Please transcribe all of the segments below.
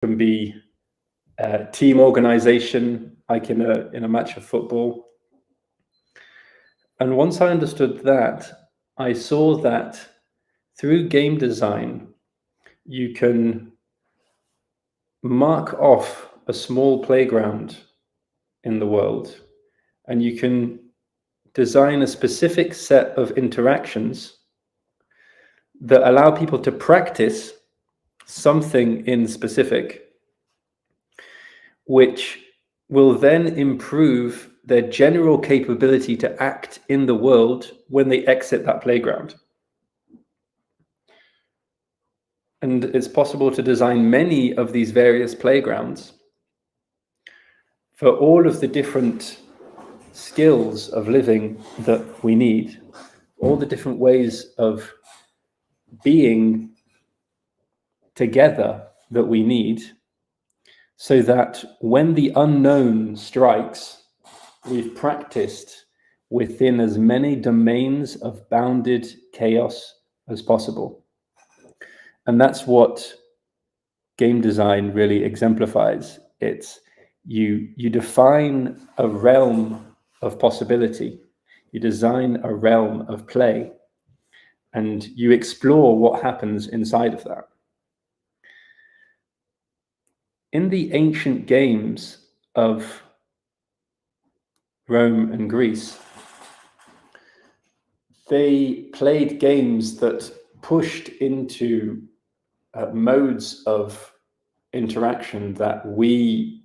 can be team organization, like in a match of football. And once I understood that, I saw that through game design, you can mark off a small playground in the world, and you can design a specific set of interactions that allow people to practice something in specific, which will then improve their general capability to act in the world when they exit that playground. And it's possible to design many of these various playgrounds for all of the different skills of living that we need, all the different ways of being together that we need, so that when the unknown strikes, we've practiced within as many domains of bounded chaos as possible. And that's what game design really exemplifies. It's you define a realm of possibility, you design a realm of play, and you explore what happens inside of that. In the ancient games of Rome and Greece, they played games that pushed into modes of interaction that we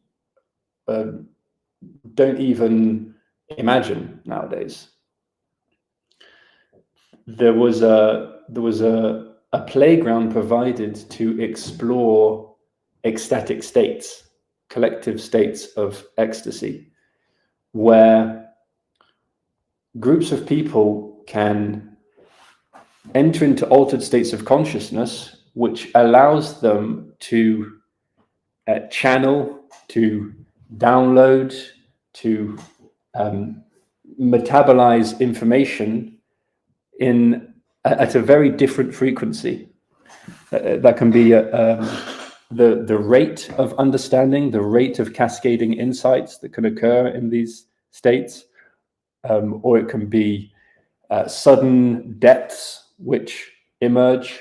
don't even imagine nowadays. There was a playground provided to explore ecstatic states, collective states of ecstasy, where groups of people can enter into altered states of consciousness, which allows them to channel, to download, to metabolize information at a very different frequency. That can be the rate of understanding, the rate of cascading insights that can occur in these states, or it can be sudden depths which emerge.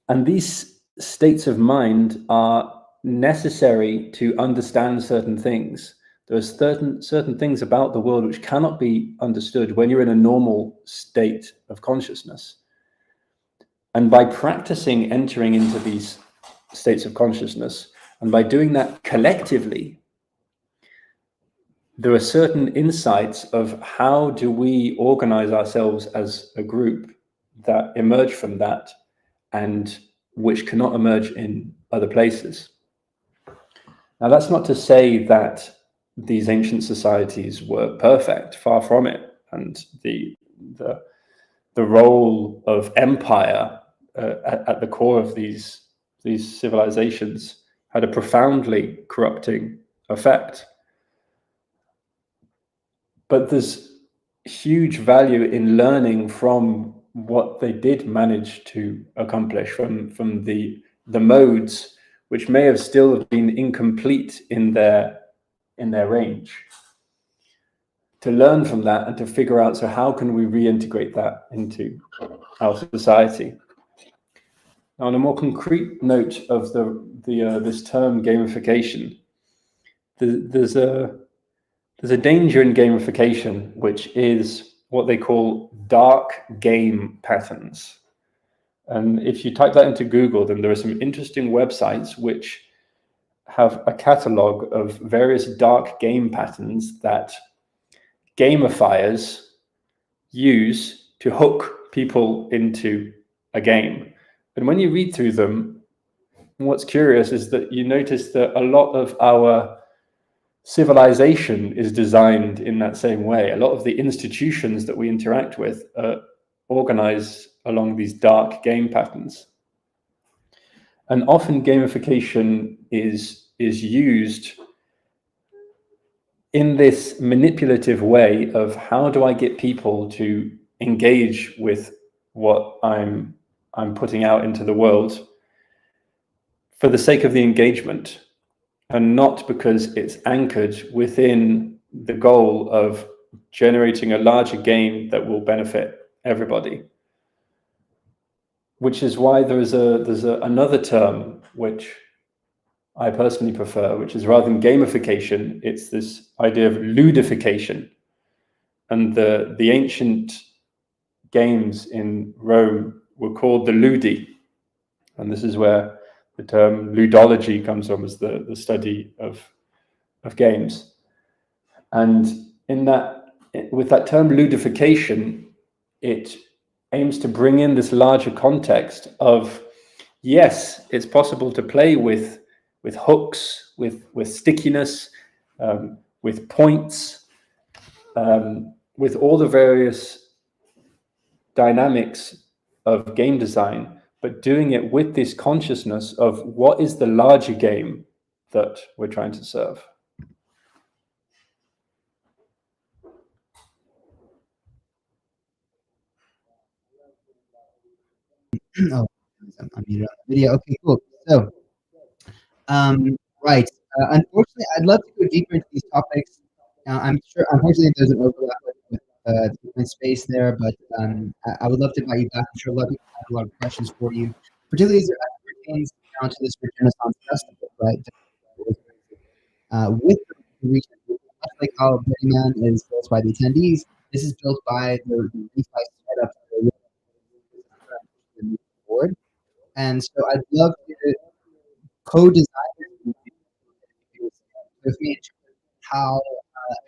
And these states of mind are necessary to understand certain things. There are certain things about the world which cannot be understood when you're in a normal state of consciousness. And by practicing entering into these states of consciousness, and by doing that collectively, there are certain insights of how do we organize ourselves as a group that emerge from that, and which cannot emerge in other places. Now, that's not to say that these ancient societies were perfect, far from it. And the role of empire at the core of these civilizations had a profoundly corrupting effect. But there's huge value in learning from what they did manage to accomplish, from the modes which may have still been incomplete in their range, to learn from that and to figure out, so how can we reintegrate that into our society? Now, on a more concrete note of this term gamification, there's a danger in gamification, which is what they call dark game patterns. And if you type that into Google, then there are some interesting websites which have a catalog of various dark game patterns that gamifiers use to hook people into a game. And when you read through them, what's curious is that you notice that a lot of our civilization is designed in that same way. A lot of the institutions that we interact with are organized along these dark game patterns. And often gamification is used in this manipulative way of, how do I get people to engage with what I'm putting out into the world for the sake of the engagement, and not because it's anchored within the goal of generating a larger game that will benefit everybody. Which is why there's another term which I personally prefer, which is, rather than gamification, it's this idea of ludification. And the ancient games in Rome were called the ludi, and this is where the term ludology comes from, as the study of games. And with that term ludification, it aims to bring in this larger context of, yes, it's possible to play with hooks, with stickiness, with points, with all the various dynamics of game design, but doing it with this consciousness of what is the larger game that we're trying to serve. Oh, I'm muted on the video. Okay, cool. So, right. Unfortunately, I'd love to go deeper into these topics. I'm sure, unfortunately, there's an overlap with my space there, but I would love to invite you back. I'm sure a lot of people have a lot of questions for you, particularly as it pertains down to this Renaissance Festival, right? With the region, much like how Burning Man is built by the attendees, this is built by the DeFi startup moving forward. And so I'd love to co-design this with me in terms of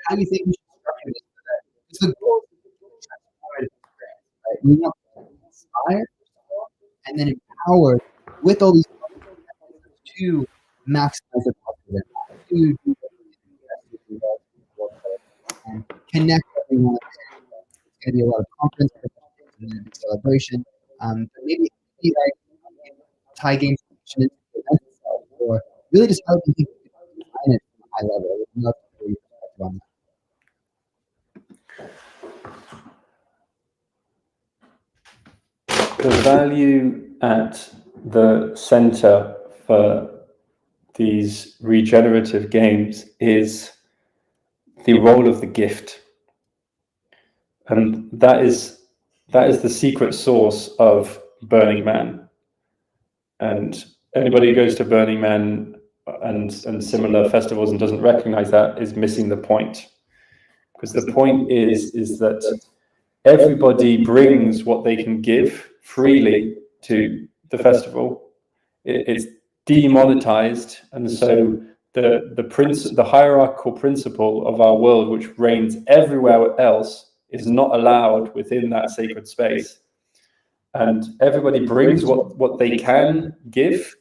how you think we should structure this. Because the goal is to transform it experience, right? We want to inspire and then empower with all these to maximize the positive impact, to do the best and connect everyone. It's going to be a lot of conference and then a big celebration. But maybe like tie game into the event itself, or really just how do you think you can design it from a high level? I would love to hear your perspective on that. The value at the center for these regenerative games is the role of the gift. And that is the secret source of Burning Man. And anybody who goes to Burning Man and similar festivals and doesn't recognize that is missing the point. Because the point is that everybody brings what they can give freely to the festival. It's demonetized, and so the hierarchical principle of our world, which reigns everywhere else, is not allowed within that sacred space. And everybody brings what they can give,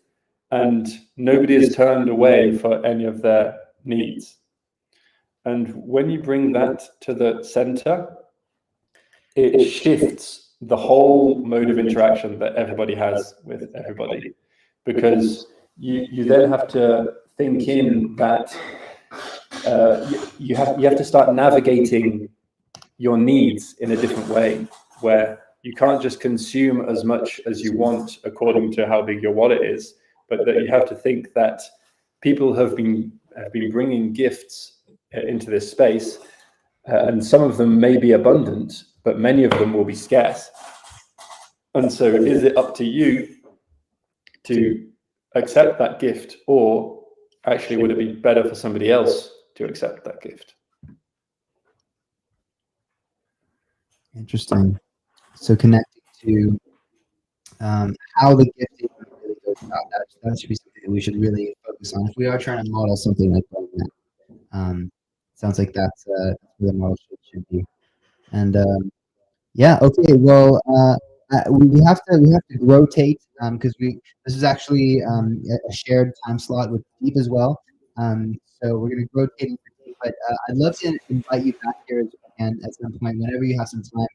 and nobody is turned away for any of their needs. And when you bring that to the center, it shifts the whole mode of interaction that everybody has with everybody, because you then have to think in that you have to start navigating your needs in a different way, where you can't just consume as much as you want according to how big your wallet is, but that you have to think that people have been bringing gifts into this space, and some of them may be abundant, but many of them will be scarce. And so is it up to you to accept that gift, or actually would it be better for somebody else to accept that gift? Interesting. So connecting to how the gifting really goes about, that should be something that we should really focus on if we are trying to model something like that. Sounds like that's where the model should be. And yeah, okay. Well, we have to rotate because this is actually a shared time slot with Deep as well. So we're going to rotate for Deep, but I'd love to invite you back here again at some point whenever you have some time.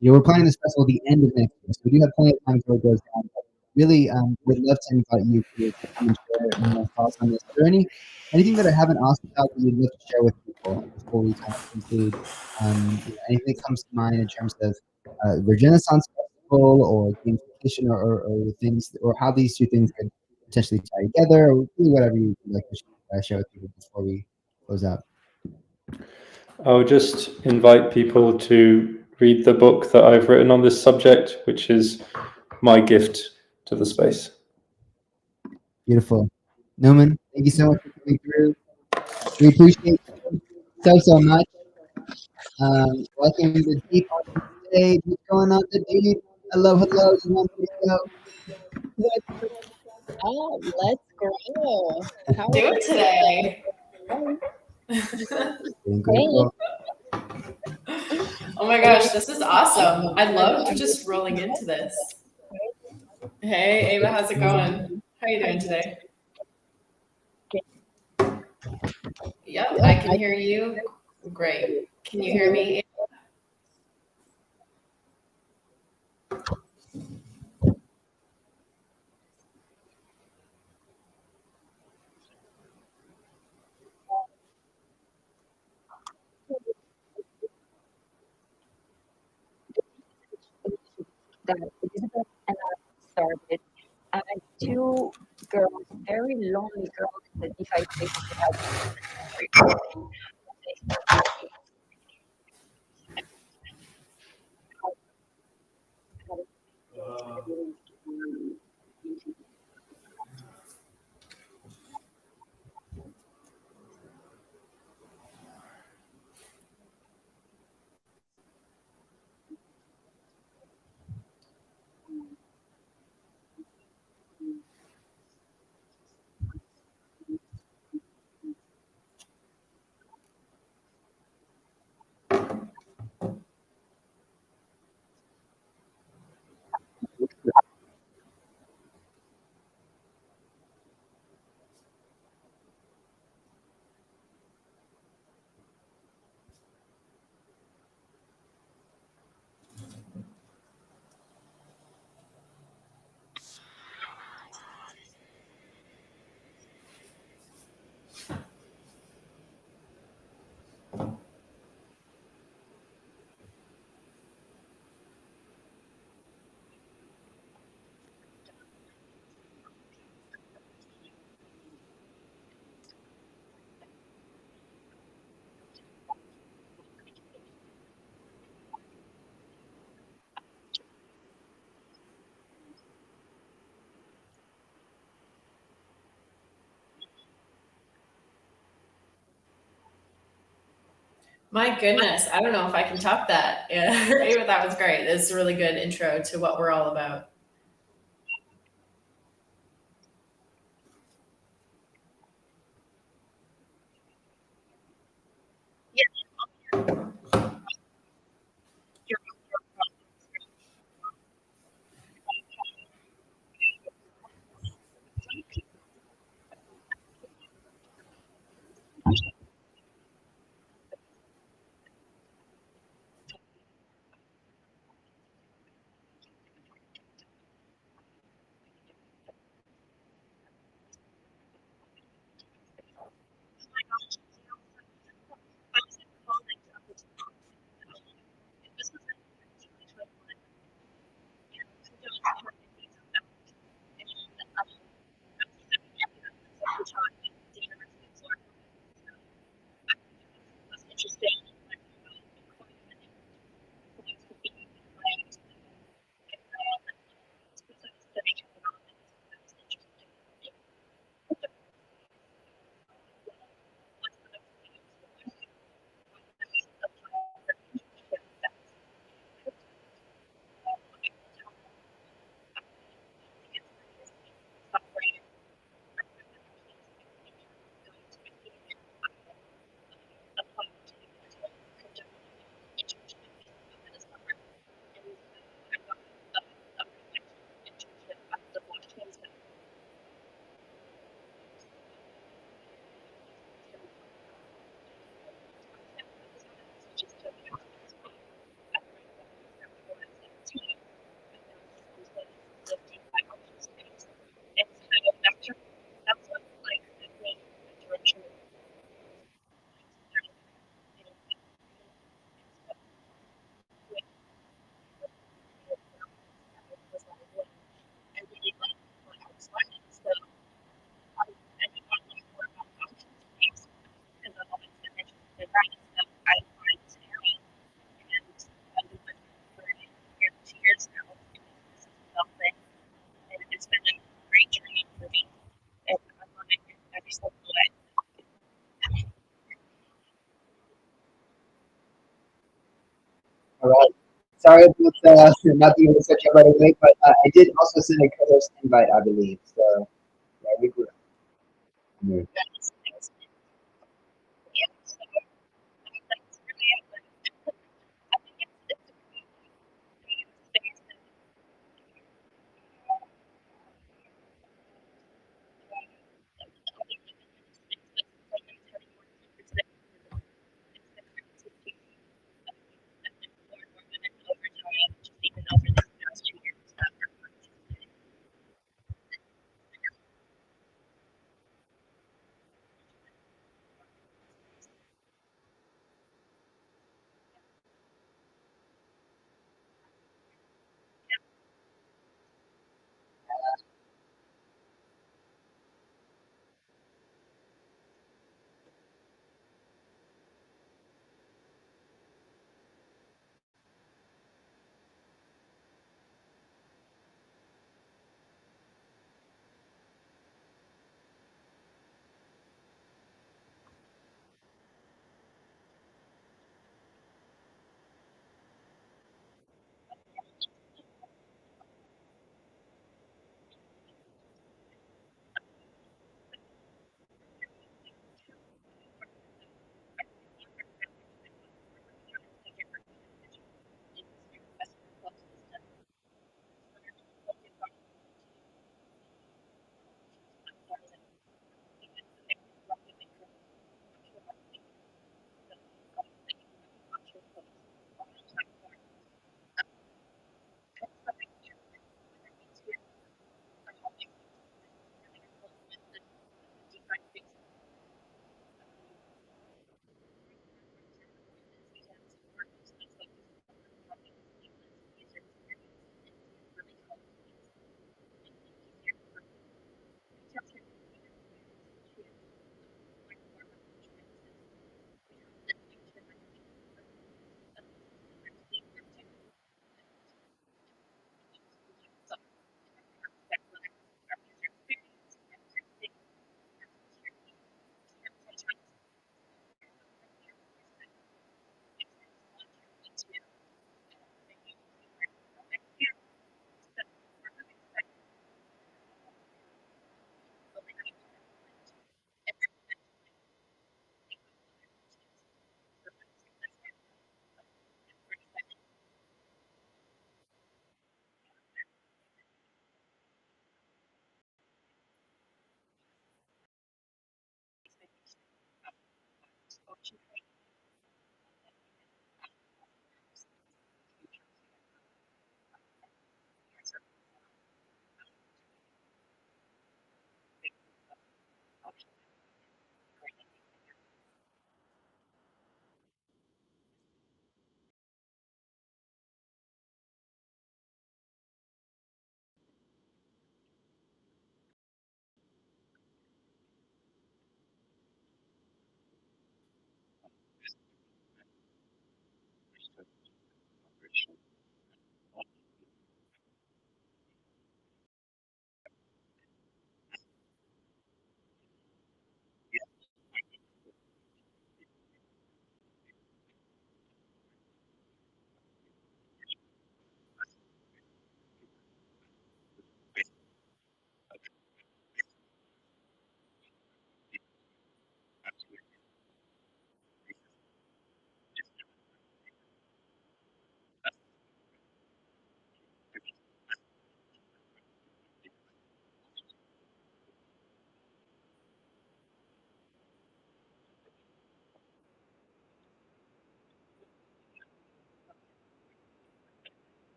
You know, we're planning this festival at the end of next year, so we do have plenty of time until it goes down. But really, would love to invite you to come and share more thoughts on this. Is there anything that I haven't asked about that you'd love to share with people before we kind of conclude? Anything that comes to mind in terms of the Renaissance Festival or gamification or things, or how these two things could potentially tie together, or really whatever you would like to share with people before we close out. I'll just invite people to read the book that I've written on this subject, which is my gift to the space. Beautiful. Newman, thank you so much for coming through. We appreciate you so much. Welcome to the Deep today. What's going on, the Deep? Hello. You want me to go? Let's go. How doing today? Doing great. Well, Oh my gosh, this is awesome. I loved just rolling into this. Hey, Ava, how's it going? How are you doing today? Yep, I can hear you. Great. Can you hear me? That Elizabeth and I started, two girls, very lonely girls, that if I say My goodness, I don't know if I can top that. Yeah, Ava, that was great. It's a really good intro to what we're all about. sorry about not being able to catch up right away, but I did also send a co-host invite, I believe. So yeah, we were. Mm.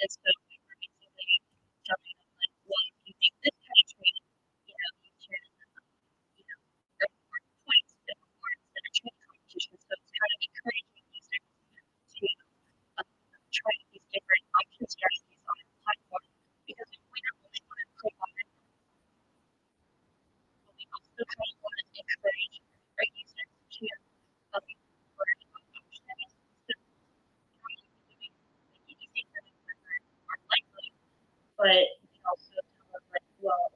is so basically telling them like, well, if you make this kind of trade, you know, you can, you know, earn more points and rewards in a trading competition. So it's kind of encouraging users to try these different option strategies on the platform because we not only want to click on it, but we also kind of want to encourage our users to learn about options. So doing like easy for them to learn more likely, but we also tell them like, well,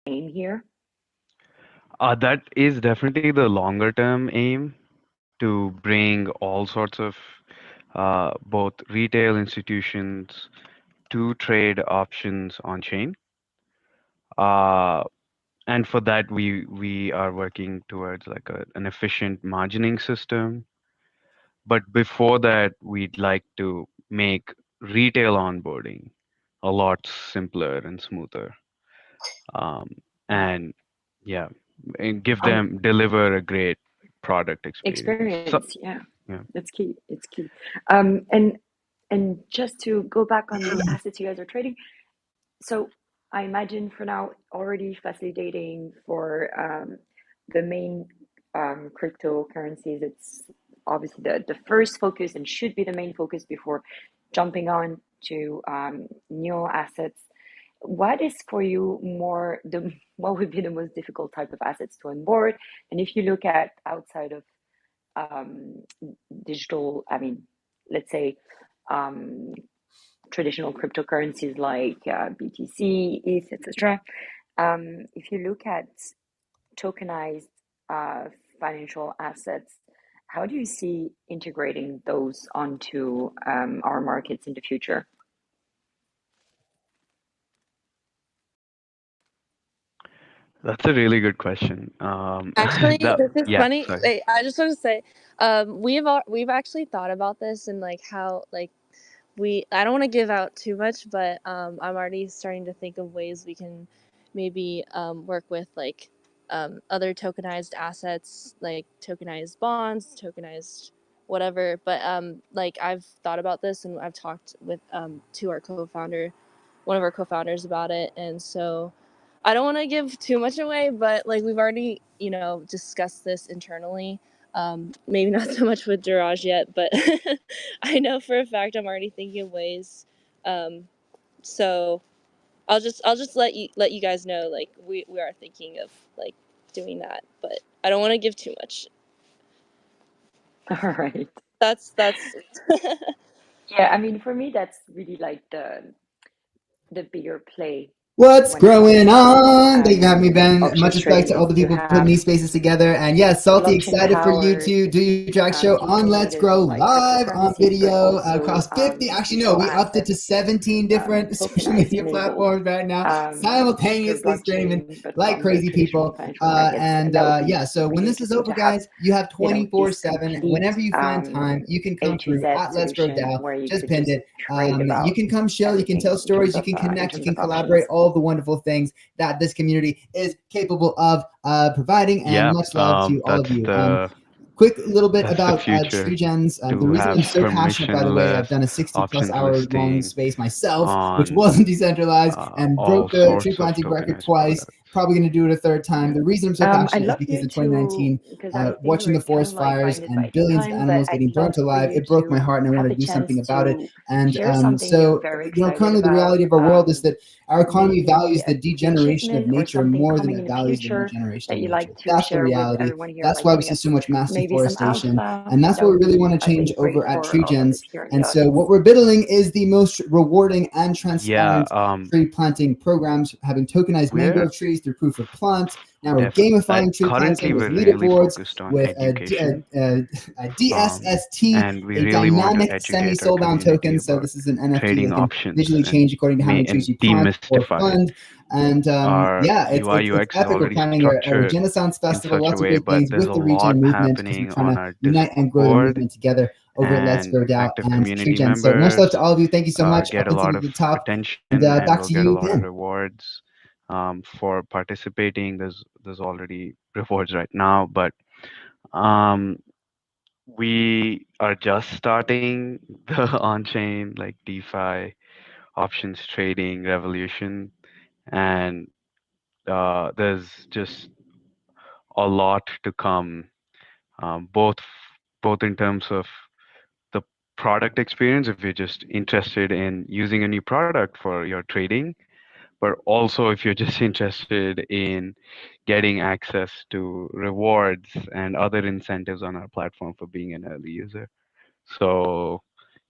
aim here? That is definitely the longer term aim to bring all sorts of both retail institutions to trade options on chain. Uh, and for that, we are working towards like an efficient margining system. But before that, we'd like to make retail onboarding a lot simpler and smoother. Um, and yeah, and give Um, them deliver a great product experience. So Experience, yeah, yeah. that's key. It's key. And just to go back on the assets you guys are trading, so I imagine for now already facilitating for the main cryptocurrencies. It's obviously the first focus and should be the main focus before jumping on to new assets. What is for you more the what would be the most difficult type of assets to onboard? And if you look at outside of um, digital, I mean, let's say um, traditional cryptocurrencies like BTC, ETH, etc. If you look at tokenized uh, financial assets, how do you see integrating those onto our markets in the future? That's a really good question. Actually, That this is yeah, funny. sorry. Wait, I just want to say, we've actually thought about this and like how like I don't want to give out too much, but I'm already starting to think of ways we can maybe work with like other tokenized assets, like tokenized bonds, tokenized whatever. But like I've thought about this and I've talked with to our co-founder, one of our co-founders about it, and so I don't want to give too much away, but like we've already discussed this internally. Maybe not so much with Duraj yet, but I know for a fact I'm already thinking of ways. So I'll just let you guys know like we are thinking of like doing that, but I don't want to give too much. All right. That's Yeah, I mean, for me, that's really like the bigger play What's when it comes growing to on? Thank you for having me, Ben. Much options respect trading to all is the to people putting have these spaces together. And yes, Salty, blockchain excited for you powered to do your drag show on digital Let's natives Grow like live on cryptocurrencies, but video also across 50. Actually, no, digital we upped it to assets, 17 different social tokenized media enabled, platforms right now, secure simultaneously streaming blockchain, but like on the crazy traditional people. financial markets. And that would be Yeah, so when really this is interesting over, to have, guys, you have this 24/7. complete Whenever you find time, you can A come to through Z at Let's Grow solution DAO. where you Just could pinned just it. trade You about can come chill, you can everything tell stories, you can in connect, you terms can of collaborate, options. all of the wonderful things that this community is capable of providing. And Yeah, much love to all of that's you. the Quick little bit that's the about future, Tree Gens. The to reason I'm have so passionate, by the way, permissionless I've done a 60 plus options hour long listing space myself, which on wasn't decentralized, and broke all the tree sorts of planting record tokenized twice. products. Probably going to do it a third time. The reason I'm so I'd passionate is love because you in to, 2019, because I think watching we're the kind of forest like fires blinded by and billions of time, but animals I'd getting love burnt for alive, you it broke my to heart, and I have wanted the to do something chance about it. to And share something you're very excited currently the about, reality of our world is that our economy maybe values the the degeneration of achievement or nature something more than coming it in the values the future regeneration that of you like nature. to That's the share with reality. everyone here, That's like why we giving see us so much mass maybe some deforestation. alpha. And that's That what we would really be, want to I change think, great over at for Tree all of us Gens. here in the And so audience. what we're building is the most rewarding and Yeah, transparent tree planting programs, having tokenized we're mangrove trees through proof of plant. Now we're def gamifying tree currently planting with we're really leaderboards, focused on with education, a um, DSST, and we a really want to dynamic educate our semi-soulbound community token. So about this is an NFT trading that can options visually change according to how many trees and you plant or demystify it. fund. And Our yeah, UI it's UX is epic. We're already planning a structured Renaissance in festival, such a lots of way, great but things there's with a the regen lot movement because we're happening trying on to our unite and grow the Discord, movement together over at Let's and Grow DAO active and Tree community Gen. So much love members to all of you. Thank you so much. Up get a into lot of the top. attention, And and back will to get a you, lot of Ben. rewards for participating. There's already rewards right now, but um, we are just starting the on-chain like DeFi options trading revolution, and there's just a lot to come, both in terms of the product experience, if you're just interested in using a new product for your trading, but also if you're just interested in getting access to rewards and other incentives on our platform for being an early user. So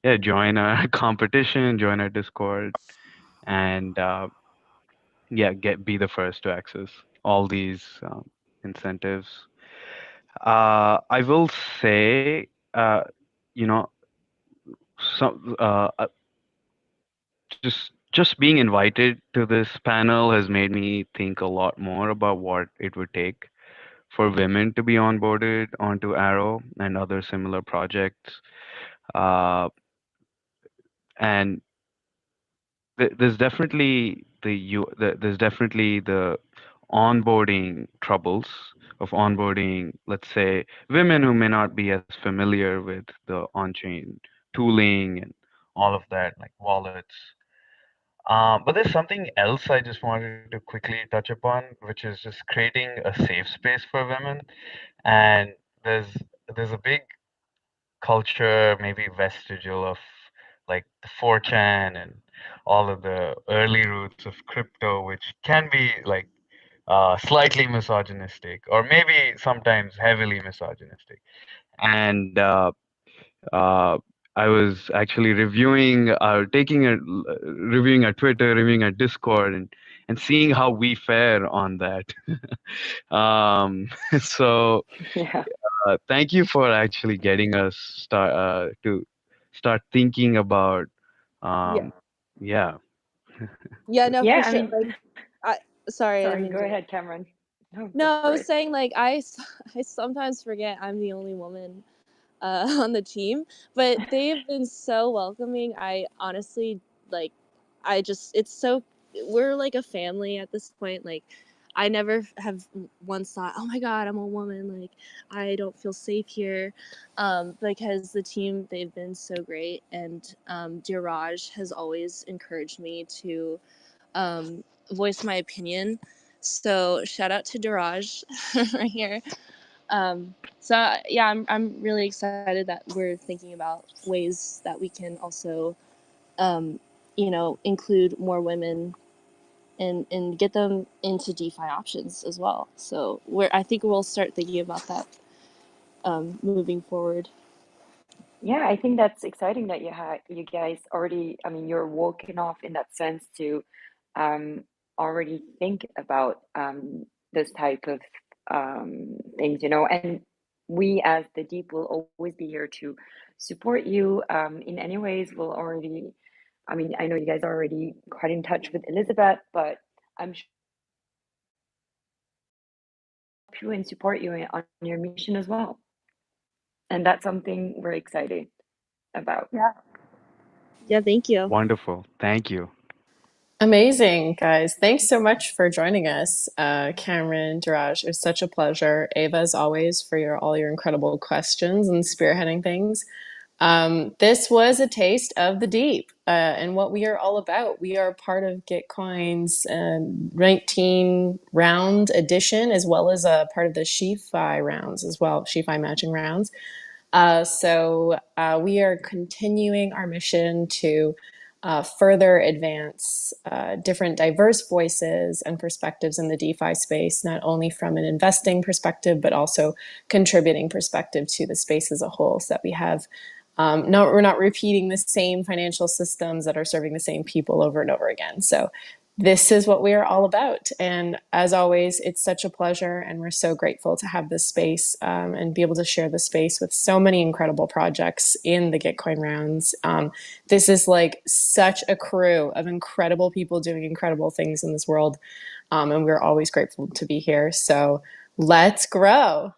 yeah, join our competition, join our Discord, and yeah, be the first to access all these incentives. I will say, you know, some just being invited to this panel has made me think a lot more about what it would take for women to be onboarded onto Arrow and other similar projects. Uh, and there's definitely there's definitely the onboarding troubles of onboarding, let's say, women who may not be as familiar with the on-chain tooling and all of that, like wallets. But there's something else I just wanted to quickly touch upon, which is just creating a safe space for women. And there's a big culture, maybe vestigial of like the 4chan and all of the early roots of crypto, which can be like slightly misogynistic or maybe sometimes heavily misogynistic. And uh, I was actually reviewing our Twitter, reviewing our Discord, and seeing how we fare on that. So Yeah. thank you for actually getting us to start thinking about, Yeah. um, yeah. Yeah, no, Yeah, for I sure. mean, Like, I sorry, I didn't sorry, mean go to. ahead, Cameron. No, go No, I for was it. saying like I sometimes forget I'm the only woman on the team, but they've been so welcoming. I honestly like, I just it's so we're like a family at this point. Like, I never have once thought, oh my god, I'm a woman. Like, I don't feel safe here, because the team they've been so great, and Diraj has always encouraged me to voice my opinion. So shout out to Diraj right here. So yeah, I'm really excited that we're thinking about ways that we can also, um, include more women and get them into DeFi options as well. So I think we'll start thinking about that moving forward. Yeah, I think that's exciting that you guys already, I mean, you're walking off in that sense to um, already think about this type of things, and we as the Deep will always be here to support you in any ways. We'll already, I mean, I know you guys are already quite in touch with Elizabeth, but I'm sure you and support you on your mission as well. And that's something we're excited about. Yeah. Yeah, thank you. Wonderful. Thank you. Amazing, guys. Thanks so much for joining us, Cameron, Diraj. It was such a pleasure. Ava, as always, for all your incredible questions and spearheading things. This was a taste of the deep and what we are all about. We are part of Gitcoin's 19 round edition, as well as a part of the SheFi rounds as well, SheFi matching rounds. So we are continuing our mission to further advance different diverse voices and perspectives in the DeFi space, not only from an investing perspective, but also contributing perspective to the space as a whole, so that we have we're not repeating the same financial systems that are serving the same people over and over again. So this is what we are all about. And as always, it's such a pleasure, and we're so grateful to have this space and be able to share the space with so many incredible projects in the Gitcoin rounds. This is like such a crew of incredible people doing incredible things in this world, and we're always grateful to be here. So let's grow.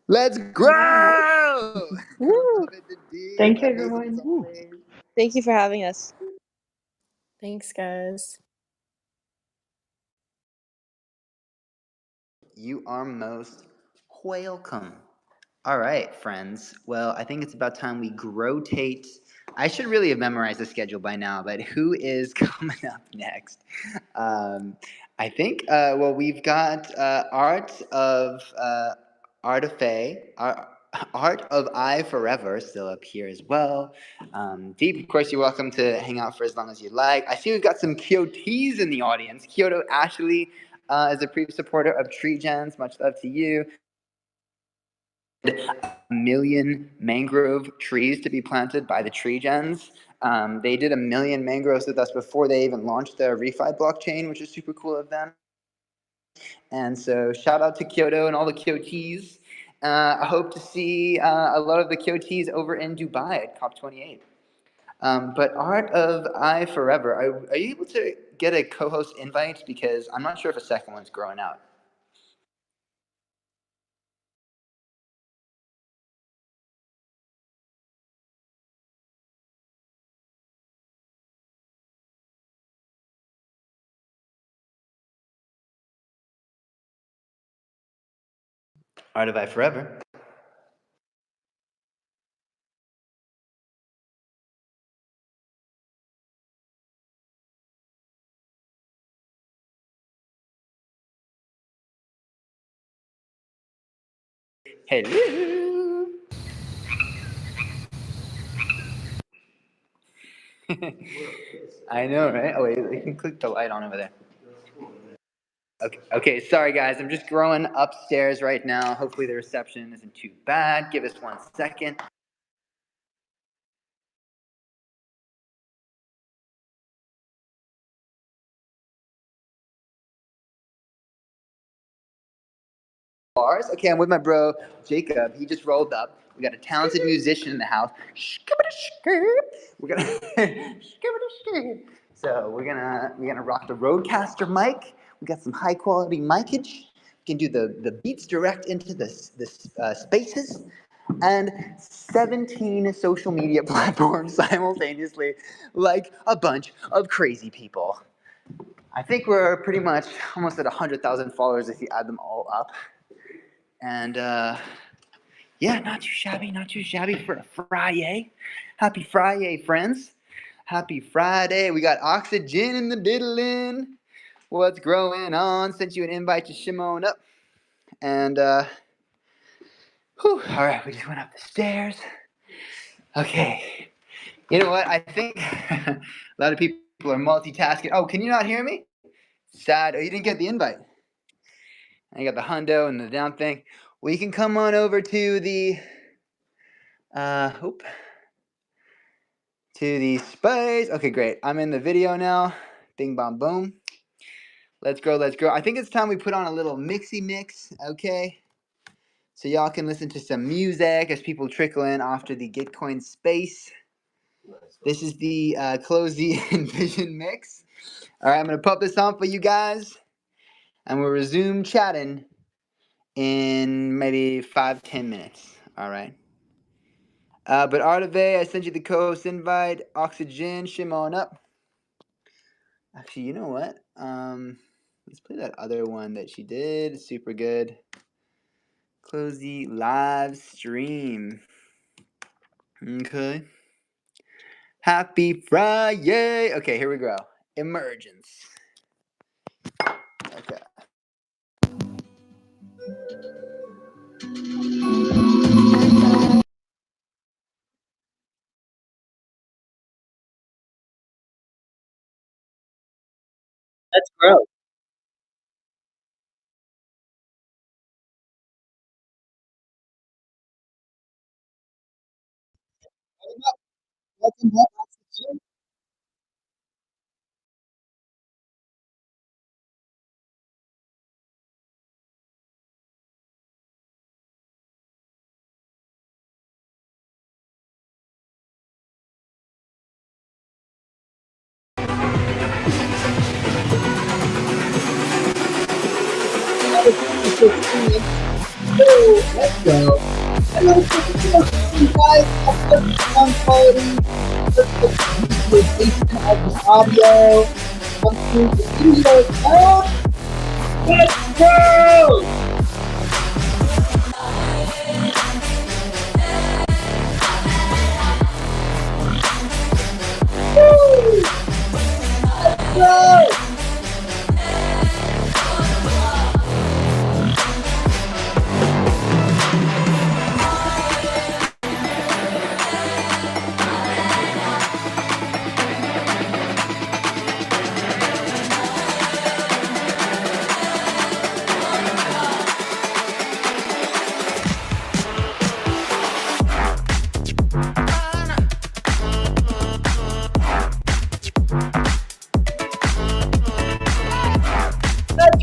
Let's grow! Woo! Love it, the deep. Thank you, Amazing as everyone. always. Thank you for having us. Thanks, guys. You are most welcome. All right, friends. Well, I think it's about time we rotate. I should really have memorized the schedule by now, but who is coming up next? I think, well, we've got Art of Faye, Art of I Forever still up here as well. Deep, of course, you're welcome to hang out for as long as you like. I see we've got some Kyotes in the audience. Kyoto Ashley is a previous supporter of Tree Gens. Much love to you. 1 million mangrove trees to be planted by the Tree Gens. They did 1 million mangroves with us before they even launched their refi blockchain, which is super cool of them. And so shout out to Kyoto and all the Kyotis. I hope to see a lot of the Kyotis over in Dubai at COP28. But Art of I Forever, are you able to get a co-host invite? Because I'm not sure if a second one's growing out. Art of I Forever. Hello. I know, right? Oh wait, you can click the light on over there. Okay, sorry guys, I'm just growing upstairs right now. Hopefully the reception isn't too bad. Give us 1 second. Okay, I'm with my bro Jacob. He just rolled up. We got a talented musician in the house. We're gonna so we're gonna rock the Rodecaster mic. We got some high quality micage. We can do the beats direct into the spaces, and 17 social media platforms simultaneously, like a bunch of crazy people. I think we're pretty much almost at 100,000 followers if you add them all up. And yeah, not too shabby for a Friday. Happy Friday, friends. Happy Friday. We got Oxygen in the diddling. What's growing on? Sent you an invite to Shimon up. And all right, we just went up the stairs. Okay. You know what? I think a lot of people are multitasking. Oh, can you not hear me? Sad. Oh, you didn't get the invite. I got the hundo and the down thing. Well, you can come on over to the to the space. Okay, great. I'm in the video now. Bing, bom, boom. Let's go. I think it's time we put on a little mixy mix, okay? So y'all can listen to some music as people trickle in after the Gitcoin space. This is the Close the Envision mix. All right, I'm going to pop this on for you guys. And we'll resume chatting in maybe 5-10 minutes. All right. But Artave, I sent you the co-host invite. Oxygen, shimon up. Actually, you know what? Let's play that other one that she did. Super good. Close the live stream. Okay. Happy Friday. Okay, here we go. Emergence. Okay. Let's grow. Welcome back, Oxygen. Let's go. And let's you guys have good sound quality, perfect visualization of the audio, come through the video as well. Let's go! Woo! Let's go!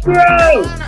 grow.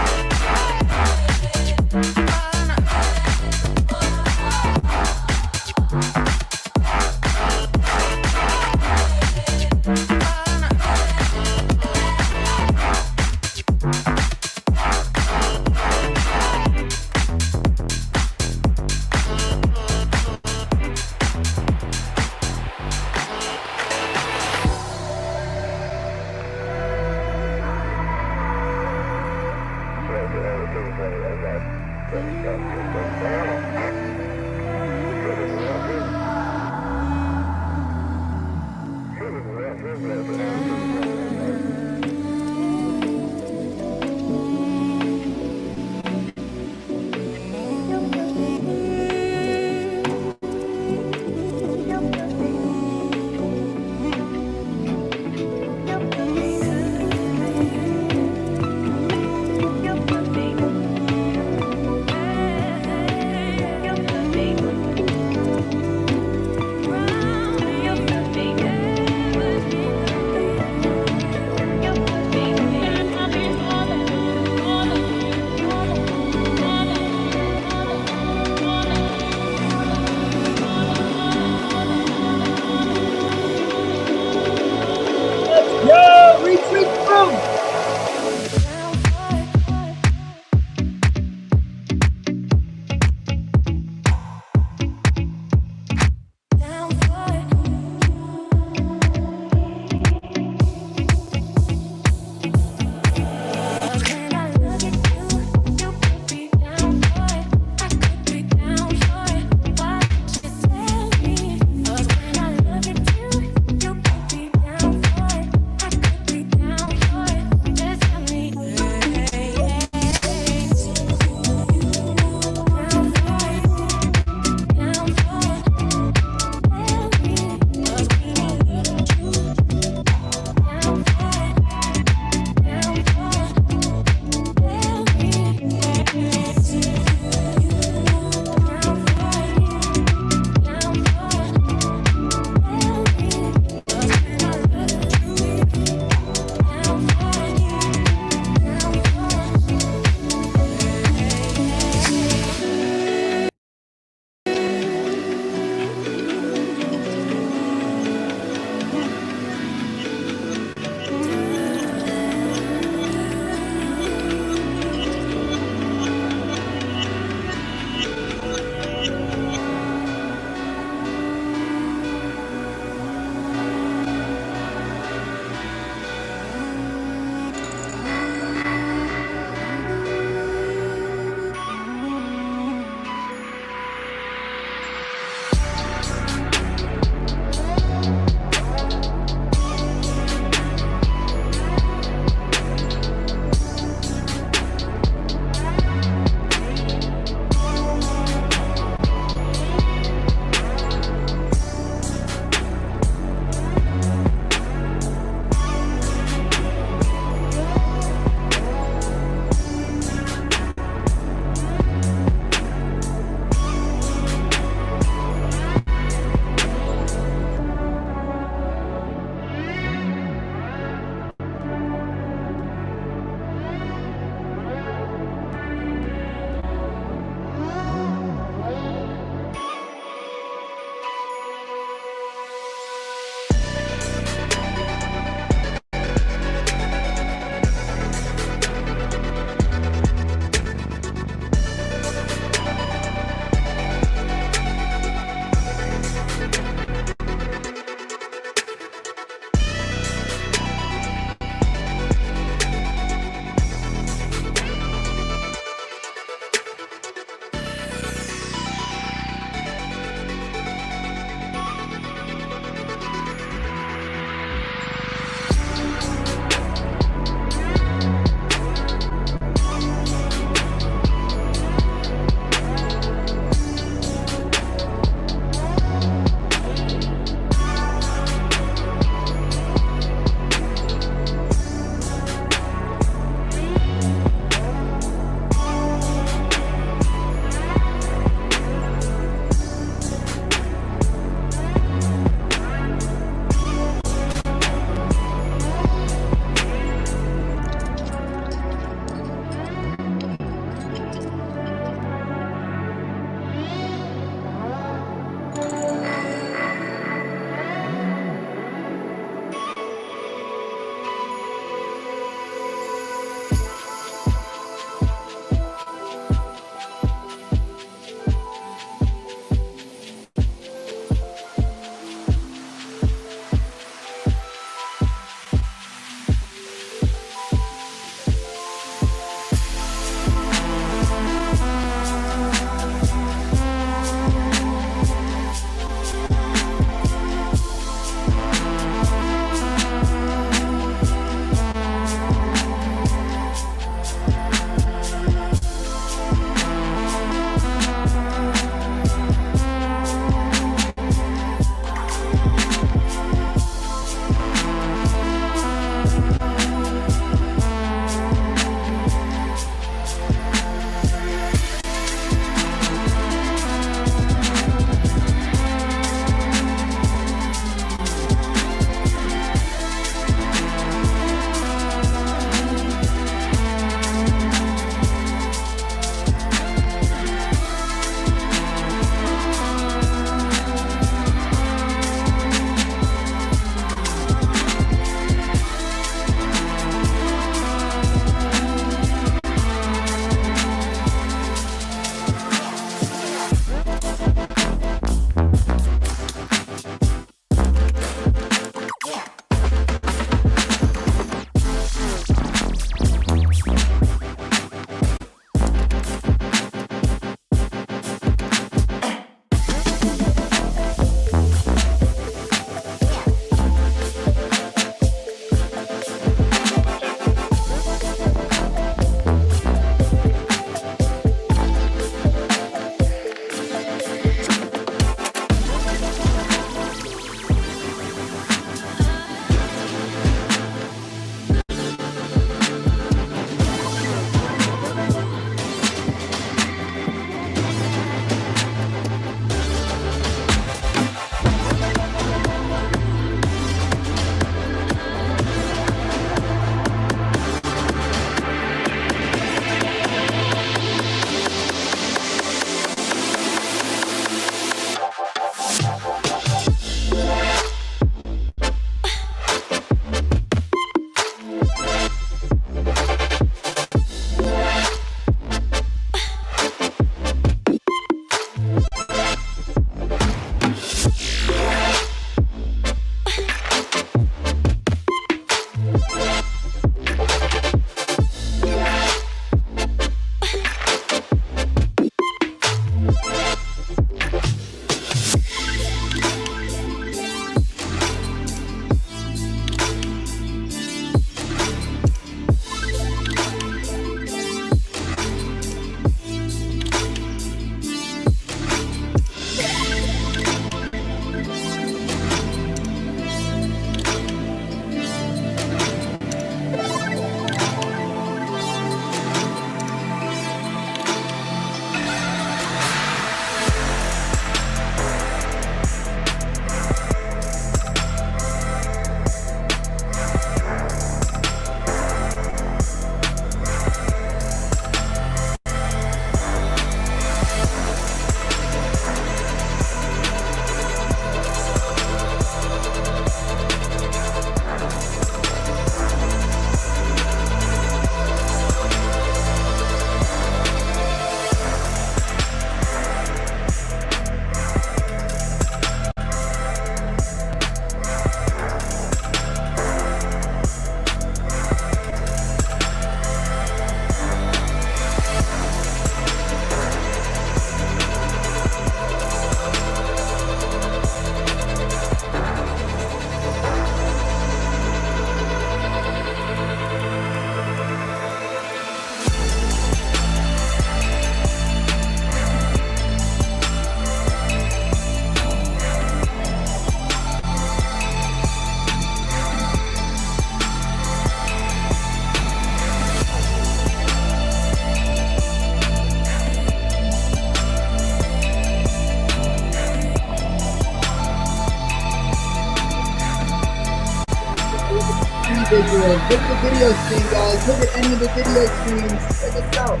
figurine. Look at the video screen, guys. Look at any of the video screens. Check this out.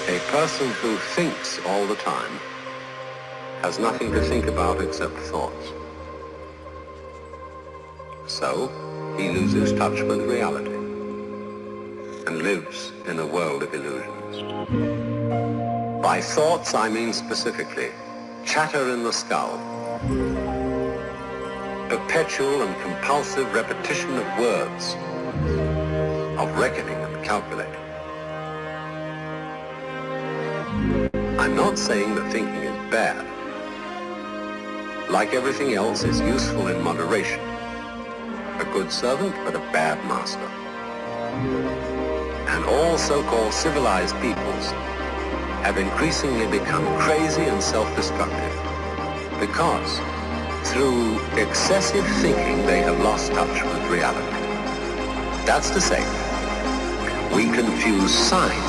A person who thinks all the time has nothing to think about except thoughts. So, he loses touch with reality and lives in a world of illusions. By thoughts, I mean specifically chatter in the skull, perpetual and compulsive repetition of words, of reckoning and calculating. I'm not saying that thinking is bad. Like everything else, it's useful in moderation. A good servant, but a bad master. And all so-called civilized peoples have increasingly become crazy and self-destructive because through excessive thinking they have lost touch with reality. That's to say, we confuse signs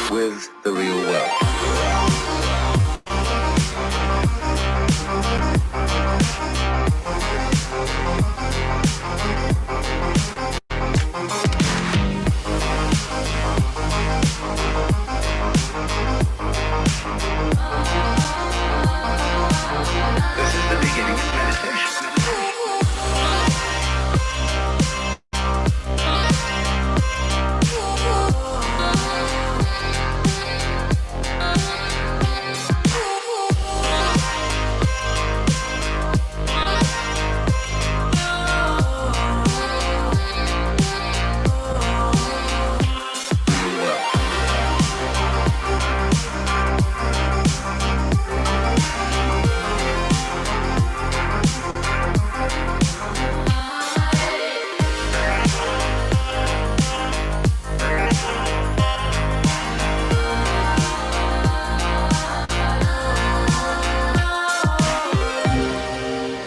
with the real world. This is the beginning of meditation.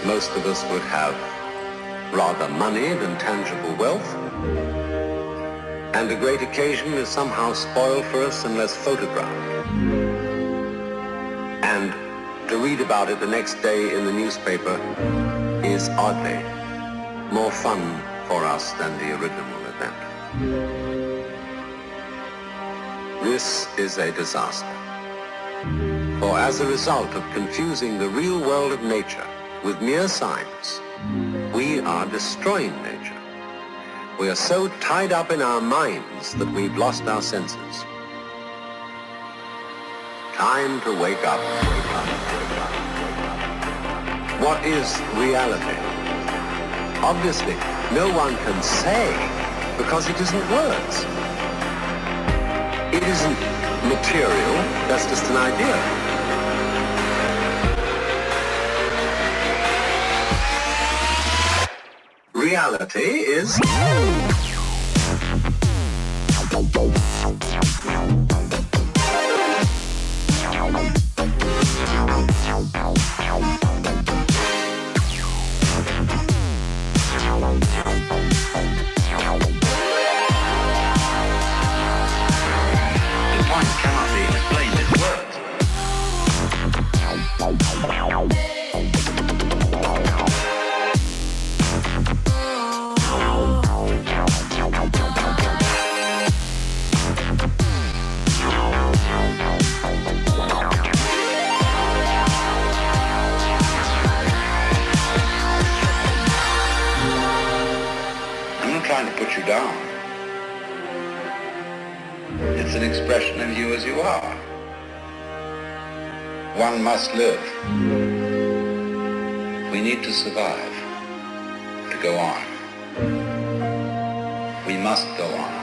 Most of us would have rather money than tangible wealth, and a great occasion is somehow spoiled for us unless photographed. And to read about it the next day in the newspaper is oddly more fun for us than the original event. This is a disaster. For as a result of confusing the real world of nature with mere signs, we are destroying nature. We are so tied up in our minds that we've lost our senses. Time to wake up. What is reality? Obviously, no one can say because it isn't words. It isn't material, that's just an idea. Reality is The point cannot be explained in words. I'm not trying to put you down. It's an expression of you as you are. One must live. We need to survive, to go on. We must go on.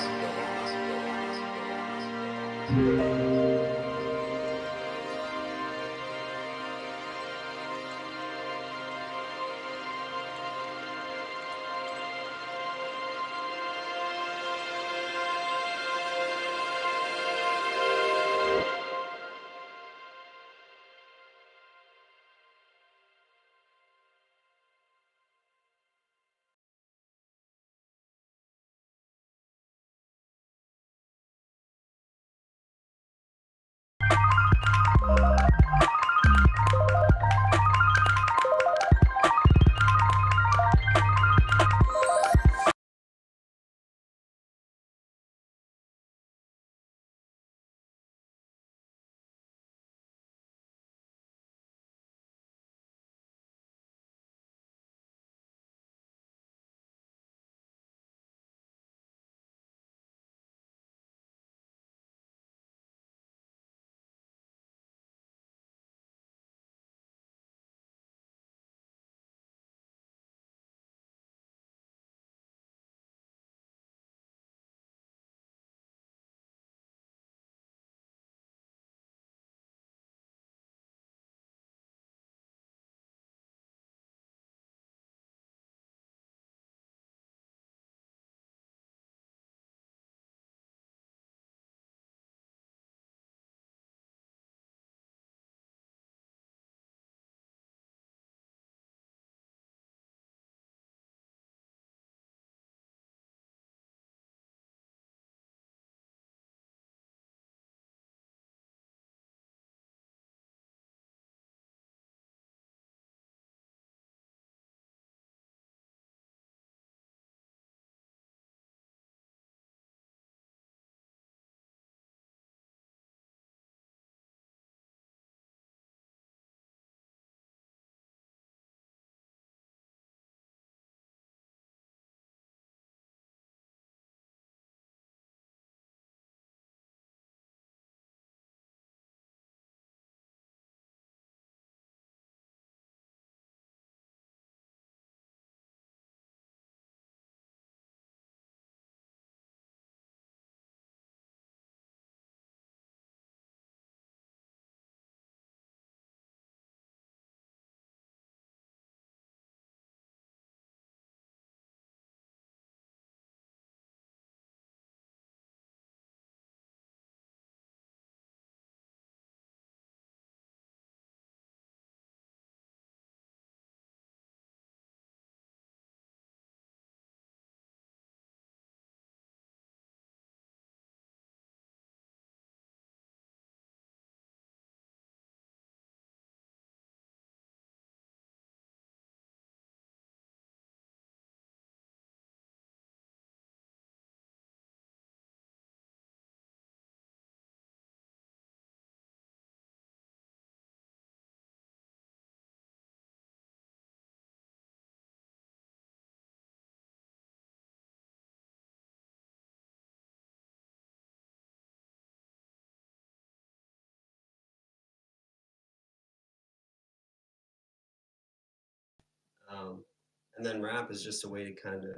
And then rap is just a way to kind of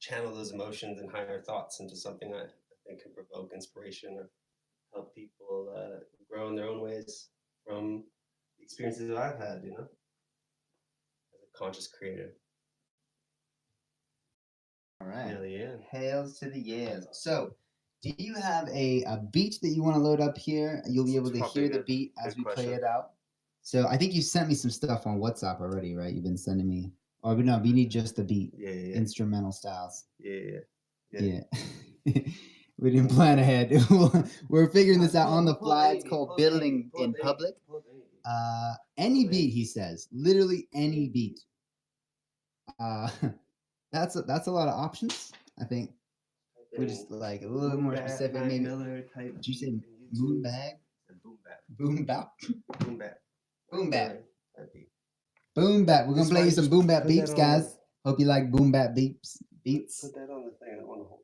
channel those emotions and higher thoughts into something I think can provoke inspiration or help people grow in their own ways from the experiences that I've had, you know, as a conscious creator. All right. Hell yeah. Hails to the years. So, do you have a beat that you want to load up here? You'll be able to hear the beat as we play it out. So I think you sent me some stuff on WhatsApp already, right? You've been sending me. Or no, we need just the beat, instrumental styles. Yeah. We didn't plan ahead. We're figuring this out on the fly. It's called Building in Public. Any beat, he says. Literally any beat. That's a lot of options. I think we just like a little bit more specific. Maybe. Did you say moon bag? Boom bap. Boom bap. Boom bap. Boom bap. We're gonna play you some boom bap beeps, guys. Hope you like boom bap beeps. Beats. Put that on the thing. I don't want to hold.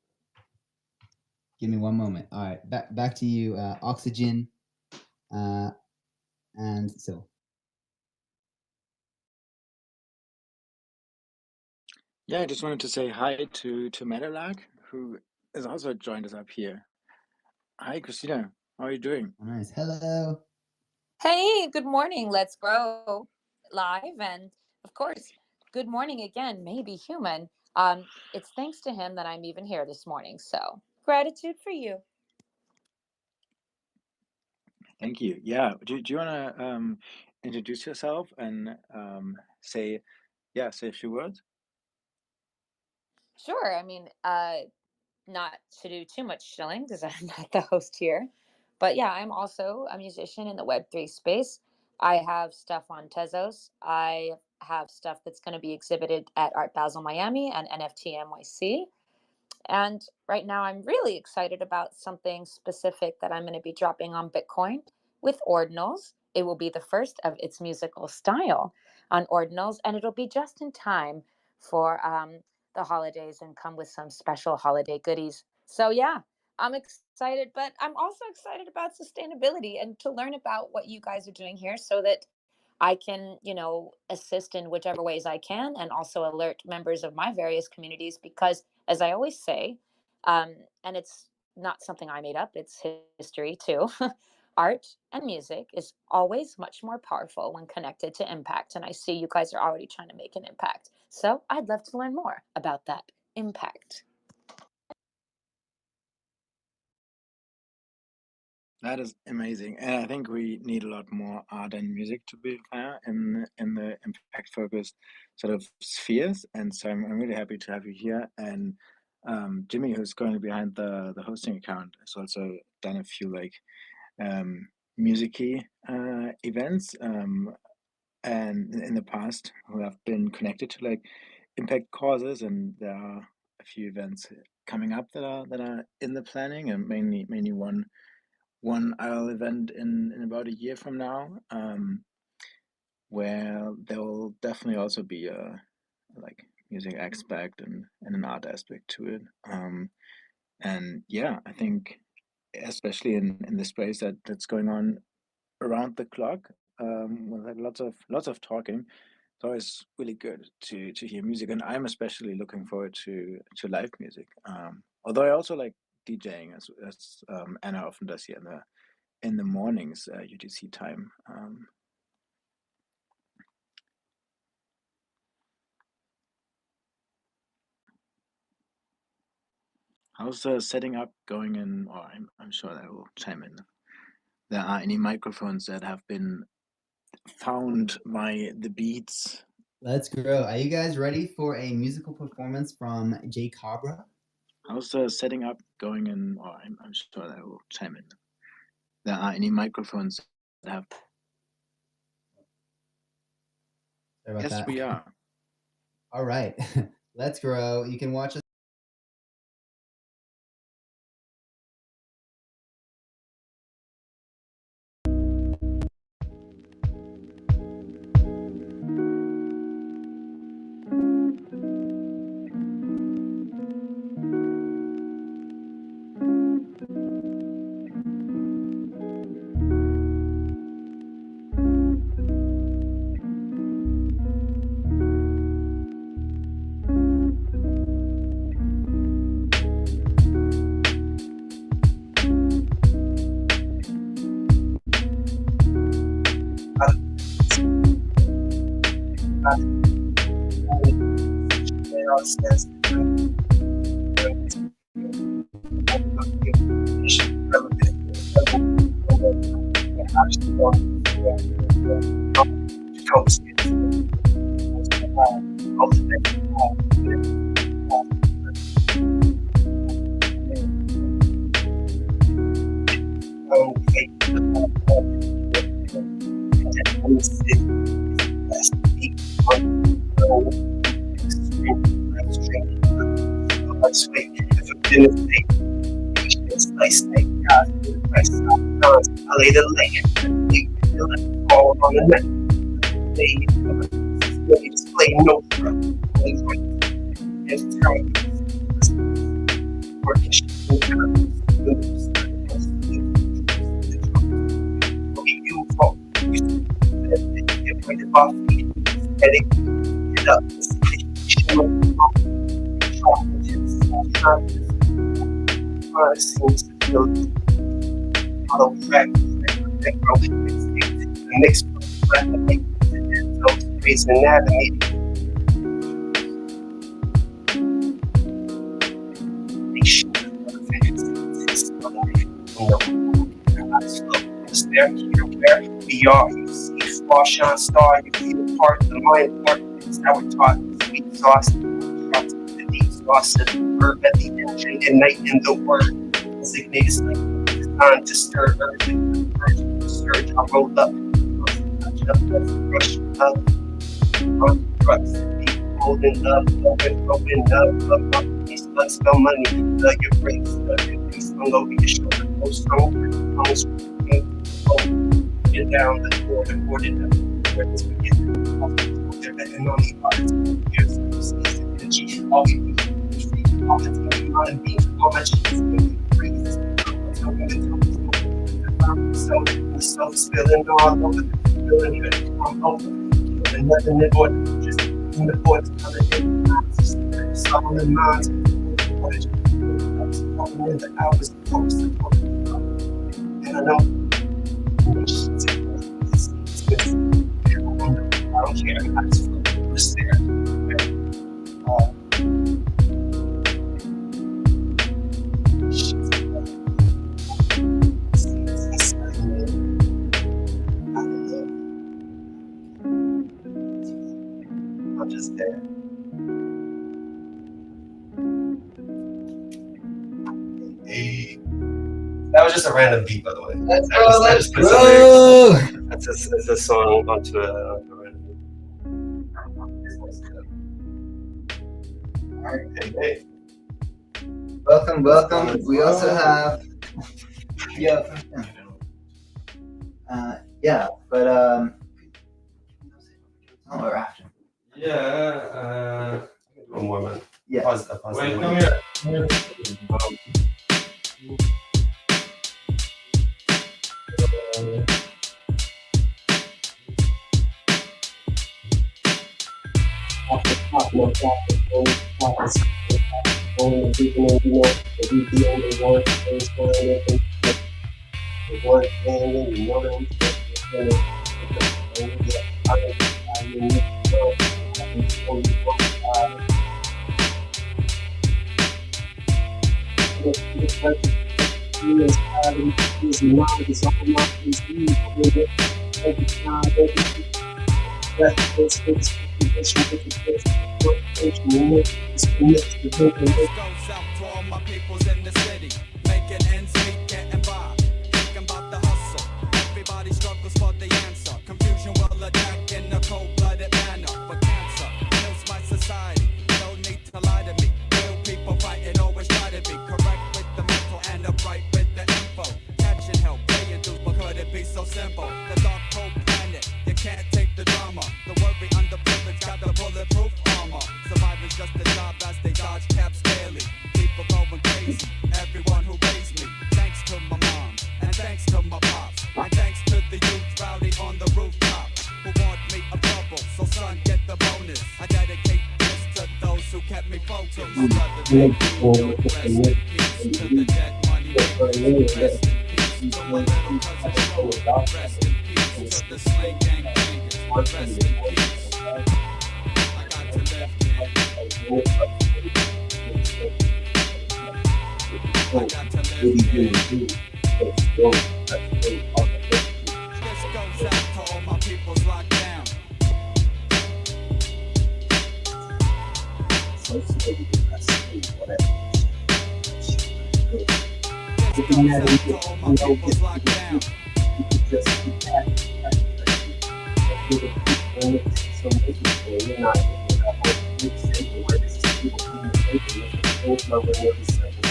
Give me one moment. All right, back to you, Oxygen, and so. Yeah, I just wanted to say hi to Meadowlark, who has also joined us up here. Hi, Christina. How are you doing? Oh, nice. Hello. Hey, good morning. Let's grow live. And of course, good morning again, maybe human. It's thanks to him that I'm even here this morning. So gratitude for you. Thank you. Yeah. Do you want to introduce yourself and say a few words? Sure. I mean, not to do too much shilling because I'm not the host here. But yeah, I'm also a musician in the Web3 space. I have stuff on Tezos. I have stuff that's going to be exhibited at Art Basel Miami and NFT NYC. And right now, I'm really excited about something specific that I'm going to be dropping on Bitcoin with Ordinals. It will be the first of its musical style on Ordinals, and it'll be just in time for the holidays and come with some special holiday goodies. So, yeah, I'm excited, but I'm also excited about sustainability and to learn about what you guys are doing here so that I can, assist in whichever ways I can and also alert members of my various communities because, as I always say, and it's not something I made up, it's history too. Art and music is always much more powerful when connected to impact. And I see you guys are already trying to make an impact. So I'd love to learn more about that impact. That is amazing, and I think we need a lot more art and music to be fair in the impact focused sort of spheres. And so I'm really happy to have you here. And Jimmy, who's going behind the hosting account, has also done a few like musicy events and in the past who have been connected to like impact causes, and there are a few events coming up that are in the planning, and mainly one IRL event in about a year from now, where there will definitely also be a like music aspect and an art aspect to it. And yeah, I think especially in the space that's going on around the clock, with like lots of talking, it's always really good to hear music, and I'm especially looking forward to live music. Although I also like DJing as Anna often does here in the mornings, UTC time. How's the setting up going in? Or I'm sure that will chime in. There are any microphones that have been found by the beats. Let's grow. Are you guys ready for a musical performance from Jay Cabra? How's the setting up going in? Or I'm sure that will chime in. There are any microphones that have. Yes, that. we are. All right. Let's grow. You can watch us. I lay the land, they fall on the neck. They display no threat. And time working you fall. Get pointed off feet. Heading it up. Seems to feel auto fact that growth the next those traits anatomy. There, here, where we are, you see, small shine star, you feel part of the mind part. It's how we're taught. Sweet sauce, the deep sauce, the verb at the engine, and night in the word. Designated like time to stir earth, the surge. I roll up, rush up, on trucks, holding up, open up, these slugs spell money, your brakes, your face hung over your shoulder, no stone, almost get down the border, where this begins. They're betting on the odds, here's the energy, all we do, all the time, not in being, all my cheese, the self spilling all over the feeling I'm over and nothing in order, just in the boards, other in the minds, solid in minds, walking in the hours, and I know I don't care, I just feel it's there. I'm just there. Hey. That was just a random beat, by the way. Let's put some go. lyrics. That's a song onto a random beat. Alright, hey. Welcome. We also have or after. Yeah, one more man. Yeah. Pause Wait, the come video. This goes out to all my peoples in the city, making ends meet, getting by, thinking about the hustle. Everybody struggles for the answer. Confusion will attack in a cold-blooded manner. For cancer kills my society. No need to lie to me. Real people fighting always try to be correct with the mental and upright with the info. Catching help, paying dues, but could it be so simple? The dark cold planet, you can't take the drama. The worry underprivileged got the bulletproof armor. Surviving's just a job as they dodge caps daily. People going crazy, everyone who raised me. Thanks to my mom, and thanks to my pops, and thanks to the youth rowdy on the rooftop who want me a bubble, so son get the bonus. I dedicate this to those who kept me focused. My brother, thank you, rest in peace to the dead money makers. Rest in peace to my little cousin Joe. Rest in peace to the slang gang bangers. Rest in peace. I got to live, kid. I got to live, kid. This goes out to all my peoples locked down. maybe the best thing, whatever. Looking at it, you know, get to the truth. You could just be happy. You're the people and it's so miserable. You're not looking at what you're saying, where this is people being taken. There's a full flow in every second.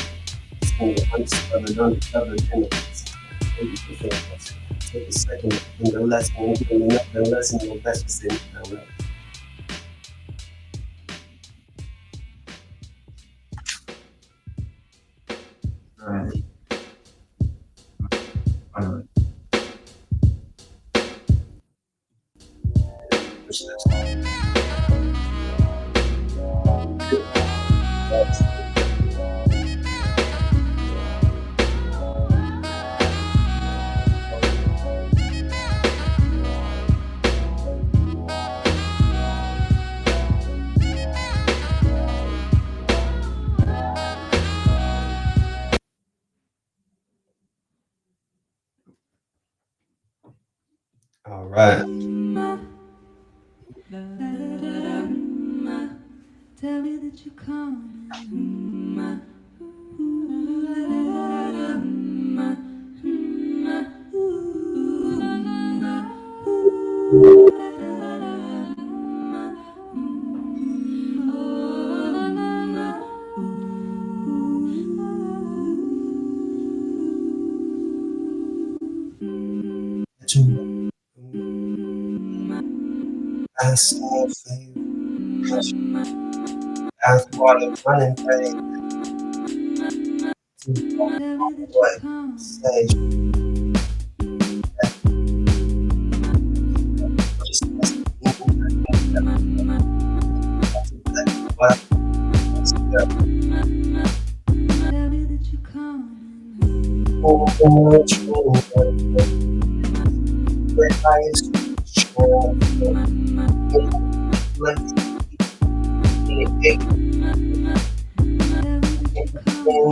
It's going to undiscovered, undiscovered enemies. 80% that's take a second and the lesson and give them another lesson, your best was in now. Alright. Alright. Push this. That's all right. Tell me that you're coming. That's all as water running back to what say just what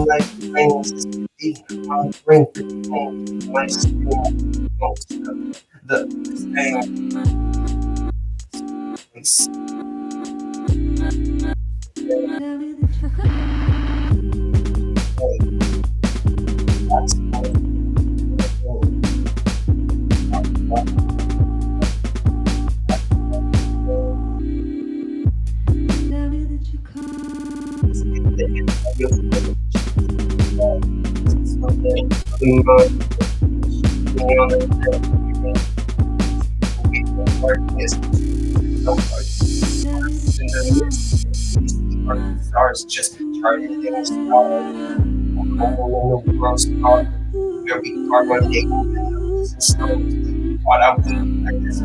like things deep on drink my skin the same stars just charted in the stars. The world's star, where we carbonate and stones. What I would like this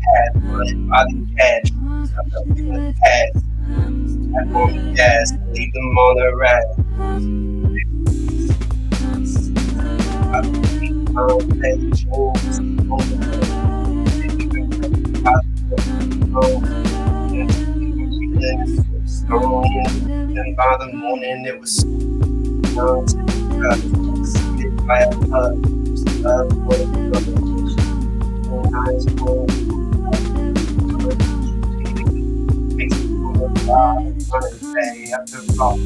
path running by the cash. I'm up in the past. Tap on the gas, leave them on the rack. I think I'm page holes on the and by the morning it was seated by a hug. Love for the eyes running day after fall.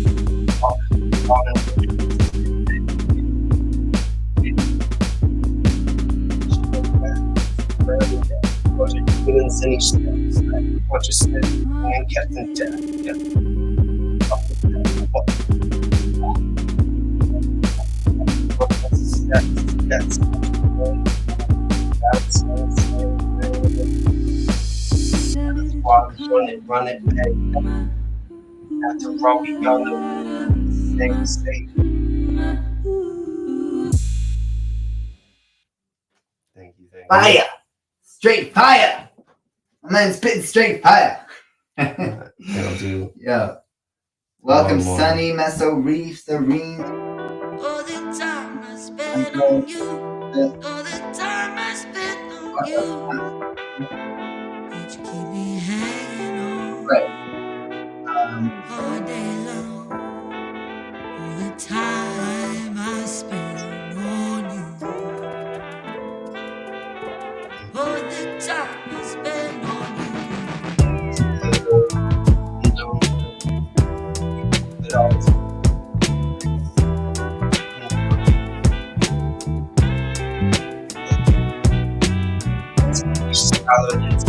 Feelings in each step, like consciousness and kept in check. That's why we run it back. After all, we gonna stay. Thank you. Fire! Straight fire! My man's spitting straight fire. Yeah. Welcome, Sunny, Meso, Reef, Serene. All the time I spent on you. All the time I spent on you. But you keep me hanging on. Right. All day long. All the time I spent on you. All the time I spent on you. intelligence,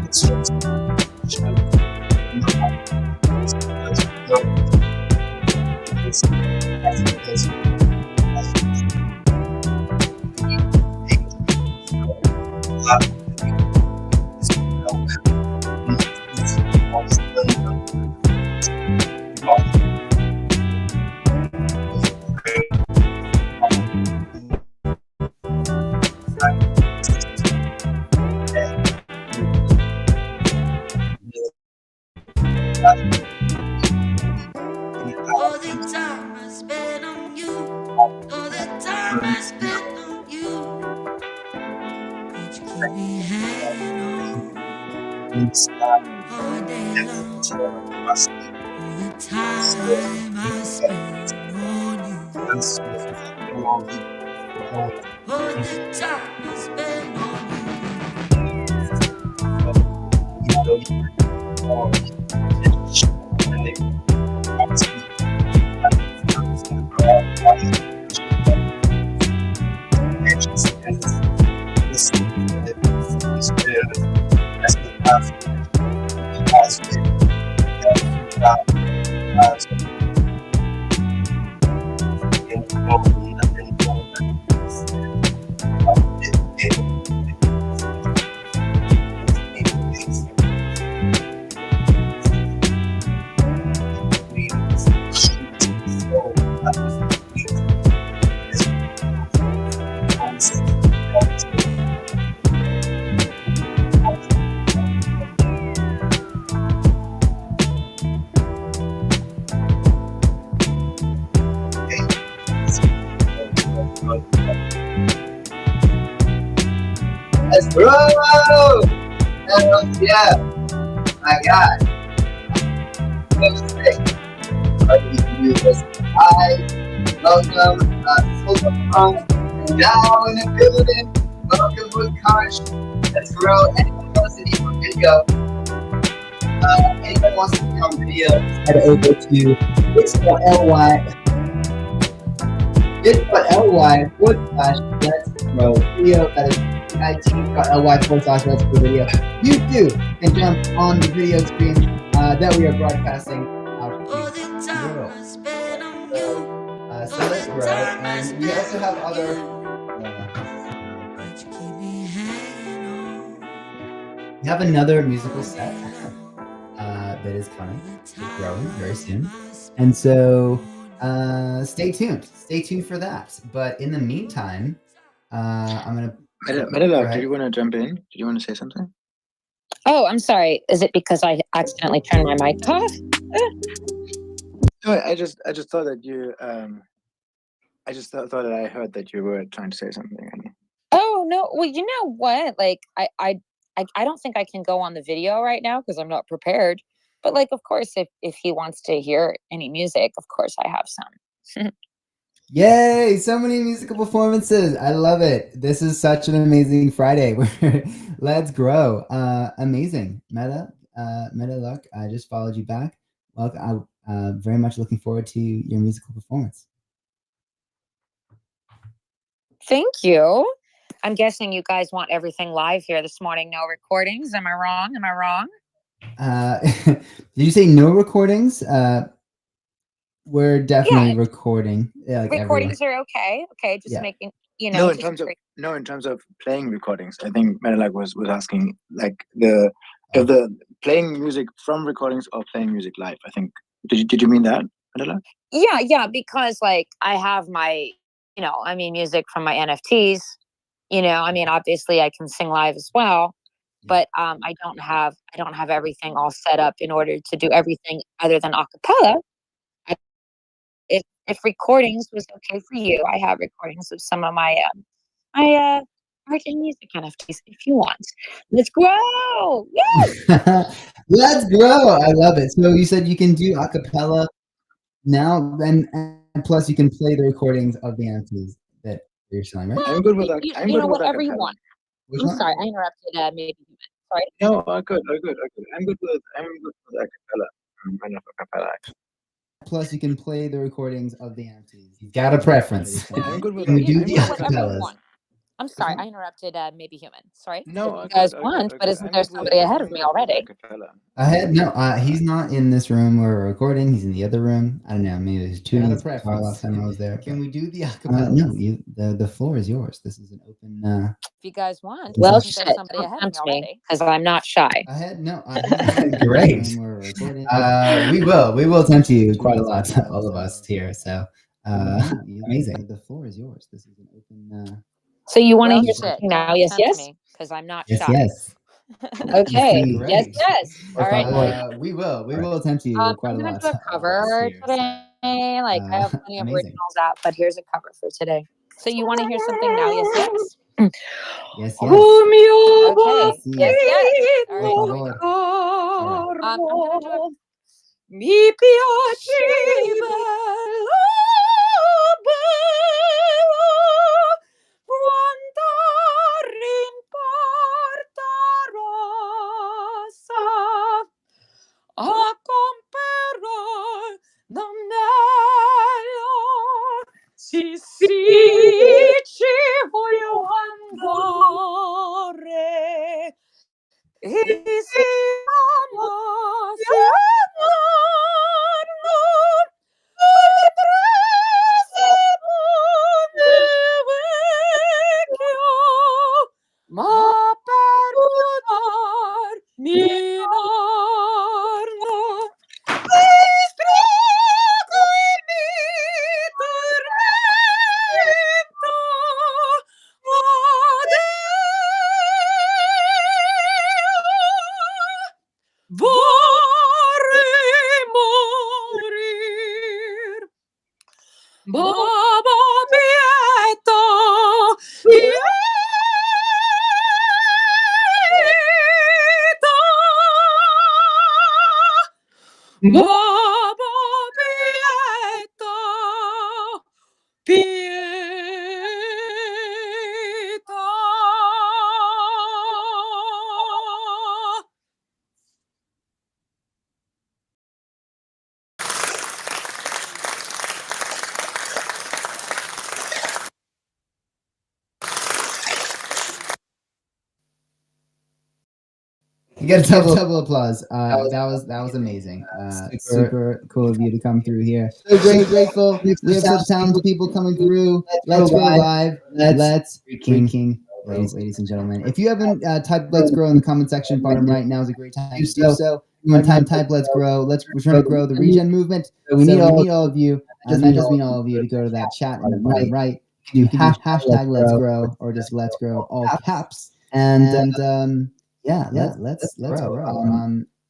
it starts to show in the life. Because we know it's as it is, as it is. We take a lot of this help. It's always done. All the time I spent on you, all the time I spent on you, but you keep me hanging on all day long. All the time I spent on you, all the time I spent Let's grow! Yeah, my God. What we can do this. Hi, welcome, Silver Punk, now in the building. Welcome, Woodkarsh. Let's grow. Anyone wants to be on video? Anyone wants to be on video? Head over to bit.ly. bit.ly /let's grow video. That is bit.ly/let's grow video. You too can jump on the video screen that we are broadcasting out to the world. So let's grow. And we also have other. We have another musical set that is coming. It's growing very soon. And so stay tuned. Stay tuned for that. But in the meantime, I'm going to... Metalog, did you want to jump in? Did you want to say something? Oh, I'm sorry. Is it because I accidentally turned my mic off? No, I just thought that you I just thought that I heard that you were trying to say something. Oh no! Well, you know what? Like, I don't think I can go on the video right now because I'm not prepared. But like, of course, if he wants to hear any music, of course I have some. Yay! So many musical performances. I love it. This is such an amazing Friday. Let's grow. Amazing. Meta Luck. I just followed you back. Well, I'm very much looking forward to your musical performance. Thank you. I'm guessing you guys want everything live here this morning. No recordings. Am I wrong? Am I wrong? Did you say no recordings? We're definitely recording. Yeah, like recordings are okay. Okay, just making No, in terms of playing recordings. I think Metalog was asking like if the playing music from recordings or playing music live. I think did you mean that, Metalog? Yeah, because like I have my music from my NFTs. Obviously I can sing live as well, but I don't have everything all set up in order to do everything other than a cappella. If recordings was okay for you, I have recordings of some of my art and music NFTs if you want. Let's grow! Let's grow! I love it. So you said you can do a cappella now, and plus you can play the recordings of the NFTs that you're selling, right? I'm good with that. Whatever you want. I'm sorry, I interrupted. Maybe. Sorry. No, good. I'm good with a cappella. I'm not a cappella. Plus, you can play the recordings of the NFTs. You've got a preference. I'm good with Can we do the whatever you want. I'm sorry, I interrupted Maybe Human. Sorry. No, If all you guys good, all want, good, all but good. isn't there somebody I ahead of think me we'll play already? a cappella. Ahead? No, he's not in this room where we're recording. He's in the other room. I don't know. Maybe there's two Got a needs guitar preference. last time I was there. Can but, we do the acapella? no, the floor is yours. This is an open. If you guys want, Well, isn't there somebody don't ahead of me tempt me, already? Because I'm not shy. Ahead? No, he's not in this Great. room where we're recording. We will tempt you Two quite a needs lot, guitar, all of so us here. So, amazing. amazing. The floor is yours. This is an open. So you want to Well, hear shit. something now? Yes, yes. Because I'm not Yes, shy. yes. Okay. Great. Yes, yes. Or All right. we will tempt you quite I'm a gonna lot. do a cover today. Like I have plenty of amazing. originals out, but here's a cover for today. So you want to hear something now? Yes, yes. Yes, yes. Okay. Yes, yes. All right. Por Here we favor. go. I'm gonna do a Mi piaceva andare in porta rossa a comprare d'anello. Sì, sì, ci voglio andare. E si ama, si amano, vedresti ponte vecchio, ma per mudarmi narno, mi strogo e mi tormento, vorrei morir. Baba Pietà, Pietà, Baba Pietà, Pietà. You get a double applause. That was amazing. Super cool of you to come through here. So grateful. We have such talented people coming through. Let's go live. Let's freaking go, ladies and gentlemen. If you haven't typed "Let's Grow" in the comment section bottom right, now is a great time to do so. You want to type "Let's Grow"? We're trying to grow the regen movement. So we need all of you, and that just means all of you to go to that chat in the bottom right. You can do hashtag "Let's Grow" or just "Let's Grow" all caps. And let's grow.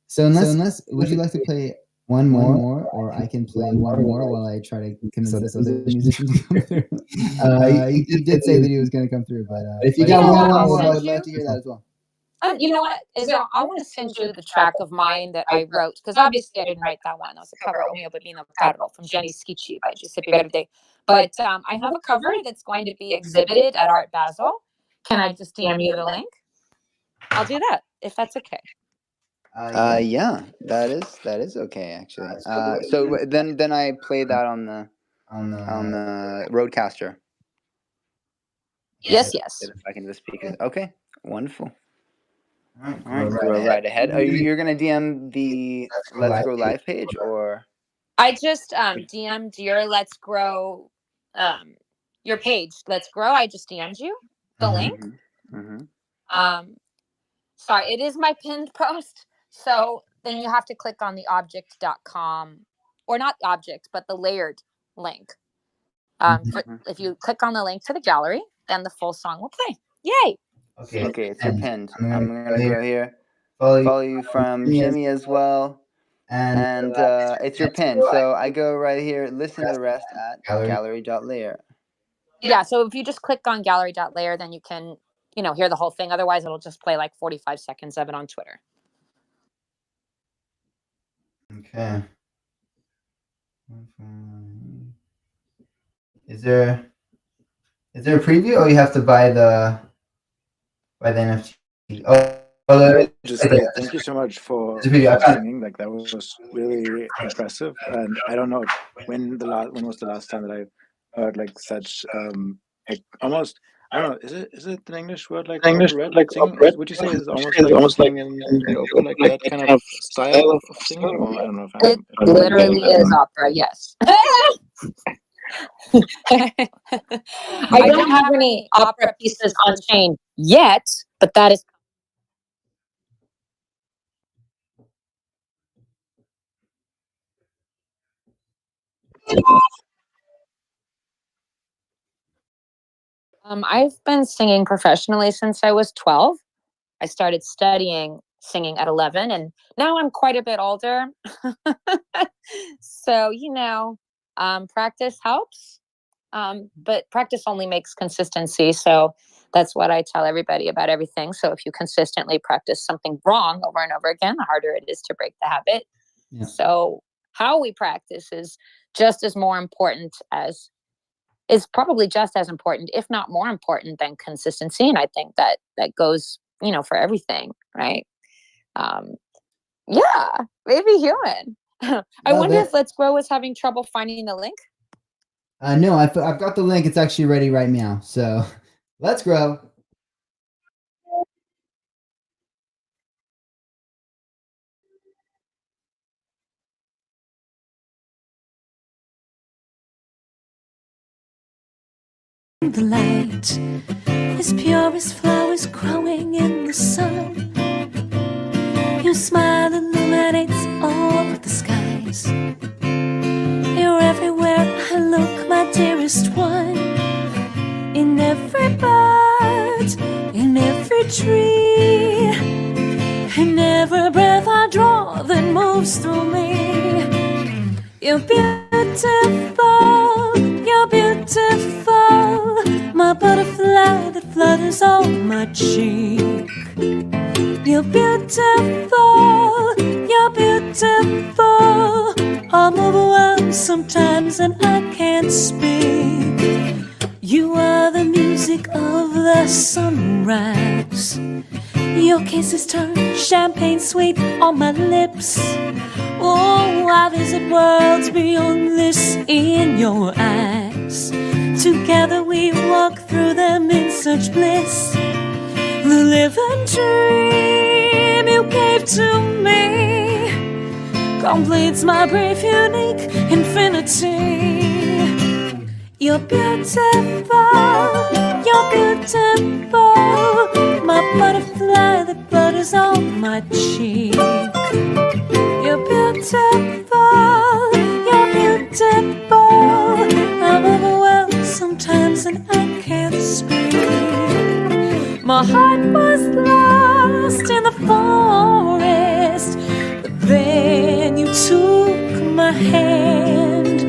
So unless would you like to play one more, or I can play one more while I try to convince this other musician to come through? He did say that he was going to come through, but if you got one more, I would love to hear that as well. You know what, Israel? I want to send you the track of mine that I wrote because obviously I didn't write that one. That was a cover, "O mio bambino caro" from Jenny Schicchi by Giuseppe Verdi. But I have a cover that's going to be exhibited at Art Basel. Can I just DM you the link? I'll do that if that's okay. Yeah, that is okay actually. So then I play that on the Roadcaster. Yes, yes. Back into the speakers. Okay, wonderful. All right, go right ahead. You're gonna DM the Let's Grow Live page, or I just DM'd your Let's Grow, your page. Let's Grow. I just DM'd you the link. Sorry, it is my pinned post. So then you have to click on the object.com, or not object, but the layered link. If you click on the link to the gallery, then the full song will play. Yay! Okay, it's your pinned. I'm gonna go here. Follow you from Jimmy as well, and it's your pin. So I go right here. Listen to the rest at gallery.layer. Yeah, so if you just click on gallery.layer, then you can, hear the whole thing. Otherwise, it'll just play like 45 seconds of it on Twitter. Okay. Is there a preview, or you have to buy the NFT? Just say thank you so much for singing. Like that was really impressive, and I don't know when was the last time that I heard like such like almost I don't know. Is it an English word like operatic singing? Would you say it's almost like singing in the opera, like that kind of style of singing? Or I don't know if It I'm literally is opera, yes. I don't have any opera pieces on chain yet, but that is. I've been singing professionally since I was 12. I started studying singing at 11, and now I'm quite a bit older. So, practice helps, but practice only makes consistency. So that's what I tell everybody about everything. So if you consistently practice something wrong over and over again, the harder it is to break the habit. Yeah. So how we practice is just as more important as is probably just as important, if not more important than consistency. And I think that goes, for everything, right? Yeah, maybe human. I wonder if Let's Grow is having trouble finding the link. No, I've got the link. It's actually ready right now. So let's grow. The light is pure as flowers growing in the sun. Your smile illuminates all of the skies. You're everywhere I look, my dearest one. In every bird, in every tree, in every breath I draw that moves through me. You're beautiful, you're beautiful, my butterfly that flutters on my cheek. You're beautiful, you're beautiful. I'm overwhelmed sometimes and I can't speak. You are the music of the sunrise. Your kisses turn champagne sweet on my lips. Oh, I visit worlds beyond this in your eyes. Together we walk through them in such bliss. The living dream you gave to me completes my brief, unique infinity. You're beautiful, you're beautiful, my butterfly that flutters on my cheek. You're beautiful, you're beautiful. I'm overwhelmed sometimes and I can't speak. My heart was lost in the forest, but then you took my hand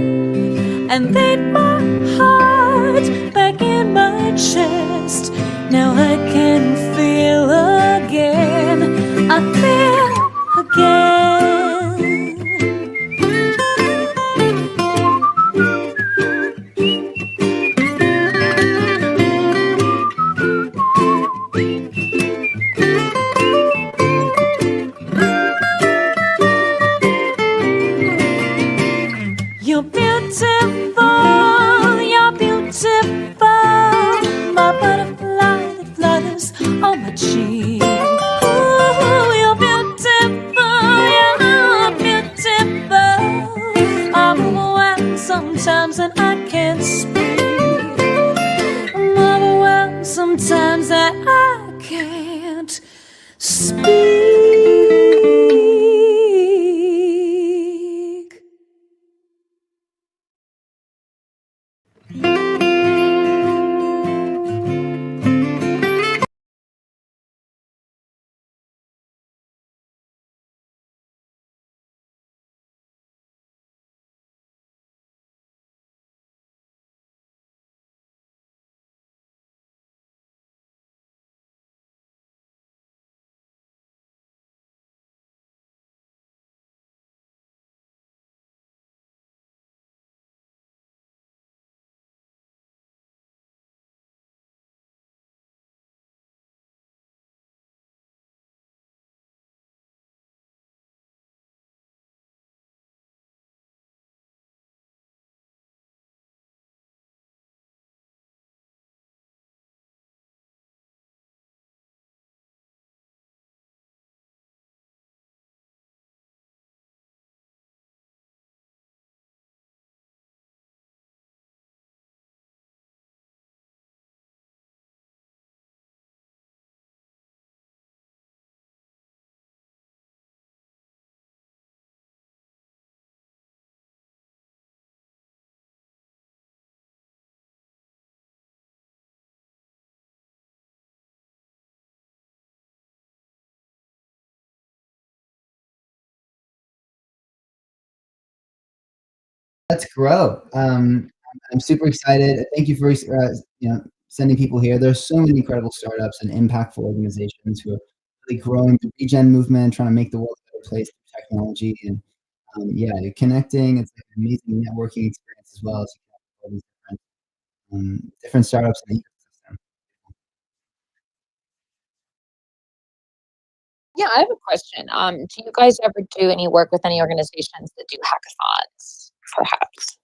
and laid my heart back in my chest. Now I can feel again, I feel again. You're beautiful, you're beautiful, my butterfly that flutters let's grow. I'm super excited. Thank you for sending people here. There's so many incredible startups and impactful organizations who are really growing the regen movement, trying to make the world a better place through technology. And yeah, connecting. It's like an amazing networking experience as well as all these different startups in the ecosystem. Yeah, I have a question. Do you guys ever do any work with any organizations that do hackathons, perhaps?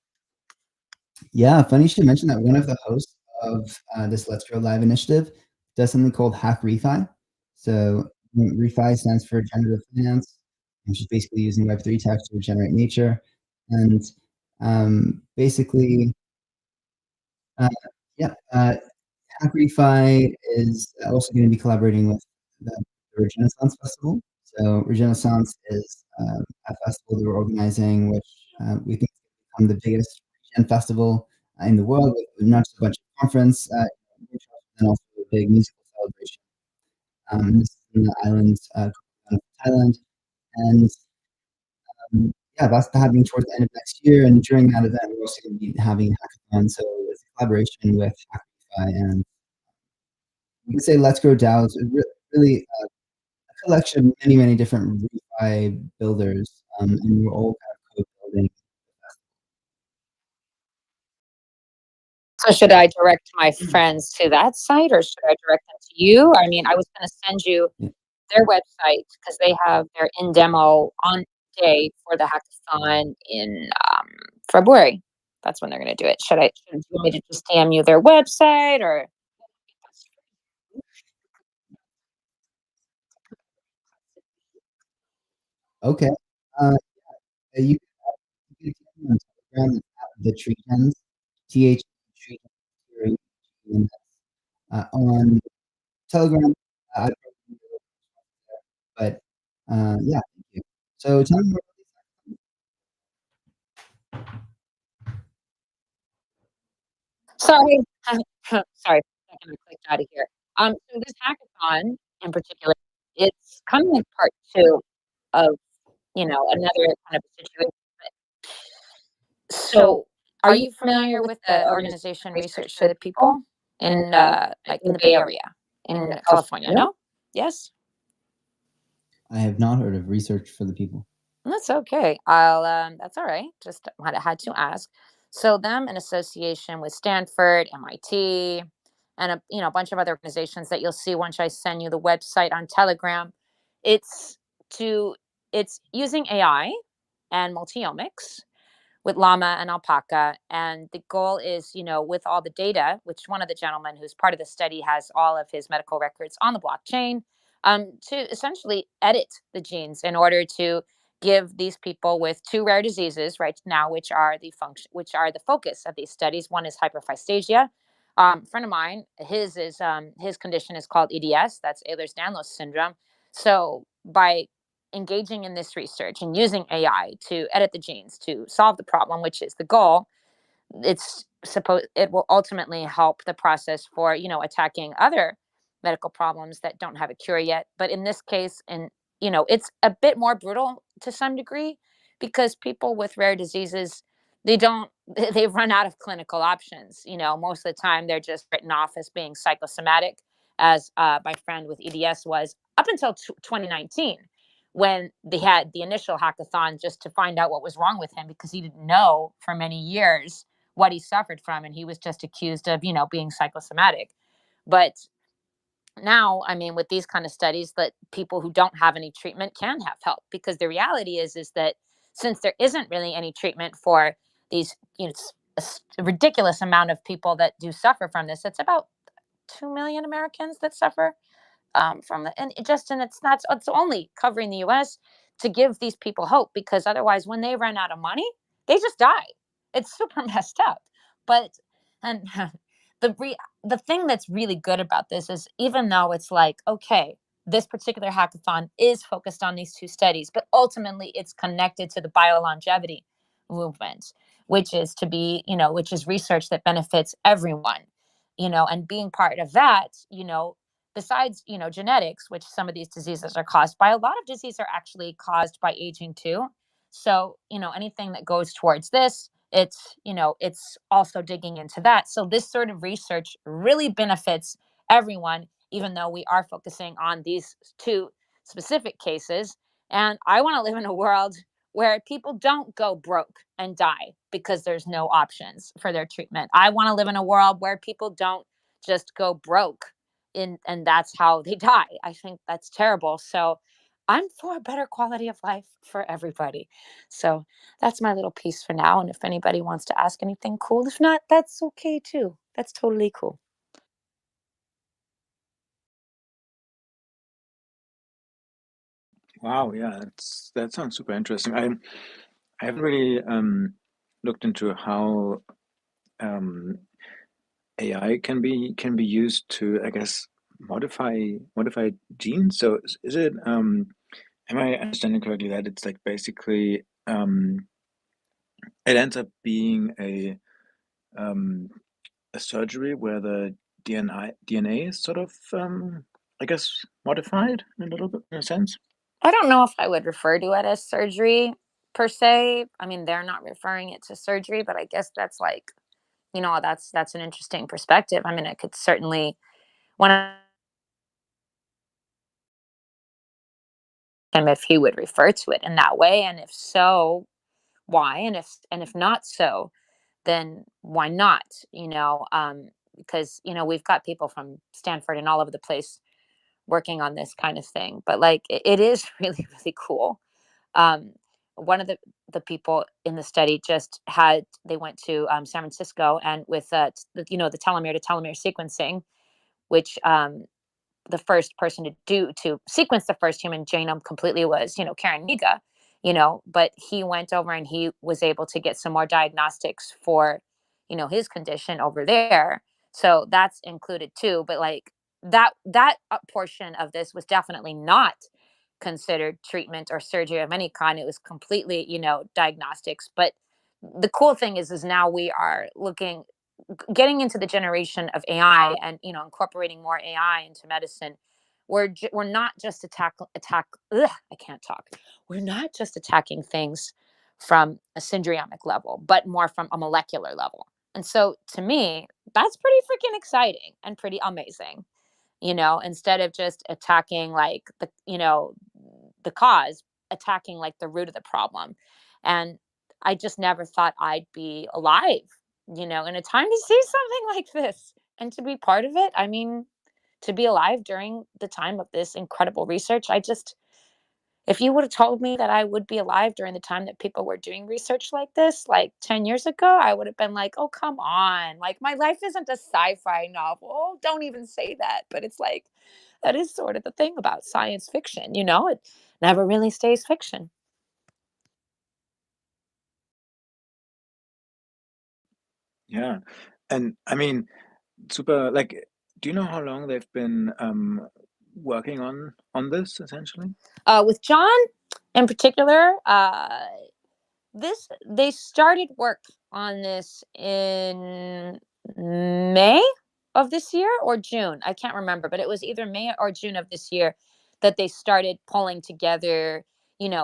Yeah, funny you should mention that. One of the hosts of this Let's Grow Live initiative does something called Hack Refi. So Refi stands for generative finance, which is basically using Web3 tech to regenerate nature. And basically, yeah, Hack Refi is also going to be collaborating with the Renaissance Festival. So Renaissance is a festival that we're organizing, which we think is going to become the biggest regen festival in the world, with not just a bunch of conference, and also a big musical celebration. This is in the islands of Thailand, and yeah, that's happening towards the end of next year. And during that event, we're also going to be having a hackathon. So it's a collaboration with Hackify, and you can say Let's Grow DAO is really a collection of many different refi builders, and we're all kind of co-building. So should I direct my friends to that site or should I direct them to you? I mean, I was going to send you their website because they have their in demo on day for the hackathon in February. That's when they're going to do it. Should you want me to just DM you their website or? Okay. You can on Telegram at the Tree Gens, TH Tree Gens, on Telegram. But yeah, thank you. So tell me more. Sorry, sorry. I clicked out of here. So this hackathon in particular, it's kind of like part two of another kind of situation. So, are you familiar with the organization Research for the People in like in the Bay Area in California? No? Yes? I have not heard of Research for the People. That's okay. That's all right. Just had to ask. So them in association with Stanford, MIT, and a bunch of other organizations that you'll see once I send you the website on Telegram. It's it's using AI and multiomics with llama and alpaca. And the goal is, with all the data, which one of the gentlemen who's part of the study has all of his medical records on the blockchain, to essentially edit the genes in order to give these people with two rare diseases right now, which are the focus of these studies. One is hyperphastasia. Friend of mine, his condition is called EDS. That's Ehlers-Danlos syndrome. So by engaging in this research and using AI to edit the genes to solve the problem, which is the goal, it will ultimately help the process for attacking other medical problems that don't have a cure yet. But in this case, and it's a bit more brutal to some degree because people with rare diseases they've run out of clinical options. Most of the time they're just written off as being psychosomatic, as my friend with EDS was up until 2019 when they had the initial hackathon just to find out what was wrong with him because he didn't know for many years what he suffered from and he was just accused of being psychosomatic. But now, I mean, with these kind of studies, that people who don't have any treatment can have help because the reality is that since there isn't really any treatment for these a ridiculous amount of people that do suffer from this, it's about 2 million Americans that suffer from the and it's only covering the U.S. to give these people hope because otherwise, when they run out of money, they just die. It's super messed up. But and the thing that's really good about this is even though it's like okay, this particular hackathon is focused on these two studies, but ultimately it's connected to the biolongevity movement, which is which is research that benefits everyone, and being part of that, besides genetics, which some of these diseases are caused by, a lot of diseases are actually caused by aging too. So anything that goes towards this it's, you know, it's also digging into that. So this sort of research really benefits everyone, even though we are focusing on these two specific cases. And I want to live in a world where people don't go broke and die because there's no options for their treatment. I want to live in a world where people don't just go broke and that's how they die. I think that's terrible. So I'm for a better quality of life for everybody. So that's my little piece for now. And if anybody wants to ask anything cool, if not, that's okay too. That's totally cool. Wow, yeah, that sounds super interesting. I haven't really looked into how um, AI can be used to, I guess, modify genes. So is it am I understanding correctly that it's like basically it ends up being um, a surgery where the DNA is sort of I guess modified in a little bit in a sense? I don't know if I would refer to it as surgery per se. I mean, they're not referring it to surgery, but I guess that's like, you know, that's an interesting perspective. I mean, it could certainly when him if he would refer to it in that way, and if so, why? And if not so, then why not? Because we've got people from Stanford and all over the place working on this kind of thing. But like, it is really really cool. Um, one of the people in the study just had they went to San Francisco and with the telomere to telomere sequencing, which the first person to sequence the first human genome completely was Karen Miga, but he went over and he was able to get some more diagnostics for his condition over there. So that's included too. But like that portion of this was definitely not considered treatment or surgery of any kind. It was completely diagnostics. But the cool thing is now we are getting into the generation of AI and incorporating more AI into medicine. We're not just I can't talk. We're not just attacking things from a syndromic level, but more from a molecular level. And so to me, that's pretty freaking exciting and pretty amazing. Instead of just attacking like the cause, attacking like the root of the problem. And I just never thought I'd be alive, in a time to see something like this and to be part of it. I mean, to be alive during the time of this incredible research, if you would have told me that I would be alive during the time that people were doing research like this, like 10 years ago, I would have been like, oh, come on. Like, my life isn't a sci fi novel. Don't even say that. But it's like, that is sort of the thing about science fiction, it never really stays fiction. Yeah. And I mean, super like do you know how long they've been working on this essentially? With John in particular, they started work on this in May of this year or June. I can't remember, but it was either May or June of this year that they started pulling together,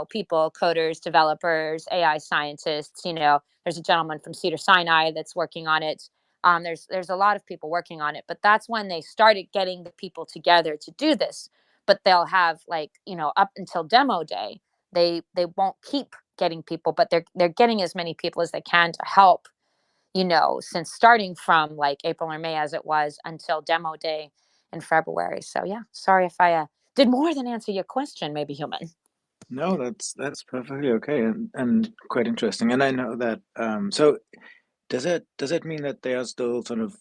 people, coders, developers, AI scientists. There's a gentleman from Cedar Sinai that's working on it. There's a lot of people working on it, but that's when they started getting the people together to do this. But they'll have like, up until demo day, they won't keep getting people, but they're getting as many people as they can to help, since starting from like April or May as it was until demo day in February. So yeah, sorry if I did more than answer your question, maybe human. No, that's perfectly okay and quite interesting. And I know that so does it mean that they are still sort of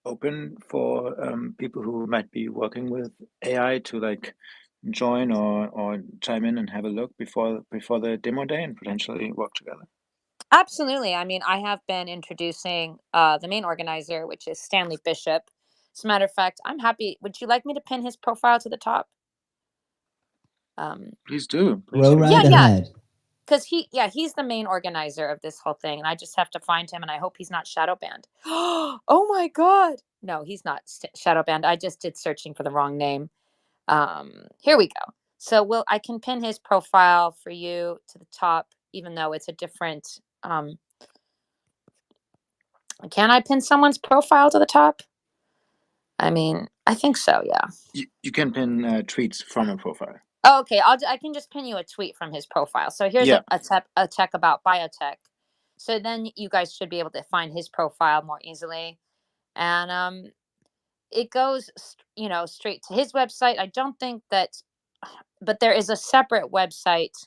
open for people who might be working with AI to like join or chime in and have a look before the demo day and potentially work together? Absolutely. I mean, I have been introducing the main organizer, which is Stanley Bishop. As a matter of fact, I'm happy. Would you like me to pin his profile to the top? Please do. Please Go do. right Yeah, ahead. because he's the main organizer of this whole thing, and I just have to find him, and I hope he's not shadow banned. Oh my god, no, he's not shadow banned. I just did searching for the wrong name. Here we go. So I can pin his profile for you to the top, even though it's a different Can I pin someone's profile to the top? I mean, I think so, yeah. You can pin tweets from a profile. Oh, okay, I can just pin you a tweet from his profile. So here's Yeah. a tech about biotech. So then you guys should be able to find his profile more easily. And it goes, straight to his website. I don't think that, but there is a separate website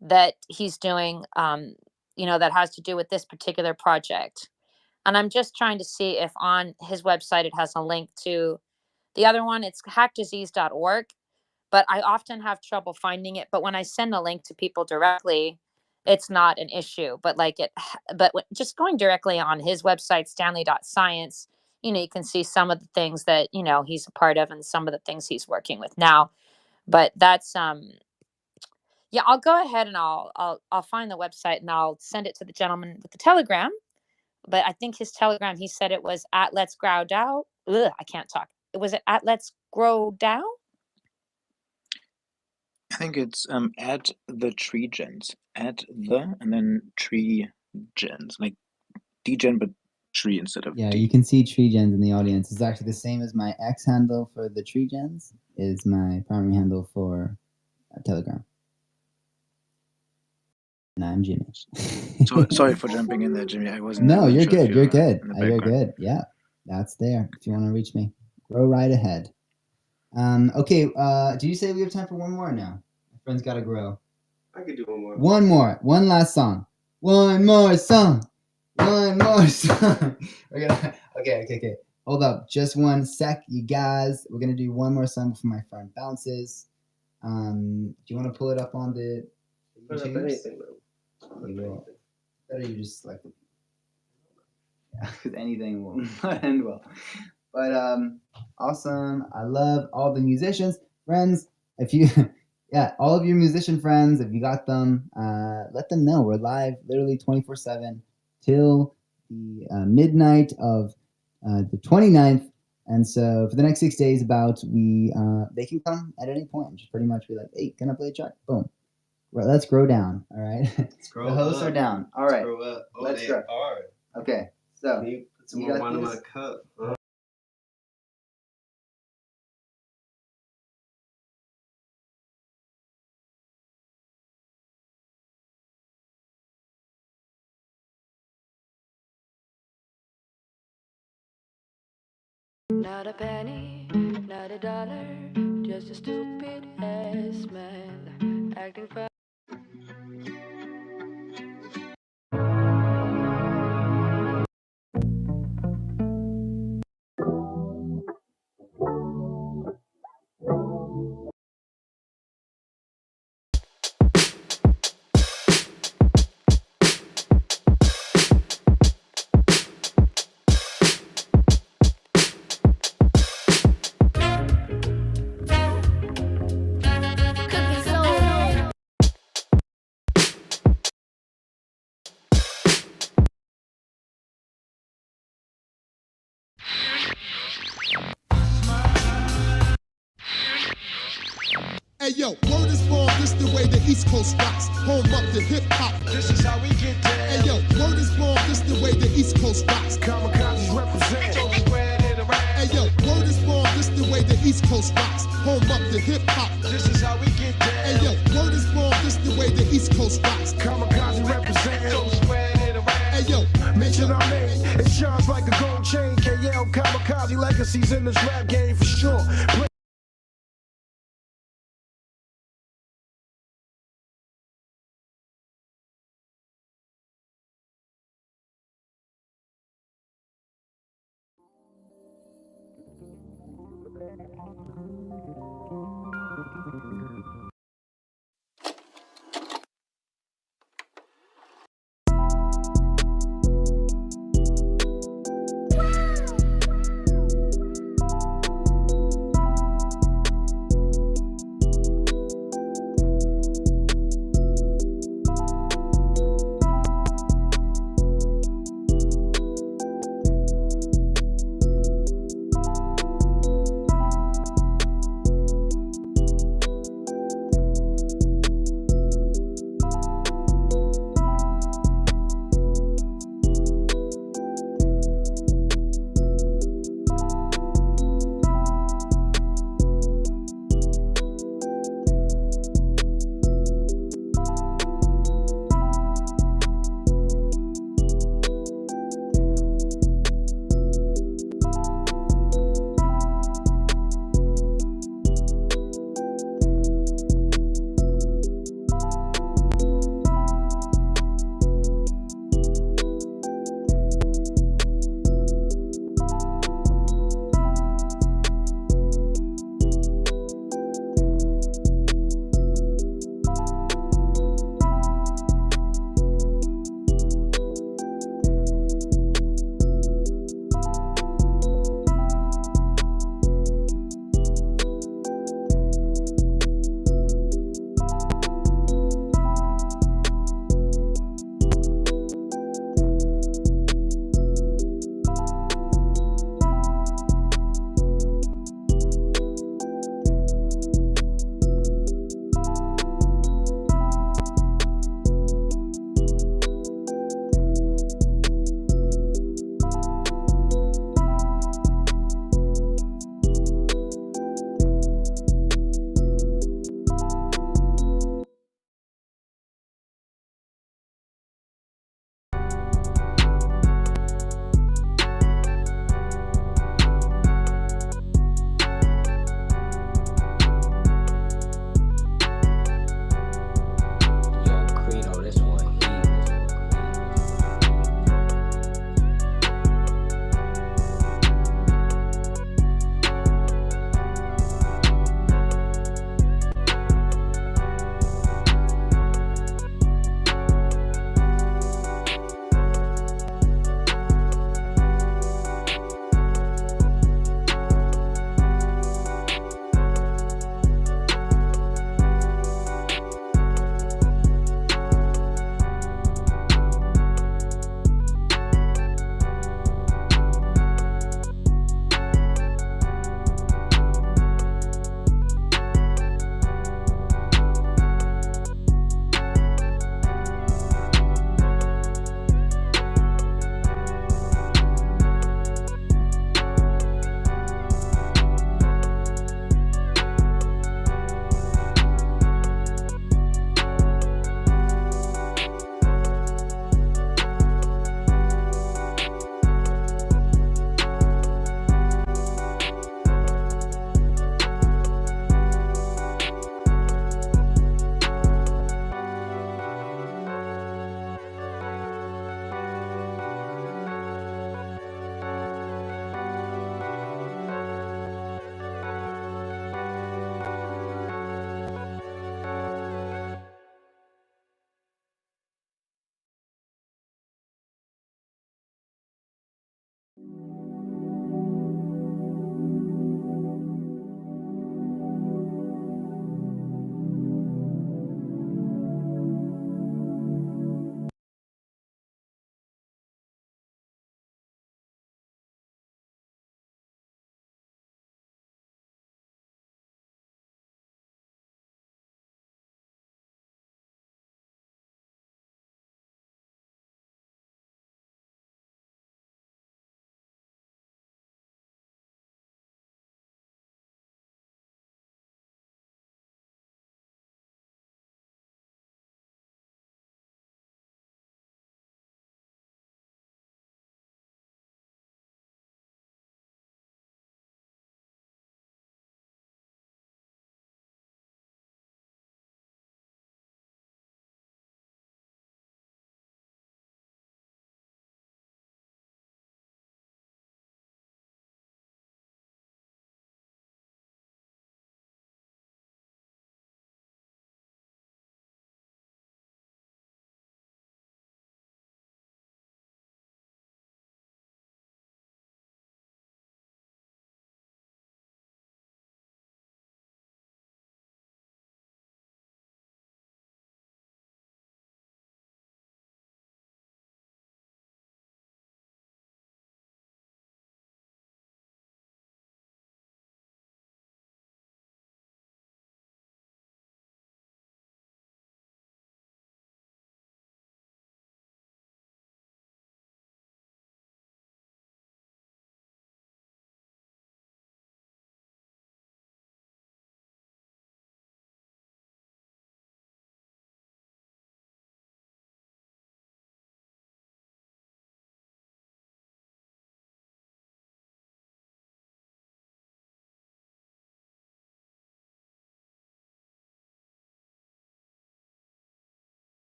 that he's doing, that has to do with this particular project. And I'm just trying to see if on his website it has a link to the other one. It's hackdisease.org, but I often have trouble finding it. But when I send a link to people directly, it's not an issue. But just going directly on his website, stanley.science, you can see some of the things that, he's a part of and some of the things he's working with now. But that's, yeah, I'll go ahead and I'll find the website and I'll send it to the gentleman with the Telegram. But I think his Telegram, he said it was at Let's Grow Down. Ugh, I can't talk. Was it at Let's Grow Down? I think it's at the tree gens. At the and then tree gens. Like degen but tree instead of Yeah, D. you can see tree gens in the audience. It's actually the same as my X handle for the tree gens is my primary handle for Telegram. And I'm Jimmy. So sorry for jumping in there, Jimmy. I wasn't. No, you're sure if good. You're good. in the You're background. good. Yeah, that's there. If you want to reach me, go right ahead. Okay. Do you say we have time for one more now? My friend's got to grow. I could do one more. One more. One last song. One more song. One more song. We're gonna. Okay. Hold up, just one sec, you guys. We're gonna do one more song before my friend bounces. Do you want to pull it up on the Put up YouTubes? anything, man. You will. Better you just select it. Yeah, because anything will not end well. But awesome. I love all the musicians, friends. If you, yeah, all of your musician friends, if you got them, let them know. We're live literally 24/7 till the midnight of the 29th. And so for the next 6 days, they can come at any point. Just pretty much be like, hey, can I play a track? Boom. Right, let's grow down. All right. The hosts are down. All right. Oh, let's grow. Okay. So Can you put some you more got wine in my this? cup? Huh? Not a penny, not a dollar, just a stupid ass man acting fine. Hey yo, word is born, this the way the East Coast rocks. Home up to hip hop. This is how we get down. Hey yo, word is born, this the way the East Coast rocks. Kamikazes represent. So spread it around. Hey yo, word is born, this the way the East Coast rocks. Home up to hip hop. This is how we get down. Hey yo, word is born, this the way the East Coast rocks. Kamikazes represent. So spread it around. Hey yo, mention our name. It shines like a gold chain. KL Kamikaze legacies in this rap game for sure.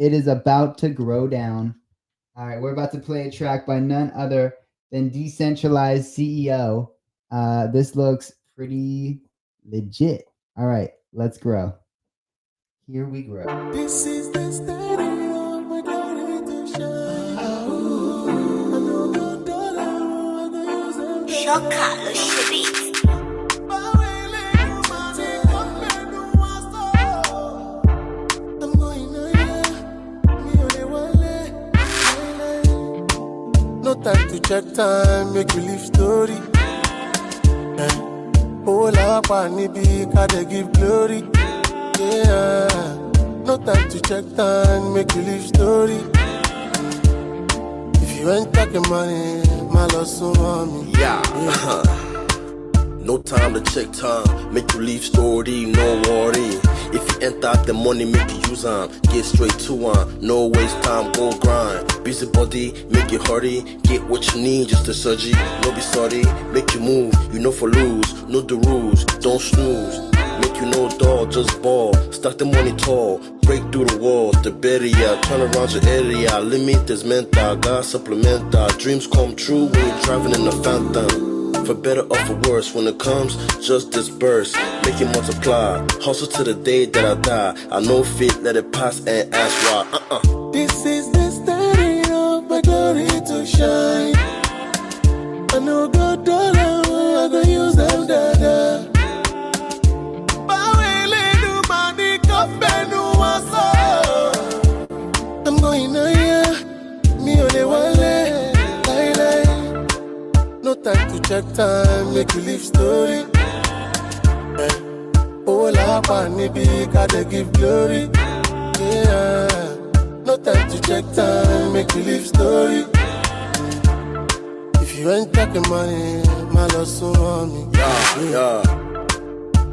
It is about to grow down. All right, we're about to play a track by none other than Decentralized CEO. This looks pretty legit. All right, let's grow. Here we grow. This is the starting of my glory to shine. Chocolate Street. No time to check time, make you live story. Oh, la nibi kada give glory. Yeah. No time to check time, make you live story. If you ain't talking money, my loss on me. Yeah. No time to check time, make you leave story, no worry. If you enter the money, make you use get straight to no waste time, go grind. Busy body, make you hurry, get what you need, just a surgery. No be sorry, make you move, you know for lose, know the rules, don't snooze. Make you no dog, just ball, stack the money tall, break through the walls, the barrier, turn around your area, limit is mental, God supplemental, dreams come true when you're driving in a phantom. For better or for worse, when it comes, just disperse, make it multiply. Hustle to the day that I die. I know fit, let it pass and ask why. This is the starting of my glory to shine. I know God dollar, I go use them dada. I'm going higher, me only one leg, no time to check time, make you live story. Oh, la nibi kada give glory. Yeah. No time to check time, make you live story. If you ain't talking money, my loss on me. Yeah.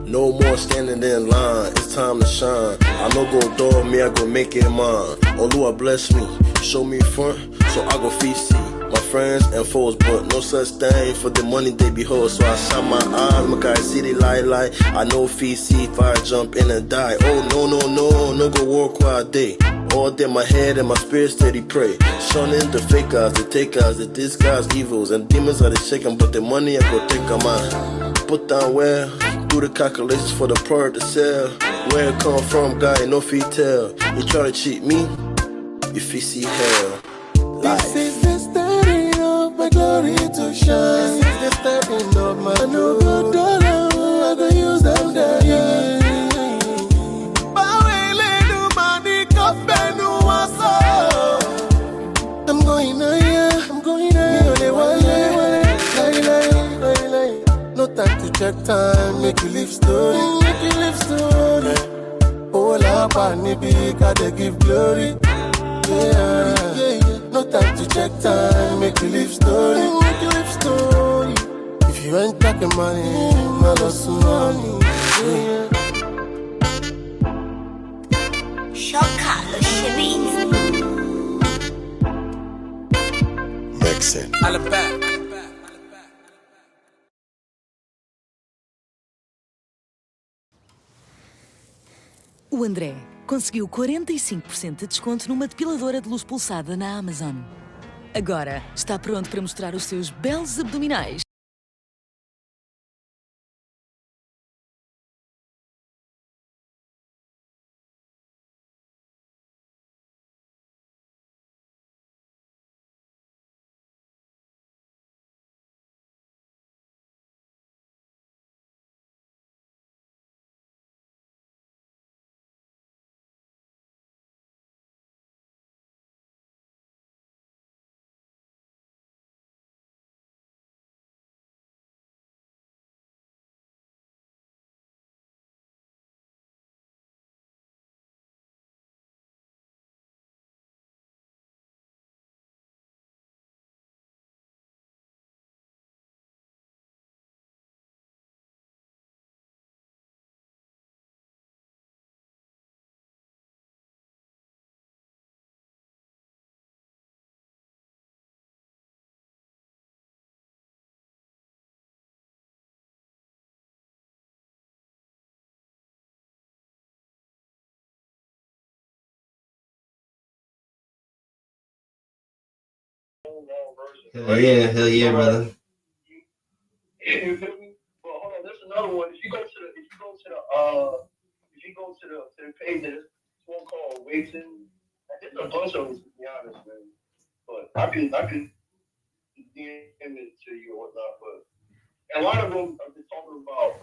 No more standing in line, it's time to shine. I no go door, me I go make it mine. Oluwa bless me, show me front, so I go feast see. My friends and foes, but no such thing for the money they behold. So I shine my eyes, my guys see the light. I know feast see if I jump in and die. Oh no go work all day. All day my head and my spirit steady pray. Shunning the fakers, the takers, the disguised evils, and demons are the shaking, but the money I go take on mine. Put down where, do the calculations for the product to sell. Where it come from, guy, no fee tell. You try to cheat me, if you see hell. Life. This is the starting of my glory to shine. This is the starting of my no good dollar, I go use them there. I'm going higher, no time to check time, make you live story. Oh, la nibi kada give glory. Yeah. No time to check time, make you live story. If you ain't talking money, my loss on me. Chocolate Street. Mixing. O André conseguiu 45% de desconto numa depiladora de luz pulsada na Amazon. Agora está pronto para mostrar os seus belos abdominais. Hell yeah, brother. You feel me? But hold on, there's another one. If you go to the page, there's one called Waiting. There's a bunch of them, to be honest, man. But I can DM it to you or whatnot. But a lot of them are just talking about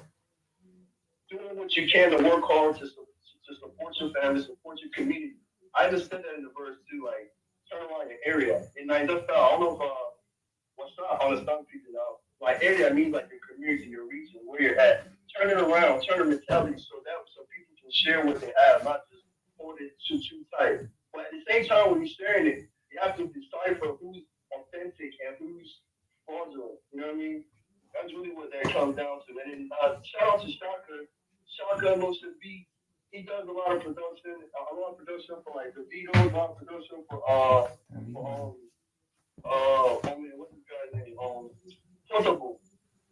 doing what you can to work hard to support your family, support your community. I just said that in the verse too, like turn around your area. And I just I don't know if what's not understand people now. Like area means like your community, your region, where you're at. Turn it around, turn the mentality so people can share what they have, not just hold it too tight. But at the same time, when you're sharing it, you have to decipher who's authentic and who's fraudulent. You know what I mean? That's really what that comes down to. And then shout out to Shaka. Shaka knows the beat. He does a lot of production for like the Beatles, a lot of production for oh man, what's this guy's name? Portable.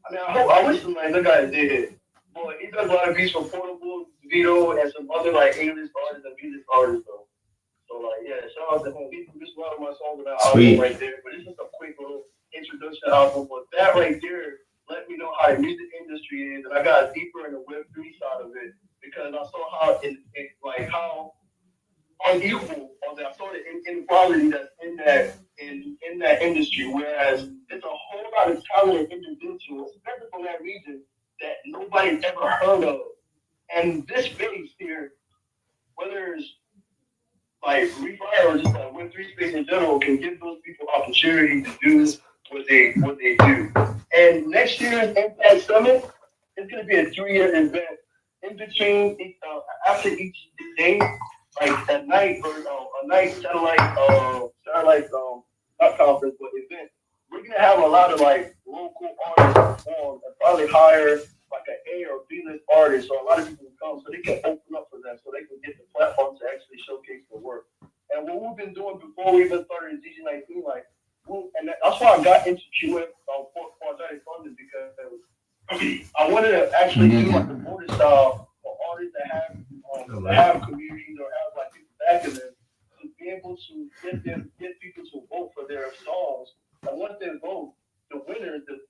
I mean, I wish the guy did, but he does a lot of beats for Portable, Vito, and some other like English artists and music artists though. So like, yeah, shout out to him. He produced a lot of my songs on that album right there. But it's just a quick little introduction album. But that right there let me know how the music industry is, and I got deeper in the Web3 side of it because I saw how how unequal or I saw the inequality that's in that industry. Whereas there's a whole lot of talented individuals, especially from that region, that nobody's ever heard of. And this space here, whether it's like Refire or just like Web3 space in general, can give those people opportunity to do what they do. And next year's Impact Summit is going to be a 3-year event. In between, after each day, like at night or a night satellite not conference but event, we're gonna have a lot of like local artists perform and probably hire like an A or B list artist, so a lot of people will come so they can open up for them, so they can get the platform to actually showcase their work. And what we've been doing before we even started in DG19, and that's why I got into QF for funding, because I wanted to actually do like the border style for artists that have communities or have like people backing them, to be able to get people to vote for their songs. And once they vote, the winners, the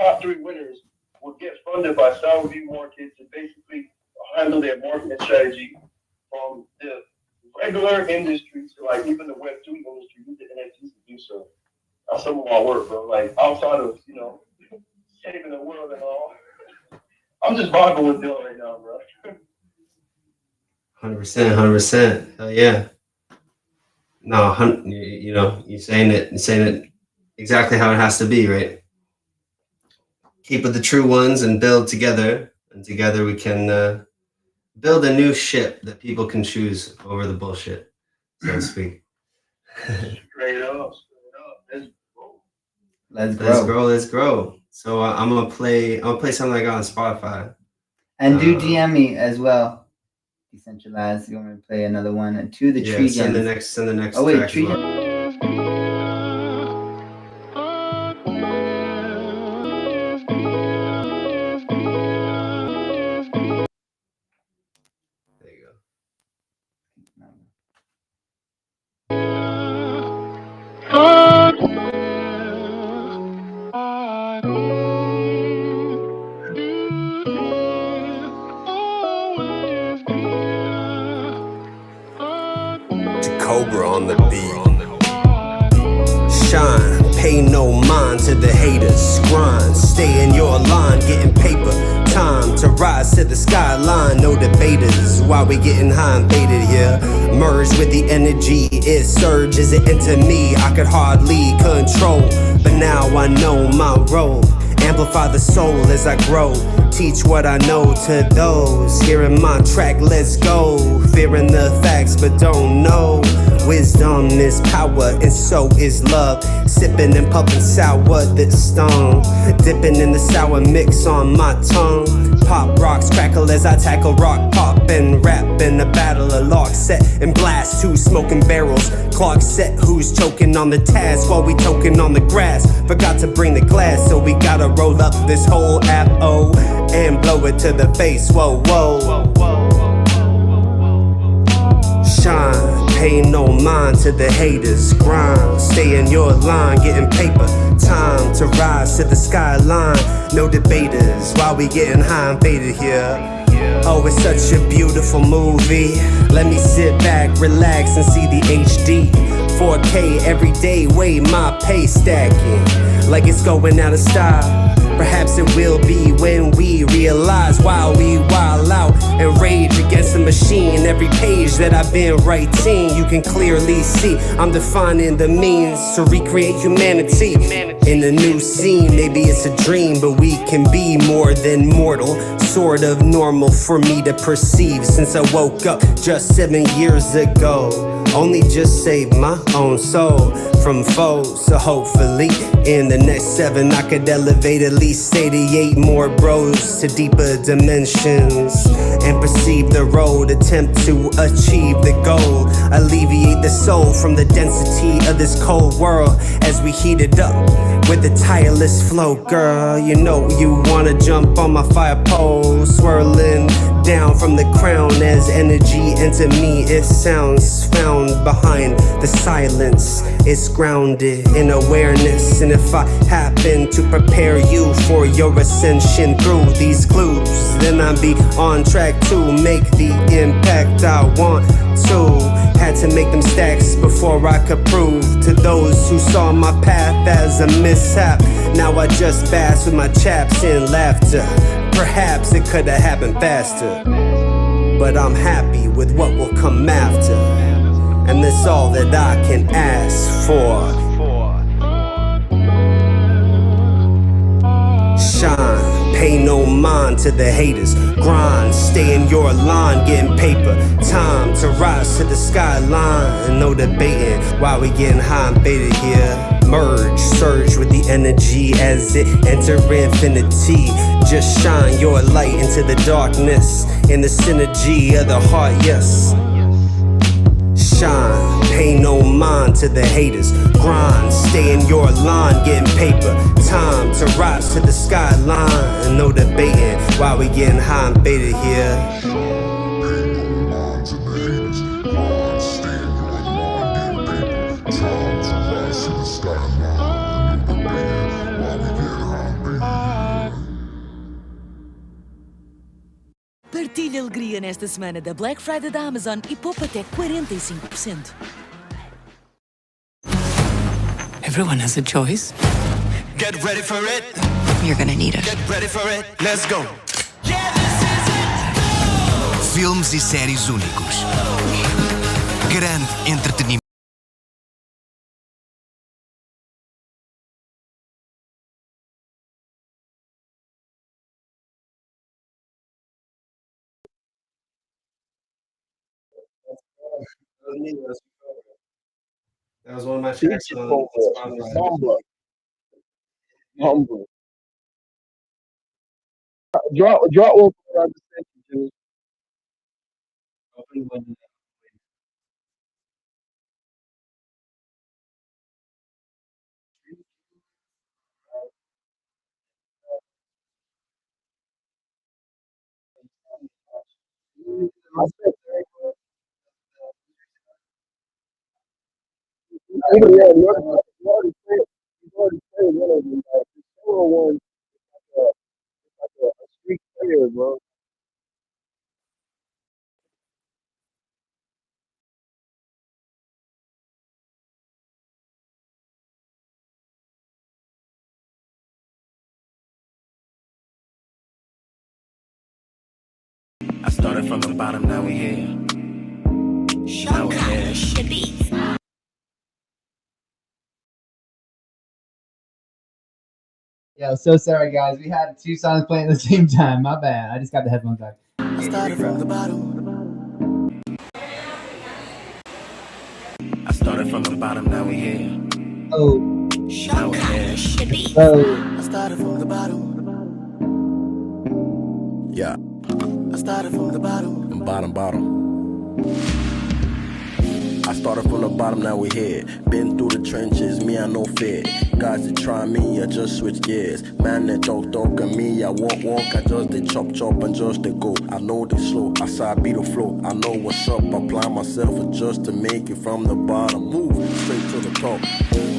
top 3 winners will get funded by Soundview Market to basically handle their marketing strategy from the regular industry to like even the Web3 industry, use the NFTs to do so. That's some of my work, bro. Like outside of saving the world and all, I'm just vibing with Bill right now, bro. 100%. Hell yeah. No, you're saying it exactly how it has to be, right? Keep with the true ones and build together, and together we can build a new ship that people can choose over the bullshit, so to speak. Straight up. Let's grow. So I'm gonna play something I got on Spotify. And do DM me as well. Decentralized. You want me to play another one? To the Tree Send the Gens. next. Oh wait, track Tree as well. Gens. There you go. Cobra on the beat. Shine, pay no mind to the haters. Grind, stay in your line, getting paper. Time to rise to the skyline, no debaters. While we getting high and faded here, merge with the energy, it surges it into me. I could hardly control, but now I know my role. Amplify the soul as I grow. Teach what I know to those hearing my track, let's go. Fearing the facts but don't know. Wisdom is power and so is love. Sipping and pumping sour that's stung. Dipping in the sour mix on my tongue. Pop rocks crackle as I tackle rock pop and rap in a battle of lock set and blast 2 smoking barrels. Clock set who's choking on the task while we toking on the grass. Forgot to bring the glass, so we gotta roll up this whole apple and blow it to the face. Whoa, whoa. Shine, pay no mind to the haters. Grind, stay in your line, getting paper. Time to rise to the skyline. No debaters, while we getting high and faded here. Oh, it's such a beautiful movie. Let me sit back, relax, and see the HD. 4K every day, way my pay stacking like it's going out of style. Perhaps it will be when we realize while we wild out and rage against the machine. Every page that I've been writing, you can clearly see I'm defining the means to recreate humanity in a new scene. Maybe it's a dream, but we can be more than mortal. Sort of normal for me to perceive since I woke up just 7 years ago. Only just saved my own soul from foes. So hopefully in the next 7 I could elevate at least 88 more bros to deeper dimensions and perceive the road, attempt to achieve the goal, alleviate the soul from the density of this cold world as we heat it up with a tireless flow. Girl, you know you wanna jump on my fire pole, swirling down from the crown as energy into me. It sounds found behind the silence. It's grounded in awareness, and if I happen to prepare you for your ascension through these clues, then I'll be on track to make the impact I want to. Had to make them stacks before I could prove to those who saw my path as a mishap. Now I just bask with my chaps in laughter. Perhaps it could have happened faster, but I'm happy with what will come after, and that's all that I can ask for. Shine, pay no mind to the haters. Grind, stay in your line, getting paper. Time to rise to the skyline. No debating while we getting high and faded here. Merge, surge with the energy as it enter infinity. Just shine your light into the darkness in the synergy of the heart, yes. Shine, pay no mind to the haters. Grind, stay in your line, getting paper. Time to rise to the skyline. No debating while we getting high and faded here. Partilha alegria nesta semana da Black Friday da Amazon e poupa até 45%. Everyone has a choice. Get ready for it. You're gonna need it. Get ready for it. Let's go. Filmes e séries únicos. Grande entretenimento. That was one of my tracks on Spotify. Humble. Drop one for our Jimmy. You already played one of them. Like, the solo one is like a street player, bro. I started from the bottom, now we here. Now we're here. Yo, so sorry guys. We had 2 songs playing at the same time. My bad. I just got the headphones back. I started from the bottom. I started from the bottom, now we here. Oh. Now we're here. Oh. I started from the bottom. Yeah. I started from the bottom. Bottom. I started from the bottom, now we here. Been through the trenches, me I no fear. Guys that try me, I just switch gears. Man that talk and me, I walk. I just they chop and just they go. I know they slow, I saw beat the flow. I know what's up, apply myself just to make it from the bottom. Move straight to the top.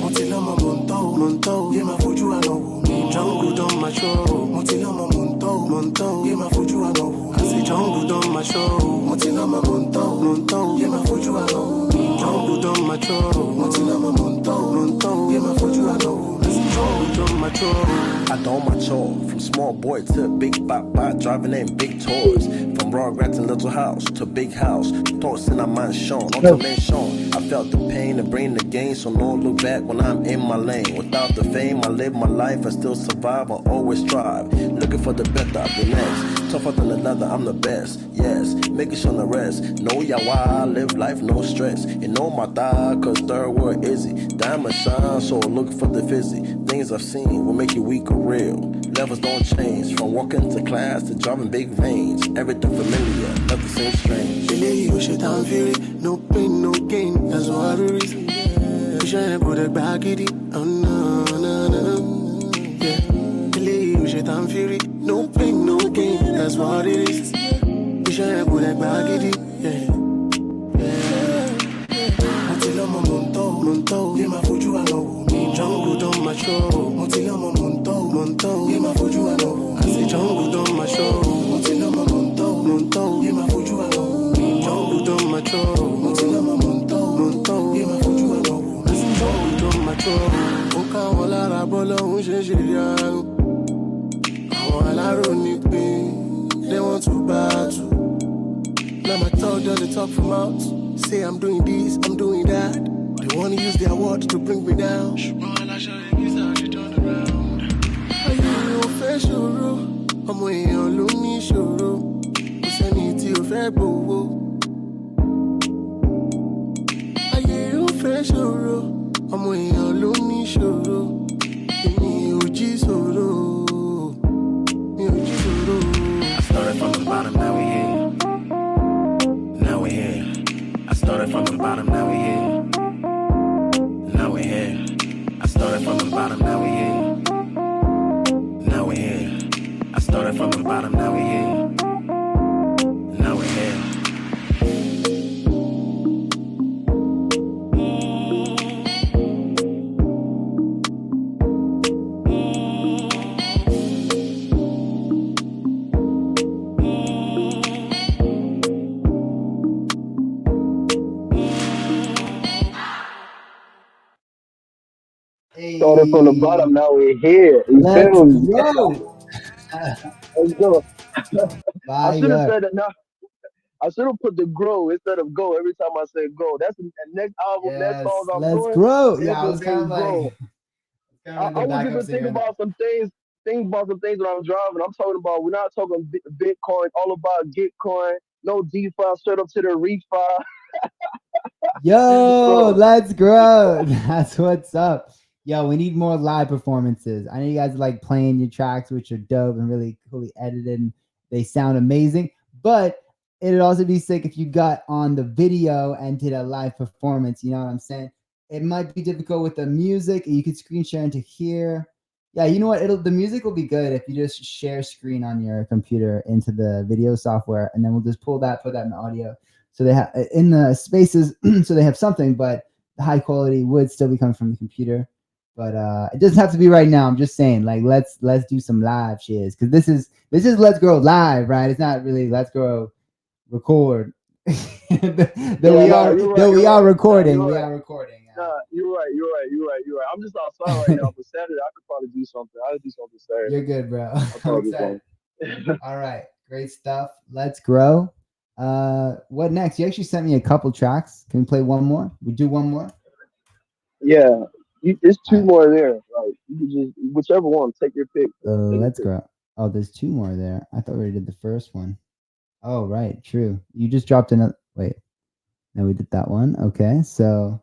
Motilama monto, yeah, my fuju I know. Jungle done my show. Motilama monto, yeah, my fuju I know. I say jungle done my show. Motilama monto, yeah, my fuju I know. Jungle done my show. Motilama monto, yeah, my fuju I know. I say jungle done my show. I done my chore. From small boy to big bop, driving in big tours. From raw rats in little house to big house. Thoughts in a mansion, until nation. I felt the pain and bring the gain, so no look back when I'm in my lane. Without the fame, I live my life, I still survive, I always strive. Looking for the better, I'll be next. Tougher than the leather, I'm the best. Yes, making sure the rest. Know ya why I live life, no stress. You know my thigh, cause third world easy. Diamond shine, so look for the fizzy. Things I've seen will make you weak or real. Levels don't change, from walking to class to driving big range. Everything familiar, nothing seems strange. Believe you shit I'm feeling, no pain, no gain, that's what it is. You shouldn't put it back in it, oh no. Yeah, believe you shit I'm feeling, no pain, no gain, that's what it is. You shouldn't put it back in it, yeah. Motilama monto, yeah, my fuju I know. Jungle done my show. Motilama monto, yeah, my fuju I know. I say jungle done my show. Motilama monto, yeah, my fuju I know. Jungle done my show. Motilama monto, yeah, my fuju I know. I say jungle done my show. Oka wala rabolo unse shirianu. Àwọn alárò ní pé they want to battle. Now my talk does they talk from out. Say I'm doing this, I'm doing that. They wanna use their words to bring me down. Ayé ò fẹ́ ṣòro, ọmọ èèyàn ló ní ṣòro. Kò sẹ́ni tí ò fẹ́ gbowó. Ayé ò fẹ́ ṣòro, ọmọ èèyàn ló ní ṣòro. Èmi ò jí ṣòro, mi ò jí ṣòro. I started from the bottom, now we here. Now we here. I started from the bottom, now we here. Now we here. I started from the bottom, now we here. Now we here. I started from the bottom, now we here. Now we here. Started from the bottom, now we're here. You Let's feel me? go. Let's go. I should have Fire. said it now. I should have put the grow instead of go every time I say go. That's the next album, next Yes, songs I'm let's doing. grow. It Yeah, I will was kind be of grow. like, in the I was backup even thinking singer. about some things about some things when I'm driving. I'm talking about we're not talking Bitcoin, all about Gitcoin, no DeFi, straight up to the refi. Yo, So let's grow. That's what's up. Yo, we need more live performances. I know you guys like playing your tracks, which are dope and really coolly edited, and they sound amazing. But it'd also be sick if you got on the video and did a live performance. You know what I'm saying? It might be difficult with the music. You could screen share into here. Yeah, you know what? The music will be good if you just share screen on your computer into the video software, and then we'll just put that in the audio. So they have in the spaces, so they have something, but the high quality would still be coming from the computer. But it doesn't have to be right now. I'm just saying, like, let's do some live shiz, because this is Let's Grow live, right? It's not really Let's Grow record. yeah, no, you're right, We you're are right. No, recording. you're We right. are recording. Nah, you're right. I'm just outside right now, but Saturday I could probably do something. I'll do something Saturday. You're good, bro. I'll I'm probably do excited. something. All right, great stuff. Let's grow. What next? You actually sent me a couple tracks. Can we play one more? We do one more. Yeah, it's All two right. more there. Like you can just whichever one, take your pick. Take your Let's pick. grow. Oh, there's two more there. I thought we already did the first one. Oh, right, true. You just dropped another. Wait, no, we did that one. Okay, so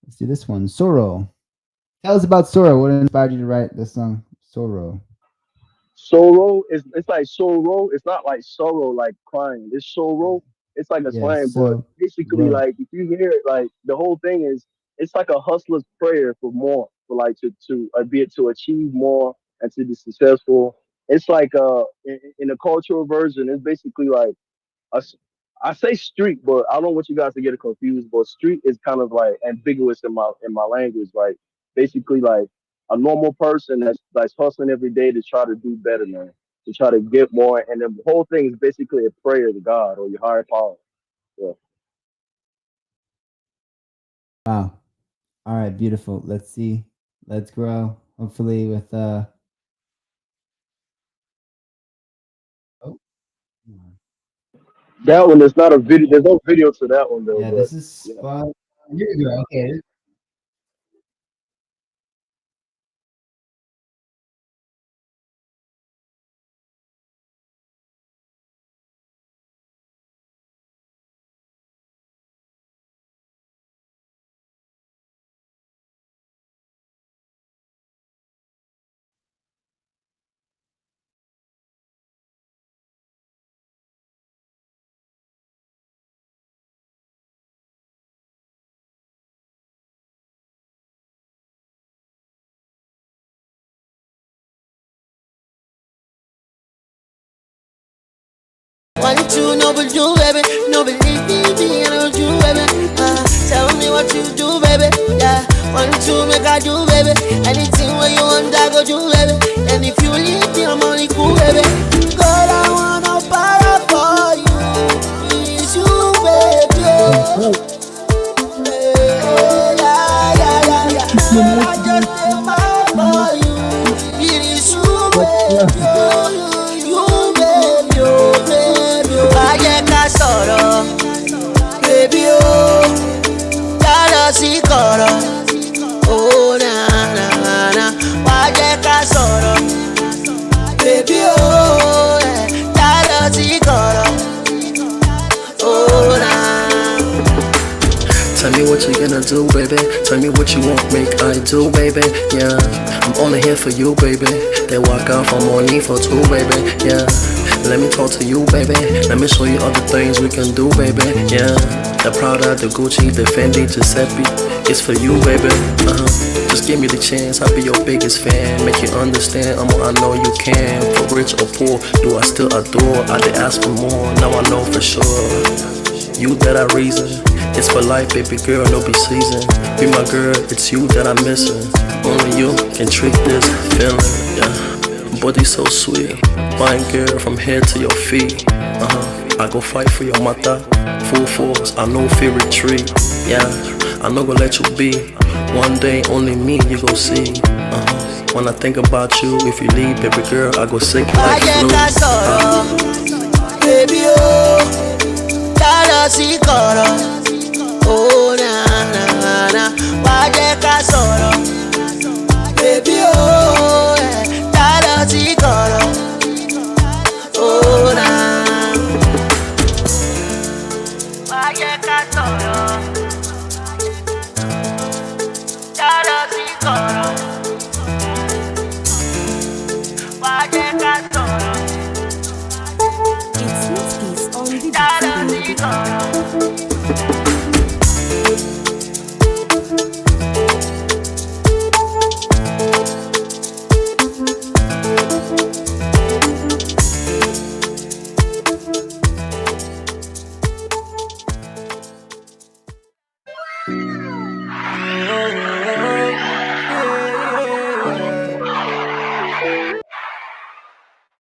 let's do this one. Sorrow. Tell us about Sorrow. What inspired you to write this song, Sorrow? Sorrow is it's like sorrow. It's not like sorrow like crying. It's sorrow. it's like a Yeah. slang, but So, basically, bro. like if you hear it, like the whole thing is, it's like a hustler's prayer for more, for like to be it to achieve more and to be successful. It's like in a cultural version, it's basically like a s I say street, but I don't want you guys to get it confused. But street is kind of like ambiguous in my language. Like basically like a normal person that's hustling every day to try to do better, man, to try to get more. And the whole thing is basically a prayer to God or your higher power. Yeah. Wow. All right. Beautiful. Let's see. Let's grow. Hopefully, with Oh. That one, there's not a video. There's no video to that one though. Yeah. But This is yeah. spot. Here we go. Okay. One, two, no but you, baby. No believe me, I don't you, baby. Tell me what you do, baby. Yeah. One, two, make I do, baby. Anything where you want, I go do, baby. And if you leave me, I'm only cool, baby. God, I wanna para for you. It's you, baby. Yeah, yeah, yeah, yeah. I just say my for you. It is you, baby. You, baby, you, baby. Why you got sorrow, baby? Oh, gotta see color. Oh, na na na. Why you got sorrow, baby? Oh, gotta see color. Oh, na. Tell me what you gonna do, baby. Tell me what you want, make I do, baby. Yeah, I'm only here for you, baby. They walk out for money for two, baby. Yeah, let me talk to you, baby. Let me show you all the things we can do, baby. Yeah, the Prada, the Gucci, the Fendi, Giuseppe. It's for you, baby. Just give me the chance, I'll be your biggest fan. Make you understand, I know you can. For rich or poor, do I still adore? I did ask for more, now I know for sure. You that I reason, it's for life, baby girl, no be season. Be my girl, it's you that I'm missing. Only you can treat this feeling, yeah. Body so sweet, fine girl from head to your feet. I go fight for your mata, full force, I know fear retreat. Yeah, I no go let you be. One day only me you go see. When I think about you, if you leave, baby girl, I go sick like flu. Baby, oh. Gotta see color. Oh, na na na. Why you got sorrow, baby? Oh, gotta see color. Oh, na. Why you got sorrow? Gotta see color. Why you got sorrow? It's Mitski's on the Gotta see color.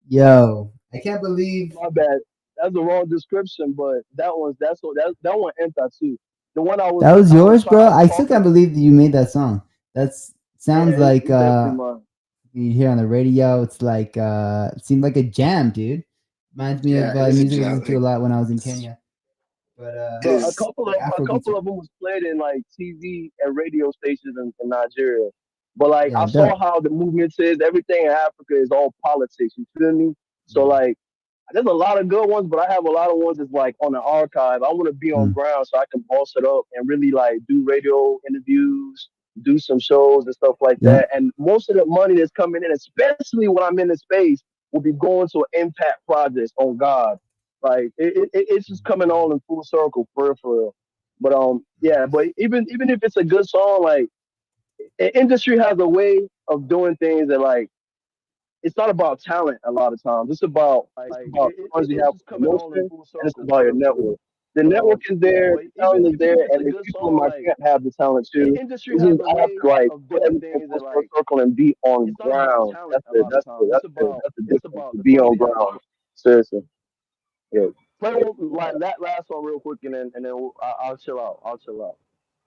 Yo, I can't believe My bad. That's the wrong description, but that one enter too. The one that was yours, bro. I was I still talking can't about. believe that you made that song. That's Yeah, sounds like it's definitely mine. you hear on the radio. It's like it seemed like a jam, dude. Reminds me Yeah, of it is a music I jam. listened to a lot when I was in Kenya. But It But is. like a Afro beats couple are of them was played in like TV and radio stations in Nigeria. But like I yeah, saw dope. how the movement is, everything in Africa is all politics. You feel me? So Mm, like there's a lot of good ones, but I have a lot of ones that's like on the archive. I want to be on mm, ground so I can boss it up and really like do radio interviews, do some shows and stuff like yeah. that. And most of the money that's coming in, especially when I'm in the space, will be going to impact projects on God. Like it's just coming on in full circle for real. But yeah, but even if it's a good song, like industry has a way of doing things that like it's not about talent a lot of times. It's about the funds you it's have just for coming on in promotion, full and it's circle about for your real. network. The network is Yeah, there, but the talent is there, even if it's and a there's good people in song, my like camp have the talent too. industry It's has just a I have way to like of put doing everything things full that like circle and be on it's not about ground. talent That's a the lot of that's the times. that's the that's the It's difference. about To the be funds on you have. ground. Seriously. Yeah. Play one, like that last one real quick, and then I'll chill out. I'll chill out.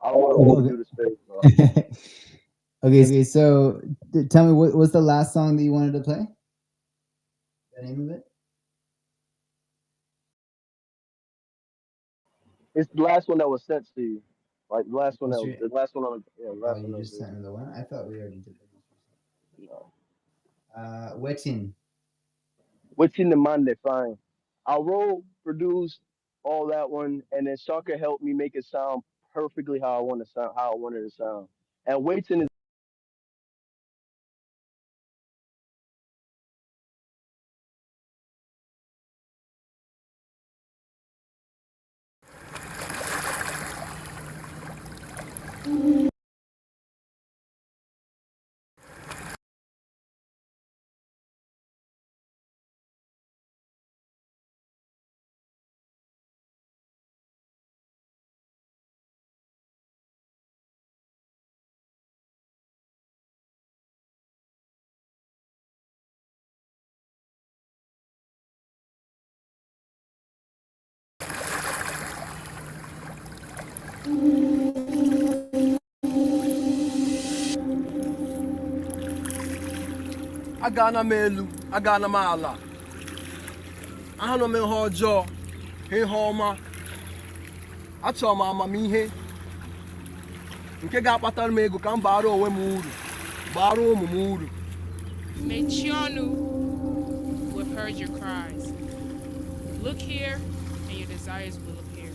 I don't want to overdo the space, bro. Okay, so tell me what's the last song that you wanted to play? The name of it? It's the last one that was sent to you. Like the last one What's that was your? the last one on yeah, the Oh, last one you that was just sent me the one. I thought we already did you know. that. Wetin. What's in the mind they find? I wrote, produced all that one, and then Shaka helped me make it sound perfectly how I want to sound, how I wanted it to sound. And waiting is Agana melu, agana mala. Ahano me hojo, he homa. Achọ m amamihe nke ga-akpatara m ego ka m baara onwe m uru, baara ụmụ m uru. Mechionu, we've heard your cries. Look here, and your desires will appear.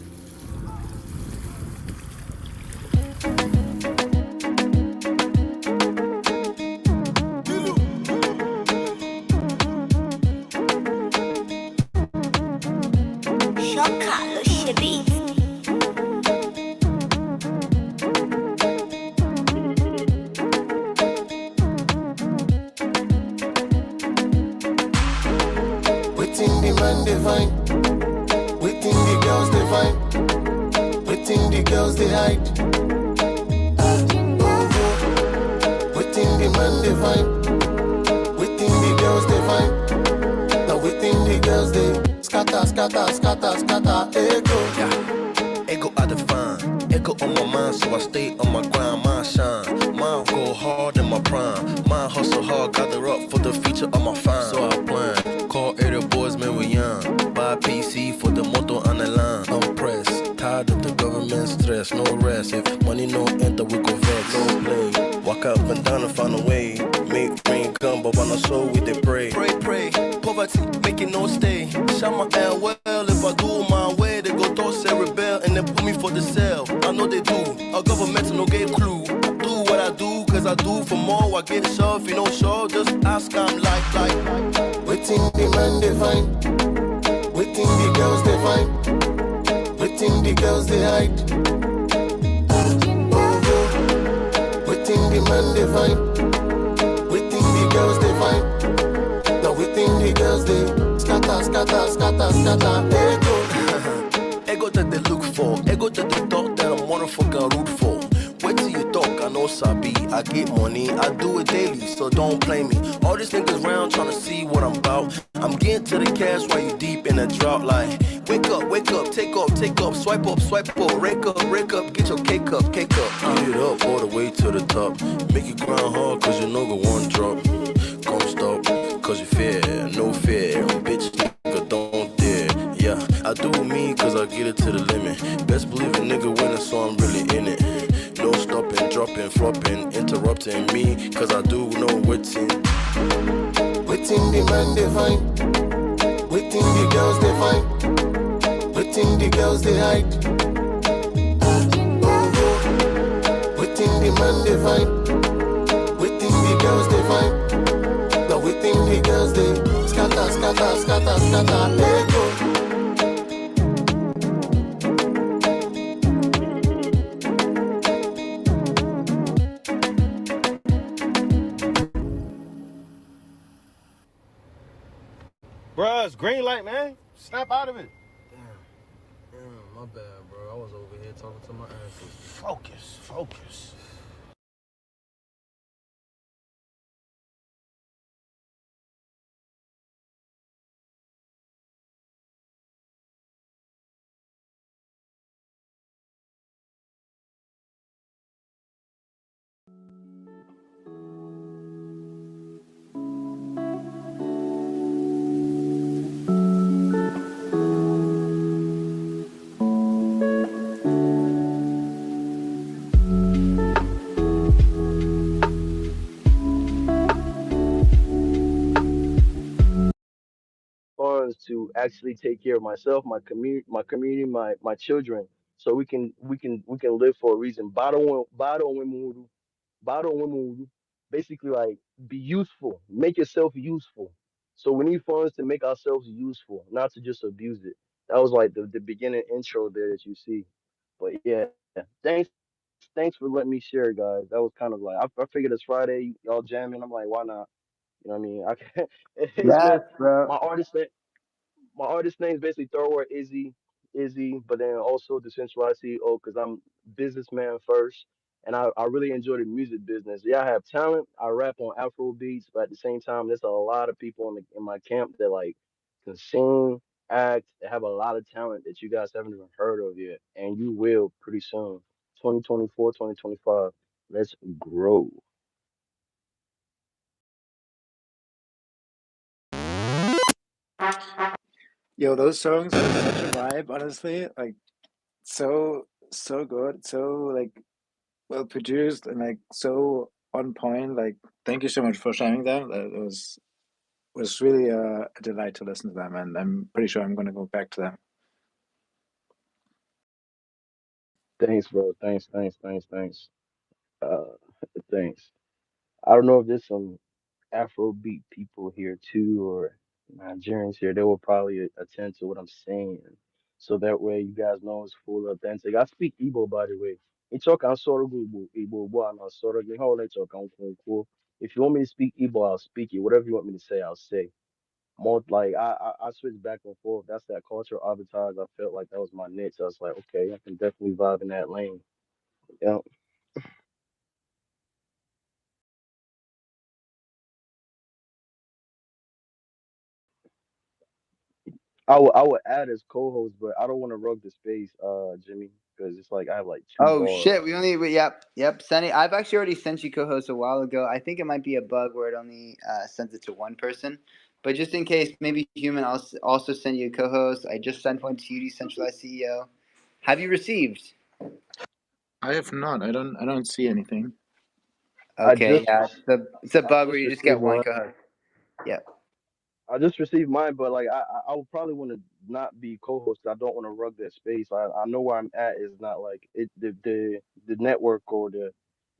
Waiting the man divine, waiting the girls divine, waiting the girls they hide. Waiting the man divine, waiting the girls divine. Now waiting the girls they scatter, scatter, scatter, scatter. Ego, Yeah, ego I define. Ego on my mind, so I stay on my grind. Mine shine, mine go hard in my prime. Mine hustle hard, gather up for the future of my fine. So I plan, call area boys, man, we young. Buy PC for the motor on the line. I'm pressed, tired of the government stress. No rest, if money no enter, we go vex. No play, walk up and down and find a way. Make rain come, but when I soul, we they pray. Pray, pray, poverty, make it no stay. Shout my hand well, if I do my way, they go toss and rebel and then put me for the cell. I know they do, our government no get clue. Do what I do, cause I do for more. I get shoved, you know, show, just ask, I'm like. waiting the man divine, waiting the girls divine, waiting the girls they hide. Waiting the man divine, waiting the girls divine. Now waiting the girls they scatter, scatter, scatter, scatter. Ego, Ego that they look for, ego that they thought that I'm motherfucking root for. Wait till you talk, I know sabi. I get money, I do it daily, so don't play me. All these niggas round tryna see what I'm about. I'm getting to the cash while you deep in a drought. Like, wake up, take up, swipe up, rake up, get your cake up. Get it up all the way to the top. Make it grind hard, cause you know go one drop. Come stop, cause you fear, no fear. Bitch, nigga, don't dare. Yeah, I do me, cause I get it to the limit. Best believe a nigga winning, so I'm really in it. No stopping, dropping, flopping, interrupting me, cause I do know what's in. waiting the man divine, waiting the girls divine, waiting the girls they hide. Waiting the man divine, waiting the girls divine. Now waiting the girls they scatter, scatter, scatter, scatter. Ego. Bruh, it's green light, man. Snap out of it. Damn, my bad, bro. I was over here talking to my ancestors. Focus. Funds to actually take care of myself, my community, my children, so we can live for a reason. Bado women, basically like be useful, make yourself useful. So we need funds to make ourselves useful, not to just abuse it. That was like the beginning intro there that you see. But yeah, thanks for letting me share, guys. That was kind of like I figured it's Friday, y'all jamming. I'm like, why not? You know what I mean? I can, it's been Yes, bro. my artist my artist name is basically Thorough Izzy, but then also decentralized CEO because I'm businessman first, and I really enjoy the music business. Yeah, I have talent. I rap on Afro beats, but at the same time, there's a lot of people in my camp that like can sing, act, they have a lot of talent that you guys haven't even heard of yet, and you will pretty soon. 2024, 2025. Let's grow. Yo, those songs are such a vibe, honestly. Like so good, so like well produced and like so on point. Like thank you so much for sharing that. That was really a delight to listen to them, and I'm pretty sure I'm gonna go back to them. Thanks, bro. Thanks. Uh, thanks. I don't know if there's some Afrobeat people here too, or Nigerians here. They will probably attend to what I'm saying, so that way you guys know it's full authentic. I speak Igbo, by the way. Ichoka soro Igbo, boy, I'm sort of how they talk on cool. If you want me to speak Igbo, I'll speak it. Whatever you want me to say, I'll say. More like I switch back and forth. That's that cultural arbitrage. I felt like that was my niche. I was like, okay, I can definitely vibe in that lane. Yeah. I would add as co-host, but I don't want to rug the space, Jimmy, because it's like I have like two Oh bars. shit, yep. Sunny, I've actually already sent you co-host a while ago. I think it might be a bug where it only sends it to one person. But just in case, maybe human also send you a co-host. I just sent one to you, decentralized CEO. Have you received? I have not. I don't see anything. I Okay, just yeah, rec- it's a I bug where just you just get received one mine. co-host. Yep. I just received mine, but like I would probably want to not be co-host. I don't want to rug that space. I know where I'm at is not like it the network or the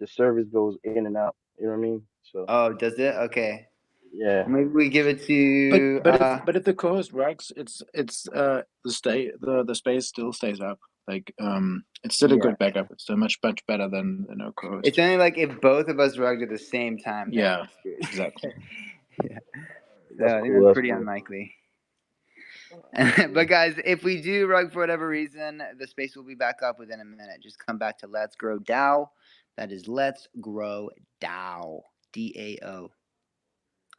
service goes in and out. You know what I mean? So Oh, does it? Okay. yeah, Well, maybe we give it But to but if but if the co-host works, it's the space still stays up. Like it's still a yeah. good backup. It's still much better than no It's co-host. only like if both of us rugged at the same time, then Yeah, we're screwed. exactly. Yeah. So that's I think cool. that's That's pretty cool. unlikely. But guys, if we do rug for whatever reason, the space will be back up within a minute. Just come back to Let's Grow DAO. That is Let's Grow DAO. DAO.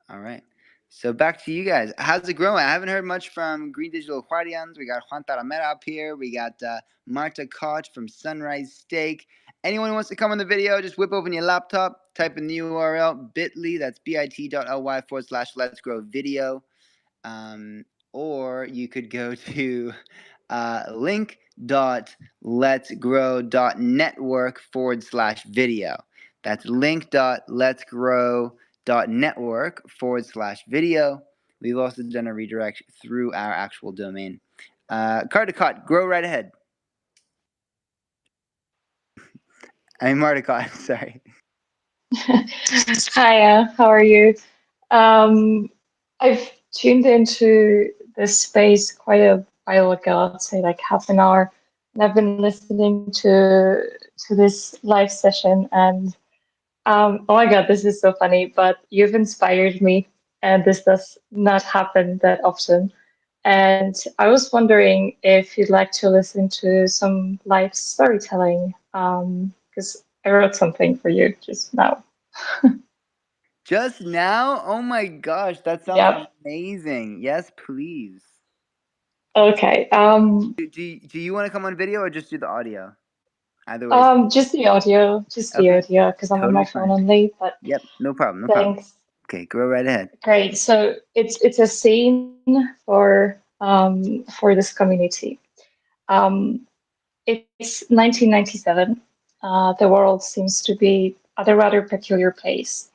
All right. So back to you guys. How's it growing? I haven't heard much from Green Digital Guardians. We got Juan Taramera up here. We got Marta Koch from Sunrise Steak. Anyone who wants to come on the video, just whip open your laptop, type in the URL bit.ly, that's bit.ly/let's grow video. Or you could go to link.letsgrow.network/video. That's link.letsgrow.network/video. We've also done a redirect through our actual domain. Cardicott, grow right ahead. I mean, Mardicott, sorry. Hiya, how are you? Um, I've tuned into this space quite a while ago, I'd say like half an hour, and I've been listening to this live session, and oh my God, this is so funny, but you've inspired me and this does not happen that often. And I was wondering if you'd like to listen to some live storytelling, because I wrote something for you just now. Just now? Oh my gosh, that sounds Yep. amazing. Yes, please. Okay. Do you want to come on video or just do the audio? Either way. Just the Okay. audio, because I'm on my Totally phone fine. only. But Yep, no problem, no problem. thanks. Okay, go right ahead. Great. So it's a scene for this community. Um, it's 1997. The world seems to be at a rather peculiar place.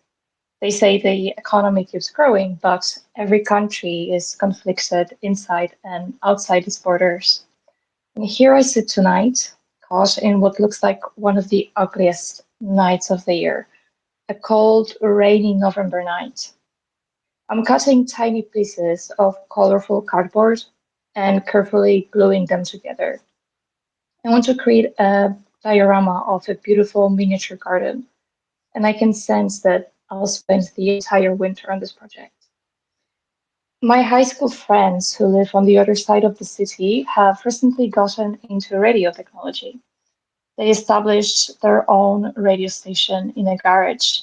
They say the economy keeps growing, but every country is conflicted inside and outside its borders. And here I sit tonight, caught in what looks like one of the ugliest nights of the year, a cold, rainy November night. I'm cutting tiny pieces of colorful cardboard and carefully gluing them together. I want to create a diorama of a beautiful miniature garden, and I can sense that I'll spend the entire winter on this project. My high school friends who live on the other side of the city have recently gotten into radio technology. They established their own radio station in a garage,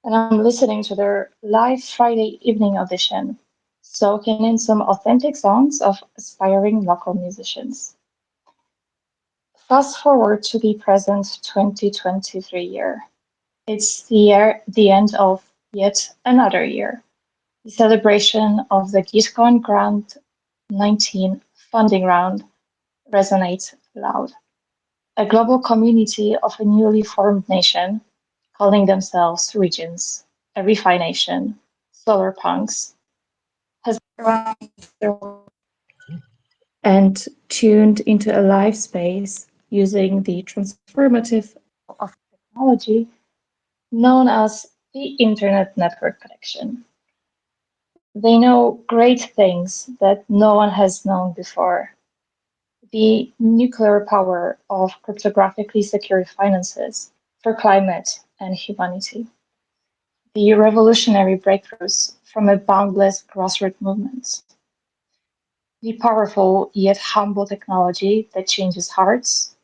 and I'm listening to their live Friday evening audition, soaking in some authentic songs of aspiring local musicians. Fast forward to the present 2023 year. It's the end of yet another year. The celebration of the GitCon Grant 19 funding round resonates loud. A global community of a newly formed nation, calling themselves regions, a refi nation, solar punks, has and tuned into a live space using the transformative of technology known as the Internet Network Connection. They know great things that no one has known before. The nuclear power of cryptographically secured finances for climate and humanity. The revolutionary breakthroughs from a boundless grassroots movement. The powerful yet humble technology that changes hearts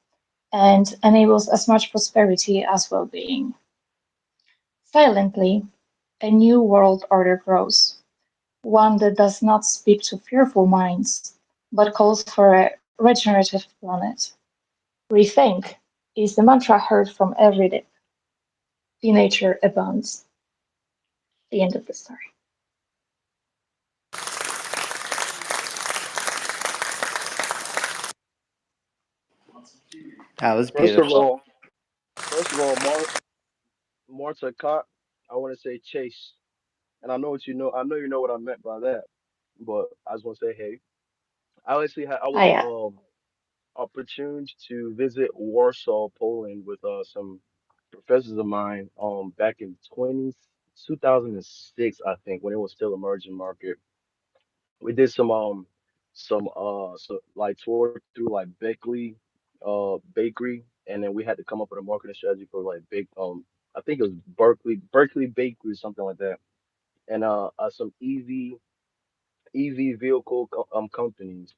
and enables as much prosperity as well being. Silently, a new world order grows, one that does not speak to fearful minds, but calls for a regenerative planet. Rethink is the mantra heard from every day. The nature abounds. The end of the story. That was First of beautiful. all, first of all, Marta Cott, I want to say Chase, and I know what you know. I know you know what I meant by that, but I just want to say, hey, I Ah, was yeah. opportuned to visit Warsaw, Poland, with some professors of mine back in 2006, I think, when it was still emerging market. We did some like tour through like Beckley bakery, and then we had to come up with a marketing strategy for like big I think it was Berkeley Bakery, something like that, and some EV vehicle companies.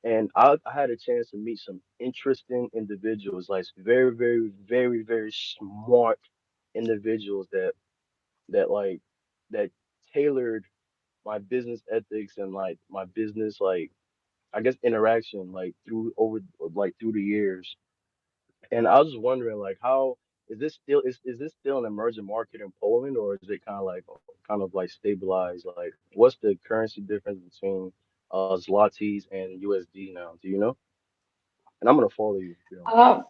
And I had a chance to meet some interesting individuals, like very smart individuals that like that tailored my business ethics and like my business, like I guess interaction, like through the years. And I was just wondering, like, how is this still an emerging market in Poland, or is it kind of like stabilized? Like, what's the currency difference between zlotys and USD now? Do you know? And I'm gonna follow you if you don't mind. Uh,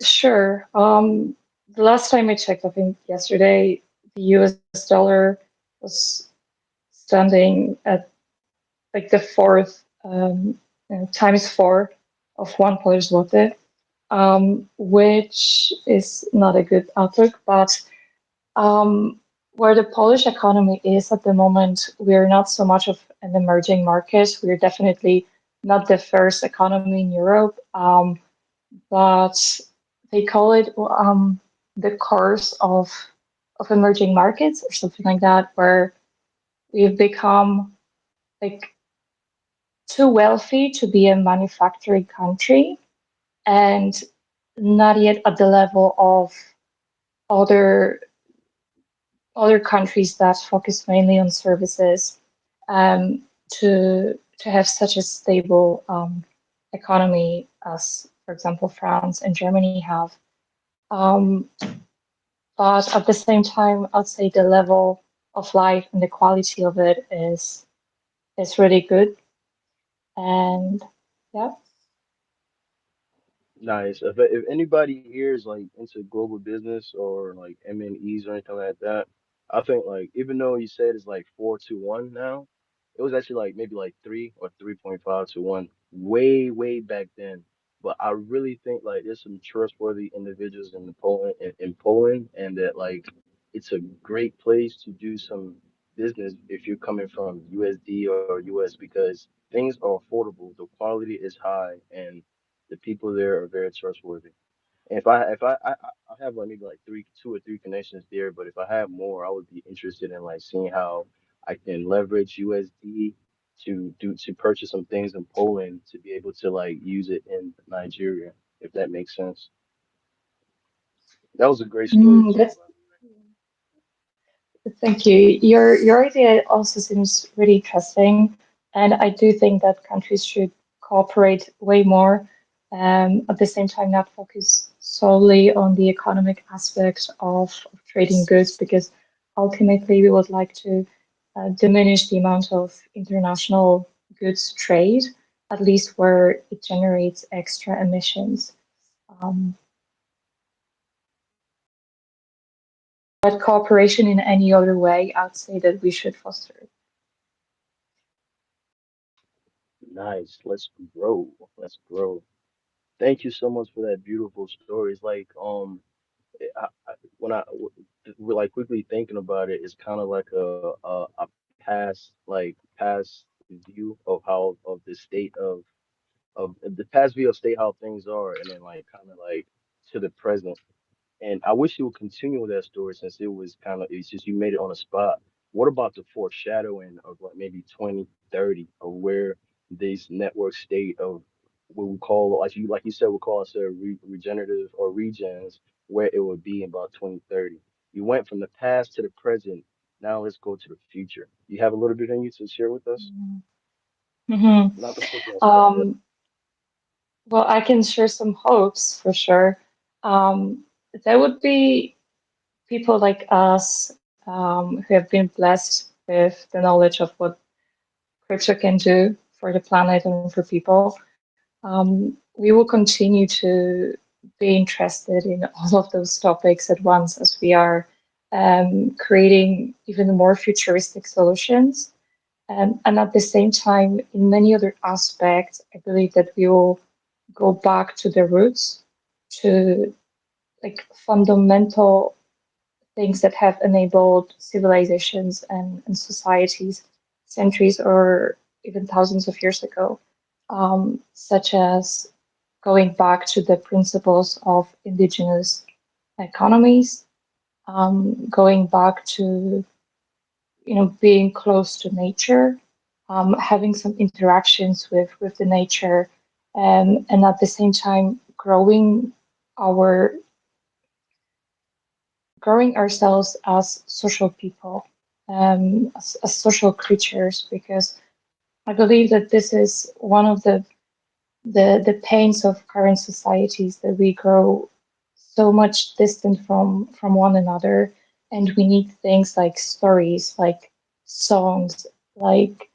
sure. The last time I checked, I think yesterday, the US dollar was standing at like the fourth times four of one Polish zloty, which is not a good outlook. But where the Polish economy is at the moment, we're not so much of an emerging market. We're definitely not the first economy in Europe, but they call it the course of emerging markets or something like that, where we've become like too wealthy to be a manufacturing country and not yet at the level of other other countries that focus mainly on services, um, to have such a stable economy as, for example, France and Germany have. Um, but at the same time, I'd say the level of life and the quality of it is really good. And yeah. Nice. If anybody here is like into global business or like M&Es or anything like that, I think like even though you said it's like 4-1 now, it was actually like maybe like 3 or 3.5 to 1 way back then. But I really think like there's some trustworthy individuals in Poland and that like it's a great place to do some business if you're coming from USD or US because things are affordable, the quality is high, and the people there are very trustworthy. And if I have like maybe like 2 or 3 connections there, but if I have more, I would be interested in like seeing how I can leverage USD to purchase some things in Poland to be able to like use it in Nigeria, if that makes sense. That was a great story too. That's Thank you. Your idea also seems really interesting, and I do think that countries should cooperate way more. At the same time, not focus solely on the economic aspect of trading goods, because ultimately we would like to diminish the amount of international goods trade, at least where it generates extra emissions. Um, but cooperation in any other way, I'd say that we should foster. Nice. Let's grow. Let's grow. Thank you so much for that beautiful story. It's like when we're like quickly thinking about it, it's kind of like a past view of how of the state of the past view of state how things are, and then like kind of like to the present. And I wish you would continue with that story since it was kind of it's just you made it on the spot. What about the foreshadowing of like maybe 2030 of where this network state of what we call like you said we call it regenerative or regens where it would be in about 2030. You went from the past to the present. Now let's go to the future. You have a little bit in you to share with us? Mhm. Not to put you on spot. Yeah. Um, well, I can share some hopes for sure. Um, there would be people like us who have been blessed with the knowledge of what crypto can do for the planet and for people. We will continue to be interested in all of those topics at once as we are creating even more futuristic solutions. And at the same time, in many other aspects, I believe that we will go back to the roots, to like fundamental things that have enabled civilizations and societies centuries or even thousands of years ago, such as going back to the principles of indigenous economies, going back to being close to nature, having some interactions with the nature, and at the same time our growing ourselves as social people, as social creatures, because I believe that this is one of the pains of current societies, that we grow so much distant from one another, and we need things like stories, like songs, like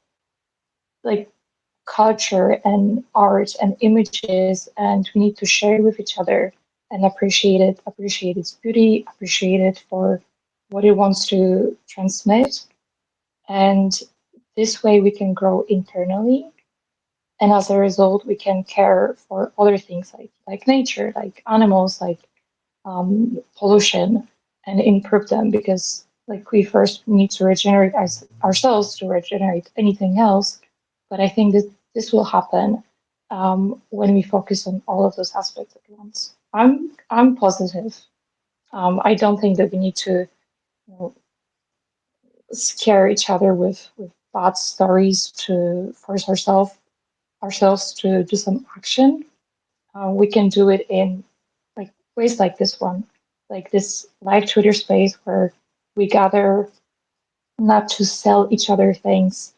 culture and art and images, and we need to share it with each other and appreciate its beauty, appreciate it for what it wants to transmit. And this way we can grow internally. And as a result, we can care for other things like nature, like animals, like pollution, and improve them, because like we first need to regenerate ourselves to regenerate anything else. But I think that this will happen when we focus on all of those aspects at once. I'm positive. I don't think that we need to you know, scare each other with bad stories to force ourselves to do some action. We can do it in like ways like this one, like this live Twitter space where we gather not to sell each other things,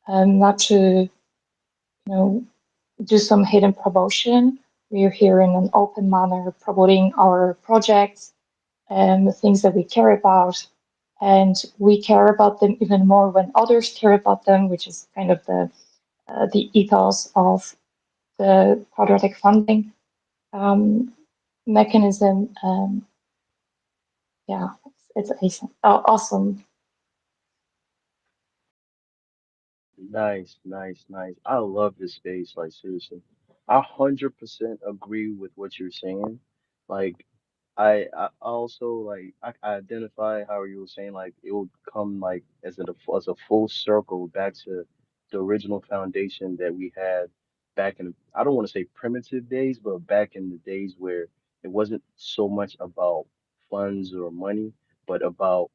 not to do some hidden promotion. We are here in an open manner, promoting our projects and the things that we care about, and we care about them even more when others care about them, which is kind of the ethos of the quadratic funding mechanism. Yeah, it's awesome. Awesome. Nice, nice, nice. I love this space. Like seriously, I 100% agree with what you're saying. Like I also like I identify how you were saying like it will come like as a full circle back to the original foundation that we had back in I don't want to say primitive days, but back in the days where it wasn't so much about funds or money, but about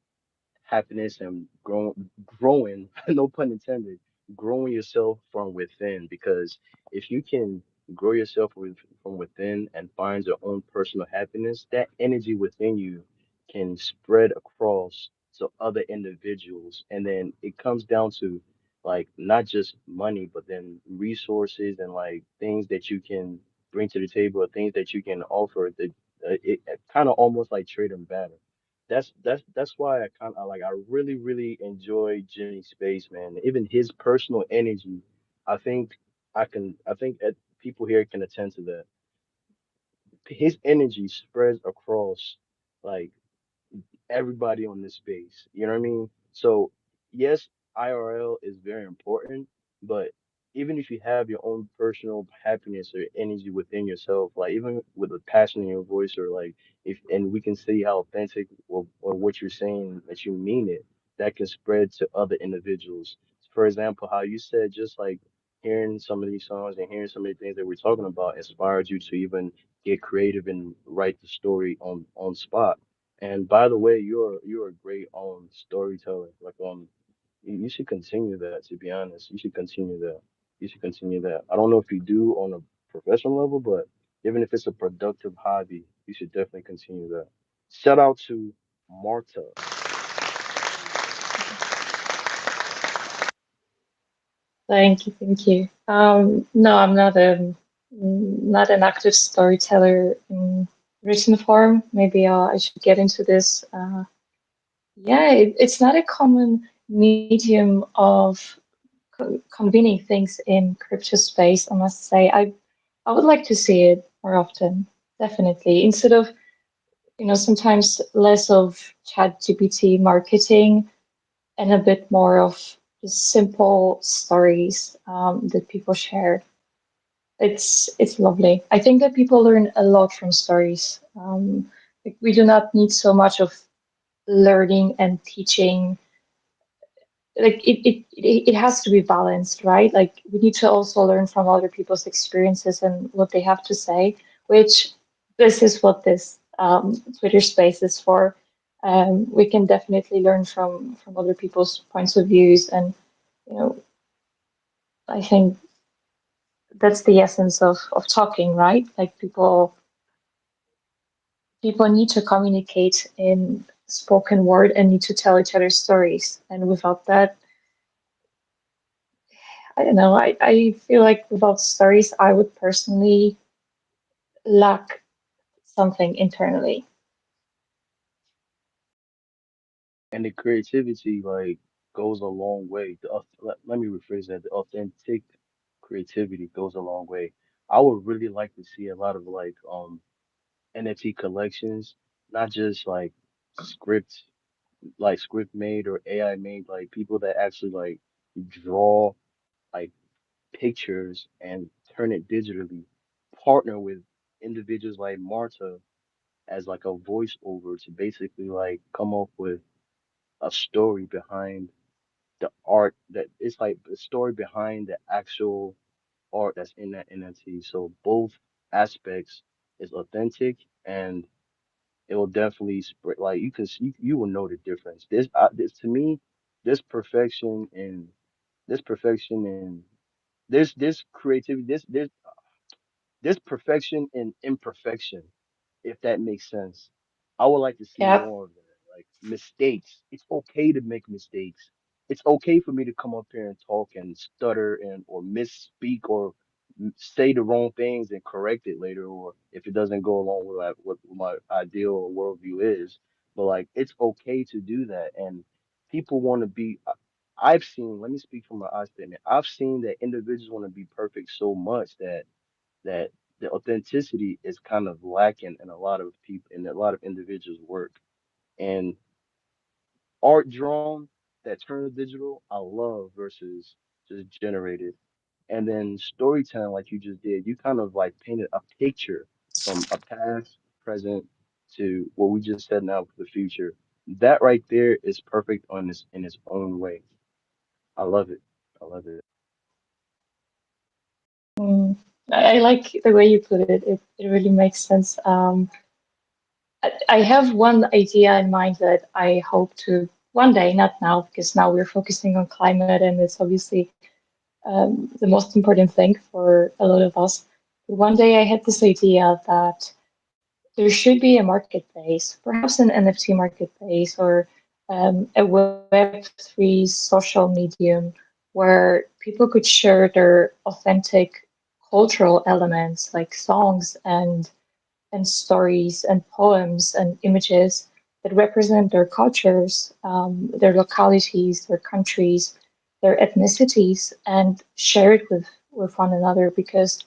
happiness and growing, no pun intended, growing yourself from within. Because if you can grow yourself from within and find your own personal happiness, that energy within you can spread across to other individuals. And then it comes down to like not just money, but then resources and like things that you can bring to the table, or things that you can offer that it kind of almost like trade and battle. That's why I kind of like I really enjoy Jimmy's space, man. Even his personal energy, I think I think people here can attest to that. His energy spreads across like everybody on this space. You know what I mean? So yes, IRL is very important, but even if you have your own personal happiness or energy within yourself, like even with a passion in your voice, or like if and we can see how authentic or what you're saying that you mean it, that can spread to other individuals. For example, how you said just like hearing some of these songs and hearing some of the things that we're talking about inspired you to even get creative and write the story on spot. And by the way, you're a great storyteller. Like you should continue that. To be honest, you should continue that. You should continue that. I don't know if you do on a professional level, but even if it's a productive hobby, you should definitely continue that. Shout out to Marta. Thank you, thank you. No, I'm not an active storyteller in written form. Maybe I should get into this. Yeah, it's not a common medium of convening things in crypto space. I must say, I would like to see it more often. Definitely, instead of sometimes less of chat GPT marketing and a bit more of just simple stories that people share. It's lovely. I think that people learn a lot from stories. Like we do not need so much of learning and teaching. Like it has to be balanced, right? Like we need to also learn from other people's experiences and what they have to say, which this is what this Twitter space is for. We can definitely learn from other people's points of views, and you know, I think that's the essence of talking, right? Like people need to communicate in spoken word and need to tell each other stories, and without that, I don't know. I feel like without stories, I would personally lack something internally. And the creativity like goes a long way. Let me rephrase that. The authentic creativity goes a long way. I would really like to see a lot of like NFT collections, not just script script made or AI made, like people that actually like draw like pictures and turn it digitally, partner with individuals like Marta as like a voiceover to basically like come up with a story behind the art that it's like the story behind the actual art that's in that NFT. So both aspects is authentic and it will definitely spread. Like you will know the difference. This to me, This perfection and this perfection and this creativity, this perfection and imperfection, if that makes sense. I would like to see Yeah. more of that. Like mistakes. It's okay to make mistakes. It's okay for me to come up here and talk and stutter and or misspeak or say the wrong things and correct it later, or if it doesn't go along with what my ideal or worldview is. But like it's okay to do that, and people want to be. I've seen. Let me speak from my eye statement. I've seen that individuals want to be perfect so much that the authenticity is kind of lacking in a lot of people in a lot of individuals' work. And art drawn that turns digital, I love versus just generated. And then storytelling, like you just did, you kind of like painted a picture from a past, present to what we just said now for the future. That right there is perfect on this in its own way. I love it. I love it. Mm. I like the way you put it. It really makes sense. I have one idea in mind that I hope to one day, not now, because now we're focusing on climate and it's obviously the most important thing for a lot of us. But one day I had this idea that there should be a marketplace, perhaps an NFT marketplace or a Web3 social medium where people could share their authentic cultural elements like songs and stories and poems and images that represent their cultures, their localities, their countries, their ethnicities, and share it with one another. Because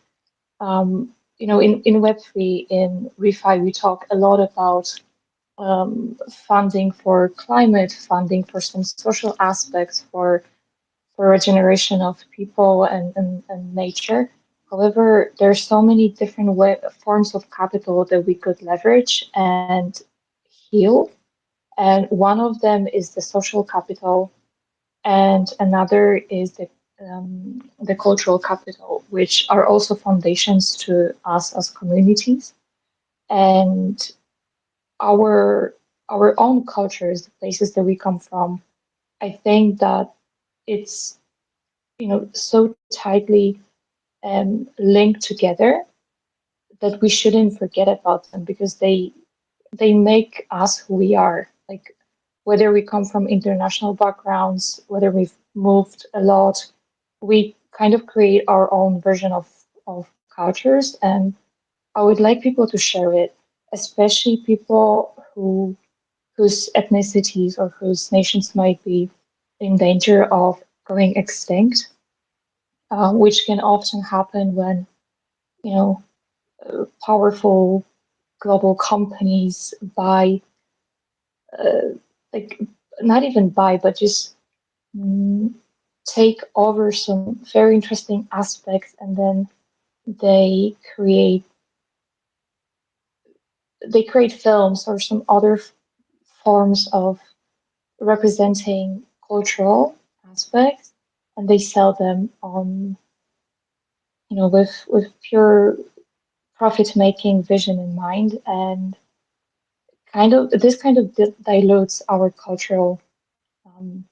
in Web3, in Refi, we talk a lot about funding for climate, funding for some social aspects, for regeneration of people and nature. However, there are so many different forms of capital that we could leverage and heal. And one of them is the social capital, and another is the cultural capital, which are also foundations to us as communities. And our our own cultures, the places that we come from, I think that it's so tightly linked together that we shouldn't forget about them because they make us who we are. Like whether we come from international backgrounds, whether we've moved a lot, we kind of create our own version of cultures, and I would like people to share it, especially people whose ethnicities or whose nations might be in danger of going extinct, which can often happen when you know powerful global companies buy, like not even buy, but just mm, take over some very interesting aspects, and then they create they create films or some other forms of representing cultural aspects, and they sell them on with pure profit making vision in mind, and this kind of dilutes our cultural um,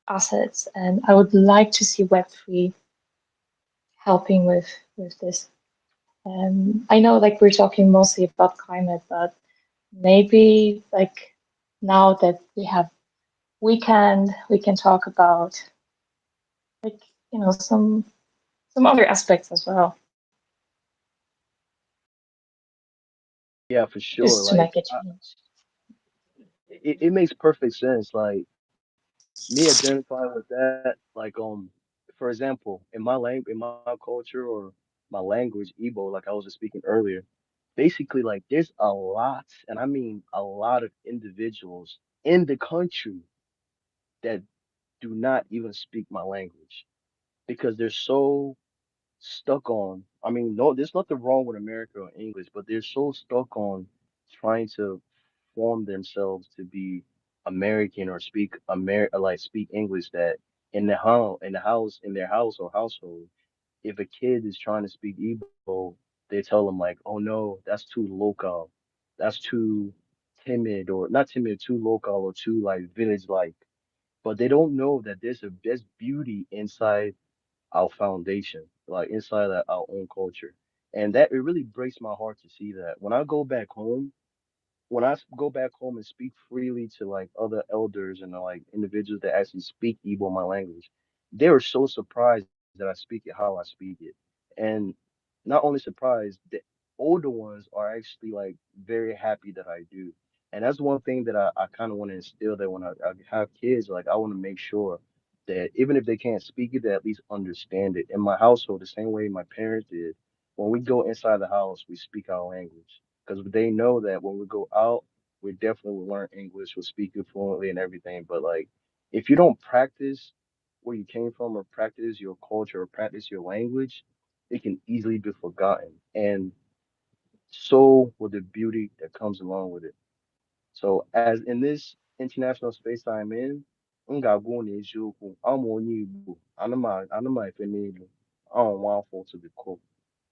assets. And I would like to see Web3 helping with this. I know like we're talking mostly about climate, but maybe like now that we have weekend, we can talk about like some other aspects as well, Yeah, for just to sure. make a Like change. it makes perfect sense. Like me identifying with that, like for example, in my culture or my language, Igbo, like I was just speaking earlier, basically like there's a lot, and I mean a lot of individuals in the country that do not even speak my language because they're so stuck on, I mean, no, there's nothing wrong with America or English, but they're so stuck on trying to form themselves to be American or speak English that in their house or household, if a kid is trying to speak Igbo, they tell them like, oh no, that's too local, that's too timid or not timid, too local or too like village like. But they don't know that there's beauty inside our foundation, like inside our own culture. And that it really breaks my heart to see that. When go back home and speak freely to like other elders and like individuals that actually speak Igbo, my language, they were so surprised that I speak it how I speak it. And not only surprised, the older ones are actually like very happy that I do. And that's one thing that I kind of want to instill that when I have kids, like I want to make sure that even if they can't speak it, they at least understand it. In my household, the same way my parents did, when we go inside the house, we speak our language because they know that when we go out, we definitely will learn English, we'll speak it fluently and everything. But like, if you don't practice where you came from, or practice your culture, or practice your language, it can easily be forgotten. And so will the beauty that comes along with it. So, as in this international space I'm in, m ga-agwa unu eziokwu, I'm onye Igbo, anụma ife niile, I don't want for to be cool.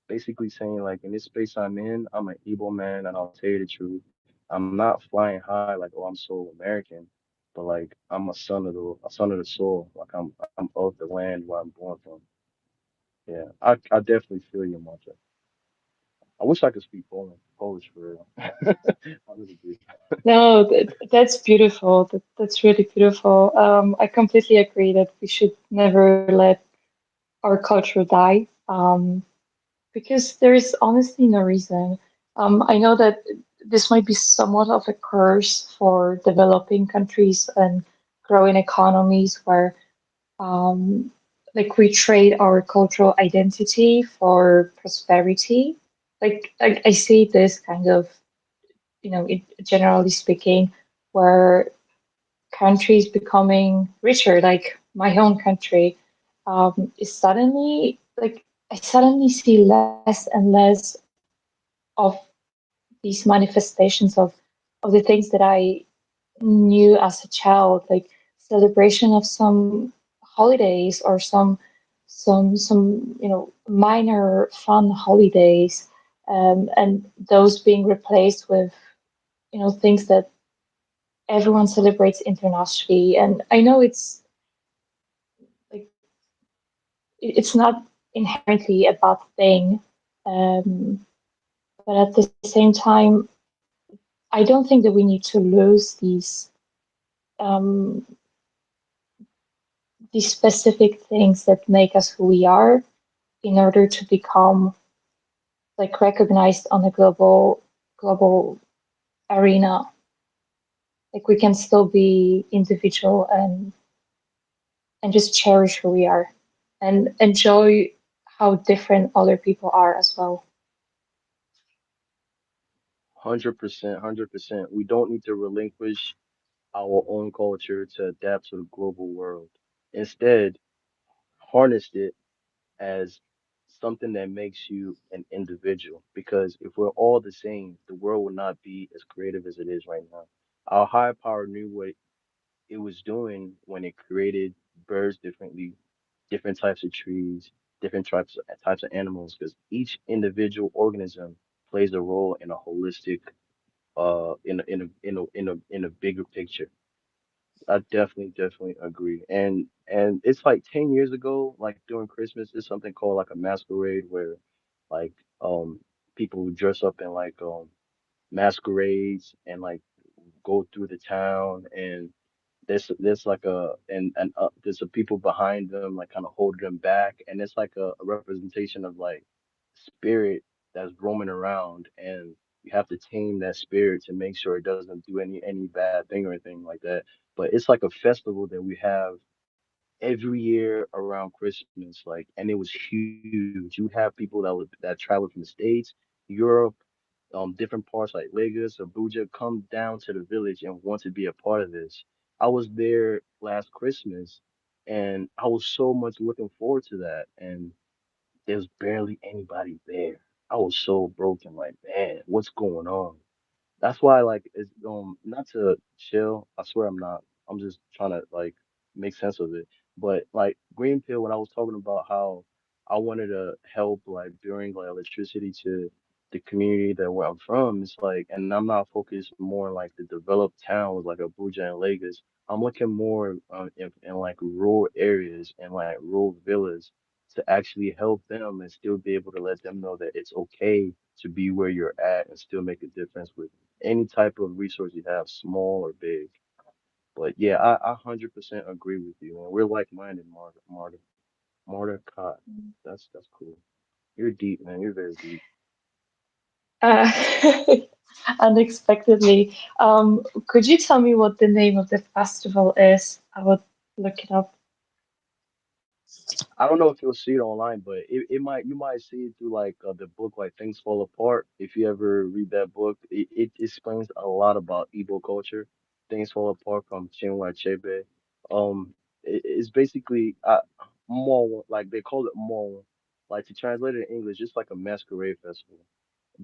Basically saying like in this space I'm in, I'm an Igbo man, and I'll tell you the truth. I'm not flying high like, oh, I'm so American, but like I'm a son of the soil. Like I'm of the land where I'm born from. Yeah, I definitely feel you, Marta. I wish I could speak Polish for real. I really do. No, that's beautiful. That's really beautiful. I completely agree that we should never let our culture die, because there is honestly no reason. I know that this might be somewhat of a curse for developing countries and growing economies where, um, like, we trade our cultural identity for prosperity. Like, I see this kind of, generally speaking, where countries becoming richer, like my own country, is suddenly like I suddenly see less and less of these manifestations of the things that I knew as a child, like celebration of some holidays or some minor fun holidays, and those being replaced with things that everyone celebrates internationally. And I know like it's not inherently a bad thing, um, but at the same time, I don't think that we need to lose um, these specific things that make us who we are in order to become like recognized on a global arena. Like we can still be individual and just cherish who we are and enjoy how different other people are as well. 100%, 100%. We don't need to relinquish our own culture to adapt to the global world. Instead, harness it as something that makes you an individual. Because if we're all the same, the world would not be as creative as it is right now. Our higher power knew what it was doing when it created birds differently, different types of trees, different types of animals, because each individual organism plays a role in a holistic in a bigger picture. I definitely agree. And it's like 10 years ago, like during Christmas, there's something called like a masquerade where like people would dress up in like masquerades and like go through the town, and there's like there's a people behind them like kind of holding them back, and it's like a representation of like spirit that's roaming around, and you have to tame that spirit to make sure it doesn't do any bad thing or anything like that. But it's like a festival that we have every year around Christmas, like, and it was huge. You have people that travel from the States, Europe, different parts like Lagos, Abuja, come down to the village and want to be a part of this. I was there last Christmas, and I was so much looking forward to that, and there's barely anybody there. I was so broken, like, man, what's going on? That's why, like, it's not to chill. I swear I'm not. I'm just trying to like make sense of it. But like Green Pill, when I was talking about how I wanted to help like bring like electricity to the community that where I'm from, it's like, and I'm not focused more on like the developed towns like Abuja and Lagos. I'm looking more in like rural areas and like rural villas to actually help them and still be able to let them know that it's okay to be where you're at and still make a difference with any type of resource you have, small or big. But yeah, I 100% agree with you, man. We're like-minded, Marta Cott. That's cool. You're deep, man. You're very deep. Uh, unexpectedly. Could you tell me what the name of the festival is? I would look it up. I don't know if you'll see it online, but it might you might see it through like the book like Things Fall Apart. If you ever read that book, it explains a lot about Igbo culture. Things Fall Apart from Chinua Achebe. It's basically Mo, like they call it Mo, like to translate it in English, just like a masquerade festival.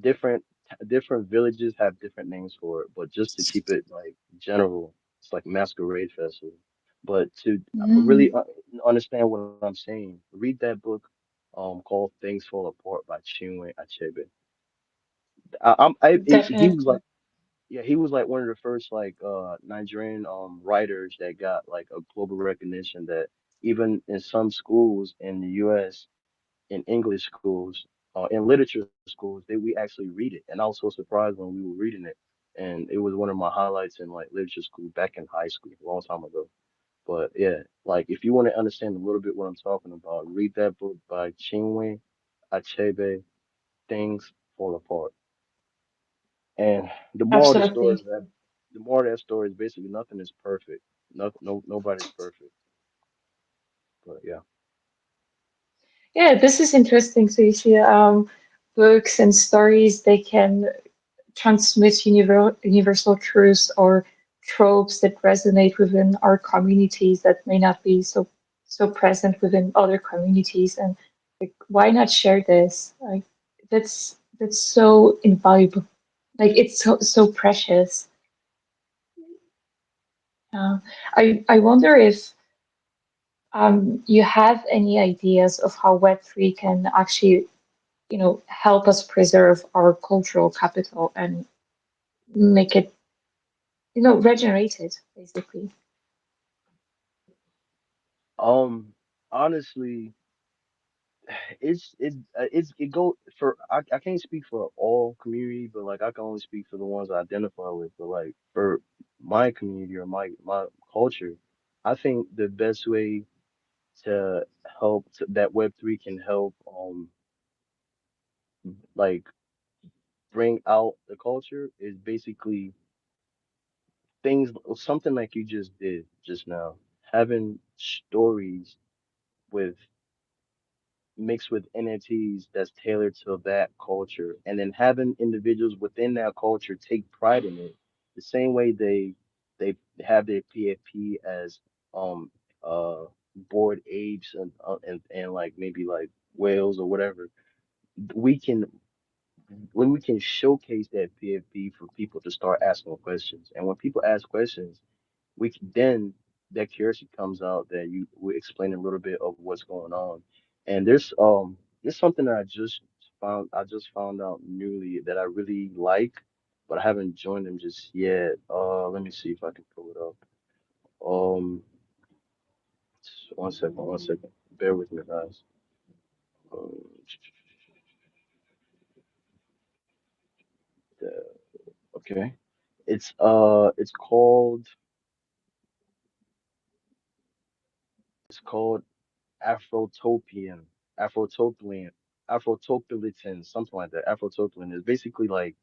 Different different villages have different names for it, but just to keep it like general, it's like masquerade festival. But to really Mm, understand what I'm saying, read that book called Things Fall Apart by Chinwe Achebe. He was definitely. like he was like one of the first like Nigerian writers that got like a global recognition that even in some schools in the US in English schools, in literature schools, we actually read it, and I was so surprised when we were reading it, and it was one of my highlights in like literature school back in high school, a long time ago. But yeah, like if you want to understand a little bit what I'm talking about, read that book by Chinwe Achebe, Things Fall Apart. And the moral of the story is Absolutely. that the moral of that story is basically nothing is perfect. Nobody's perfect. But yeah. Yeah, this is interesting. So you see, books and stories, they can transmit universal truths or tropes that resonate within our communities that may not be so present within other communities. And like, why not share this? Like, that's so invaluable. Like, it's so precious. Uh, I wonder if you have any ideas of how Web3 can actually, help us preserve our cultural capital and make it, regenerate it, basically. Um, honestly, it go for I can't speak for all community, but like I can only speak for the ones I identify with. But like for my community or my culture, I think the best way to that Web3 can help like bring out the culture is basically things something like you just did just now, having stories with mixed with NFTs that's tailored to that culture, and then having individuals within that culture take pride in it, the same way they have their PFP as um uh bored apes and like maybe like whales or whatever. We can when we can showcase that PFP for people to start asking questions, and when people ask questions we can, then that curiosity comes out that you we explain a little bit of what's going on. And there's something that I just found out newly that I really like, but I haven't joined them just yet. Let me see if I can pull it up. Um, one second. Bear with me, guys. Um, okay. It's called Afrotopian, Afrotopian, Afrotopolitan, something like that. Afrotopian is basically like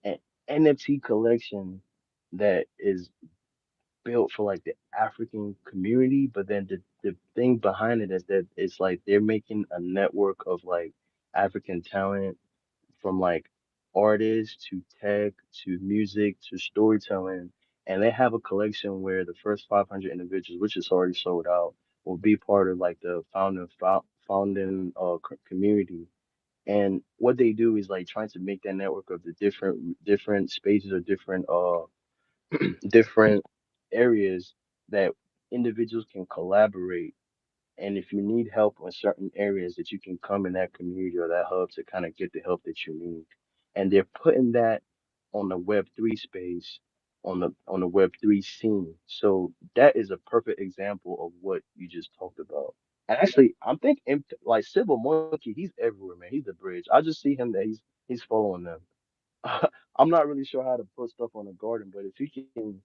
an NFT collection that is built for like the African community, but then the thing behind it is that it's like they're making a network of like African talent from like artists to tech to music to storytelling. And they have a collection where the first 500 individuals, which is already sold out, will be part of like the founding community. And what they do is like trying to make that network of the different spaces or different areas that individuals can collaborate. And if you need help in certain areas, that you can come in that community or that hub to kind of get the help that you need. and they're putting that on the Web3 space, on the Web3 scene. So that is a perfect example of what you just talked about. And actually, I'm thinking like Civil Monkey, he's everywhere, man. He's the bridge. I just see him that he's following them. I'm not really sure how to put stuff on a garden, but if you can,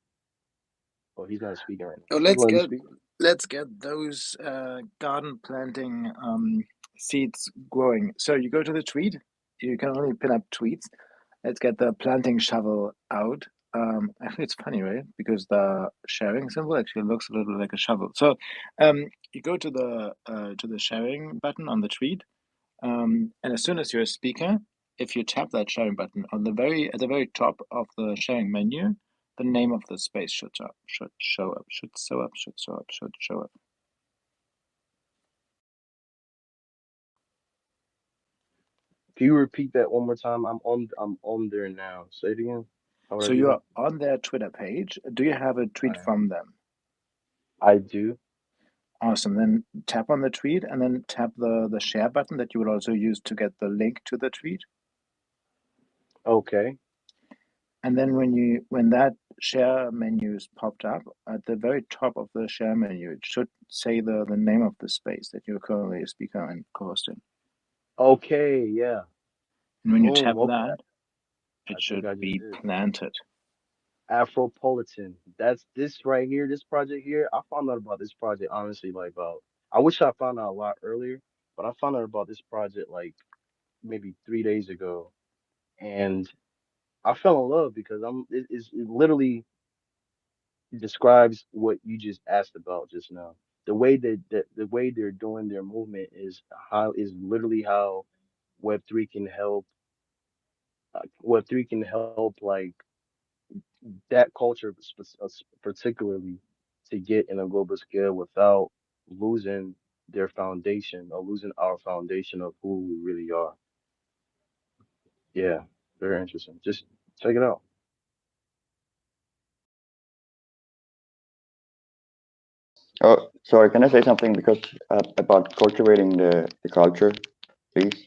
oh, he's not speaking right now. Oh, Civil, are you speaking? let's get those garden planting seeds growing. So you go to the tweet. You can only pin up tweets. Let's get the planting shovel out. Actually, it's funny, right? Because the sharing symbol actually looks a little like a shovel. So you go to the sharing button on the tweet, and as soon as you're a speaker, if you tap that sharing button on the very at the very top of the sharing menu, the name of the space should show up, should show up. Can you repeat that one more time? I'm on there now. Say it again. How would I So do you're that? on their Twitter page. Do you have a tweet I from them? I do. Awesome. Then tap on the tweet and then tap the share button that you would also use to get the link to the tweet. Okay. And then when that share menu is popped up at the very top of the share menu, it should say the name of the space that you're currently a speaker and co-host in. Okay. Yeah. And when you tap Boom. Okay. that, I it think should I just be did. planted. Afropolitan. That's this right here. This project here. I found out about this project honestly like about. I wish I found out a lot earlier, but I found out about this project like maybe 3 days ago, and I fell in love because it literally describes what you just asked about just now. The way the way they're doing their movement is literally how Web3 can help. Web3 can help like that culture particularly to get in a global scale without losing their foundation or losing our foundation of who we really are. Yeah, very interesting. Just check it out. Oh, sorry, can I say something because about cultivating the culture, please?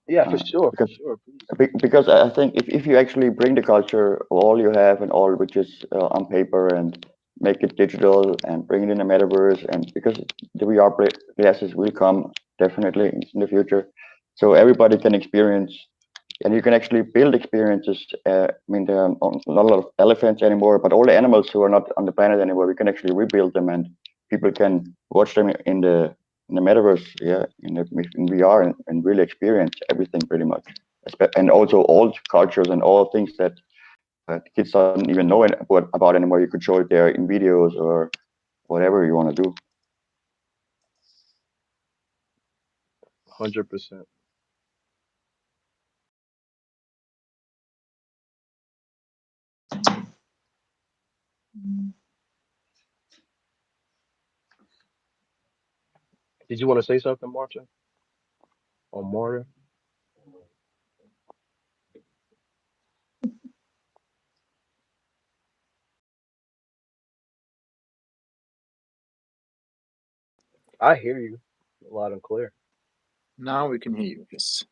Yeah, for Because sure, please. because I think if you actually bring the culture, all you have and all which is on paper and make it digital and bring it in the metaverse, and because the VR glasses will come definitely in the future, so everybody can experience, and you can actually build experiences. I mean, there are not a lot of elephants anymore, but all the animals who are not on the planet anymore, we can actually rebuild them, and people can watch them in the metaverse, yeah, in VR, and really experience everything pretty much. And also old cultures and all things that kids don't even know about anymore. You could show it there in videos or whatever you want to do. 100%. Did you want to say something, Marta or Marta? I hear you loud and clear. Now we can hear you. Yes.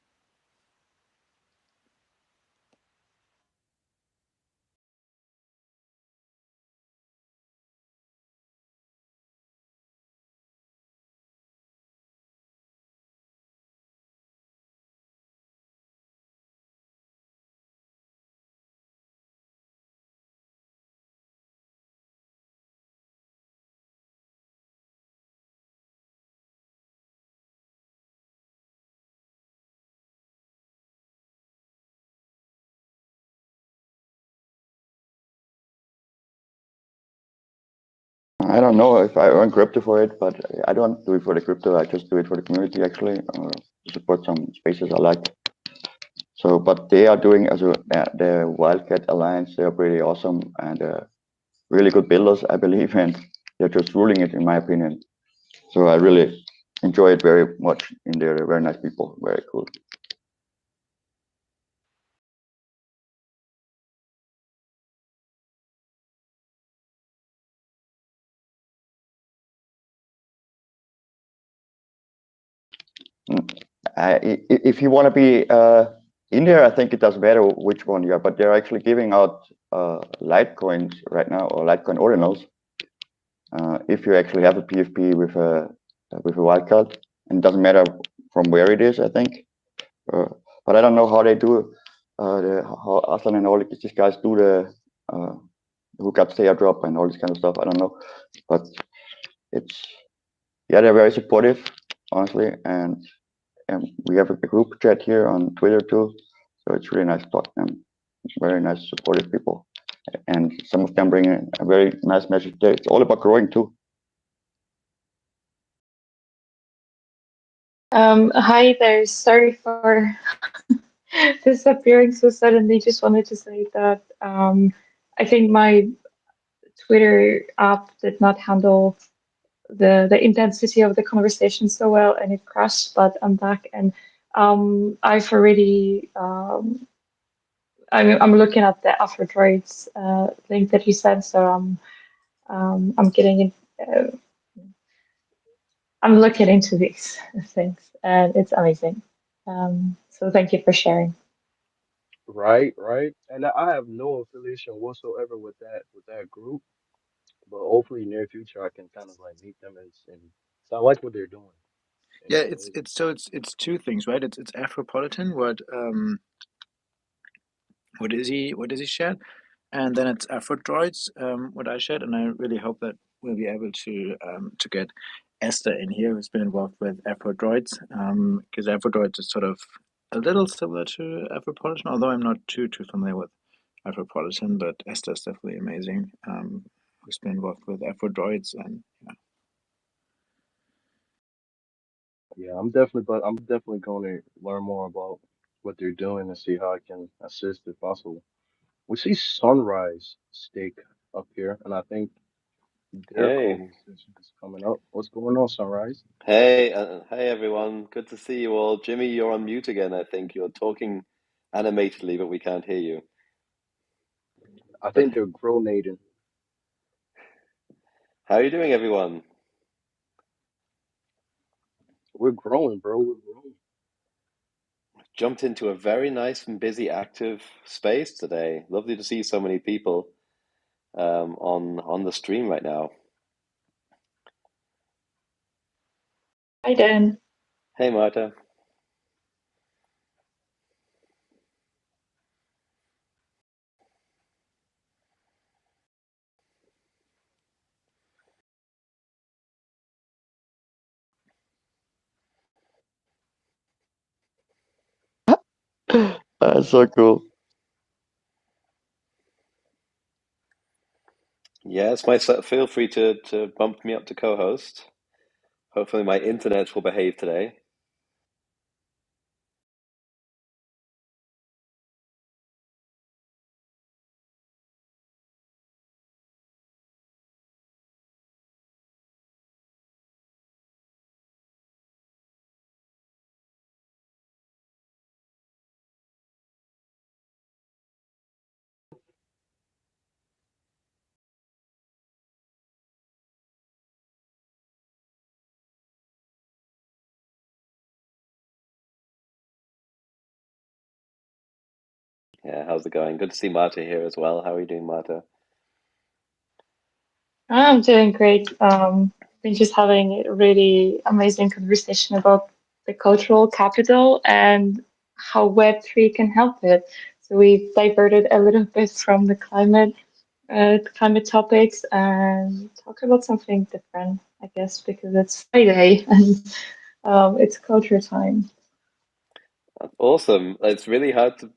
I don't know if I earn crypto for it, but I don't do it for the crypto. I just do it for the community actually, to support some spaces I like. So, but they are doing as the Wildcat Alliance. They are pretty awesome and really good builders, I believe, and they're just ruling it in my opinion. So I really enjoy it very much. And they're very nice people, very cool. Mm. If you want to be In there, I think it doesn't matter which one you are, but they're actually giving out Litecoins right now, or Litecoin ordinals, if you actually have a PFP with a wildcard, and it doesn't matter from where it is, I think. But I don't know how they do how Aslan and all these guys do the who got stay drop and all this kind of stuff. I don't know, but it's they're very supportive, honestly, and we have a group chat here on Twitter too, so it's really nice to talk to them. Very nice, supportive people, and some of them bring in a very nice message there. It's all about growing too. Hi there. Sorry for disappearing so suddenly. Just wanted to say that I think my Twitter app did not handle the intensity of the conversation so well, and it crashed. But I'm back, and I've already I'm looking at the Afrodroids link that you sent, so I'm getting in. I'm looking into these things, and it's amazing. So thank you for sharing. Right, right. And I have no affiliation whatsoever with that group, but hopefully near future I can kind of like meet them and so I like what they're doing. And Yeah, it's amazing. it's two things, right? It's Afropolitan, what is he shared, and then it's Afrodroids, what I shared, and I really hope that we'll be able to get Esther in here, who's been involved with Afrodroids, because Afrodroids is sort of a little similar to Afropolitan, although I'm not too familiar with Afropolitan, but Esther is definitely amazing, who's been involved with Afrodroids, and yeah. Yeah, I'm definitely going to learn more about what they're doing and see how I can assist if possible. We see Sunrise Steak up here, and I think their Hey, closing session is coming up. What's going on, Sunrise? hey everyone. Good to see you all. Jimmy, you're on mute again, I think. You're talking animatedly, but we can't hear you. I But think they're gronating. how are you doing, everyone? We're growing, bro. We're growing. Jumped into a very nice and busy, active space today. Lovely to see so many people on the stream right now. Hi, Dan. Hey, Marta. That's so cool. Yes, feel free to bump me up to co-host. Hopefully my internet will behave today. Yeah, how's it going? Good to see Marta here as well. How are you doing, Marta? I'm doing great. Been just having a really amazing conversation about the cultural capital and how Web3 can help it. So we diverted a little bit from climate topics and talk about something different, I guess, because it's Friday and it's culture time. Awesome. It's really hard to.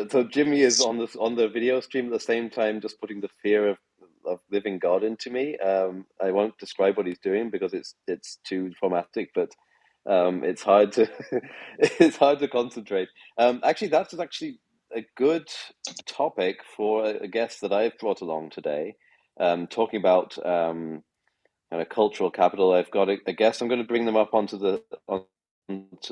So Jimmy is on the video stream at the same time, just putting the fear of living God into me. I won't describe what he's doing because it's too traumatic, but it's hard to it's hard to concentrate. Actually, that's actually a good topic for a guest that I've brought along today, talking about kind of cultural capital. I've got a guest. I'm going to bring them up onto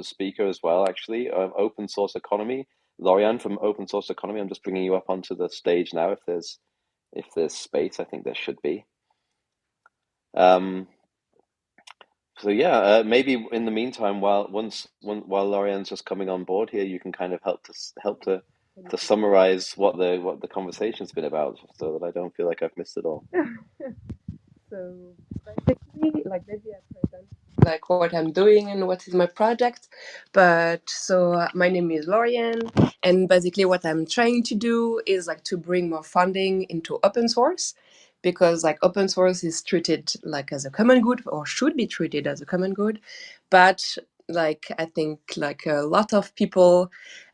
speaker as well. Actually, open source economy. Lorian from Open Source Economy. I'm just bringing you up onto the stage now. If there's space, I think there should be. Um, So yeah, maybe in the meantime, while Lorianne's just coming on board here, you can kind of help to summarize what the conversation's been about, so that I don't feel like I've missed it all. So basically, like maybe I present like what I'm doing and what is my project. But so my name is Lorian, and basically what I'm trying to do is like to bring more funding into open source, because like open source is treated like as a common good, or should be treated as a common good, but like I think like a lot of people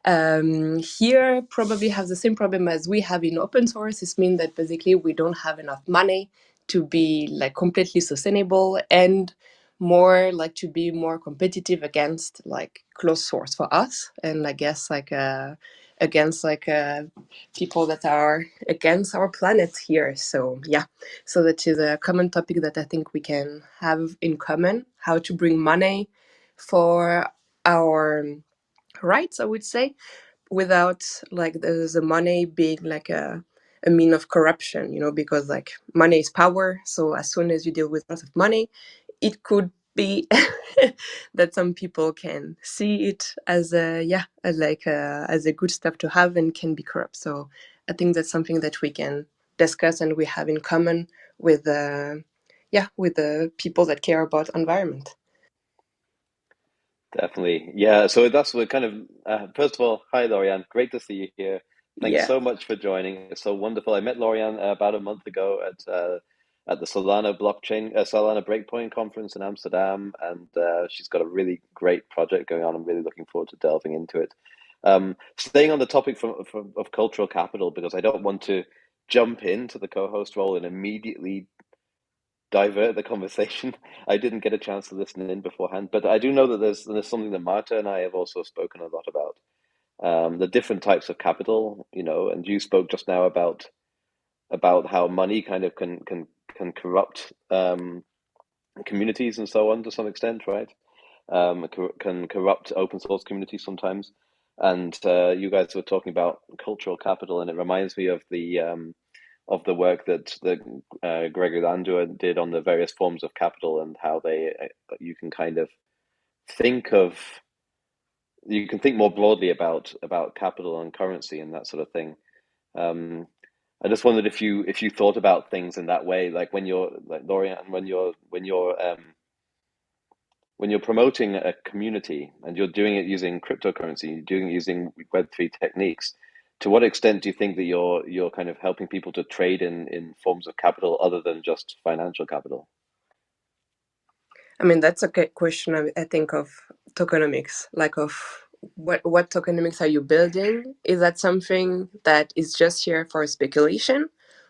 here probably have the same problem as we have in open source. This means that basically we don't have enough money to be like completely sustainable, and more like to be more competitive against like closed source for us, and I guess like against like people that are against our planet here. So yeah, so that is a common topic that I think we can have in common, how to bring money for our rights, I would say, without like the money being like a mean of corruption, you know, because like money is power. So as soon as you deal with lots of money, it could be that some people can see it as a as a good stuff to have and can be corrupt. So I think that's something that we can discuss and we have in common with with the people that care about environment. Definitely. Yeah, so that's what kind of first of all, hi Lorianne, great to see you here. Thanks Yeah. so much for joining. It's so wonderful. I met Lorianne about a month ago at the Solana Breakpoint conference in Amsterdam, and she's got a really great project going on. I'm really looking forward to delving into it. Staying on the topic of cultural capital, because I don't want to jump into the co-host role and immediately divert the conversation. I didn't get a chance to listen in beforehand, but I do know that there's something that Marta and I have also spoken a lot about, the different types of capital, and you spoke just now about how money kind of can corrupt communities and so on to some extent, right? Can corrupt open source communities sometimes. And you guys were talking about cultural capital, and it reminds me of the work that Gregory Landua did on the various forms of capital, and how you can kind of think of you can think more broadly about capital and currency and that sort of thing. I just wondered if you thought about things in that way, like when you're like Lorian, when you're promoting a community and you're doing it using cryptocurrency, you're doing it using Web3 techniques. To what extent do you think that you're kind of helping people to trade in forms of capital other than just financial capital? I mean, that's a good question. I think of tokenomics, like of what tokenomics are you building? Is that something that is just here for speculation,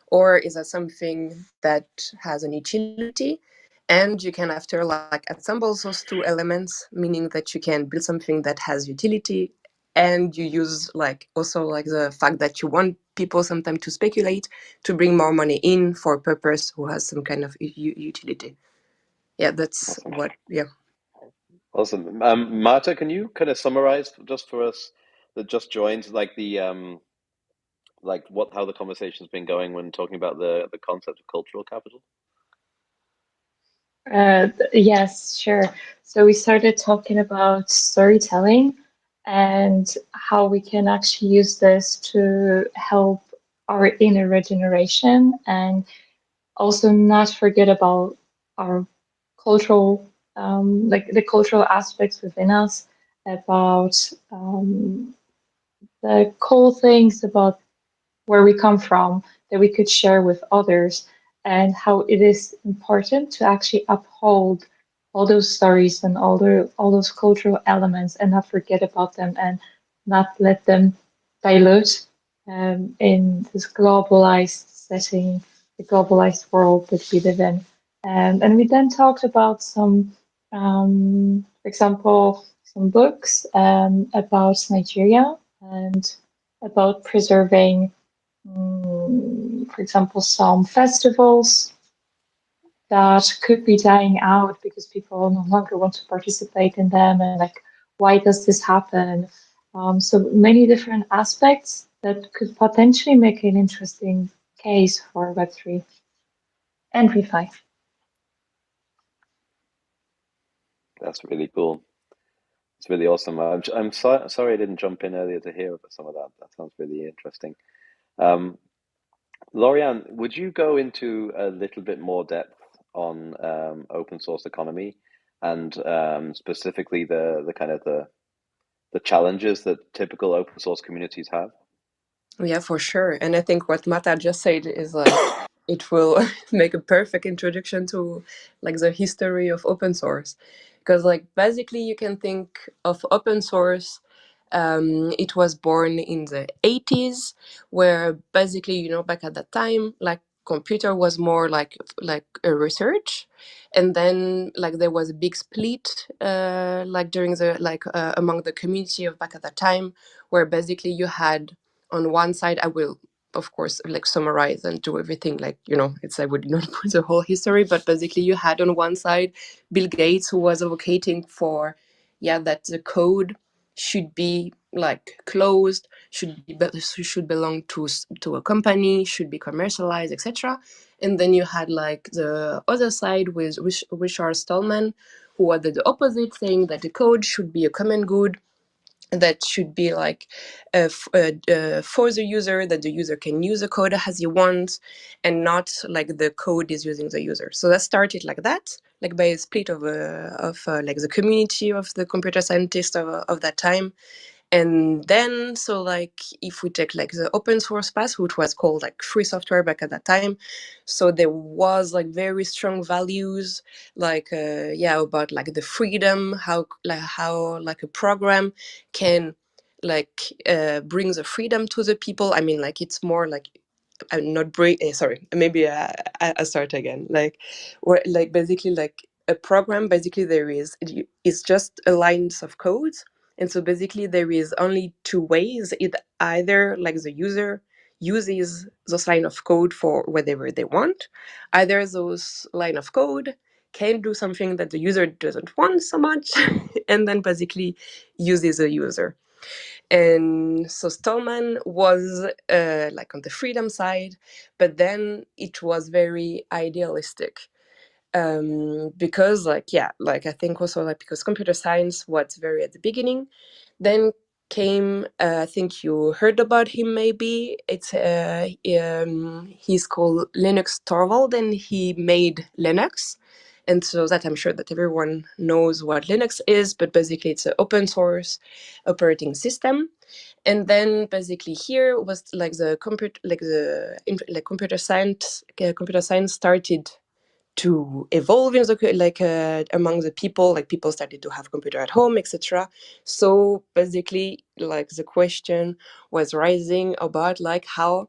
or is that something that has an utility? And you can after like assemble those two elements, meaning that you can build something that has utility, and you use like also like the fact that you want people sometimes to speculate to bring more money in for a purpose who has some kind of utility. Yeah, that's Awesome. what. Yeah. Awesome. Marta, can you kind of summarize just for us that just joined, like how the conversation's been going when talking about the concept of cultural capital? Yes, sure. So we started talking about storytelling and how we can actually use this to help our inner generation, and also not forget about our cultural, like the cultural aspects within us, about the cool things about where we come from that we could share with others, and how it is important to actually uphold all those stories and all those cultural elements and not forget about them and not let them dilute in this globalized setting, the globalized world that we live in. And we then talked about some, for example, some books about Nigeria and about preserving, for example, some festivals that could be dying out because people no longer want to participate in them, and like, why does this happen? So many different aspects that could potentially make an interesting case for Web3 and refi. That's really cool. It's really awesome. Sorry I didn't jump in earlier to hear about some of that. That sounds really interesting. Um, Lorianne, would you go into a little bit more depth on open source economy and specifically the kind of the challenges that typical open source communities have? Yeah, for sure. And I think what Mata just said is like it will make a perfect introduction to like the history of open source. Because like basically you can think of open source, it was born in the 80s, where basically, you know, back at that time, like computer was more like a research, and then like there was a big split like during the among the community of back at that time, where basically you had on one side, I will of course like summarize and do everything like, you know, it's I would not put the whole history, but basically you had on one side Bill Gates, who was advocating for that the code should be like closed, should belong to a company, should be commercialized, etc. And then you had like the other side with Richard Stallman, who was the opposite, saying that the code should be a common good that should be like for the user, that the user can use the code as he wants, and not like the code is using the user. So that started like that, like by a split of like the community of the computer scientists of that time. And then, so like if we take like the open source path, which was called like free software back at that time, so there was like very strong values, like about like the freedom, how like a program can like bring the freedom to the people. I mean, like it's more like I'm not sorry, maybe I start again. Like, where like basically like a program, basically there is it's just a lines of code, and so basically there is only two ways. It either like the user uses those line of code for whatever they want, either those line of code can do something that the user doesn't want so much, and then basically uses a user. And so Stallman was like on the freedom side, but then it was very idealistic, because like I think also like because computer science was very at the beginning. Then came I think you heard about him, maybe it's he's called Linus Torvald, and he made Linux. And so that I'm sure that everyone knows what Linux is, but basically it's an open source operating system. And then basically here was like the computer, like computer science started to evolve in the among the people. Like people started to have computer at home, etc. So basically like the question was rising about like how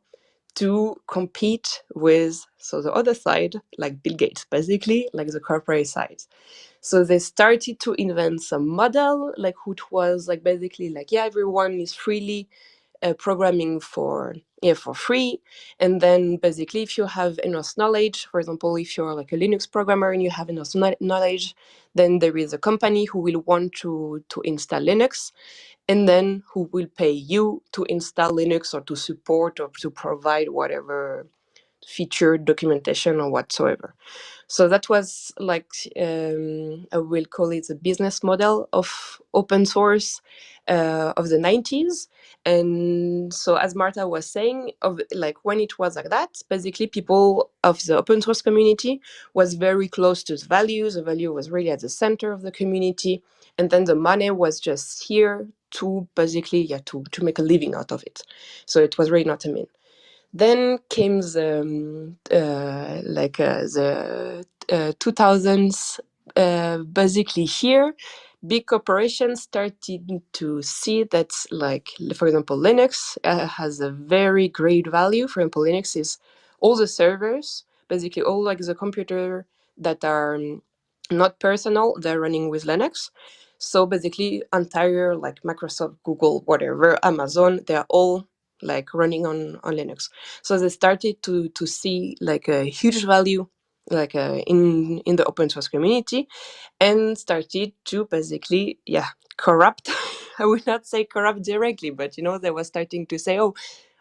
to compete with so the other side, like Bill Gates, basically like the corporate side. So they started to invent some model like which was like basically like everyone is freely programming for free. And then basically if you have enough knowledge, for example, if you're like a Linux programmer and you have enough knowledge, then there is a company who will want to install Linux, and then who will pay you to install Linux or to support or to provide whatever feature documentation or whatsoever. So that was like I will call it the business model of open source of the 90s. And so as Martha was saying, of like when it was like that, basically people of the open source community was very close to the values. The value was really at the center of the community, and then the money was just here to basically to make a living out of it. So it was really not a mean. Then came the 2000s. Basically here, big corporations started to see that, like, for example, Linux has a very great value. For example, Linux is all the servers, basically all like the computer that are not personal, they're running with Linux. So basically entire like Microsoft, Google, whatever, Amazon, they're all like running on Linux. So they started to see like a huge value like in the open source community, and started to basically corrupt. I would not say corrupt directly, but you know, they were starting to say, oh,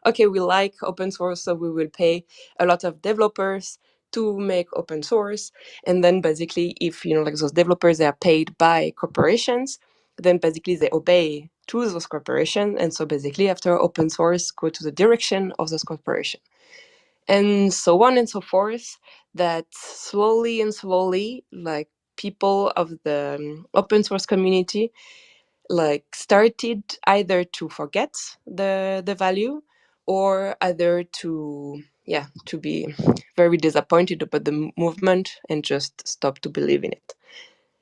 okay, we like open source, so we will pay a lot of developers to make open source. And then basically, if like those developers, they are paid by corporations, then basically they obey to those corporations. And so basically, after open source go to the direction of those corporations, and so on and so forth. That slowly and slowly, like people of the open source community like started either to forget the value, or either to be very disappointed about the movement and just stop to believe in it.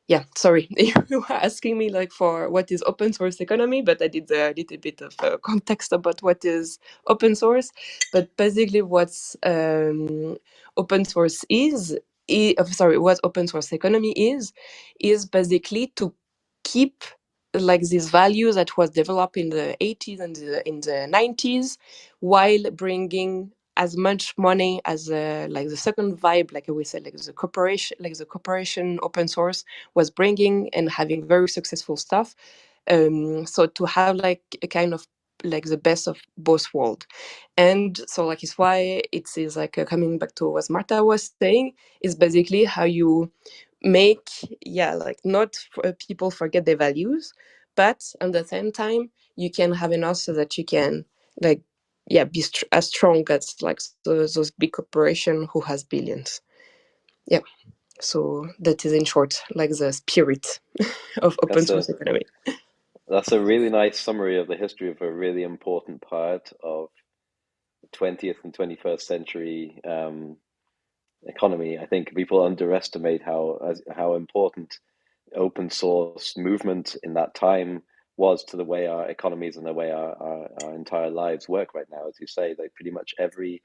Yeah, sorry, you were asking me like for what is open source economy, but I did a little bit of context about what is open source. But basically, what's open source what open source economy is basically to keep like these values that was developed in the 80s and in the 90s, while bringing as much money as like the second vibe, like we said, like the corporation open source was bringing and having very successful stuff. So to have like a kind of like the best of both worlds. And so like it's why it is like coming back to what Marta was saying, is basically how you make like not people forget their values, but at the same time you can have enough so that you can like be as strong as like those big corporation who has billions. Yeah, so that is in short like the spirit of open source economy. That's a really nice summary of the history of a really important part of the 20th and 21st century economy. I think people underestimate how important open source movement in that time was to the way our economies and the way our entire lives work right now. As you say, like pretty much every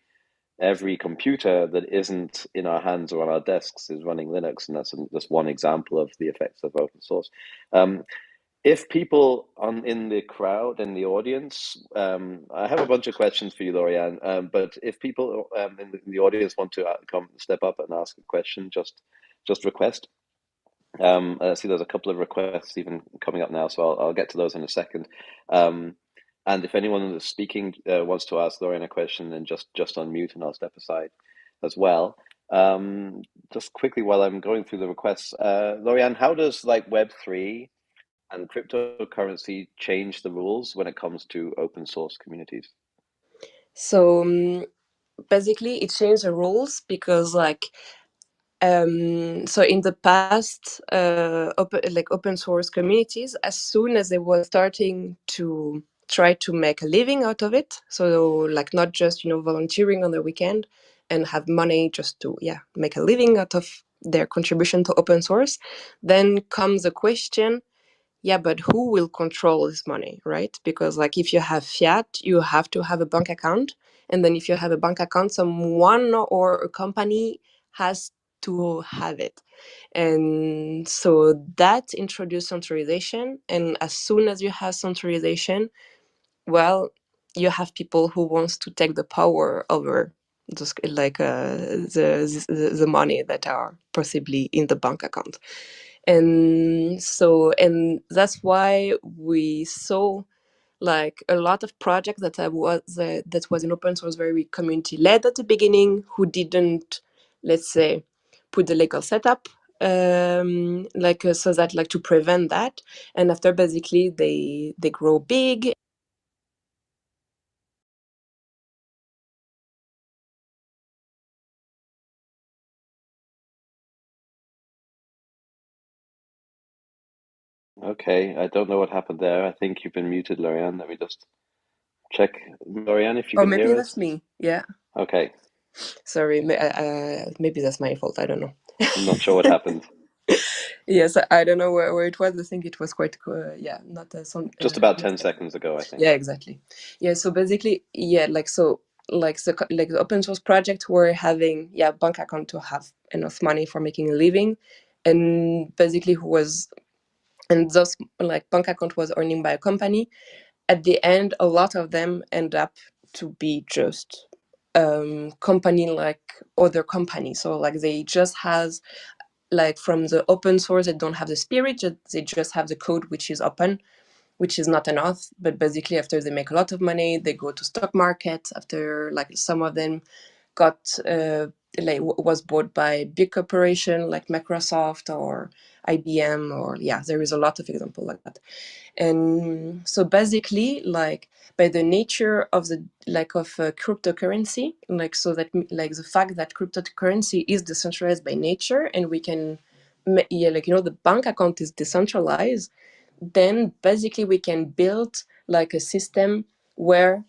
computer that isn't in our hands or on our desks is running Linux, and that's just one example of the effects of open source. If people in the crowd, in the audience, I have a bunch of questions for you, Lorianne. But if people in the audience want to come step up and ask a question, just request. I see there's a couple of requests even coming up now, so I'll get to those in a second. And if anyone that's speaking wants to ask Lorianne a question, then just unmute and I'll step aside as well. Just quickly while I'm going through the requests, Lorianne, how does like Web3 and cryptocurrency change the rules when it comes to open source communities? So basically it changed the rules because like so in the past open source communities, as soon as they were starting to try to make a living out of it, so like not just volunteering on the weekend and have money just to make a living out of their contribution to open source, then comes the question, but who will control this money, right? Because like if you have fiat, you have to have a bank account, and then if you have a bank account, someone or a company has to have it. And so that introduced centralization, and as soon as you have centralization, well, you have people who wants to take the power over those, like the money that are possibly in the bank account. And that's why we saw like a lot of projects that was in open source, very community led at the beginning, who didn't, let's say, put the legal setup so that like to prevent that, and after basically they grow big. Okay, I don't know what happened there. I think you've been muted, Lorianne. Let me just check. Lorianne, if you Or can maybe hear that's us. me. Yeah. Okay. Sorry, maybe that's my fault. I don't know. I'm not sure what happened. Yes, I don't know where it was. I think it was quite, not Just about 10 seconds ago, I think. Yeah, exactly. Yeah, so basically, like the open source project were having bank account to have enough money for making a living, and basically and those like bank account was earning by a company. At the end, a lot of them end up to be just company like other companies. So like they just has like from the open source, they don't have the spirit, they just have the code which is open, which is not enough. But basically after they make a lot of money, they go to stock market. After like some of them got was bought by big corporation like Microsoft or IBM, or there is a lot of example like that. And so basically, like by the nature of the cryptocurrency, so that the fact that cryptocurrency is decentralized by nature, and we can the bank account is decentralized, then basically we can build like a system where,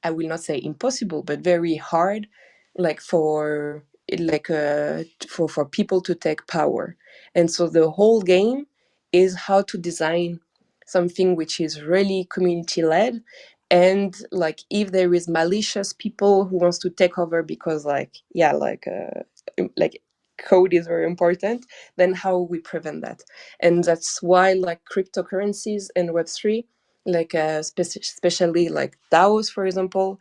I will not say impossible, but very hard, for for people to take power. And so the whole game is how to design something which is really community led, and if there is malicious people who wants to take over because like code is very important, then how we prevent that. And that's why cryptocurrencies and Web3, especially DAOs, for example,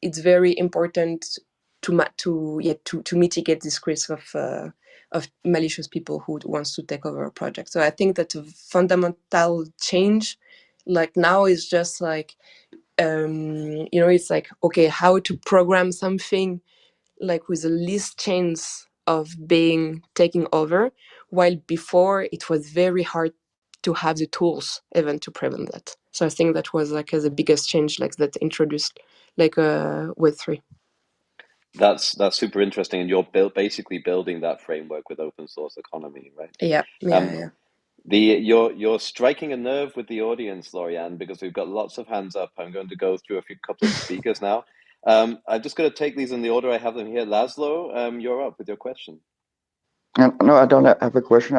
it's very important to mitigate this risk of malicious people who wants to take over a project. So I think that a fundamental change now is just it's okay, how to program something with the least chance of being taken over, while before it was very hard to have the tools even to prevent that. So I think that was the biggest change that introduced Web3. That's super interesting, and you're basically building that framework with open source economy, right? Yeah. You're striking a nerve with the audience, Lorianne, because we've got lots of hands up. I'm going to go through a couple of speakers now. I'm just going to take these in the order I have them here. Laszlo, you're up with your question. No, I don't have a question.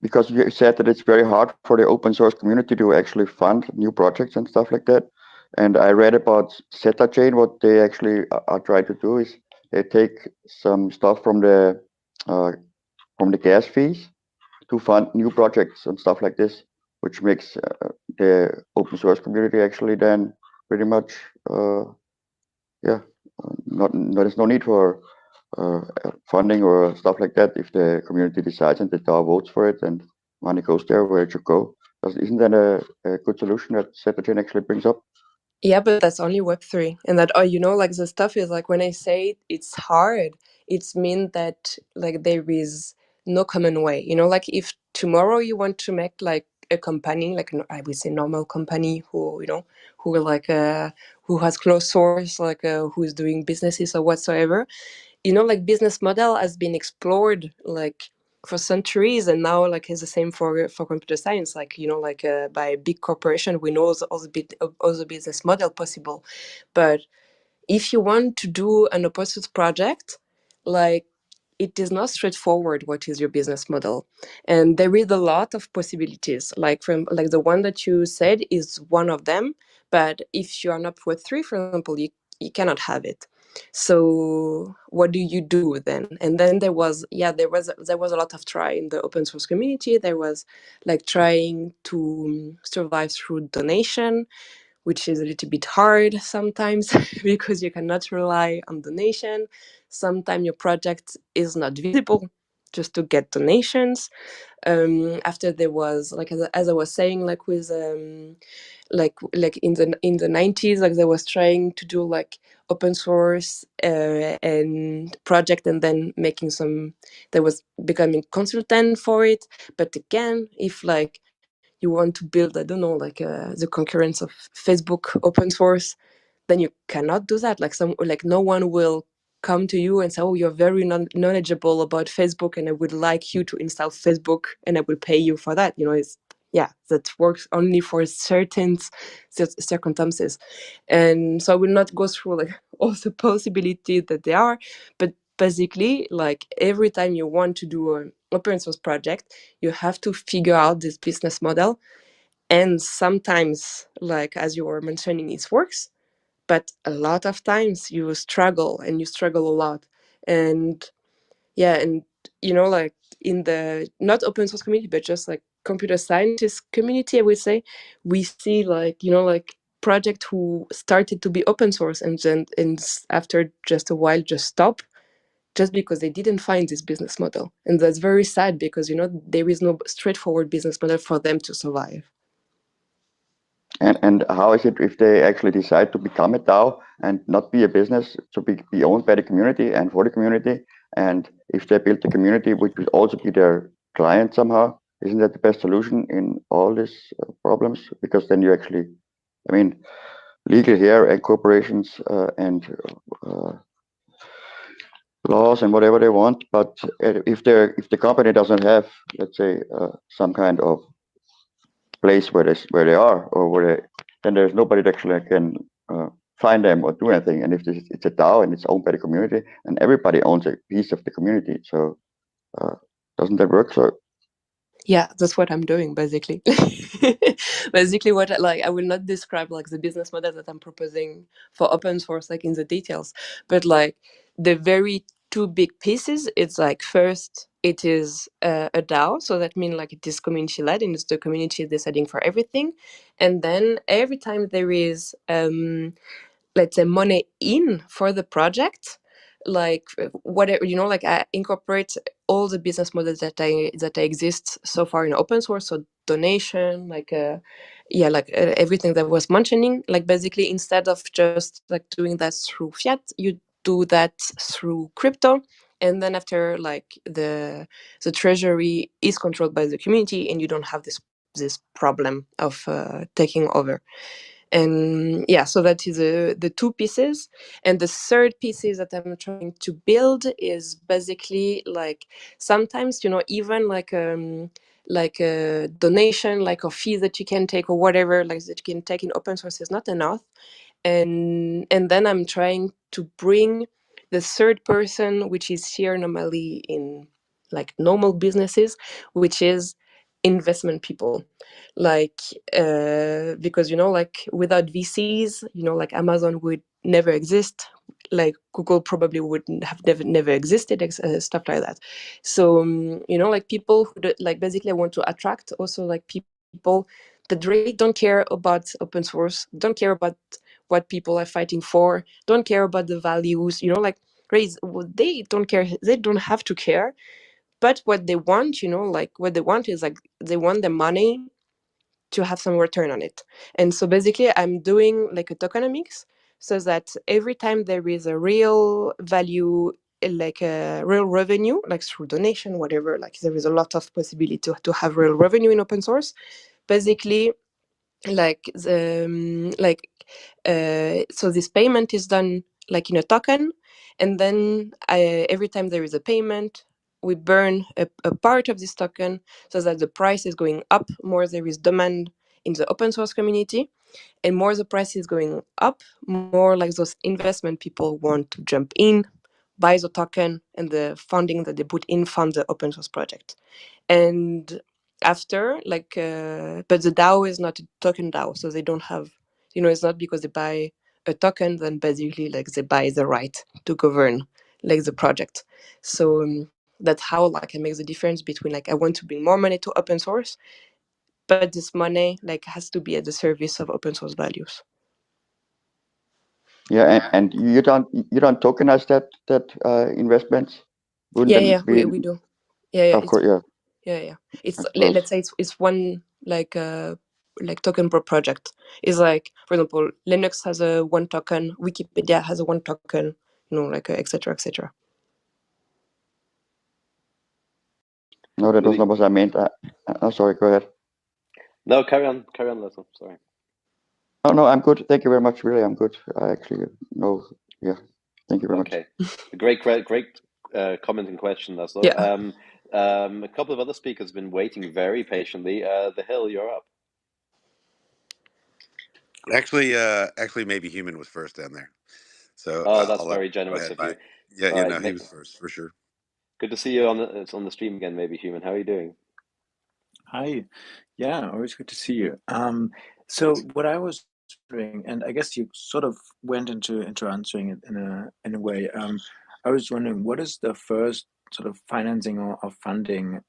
Because you said that it's very hard for the open source community to actually fund new projects and stuff like that. And I read about Zeta Chain. What they actually are trying to do is they take some stuff from the gas fees to fund new projects and stuff like this, which makes the open source community actually then pretty much there's no need for funding or stuff like that. If the community decides and the DAO votes for it and money goes there where it should go, isn't that a good solution that Zeta actually brings up? Yeah, but that's only Web3. And that, the stuff is when I say it's hard, it's mean that there is no common way. If tomorrow you want to make a company, I would say normal company who, who has closed source, who is doing businesses or whatsoever, business model has been explored for centuries, and now is the same for computer science, by a big corporation. We know all the business model possible. But if you want to do an open source project, it is not straightforward what is your business model, and there is a lot of possibilities, from the one that you said is one of them. But if you are not Web3, for example, you cannot have it. So what do you do then? And then there was a lot of try in the open source community. There was trying to survive through donation, which is a little bit hard sometimes because you cannot rely on donation. Sometimes your project is not visible just to get donations. After there was as I was saying, with in the 90s, there was trying to do open source and project, and then making there was becoming consultant for it. But again, if you want to build, I don't know, the concurrence of Facebook open source, then you cannot do that. No one will come to you and say, oh, you're very knowledgeable about Facebook, and I would like you to install Facebook, and I will pay you for that. That works only for certain circumstances. And so I will not go through all the possibilities that there are, but basically, every time you want to do an open source project, you have to figure out this business model. And sometimes, as you were mentioning, it works, but a lot of times you struggle, and you struggle a lot. And and in the not open source community, but just computer scientist community, I would say, we see project who started to be open source, and then after just a while just stop, just because they didn't find this business model. And that's very sad, because there is no straightforward business model for them to survive. And how is it if they actually decide to become a DAO and not be a business, to be owned by the community and for the community? And if they build the community, which would also be their client somehow, isn't that the best solution in all these problems? Because then you actually, I mean, legal here and corporations and laws and whatever they want. But if the company doesn't have, let's say, some kind of place where they are, or then there's nobody that actually can find them or do anything. And if it's a DAO and it's owned by the community, and everybody owns a piece of the community, so doesn't that work? So Yeah, that's what I'm doing basically. Basically, what I will not describe like the business model that I'm proposing for open source like in the details, but like the very two big pieces. It's like first it is a DAO, so that means like it is community led and it's the community deciding for everything, and then every time there is let's say money in for the project, like whatever, like I incorporate all the business models that I exist so far in open source, so donation, like like everything that was mentioning, like basically instead of just like doing that through fiat, you do that through crypto, and then after like the treasury is controlled by the community and you don't have this problem of taking over. And yeah, so that is the two pieces. And the third pieces that I'm trying to build is basically like sometimes, even like a donation, like a fee that you can take or whatever, like that you can take in open source is not enough. And then I'm trying to bring the third person, which is here normally in like normal businesses, which is investment people, like because like without VCs, like Amazon would never exist, like Google probably would have never existed, stuff like that. So like people who like basically I want to attract also like people that really don't care about open source, don't care about what people are fighting for, don't care about the values, like they don't care, they don't have to care. But what they want, like what they want is like they want the money to have some return on it. And so basically I'm doing like a tokenomics, so that every time there is a real value, like a real revenue, like through donation, whatever, like there is a lot of possibility to have real revenue in open source. Basically, like so this payment is done like in a token, and then every time there is a payment, we burn a part of this token, so that the price is going up more there is demand in the open source community, and more the price is going up, more like those investment people want to jump in, buy the token, and the funding that they put in fund the open source project. And after but the DAO is not a token DAO, so they don't have, it's not because they buy a token then basically like they buy the right to govern like the project. So that's how like I make the difference between like I want to bring more money to open source, but this money like has to be at the service of open source values. yeah, and you don't tokenize that investments, wouldn't Yeah, that be? we do. Yeah, Of course, yeah, yeah. It's I suppose. let's say it's one like token per project. It's like, for example, Linux has a one token, Wikipedia has a one token, like etc. etc. No, that was Really? not what I meant. Oh, sorry, go ahead. No, carry on, Leslie. Sorry. No, I'm good. Thank you very much. Really, I'm good. I actually know. Yeah, thank you very much. Okay, great comment and question, Laszlo. Yeah. A couple of other speakers have been waiting very patiently. The Hill, you're up. Actually, maybe Human was first down there. So Oh, that's I'll let very go generous ahead. of you. Bye. Yeah, All right, no, he was first for sure. good to see you on the stream again, maybe Human. How are you doing? Hi. Yeah, always good to see you. So what I was wondering, and I guess you sort of went into answering it in a way. I was wondering, what is the first sort of financing or funding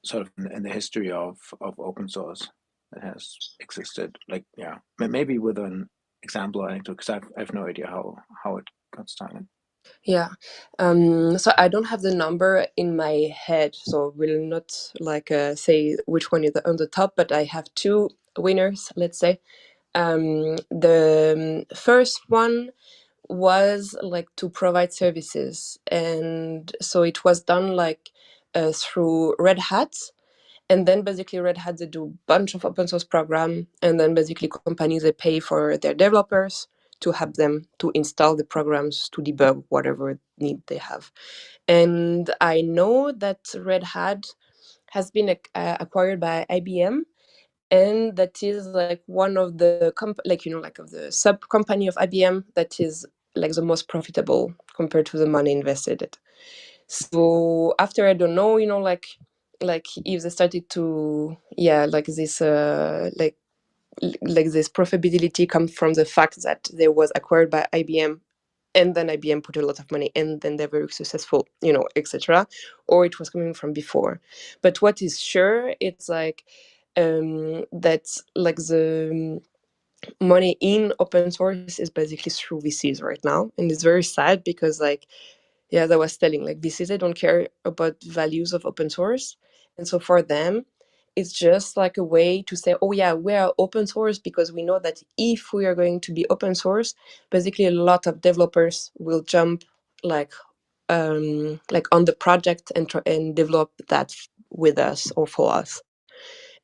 sort of in the history of open source that has existed? Like, yeah, maybe with an example or anecdote, because I've no idea how it got started. Yeah. So I don't have the number in my head, so will not like say which one is on the top, but I have two winners, let's say. The first one was like to provide services, and so it was done like through Red Hat. And then basically Red Hat, they do a bunch of open source program, and then basically companies, they pay for their developers to help them to install the programs, to debug whatever need they have. And I know that Red Hat has been acquired by IBM, and that is like one of the like of the sub company of IBM that is like the most profitable compared to the money invested it. So after, I don't know, like if they started to like this like this profitability comes from the fact that they was acquired by IBM, and then IBM put a lot of money, and then they're very successful, etc. Or it was coming from before. But what is sure, it's like that's like the money in open source is basically through VCs right now, and it's very sad because like as I was telling, like VCs, they don't care about values of open source, and so for them it's just like a way to say, oh yeah, we are open source because we know that if we are going to be open source, basically a lot of developers will jump like on the project and and develop that with us or for us.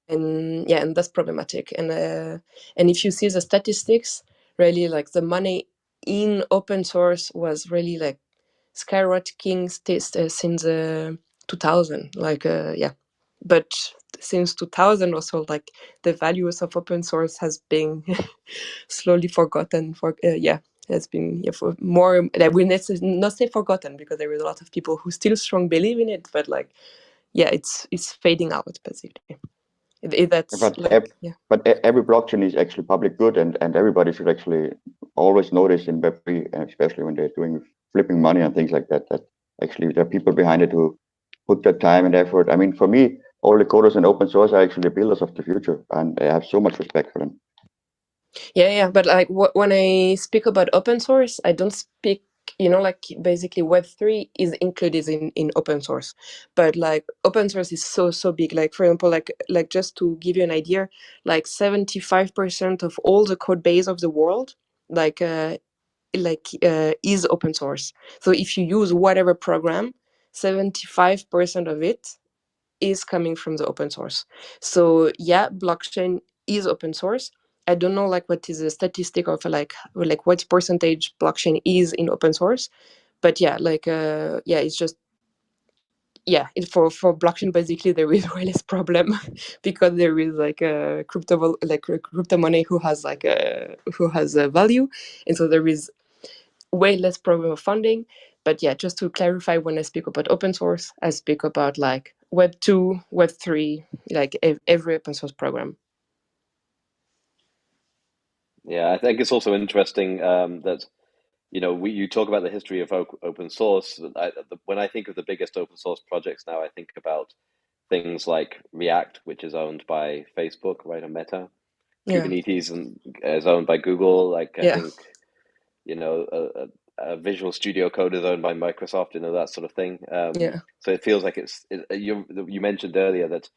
And that's problematic. And if you see the statistics, really like the money in open source was really like skyrocketing since 2000, but since 2000 also, like the values of open source has been slowly forgotten for has been for more, like, we not say forgotten, because there is a lot of people who still strong believe in it, but like it's fading out basically. That's But like every blockchain is actually public good, and everybody should actually always notice in Web3, and especially when they're doing flipping money and things like that, that actually there are people behind it who put their time and effort. I mean, for me, all the coders in open source are actually the builders of the future, and I have so much respect for them. But like when I speak about open source, I don't speak, like basically Web3 is included in open source, but like open source is so big. Like for example, like just to give you an idea, like 75% of all the code base of the world, like is open source. So if you use whatever program, 75% of it is coming from the open source. So blockchain is open source. I don't know like what is the statistic of like what percentage blockchain is in open source, but it's just for blockchain basically there is way less problem because there is like a crypto money who has a value, and so there is way less problem of funding. But just to clarify, when I speak about open source, I speak about like Web 2, Web 3, like every open source program. Yeah, I think it's also interesting that you talk about the history of open source. When I think of the biggest open source projects now, I think about things like React, which is owned by Facebook, right, or Meta. Yeah. Kubernetes is owned by Google. Like I Yeah. think a Visual Studio Code is owned by Microsoft. That sort of thing. So it feels like you mentioned earlier that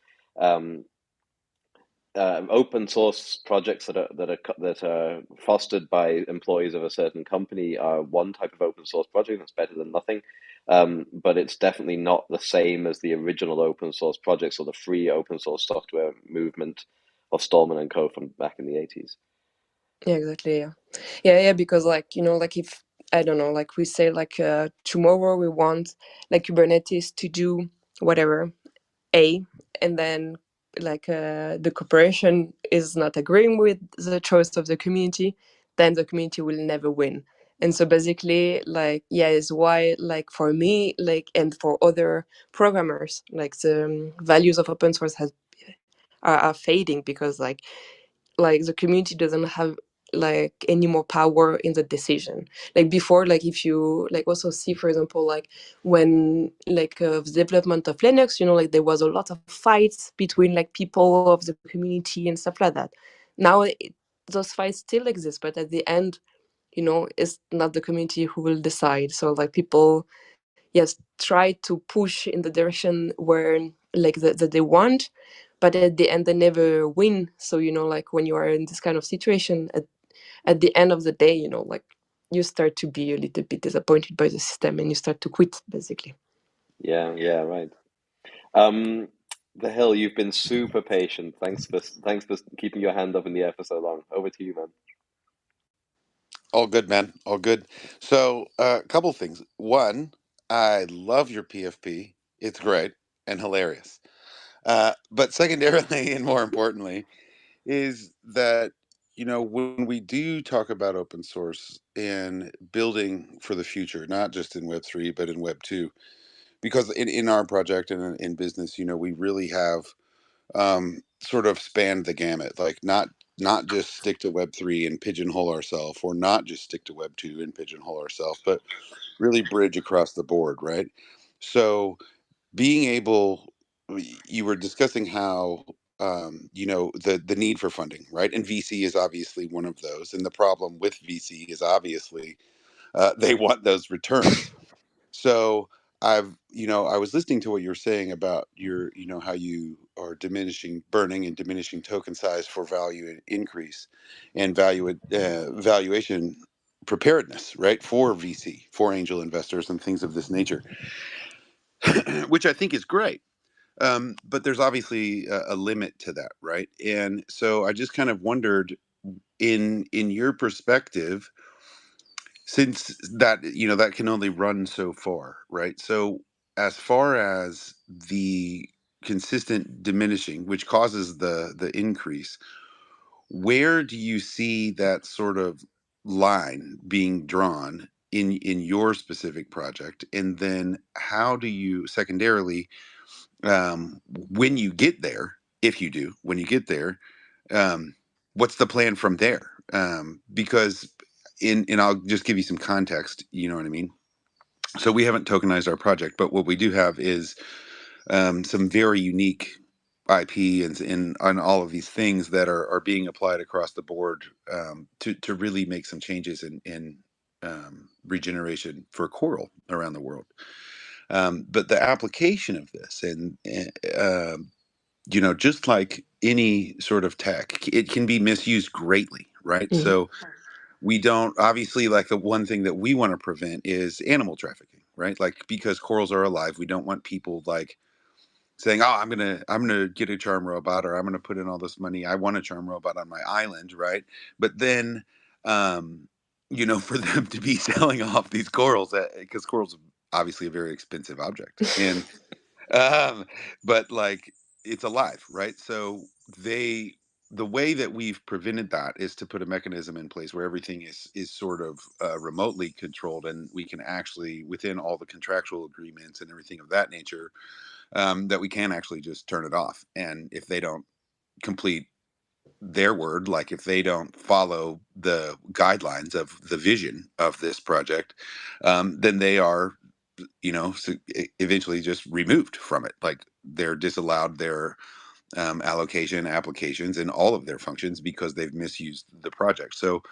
open source projects that are fostered by employees of a certain company are one type of open source project that's better than nothing. But it's definitely not the same as the original open source projects or the free open source software movement of Stallman and Co. from back in the 80s. Yeah, exactly. Because like like if I don't know, like we say like tomorrow we want like Kubernetes to do whatever A, and then like the corporation is not agreeing with the choice of the community, then the community will never win. And so basically is why like for me like and for other programmers, like the values of open source are fading, because like the community doesn't have like any more power in the decision. Like before, like if you like also see, for example, like when like the development of Linux, like there was a lot of fights between like people of the community and stuff like that. Now those fights still exist, but at the end, it's not the community who will decide. So like people try to push in the direction where like that they want, but at the end they never win. So like when you are in this kind of situation, at the end of the day, like you start to be a little bit disappointed by the system and you start to quit, basically. Yeah, right. The Hill, you've been super patient. Thanks for keeping your hand up in the air for so long. Over to you, man. All good, man. All good. So, a couple things. One, I love your PFP. It's great and hilarious. But secondarily, and more importantly, is that when we do talk about open source and building for the future, not just in Web3 but in Web2, because in our project and in business, we really have sort of spanned the gamut, like not just stick to Web3 and pigeonhole ourselves, or not just stick to Web2 and pigeonhole ourselves, but really bridge across the board, right? So being able, you were discussing how the need for funding, right? And VC is obviously one of those, and the problem with VC is obviously they want those returns. So I was listening to what you're saying about how you are burning and diminishing token size for value increase and valuation preparedness, right? For VC, for angel investors and things of this nature, which I think is great. But there's obviously a limit to that, right? And so I just kind of wondered, in your perspective, since that can only run so far, right? So as far as the consistent diminishing, which causes the increase, where do you see that sort of line being drawn in your specific project? And then how do you secondarily, when you get there, if you do, when you get there, um, what's the plan from there? Because and I'll just give you some context. You know what I mean? So we haven't tokenized our project, but what we do have is some very unique IP and on all of these things that are being applied across the board to really make some changes in regeneration for coral around the world. But the application of this just like any sort of tech, it can be misused greatly, right? Mhm. So we don't, obviously, like, the one thing that we want to prevent is animal trafficking, right? Like, because corals are alive, we don't want people like saying, "Oh, I'm gonna get a charm robot, or I'm gonna put in all this money. I want a charm robot on my island," right? But then, for them to be selling off these corals, because corals are obviously a very expensive object, and um, but like, it's alive, right? So the way that we've prevented that is to put a mechanism in place where everything is sort of remotely controlled, and we can actually, within all the contractual agreements and everything of that nature, that we can actually just turn it off. And if they don't complete their word, like if they don't follow the guidelines of the vision of this project, then they are eventually just removed from it. Like, they're disallowed their allocation applications and all of their functions because they've misused the project. So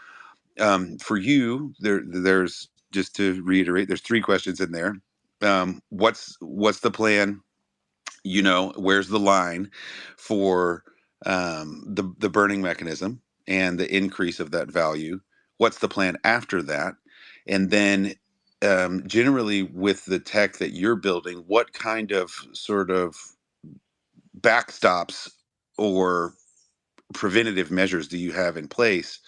for you, there's, just to reiterate, there's three questions in there. What's the plan? Where's the line for the burning mechanism and the increase of that value? What's the plan after that? And then, generally, with the tech that you're building, what kind of sort of backstops or preventative measures do you have in place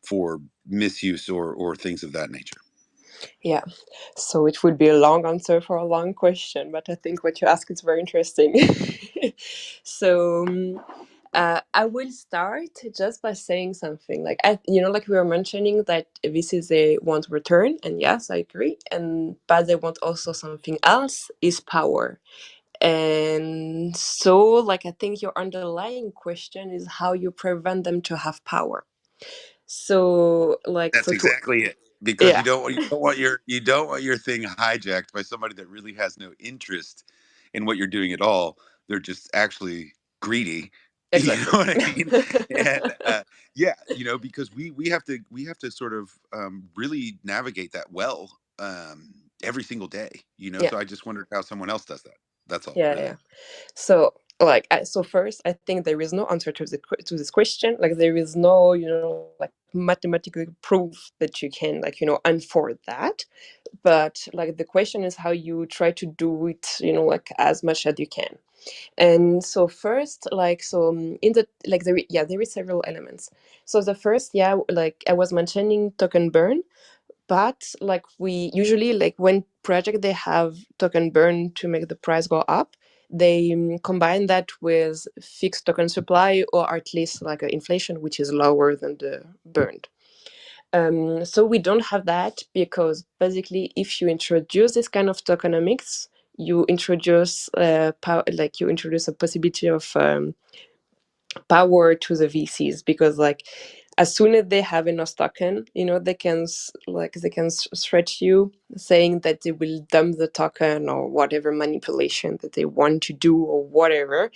for misuse or things of that nature? Yeah, so it would be a long answer for a long question, but I think what you ask is very interesting. So I will start just by saying something like, like we were mentioning that this is a want return, and yes, I agree. But they want also something else, is power. And so, like, I think your underlying question is how you prevent them to have power. So, like, That's so to exactly it. Because yeah, you don't want your thing hijacked by somebody that really has no interest in what you're doing at all. They're just actually greedy. You know exactly. what I mean? And yeah, because we have to sort of really navigate that well, every single day. Yeah. So I just wondered how someone else does that. That's all, Yeah, really. yeah. So, like so first I think there is no answer to this question. Like there is no, like mathematical proof that you can, like, unfold that. But like the question is how you try to do it, like as much as you can. And so first, like, so in the, like, there is several elements. So the first, like I was mentioning token burn. But like we usually, like when project they have token burn to make the price go up, they combine that with fixed token supply, or at least like inflation, which is lower than the burned. So we don't have that, because basically if you introduce this kind of tokenomics, you introduce like you introduce a possibility of power to the VCs, because like as soon as they have enough token, they can stretch you, saying that they will dump the token or whatever manipulation that they want to do or whatever.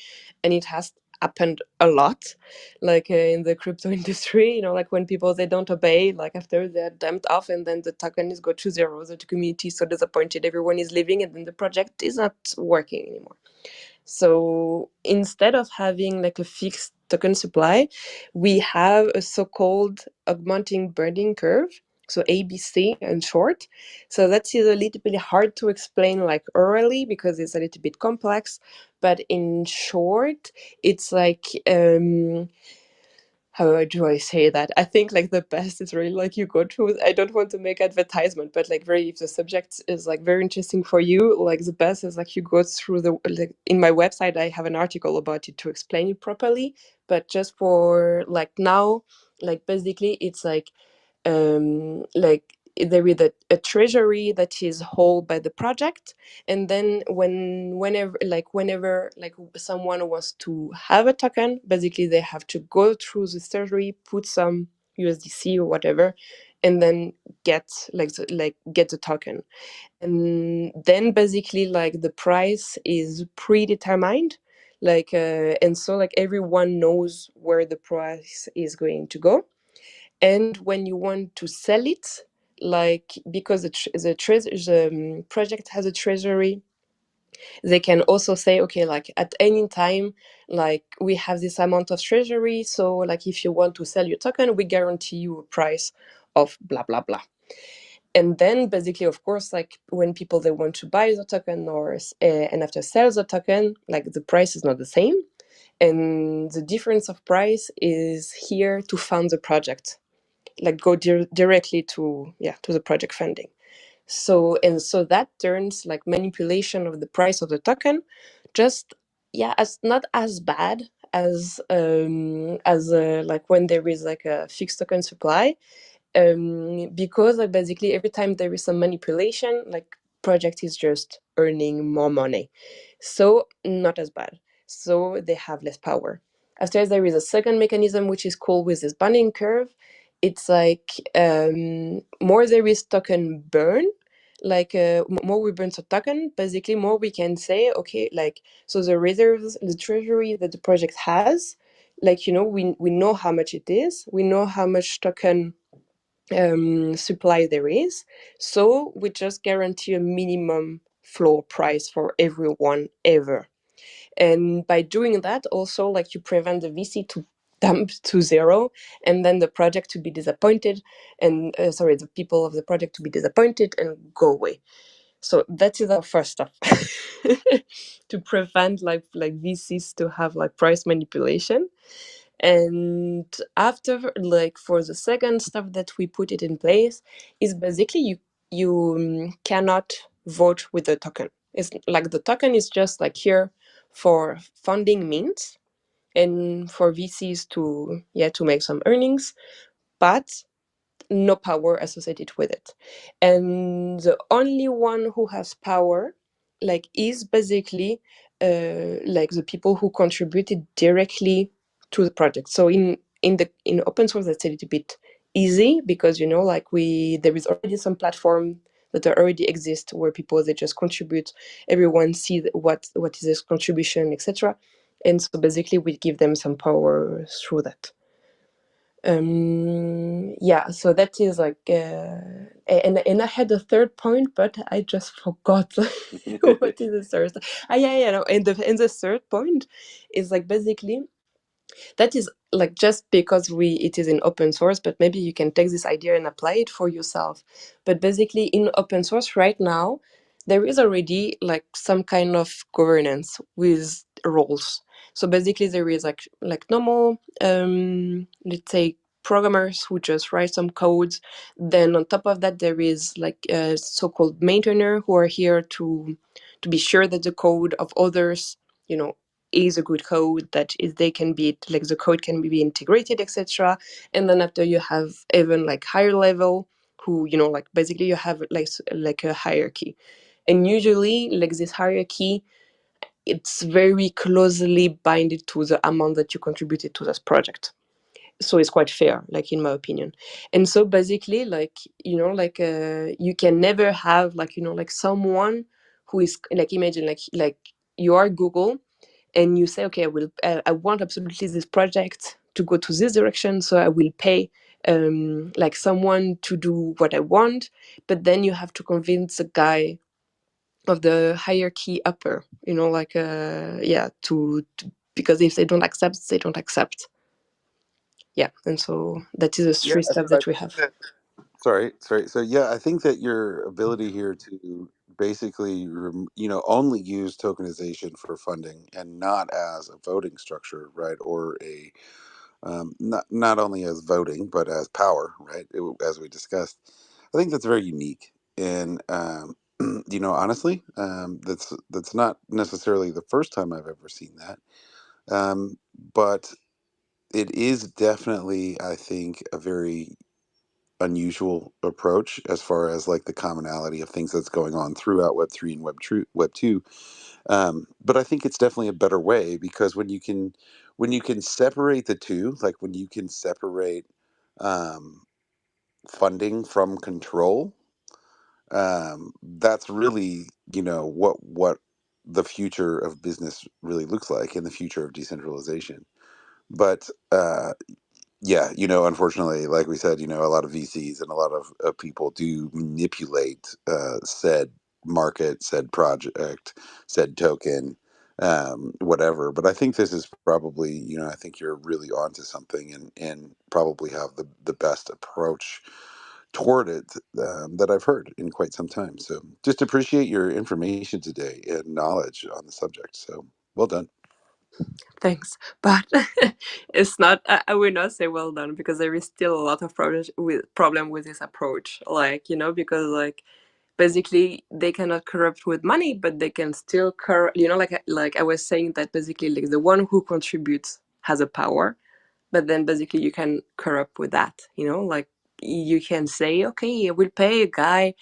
And it has happened a lot, like in the crypto industry, like when people, they don't obey, like after they're dumped off, and then the token is go to zero, the community is so disappointed, everyone is leaving, and then the project is not working anymore. So instead of having like a fixed token supply, we have a so-called augmenting burning curve. So ABC in short. So that is a little bit hard to explain like orally, because it's a little bit complex. But in short, it's like how do I say that? I think like the best is really like you go through. I don't want to make advertisement, but like very, if the subject is like very interesting for you, like the best is like you go through the, like in my website I have an article about it to explain it properly. But just for like now, like basically it's like there is a treasury that is held by the project, and then whenever like someone wants to have a token, basically they have to go through the treasury, put some USDC or whatever, and then get get the token. And then basically like the price is predetermined, like and so like everyone knows where the price is going to go. And when you want to sell it, like because the project has a treasury, they can also say, okay, like at any time, like we have this amount of treasury, so like if you want to sell your token, we guarantee you a price of blah blah blah. And then basically, of course, like when people, they want to buy the token, or and after sell the token, like the price is not the same. And the difference of price is here to fund the project, like go directly to the project funding. So that turns like manipulation of the price of the token, just as not as bad as like when there is like a fixed token supply, because like basically every time there is some manipulation, like project is just earning more money, so not as bad, so they have less power. After, there is a second mechanism which is called with this burning curve. It's like more there is token burn, like more we burn the token, basically more we can say, okay, like, so the reserves, the treasury that the project has, like, we know how much it is, we know how much token supply there is, so we just guarantee a minimum floor price for everyone ever. And by doing that, also, like, you prevent the VC to dump to zero, and then the project to be disappointed, and sorry, the people of the project to be disappointed and go away. So that is our first step to prevent like VCs to have like price manipulation. And after, like, for the second stuff that we put it in place, is basically you cannot vote with the token. It's like the token is just like here for funding means, and for VCs to make some earnings, but no power associated with it. And the only one who has power, like, is basically like the people who contributed directly to the project. So in open source, that's a little bit easy, because like there is already some platform that already exist where people, they just contribute, everyone see what is this contribution, etc. And so basically we give them some power through that. Yeah, so that is like and I had a third point, but I just forgot what is the third. Yeah, no, and the third point is like basically that is like just because it is in open source, but maybe you can take this idea and apply it for yourself. But basically in open source right now there is already like some kind of governance with roles. So basically there is like normal let's say programmers who just write some codes. Then on top of that there is like a so-called maintainer who are here to be sure that the code of others, you know, is a good code, that is they can be like the code can be integrated, etc. And then after you have even like higher level who, you know, like basically you have like a hierarchy. And usually like this hierarchy, it's very closely binded to the amount that you contributed to this project. So it's quite fair, like in my opinion. And so basically like, you know, like you can never have like, you know, like someone who is like, imagine like you are Google and you say, okay, I want absolutely this project to go to this direction, so I will pay like someone to do what I want. But then you have to convince the guy of the hierarchy upper, you know, like yeah, to because if they don't accept, they don't accept. Yeah, and so that is the Yeah, three so steps I that we think have. that sorry. So yeah, I think that your ability here to basically, only use tokenization for funding and not as a voting structure, right? Or a not only as voting but as power, right? As we discussed, I think that's very unique. And honestly, that's not necessarily the first time I've ever seen that. But it is definitely, I think, a very unusual approach as far as like the commonality of things that's going on throughout Web3 and Web2. But I think it's definitely a better way because when you can separate the two, like when you can separate um, funding from control, that's really what the future of business really looks like and the future of decentralization. But yeah, unfortunately, like we said, a lot of VCs and a lot of people do manipulate said market, said project, said token, whatever. But I think this is probably, I think you're really onto something and probably have the best approach toward it that I've heard in quite some time. So just appreciate your information today and knowledge on the subject. So well done. Thanks, but it's not. I will not say well done because there is still a lot of problem with this approach. Like, you know, because like basically they cannot corrupt with money, but they can still you know, like I was saying that basically like the one who contributes has a power, but then basically you can corrupt with that, you know, like you can say, okay, I will pay a guy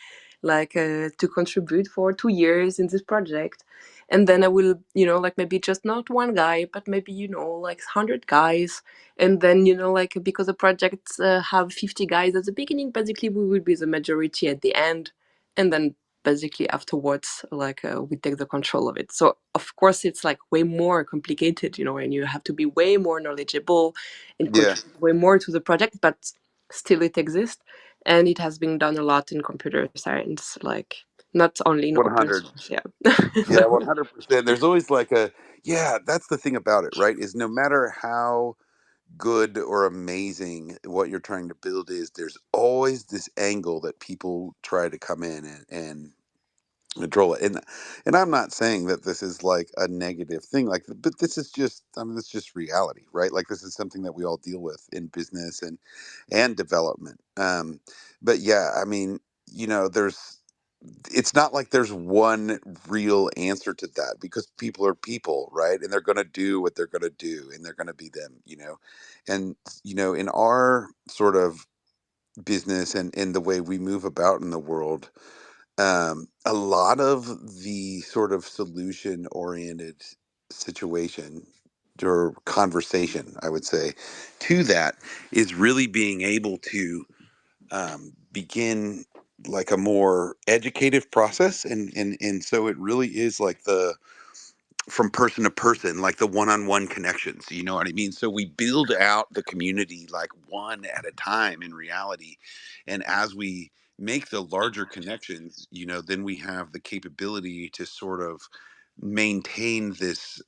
like to contribute for 2 years in this project, and then I will, you know, like maybe just not one guy but maybe, you know, like 100 guys. And then, you know, like because the projects have 50 guys at the beginning, basically we will be the majority at the end, and then basically afterwards like we take the control of it. So of course it's like way more complicated, you know, and you have to be way more knowledgeable and Yeah, contribute way more to the project, but still it exists. And it has been done a lot in computer science, like not only in open 100. source. Yeah. Yeah, 100%. There's always like yeah, that's the thing about it, right? Is no matter how good or amazing what you're trying to build is, there's always this angle that people try to come in and control it. And I'm not saying that this is like a negative thing, like, but this is just, I mean, it's just reality, right? Like this is something that we all deal with in business and development. But yeah, I mean, there's it's not like there's one real answer to that because people are people, right? And they're going to do what they're going to do and they're going to be them, and in our sort of business and in the way we move about in the world, a lot of the sort of solution oriented situation or conversation, I would say, to that is really being able to begin like a more educative process, and so it really is like from person to person, like the one-on-one connections, you know what I mean? So we build out the community like one at a time in reality. And as we make the larger connections, you know, then we have the capability to sort of maintain this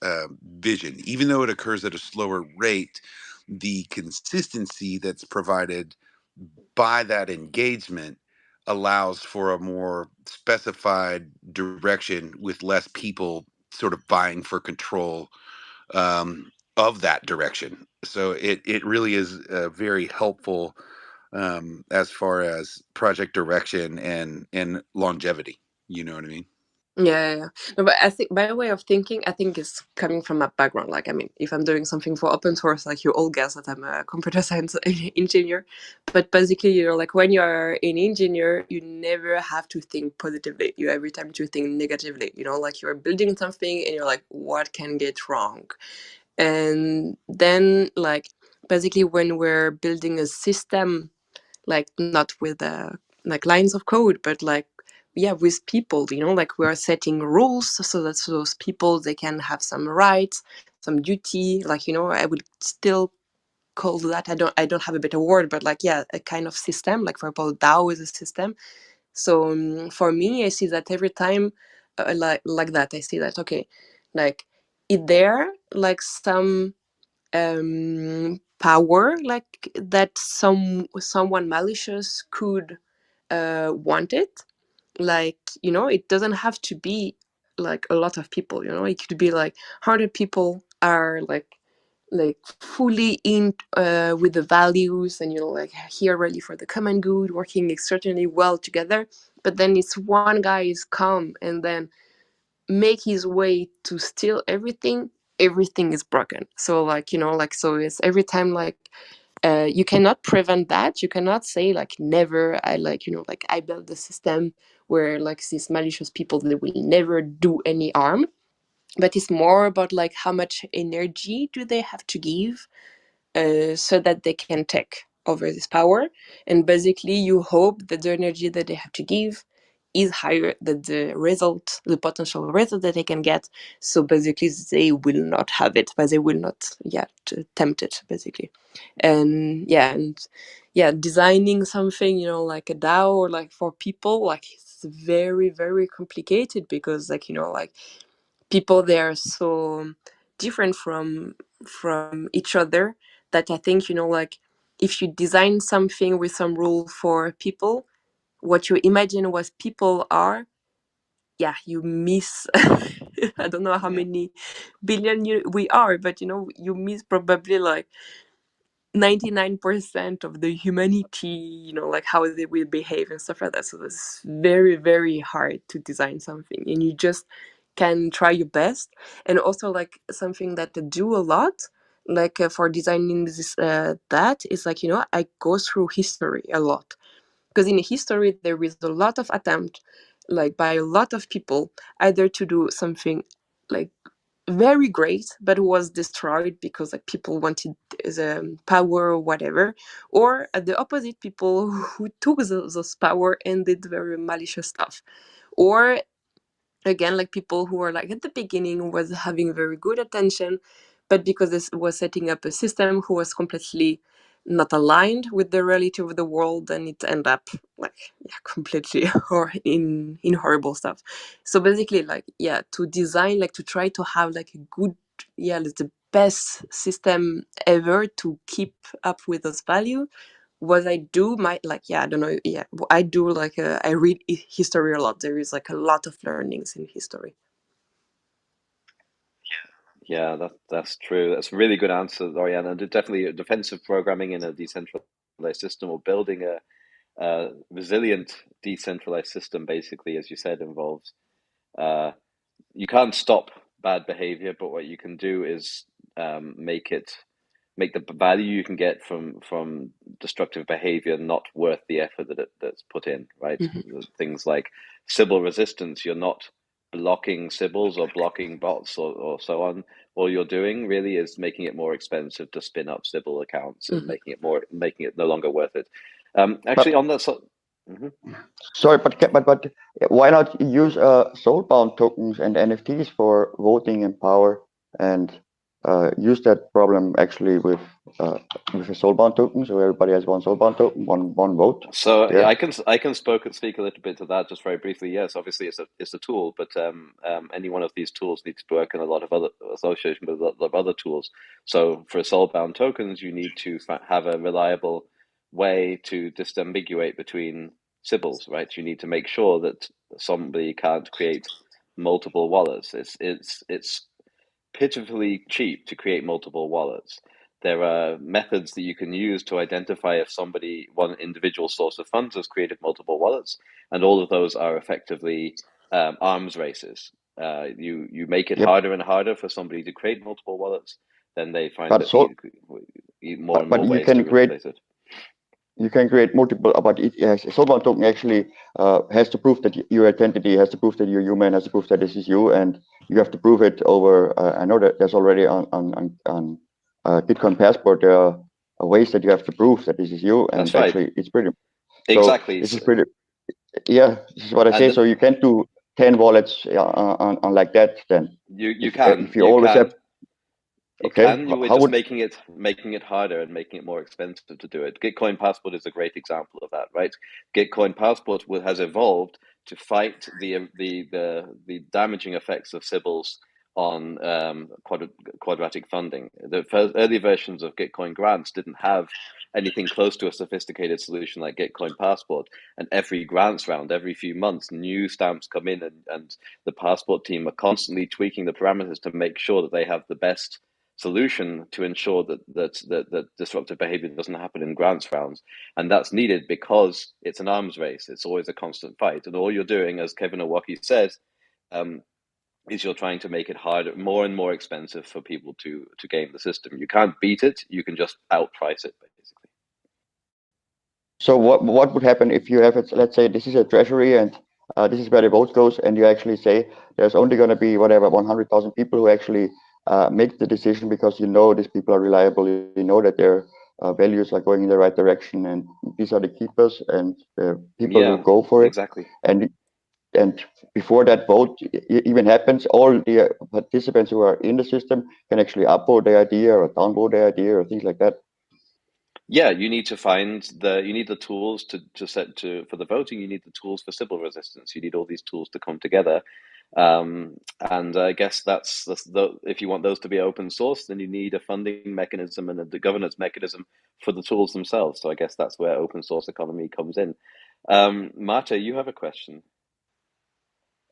vision, even though it occurs at a slower rate. The consistency that's provided by that engagement allows for a more specified direction with less people sort of vying for control of that direction. So it really is very helpful as far as project direction and longevity. You know what I mean? Yeah. No, but I think my way of thinking, I think is coming from my background. Like, I mean, if I'm doing something for open source, like you all guess that I'm a computer science engineer. But basically, you know, like when you are an engineer, you never have to think positively. You every time to think negatively. You know, like you're building something and you're like, what can get wrong? And then, like, basically, when we're building a system, like not with like lines of code, but like yeah, with people, you know, like we are setting rules so that those people they can have some rights, some duty, like, you know, I would still call that, I don't have a better word, but like yeah, a kind of system. Like for example, DAO is a system. So for me, I see that every time like that, I see that okay, like it there like some power like that someone malicious could want it, like, you know, it doesn't have to be like a lot of people, you know, it could be like 100 people are like fully in with the values, and you know, like here really for the common good, working extremely well together. But then it's one guy is come and then make his way to steal everything, everything is broken. So like, you know, like, so it's every time like you cannot prevent that. You cannot say like never, I like, you know, like I built the system where like these malicious people they will never do any harm. But it's more about like how much energy do they have to give so that they can take over this power. And basically, you hope that the energy that they have to give is higher than the result, the potential result that they can get. So basically, they will not have it, but they will not, yeah, tempt it, basically. And designing something, you know, like a DAO or like for people, like it's very, very complicated because, like, you know, like people they are so different from each other that I think, you know, like if you design something with some rule for people, what you imagine what people are, yeah, you miss I don't know how Yeah. many billion we are, but you know, you miss probably like 99% of the humanity, you know, like how they will behave and stuff like that. So it's very, very hard to design something, and you just can try your best. And also, like something that I do a lot, like for designing this, that is like, you know, I go through history a lot because in history there is a lot of attempt, like by a lot of people, either to do something like very great but was destroyed because like people wanted the power or whatever, or at the opposite, people who took those power and did very malicious stuff. Or again, like people who were like at the beginning was having very good attention, but because this was setting up a system who was completely not aligned with the reality of the world, and it ended up like yeah, completely or in horrible stuff. So basically, like yeah, to design, like to try to have like a good, yeah, like the best system ever to keep up with those value. What I do might like, yeah, I don't know, yeah, I do like I read history a lot. There is like a lot of learnings in history. Yeah, that's true. That's a really good answer, Oriana. And definitely defensive programming in a decentralized system, or building a resilient decentralized system, basically, as you said, involves you can't stop bad behavior, but what you can do is make the value you can get from destructive behavior not worth the effort that's put in, right? Mm-hmm. Things like Sybil resistance, you're not blocking Sybils or blocking bots or so on. All you're doing really is making it more expensive to spin up Sybil accounts and Mm-hmm. making it no longer worth it. But Actually, on that, Hmm. Sorry, but why not use soulbound tokens and NFTs for voting and power, and use that problem actually with a soulbound token, so everybody has one soulbound token, one vote So yeah, there. I can speak a little bit to that just very briefly. Yes, obviously it's a tool, but any one of these tools needs to work in a lot of other association with a lot of other tools. So for soulbound tokens, you need to have a reliable way to disambiguate between symbols, right? You need to make sure that somebody can't create multiple wallets. It's pitifully cheap to create multiple wallets. There are methods that you can use to identify if one individual source of funds has created multiple wallets, and all of those are effectively arms races. You make it Yep. harder and harder for somebody to create multiple wallets, then they find But it so more and but more ways to replace it. you can create multiple, but it has a soulbound token actually has to prove that your identity, has to prove that you're human, has to prove that this is you, and you have to prove it over. I know that there's already on Bitcoin Passport there are ways that you have to prove that this is you, and That's right. actually it's pretty. So Exactly. this is pretty. Yeah, this is what I And say. So you can't do 10 wallets on like that. Then you if can you always have, You okay, can. You were how just would making it harder and making it more expensive to do it. Gitcoin Passport is a great example of that, right? Gitcoin Passport has evolved to fight the damaging effects of Sybils on quadratic funding. The early versions of Gitcoin grants didn't have anything close to a sophisticated solution like Gitcoin Passport. And every grants round, every few months, new stamps come in, and the Passport team are constantly tweaking the parameters to make sure that they have the best solution to ensure that disruptive behavior doesn't happen in grants rounds. And that's needed because it's an arms race. It's always a constant fight. And all you're doing, as Kevin Owocki says, is you're trying to make it harder, more and more expensive for people to game the system. You can't beat it. You can just outprice it, basically. So what would happen if you have it? Let's say this is a treasury, and this is where the vote goes, and you actually say there's only going to be whatever 100,000 people who actually make the decision, because you know these people are reliable, you know that their values are going in the right direction, and these are the keepers and the people who Yeah, go for it. exactly. And before that vote even happens, all the participants who are in the system can actually upvote their idea or downvote their idea or things like that. Yeah, you need to you need the tools to set to for the voting. You need the tools for Sybil resistance. You need all these tools to come together. And I guess if you want those to be open source, then you need a funding mechanism and a governance mechanism for the tools themselves. So I guess that's where open source economy comes in. Marta, you have a question.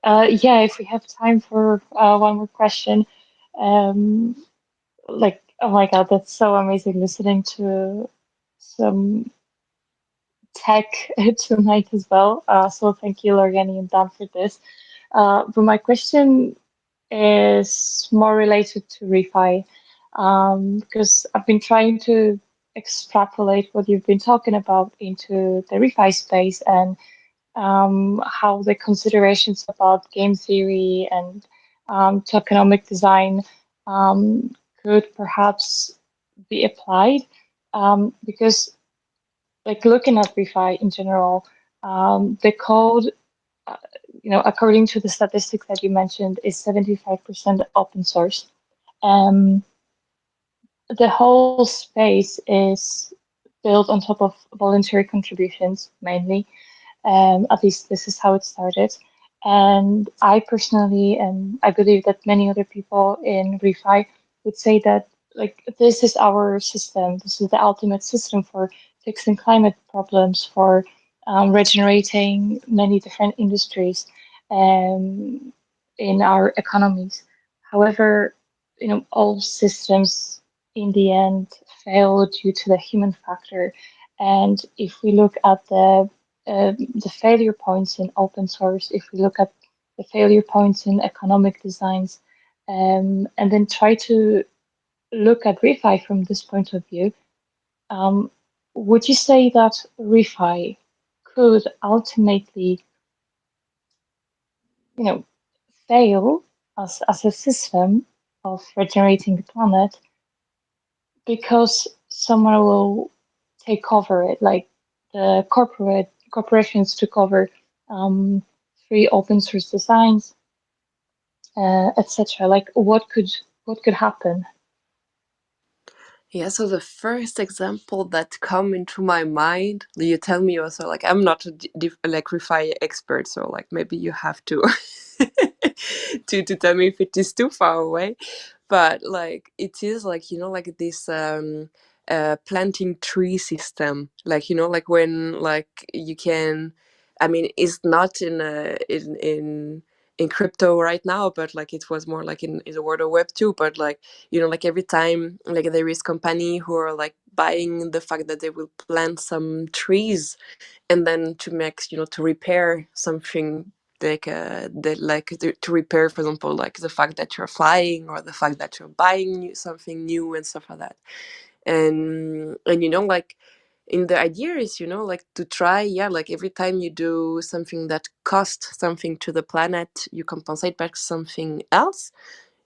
Yeah, if we have time for one more question. Um, like, oh my God, that's so amazing listening to some tech tonight as well. So thank you, Lorgani and Dan, for this. But my question is more related to refi, because I've been trying to extrapolate what you've been talking about into the refi space, and how the considerations about game theory and tokenomic design could perhaps be applied. Because, like, looking at refi in general, the code, uh, according to the statistics that you mentioned, is 75% open source. Um, the whole space is built on top of voluntary contributions mainly. At least this is how it started. And I personally, and I believe that many other people in refi would say that, like, this is our system. This is the ultimate system for fixing climate problems, for regenerating many different industries in our economies. However, all systems in the end fail due to the human factor. And if we look at the failure points in open source, if we look at the failure points in economic designs, and then try to look at refi from this point of view, um, would you say that refi could ultimately, you know, fail as a system of regenerating the planet because someone will take over it, like the corporations to cover free open source designs, etc. Like what could happen? Yeah, so the first example that come into my mind, you tell me also, like, I'm not a like refi expert, so like maybe you have to to tell me if it is too far away. But like it is like, you know, like this planting tree system, like, you know, like when like you can, I mean, it's not in crypto right now, but like it was more like in the world of web 2. But like, you know, like every time like there is company who are like buying the fact that they will plant some trees, and then to make, you know, to repair something, like to repair, for example, like the fact that you're flying, or the fact that you're buying something new and stuff like that. And you know, like in the idea is, you know, like to try, yeah, like every time you do something that costs something to the planet, you compensate back something else.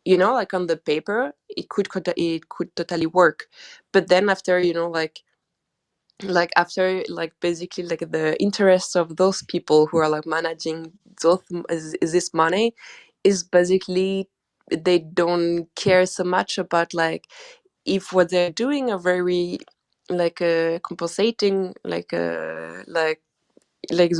You know, like on the paper it could totally work. But then after, you know, like after like basically like the interests of those people who are like managing this money is basically, they don't care so much about like if what they're doing are very like compensating like the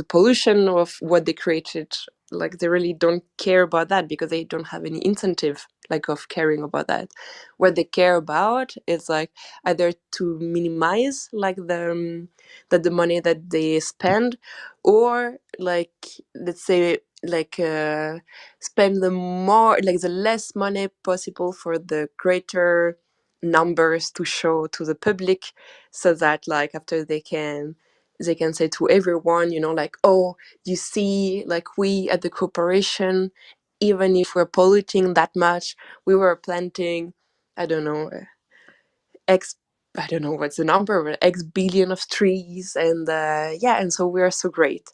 pollution of what they created. Like they really don't care about that, because they don't have any incentive like of caring about that. What they care about is like either to minimize like the money that they spend, or like, let's say, like spend the more, like the less money possible for the greater numbers to show to the public, so that like after they can say to everyone, you know, like, oh, you see, like we at the corporation, even if we're polluting that much, we were planting, I don't know, x, I don't know what's the number, but x billion of trees, and yeah, and so we are so great.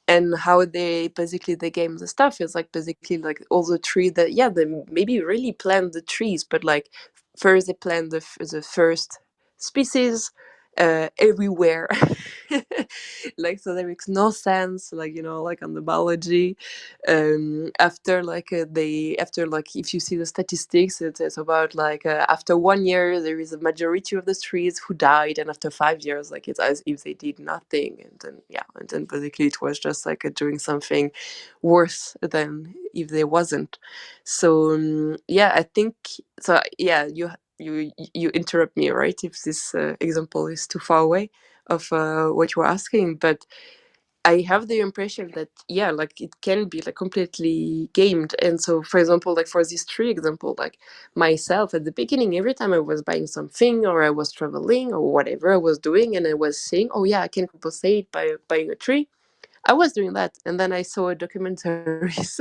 And how they basically they game the stuff is like basically like all the tree that, yeah, they maybe really plant the trees, but like first they plant the first species everywhere. Like, so there makes no sense, like, you know, like on the biology. After like they after like if you see the statistics, it's about like after 1 year there is a majority of the trees who died, and after 5 years like it's as if they did nothing. And then, yeah, and then basically it was just like doing something worse than if they wasn't. So yeah, I think so. Yeah, you interrupt me, right, if this example is too far away of what you were asking. But I have the impression that, yeah, like it can be like completely gamed. And so, for example, like for this tree example, like myself at the beginning, every time I was buying something, or I was traveling, or whatever I was doing, and I was saying, oh yeah, I can compensate by buying a tree, I was doing that. And then I saw documentaries,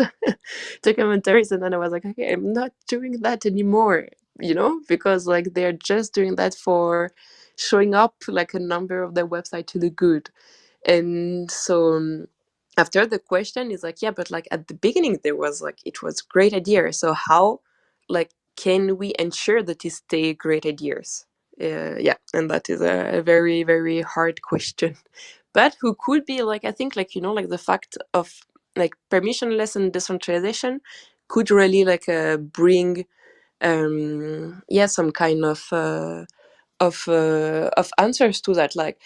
documentaries, and then I was like, okay, I'm not doing that anymore, you know, because like they're just doing that for showing up like a number of their website to the good. And so after the question is like, yeah, but like at the beginning there was like, it was great idea, so how like can we ensure that it stay great ideas? Yeah, and that is a very very hard question. But who could be like, I think, like, you know, like the fact of like permissionless and decentralization could really like bring yeah, some kind of answers to that. Like,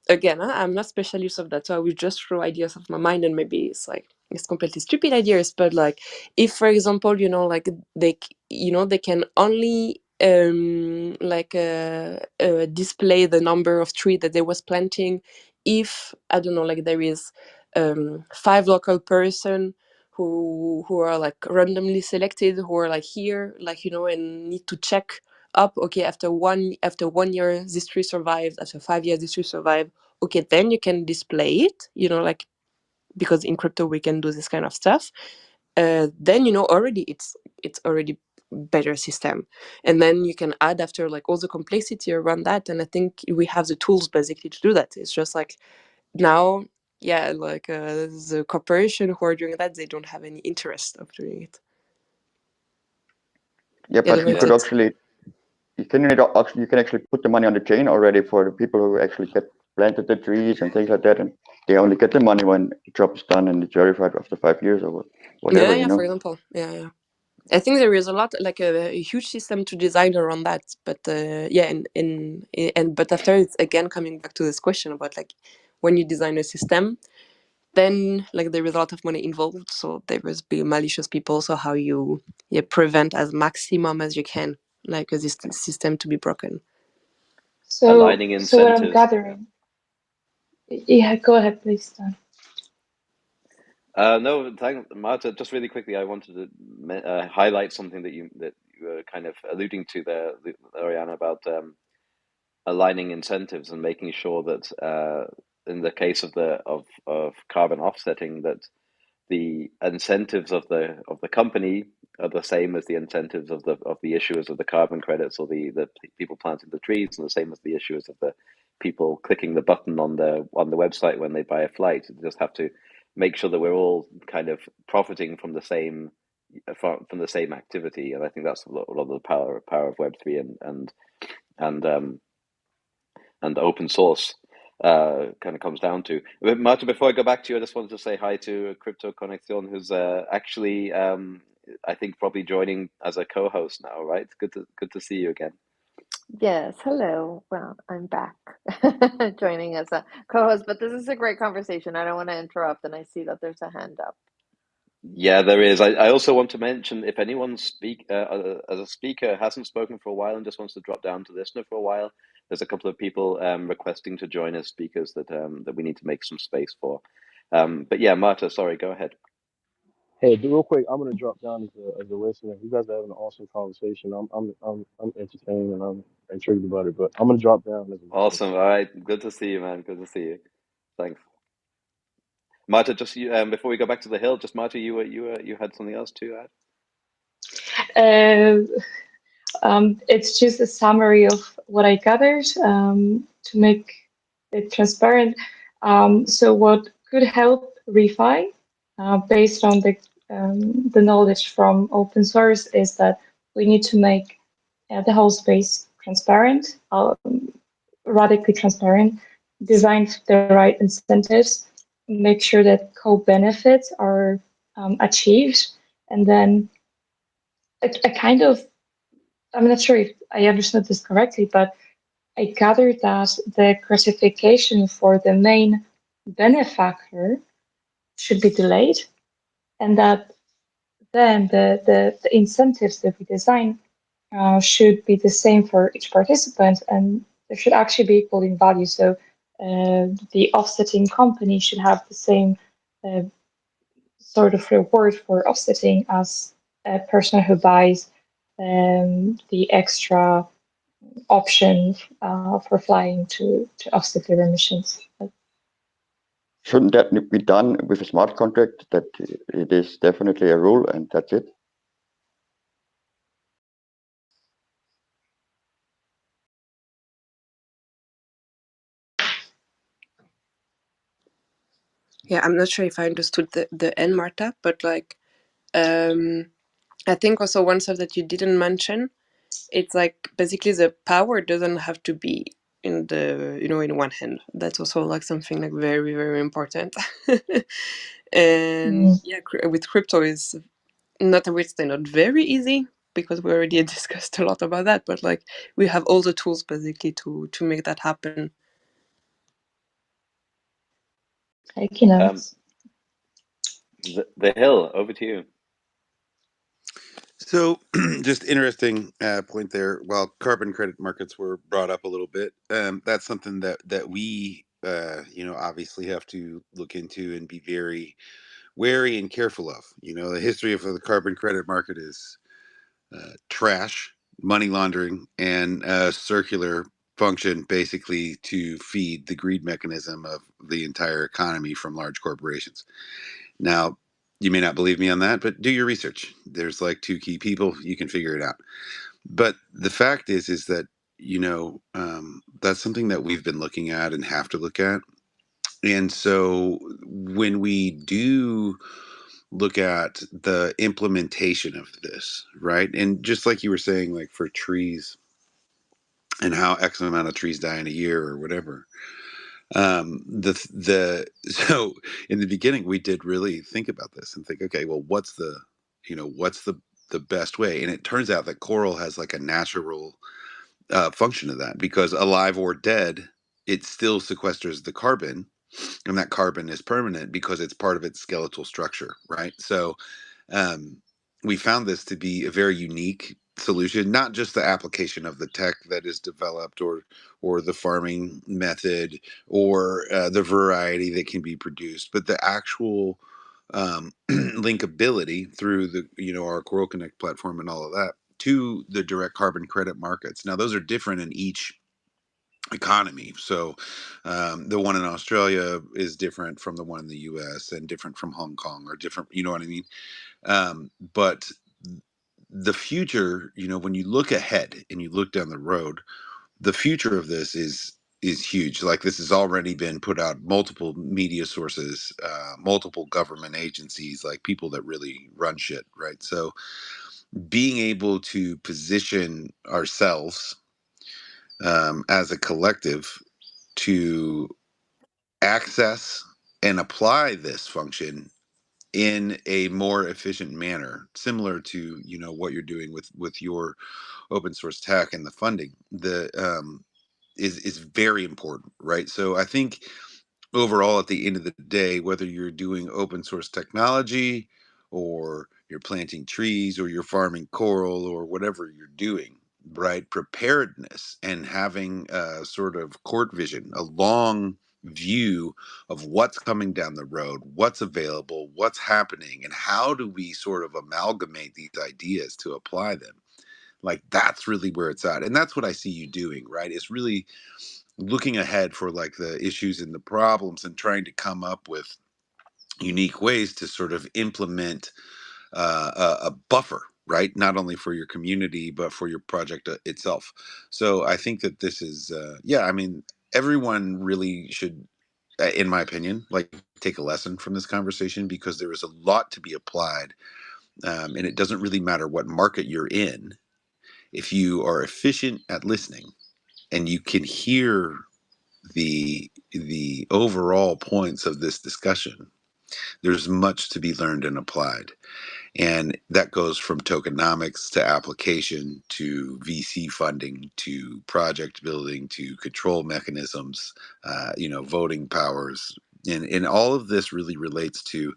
again, I'm not specialist of that, so I will just throw ideas of my mind, and maybe it's like it's completely stupid ideas. But like, if for example, you know, like you know, they can only display the number of tree that they was planting, if I don't know, like there is 5 local person who are like randomly selected, who are like here, like, you know, and need to check up, okay, after 1 year this tree survived, after 5 years this tree survived, okay, then you can display it, you know, like, because in crypto we can do this kind of stuff. Then, you know, already it's already better system. And then you can add after like all the complexity around that, and I think we have the tools basically to do that. It's just like now, yeah, like the corporation who are doing that, they don't have any interest of doing it. Yeah, I don't but know you if could that's actually, you can actually put the money on the chain already for the people who actually get planted the trees and things like that, and they only get the money when the job is done and it's verified after 5 years or whatever, Yeah, for example. Yeah. I think there is a lot, like a huge system to design around that. But yeah, but after it's again coming back to this question about like when you design a system, then like there is a lot of money involved, so there will be malicious people. So how you prevent as maximum as you can like this system to be broken. Aligning So what I'm incentives. gathering, yeah, go ahead, please, Dan. No, thank Marta. Just really quickly, I wanted to highlight something that you were kind of alluding to there, Ariana, about aligning incentives and making sure that in the case of of carbon offsetting, that the incentives of the company are the same as the incentives of the issuers of the carbon credits, or the people planting the trees, and the same as the issuers of the people clicking the button on the website when they buy a flight. You just have to make sure that we're all kind of profiting from the same activity, and I think that's a lot of the power of Web3 and and open source kind of comes down to. But Marta, before I go back to you, I just wanted to say hi to Crypto Conexion, who's actually I think probably joining as a co-host now, right? Good to see you again. Yes, hello. Well, I'm back joining as a co-host, but this is a great conversation. I don't want to interrupt, and I see that there's a hand up. Yeah, there is. I also want to mention, if anyone as a speaker hasn't spoken for a while and just wants to drop down to listener for a while, there's a couple of people requesting to join as speakers that we need to make some space for. But yeah, Marta, sorry, go ahead. Hey, real quick, I'm gonna drop down as a listener. You guys are having an awesome conversation. I'm entertained and I'm intrigued about it. But I'm gonna drop down as a listener. Awesome. All right. Good to see you, man. Good to see you. Thanks. Marta, just you, before we go back to the hill, just Marta, you had something else to add? It's just a summary of what I gathered to make it transparent. So what could help refi, based on the knowledge from open source, is that we need to make the whole space transparent, radically transparent, design the right incentives, make sure that co-benefits are achieved, and then a kind of, I'm not sure if I understood this correctly, but I gathered that the gratification for the main benefactor should be delayed, and that then the incentives that we design should be the same for each participant, and there should actually be equal in value. So the offsetting company should have the same uh, sort of reward for offsetting as a person who buys the extra option for flying to offset their emissions. Shouldn't that be done with a smart contract, that it is definitely a rule and that's it? Yeah, I'm not sure if I understood the end, Marta, but like I think also one stuff that you didn't mention, it's like basically the power doesn't have to be in the in one hand. That's also like something like very, very important. And yeah, with crypto is not, I would say, not very easy, because we already discussed a lot about that, but like we have all the tools basically to make that happen. Thank you, notes. The hill, over to you. So, just interesting point there. While carbon credit markets were brought up a little bit, that's something that we, obviously have to look into and be very wary and careful of. The history of the carbon credit market is trash, money laundering, and circular function, basically to feed the greed mechanism of the entire economy from large corporations. Now, you may not believe me on that, but do your research. There's like two key people, you can figure it out. But the fact is that that's something that we've been looking at and have to look at. And so when we do look at the implementation of this, right? And just like you were saying, like for trees and how X amount of trees die in a year or whatever, The so in the beginning we did really think about this and think, okay, well, what's the best way? And it turns out that coral has like a natural function of that, because alive or dead, it still sequesters the carbon, and that carbon is permanent because it's part of its skeletal structure, right? So um, we found this to be a very unique solution, not just the application of the tech that is developed, or the farming method, or the variety that can be produced, but the actual linkability through the our Coral Connect platform and all of that to the direct carbon credit markets. Now those are different in each economy. So the one in Australia is different from the one in the US, and different from Hong Kong, or different, you know what I mean? But the future, when you look ahead and you look down the road, the future of this is huge. Like, this has already been put out, multiple media sources, multiple government agencies, like people that really run shit, right? So being able to position ourselves as a collective to access and apply this function in a more efficient manner, similar to what you're doing with your open source tech and the funding, the is very important, right? So I think overall, at the end of the day, whether you're doing open source technology, or you're planting trees, or you're farming coral, or whatever you're doing, right? Preparedness and having a sort of court vision, a long view of what's coming down the road, what's available, what's happening, and how do we sort of amalgamate these ideas to apply them. Like, that's really where it's at. And that's what I see you doing, right? It's really looking ahead for like the issues and the problems, and trying to come up with unique ways to sort of implement a buffer, right? Not only for your community, but for your project itself. So I think that this is, yeah, I mean, everyone really should, in my opinion, like, take a lesson from this conversation, because there is a lot to be applied. And it doesn't really matter what market you're in. If you are efficient at listening, and you can hear the overall points of this discussion, there's much to be learned and applied. And that goes from tokenomics to application to VC funding to project building to control mechanisms, voting powers. And all of this really relates to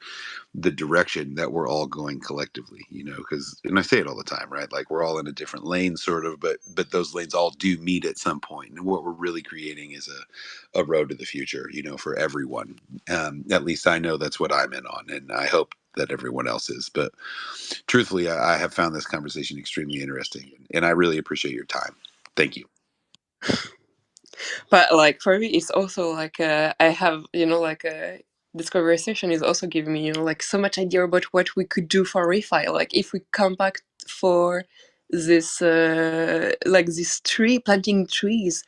the direction that we're all going collectively, because, and I say it all the time, right? Like, we're all in a different lane, sort of, but those lanes all do meet at some point. And what we're really creating is a road to the future, for everyone. At least I know that's what I'm in on, and I hope that everyone else is. But truthfully, I have found this conversation extremely interesting, and I really appreciate your time. Thank you. But like for me, it's also like I have this conversation is also giving me like so much idea about what we could do for refi. Like if we come back for this like this tree planting trees,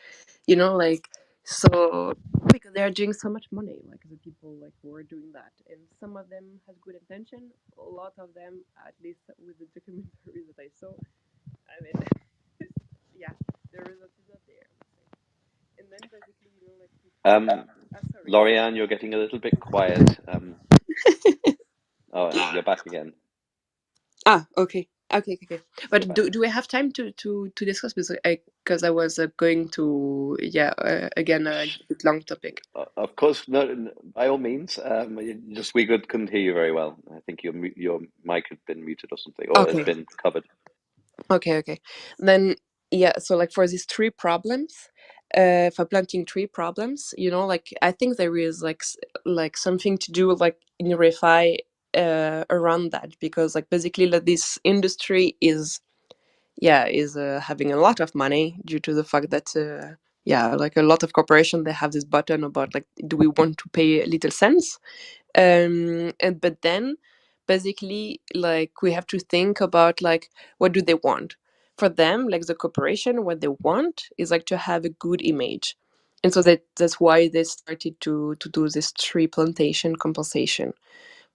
like so because they are doing so much money. Like the people like who are doing that, and some of them has good intention. A lot of them, at least with the documentaries that I saw, I mean, yeah, the result is not there. And then basically, like sorry. Lorianne, you're getting a little bit quiet. Oh, you're back again. Okay. But do we have time to discuss, because I was going to again a bit long topic. Of course, no, by all means. Just couldn't hear you very well. I think your mic had been muted or something, or had Okay. been covered. Okay. Then so like for these three problems, for planting tree problems, like I think there is like something to do like in refi around that, because like basically like this industry is having a lot of money due to the fact that like a lot of corporations, they have this button about like, do we want to pay a little cents, and but then basically like we have to think about like what do they want. For them, like the corporation, what they want is like to have a good image, and so that's why they started to do this tree plantation compensation.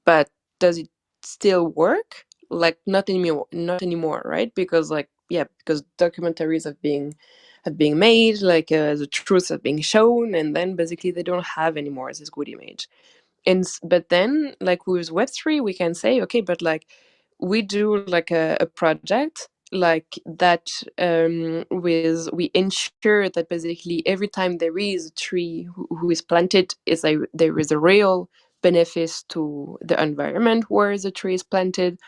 But does it still work? Like not anymore, right? Because like because documentaries have been have been made, like the truth have been shown, and then basically they don't have anymore this good image. But then like with Web3 we can say, okay, but like we do like a project like that, with we ensure that basically every time there is a tree who is planted, there is a real benefit to the environment where the tree is planted,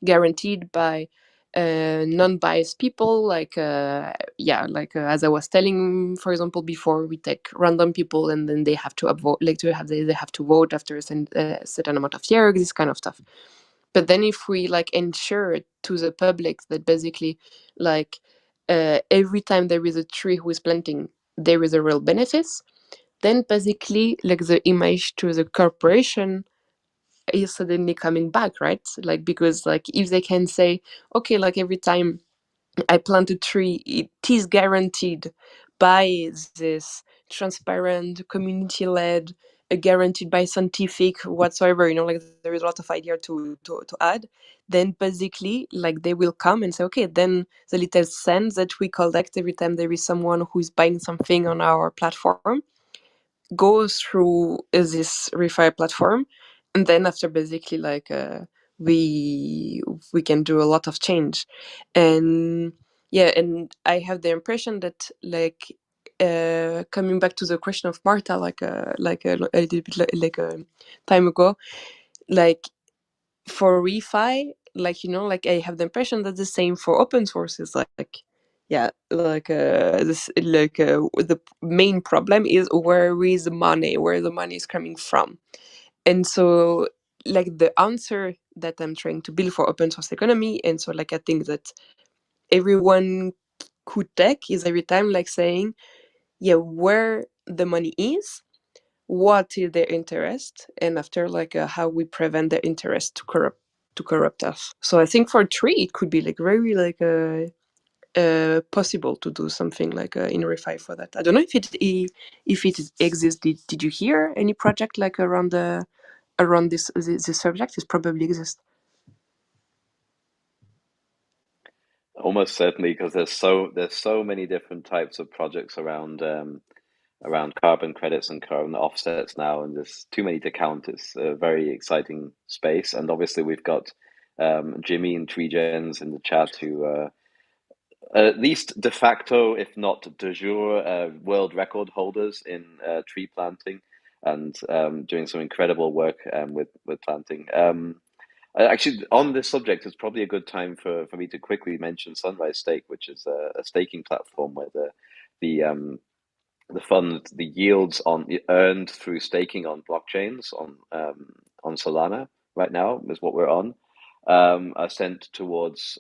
guaranteed by non-biased people, like as I was telling, for example, before, we take random people and then they have to vote, like they have to vote after a certain amount of years, this kind of stuff. But then if we like ensure to the public that basically like every time there is a tree who is planting, there is a real benefit, then basically like the image to the corporation is suddenly coming back, right? Like, because like if they can say, okay, like every time I plant a tree, it is guaranteed by this transparent, community-led, guaranteed by scientific whatsoever, like there is a lot of idea to add, then basically like they will come and say, okay, then the little cents that we collect every time there is someone who is buying something on our platform goes through this refi platform, and then after basically like we can do a lot of change. And yeah, and I have the impression that like coming back to the question of Marta, like a little bit like a time ago, like for refi, like like I have the impression that the same for open sources, like yeah, like this, like the main problem is where is the money is coming from. And so like the answer that I'm trying to build for open source economy, and so like I think that everyone could take, is every time like saying, yeah, where the money is, what is their interest, and after like how we prevent their interest to corrupt us. So I think for tree it could be like very like possible to do something like in refi for that. I don't know if it exists. Did you hear any project like around this subject? It probably exists. Almost certainly, because there's so many different types of projects around carbon credits and carbon offsets now, and there's too many to count. It's a very exciting space, and obviously we've got Jimmy and TreeGens in the chat who at least de facto, if not de jure, world record holders in tree planting, and doing some incredible work with planting. Actually, on this subject, it's probably a good time for me to quickly mention Sunrise Stake, which is a staking platform where the fund, the yields on earned through staking on blockchains on Solana right now is what we're on, are sent towards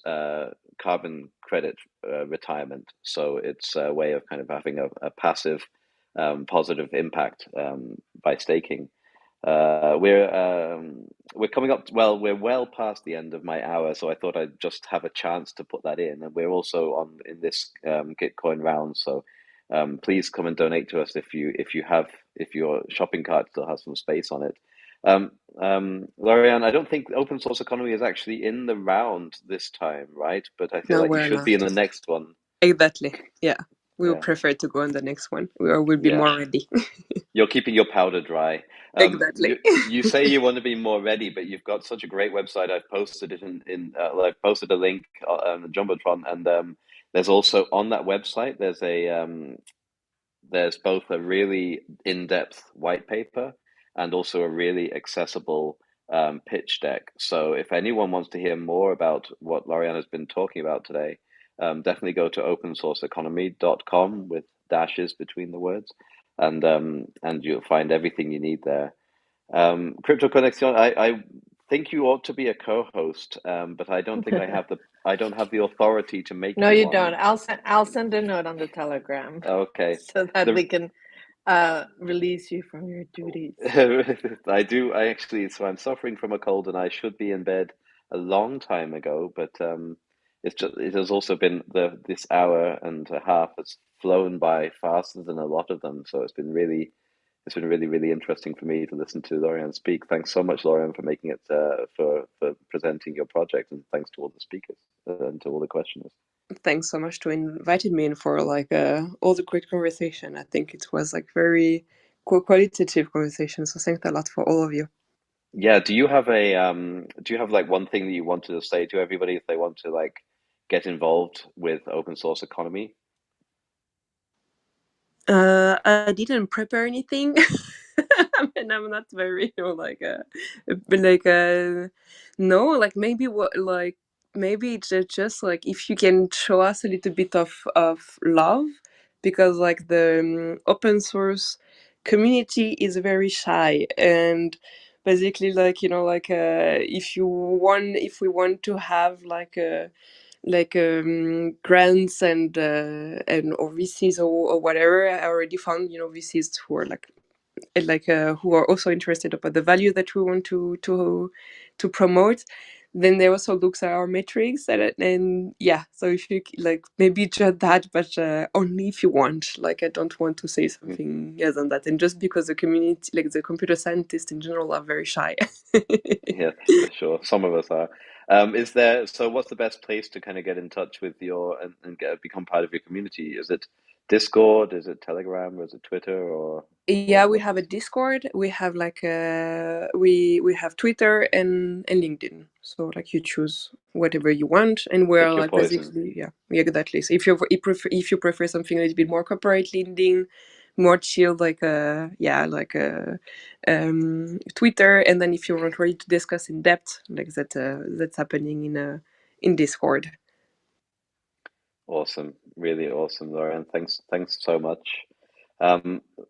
carbon credit retirement. So it's a way of kind of having a passive positive impact by staking. We're coming up. Well, we're well past the end of my hour, so I thought I'd just have a chance to put that in. And we're also on in this Gitcoin round, so please come and donate to us if your shopping cart still has some space on it. Lorianne, I don't think open source economy is actually in the round this time, right? But I feel No, like you we're should not. be in the next one. Exactly. Yeah. We would Yeah, prefer to go on the next one. We will be yeah. more ready. You're keeping your powder dry. Exactly. You say you want to be more ready, but you've got such a great website. I've posted it I've posted a link on the Jumbotron, and there's also on that website there's both a really in-depth white paper and also a really accessible pitch deck. So if anyone wants to hear more about what Lorianne has been talking about today, definitely go to opensourceeconomy.com with dashes between the words, and you'll find everything you need there. Crypto Connexion, I think you ought to be a co-host, but I don't think I don't have the authority to make No, you you one. don't. I'll send a note on the Telegram Okay. so that The we can release you from your duties. I do. I actually, so I'm suffering from a cold, and I should be in bed a long time ago. But it has also been this hour and a half has flown by faster than a lot of them. So it's been really, really interesting for me to listen to Lorianne speak. Thanks so much, Lorianne, for making it for presenting your project, and thanks to all the speakers and to all the questioners. thanks so much to inviting me and for like all the great conversation. I think it was like very qualitative conversation. So thanks a lot for all of you. Yeah, do you have like one thing that you wanted to say to everybody if they want to like get involved with open source economy? I didn't prepare anything. And I'm not very, no, like maybe maybe it's just like if you can show us a little bit of love, because like the open source community is very shy, and basically like if we want to have grants and or VCs or whatever. I already found VCs who are who are also interested about the value that we want to promote. Then they also looks at our metrics and yeah. So if you like maybe just that, but only if you want. Like I don't want to say something else than that. And just because the community, like the computer scientists in general, are very shy. Yeah, for sure. Some of us are. What's the best place to kind of get in touch with and become part of your community? Is it Discord? Is it Telegram? Or is it Twitter? Or Yeah, we have a Discord. We have we have Twitter and LinkedIn. So like you choose whatever you want, and we're pick your like poison? basically yeah exactly. So if you prefer something a little bit more corporate LinkedIn, more chill Twitter, and then if you're not ready to discuss in depth like that, that's happening in Discord. Awesome, really awesome, Lauren. Thanks so much.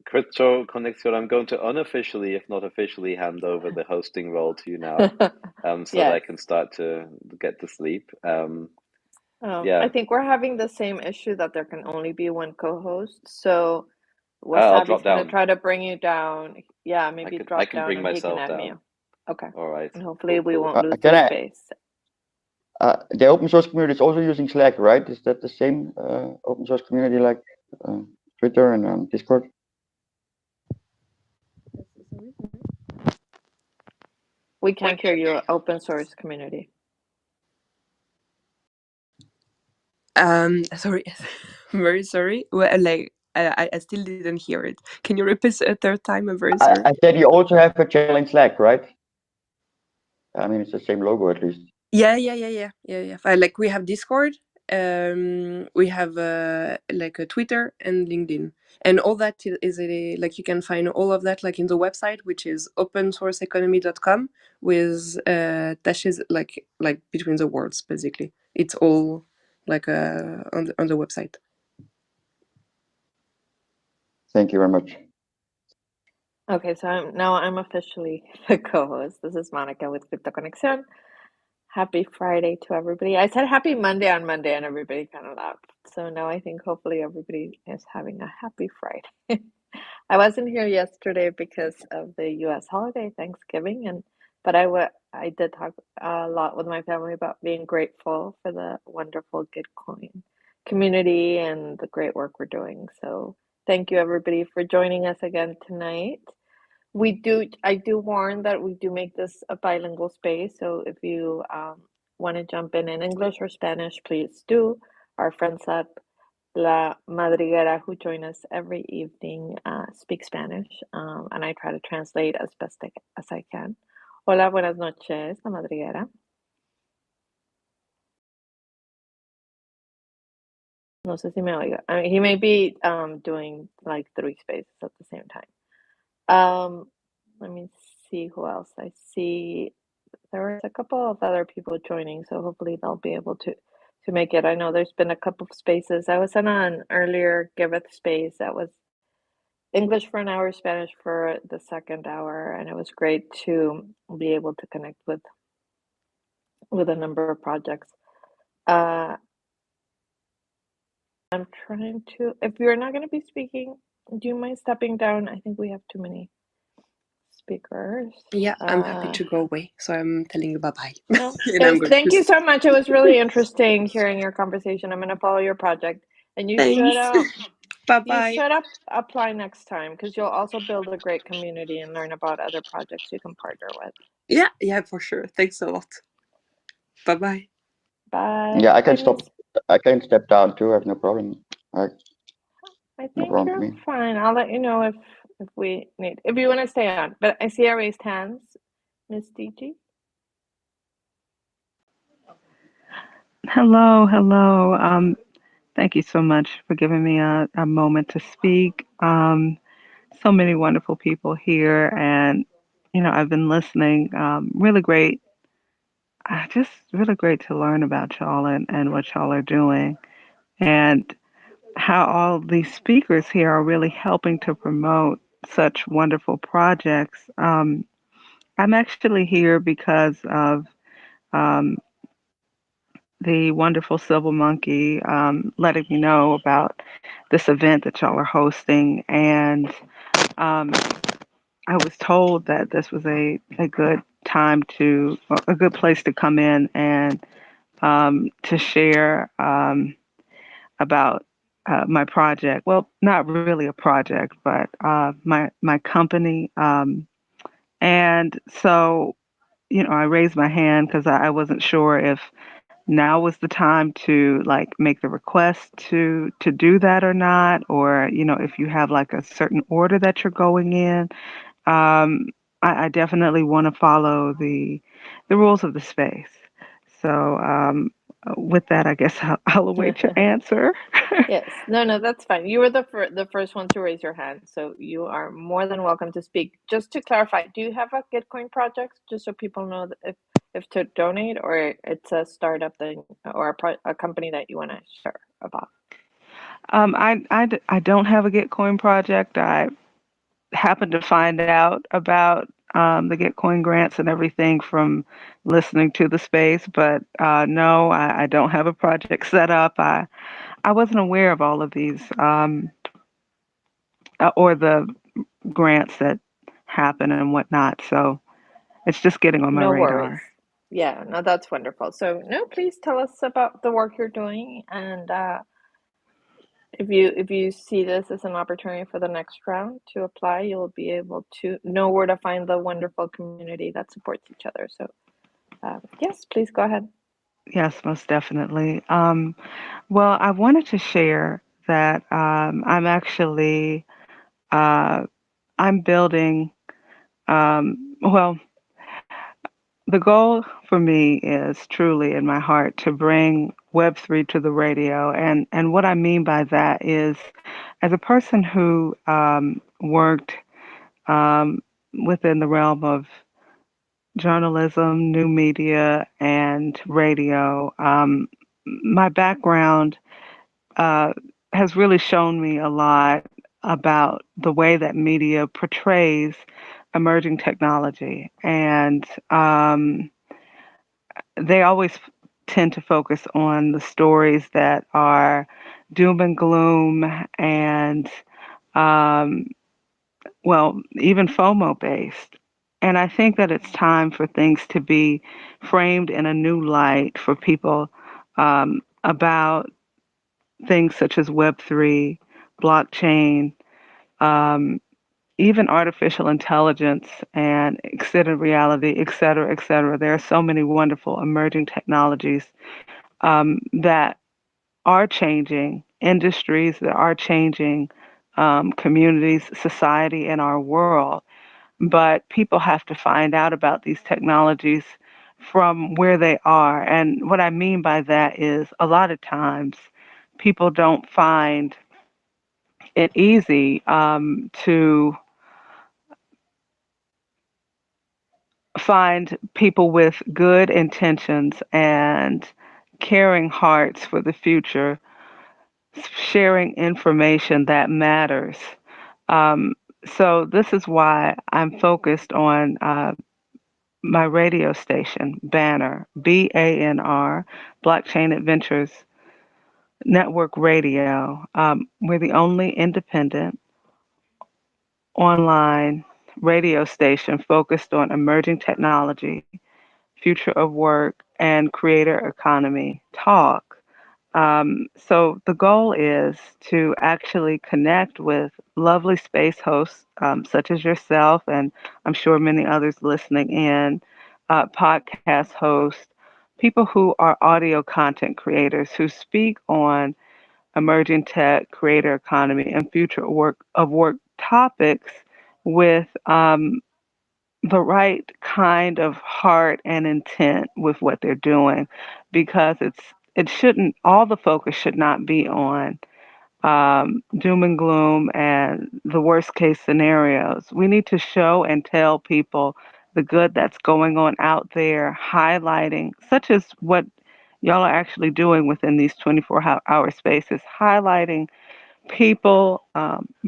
Crypto Connexion, I'm going to unofficially, if not officially, hand over the hosting role to you now, so that I Yes. can start to get to sleep. I think we're having the same issue that there can only be one co-host. So I'll Wasabi's drop gonna down. try to bring you down. Yeah, maybe I drop can down bring and he can myself add down. me. Okay. All right. And hopefully we Cool. won't lose Can the I? space. The open source community is also using Slack, right? Is that the same open source community like Twitter and Discord? We can't hear you, open source community. Sorry. I'm very sorry. Well, like I still didn't hear it. Can you repeat a third time? I'm very sorry. I said you also have a channel in Slack, right? I mean, it's the same logo at least. Yeah. Like we have Discord, we have like a Twitter and LinkedIn, and all that is like you can find all of that like in the website, which is opensourceeconomy.com with dashes like between the words. Basically, it's all like on the website. Thank you very much. Okay, so I'm officially the co-host. This is Monica with Crypto Conexion. Happy Friday to everybody. I said happy Monday on Monday and everybody kind of laughed. So now I think hopefully everybody is having a happy Friday. I wasn't here yesterday because of the US holiday, Thanksgiving, but I did talk a lot with my family about being grateful for the wonderful Gitcoin community and the great work we're doing. So thank you everybody for joining us again tonight. I do warn that we do make this a bilingual space. So if you want to jump in English or Spanish, please do. Our friends at La Madriguera, who join us every evening, speak Spanish, and I try to translate as best as I can. Hola, buenas noches, La Madriguera. No sé si me oiga. I mean, he may be doing like 3 spaces at the same time. Let me see who else. I see there was a couple of other people joining, so hopefully they'll be able to make it. I know there's been a couple of spaces. I was in an earlier Giveth space that was English for an hour, Spanish for the second hour, and it was great to be able to connect with a number of projects. I'm trying to. If you're not going to be speaking, do you mind stepping down? I think we have too many speakers. Yeah, I'm happy to go away. So I'm telling you bye-bye. No, And I'm going thank to you so much. It was really interesting hearing your conversation. I'm going to follow your project, and you should Bye-bye. apply next time because you'll also build a great community and learn about other projects you can partner with. Yeah, for sure. Thanks a lot. Bye-bye. Bye. Yeah, I Bye, can stop. Miss. I can step down too. I have no problem. I, I no think problem for you're me. fine. I'll let you know if we need if you want to stay on. But I see I raised hands, Miss DG. Hello, hello. Thank you so much for giving me a moment to speak. So many wonderful people here, and I've been listening. Really great, just really great to learn about y'all and what y'all are doing, and how all these speakers here are really helping to promote such wonderful projects. I'm actually here because of um, the wonderful Silver Monkey letting me know about this event that y'all are hosting. And um, I was told that this was a good time a good place to come in and to share about my project. Well, not really a project, but my company. And so, I raised my hand because I wasn't sure if now was the time to like make the request to do that or not, or if you have like a certain order that you're going in. um I definitely want to follow the rules of the space. So with that, I guess I'll await your answer. Yes. No, no, that's fine. You were the first one to raise your hand, so you are more than welcome to speak. Just to clarify, do you have a Gitcoin project, just so people know that if to donate, or it's a startup thing or a company that you want to share about? I don't have a Gitcoin project. I happened to find out about the Gitcoin grants and everything from listening to the space, but no, I don't have a project set up. I wasn't aware of all of these or the grants that happen and whatnot. So it's just getting on my No worries. radar. Yeah, no, that's wonderful. So, no, please tell us about the work you're doing, and if you see this as an opportunity for the next round to apply, you'll be able to know where to find the wonderful community that supports each other. So, yes, please go ahead. Yes, most definitely. Well, I wanted to share that I'm actually uh, I'm building. Well, the goal for me is truly in my heart to bring Web3 to the radio. And what I mean by that is, as a person who worked um, within the realm of journalism, new media, and radio, my background uh, has really shown me a lot about the way that media portrays emerging technology. And they always tend to focus on the stories that are doom and gloom and, um, well, even FOMO based. And I think that it's time for things to be framed in a new light for people about things such as Web3, blockchain, um, even artificial intelligence and extended reality, et cetera, et cetera. There are so many wonderful emerging technologies that are changing industries, that are changing communities, society, and our world. But people have to find out about these technologies from where they are. And what I mean by that is a lot of times people don't find it easy to find people with good intentions and caring hearts for the future, sharing information that matters. Um, so, this is why I'm focused on my radio station, Banner, BANR, Blockchain Adventures Network Radio. We're the only independent online radio station focused on emerging technology, future of work, and creator economy talk. So the goal is to actually connect with lovely space hosts such as yourself, and I'm sure many others listening in, podcast hosts, people who are audio content creators who speak on emerging tech, creator economy, and future work topics with the right kind of heart and intent with what they're doing, because it shouldn't all the focus should not be on doom and gloom and the worst case scenarios. We need to show and tell people the good that's going on out there, highlighting, such as what y'all are actually doing within these 24-hour spaces, highlighting people,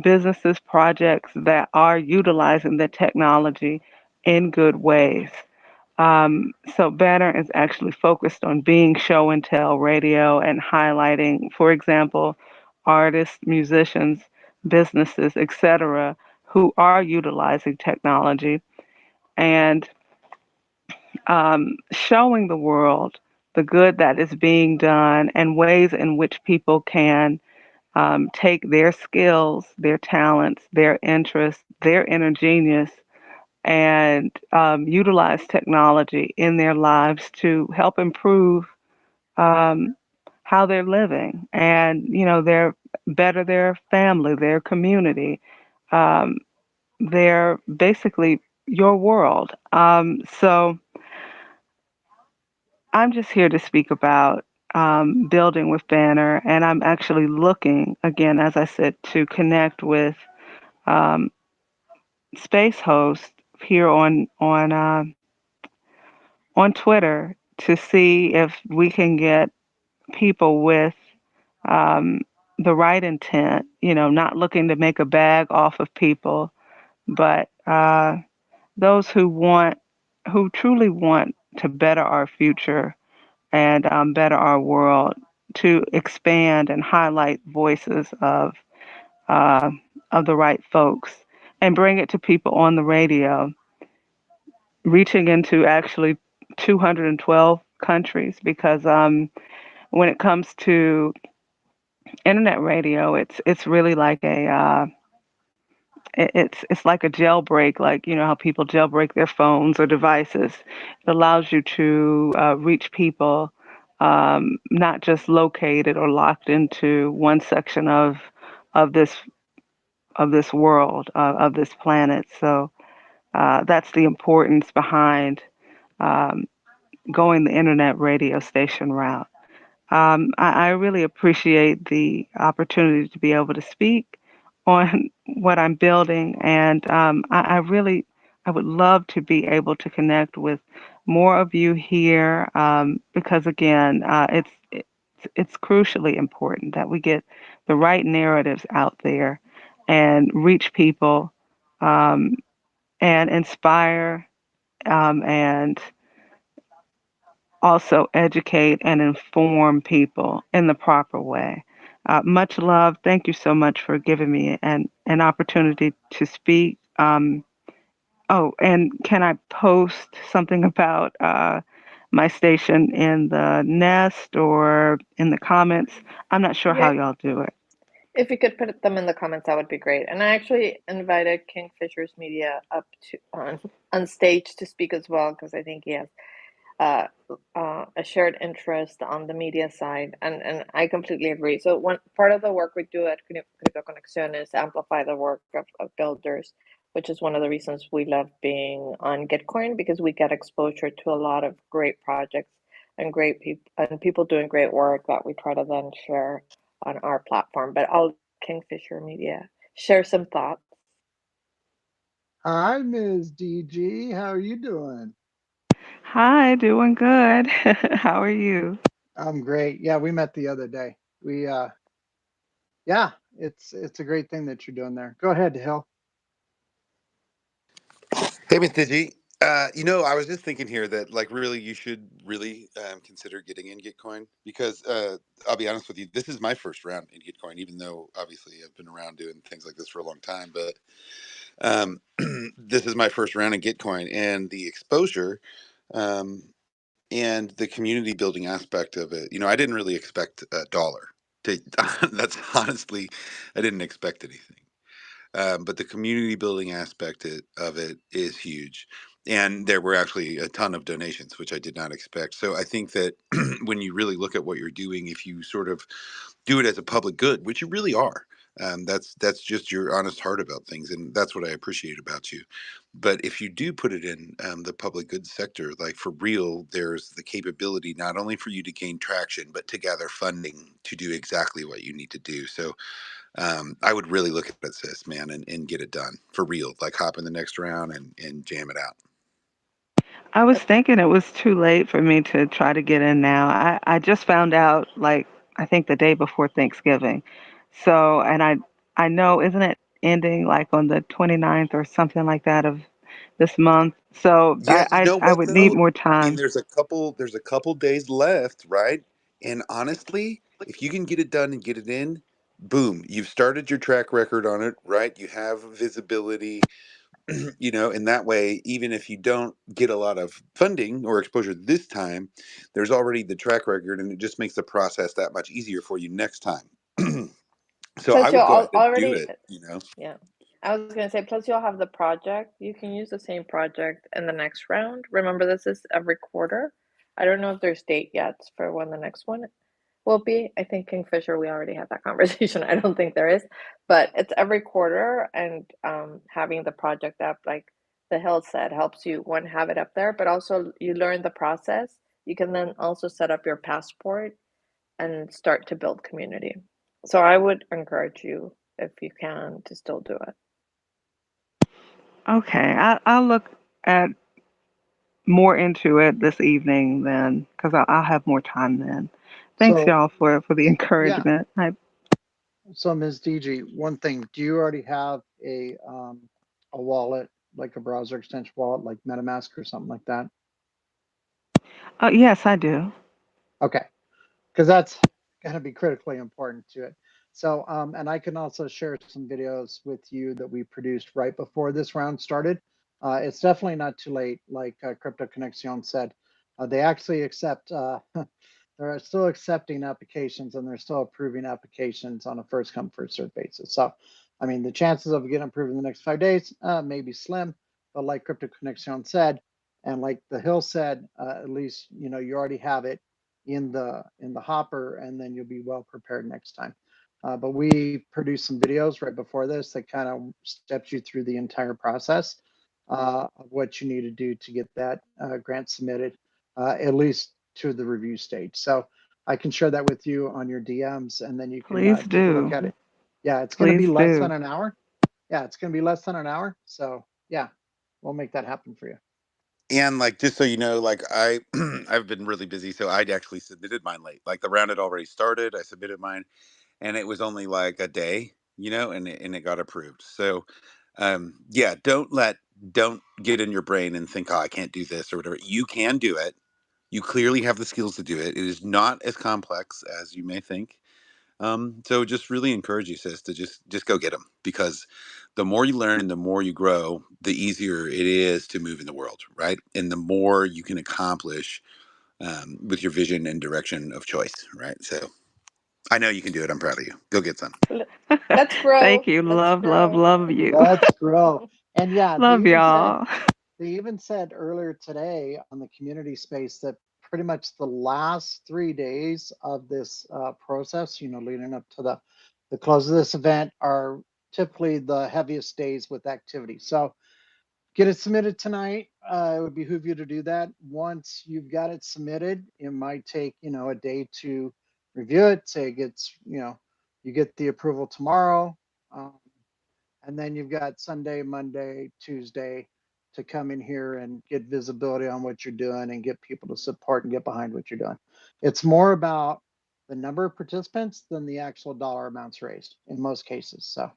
businesses, projects that are utilizing the technology in good ways. So Banner is actually focused on being show and tell radio and highlighting, for example, artists, musicians, businesses, etc., who are utilizing technology and showing the world the good that is being done and ways in which people can take their skills, their talents, their interests, their inner genius, and utilize technology in their lives to help improve um, how they're living and their better their family, their community, um, their basically your world. So I'm just here to speak about building with Banner, and I'm actually looking again, as I said, to connect with um, space hosts here on Twitter to see if we can get people with um, the right intent. Not looking to make a bag off of people, but those who truly want to better our future and better our world, to expand and highlight voices uh, of the right folks and bring it to people on the radio, reaching into actually 212 countries, because when it comes to internet radio, it's really like it's like a jailbreak, like how people jailbreak their phones or devices. It allows you to reach people, not just located or locked into one section of this of this world, of this planet. So that's the importance behind um, going the internet radio station route. I really appreciate the opportunity to be able to speak on what I'm building, and I would love to be able to connect with more of you here, because again, it's crucially important that we get the right narratives out there and reach people, um, and inspire, and also educate and inform people in the proper way. Much love. Thank you so much for giving me an opportunity to speak. Oh, and can I post something about my station in the nest or in the comments? I'm not sure how Yeah, y'all do it. if you could put them in the comments, that would be great. And I actually invited Kingfisher's Media up to on stage to speak as well, because I think he has uh, a shared interest on the media side, and I completely agree. So one part of the work we do at Crypto Conexión is amplify the work of builders, which is one of the reasons we love being on Gitcoin, because we get exposure to a lot of great projects and great people and people doing great work that we try to then share on our platform. But I'll Kingfisher Media share some thoughts. Hi, Ms. DG. How are you doing? Hi, doing good. How are you? I'm great. Yeah, we met the other day. Yeah, it's a great thing that you're doing there. Go ahead, Hill. Hey, Miss Digi. I was just thinking here that, like, really, you should really consider getting in Gitcoin, because I'll be honest with you, this is my first round in Gitcoin, even though obviously I've been around doing things like this for a long time. But um, this is my first round in Gitcoin, and the exposure um, and the community building aspect of it. I didn't really expect a dollar. To, that's honestly, I didn't expect anything. But the community building aspect of it is huge. And there were actually a ton of donations, which I did not expect. So I think that when you really look at what you're doing, if you sort of do it as a public good, which you really are, that's just your honest heart about things, and that's what I appreciate about you. But if you do put it in the public good sector, like for real, there's the capability not only for you to gain traction, but to gather funding to do exactly what you need to do. So I would really look at it, sis, man, and get it done for real. Like hop in the next round and jam it out. I was thinking it was too late for me to try to get in now. I just found out like I think the day before Thanksgiving. So, and I know isn't it ending like on the 29th or something like that of this month. So Yeah, you know I what would need though? more I mean, time. there's a couple days left, right? And honestly, if you can get it done and get it in, boom, you've started your track record on it, right? You have visibility, and that way, even if you don't get a lot of funding or exposure this time, there's already the track record, and it just makes the process that much easier for you next time. So I Plus, you'll would go ahead and do already, it. yeah. I was gonna say, plus you'll have the project. You can use the same project in the next round. Remember, this is every quarter. I don't know if there's date yet for when the next one will be. I think Kingfisher, we already had that conversation. I don't think there is, but it's every quarter, and having the project up, like the Hill said, helps you one have it up there, but also you learn the process. You can then also set up your passport and start to build community. So I would encourage you, if you can, to still do it. Okay, I'll look at more into it this evening then, because I'll have more time then. Thanks So, y'all for the yeah. encouragement. So, Ms. DG, one thing, do you already have a wallet, like a browser extension wallet, like MetaMask or something like that? Yes, I do. Okay, because that's going to be critically important to it. So, and I can also share some videos with you that we produced right before this round started. It's definitely not too late, like Crypto Connexion said. They actually accept, they're still accepting applications and they're still approving applications on a first come, first served basis. So, I mean, the chances of getting approved in the next 5 days may be slim, but like Crypto Connexion said, and like the Hill said, at least you already have it in the hopper, and then you'll be well prepared next time. But we produced some videos right before this that kind of steps you through the entire process of what you need to do to get that grant submitted, at least to the review stage. So I can share that with you on your DMs, and then you can Please take a look do. at it. Yeah, it's going to be Please less than do. an hour. Yeah, it's going to be less than an hour. So yeah, we'll make that happen for you. And like just so you know, like I I've been really busy, so I'd actually submitted mine late. Like the round had already started. I submitted mine, and it was only like a day, and it got approved. So yeah, don't get in your brain and think, oh, I can't do this or whatever. You can do it. You clearly have the skills to do it. It is not as complex as you may think. So just really encourage you, sis, to just go get them, because the more you learn and the more you grow, the easier it is to move in the world, right? And the more you can accomplish with your vision and direction of choice, right? So I know you can do it. I'm proud of you. Go get some. Let's Thank grow. you. Let's Love, love, grow. love you. Let's grow. And yeah, Love y'all. they even said earlier today on the community space that pretty much the last 3 days of this process, leading up to the close of this event, are typically the heaviest days with activity. So get it submitted tonight. It would behoove you to do that. Once you've got it submitted, it might take a day to review it. Say it gets, you get the approval tomorrow. Um, and then you've got Sunday, Monday, Tuesday to come in here and get visibility on what you're doing and get people to support and get behind what you're doing. It's more about the number of participants than the actual dollar amounts raised in most cases. So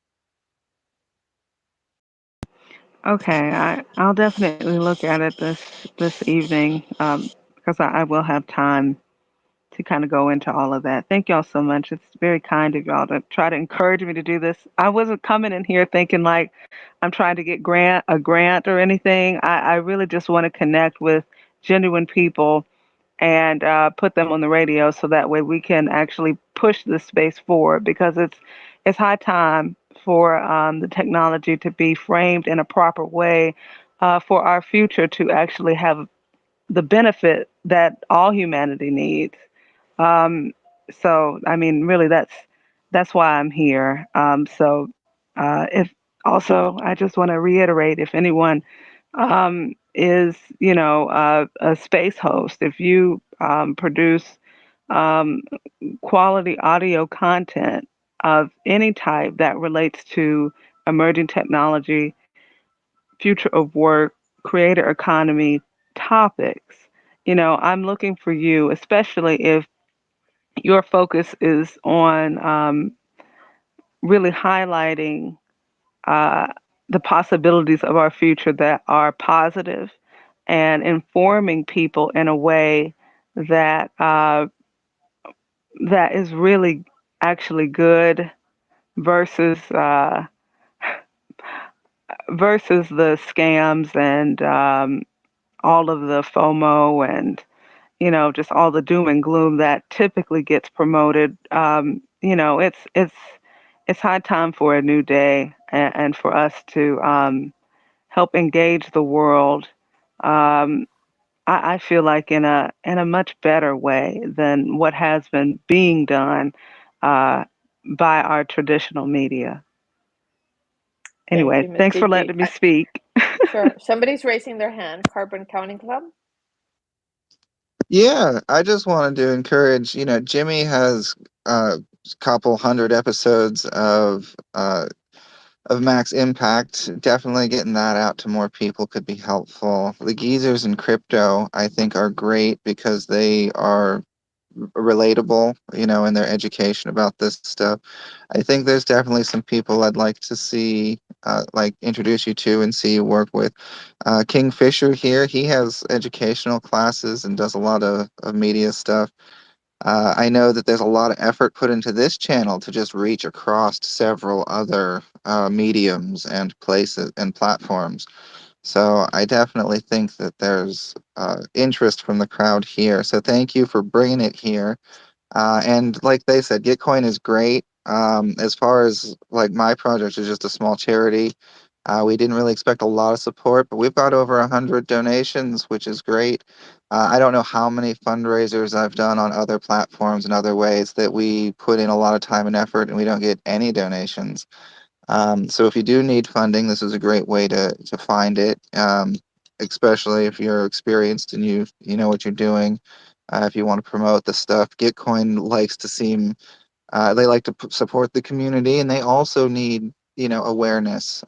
Okay, I'll definitely look at it this evening because I will have time to kind of go into all of that. Thank y'all so much. It's very kind of y'all to try to encourage me to do this. I wasn't coming in here thinking like I'm trying to get a grant or anything. I really just want to connect with genuine people and put them on the radio so that way we can actually push this space forward because it's high time for the technology to be framed in a proper way for our future to actually have the benefit that all humanity needs. Um, so, I mean, really, that's why I'm here. If also, I just want to reiterate, if anyone is, a space host, if you produce um, quality audio content of any type that relates to emerging technology, future of work, creator economy topics, I'm looking for you, especially if your focus is on really highlighting uh, the possibilities of our future that are positive and informing people in a way that that is really actually good versus versus the scams and all of the FOMO and just all the doom and gloom that typically gets promoted. It's high time for a new day and for us to help engage the world. Um, I feel like in a much better way than what has been being done uh, by our traditional media. Thank Anyway, you, thanks Mr. for G. letting me speak. Sure. Somebody's raising their hand. Carbon Counting Club. Yeah, I just wanted to encourage, Jimmy has a couple hundred episodes of Max Impact. Definitely getting that out to more people could be helpful. The geezers in crypto, I think, are great because they are relatable, in their education about this stuff. I think there's definitely some people I'd like to see, like introduce you to and see you work with. King Fisher here, he has educational classes and does a lot of media stuff. I know that there's a lot of effort put into this channel to just reach across several other mediums and places and platforms. So I definitely think that there's interest from the crowd here. So thank you for bringing it here. And like they said, Gitcoin is great. As far as like my project is just a small charity. We didn't really expect a lot of support, but we've got over 100 donations, which is great. I don't know how many fundraisers I've done on other platforms and other ways that we put in a lot of time and effort and we don't get any donations. So if you do need funding, this is a great way to find it, especially if you're experienced and you know what you're doing. If you want to promote the stuff, Gitcoin likes to seem they like to support the community, and they also need awareness.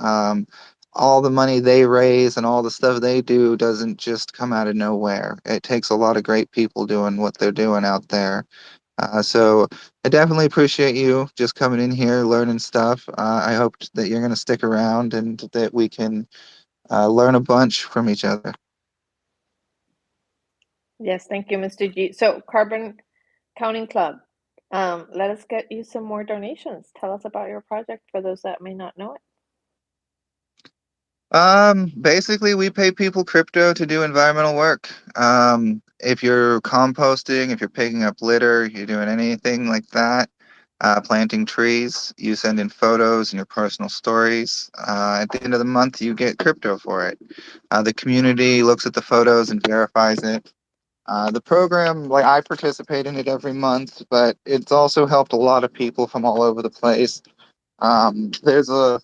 All the money they raise and all the stuff they do doesn't just come out of nowhere. It takes a lot of great people doing what they're doing out there. So I definitely appreciate you just coming in here, learning stuff. I hope that you're going to stick around and that we can learn a bunch from each other. Yes, thank you, Mr. G. So, Carbon Counting Club, let us get you some more donations. Tell us about your project for those that may not know it. Basically, we pay people crypto to do environmental work. If you're composting, if you're picking up litter, you're doing anything like that, planting trees, you send in photos and your personal stories. At the end of the month, you get crypto for it. The community looks at the photos and verifies it. The program, like I participate in it every month, but it's also helped a lot of people from all over the place. There's a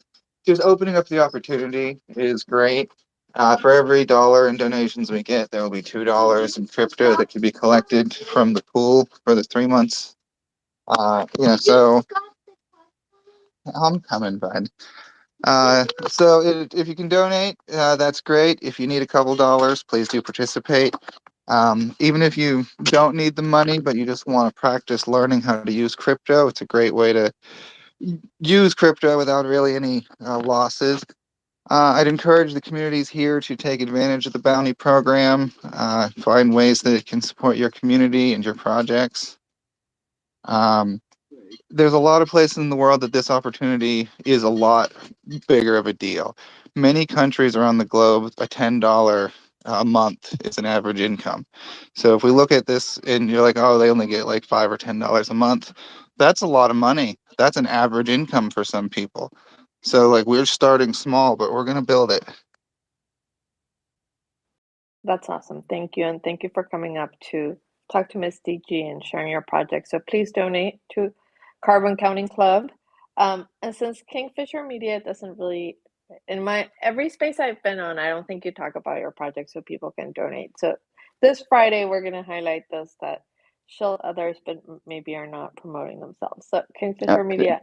just opening up the opportunity is great. For every dollar in donations we get, there will be $2 in crypto that can be collected from the pool for the 3 months. So I'm coming, bud. If you can donate, that's great. If you need a couple dollars, please do participate. Even if you don't need the money, but you just want to practice learning how to use crypto, it's a great way to use crypto without really any losses. I'd encourage the communities here to take advantage of the bounty program, find ways that it can support your community and your projects. Um, there's a lot of places in the world that this opportunity is a lot bigger of a deal. Many countries around the globe, a $10 a month is an average income. So if we look at this and you're like, oh, they only get like $5 or $10 a month, that's a lot of money. That's an average income for some people. So like we're starting small, but we're gonna build it. That's awesome. Thank you. And thank you for coming up to talk to Miss DG and sharing your project. So please donate to Carbon Counting Club. And since Kingfisher Media doesn't really, in my every space I've been on, I don't think you talk about your project so people can donate. So this Friday, we're going to highlight those that shill others, but maybe are not promoting themselves. So Kingfisher Media.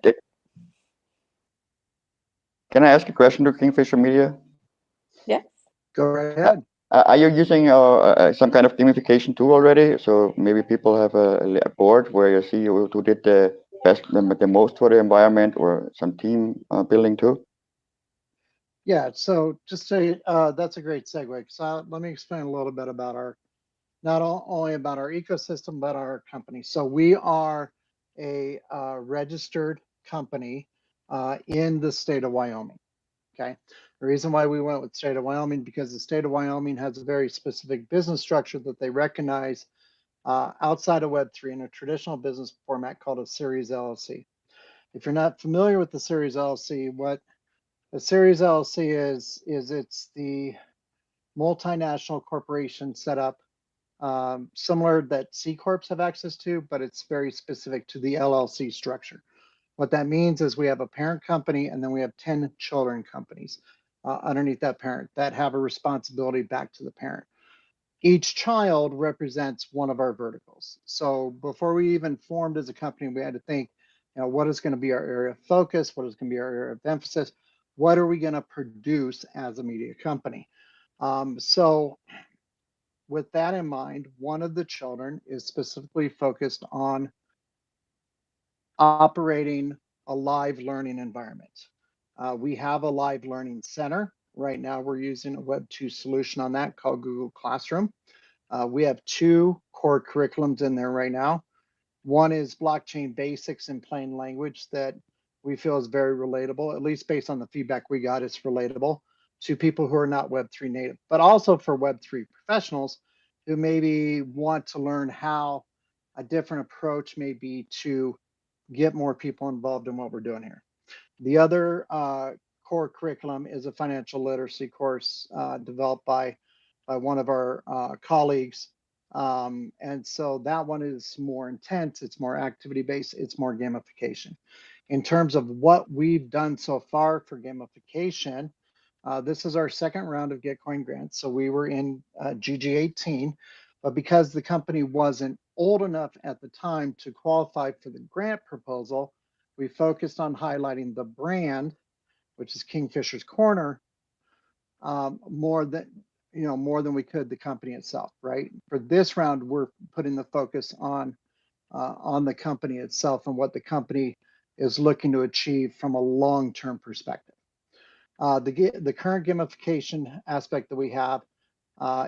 Can I ask a question to Kingfisher Media? Yes. Go right ahead. Are you using some kind of gamification tool already? So maybe people have a board where you see who did the best, the most for the environment, or some team building too. Yeah, so just to, that's a great segue. So let me explain a little bit about our, not only about our ecosystem, but our company. So we are a registered company in the state of Wyoming. Okay. The reason why we went with state of Wyoming, because the state of Wyoming has a very specific business structure that they recognize outside of Web3 in a traditional business format called a Series LLC. If you're not familiar with the Series LLC, what a Series LLC is it's the multinational corporation set up similar that C Corps have access to, but it's very specific to the LLC structure. What that means is we have a parent company and then we have 10 children companies underneath that parent that have a responsibility back to the parent. Each child represents one of our verticals. So before we even formed as a company, we had to think, what is going to be our area of focus? What is going to be our area of emphasis? What are we going to produce as a media company? So with that in mind, one of the children is specifically focused on operating a live learning environment. We have a live learning center. Right now, we're using a Web2 solution on that called Google Classroom. We have two core curriculums in there right now. One is blockchain basics in plain language that we feel is very relatable, at least based on the feedback we got, it's relatable to people who are not Web3 native, but also for Web3 professionals who maybe want to learn how a different approach may be to get more people involved in what we're doing here. The other core curriculum is a financial literacy course developed by one of our colleagues. And so that one is more intense, it's more activity based, it's more gamification. In terms of what we've done so far for gamification, this is our second round of Gitcoin grants. So we were in GG18, but because the company wasn't old enough at the time to qualify for the grant proposal, we focused on highlighting the brand, which is Kingfisher's Corner, more than we could the company itself, right? For this round, we're putting the focus on the company itself and what the company is looking to achieve from a long-term perspective. The current gamification aspect that we have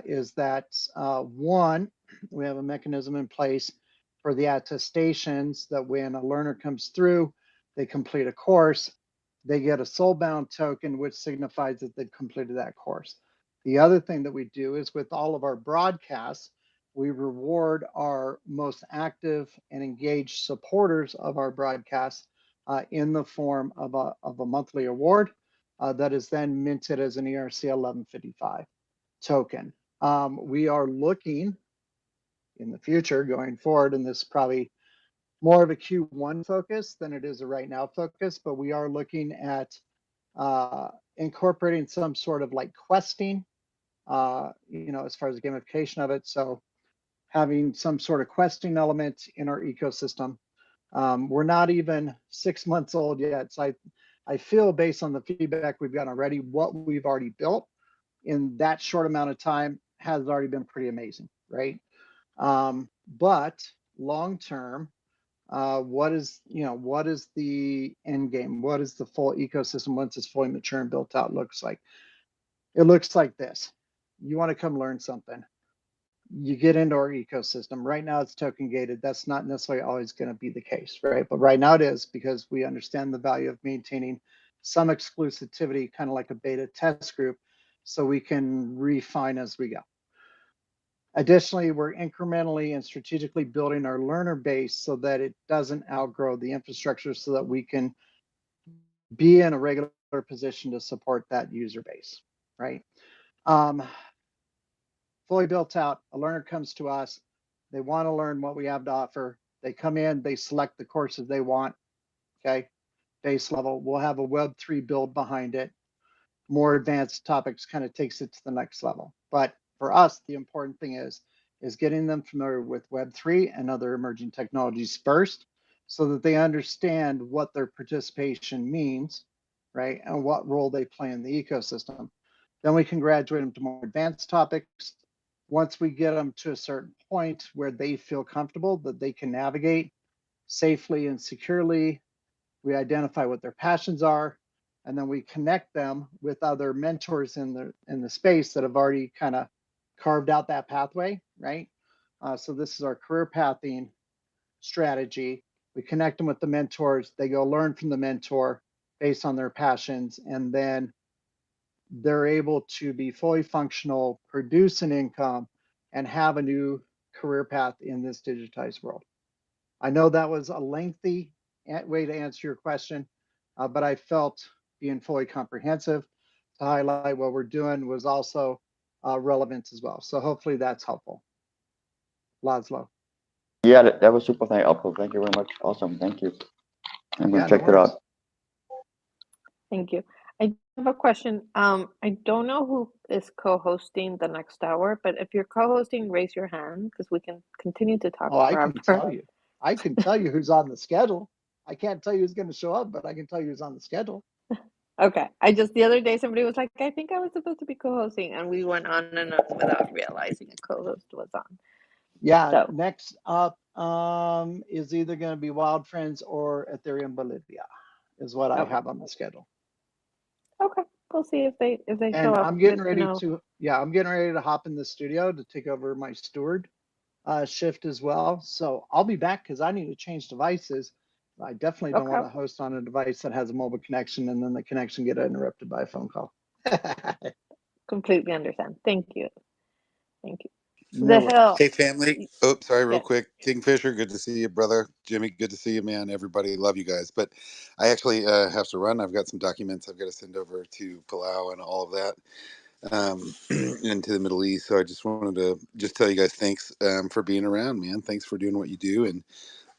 is that one, we have a mechanism in place for the attestations that when a learner comes through, they complete a course, they get a soulbound token, which signifies that they've completed that course. The other thing that we do is with all of our broadcasts, we reward our most active and engaged supporters of our broadcasts in the form of a monthly award that is then minted as an ERC 1155 token. We are looking in the future going forward, and this is probably more of a Q1 focus than it is a right now focus, but we are looking at incorporating some sort of like questing, as far as the gamification of it. So having some sort of questing element in our ecosystem. We're not even 6 months old yet. So I feel based on the feedback we've gotten already, what we've already built in that short amount of time has already been pretty amazing, right? But long term, what is the end game? What is the full ecosystem once it's fully mature and built out looks like? It looks like this. You want to come learn something, you get into our ecosystem. Right now it's token gated. That's not necessarily always going to be the case, right? But right now it is, because we understand the value of maintaining some exclusivity, kind of like a beta test group, so we can refine as we go. Additionally, we're incrementally and strategically building our learner base so that it doesn't outgrow the infrastructure, so that we can be in a regular position to support that user base, right? fully built out. A learner comes to us. They want to learn what we have to offer. They come in, they select the courses they want. Okay. Base level. We'll have a Web3 build behind it. More advanced topics kind of takes it to the next level. But for us, the important thing is getting them familiar with Web3 and other emerging technologies first so that they understand what their participation means, right? And what role they play in the ecosystem. Then we can graduate them to more advanced topics. Once we get them to a certain point where they feel comfortable that they can navigate safely and securely, we identify what their passions are, and then we connect them with other mentors in the space that have already kind of carved out that pathway, right? So this is our career pathing strategy. We connect them with the mentors. They go learn from the mentor based on their passions, and then they're able to be fully functional, produce an income, and have a new career path in this digitized world. I know that was a lengthy way to answer your question, but I felt being fully comprehensive to highlight what we're doing was also relevant as well. So hopefully that's helpful. Laszlo. Yeah, that was super helpful. Thank you very much. Awesome. Thank you. I'm going to check that out. Thank you. I have a question. I don't know who is co-hosting the next hour, but if you're co-hosting, raise your hand because we can continue to talk Oh, I forever. can tell you. I can tell you who's on the schedule. I can't tell you who's going to show up, but I can tell you who's on the schedule. Okay. The other day somebody was like, I think I was supposed to be co-hosting, and we went on and on without realizing a co-host was on. Yeah, So next up is either going to be Wild Friends or Ethereum Bolivia is what I have on the schedule. Okay, we'll see if they show And up. I'm getting ready to hop in the studio to take over my steward shift as well. So I'll be back because I need to change devices. I definitely don't want to host on a device that has a mobile connection and then the connection get interrupted by a phone call. Completely understand. Thank you. Thank you. No worries. Hey, family. Oh, sorry, real Yes. quick. Kingfisher, good to see you, brother. Jimmy, good to see you, man. Everybody, love you guys. But I actually have to run. I've got some documents I've got to send over to Palau and all of that into the Middle East. So I just wanted to just tell you guys thanks for being around, man. Thanks for doing what you do. And,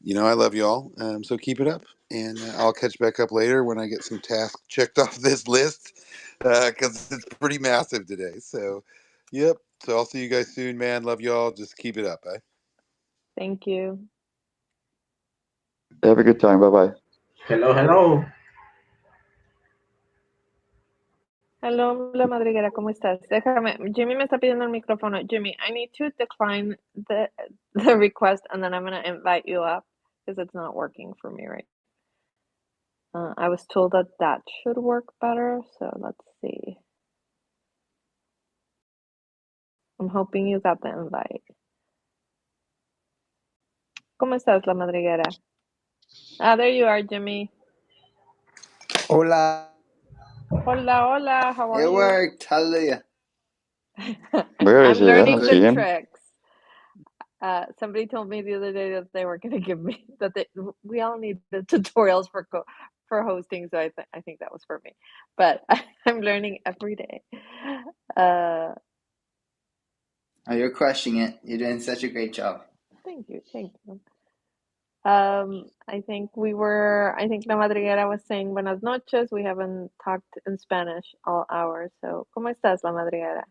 you know, I love you all. So keep it up. And I'll catch back up later when I get some tasks checked off this list because it's pretty massive today. So, yep. So I'll see you guys soon, man. Love y'all. Just keep it up, eh? Thank you. Have a good time. Bye-bye. Hello, hello. Hello, La Madriguera, ¿cómo estás? Déjame, Jimmy me está pidiendo el micrófono. Jimmy, I need to decline the request and then I'm going to invite you up because it's not working for me right. I was told that should work better, so let's see. I'm hoping you got the invite. ¿Cómo estás, La Madriguera? Ah, there you are, Jimmy. Hola. Hola, hola, how are It you? worked. Hallelujah. Where I'm is he? I learning don't the see him. tricks. Somebody told me the other day that they were going to give me we all need the tutorials for hosting, so I think that was for me. But I'm learning every day. Oh, you're crushing it. You're doing such a great job. Thank you. I think La Madriguera was saying buenas noches. We haven't talked in Spanish all hour. So, ¿cómo estás, La Madriguera?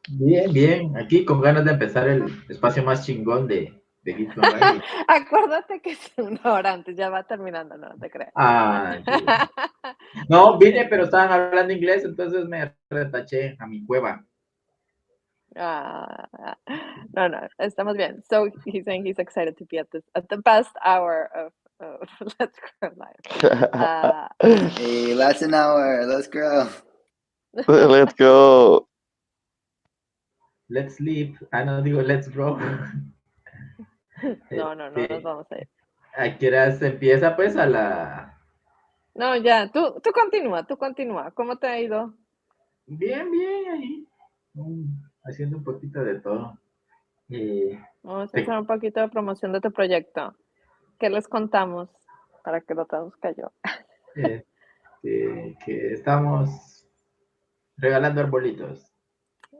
Bien, bien. Aquí con ganas de empezar el espacio más chingón de Git con Riley. Acuérdate que es 1 hora antes, ya va terminando, no te creas. Ah, no, vine, pero estaban hablando inglés, entonces me retaché a mi cueva. No, estamos bien. So he's saying he's excited to be at the best hour of Let's Grow Live. Hey, less an hour. Let's grow. Let's go. Let's sleep. No digo let's grow. No nos vamos a ir. ¿A qué hora se empieza? Pues a la... No, ya, tú continúa. ¿Cómo te ha ido? Bien, ahí. Haciendo un poquito de todo. Vamos a hacer un poquito de promoción de tu proyecto. ¿Qué les contamos para que lo traduzca yo? Que estamos regalando arbolitos.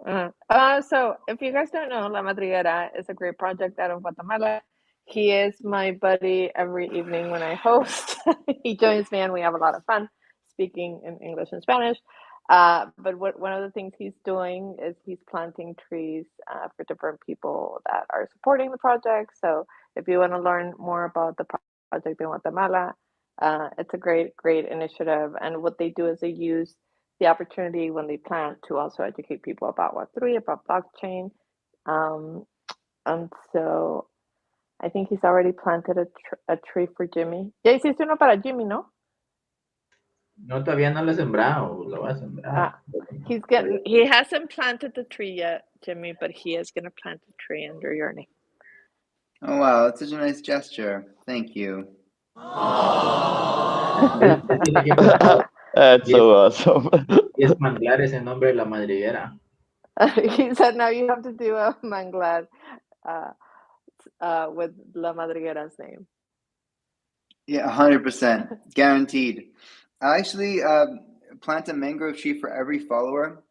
So if you guys don't know, La Madriguera is a great project out of Guatemala. He is my buddy every evening when I host. He joins me and we have a lot of fun speaking in English and Spanish. But one of the things he's doing is he's planting trees for different people that are supporting the project. So if you want to learn more about the project in Guatemala, it's a great initiative. And what they do is they use the opportunity when they plant to also educate people about Web3, about blockchain. And so I think he's already planted a tree for Jimmy. Ya hiciste uno para Jimmy, ¿no? No, todavía no lo he sembrado, lo voy a sembrar. He hasn't planted the tree yet, Jimmy, but he is gonna plant a tree under your name. Oh wow, that's such a nice gesture. Thank you. Tiene que empezar. That's so awesome. Y es manglar ese nombre de La Madriguera. He said now you have to do a manglar with La Madriguera's name. Yeah, 100%. Guaranteed. I actually plant a mangrove tree for every follower,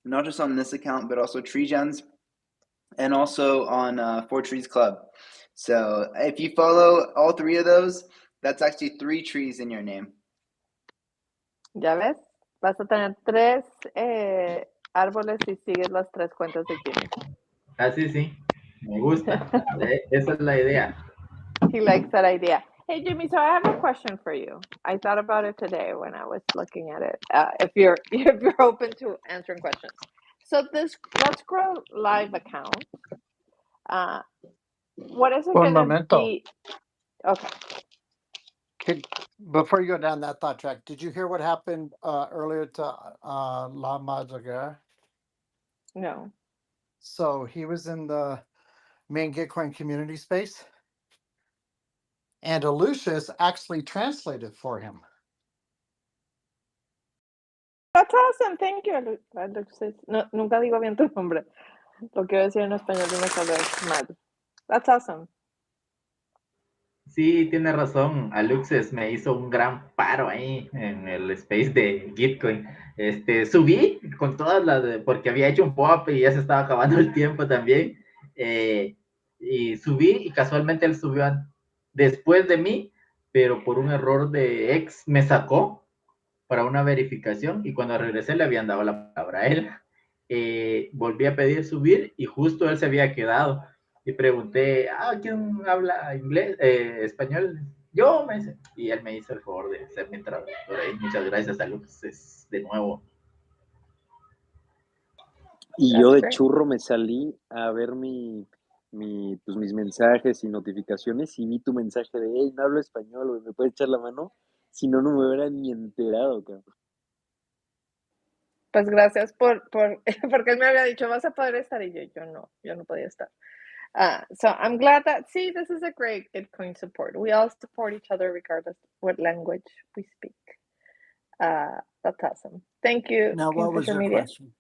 not just on this account, but also Tree Gens and also on 4 Trees Club. So if you follow all 3 of those, that's actually 3 trees in your name. ¿Ya ves? Vas a tener 3 árboles si sigues las 3 cuentas de Jimmy. Sí. Me gusta. Esa es la idea. He likes that idea. Hey, Jimmy, so I have a question for you. I thought about it today when I was looking at it. If you're open to answering questions. So this Let's Grow Live account, what is it going to be? Okay. Before you go down that thought track, did you hear what happened earlier to La Madriguera? No. So he was in the main Gitcoin community space, and Lucius actually translated for him. That's awesome. Thank you, Alexis. No, nunca digo bien tu nombre. Lo quiero decir en español y me sale mal. That's awesome. Sí, tiene razón. Aluxes me hizo un gran paro ahí en el space de Gitcoin. Subí con todas las porque había hecho un pop y ya se estaba acabando el tiempo también. Y subí y casualmente él subió después de mí, pero por un error de ex me sacó para una verificación y cuando regresé le habían dado la palabra a él. Volví a pedir subir y justo él se había quedado. Y pregunté, ¿quién habla inglés, español? Yo, me dice. Y él me hizo el favor de ser mi traductor ahí. Muchas gracias a Lux de nuevo. Y yo de churro me salí a ver pues mis mensajes y notificaciones y vi tu mensaje de, hey, no hablo español, güey, ¿me puedes echar la mano? Si no, no me hubiera ni enterado, cabrón. Pues gracias porque él me había dicho, vas a poder estar, y yo no podía estar. So I'm glad that, this is a great Bitcoin support. We all support each other regardless of what language we speak. That's awesome. Thank you. Now, what was your question?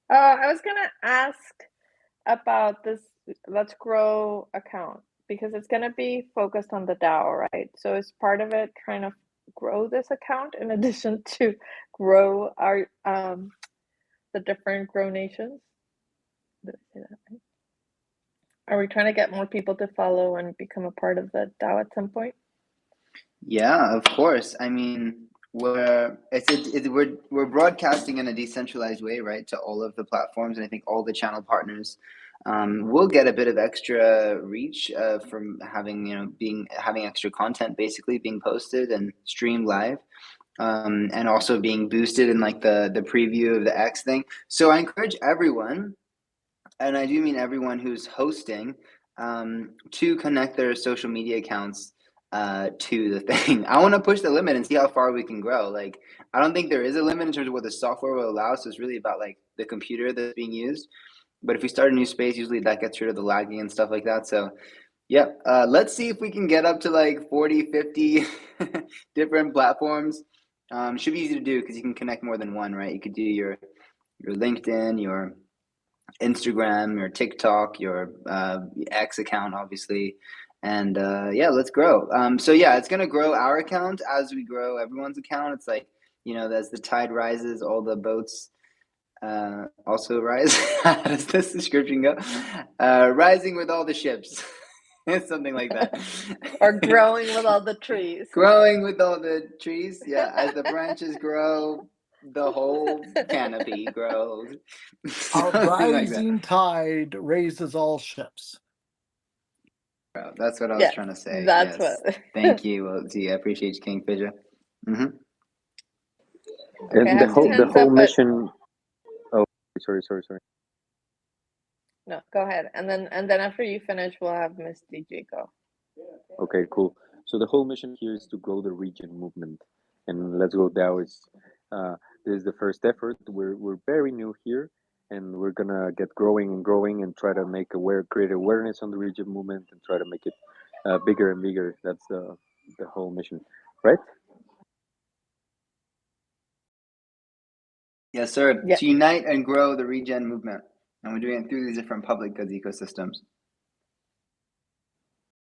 I was going to ask about this Let's Grow account because it's going to be focused on the DAO, right? So is part of it trying to grow this account in addition to grow our the different Grow nations? Did I say that right? Are we trying to get more people to follow and become a part of the DAO at some point? Yeah, of course. I mean, we're broadcasting in a decentralized way, right, to all of the platforms, and I think all the channel partners will get a bit of extra reach from having extra content basically being posted and streamed live. And also being boosted in like the preview of the X thing. So I encourage everyone, and I do mean everyone who's hosting, to connect their social media accounts to the thing. I want to push the limit and see how far we can grow. Like, I don't think there is a limit in terms of what the software will allow. So it's really about like the computer that's being used. But if we start a new space, usually that gets rid of the lagging and stuff like that. So yeah, let's see if we can get up to like 40, 50 different platforms. Should be easy to do because you can connect more than one, right? You could do your LinkedIn, your Instagram, your TikTok, your X account, obviously. And let's grow. So yeah, it's gonna grow our account as we grow everyone's account. It's like, as the tide rises, all the boats Also rise. How does this description go? Rising with all the ships. Something like that. Or growing with all the trees. Growing with all the trees. Yeah, as the branches grow, the whole canopy grows. A Something like that. rising tide raises all ships. That's what I was Yes, trying to say. that's Yes. what. Thank you, LT. I appreciate you, Kingfisher. Okay, I And have two the hands whole up, but mission. Oh, sorry. no, go ahead. And then after you finish, we'll have Miss DJ go. Okay, cool. So the whole mission here is to grow the region movement, and Let's Go DAO is this is the first effort. We're very new here, and we're gonna get growing and growing, and try to make create awareness on the region movement, and try to make it bigger and bigger. That's the whole mission, right? Yes, sir. Yeah. To unite and grow the regen movement. And we're doing it through these different public goods ecosystems.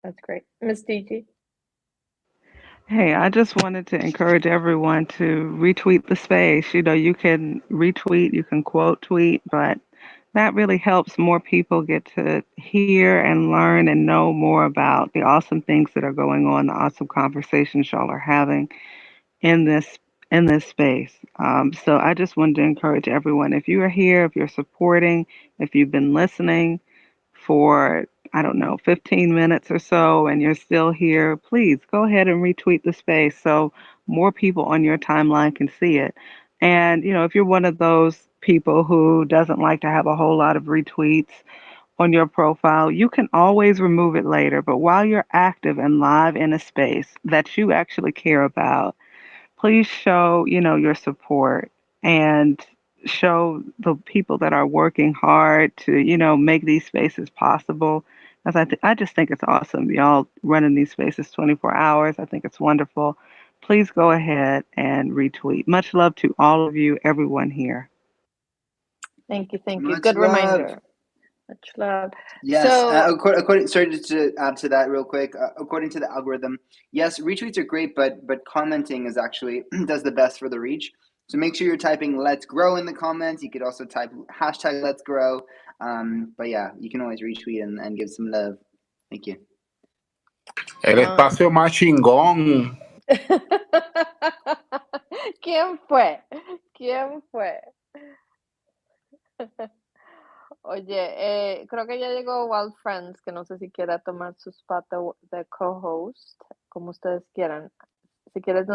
That's great. Miss DJ. Hey, I just wanted to encourage everyone to retweet the space. You can retweet, you can quote tweet, but that really helps more people get to hear and learn and know more about the awesome things that are going on, the awesome conversations y'all are having in this space. So I just wanted to encourage everyone. If you are here, if you're supporting, if you've been listening for, I don't know, 15 minutes or so, and you're still here, please go ahead and retweet the space so more people on your timeline can see it. And if you're one of those people who doesn't like to have a whole lot of retweets on your profile, you can always remove it later. But while you're active and live in a space that you actually care about, please show your support and show the people that are working hard to make these spaces possible. As I just think it's awesome, y'all running these spaces 24 hours. I think it's wonderful. Please go ahead and retweet. Much love to all of you, everyone here. Thank you. Much Good love. reminder. Much love. Yes. So, According, sorry, just to add to that real quick. According to the algorithm, yes, retweets are great, but commenting is actually does the best for the reach. So make sure you're typing "Let's Grow" in the comments. You could also type hashtag Let's Grow. But yeah, you can always retweet and give some love. Thank you. El espacio más chingón. ¿Quién fue? ¿Quién fue? Oye, creo que ya llegó Wild Friends, que no sé si quiera tomar su spot de co-host, como ustedes quieran. Si quieres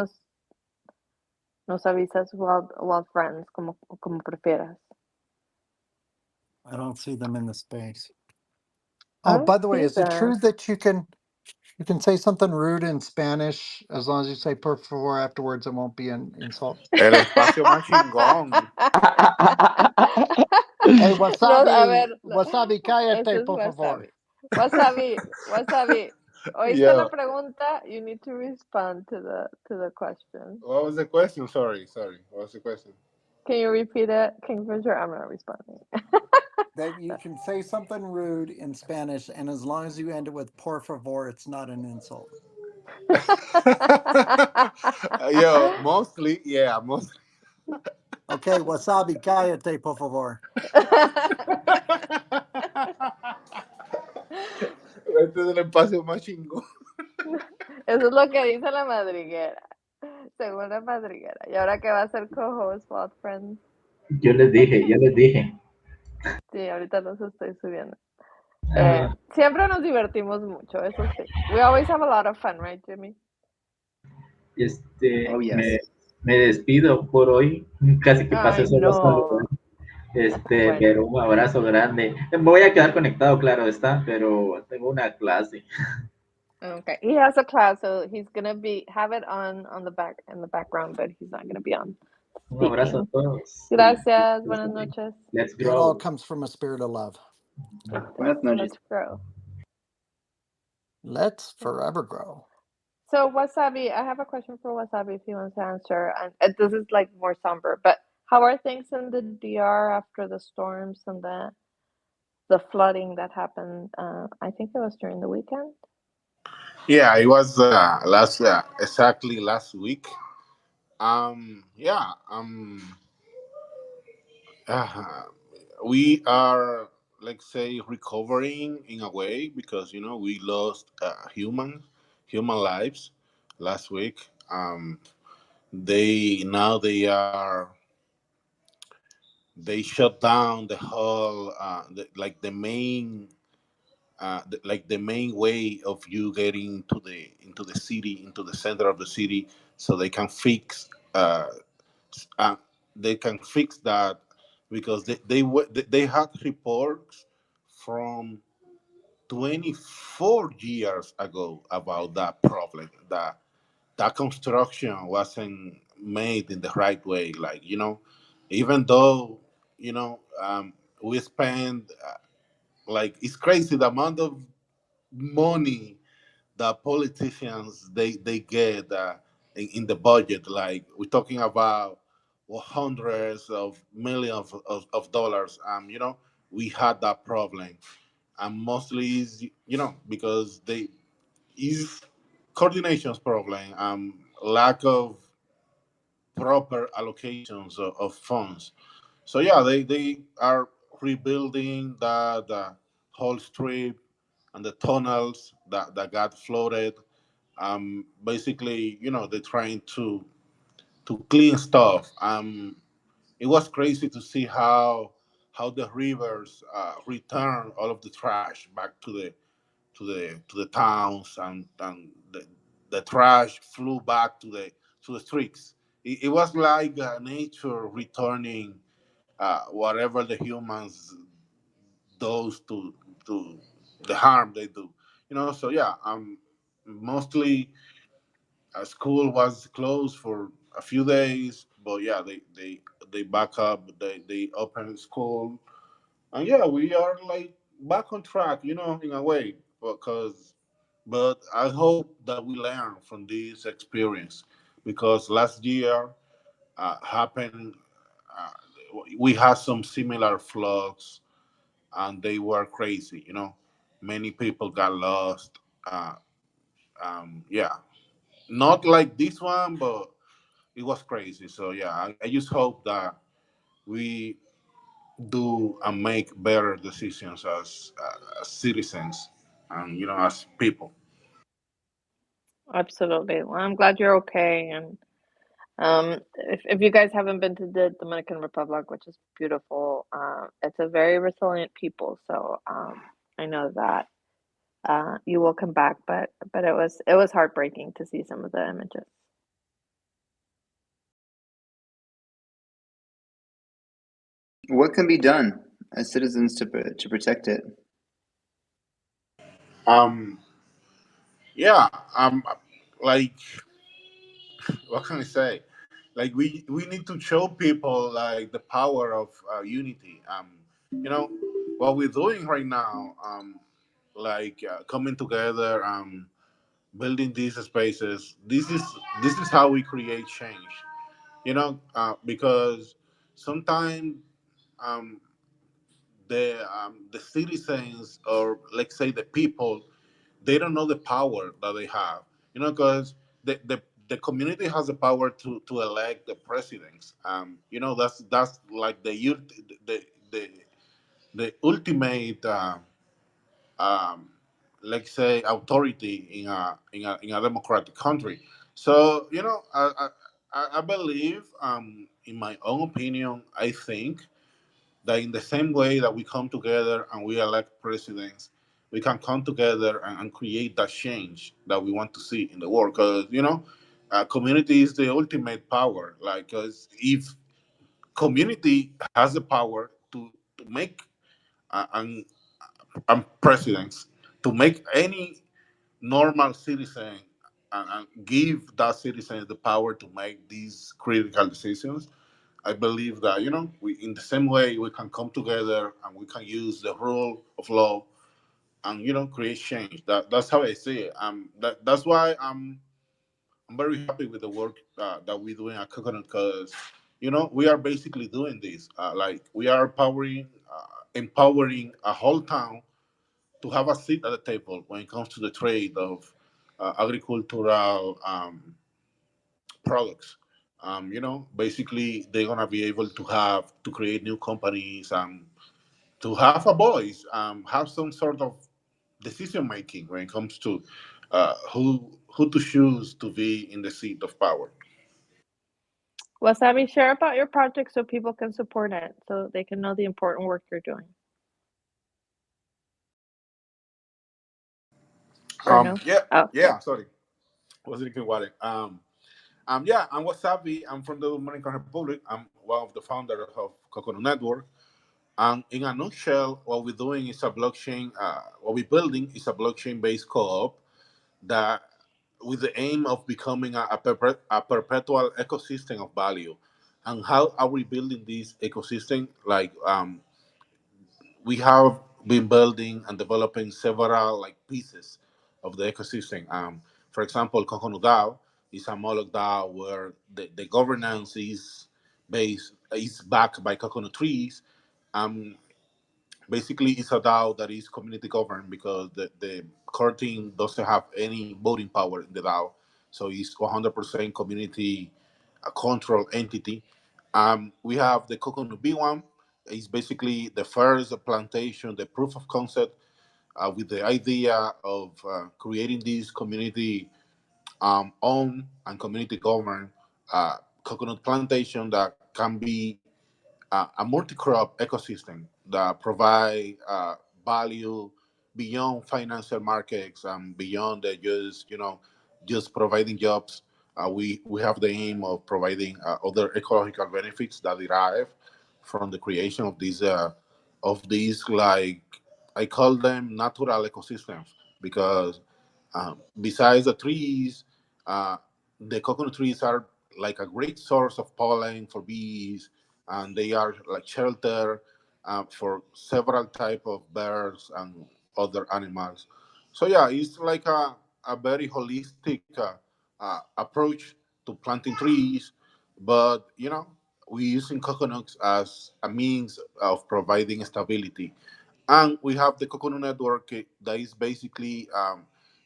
nos avisas Wild Friends, como prefieras. I don't see them in the space. I Oh, don't by the way, see is it true them. that you can say something rude in Spanish as long as you say por favor afterwards? It won't be an insult. El espacio más chingón. Hey, No, Wasabi, a ver, Wasabi, ese cállate, es por favor. Wasabi. ¿Oíste Yeah. la pregunta? You need to respond to the question. What was the question? Sorry. What was the question? Can you repeat it, Kingfisher? I'm not responding. That you can say something rude in Spanish, and as long as you end it with por favor, it's not an insult. Yeah, mostly. Okay, Wasabi, cállate, por favor. Este es el espacio más chingón. Eso es lo que dice la madriguera. Según la madriguera. ¿Y ahora qué va a ser co-host, Wild Friends? Yo les dije. Sí, ahorita los estoy subiendo. Siempre nos divertimos mucho, eso sí. We always have a lot of fun, right, Jimmy? Oh, yes. Me despido por hoy. Casi que pasé Ay, solo a no. saludar. Bueno. Pero un abrazo grande. Me voy a quedar conectado, claro está, pero tengo una clase. Okay, he has a class, so he's gonna have it on the background, but he's not gonna be on Un abrazo a speaking. todos. Gracias, buenas noches. Let's It all grow. comes from a spirit of love. Buenas noches. Let's grow. Let's forever grow. So Wasabi, I have a question for Wasabi if he wants to answer. And this is like more somber, but how are things in the DR after the storms and the flooding that happened? I think it was during the weekend. Yeah, it was exactly last week. Yeah. uh, we are, let's say, recovering in a way because we lost human lives last week. They are they shut down the whole like the main way of you getting into the city, into the center of the city, so uh, uh, they can fix that because they had reports from 24 years ago about that problem, that construction wasn't made in the right way, like even though we spend like it's crazy the amount of money that politicians they get in the budget. Like we're talking about hundreds of millions of dollars. We had that problem, and mostly is because they is coordinations problem, lack of proper allocations of funds. So yeah, they are rebuilding the whole strip and the tunnels that got flooded. Basically, they're trying to clean stuff. It was crazy to see how the rivers return all of the trash back to the towns, and the trash flew back to the streets. It was like nature returning whatever the humans does to the harm they do. So yeah, mostly school was closed for a few days, but yeah, they back up. They open school, and yeah, we are like back on track, in a way. But I hope that we learn from this experience because last year happened. Uh, we had some similar floods, and they were crazy. Many people got lost. Yeah, not like this one, but it was crazy. So yeah, I just hope that we do and make better decisions as citizens and as people. Absolutely. Well, I'm glad you're okay. And if you guys haven't been to the Dominican Republic, which is beautiful, it's a very resilient people. So I know that you will come back, but it was heartbreaking to see some of the images. What can be done as citizens to protect it? Um, yeah, like what can I say? Like we need to show people like the power of unity. What we're doing right now, like coming together, building these spaces. This is how we create change. Because sometimes um, the citizens, or let's say the people, they don't know the power that they have. Because the community has the power to elect the presidents. That's like the the ultimate um, let's say authority in a democratic country. So I believe, in my own opinion, I think that in the same way that we come together and we elect presidents, we can come together and create that change that we want to see in the world. Because community is the ultimate power. Like, 'cause if community has the power to make and presidents, to make any normal citizen, and give that citizen the power to make these critical decisions. I believe that we, in the same way, we can come together and we can use the rule of law and create change. That's how I see it. That's why I'm very happy with the work that we're doing at Coconut, because we are basically doing this. Like we are empowering a whole town to have a seat at the table when it comes to the trade of agricultural products. Basically they're gonna be able to have to create new companies and to have a voice, have some sort of decision making when it comes to who to choose to be in the seat of power. Wasabi, share about your project so people can support it, so they can know the important work you're doing. Or no? Yeah, Oh, okay. yeah. Sorry, was drinking water. Yeah, I'm Wasabi. I'm from the Dominican Republic. I'm one of the founders of Coconut Network. And in a nutshell, what we're doing is a blockchain. What we're building is a blockchain-based co-op that, with the aim of becoming a perpetual ecosystem of value. And how are we building this ecosystem? Like, we have been building and developing several like pieces of the ecosystem. For example, Coconut DAO is a Moloch DAO where the governance is backed by coconut trees. Um, Basically, it's a DAO that is community governed because the core team doesn't have any voting power in the DAO, so it's 100% community control entity. We have the Coconut B1. It's basically the first plantation, the proof of concept, with the idea of creating this community owned and community governed coconut plantation that can be a multi-crop ecosystem that provide value beyond financial markets and beyond the just providing jobs. We have the aim of providing other ecological benefits that derive from the creation of these, like I call them natural ecosystems, because besides the trees, uh, the coconut trees are like a great source of pollen for bees, and they are like shelter for several type of birds and other animals. So yeah, it's like a very holistic approach to planting trees, but we're using coconuts as a means of providing stability. And we have the Coconut Network, that is basically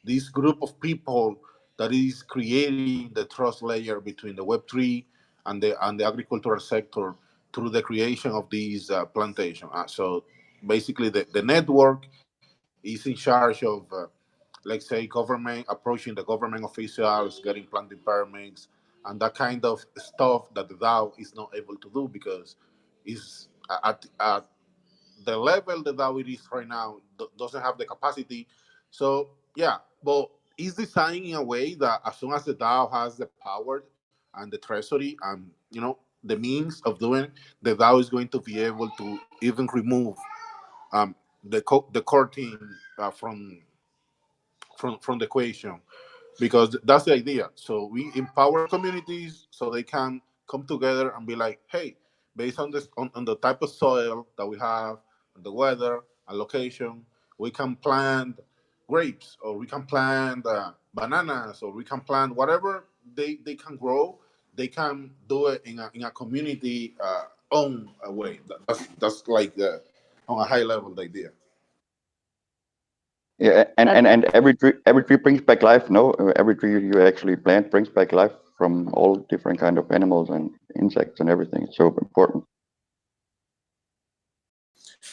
this group of people that is creating the trust layer between the Web3 and the agricultural sector through the creation of these plantation. So basically, the network is in charge of, let's say, government approaching the government officials, getting planting permits, and that kind of stuff that the DAO is not able to do because is at the level that it is right now doesn't have the capacity. So yeah, but it's designed in a way that as soon as the DAO has the power and the treasury and the means of doing it, the DAO is going to be able to even remove the core team from the equation, because that's the idea. So we empower communities so they can come together and be like, hey, based on this on the type of soil that we have, the weather and location, we can plant grapes, or we can plant bananas, or we can plant whatever they can grow. They can do it in a community own way. That's like on a high level the idea. Yeah, and, That's and, and every tree brings back life. No, every tree you actually plant brings back life from all different kind of animals and insects and everything. It's so important.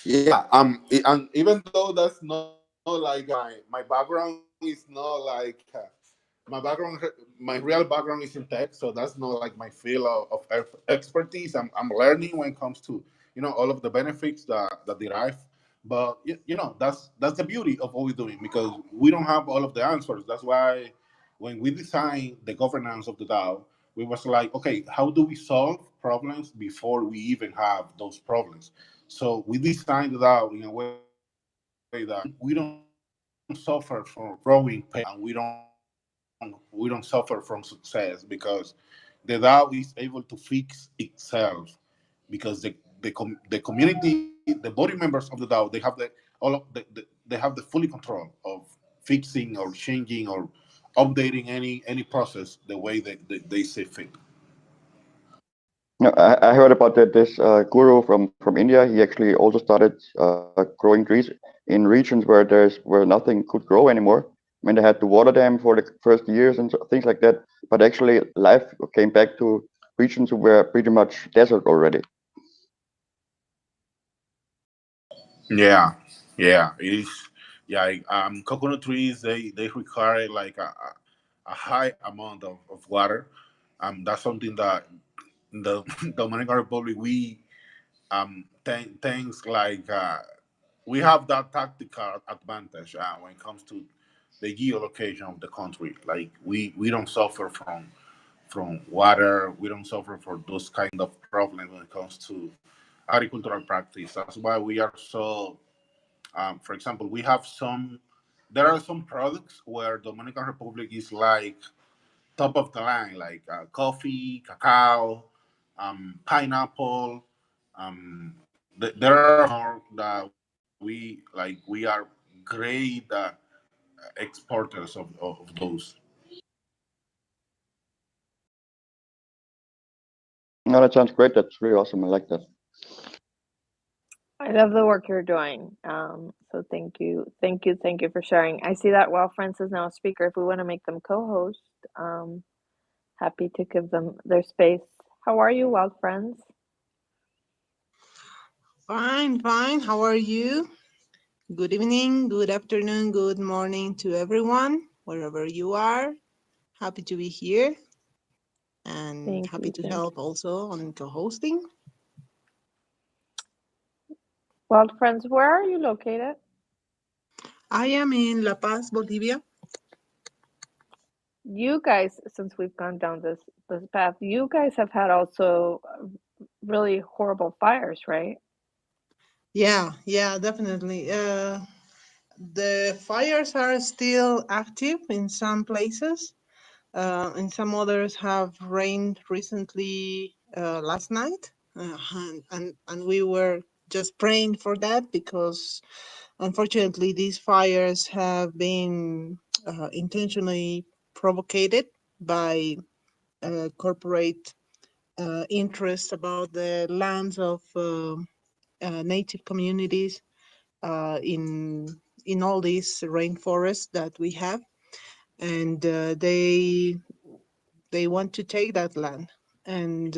Yeah, and even though that's not like my background is not like my real background is in tech, so that's not like my field of expertise. I'm learning when it comes to all of the benefits that derive. But that's the beauty of what we're doing, because we don't have all of the answers. That's why when we designed the governance of the DAO, we was like, okay, how do we solve problems before we even have those problems? So we designed the DAO in a way that we don't suffer from growing pain, and we don't suffer from success, because the DAO is able to fix itself, because the community, the body members of the DAO, they have they have the fully control of fixing or changing or updating any process the way they see fit. No, I heard about that this guru from India. He actually also started growing trees in regions where nothing could grow anymore. I mean, they had to water them for the first years and things like that. But actually, life came back to regions were pretty much desert already. Yeah, yeah, it is. Yeah, coconut trees they require like a high amount of water. That's something that in the Dominican Republic we things like we have that tactical advantage when it comes to the geolocation of the country. Like we don't suffer from water. We don't suffer for those kind of problems when it comes to agricultural practice. That's why we are so. For example, we have some. There are some products where Dominican Republic is like top of the line, like coffee, cacao, pineapple. There are more that we like. We are great exporters of those. No, that sounds great. That's really awesome. I like that. I love the work you're doing. So thank you, thank you, thank you for sharing. I see that Wild Friends is now a speaker. If we want to make them co-host, happy to give them their space. How are you, Wild Friends? Fine, fine. How are you? Good evening, good afternoon, good morning to everyone, wherever you are. Happy to be here and Thank happy you, to thank help you. also on co-hosting. Wild Friends, where are you located? I am in La Paz, Bolivia. You guys, since we've gone down this path, you guys have had also really horrible fires, right? Yeah, definitely. The fires are still active in some places. And some others have rained recently last night. And we were just praying for that because unfortunately these fires have been intentionally provoked by corporate interests about the lands of native communities in all these rainforests that we have, and they want to take that land, and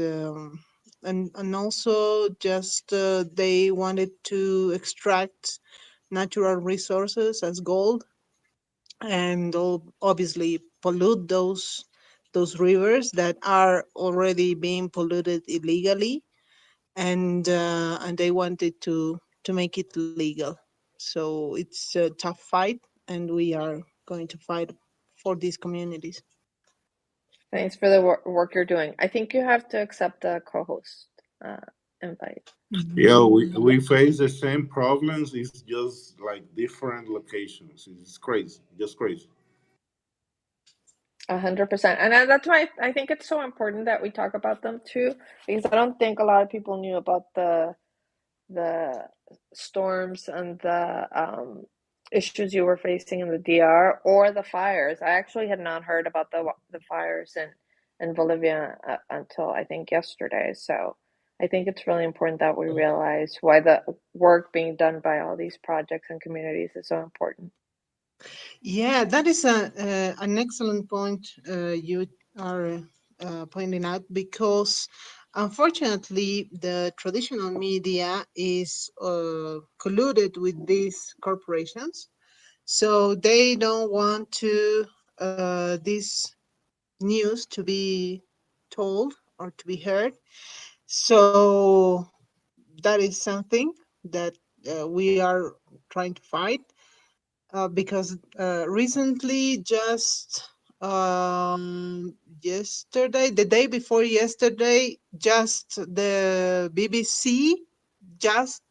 and also just they wanted to extract natural resources as gold, and obviously pollute those rivers that are already being polluted illegally, and they wanted to make it legal. So it's a tough fight, and we are going to fight for these communities. Thanks for the work you're doing. I think you have to accept the co-host invite. Yeah, we face the same problems. It's just like different locations. It's crazy, just crazy. 100%. And that's why I think it's so important that we talk about them too, because I don't think a lot of people knew about the storms and the issues you were facing in the DR or the fires. I actually had not heard about the fires in Bolivia until I think yesterday. So I think it's really important that we realize why the work being done by all these projects and communities is so important. Yeah, that is an excellent point you are pointing out, because unfortunately the traditional media is colluded with these corporations, so they don't want to this news to be told or to be heard. So that is something that we are trying to fight, because recently, just yesterday, the day before yesterday, just the BBC just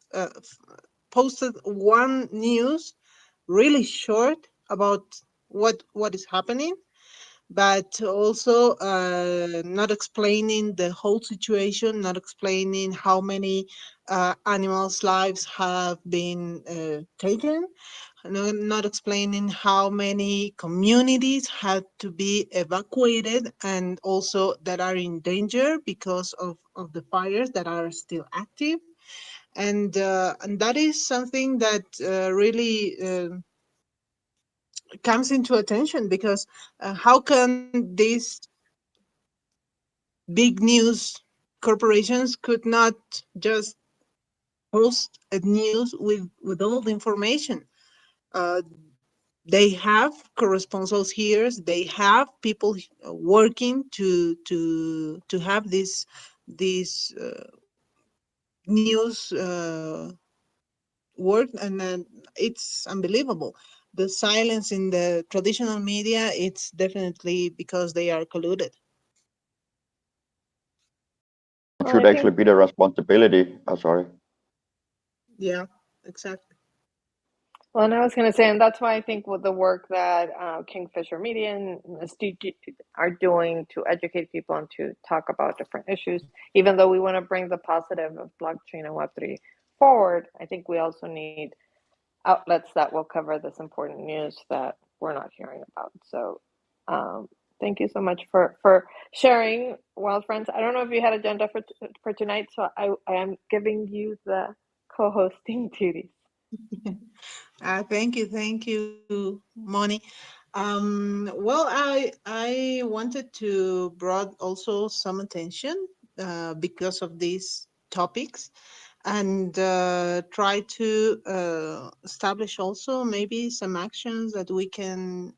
posted one news, really short, about what is happening, but also not explaining the whole situation, not explaining how many animals' lives have been taken, not explaining how many communities had to be evacuated and also that are in danger because of the fires that are still active. And that is something that really comes into attention, because how can this big news corporations could not just post a news with all the information. Uh, they have correspondents here. They have people working to have this news work, and it's unbelievable. The silence in the traditional media, it's definitely because they are colluded. It Well, I should think actually be the responsibility. Oh, sorry. Yeah, exactly. Well, and I was going to say, and that's why I think with the work that Kingfisher Media and SDG are doing to educate people and to talk about different issues, even though we want to bring the positive of blockchain and Web3 forward, I think we also need outlets that will cover this important news that we're not hearing about. So thank you so much for sharing, Wild Friends. I don't know if you had agenda for tonight, so I am giving you the co-hosting duties. Thank you, Moni. Well, I wanted to brought also some attention because of these topics, and try to establish also maybe some actions that we can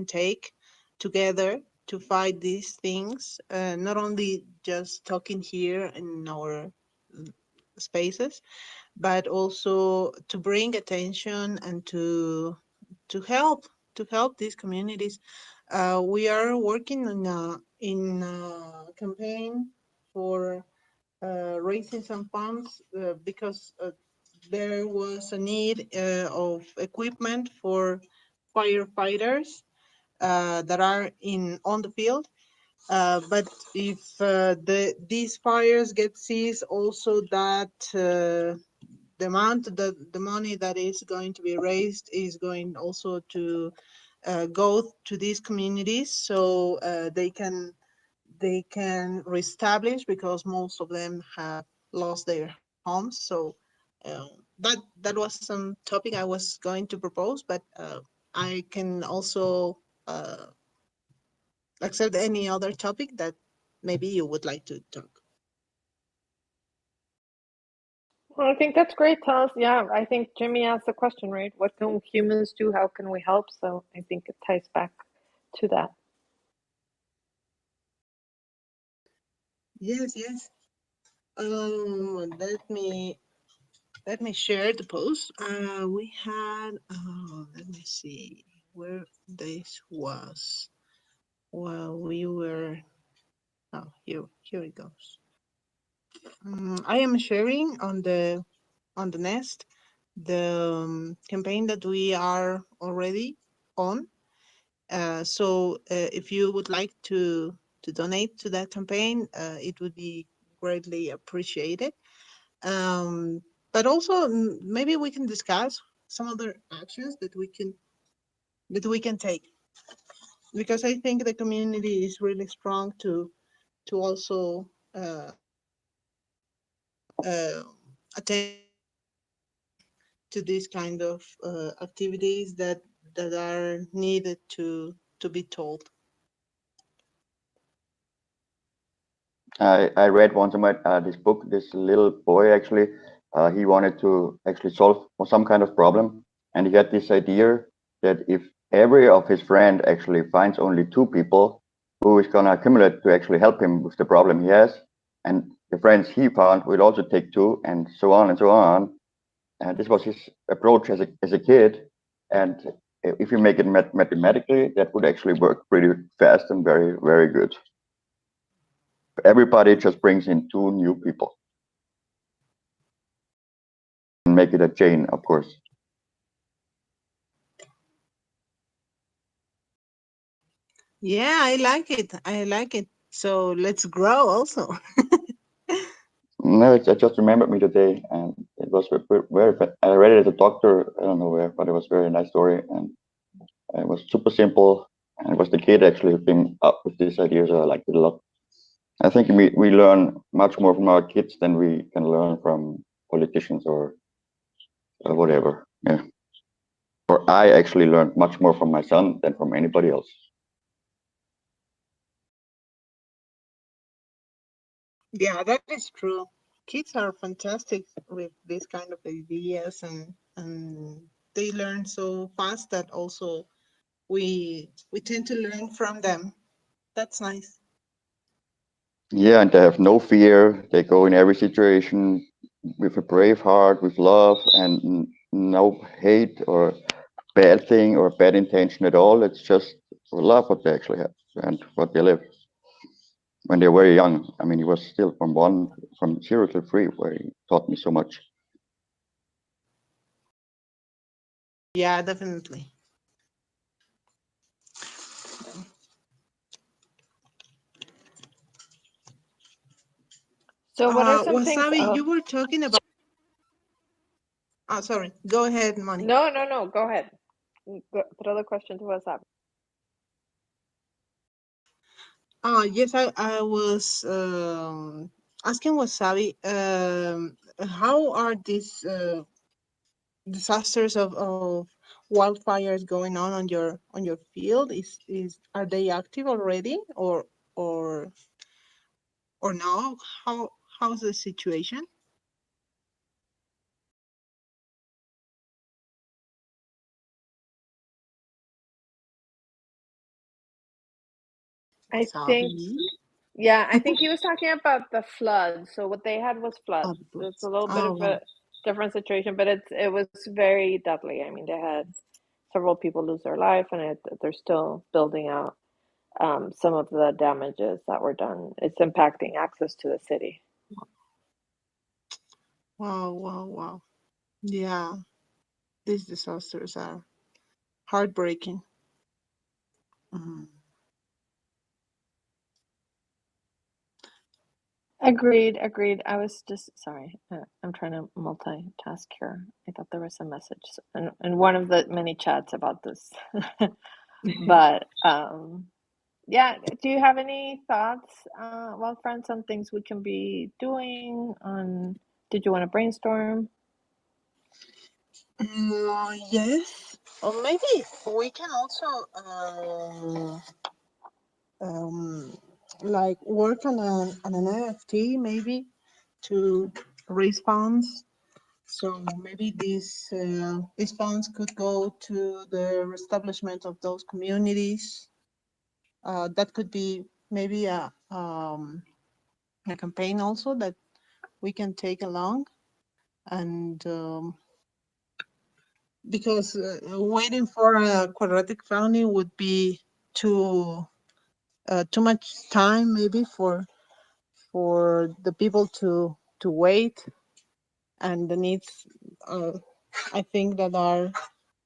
take together to fight these things. Not only just talking here in our spaces, but also to bring attention and to help to help these communities. We are working in a campaign for raising some funds because there was a need of equipment for firefighters that are in on the field. But if these fires get seized, also that the money that is going to be raised is going also to go to these communities, so they can reestablish, because most of them have lost their homes. So that was some topic I was going to propose, but I can also accept any other topic that maybe you would like to talk. Well, I think that's great, Taz. Yeah, I think Jimmy asked the question, right? What can humans do? How can we help? So I think it ties back to that. Yes, yes. Let me share the post. We had. Let me see where this was. Well, we were. Oh, here it goes. I am sharing on the Nest the campaign that we are already on. So if you would like to donate to that campaign, it would be greatly appreciated. Um, but also maybe we can discuss some other actions that we can take, because I think the community is really strong to also attend to these kind of activities that are needed to be told. I read once about this book. This little boy actually, he wanted to actually solve some kind of problem, and he had this idea that if every of his friend actually finds only two people who is gonna accumulate to actually help him with the problem he has, and the friends he found will also take two, and so on and so on. And this was his approach as a kid. And if you make it mathematically, that would actually work pretty fast and very, very good. Everybody just brings in two new people and make it a chain, of course. Yeah, I like it. I like it. So let's grow also. No, I just remembered me today, and it was very. I read it as a doctor. I don't know where, but it was a very nice story, and it was super simple. And it was the kid actually who came up with this idea, so I liked it a lot. I think we learn much more from our kids than we can learn from politicians or whatever. Yeah. Or I actually learned much more from my son than from anybody else. Yeah, that is true. Kids are fantastic with this kind of ideas, and they learn so fast that also we tend to learn from them. That's nice. Yeah, and they have no fear. They go in every situation with a brave heart, with love, and no hate or bad thing or bad intention at all. It's just love what they actually have and what they live when they're very young. I mean, he was still from 0 to 3, where he taught me so much. Yeah, definitely. So what are some things? Wasabi, Oh, you were talking about. Oh, sorry. Go ahead, Moni. no. Go ahead. Throw the question to us up. Yes, I was asking Wasabi, how are these disasters of wildfires going on your field? Is are they active already or or no? How's the situation? I think, Wasabi. yeah, I think he was talking about the floods. So what they had was floods. Oh, the It's floods. a little bit Oh, of wow. a different situation, but it was very deadly. I mean, they had several people lose their life, and they're still building out some of the damages that were done. It's impacting access to the city. Wow, wow, wow. Yeah, these disasters are heartbreaking. Mm. Agreed, agreed. I was just sorry. I'm trying to multitask here. I thought there was a message in one of the many chats about this. But yeah, do you have any thoughts, well, friends, on things we can be doing? On did you want to brainstorm? Yes, or maybe we can also like work on an NFT maybe to raise funds. So maybe these funds could go to the establishment of those communities. That could be maybe a campaign also that we can take along, and because waiting for a quadratic founding would be too too much time maybe for the people to wait, and the needs I think that are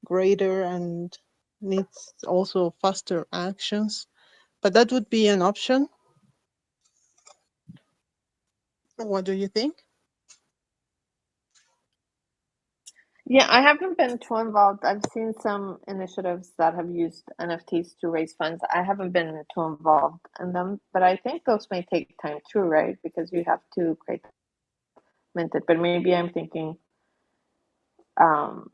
greater and needs also faster actions, but that would be an option. What do you think? Yeah, I haven't been too involved. I've seen some initiatives that have used NFTs to raise funds. I haven't been too involved in them, but I think those may take time too, right? Because you have to create minted. But maybe I'm thinking um,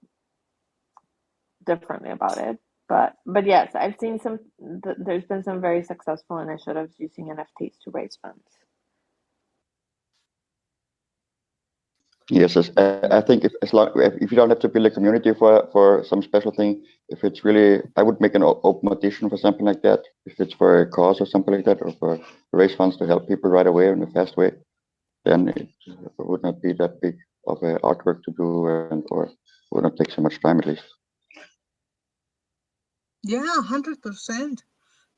differently about it. But yes, I've seen there's been some very successful initiatives using NFTs to raise funds. Yes, I think if you don't have to build a community for some special thing, if it's really, I would make an open audition for something like that. If it's for a cause or something like that, or for raise funds to help people right away in a fast way, then it would not be that big of a artwork to do, and or would not take so much time at least. Yeah, 100%.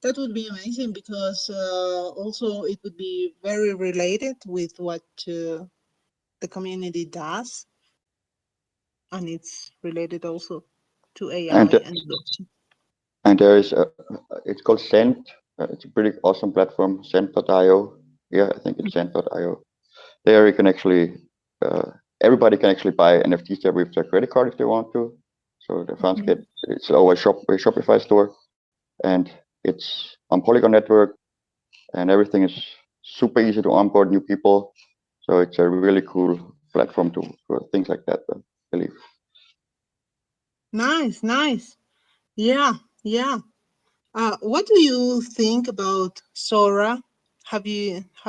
That would be amazing because also it would be very related with what the community does, and it's related also to AI And and blockchain. and there is it's called Send. It's a pretty awesome platform, Send.io. Yeah, I think it's Send.io. There you can actually everybody can actually buy NFTs there with their credit card if they want to. So the funds Mhm. it's our Shopify store, and it's on Polygon network, and everything is super easy to onboard new people. So it's a really cool platform for things like that, I believe. Nice, nice. Yeah, yeah. What do you think about Sora? Have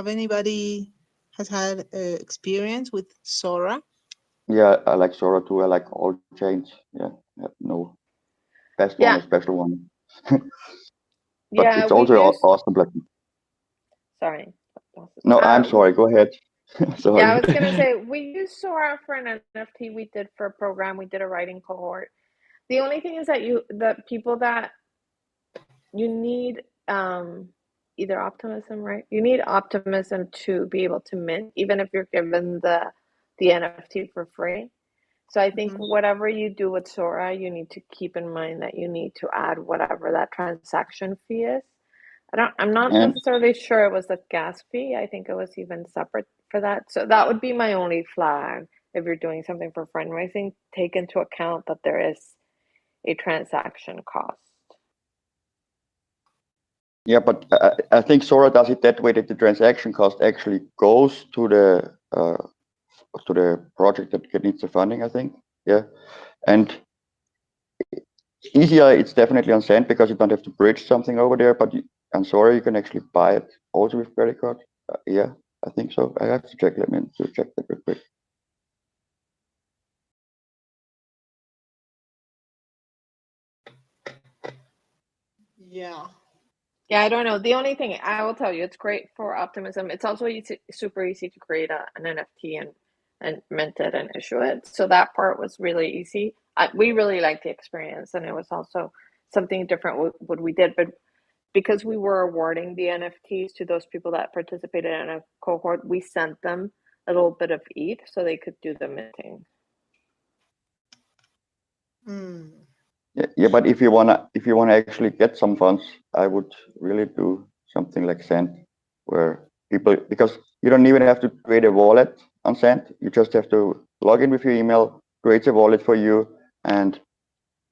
anybody has had experience with Sora? Yeah, I like Sora too. I like all chains. Yeah, no best one Yeah, or special one. But yeah, it's we also use. awesome. Like, Sorry. no, I'm Uh, sorry. Go ahead. yeah, Sorry. I was gonna say we use Sora for an NFT we did for a program. We did a writing cohort. The only thing is that the people that you need either optimism, right? You need optimism to be able to mint, even if you're given the NFT for free. So I think Mhm. whatever you do with Sora, you need to keep in mind that you need to add whatever that transaction fee is. I'm not And necessarily sure it was a gas fee. I think it was even separate for that. So that would be my only flag if you're doing something for fundraising. Take into account that there is a transaction cost. yeah, but I think Sora does it that way that the transaction cost actually goes to the project that needs the funding. I think. Yeah, and easier. It's definitely on Sand because you don't have to bridge something over there. But on Sora you can actually buy it also with credit card. Yeah, I think so. I have to check. Let me to check that real quick. Yeah. Yeah, I don't know. The only thing I will tell you, it's great for optimism. It's also easy, super easy to create an NFT and mint it and issue it. So that part was really easy. We really liked the experience, and it was also something different what we did. But because we were awarding the NFTs to those people that participated in a cohort, we sent them a little bit of each so they could do the minting. Mm. Yeah, but if you wanna actually get some funds, I would really do something like Sand, where people because you don't even have to create a wallet on Sand. You just have to log in with your email, create a wallet for you, and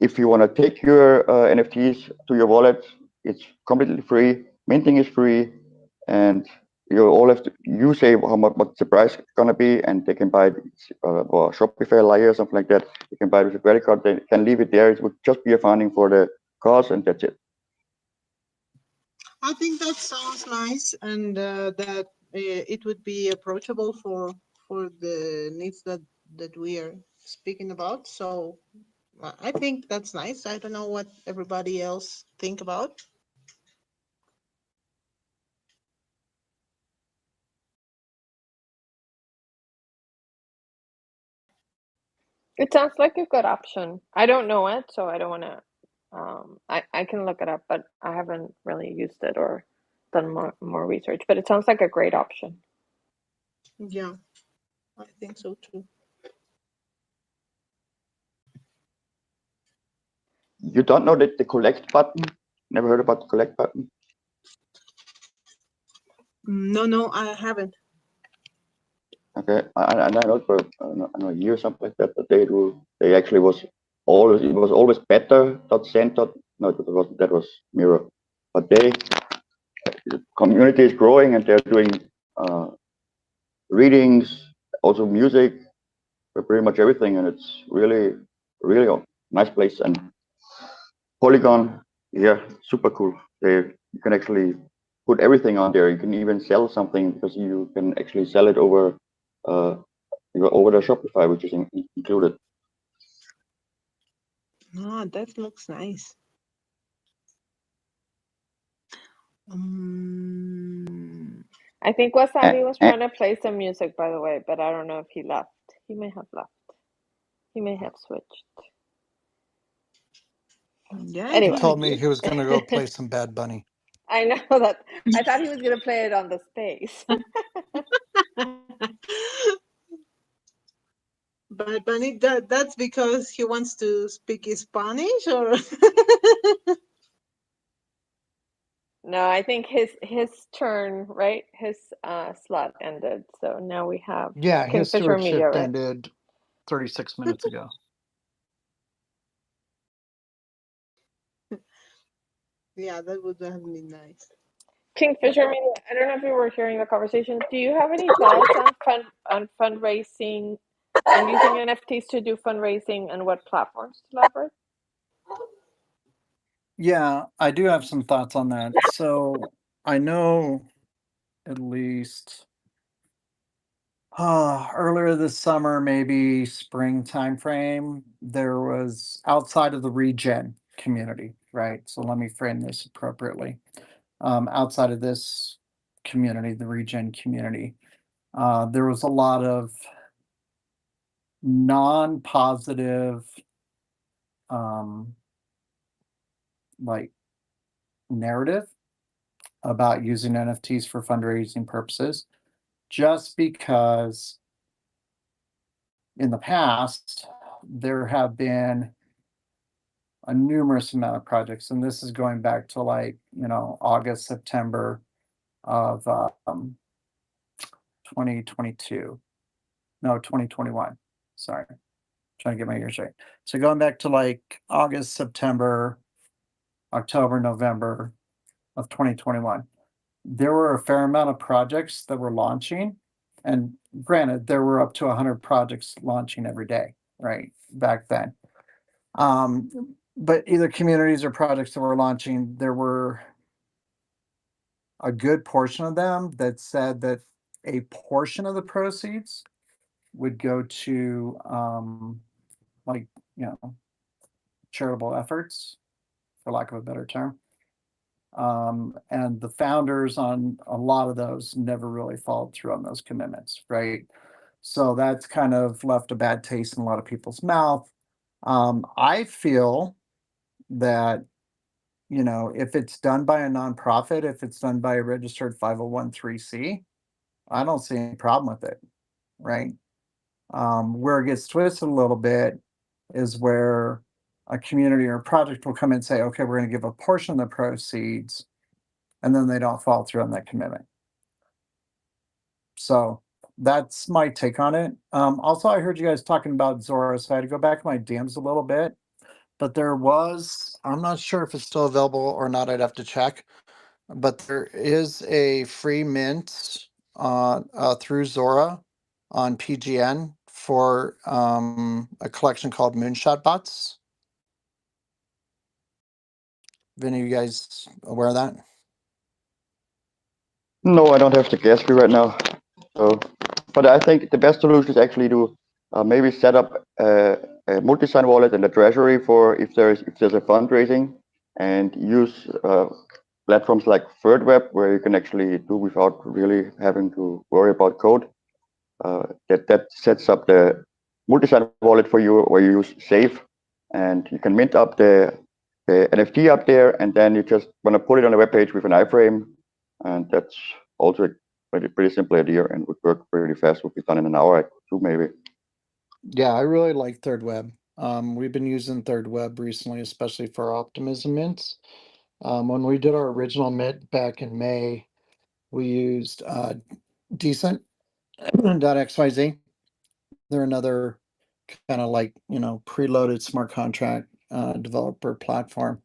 if you want to take your NFTs to your wallet, it's completely free. Minting is free, and you all have to. You say how much what the price is gonna be, and they can buy it or Shopify Layer or something like that. You can buy it with a credit card. They can leave it there. It would just be a funding for the cause, and that's it. I think that sounds nice, and that it would be approachable for the needs that we are speaking about. So I think that's nice. I don't know what everybody else think about. It sounds like a good option. I don't know it, so I don't want to. I can look it up, but I haven't really used it or done more research. But it sounds like a great option. Yeah, I think so too. You don't know that the collect button? Never heard about the collect button? No, no, I haven't. Okay, I know for I know a year or something like that. But they actually was always it was always better. Dot send dot no that was Mirror, but the community is growing and they're doing uh, readings, also music, pretty much everything, and it's really a nice place. And Polygon, yeah, super cool. You can actually put everything on there. You can even sell something because you can actually sell it uh, over the Shopify, which is included. Ah, that looks nice. I think Wasabi was And trying to play some music, by the way, but I don't know if he left. He may have left. He may have switched. Yeah, He he Anyway, told me he was did. going to go play some Bad Bunny. I know that. I thought he was gonna play it on the space. But Bunny, that's because he wants to speak Spanish, or No, I think his turn, right? His slot ended, so now we have Yeah, his Kingfisher Media, stewardship right? ended 36 minutes ago. yeah, that would have been nice. Kingfisher Media. I don't know if you were hearing the conversation. Do you have any thoughts on fundraising, on using NFTs to do fundraising, and what platforms to leverage? Yeah, I do have some thoughts on that. So I know at least Earlier this summer, maybe spring timeframe, there was outside of the regen community, right? So let me frame this appropriately. Outside of this community, the regen community, there was a lot of non-positive, um, like narrative about using NFTs for fundraising purposes, just because in the past there have been a numerous amount of projects, and this is going back to like August, September of 2022. No, 2021. Sorry, trying to get my years right. So going back to like August, September, October, November of 2021, there were a fair amount of projects that were launching. And granted, there were up to 100 projects launching every day, right? Back then. Um, but either communities or projects that were launching, there were a good portion of them that said that a portion of the proceeds would go to like, charitable efforts, for lack of a better term. And the founders on a lot of those never really followed through on those commitments, right? So that's kind of left a bad taste in a lot of people's mouth. I feel that, if it's done by a nonprofit, if it's done by a registered 501(c), I don't see any problem with it, right? Where it gets twisted a little bit is where a community or a project will come and say, okay, we're going to give a portion of the proceeds, and then they don't follow through on that commitment. So that's my take on it. Also, I heard you guys talking about Zora, so I had to go back to my DMs a little bit. But there was, I'm not sure if it's still available or not, I'd have to check. But there is a free mint through Zora on PGN for a collection called Moonshot Bots. Vinny, you guys aware of that? No, I don't have the gas fee right now. So, but I think the best solution is actually to maybe set up a multi-sign wallet and a treasury for if there's a fundraising, and use platforms like ThirdWeb where you can actually do without really having to worry about code. That sets up the multi-sign wallet for you, where you use Safe, and you can mint up the NFT up there, and then you just want to put it on a web page with an iframe, and that's also a pretty simple idea and would work pretty fast. Would be done in an hour or two, maybe. Yeah, I really like ThirdWeb. We've been using ThirdWeb recently, especially for optimism mints. When we did our original mint back in May, we used Decent.xyz. They're another kind of like, preloaded smart contract developer platform.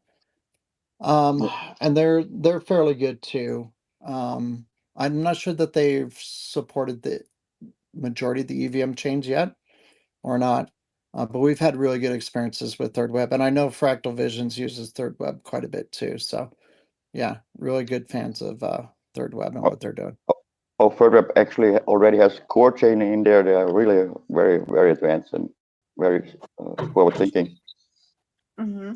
And they're fairly good too. I'm not sure that they've supported the majority of the EVM chains yet or not. But we've had really good experiences with ThirdWeb, and I know Fractal Visions uses ThirdWeb quite a bit too. So yeah, really good fans of ThirdWeb and what they're doing. ThirdWeb actually already has core chain in there. They are really very, very advanced and very forward thinking. Mm-hmm.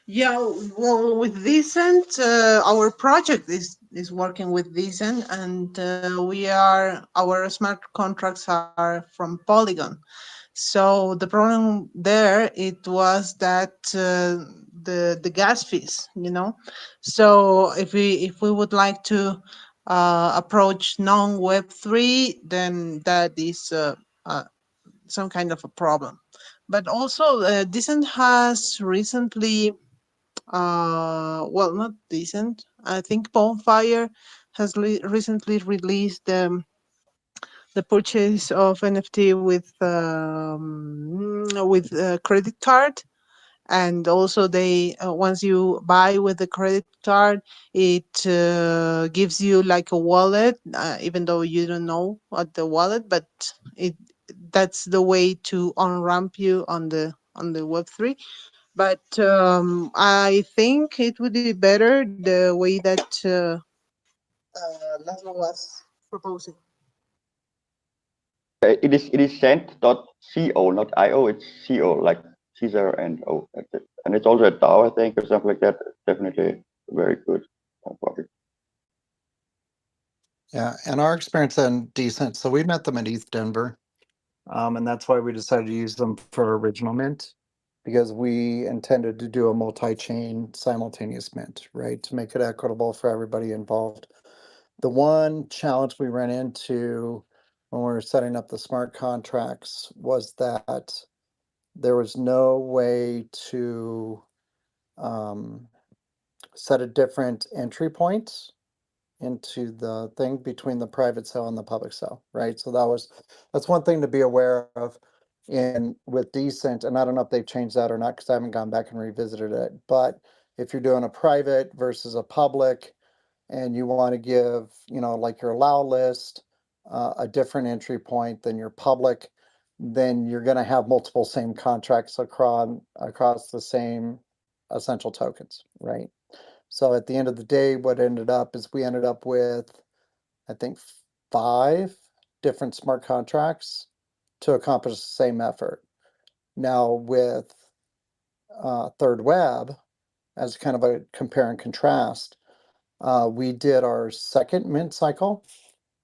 Yeah, well, with Decent, our project is working with Decent, and our smart contracts are from Polygon. So the problem there it was that the gas fees, So if we would like to approach non Web3, then that is some kind of a problem. But also, Decent has recently well, not decent. I think Bonfire has recently released the purchase of NFT with credit card, and also they once you buy with the credit card, it gives you like a wallet, even though you don't know what the wallet, but it that's the way to on ramp you on the Web3. But I think it would be better the way that Laszlo was proposing. It is cent.co, not io. It's co, like Caesar and O. That's it. And it's also a DAO, I think, or something like that. Definitely very good project. Yeah, and our experience in Decent, so we met them at East Denver, and that's why we decided to use them for original mint, because we intended to do a multi-chain simultaneous mint, right, to make it equitable for everybody involved. The one challenge we ran into when we were setting up the smart contracts was that there was no way to um, set a different entry point into the thing between the private sale and the public sale, right? So that's one thing to be aware of in with Decent, and I don't know if they've changed that or not because I haven't gone back and revisited it. But if you're doing a private versus a public, and you want to give, like your allow list, a different entry point than your public, then you're going to have multiple same contracts across the same essential tokens, right? So at the end of the day, what ended up is we ended up with, I think, 5 different smart contracts to accomplish the same effort. Now with Third Web, as kind of a compare and contrast, we did our second mint cycle.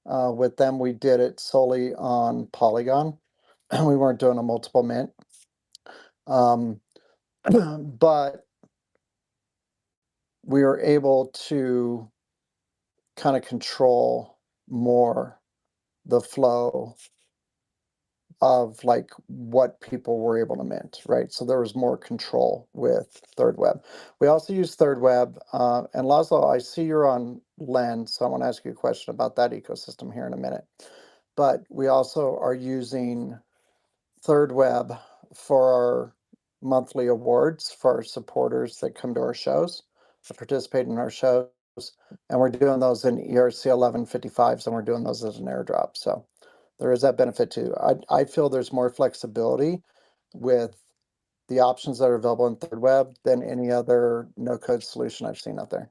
With them, we did it solely on Polygon. We weren't doing a multiple mint. But we were able to kind of control more the flow of like what people were able to mint, right? So there was more control with Third Web. We also use Third Web, and Laszlo, I see you're on Lens, so I want to ask you a question about that ecosystem here in a minute. But we also are using Third Web for our monthly awards for our supporters that come to our shows, that participate in our shows, and we're doing those in ERC 1155s, and we're doing those as an airdrop. So there is that benefit too. I feel there's more flexibility with the options that are available in Third Web than any other no-code solution I've seen out there.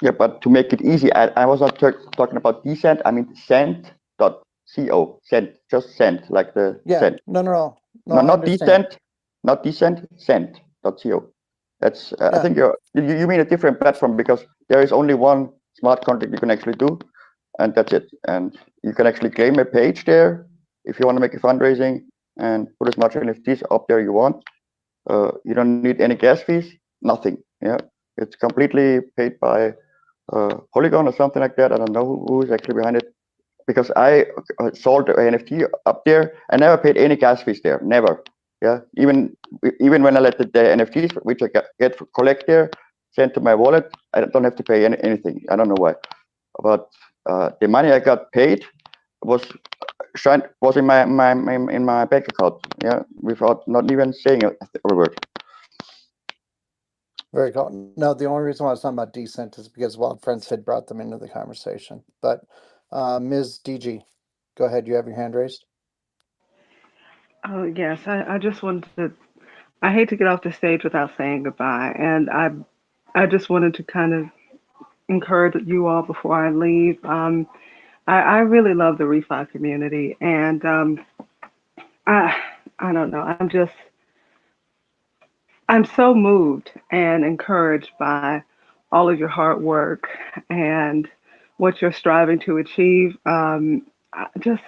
Yeah, but to make it easy, I was not talking about Decent. I mean cent.co, cent, just cent, like the Yeah, cent. no, No, I not understand. Decent, not Decent, cent.co. That's I Yeah, think you mean a different platform because there is only one smart contract you can actually do, and that's it. And you can actually claim a page there if you want to make a fundraising and put as much NFTs up there you want. You don't need any gas fees, nothing. Yeah, it's completely paid by Polygon or something like that. I don't know who is actually behind it because I sold the NFT up there. I never paid any gas fees there, never. Yeah, even when I let the NFTs which I get collect there sent to my wallet, I don't have to pay anything. I don't know why, but the money I got paid was was in my bank account. Yeah, without not even saying a word. very cool. No, the only reason why I was talking about Decent is because Wild Friends had brought them into the conversation. But Ms. DG, go ahead. You have your hand raised. Oh, yes. I just wanted to, I hate to get off the stage without saying goodbye. And I just wanted to kind of encourage you all before I leave. I really love the refi community. And I, I don't know. I'm so moved and encouraged by all of your hard work and what you're striving to achieve. I just,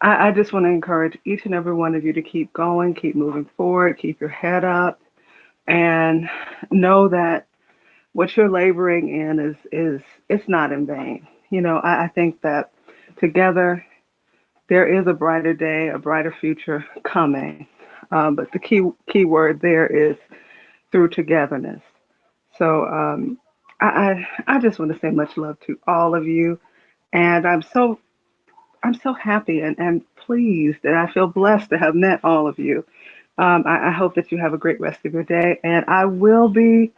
I just want to encourage each and every one of you to keep going, keep moving forward, keep your head up, and know that what you're laboring in is it's not in vain. I think that together there is a brighter day, a brighter future coming. But the key word there is through togetherness. So I just want to say much love to all of you, and I'm so happy and pleased, and I feel blessed to have met all of you. I hope that you have a great rest of your day, and I will be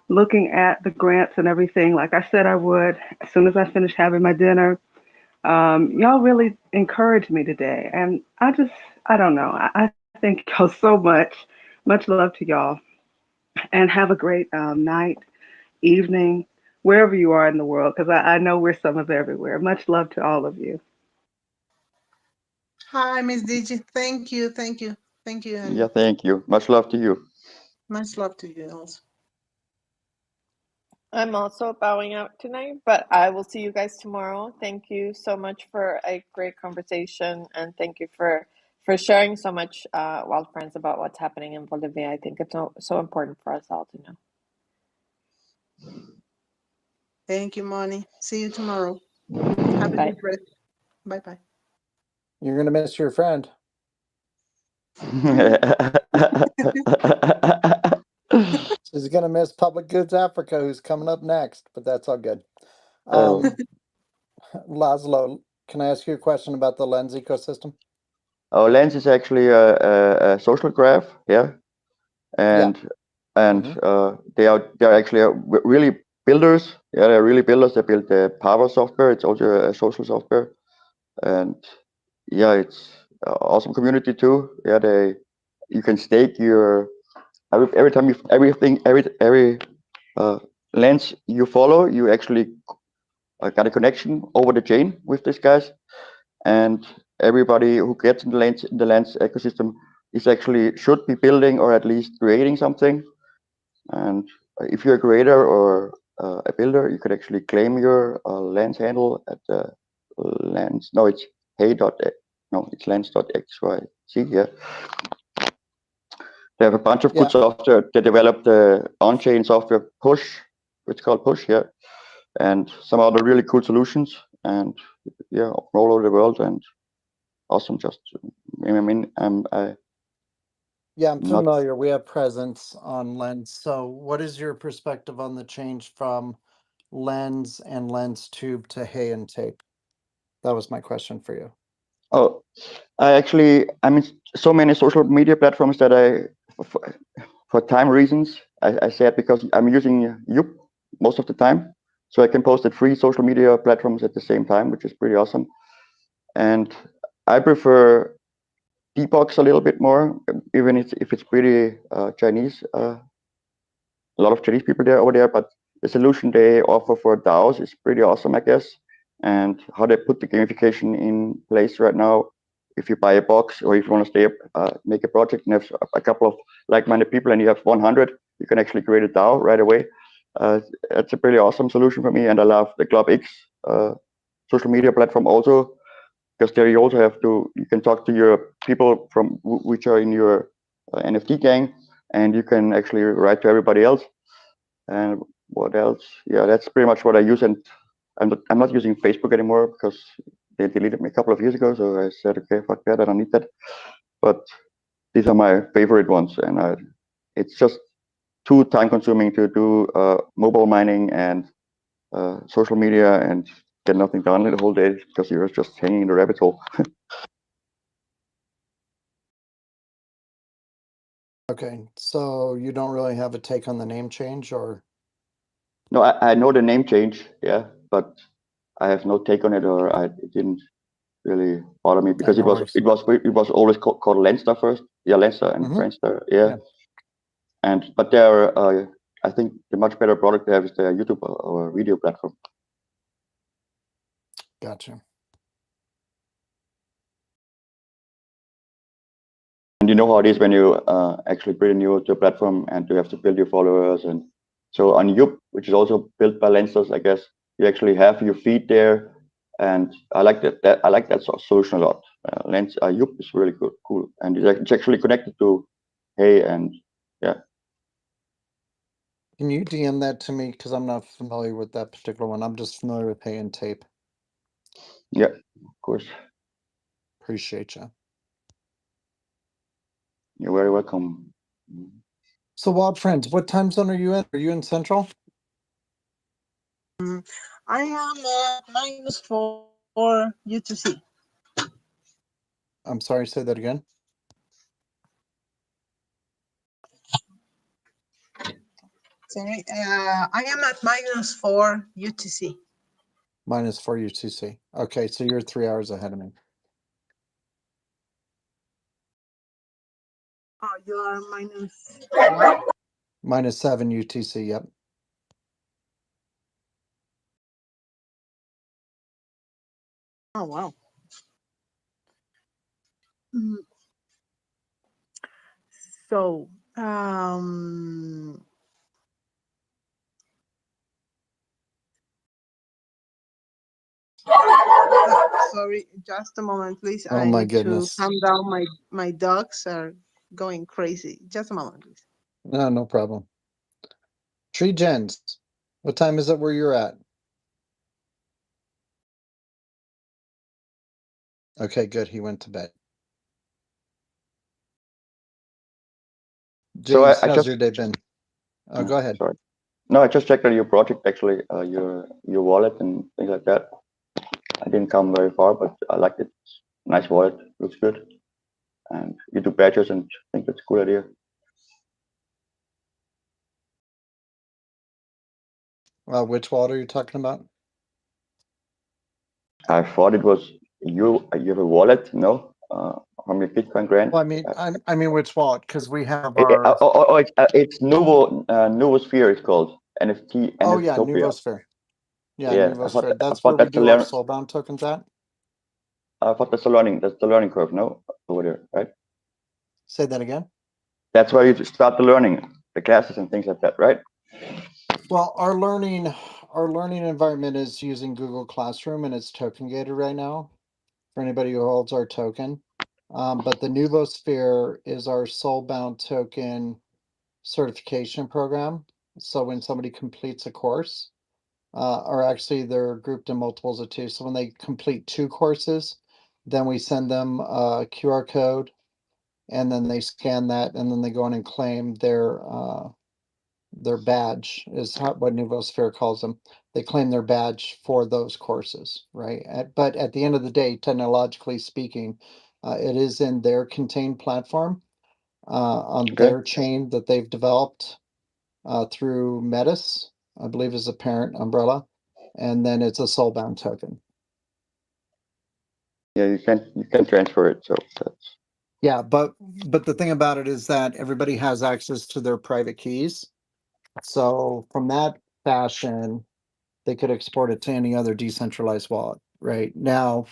looking at the grants and everything like I said I would as soon as I finish having my dinner. Y'all really encouraged me today, and I don't know. I thank y'all so much. Much love to y'all, and have a great night, evening, wherever you are in the world, because I know we're some of everywhere. Much love to all of you. Hi, Miss Digi. Thank you, thank you, thank you, Yeah, and thank you. Much love to you. much love to you also. I'm also bowing out tonight, but I will see you guys tomorrow. Thank you so much for a great conversation, and thank you for sharing so much, Wild Friends, about what's happening in Bolivia. I think it's so important for us all to know. Thank you, Moni. See you tomorrow. Have a Bye. good rest. Bye bye. You're gonna miss your friend. She's gonna miss Public Goods Africa, who's coming up next, but that's all good. Oh, Laszlo, can I ask you a question about the Lens ecosystem? our Lens is actually a social graph, yeah, Yeah. and they are actually really builders. Yeah, they're really builders. They build the Power software. It's also a social software, and yeah, it's awesome community too. Yeah, you can stake your every time you every lens you follow, you actually got a connection over the chain with these guys, and everybody who gets in the lens ecosystem is actually should be building or at least creating something. And if you're a creator or a builder, you could actually claim your lens handle at the lens. No, it's hey dot no, it's lens.xyz. Yeah, they have a bunch of good Yeah. software. They developed the on-chain software Push, it's called Push, yeah, and some other really cool solutions. And yeah, all over the world, and awesome. Just I mean, Yeah, I'm not. familiar. We have presence on Lens. So what is your perspective on the change from Lens and Lens Tube to Hay and Tape? That was my question for you. Oh, I'm in so many social media platforms that for time reasons, I said because I'm using Yoop most of the time, so I can post at 3 social media platforms at the same time, which is pretty awesome. And I prefer Dbox a little bit more, even if it's pretty Chinese. A lot of Chinese people there over there, but the solution they offer for DAOs is pretty awesome, I guess. And how they put the gamification in place right now. If you buy a box or if you want to stay up, make a project and have a couple of like-minded people and you have 100, you can actually create a DAO right away. It's a pretty awesome solution for me, and I love the Club X social media platform also, because there you also have you can talk to your people from which are in your NFT gang, and you can actually write to everybody else. And what else? Yeah, that's pretty much what I use. And I'm not using Facebook anymore because they deleted me a couple of years ago. So I said, okay, fuck that, I don't need that. But these are my favorite ones, and it's just too time consuming to do mobile mining and social media and get nothing done the whole day because you're just hanging in the rabbit hole. Okay, so you don't really have a take on the name change, or? No, I know the name change, yeah, but I have no take on it, or it didn't really bother me because No worries. it was always called Lenster first. Yeah, Lenster and Friendster. Yeah. But they're I think the much better product they have is their YouTube or video platform. Gotcha. And you know how it is when you actually pretty new to a platform and you have to build your followers. And so on YouTube, which is also built by Lensters, I guess you actually have your feed there, and I like that I like that solution a lot. YouTube is really good, cool, and it's actually connected to Hey, and yeah. Can you DM that to me? Because I'm not familiar with that particular one. I'm just familiar with Hay and Tape. Yeah, of course. Appreciate you. You're very welcome. So, Wild Friends, what time zone are you in? Are you in Central? I am at -4 UTC. I'm sorry, say that again. Sorry, I am at -4 UTC. -4 UTC. Okay, so you're 3 hours ahead of me. Oh, you are minus what? -7 UTC, yep. Oh, wow. Mm, So, um, sorry, just a moment, please. Oh I my need to goodness. calm down. My dogs are going crazy. Just a moment, please. No, no problem. Tree Gens, what time is it where you're at? Okay, good. He went to bed. So James, I how's just your day been? Go ahead. sorry. No, I just checked on your project actually, your wallet and things like that. I didn't come very far, but I liked it. Nice wallet, looks good, and you do badges, and I think it's a good idea. Which wallet are you talking about? I thought it was you have a wallet, no, from your Bitcoin grant. Well, I mean which wallet? Because we have our. It's Nuvosphere. It's called NFT Oh yeah, NFTopia. Nuvosphere. Yeah, Yeah, Nuvosphere. I That's where thought we that's a do our learn. soulbound tokens at. I thought that's the learning curve, no, over there, right? Say that again. That's where you start the learning, the classes and things like that, right? Well, our learning environment is using Google Classroom and it's token gated right now for anybody who holds our token. But the Nuvosphere is our soulbound token certification program. So when somebody completes a course, or actually they're grouped in multiples of two. So when they complete 2 courses, then we send them a QR code and then they scan that and then they go in and claim their badge is what Nuvosphere calls them. They claim their badge for those courses, right? But at the end of the day, technologically speaking, it is in their contained platform on Okay. their chain that they've developed through Metis, I believe is a parent umbrella, and then it's a soulbound token. Yeah, you can transfer it. So that's Yeah, but the thing about it is that everybody has access to their private keys. So from that fashion, they could export it to any other decentralized wallet. Right now,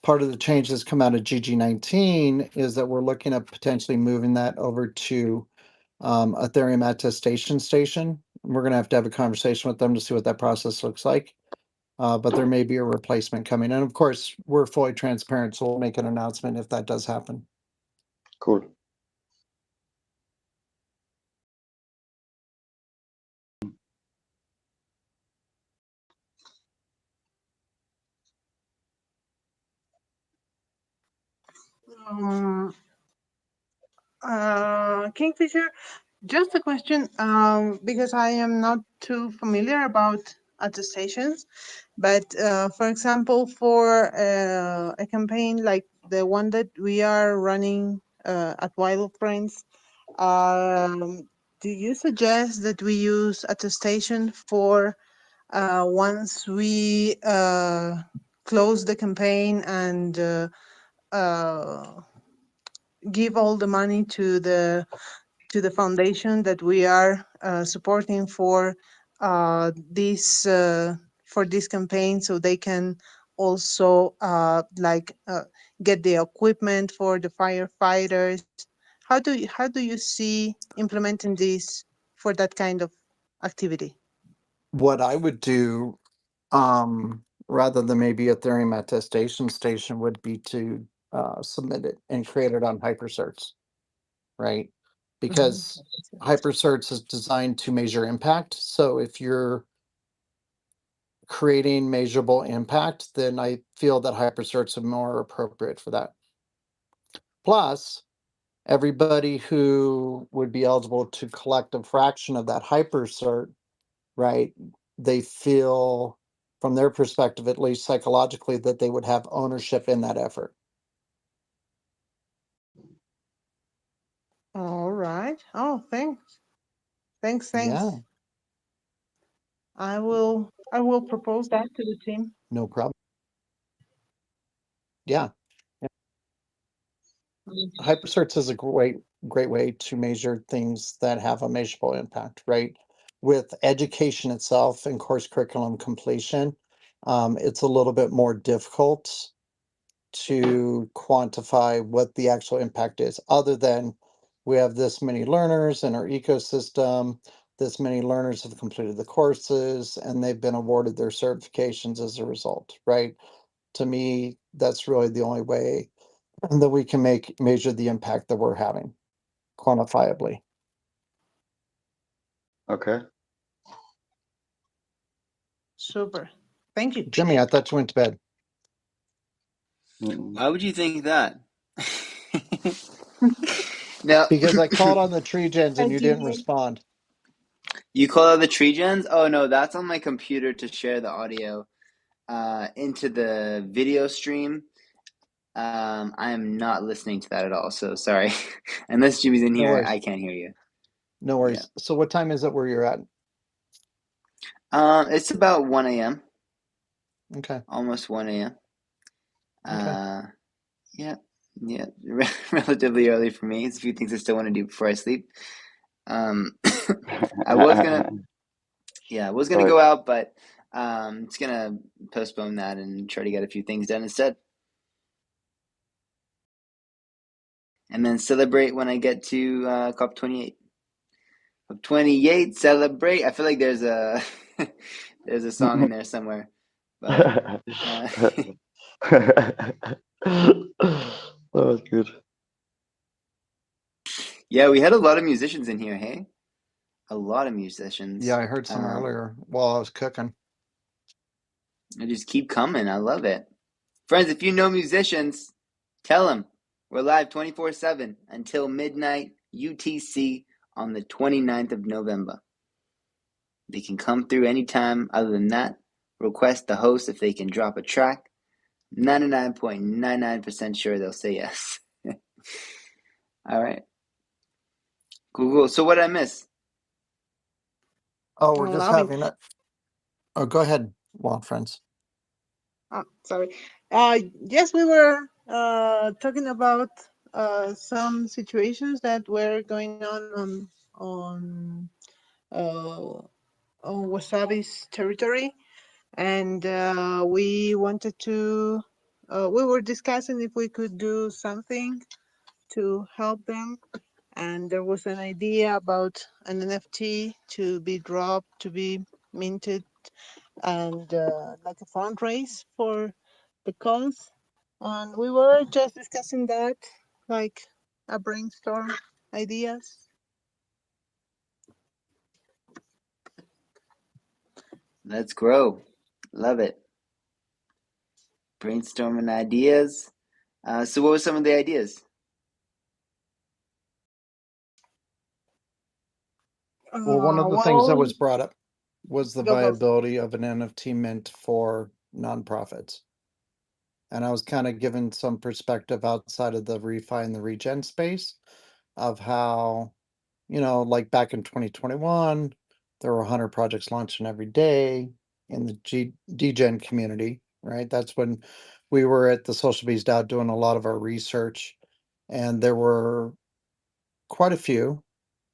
part of the change that's come out of GG19 is that we're looking at potentially moving that over to Ethereum attestation station. We're going to have a conversation with them to see what that process looks like. But there may be a replacement coming. And of course, we're fully transparent, so we'll make an announcement if that does happen. cool. Um, Kingfisher, just a question, because I am not too familiar about attestations, but for example, for a campaign like the one that we are running at Wild Friends, do you suggest that we use attestation for once we close the campaign and give all the money to the foundation that we are supporting this for this campaign, so they can also get the equipment for the firefighters? How do you see implementing this for that kind of activity? What I would do, rather than maybe Ethereum attestation station, would be to submit it and create it on HyperCerts, right? Because HyperCerts is designed to measure impact. So if you're creating measurable impact, then I feel that HyperCerts are more appropriate for that. Plus, everybody who would be eligible to collect a fraction of that HyperCert, right? They feel, from their perspective, at least psychologically, that they would have ownership in that effort. All right. Oh, thanks. Yeah, I will propose that to the team. no problem. Yeah. HyperCerts is a great way to measure things that have a measurable impact, right? With education itself and course curriculum completion, it's a little bit more difficult to quantify what the actual impact is, other than we have this many learners in our ecosystem, this many learners have completed the courses, and they've been awarded their certifications as a result, right? To me, that's really the only way that we can measure the impact that we're having quantifiably. Okay. Super. Thank you. Jimmy, I thought you went to bed. Why would you think that? No. Because I called on the tree gens and you didn't respond. You call out the tree gens? Oh no, that's on my computer to share the audio into the video stream. I am not listening to that at all, so sorry. Unless Jimmy's in No here, worries. I can't hear you. No worries. So what time is it where you're at? It's about 1 a.m. Okay. Almost 1 a.m. Okay. Yeah, relatively early for me. It's a few things I still want to do before I sleep. I was gonna go out, but it's gonna postpone that and try to get a few things done instead. And then celebrate when I get to COP28. COP28, celebrate. I feel like there's a there's a song in there somewhere. But That was good. yeah, we had a lot of musicians in here, hey? A lot of musicians. Yeah, I heard some earlier while I was cooking. They just keep coming. I love it. Friends, if you know musicians, tell them we're live 24/7 until midnight UTC on the 29th of November. They can come through anytime. Other than that, request the host if they can drop a track. 99.99% sure they'll say yes. All right. Cool. So what did I miss? Oh, we're just Love it. having it. Oh, go ahead, Wild Friends. Oh, sorry. Yes, we were talking about some situations that were going uh, on Wasabi's territory, and we wanted to. We were discussing if we could do something to help them, and there was an idea about an NFT to be dropped, to be minted, and like a fundraise for the cause. And we were just discussing that, like a brainstorm ideas. Let's grow. Love it. Brainstorming ideas. So what were some of the ideas? Well, one of the things that was Well, brought up was the go for it. viability of an NFT mint for nonprofits. And I was kind of given some perspective outside of the refi and the regen space of how, like back in 2021, there were 100 projects launching every day in the degen community, right? That's when we were at the Social Bees DAO doing a lot of our research. And there were quite a few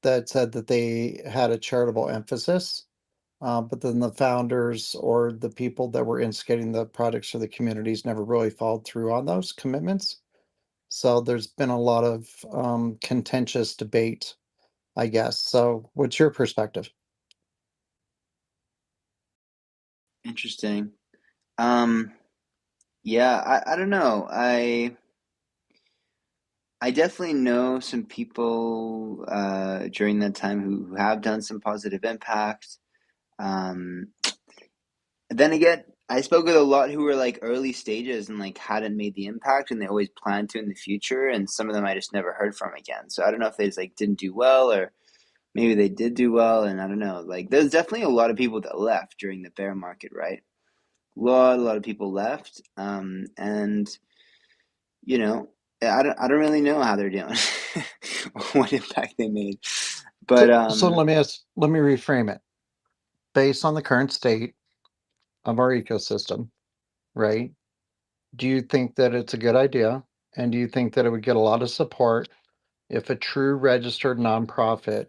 that said that they had a charitable emphasis. But then the founders or the people that were instigating the projects for the communities never really followed through on those commitments. So there's been a lot of contentious debate, I guess. So what's your perspective? Interesting. Yeah, I don't know. I definitely know some people during that time who have done some positive impact. Then again, I spoke with a lot who were like early stages and like hadn't made the impact, and they always planned to in the future. And some of them I just never heard from again. So I don't know if they just like didn't do well, or maybe they did do well, and I don't know. Like there's definitely a lot of people that left during the bear market, right? A lot of people left, and you know, I don't really know how they're doing, what impact they made, but So let me reframe it. Based on the current state of our ecosystem, right? Do you think that it's a good idea? And do you think that it would get a lot of support if a true registered nonprofit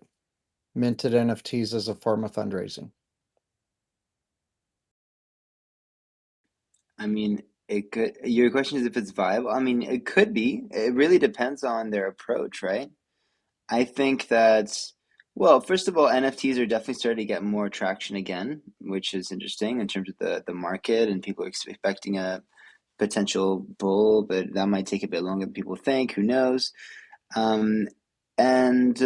minted NFTs as a form of fundraising? I mean, It could. Your question is if it's viable. I mean, it could be. It really depends on their approach, right? I think that, well, first of all, NFTs are definitely starting to get more traction again, which is interesting in terms of the market, and people are expecting a potential bull, but that might take a bit longer than people think. Who knows? Um, and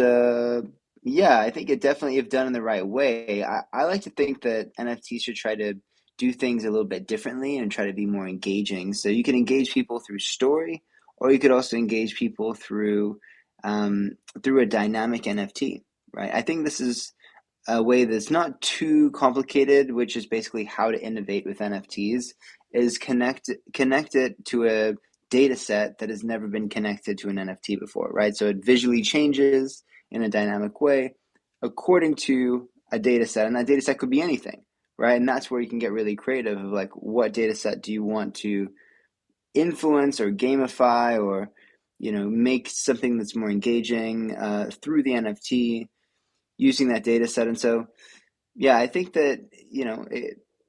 yeah, I think it definitely, if done in the right way, I like to think that NFTs should try to do things a little bit differently and try to be more engaging. So you can engage people through story, or you could also engage people through a dynamic NFT, right? I think this is a way that's not too complicated, which is basically how to innovate with NFTs, is connect it to a data set that has never been connected to an NFT before, right? So it visually changes in a dynamic way according to a data set, and that data set could be anything, right? And that's where you can get really creative of like, what data set do you want to influence or gamify, or make something that's more engaging through the NFT using that data set. And so yeah, I think that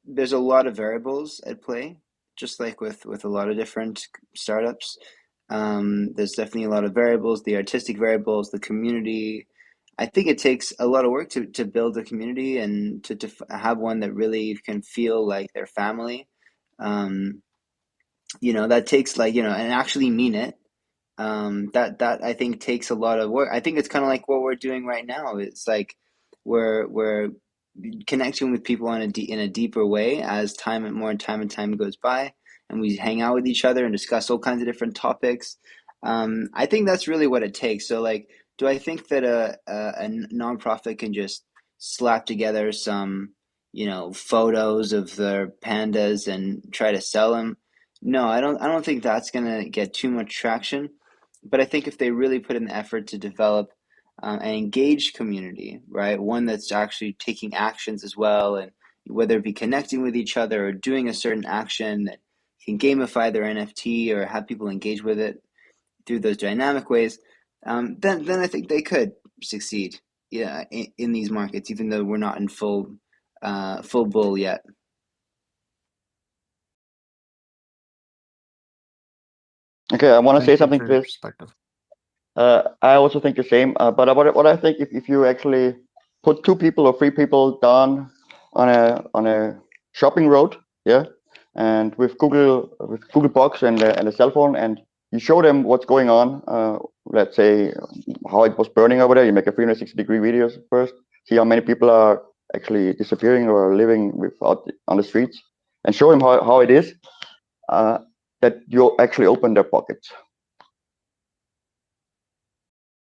there's a lot of variables at play, just like with a lot of different startups. There's definitely a lot of variables, the artistic variables, the community. I think it takes a lot of work to build a community and to have one that really can feel like their family. Um, that takes and actually mean it. That I think takes a lot of work. I think it's kind of like what we're doing right now. It's like we're connecting with people in a deeper way as time and time goes by, and we hang out with each other and discuss all kinds of different topics. I think that's really what it takes. So, like, do I think that a nonprofit can just slap together some, photos of their pandas and try to sell them? No, I don't. I don't think that's gonna get too much traction. But I think if they really put in the effort to develop an engaged community, right? One that's actually taking actions as well, and whether it be connecting with each other or doing a certain action that can gamify their NFT or have people engage with it through those dynamic ways, then I think they could succeed, yeah, in these markets, even though we're not in full bull yet. Okay, I want to say Thank you something for to your this. perspective. I also think the same. But what I think, if you actually put two people or three people down on a shopping road, yeah, and with Google Box and a cell phone, and you show them what's going on. Let's say how it was burning over there. You make a 360-degree videos first. See how many people are actually disappearing or living without on the streets, and show them how it is. That you actually open their pockets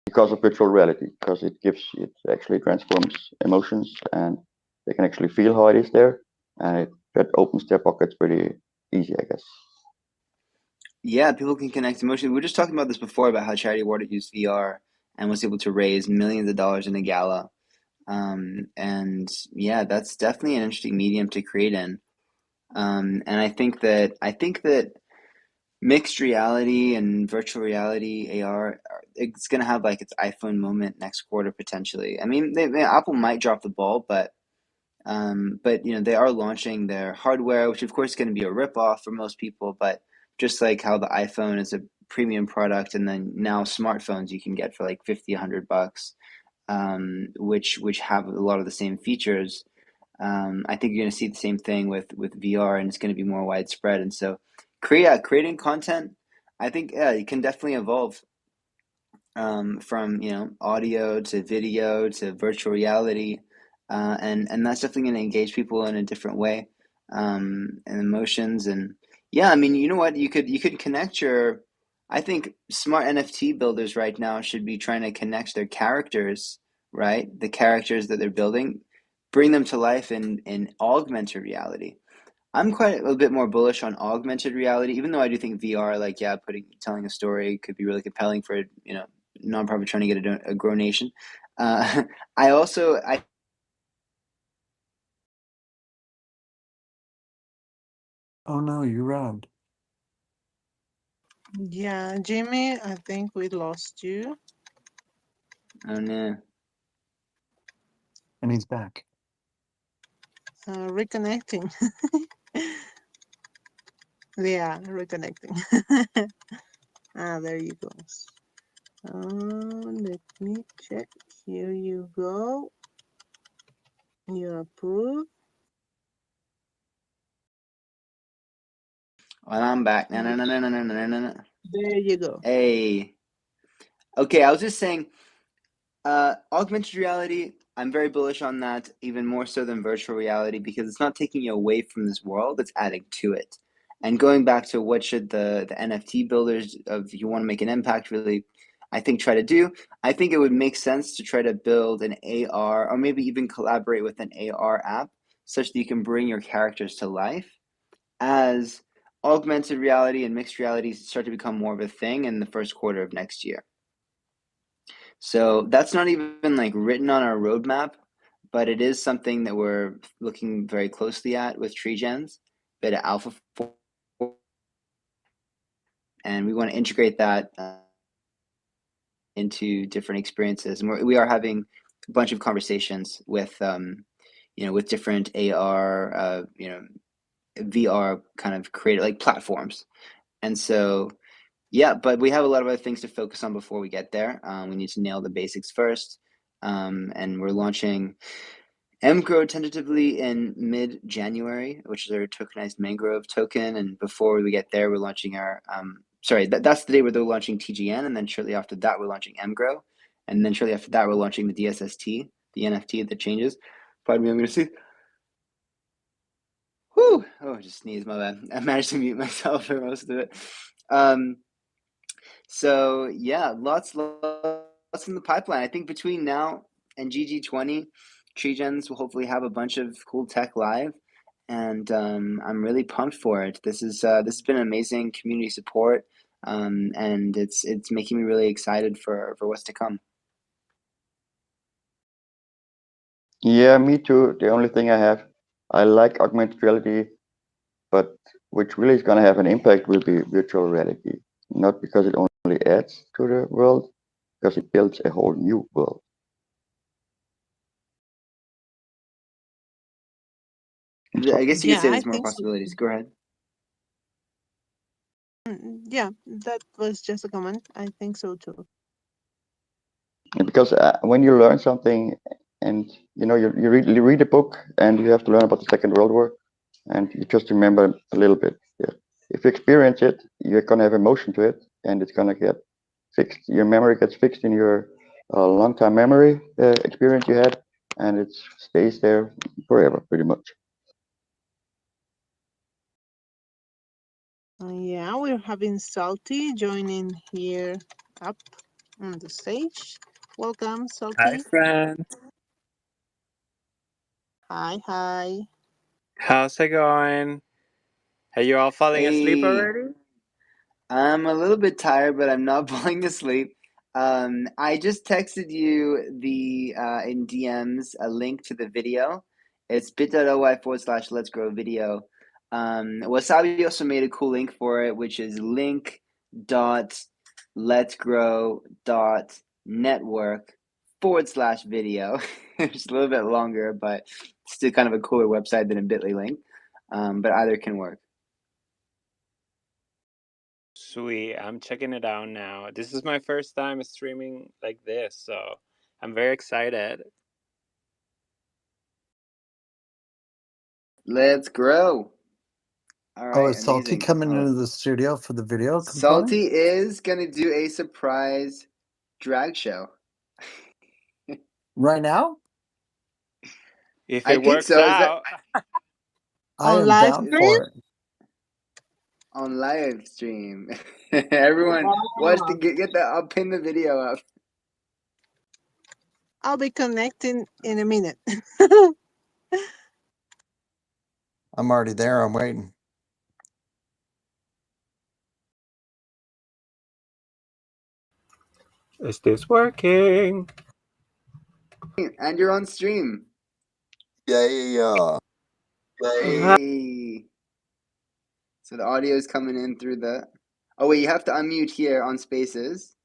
because of virtual reality, because it actually transforms emotions, and they can actually feel how it is there, and that opens their pockets pretty easy, I guess. Yeah, people can connect emotionally. We were just talking about this before about how Charity Water used VR and was able to raise millions of dollars in a gala. And yeah, that's definitely an interesting medium to create in. And I think that mixed reality and virtual reality AR, it's gonna have like its iPhone moment next quarter potentially. I mean, Apple might drop the ball, but they are launching their hardware, which of course is going to be a ripoff for most people. But just like how the iPhone is a premium product, and then now smartphones you can get for like 50, $100, which have a lot of the same features. I think you're going to see the same thing with VR, and it's going to be more widespread. And so, creating content, I think it can definitely evolve from audio to video to virtual reality, and that's definitely going to engage people in a different way, and emotions. And yeah, I mean, you know what, you could connect your, I think smart NFT builders right now should be trying to connect their characters, right, the characters that they're building, bring them to life in augmented reality. I'm quite a bit more bullish on augmented reality, even though I do think VR, like, yeah, telling a story could be really compelling for nonprofit trying to get a grow nation. I Oh no, you robbed. Yeah, Jimmy, I think we lost you. Oh no. And he's back. Reconnecting. Yeah, reconnecting. There you go. Let me check. Here you go. You approve. Well, I'm back. No, no, no, no, no, no, no, no, no. There you go. Hey. Okay, I was just saying, augmented reality, I'm very bullish on that, even more so than virtual reality, because it's not taking you away from this world, it's adding to it. And going back to what should the NFT builders of you want to make an impact really, I think, try to do, I think it would make sense to try to build an AR or maybe even collaborate with an AR app such that you can bring your characters to life as augmented reality and mixed reality start to become more of a thing in the first quarter of next year. So that's not even like written on our roadmap, but it is something that we're looking very closely at with TreeGens, beta alpha 4, and we want to integrate that into different experiences. And we are having a bunch of conversations with, with different AR, VR kind of creative like platforms. And so, yeah, but we have a lot of other things to focus on before we get there. We need to nail the basics first. And we're launching mGrow tentatively in mid-January, which is our tokenized mangrove token. And before we get there, we're launching our, that's the day where they're launching TGN. And then shortly after that, we're launching mGrow. And then shortly after that, we're launching the DSST, the NFT that changes. Pardon me, I'm going to see. Whew! Oh, I just sneezed, my bad. I managed to mute myself for most of it. So yeah, lots in the pipeline. I think between now and GG20, TreeGens will hopefully have a bunch of cool tech live, and I'm really pumped for it. This has been amazing community support, and it's making me really excited for what's to come. Yeah, me too. The only thing I like augmented reality, but which really is going to have an impact will be virtual reality. Not because it only adds to the world, because it builds a whole new world. I guess you could Yeah, say I there's more think so. possibilities. Go ahead. Yeah, that was just a comment. I think so too. Because when you learn something, and you read a book, and you have to learn about the Second World War, and you just remember a little bit. Yeah. If you experience it, you're gonna have emotion to it, and it's gonna get fixed. Your memory gets fixed in your long-time memory experience you had, and it stays there forever, pretty much. Yeah, we're having Salty joining here up on the stage. Welcome, Hi, Salty. friend. Hi. How's it going? Are you all falling asleep Hey. already? I'm a little bit tired, but I'm not falling asleep. I just texted you in DMs a link to the video. It's bit.ly/let's grow video. Wasabi also made a cool link for it, which is link.letsgrow.network/video. It's a little bit longer, but still kind of a cooler website than a bit.ly link. But either can work. Sweet. I'm checking it out now. This is my first time streaming like this, so I'm very excited. Let's grow. All Oh, right, is Salty amazing. coming into the studio for the video component? Salty is gonna do a surprise drag show. Right now? If I it think works so. Is that out. I On am live down stream? for it. on live stream? Everyone, watch Wow. get that. I'll pin the video up. I'll be connecting in a minute. I'm already there. I'm waiting. Is this working? And you're on stream. Yeah. Hey. So the audio is coming in through the. Oh wait, you have to unmute here on Spaces,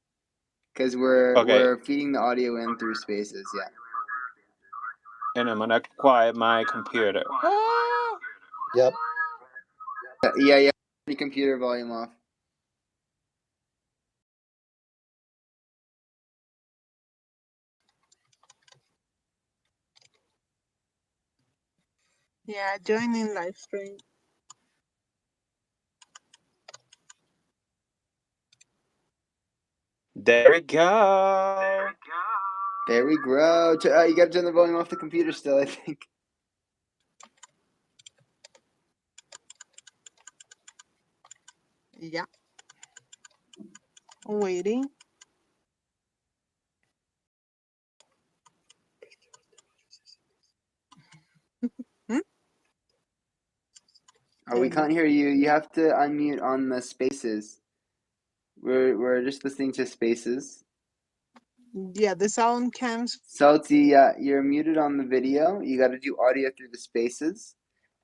because Okay, we're feeding the audio in through Spaces. Yeah. and I'm gonna quiet my computer. Yep. Yeah. Your computer volume off. Yeah, joining live stream. There we go. There we go. You got to turn the volume off the computer still, I think. Yeah. Waiting. Hmm? Oh, we can't hear you. You have to unmute on the spaces. We're just listening to spaces. Yeah, the sound comes. Salty, you're muted on the video. You got to do audio through the spaces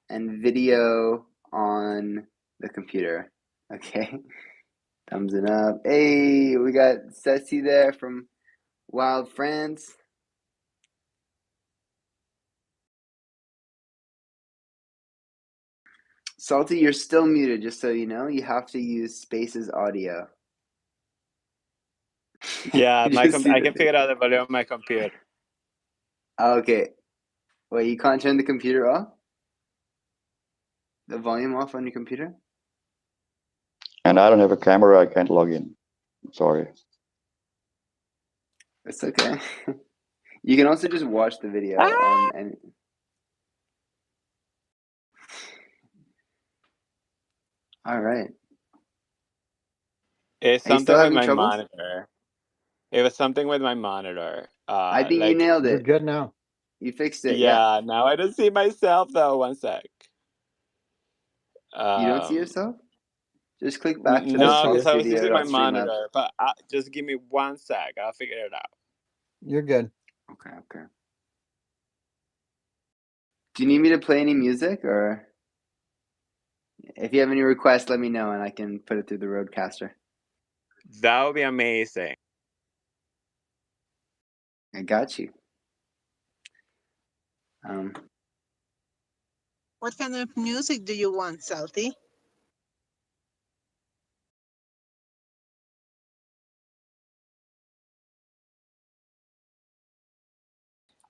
and video on the computer. Okay. Thumbs it up. Hey, we got Ceci there from Wild France. Salty, you're still muted, just so you know. You have to use spaces audio. Yeah, I can figure out the volume of my computer. Okay. Wait, you can't turn the computer off? The volume off on your computer? And I don't have a camera. I can't log in. Sorry. It's okay. You can also just watch the video on any. All right. It's Are you still something with having my troubles? monitor. It was something with my monitor. I think you Like, nailed You're it. good now. You fixed it. Yeah. yeah, now I don't see myself though. One sec. You don't see Um, yourself? Just click back to I the see no, you. because talk I was studio using my dot streamlabs. monitor. But just give me 1 sec. I'll figure it out. You're good. Okay, okay. Do you need me to play any music, or if you have any requests, let me know and I can put it through the roadcaster. That would be amazing. I got you. What kind of music do you want, Salty?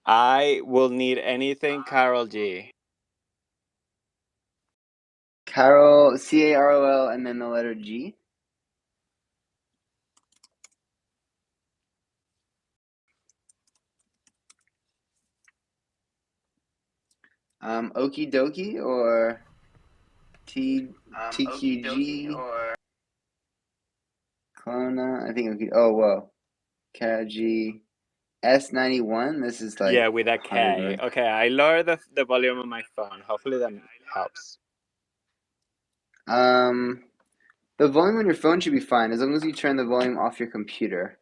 I will need anything Carol G. Carol, Carol, and then the letter G. Okie dokie or TQG or Clona. I think. Oh whoa, KG S91. This is like Yeah, with a K. Okay, I lower the volume on my phone. Hopefully that helps. The volume on your phone should be fine as long as you turn the volume off your computer.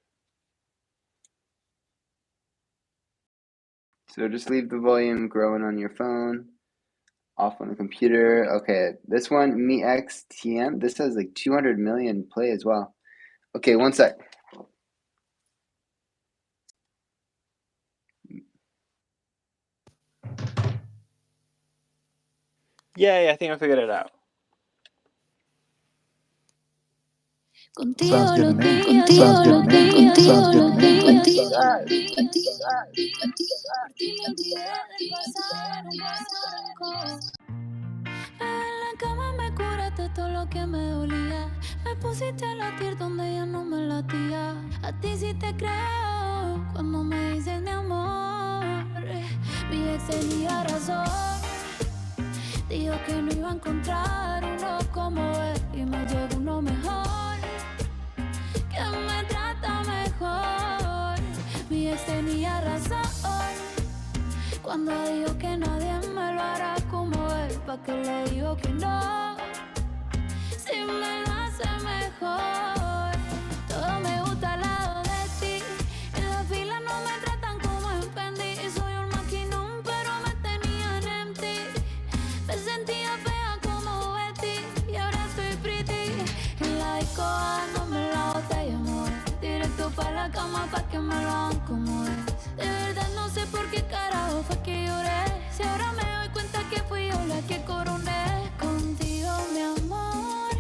So just leave the volume growing on your phone, off on the computer. Okay, this one, MeXTM, this has like 200 million play as well. Okay, 1 sec. Yeah, I think I figured it out. Sounds good to me. Sounds good to me. Sounds good to me. En la cama me curaste todo lo que me dolía. Me pusiste a latir donde ya no me latía. A ti sí te creo cuando me dices mi amor. Mi ex tenía razón. Dijo que no iba a encontrar uno como él. Y me llegó uno mejor, que me trata mejor. Mi ex tenía razón cuando dijo que nadie me lo hará como él. ¿Pa' qué le digo que no? Si me lo hace mejor. Todo me gusta al lado de ti. En la fila no me tratan como en Fendi. Soy un maquinón pero me tenían en ti. Me sentía fea como Betty y ahora estoy pretty. En la disco dándome la botella, amor. Directo pa' la cama pa' que me lo hagan como es. De verdad no sé por qué carajo fue que lloré. Si ahora me doy cuenta que fui yo la que coroné. Contigo, mi amor,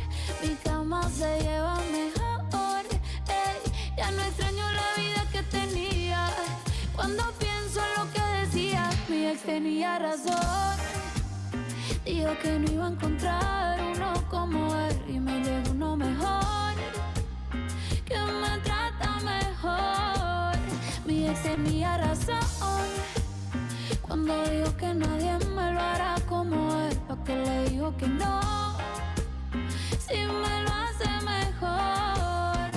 que no iba a encontrar uno como él y me llegó uno mejor, que me trata mejor. Mi ex tenía razón cuando dijo que nadie me lo hará como él, pa' que le digo que no, si me lo hace mejor.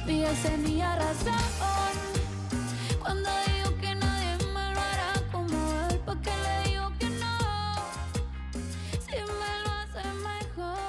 Mi ex tenía razón cuando dijo que nadie me lo hará como él, pa' que le digo que no, si me lo hace mejor.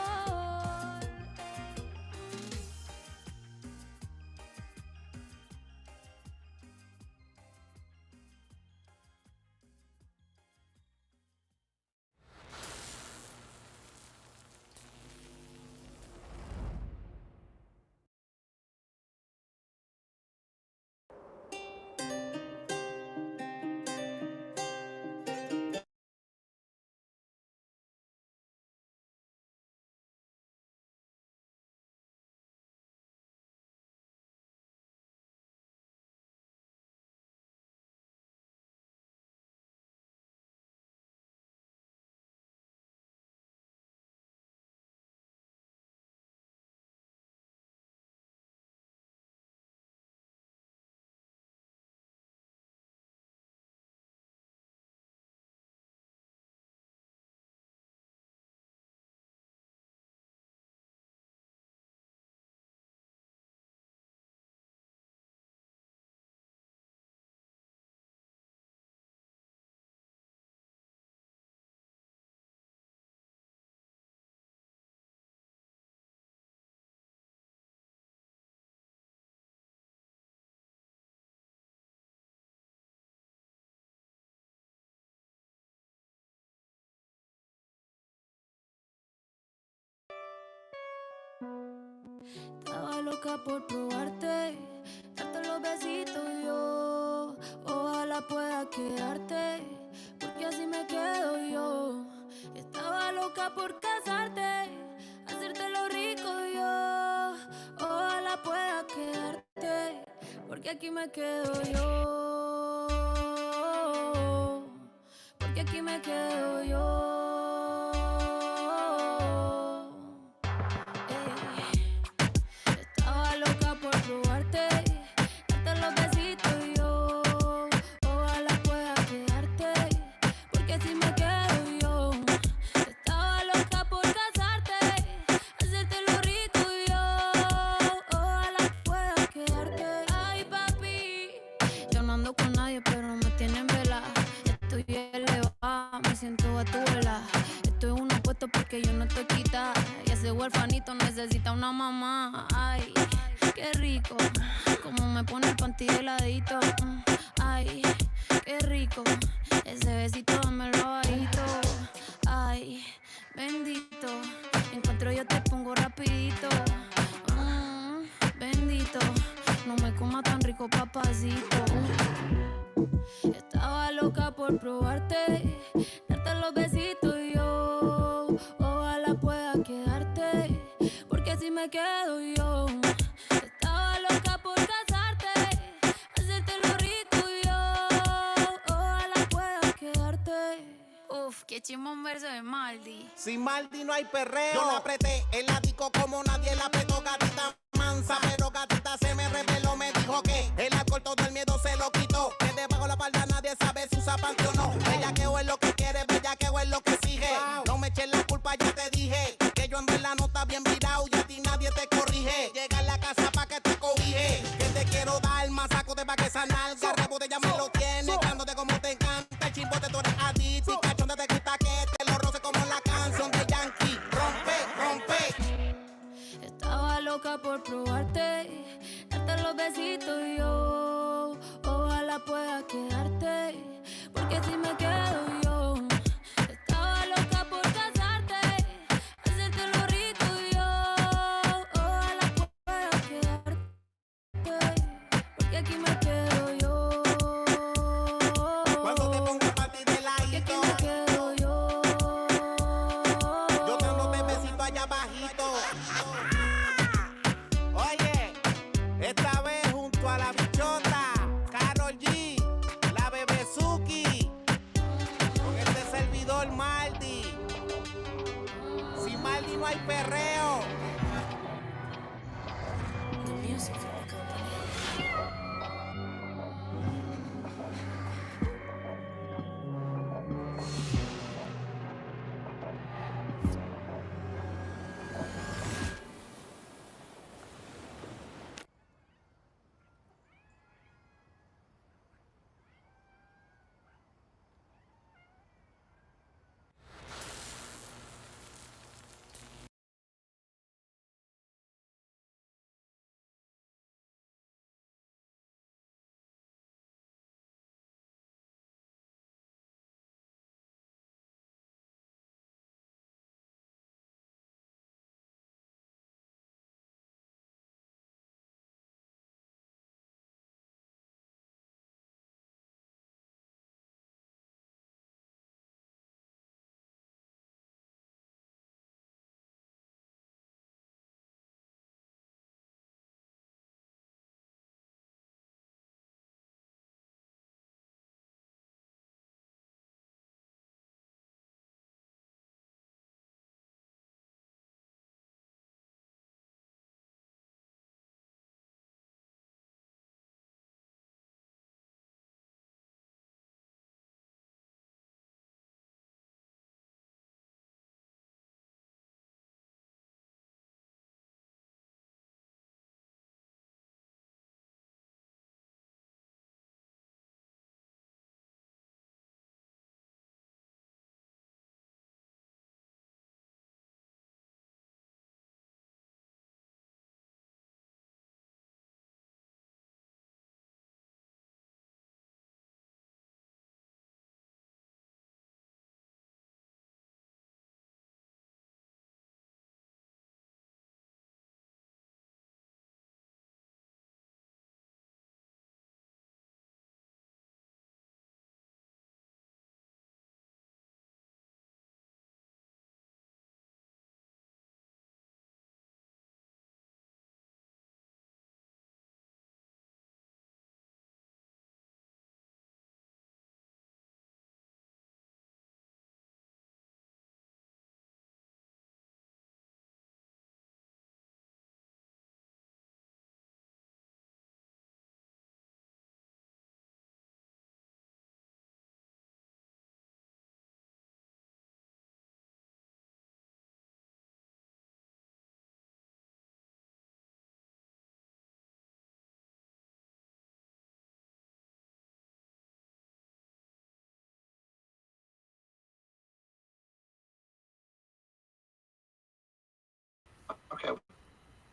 Estaba loca por probarte, darte los besitos yo. Ojalá pueda quedarte, porque así me quedo yo. Estaba loca por casarte, hacerte lo rico yo. Ojalá pueda quedarte, porque aquí me quedo yo. Porque aquí me quedo yo. Estaba loca por probarte, darte los besitos yo. Ojalá pueda quedarte, porque si me quedo yo. Estaba loca por casarte, hacerte lo rico yo. Ojalá pueda quedarte. Ay, papi, yo no ando con nadie, pero me tienen vela. Estoy elevada, me siento a tu vela. Estoy uno puesto porque yo no estoy quita. Y ese huerfanito necesita una mamá. Ay, qué rico, como me pone el panty heladito. Ay, qué rico, ese besito dámelo bajito. Ay, bendito, encuentro yo te pongo rapidito. Bendito, no me coma tan rico, papacito. Estaba loca por probarte, darte los besitos yo. Ojalá pueda quedarte, porque si me quedo yo. Estaba loca por casarte, hacerte lo rico yo. Ojalá pueda quedarte. Uf, qué chimón un verso de Maldi. Sin Maldi no hay perreo. Yo la apreté en la disco como nadie la apretó, gatita mansa. Pero gatita se me reveló, me dijo que el alcohol todo el miedo se lo quitó. Que debajo la palda nadie sabe si usa panty o no. Bellaqueo es lo que quiere, bellaqueo es lo que exige. No me eches la culpa, ya te dije que yo ando en la nota bien virado y a ti nadie te corrige. Llega a la casa pa' que te cobije, que te quiero dar más saco de pa' que esa nalga. Rebote ya me lo tiene, dándote como te encanta. El chimbote tú eres adicto y cachonde te gusta que te lo roce como la canción de Yankee. Rompe, rompe. Estaba loca por probarte, darte los besitos yo. Ojalá pueda quedarte, porque si me quedo yo. Estaba loca por casarte, hacerte lo rico yo. Ojalá pueda quedarte.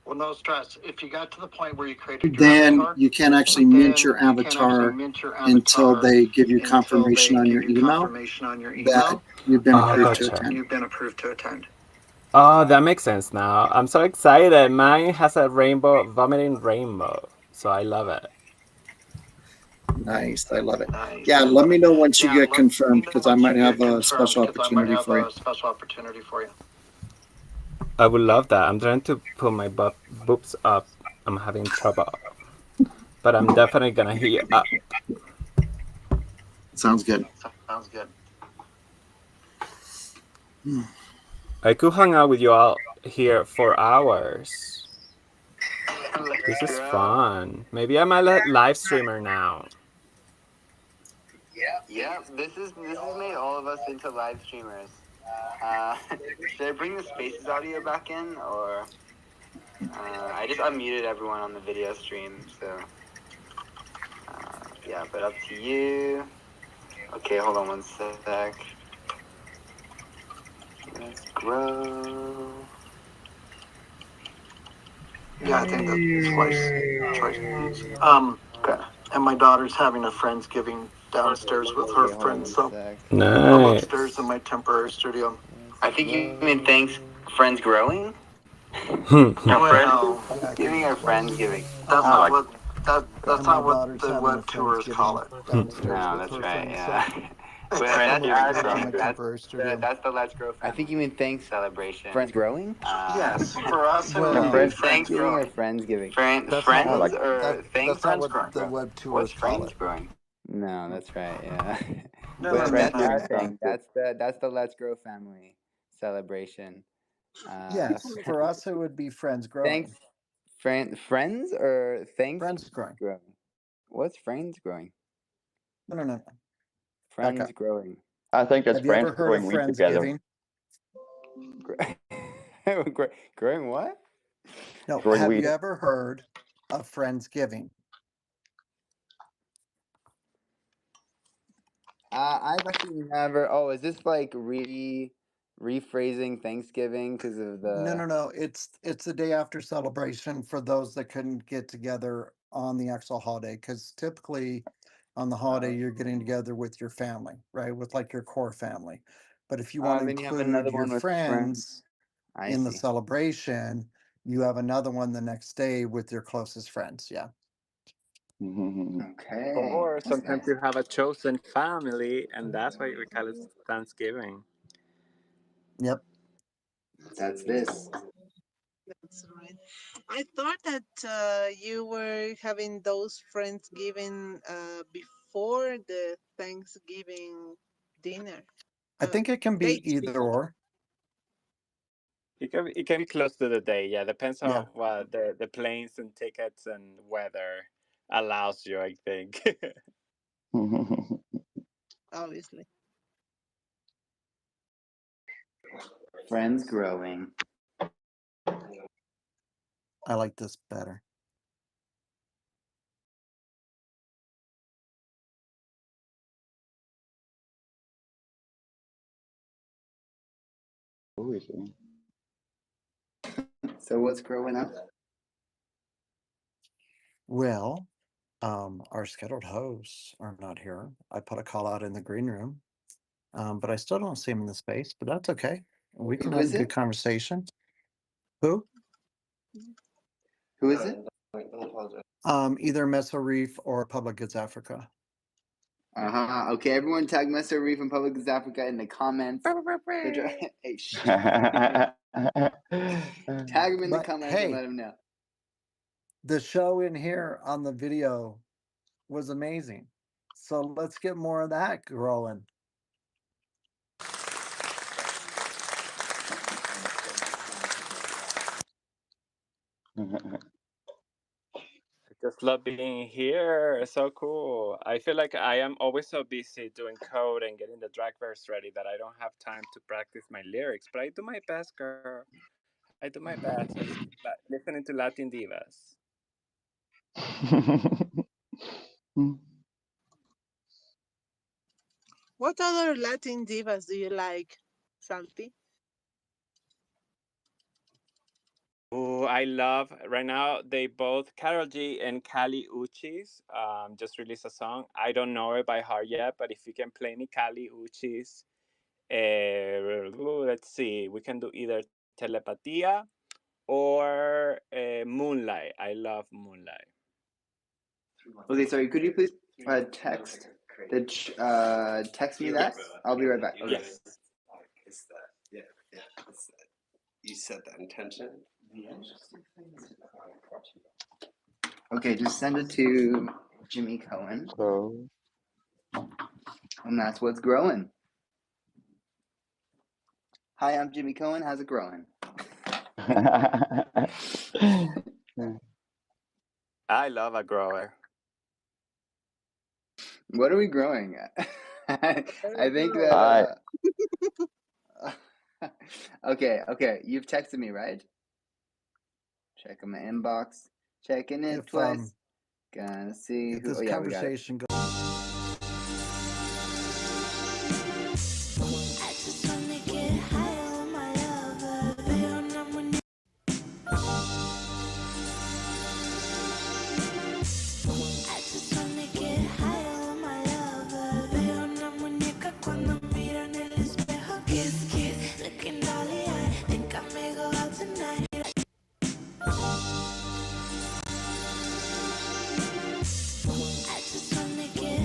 Well, no stress. If you got to the point where you created your then avatar, you can't actually mint your avatar until they give you confirmation on your email that you've been Oh, approved to gotcha. attend. Oh, that makes sense now. I'm so excited. Mine has a rainbow, vomiting rainbow. So I love it. Nice. I love it. Yeah, let me know once you get confirmed because I might have a special opportunity for you. I would love that. I'm trying to put my boobs up. I'm having trouble. But I'm definitely gonna hit you up. Sounds good. I could hang out with you all here for hours. This is fun. Maybe I'm a live streamer now. Yeah, this has made all of us into live streamers. Uh, should I bring the Spaces audio back in, or I just unmuted everyone on the video stream, so yeah. But up to you. Okay, hold on one sec. Let's grow. Yeah, I think that's wise choice. Okay. And my daughter's having a Friendsgiving downstairs with her friends, so I'm Nice. upstairs in my temporary studio. I think you mean thanks, friends growing. Hmm. No, Well, Friendsgiving or Friendsgiving. That's not what that's My not what daughter's the having a web tours call it. downstairs No, with that's her right. friends, Yeah. so But I'm upstairs in my that's temporary studio. that's the Let's Grow family. I think you mean thanks celebration. Friends growing? Yes, for us it would Well, be Thanksgiving or Friendsgiving? Friends that's not what the web What's tours call friends it. growing? No, that's right. Yeah. No, But no, that's no, our no. thing. That's the Let's Grow family celebration. yes, for us it would be friends Thanks, growing. friends or thanks Friends growing. growing? What's friends growing? No. Back Friends up. growing. I think that's Have you friends ever heard of growing weed together. Friendsgiving? Growing what? No, Growing have weed. you ever heard of Friendsgiving? I've actually never. Oh, is this like rephrasing Thanksgiving because of the? No. It's the day after celebration for those that couldn't get together on the actual holiday. Because typically on the holiday you're getting together with your family, right? With like your core family. But if you want to Then you have include another your one with friends. friends I in the see. celebration, you have another one the next day with your closest friends. Yeah. Okay. Or That's sometimes nice. you have a chosen family, and that's why we call it Thanksgiving. Yep. That's this. That's right. I thought that you were having those Friendsgiving before the Thanksgiving dinner. I think it can be Dates either before. or. It can be close to the day. Yeah, depends Yeah. on what the planes and tickets and weather allows you. I think. Obviously. Friends growing. I like this better. So what's growing up? Well, our scheduled hosts are not here. I put a call out in the green room, but I still don't see them in the space, but that's okay. We can Who have a is good it? conversation. Who? Who is it? Either Meso Reef or Public Goods Africa. Okay, everyone tag Meso Reef and Public East Africa in the comments. Hey, shh. Tag them in the But comments and hey, let them know. the show in here on the video was amazing. So let's get more of that growing. I just love being here. It's so cool. I feel like I am always so busy doing code and getting the drag verse ready that I don't have time to practice my lyrics. But I do my best, girl. I do my best. I just keep listening to Latin divas. What other Latin divas do you like, Santi? Oh, I love right now. They both Carol G and Kali Uchis just released a song. I don't know it by heart yet, but if you can play me Kali Uchis, let's see, we can do either Telepatia or Moonlight. I love Moonlight. Okay, sorry. Could you please text text me that? I'll be right back. Okay. Yes. You set that intention. Okay, just send it to Jimmy Cohen, So and that's what's growing. Hi, I'm Jimmy Cohen. How's it growing? I love a grower. What are we growing at? I think I that. Okay. You've texted me, right? Checking my inbox. Checking it twice. Gonna see if who. this Oh yeah, we got it. conversation goes. I just wanna get high on my lover, pero una muñeca. I just wanna get high on my lover, veo una muñeca cuando miro en el espejo. Kiss, kiss, looking dolly eye, think I may go out tonight. I just wanna get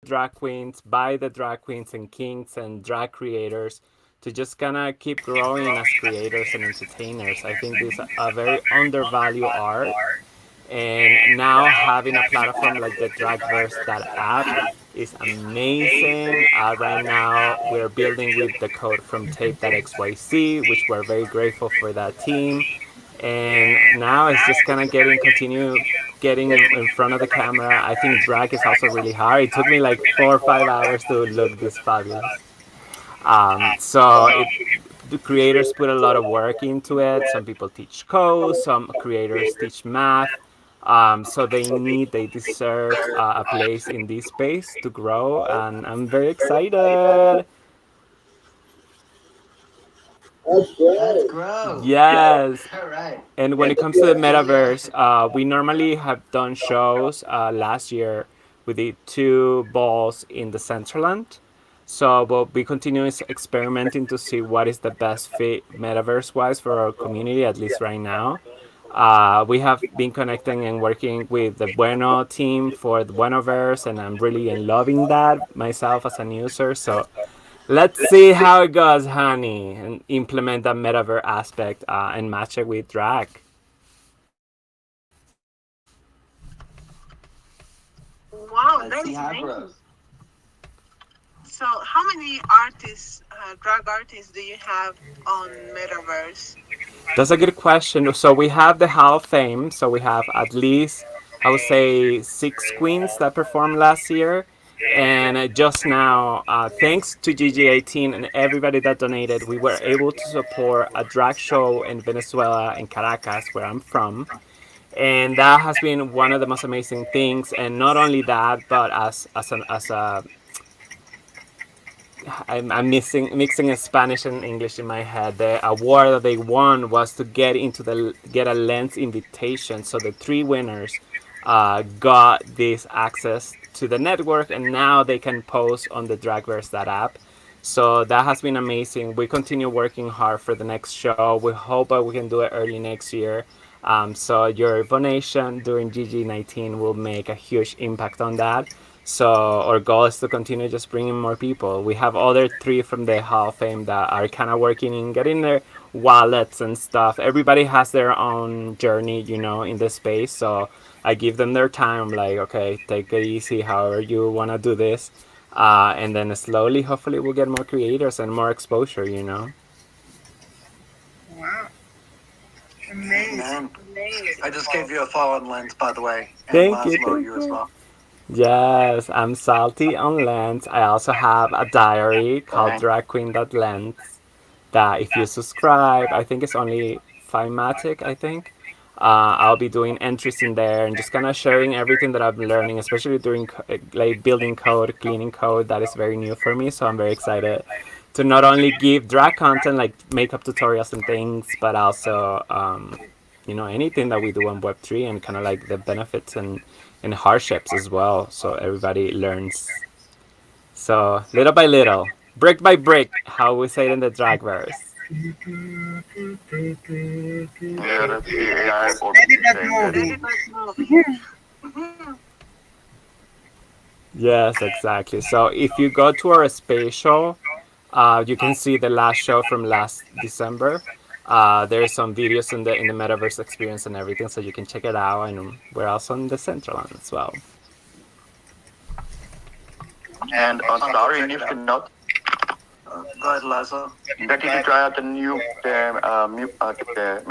drag queens, by the drag queens and kings and drag creators to just kind of keep growing as creators and entertainers. I think this is a very undervalued art, and now having a platform like the Dragverse, that app, is amazing. Right now we're building with the code from tape.xyz, which we're very grateful for that team. And now it's just kind of continue getting in front of the camera. I think drag is also really hard. It took me like 4 or 5 hours to look this fabulous. So the creators put a lot of work into it. Some people teach code, some creators teach math. So they deserve a place in this space to grow, and I'm very excited. Let's grow. Yes. All right. And when it comes to the metaverse, we normally have done shows. Last year, we did two balls in the Centerland. So we'll be continuing experimenting to see what is the best fit metaverse wise for our community, at least right now. We have been connecting and working with the Bueno team for the Buenoverse, and I'm really loving that myself as an user. So let's see how it goes, honey, and implement that metaverse aspect and match it with drag. Wow, Let's that see is how it amazing. grows. So, how many artists, drag artists, do you have on Metaverse? That's a good question. So we have the Hall of Fame. So we have at least, I would say, 6 queens that performed last year. And just now, thanks to GG18 and everybody that donated, we were able to support a drag show in Venezuela, in Caracas, where I'm from. And that has been one of the most amazing things. And not only that, but as a I'm mixing Spanish and English in my head. The award that they won was to get a lens invitation. So the three winners got this access to the network, and now they can post on the Dragverse that app. So that has been amazing. We continue working hard for the next show. We hope that we can do it early next year. So your donation during GG19 will make a huge impact on that. So our goal is to continue just bringing more people. We have other three from the Hall of Fame that are kind of working in getting their wallets and stuff. Everybody has their own journey, in this space. So I give them their time. I'm like, okay, take it easy, however you want to do this. And then slowly, hopefully, we'll get more creators and more exposure. Wow, amazing, Man, I amazing. just gave you a follow on Lens, by the way, and Thank you, Laszlo, thank you as you. well. Yes, I'm salty on Lent. I also have a diary called Thanks. Drag Queen Lent that if you subscribe, I think it's only Fimatic, I think. I'll be doing entries in there and just kind of sharing everything that I'm learning, especially during like building code, cleaning code. That is very new for me, so I'm very excited to not only give drag content like makeup tutorials and things, but also anything that we do on Web3 and kind of like the benefits and hardships as well, so everybody learns. So little by little, brick by brick, how we say it in the Dragverse. Yeah, that's the AI Very bad saying move. that. Very bad move. Mhm. Yes, exactly. So if you go to our spatial, you can see the last show from last December. There's some videos in the metaverse experience and everything, so you can check it out. And we're also in the central one as well. And on Starry, and if you're not, Go ahead, Laszlo. that you should try out the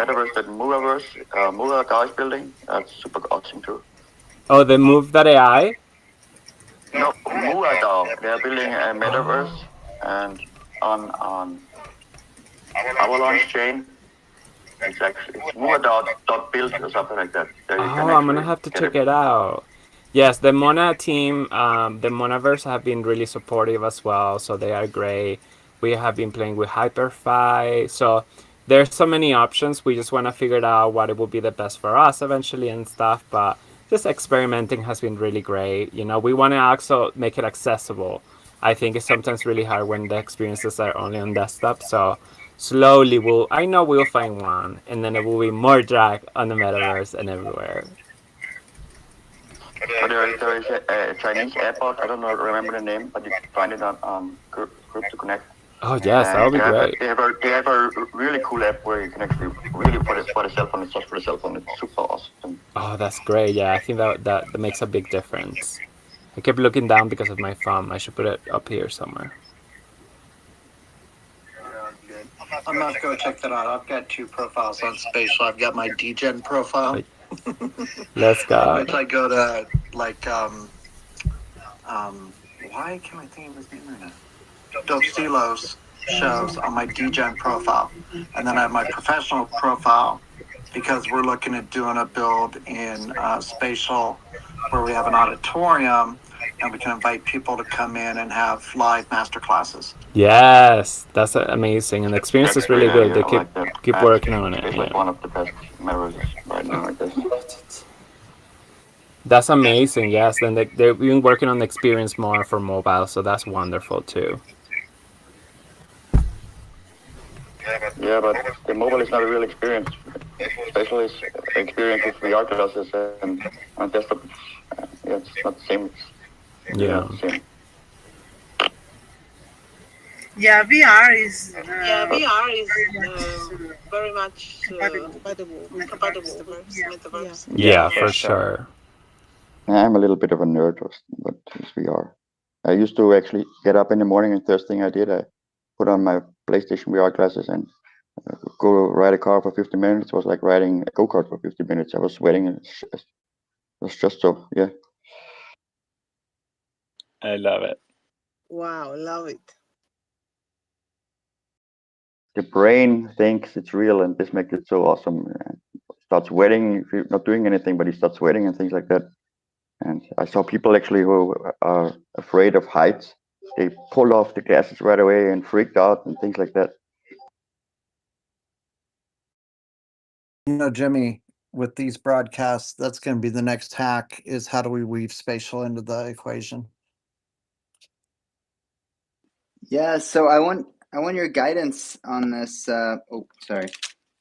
metaverse that Mura DAO is building. That's super awesome too. Oh, the Move that AI. No, Mura DAO. They are building a metaverse Oh. and on Avalanche chain. It's Mura dot build or something like that. There you can Oh, I'm gonna actually have to get check it. it out. Yes, the Mona team, the Monaverse have been really supportive as well, so they are great. We have been playing with Hyperfi, so there's so many options. We just want to figure out what it will be the best for us eventually and stuff. But just experimenting has been really great. We want to also make it accessible. I think it's sometimes really hard when the experiences are only on desktop. So slowly, I know we'll find one, and then it will be more drag on the metaverse and everywhere. So there is a Chinese airport. I don't know, remember the name, but you can find it on Group to Connect. Oh yes, that And would be great. they have a really cool app where you can actually really for the cell phone. It's just for the cell phone. It's super awesome. Oh, that's great. Yeah, I think that makes a big difference. I kept looking down because of my thumb. I should put it up here somewhere. I'm not going to check that out. I've got two profiles on Spatial. I've got my DGen profile, Let's go. which I go to like why can't I think of his name right now? Doxilos shows on my DGen profile, and then I have my professional profile because we're looking at doing a build in Spatial where we have an auditorium and we can invite people to come in and have live master classes. Yes, that's amazing, and the experience That's is a great really good. idea. They I like that. keep working on it. Spatial is one of the best metaverses right now, I guess. That's amazing. Yes, then they've been working on the experience more for mobile, so that's wonderful too. Yeah, but the mobile is not a real experience. Spatial is experience with VR glasses and on desktop. Yeah, it's not the same. It's Yeah. not the same. Yeah, VR is very much compatible with metaverse. Yeah, for sure. I'm a little bit of a nerd, but it's VR. I used to actually get up in the morning and first thing I did, I put on my PlayStation VR glasses and go ride a car for 50 minutes. It was like riding a go-kart for 50 minutes. I was sweating. It was just so, yeah. I love it. Wow, love it. The brain thinks it's real, and this makes it so awesome. Starts sweating if you're not doing anything, but he starts sweating and things like that. And I saw people actually who are afraid of heights. They pulled off the glasses right away and freaked out and things like that. Jimmy, with these broadcasts, that's going to be the next hack is how do we weave Spatial into the equation? Yeah, so I want your guidance on this. Oh, sorry,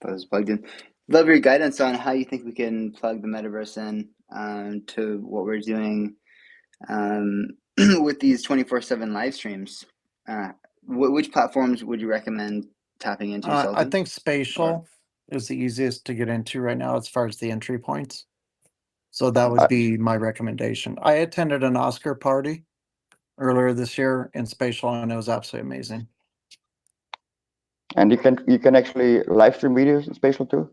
that was plugged in. Love your guidance on how you think we can plug the metaverse in to what we're doing with these 24/7 live streams. Which platforms would you recommend tapping into, I Selden? think Spatial is the easiest to get into right now as far as the entry points. So that would be my recommendation. I attended an Oscar party earlier this year in Spatial, and it was absolutely amazing. And you can actually live stream videos in Spatial too.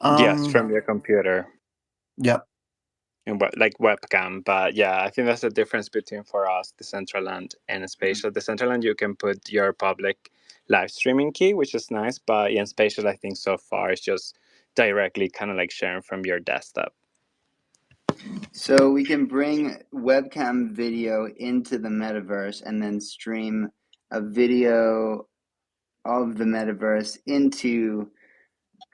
Yes, from your computer. Yep. Like webcam, but yeah, I think that's the difference between for us Decentraland and Spatial. Decentraland, you can put your public live streaming key, which is nice, but in Spatial, I think so far it's just directly kind of like sharing from your desktop. So we can bring webcam video into the metaverse and then stream a video of the metaverse into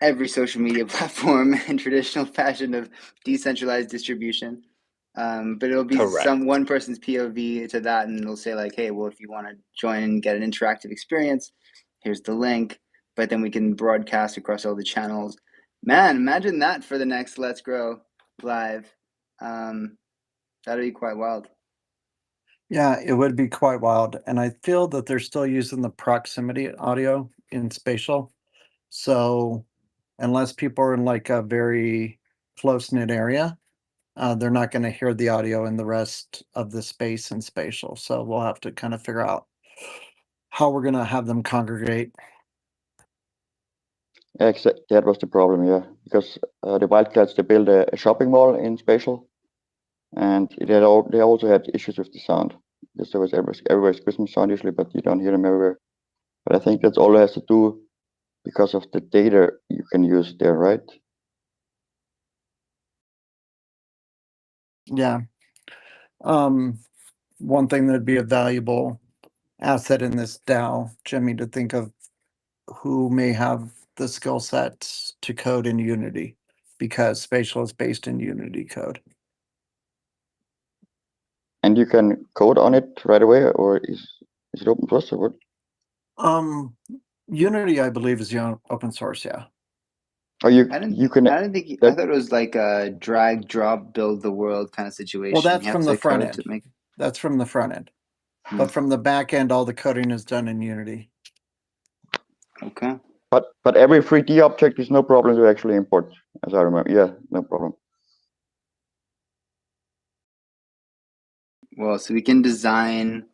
every social media platform in traditional fashion of decentralized distribution. But it'll be one person's POV to that, and it'll say like, hey, well, if you want to join and get an interactive experience, here's the link. But then we can broadcast across all the channels. Man, imagine that for the next Let's Grow Live. That'd be quite wild. Yeah, it would be quite wild. And I feel that they're still using the proximity audio in Spatial. So unless people are in like a very close-knit area, they're not going to hear the audio in the rest of the space in Spatial. So we'll have to kind of figure out how we're going to have them congregate. That was the problem, yeah, because the Wildcats, they built a shopping mall in Spatial, and they also had issues with the sound. There was everywhere's Christmas sound usually, but you don't hear them everywhere. But I think that's all it has to do because of the data you can use there, right? Yeah. One thing that'd be a valuable asset in this DAO, Jimmy, to think of who may have the skill sets to code in Unity, because Spatial is based in Unity code. And you can code on it right away, or is it open source or what? Unity, I believe, is open source, yeah. Or you can I didn't think. I that thought it was like a drag, drop, build the world kind of situation. Well, that's You have from the to front code to end. make. That's from the front end. Hmm. But from the back end, all the coding is done in Unity. Okay. but every 3D object is no problem to actually import, as I remember. Yeah, no problem. Well, so we can design.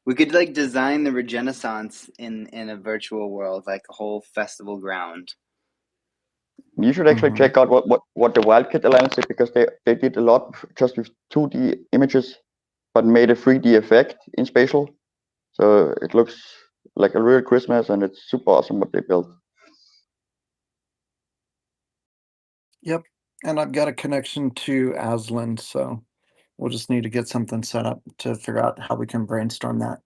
We could like design the Regenaissance in a virtual world, like a whole festival ground. You should actually check out what the Wildcat Alliance did, because they did a lot just with 2D images, but made a 3D effect in spatial. So it looks like a real Christmas, and it's super awesome what they built. Yep. And I've got a connection to Aslan, so we'll just need to get something set up to figure out how we can brainstorm that.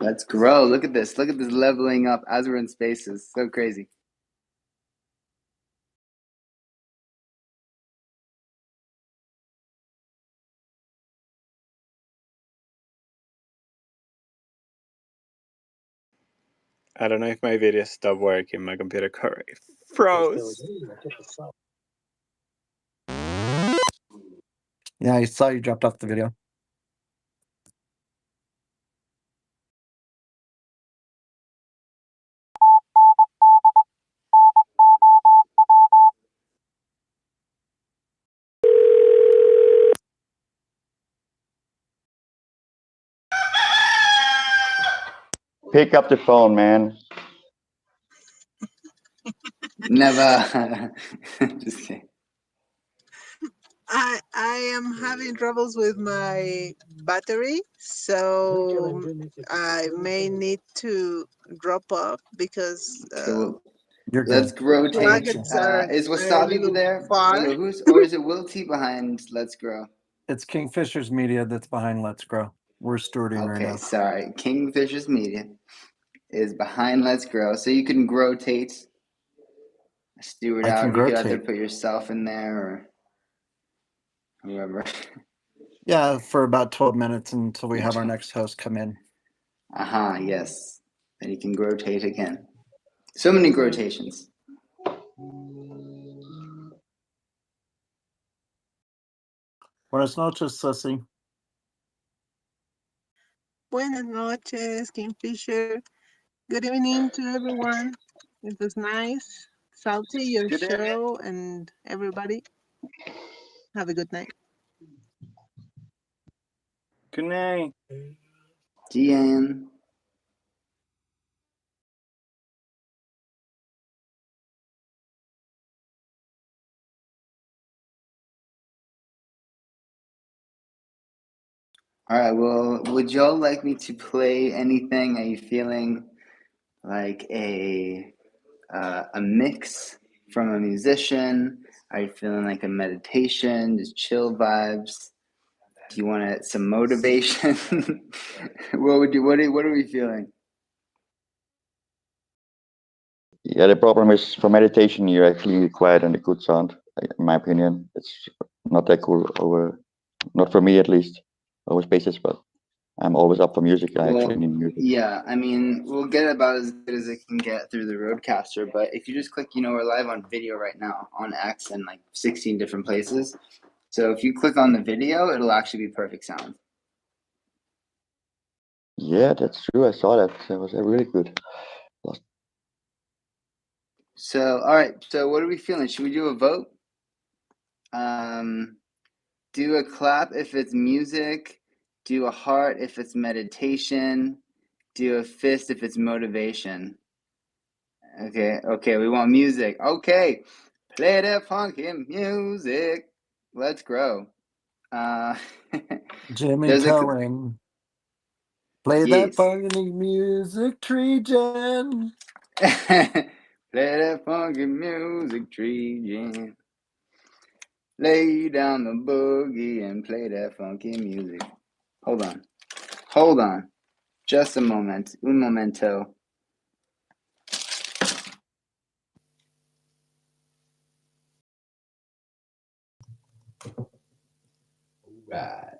Let's grow. Look at this. Look at this leveling up as we're in spaces. So crazy. I don't know if my video stopped working. My computer froze. Yeah, I saw you dropped off the video. Pick up the phone, man. Never. Just kidding. I am having troubles with my battery, so I may need to drop off because Okay, well, You're let's good. grow I got you. Tate. plugins are Is a Wasabi little there? far. Who's or is it Will T behind Let's Grow? It's Kingfisher's Media that's behind Let's Grow. We're stewarding right Okay, now. sorry. Kingfisher's Media is behind Let's Grow. So you can grow Tate, steward I can out. You could either rotate. put yourself in there or whoever. Yeah, for about 12 minutes until we have our next host come in. Aha, yes. Then you can grow Tate again. So many rotations. Buenas noches, Ceci. Buenas noches, Kingfisher. Good evening to everyone. It was nice. Salty, your Good evening. show, and everybody. Have a good night. Good night. GN. All right, well, would y'all like me to play anything? Are you feeling like a mix from a musician? Are you feeling like a meditation, just chill vibes? Do you want some motivation? What are we feeling? Yeah, the problem is for meditation, you actually need quiet and a good sound. In my opinion, it's not that cool over, not for me at least, over spaces. But I'm always up for music. I actually Well, need music. yeah, I mean, we'll get about as good as it can get through the Roadcaster, but if you just click, we're live on video right now on X and like 16 different places. So if you click on the video, it'll actually be perfect sound. Yeah, that's true. I saw that. That was really good. So, all right. So, what are we feeling? Should we do a vote? Do a clap if it's music. Do a heart if it's meditation. Do a fist if it's motivation. Okay. We want music. Okay, play that funky music. Let's grow. Jimmy There's a Cohen. Play that yes. funky music, Tree Gen. Play that funky music, tree jam. Lay down the boogie and play that funky music. Hold on. Just a moment. Un momento. Right.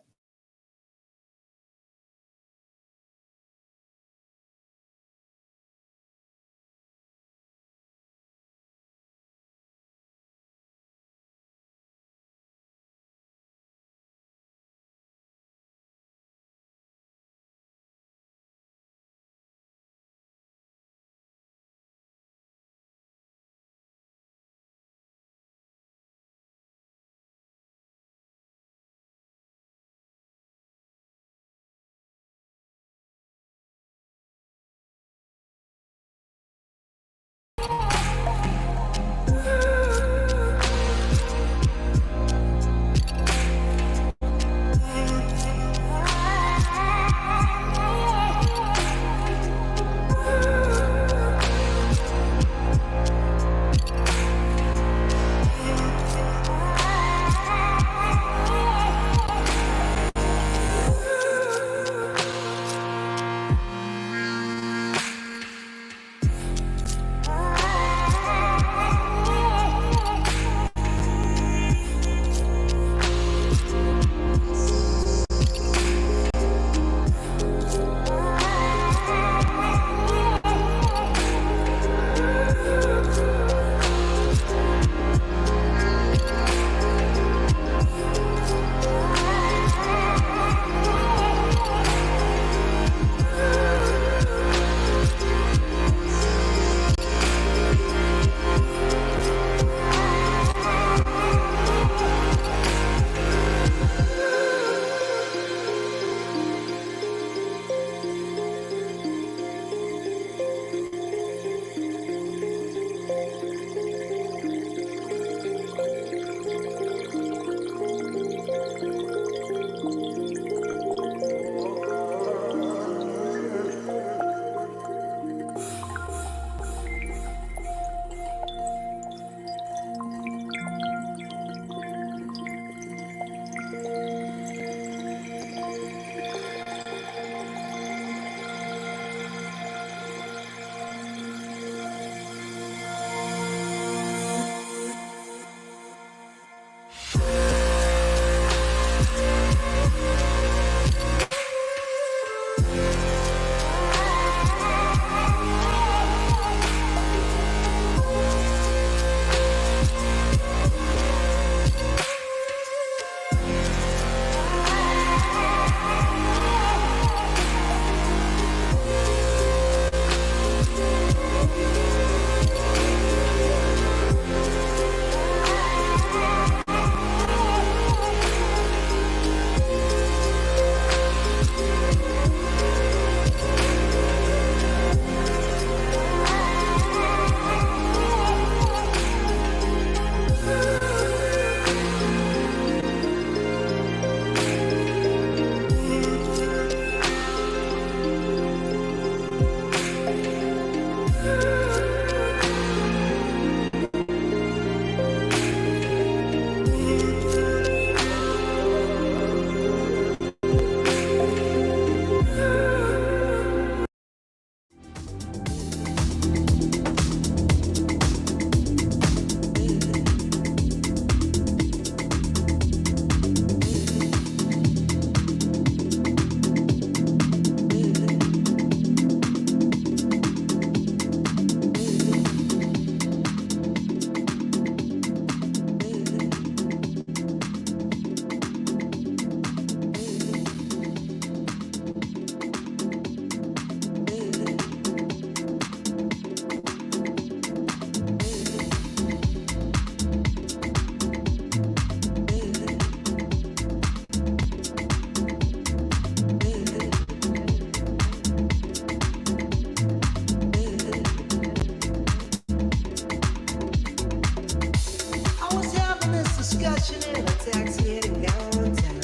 discussion in a taxi heading downtown.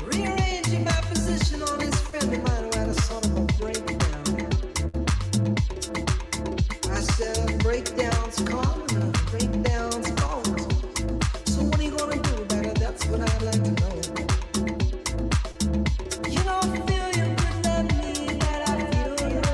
Rearranging my position on this friend of mine who had a sort of a breakdown. I said, breakdowns common, breakdowns common. So what are you gonna do about it? That's what I'd like to know. You don't feel you could love me, but I feel you could.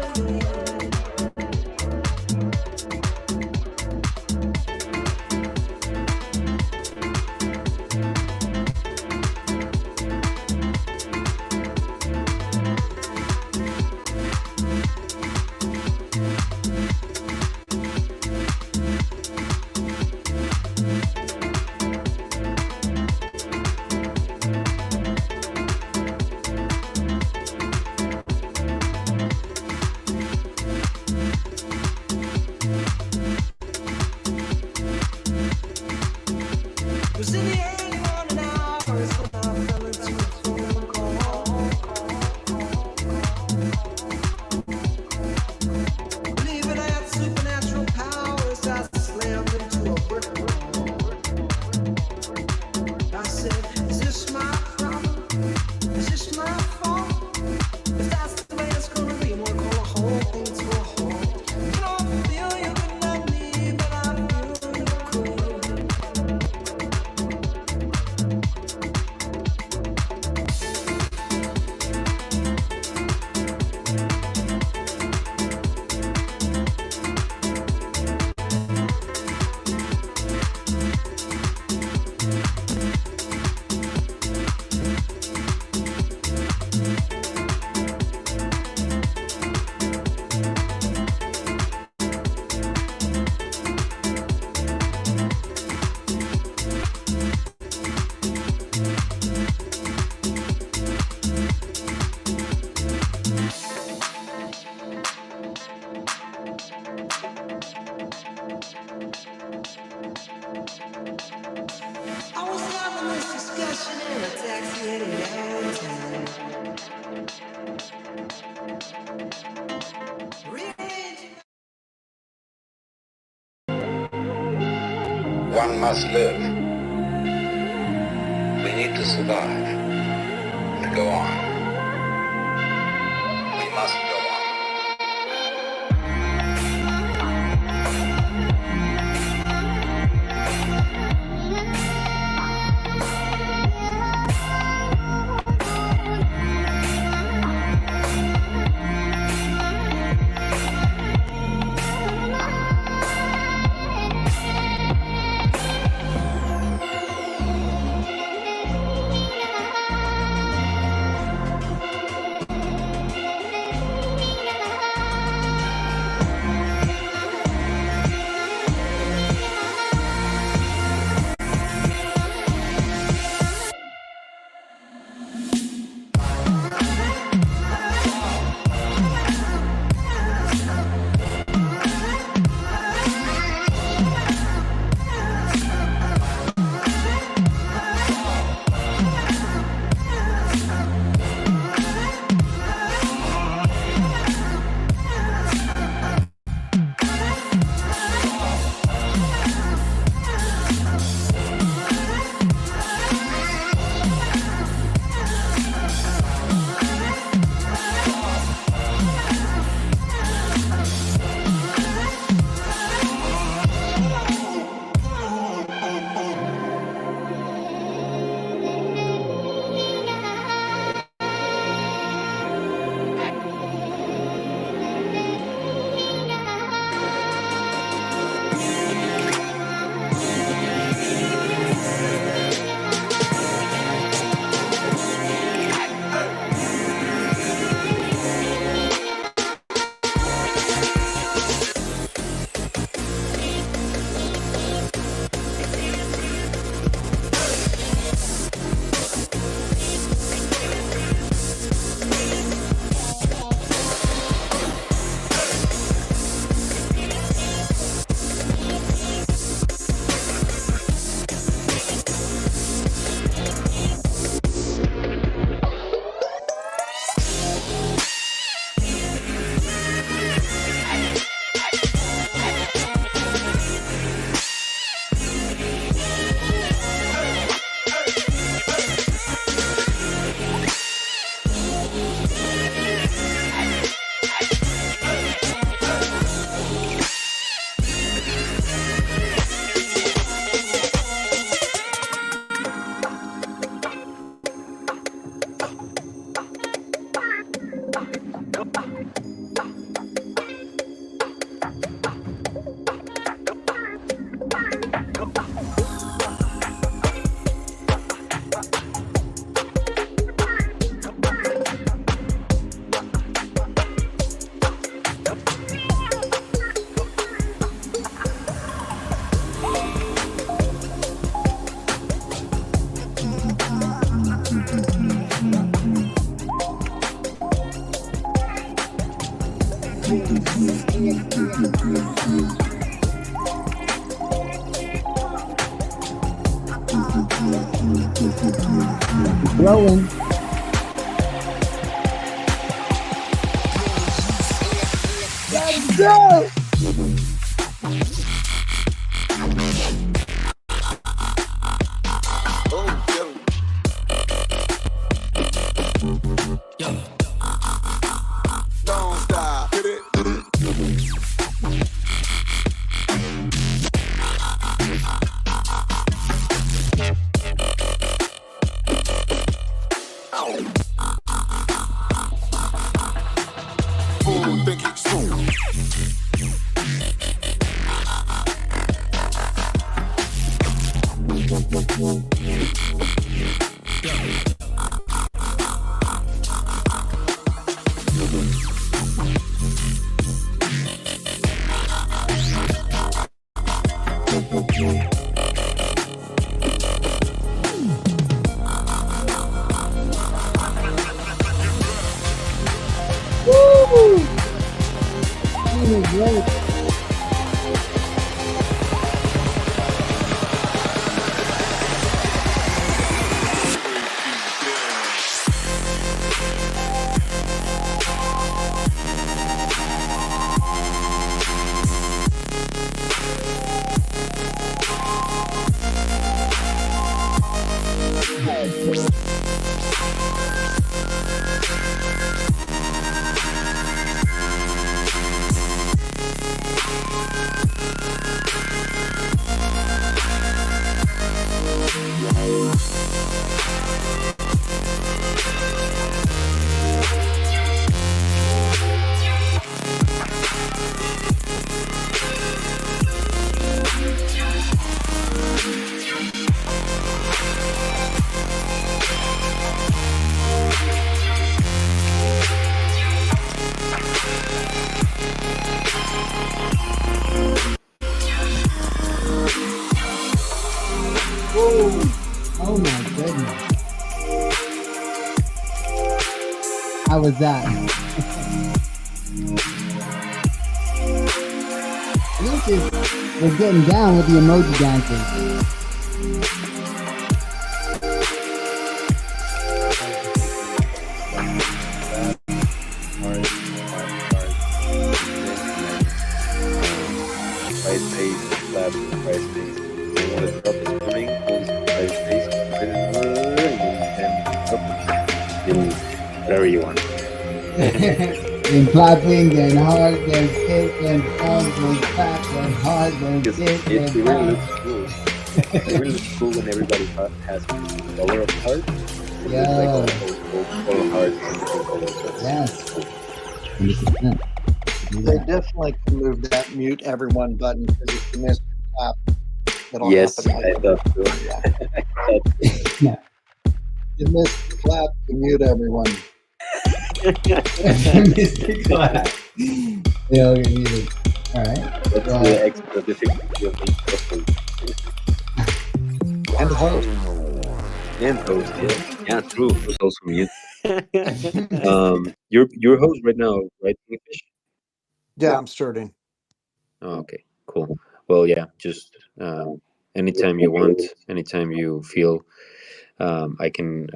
It was in the early morning hours when I fell into a phone call. Believing I had supernatural powers, I slammed into a brick wall. I said, is this my problem? Is this my fault? If that's the way it's gonna be, we'll call the whole thing to a halt. You don't feel you can love me, but I feel you could. I was having this discussion in a taxi heading downtown. Rearranging. One must live. We need to survive, to go on. We must go on. Rolling. Let's go. Don't stop. Hit it. Boom, think it's boom. Woo! Team is great. Woo! Oh my goodness. How was that? Lucius was getting down with the emoji dancers. Right space, left, right space. And when the drop is coming, hold right space, and drop it. Do whatever you want. Then clapping, then hard, then kick, then pump, then clap, then hard, then Because kick, it then really pump. looks cool. It really looks cool when everybody has the color of the heart. It looks like Yo. all hearts in different colors. So it's Yes. cool. 100%. Do They that. definitely can move that mute everyone button because if you miss the clap, it'll Yes, happen I again. thought so. Yeah. I thought so. Yeah. You missed the clap to mute everyone. Mr. Clap. They all get muted. All right. That's Well, the extra difficulty of being co-host. And host. And host, yeah. Yeah, true. Who's also mute. You're host right now, right, Kingfish? Yeah, I'm starting. Oh, okay, cool. Well, yeah, just anytime you want, anytime you feel, I can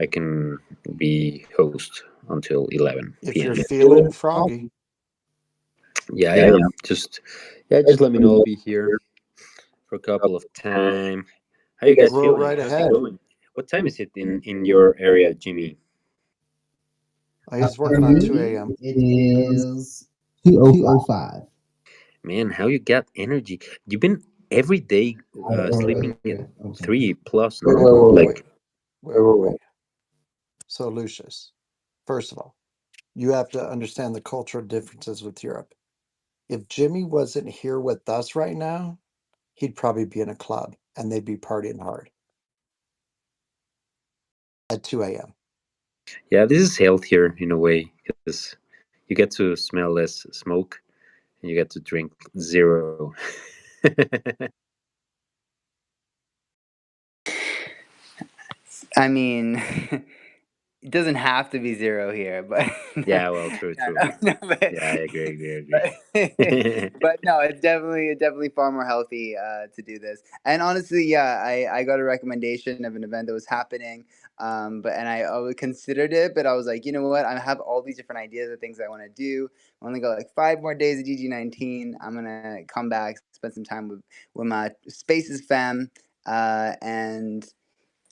be host until 11 If you're p.m. feeling froggy, Yeah, yeah. Just let me know. I'll be here for a couple of time. How you guys roll feeling? right How's it ahead. going? What time is it in your area, Jimmy? He's for working on 2 me, a.m. it is 2:05. Man, how you got energy? You've been every day sleeping at Wait. Oh, sorry. 3 plus, Wait, no? wait, wait, Like, wait. Wait. So, Lucius, first of all, you have to understand the cultural differences with Europe. If Jimmy wasn't here with us right now, he'd probably be in a club and they'd be partying hard at 2 a.m. yeah, this is healthier in a way because you get to smell less smoke and you get to drink zero. I mean, it doesn't have to be zero here, but Yeah, well, true, no, true. no, but, Yeah, I agree, but, agree. but no, it's definitely far more healthy to do this. And honestly, yeah, I got a recommendation of an event that was happening, but and I considered it, but I was like, you know what? I have all these different ideas of things I want to do. I only got like 5 more days of GG19. I'm gonna come back, spend some time with my Spaces fam,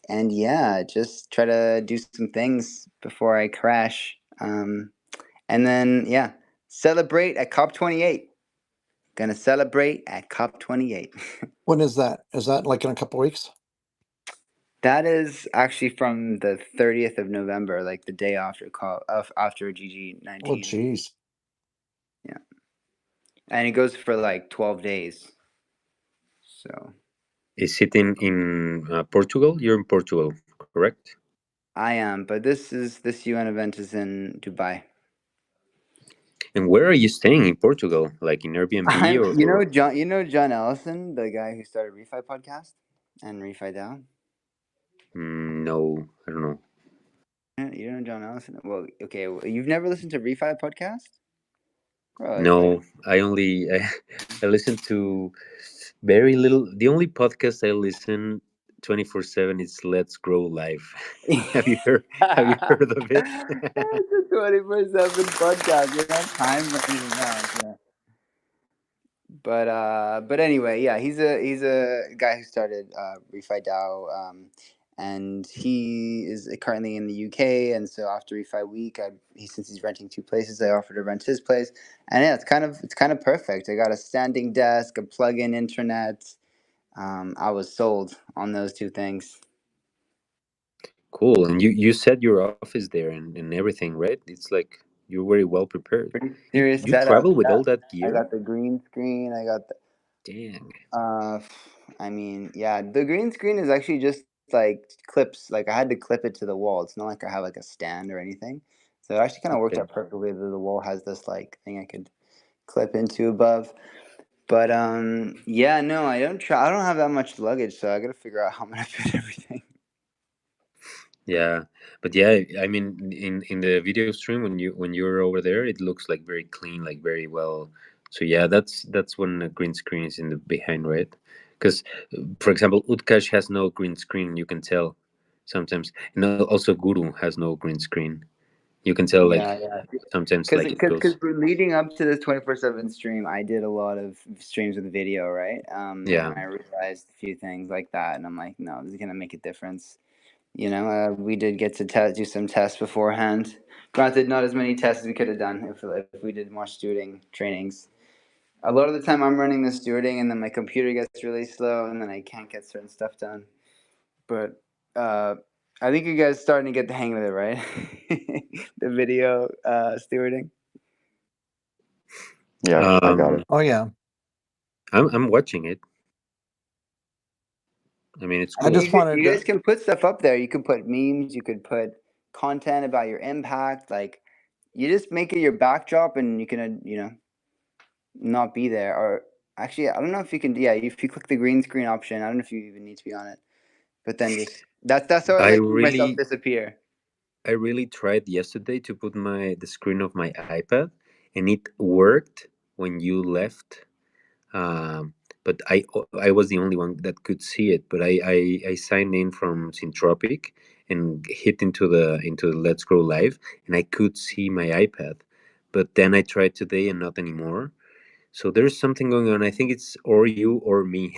and yeah, just try to do some things before I crash. And then yeah, celebrate at COP28. Gonna celebrate at COP28. When is that? Is that like in a couple weeks? That is actually from the 30th of November, like the day after after Oh, GG19. geez. Yeah, and it goes for like 12 days. So Is it in Portugal? You're in Portugal, correct? I am, but this UN event is in Dubai. And where are you staying in Portugal? Like in Airbnb I'm, or John, John Ellison, the guy who started Refi Podcast and Refi Down. No, I don't know. You don't know John Ellison? Well, okay, well, you've never listened to Refi Podcast? Bro, it's like No, I listen to very little. The only podcast I listen 24/7 is Let's Grow Live. Have you heard? Have you heard of it? it's a 24/7 podcast. You don't have time for anything else. Yeah. But anyway, yeah, he's a guy who started Refi DAO, and he is currently in the UK. And so after Refi Week, since he's renting 2 places, I offered to rent his place. And yeah, it's kind of perfect. I got a standing desk, a plug-in internet. I was sold on those 2 things. Cool. And you set your office there and everything, right? It's like you're very well prepared. Pretty You serious you setup. travel with Yeah, all that I gear? got the green screen. I got the Dang. I mean, yeah, the green screen is actually just like clips. Like I had to clip it to the wall. It's not like I have like a stand or anything. So it actually kind of worked Okay. out perfectly that the wall has this like thing I could clip into above. But yeah, no, I don't have that much luggage, so I got to figure out how I'm gonna fit everything. Yeah, but yeah, I mean, in the video stream when you're over there, it looks like very clean, like very well. So yeah, that's when the green screen is in the behind, right? Because, for example, Utkash has no green screen. You can tell sometimes, and also Guru has no green screen. You can tell like Yeah, yeah. sometimes Because like it goes. leading up to this 24/7 stream, I did a lot of streams with video, right? Yeah. And I realized a few things like that, and I'm like, no, this is gonna make a difference. We did get to do some tests beforehand. Granted, not as many tests as we could have done if we did more stewarding trainings. A lot of the time, I'm running the stewarding, and then my computer gets really slow, and then I can't get certain stuff done. But I think you guys starting to get the hang of it, right? The video stewarding. Yeah, I got it. Oh, yeah. I'm watching it. I mean, it's I And cool. just wanted you to, guys can put stuff up there. You could put memes. You could put content about your impact. Like you just make it your backdrop, and you can not be there. Or actually, I don't know if you can. Yeah, if you click the green screen option, I don't know if you even need to be on it. But then just that's how I I like to make myself really disappear. I really tried yesterday to put the screen of my iPad, and it worked when you left. Um, but I was the only one that could see it. But I signed in from Syntropic and hit into the Let's Grow Live, and I could see my iPad. But then I tried today and not anymore. So there's something going on. I think it's or you or me.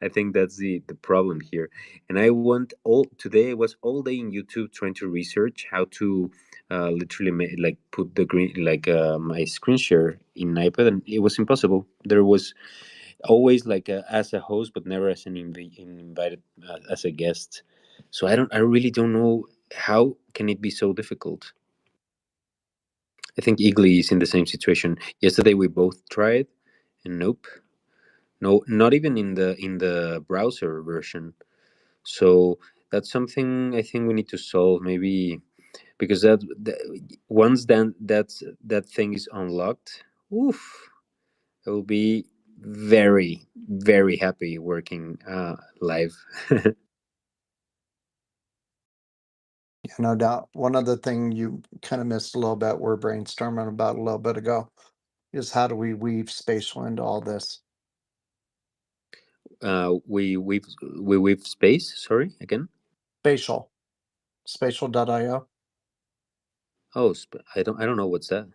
I think that's the problem here. And I want all today. I was all day in YouTube trying to research how to literally like put the green like my screen share in iPad, and it was impossible. There was always like as a host, but never as an invited as a guest. So I don't. I really don't know how can it be so difficult. I think Eagly is in the same situation. Yesterday we both tried, and nope, no, not even in the browser version. So that's something I think we need to solve. Maybe because that once then that thing is unlocked, oof, I will be very happy working live. Yeah, no doubt. One other thing you kind of missed a little bit, we're brainstorming about a little bit ago, is how do we weave spatial into all this? We weave space. Sorry, again. Spatial, spatial.io. Oh, I don't know what's that.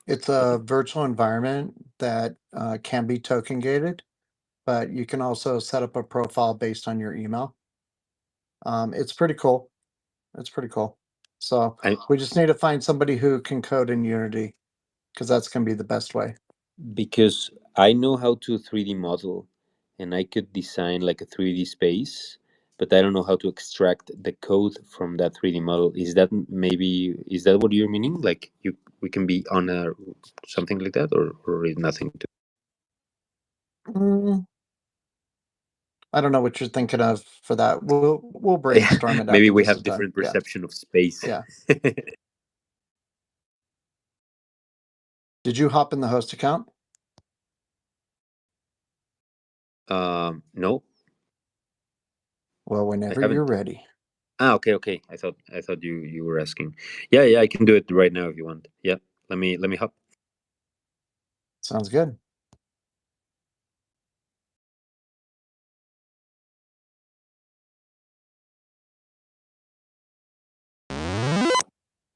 It's a virtual environment that can be token gated, but you can also set up a profile based on your email. It's pretty cool. It's pretty cool. So I we just need to find somebody who can code in Unity because that's going to be the best way. Because I know how to 3D model, and I could design like a 3D space, but I don't know how to extract the code from that 3D model. Is that what you're meaning? Like we can be on a something like that, or is nothing to? Mm, I don't know what you're thinking of for that. We'll brainstorm it Maybe after we this have is done. different Yeah, perception of space. yeah. Did you hop in the host account? No, Well, I whenever haven't. you're ready. Okay. I thought you were asking. Yeah, I can do it right now if you want. Yeah, let me hop. Sounds good.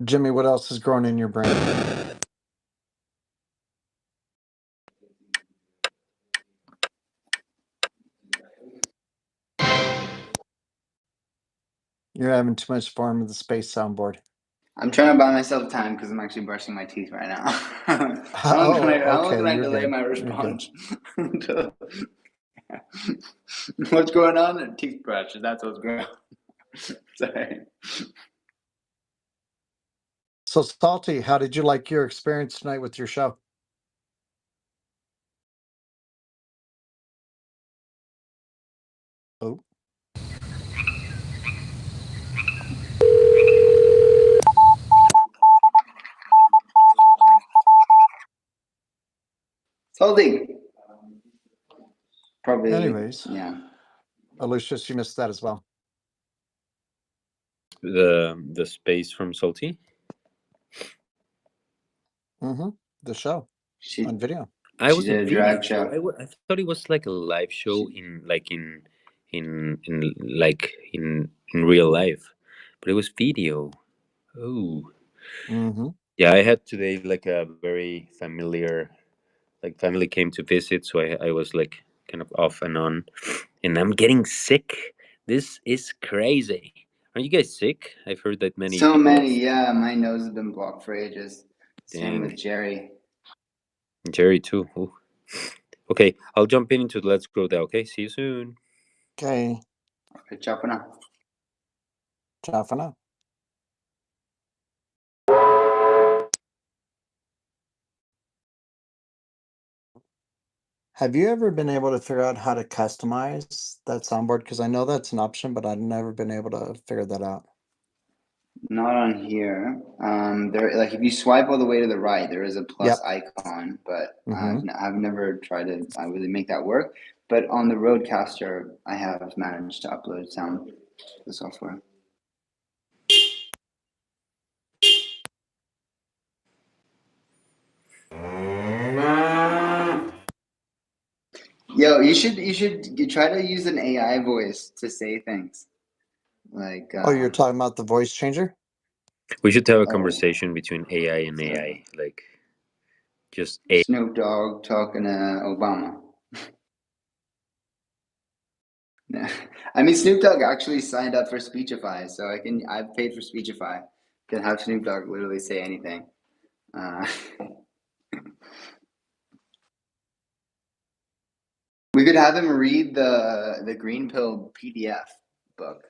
Jimmy, what else is growing in your brain? You're having too much fun with the space soundboard. I'm trying to buy myself time because I'm actually brushing my teeth right now. Oh, How long can okay. I You're delay good. my You're good. response? What's going on? Teeth brush. That's what's going on. Sorry. So, Salty, how did you like your experience tonight with your show? Oh, Salty. Probably, anyways, yeah. Lucius, you missed that as well. The space from Salty. Mm-hmm. The show She on video. I she was a did a video drag show. show. I thought it was like a live show in real life, but it was video. Oh, Mm-hmm. yeah. I had today like a very familiar, like family came to visit, so I was like kind of off and on, and I'm getting sick. This is crazy. Are you guys sick? I've heard that many So people many, are. yeah. My nose has been blocked for ages. Same Dang, with Jerry. Jerry too. Ooh. Okay, I'll jump into the Let's Grow That. Okay, see you soon. Okay. Okay, ciao for now. Ciao for now. Have you ever been able to figure out how to customize that soundboard? Because I know that's an option, but I've never been able to figure that out. Not on here. There, like if you swipe all the way to the right, there is a plus Yep. icon, but Mm-hmm. I've never tried to really make that work. But on the Roadcaster, I have managed to upload sound to the software. Yo, you try to use an AI voice to say things like Oh, you're talking about the voice changer? We should have a oh, conversation between AI and AI, like just AI. Snoop Dogg talking to Obama. Yeah. I mean, Snoop Dogg actually signed up for Speechify, so I've paid for Speechify. Can have Snoop Dogg literally say anything. We could have him read the Green Pill PDF book.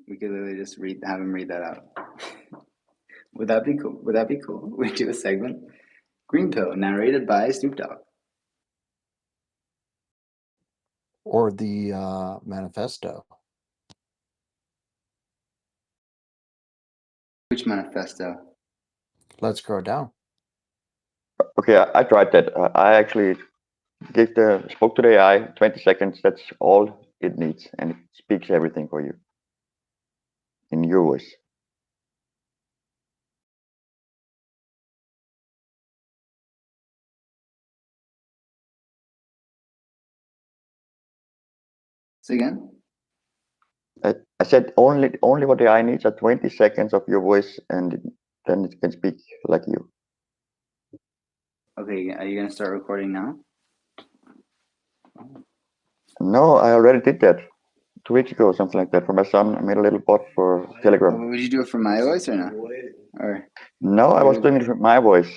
We could literally just have him read that out. Would that be cool? Would that be cool? We do a segment. Green Pill, narrated by Snoop Dogg. Or the manifesto? Which manifesto? Let's Grow Down. Okay, I tried that. I actually spoke to the AI 20 seconds. That's all it needs, and it speaks everything for you. in your voice. Say again? I said only what the AI needs are 20 seconds of your voice, and then it can speak like you. Okay, are you gonna start recording now? No, I already did that 2 weeks ago, something like that. For my son, I made a little bot for Oh, Telegram. would you do it for my voice or no? Or No, I was doing it with my voice.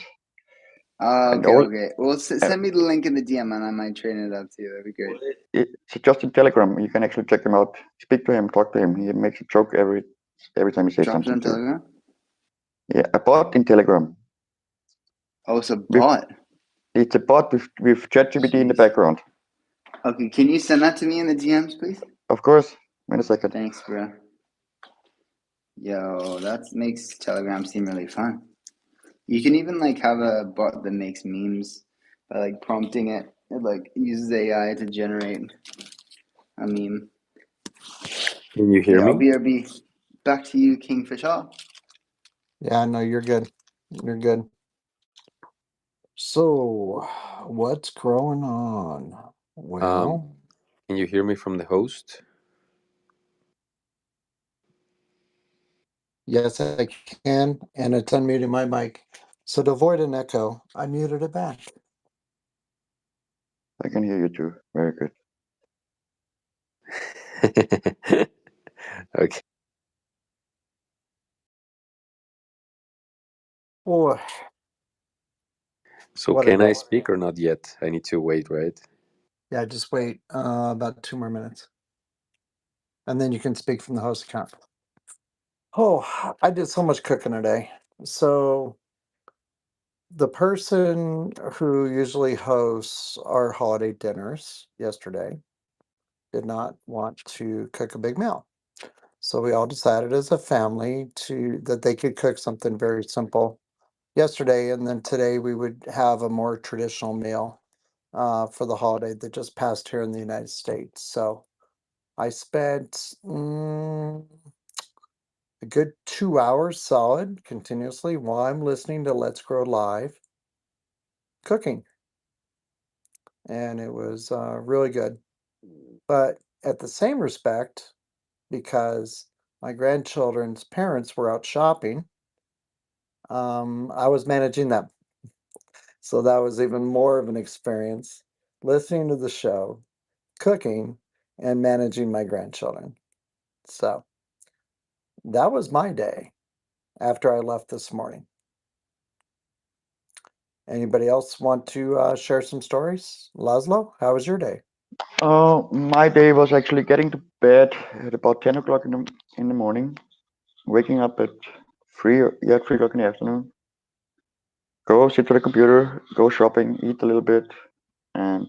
oh, And okay, all, okay. Well, send me the link in the DM, and I might train it out too. That'd be great. it's just in Telegram. You can actually check him out. Speak to him, talk to him. He makes a joke every time he says Drop it something on to you. Telegram. Yeah, a bot in Telegram. Oh, it's a bot. It's a bot with ChatGPT in the background. Okay, can you send that to me in the DMs, please? Of course. Wait a second. Thanks, bro. Yo, that makes Telegram seem really fun. You can even like have a bot that makes memes by like prompting it. It like uses AI to generate a meme. Can you hear Yeah, me? BRB. Back to you, Kingfisher. Yeah, no, you're good. You're good. So, what's going on? Well, Can you hear me from the host? yes, I can, and it's unmuting my mic. So to avoid an echo, I muted it back. I can hear you too. Very good. Okay. Boy, So what a can I day. speak or not yet? I need to wait, right? Yeah, just wait about 2 more minutes. And then you can speak from the host account. Oh, I did so much cooking today. So the person who usually hosts our holiday dinners yesterday did not want to cook a big meal. So we all decided as a family that they could cook something very simple yesterday, and then today we would have a more traditional meal for the holiday that just passed here in the United States. So I spent a good 2 hours solid continuously while I'm listening to Let's Grow Live cooking, and it was really good. But at the same respect, because my grandchildren's parents were out shopping, I was managing them. So that was even more of an experience listening to the show, cooking, and managing my grandchildren. So that was my day after I left this morning. Anybody else want to share some stories? Laszlo, how was your day? My day was actually getting to bed at about 10 o'clock in the morning, waking up at 3 o'clock in the afternoon, go sit to the computer, go shopping, eat a little bit, and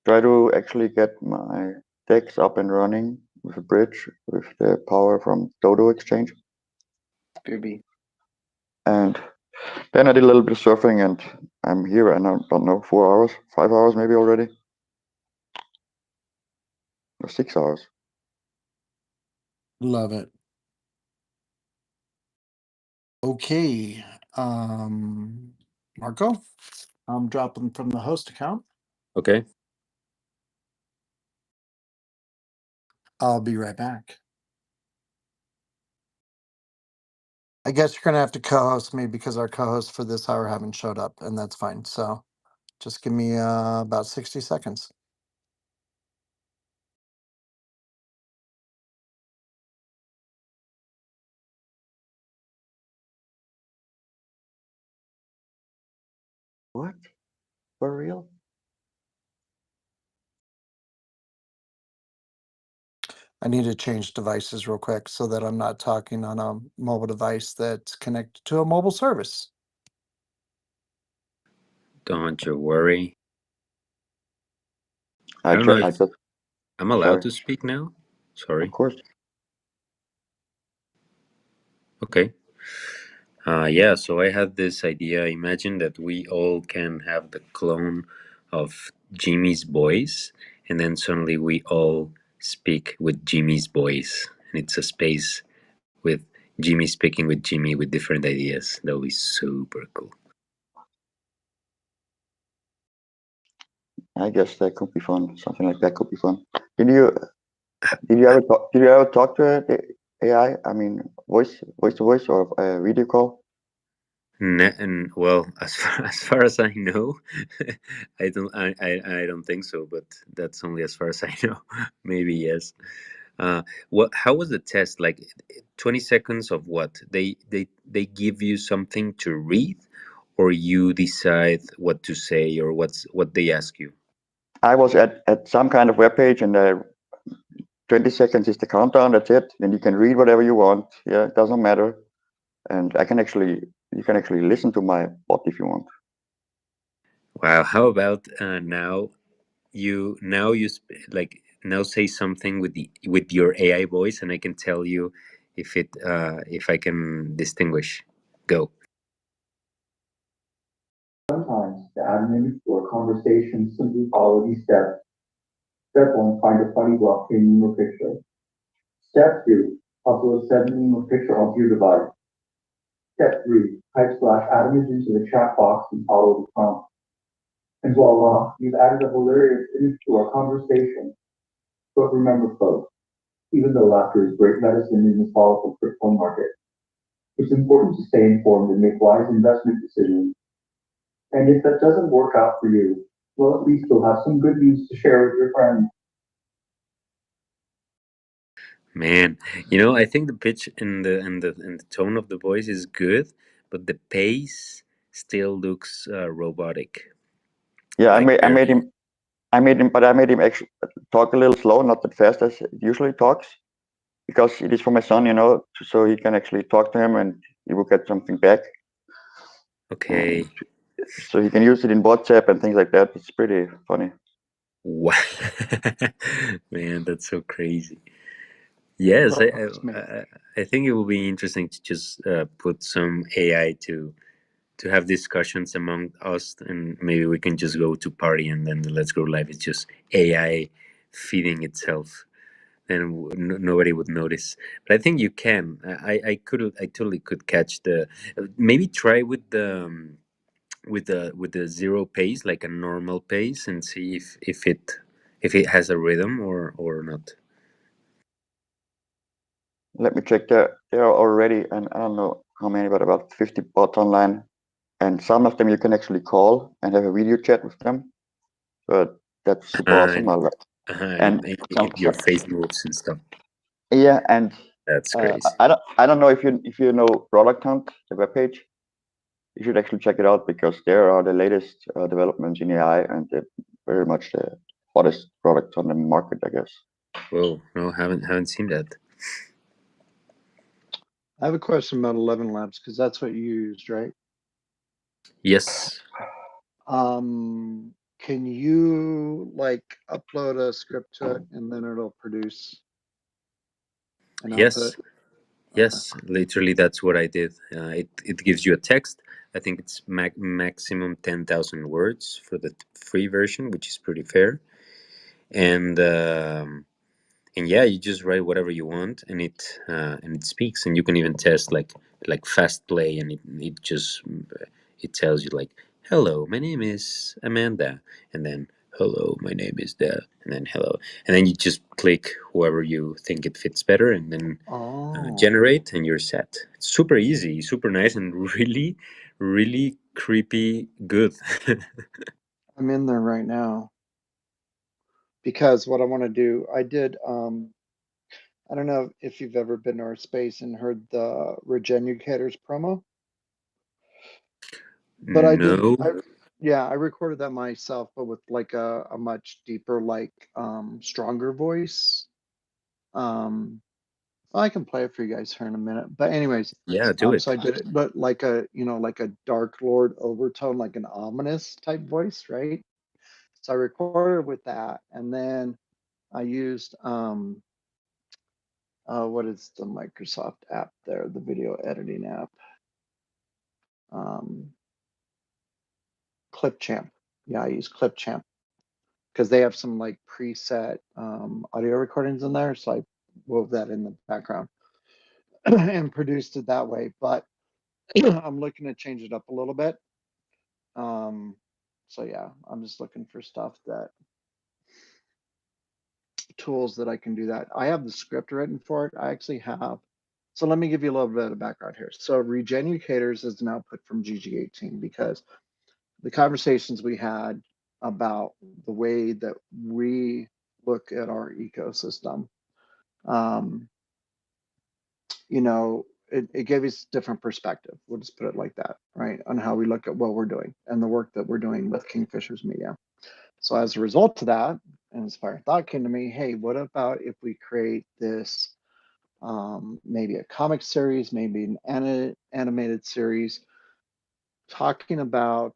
try to actually get my decks up and running with a bridge with the power from Dodo Exchange. BRB. And then I did a little bit of surfing, and I'm here, and I don't know, 4 hours, 5 hours maybe already, or 6 hours. Love it. Okay. Marco, I'm dropping from the host account. Okay. I'll be right back. I guess you're going to have to co-host me because our co-hosts for this hour haven't showed up, and that's fine. So just give me about 60 seconds. What? For real? I need to change devices real quick so that I'm not talking on a mobile device that's connected to a mobile service. Don't you worry. I I don't know if just, I'm allowed sorry, to speak now. of Sorry. course. Okay. Yeah, so I had this idea. Imagine that we all can have the clone of Jimmy's voice, and then suddenly we all speak with Jimmy's voice, and it's a space with Jimmy speaking with Jimmy with different ideas. That would be super cool. I guess that could be fun. Something like that could be fun. Did you did you ever talk to the AI? I mean, voice to voice or video call? And well, as far as I know, I don't think so. But that's only as far as I know. Maybe yes. What? How was the test? Like 20 seconds of what? They give you something to read, or you decide what to say, or what they ask you. I was at some kind of web page, and 20 seconds is the countdown. That's it. Then you can read whatever you want. Yeah, it doesn't matter. And you can actually listen to my bot if you want. Wow. How about now? Like now say something with your AI voice, and I can tell you if I can distinguish. Go. Sometimes the admin or conversation simply follow these steps. Step 1, find a funny blockchain meme or picture. Step 2, upload said meme or picture onto your device. Step 3, type /ad image into the chat box and follow the prompt. And voila, you've added a hilarious image to our conversation. But remember, folks, even though laughter is great medicine in this volatile crypto market, it's important to stay informed and make wise investment decisions. And if that doesn't work out for you, well, at least you'll have some good news to share with your friends. Man, I think the pitch and the tone of the voice is good, but the pace still looks robotic. Yeah, Like very. I made him actually talk a little slow, not that fast as it usually talks, because it is for my son, so he can actually talk to him and he will get something back. Okay. So he can use it in WhatsApp and things like that. It's pretty funny. Wow. Man, that's so crazy. Yes, Roast me. I think it will be interesting to just put some AI to have discussions among us, and maybe we can just go to party, and then the Let's Go Live is just AI feeding itself. Then nobody would notice. But I think you can. I totally could catch the. Maybe try with the zero pace, like a normal pace, and see if it has a rhythm or not. Let me check. There are already, and I don't know how many, but about 50 bots online. And some of them you can actually call and have a video chat with them. But that's super awesome. And, And your face moves and stuff. yeah, and That's crazy. I don't know if you know Product Hunt, the webpage. You should actually check it out because there are the latest developments in AI and they're very much the hottest product on the market, I guess. Whoa, no, haven't seen that. I have a question about 11 Labs because that's what you used, right? Yes. Can you like upload a script to it and then it'll produce an output? Yes, literally that's what I did. It gives you a text. I think it's maximum 10,000 words for the free version, which is pretty fair. And yeah, you just write whatever you want, and it speaks, and you can even test like fast play, and it tells you like, hello, my name is Amanda, and then hello, my name is Deb, and then hello, and then you just click whoever you think it fits better, and then Oh, generate, and you're set. It's super easy, super nice, and really, really creepy good. I'm in there right now because what I want to do, I don't know if you've ever been to our space and heard the Regenucators promo, but No. yeah, I recorded that myself, but with like a much deeper, like stronger voice. Um, well, I can play it for you guys here in a minute. But anyways, Yeah, do it. so I did it, but like like a Dark Lord overtone, like an ominous type voice, right? So I recorded with that, and then I used what is the Microsoft app there, the video editing app, um, Clipchamp. Yeah, I use Clipchamp because they have some like preset audio recordings in there, so I wove that in the background. and produced it that way. But I'm looking to change it up a little bit. Um, so yeah, I'm just looking for stuff that tools that I can do that. I have the script written for it. I actually have. So let me give you a little bit of background here. So Regenucators is an output from GG18 because the conversations we had about the way that we look at our ecosystem, um, it gave us different perspective. We'll just put it like that, right? On how we look at what we're doing and the work that we're doing with Kingfisher's Media. So as a result of that, an inspiring thought came to me, hey, what about if we create this, maybe a comic series, maybe an animated series, talking about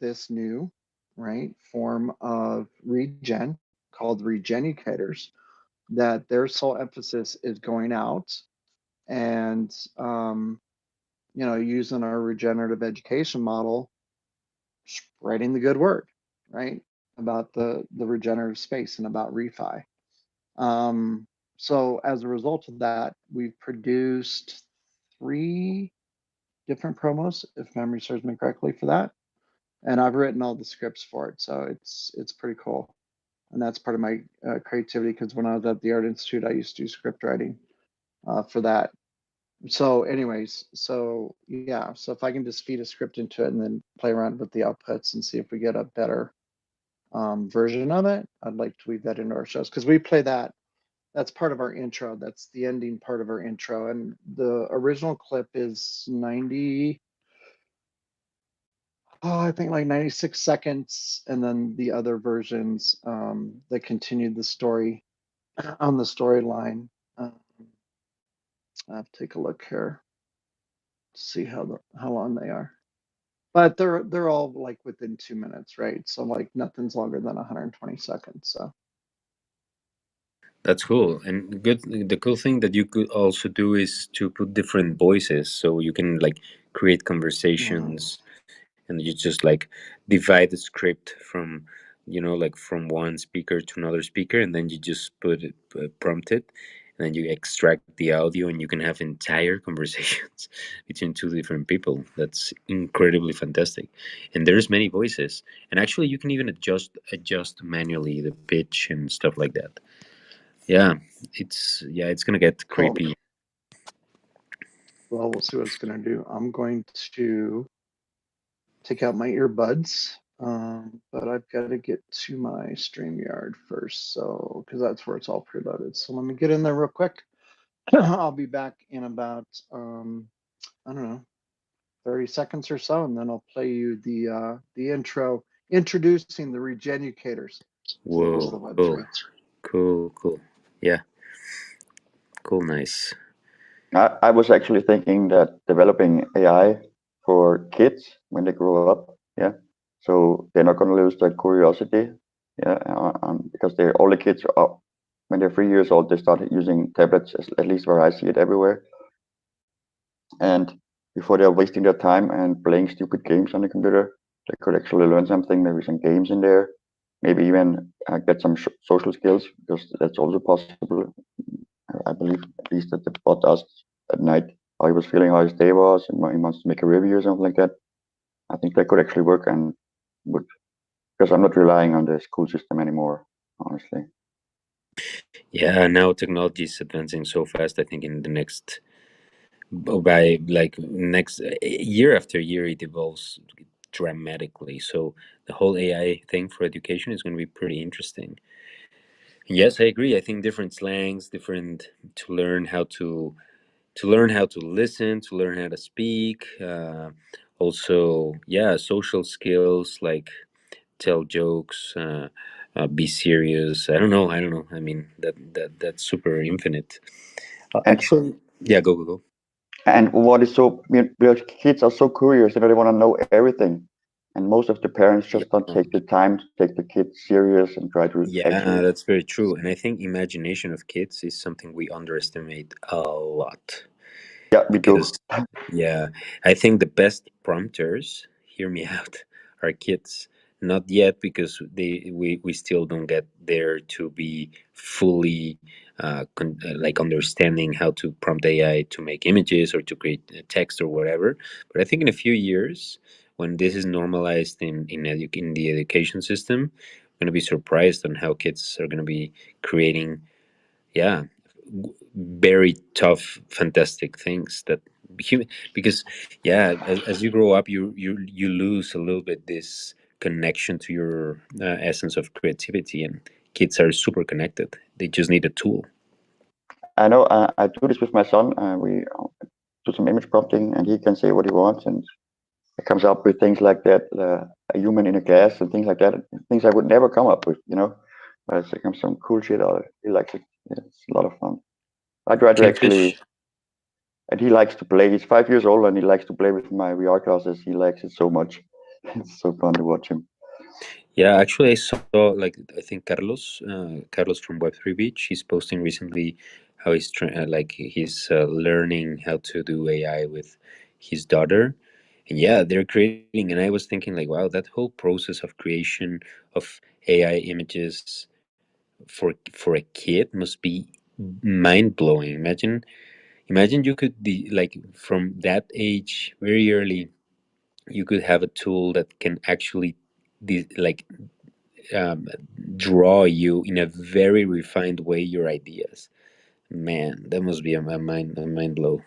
this new, right, form of regen called regenucators, that their sole emphasis is going out and using our regenerative education model, spreading the good word, right, about the regenerative space and about refi. So as a result of that, we've produced 3 different promos, if memory serves me correctly, for that, and I've written all the scripts for it, so it's pretty cool. And that's part of my creativity, because when I was at the Art Institute, I used to do script writing for that. So anyways, so yeah, so if I can just feed a script into it and then play around with the outputs and see if we get a better version of it, I'd like to weave that into our shows, because we play that. That's part of our intro. That's the ending part of our intro. And the original clip is 90, I think like 96 seconds. And then the other versions that continued the story on the storyline. I'll have to take a look here to see how long they are. But they're all like within 2 minutes, right? So like nothing's longer than 120 seconds. So That's cool. And good. The cool thing that you could also do is to put different voices, so you can like create mm, conversations, and you just like divide the script from, like from one speaker to another speaker, and then you just prompt it, and then you extract the audio, and you can have entire conversations between two different people. That's incredibly fantastic. And there's many voices, and actually you can even adjust manually the pitch and stuff like that. Yeah, it's gonna get cool. creepy. Well, we'll see what it's going to do. I'm going to take out my earbuds, but I've got to get to my StreamYard first, so because that's where it's all preloaded. So let me get in there real quick. I'll be back in about I don't know, 30 seconds or so, and then I'll play you the intro introducing the Regenucators to the Whoa, cool, Web3. cool. Yeah, cool, nice. I was actually thinking that developing AI for kids when they grow up, yeah, so they're not going to lose that curiosity, yeah, because they're all the kids are, when they're 3 years old, they start using tablets, at least where I see it everywhere, and before they're wasting their time and playing stupid games on the computer, they could actually learn something, maybe some games in there, maybe even get some social skills, because that's also possible. I believe, at least that the bot asked at night how he was feeling, how his day was, and he wants to make a review or something like that. I think that could actually work, and would, because I'm not relying on the school system anymore, honestly. Yeah, now technology is advancing so fast. I think in the next, by like next year after year, it evolves dramatically. So the whole AI thing for education is going to be pretty interesting. Yes, I agree. I think different slangs, different to learn how to listen, to learn how to speak. Also, yeah, social skills like tell jokes, be serious. I don't know. I mean, that's super infinite. And Actually, yeah, go. what is so, because kids are so curious, they want to know everything, and most of the parents just don't Yeah, take the time to take the kids serious and try to yeah, actually. that's very true. And I think imagination of kids is something we underestimate a lot. Yeah, we do. Because yeah, I think the best prompters, hear me out, are kids, not yet because we still don't get there to be fully like understanding how to prompt AI to make images or to create text or whatever. But I think in a few years, when this is normalized in the education system, I'm going to be surprised on how kids are going to be creating, yeah, very tough, fantastic things that because yeah, as you grow up, you lose a little bit this connection to your essence of creativity, and kids are super connected. They just need a tool. I know I do this with my son. We do some image prompting, and he can say what he wants, and it comes up with things like that, a human in a glass, and things like that. Things I would never come up with, you know. But it comes some cool shit out of it. He likes it. Yeah, it's a lot of fun. I try to actually, Kingfish. and he likes to play. He's 5 years old, and he likes to play with my VR classes. He likes it so much. It's so fun to watch him. Yeah, actually, I saw like I think Carlos from Web3 Beach. He's posting recently how like he's learning how to do AI with his daughter, and yeah, they're creating. And I was thinking like, wow, that whole process of creation of AI images for a kid must be mind blowing. Imagine you could be like from that age, very early, you could have a tool that can actually like um, draw you in a very refined way your ideas. Man, that must be a mind blow.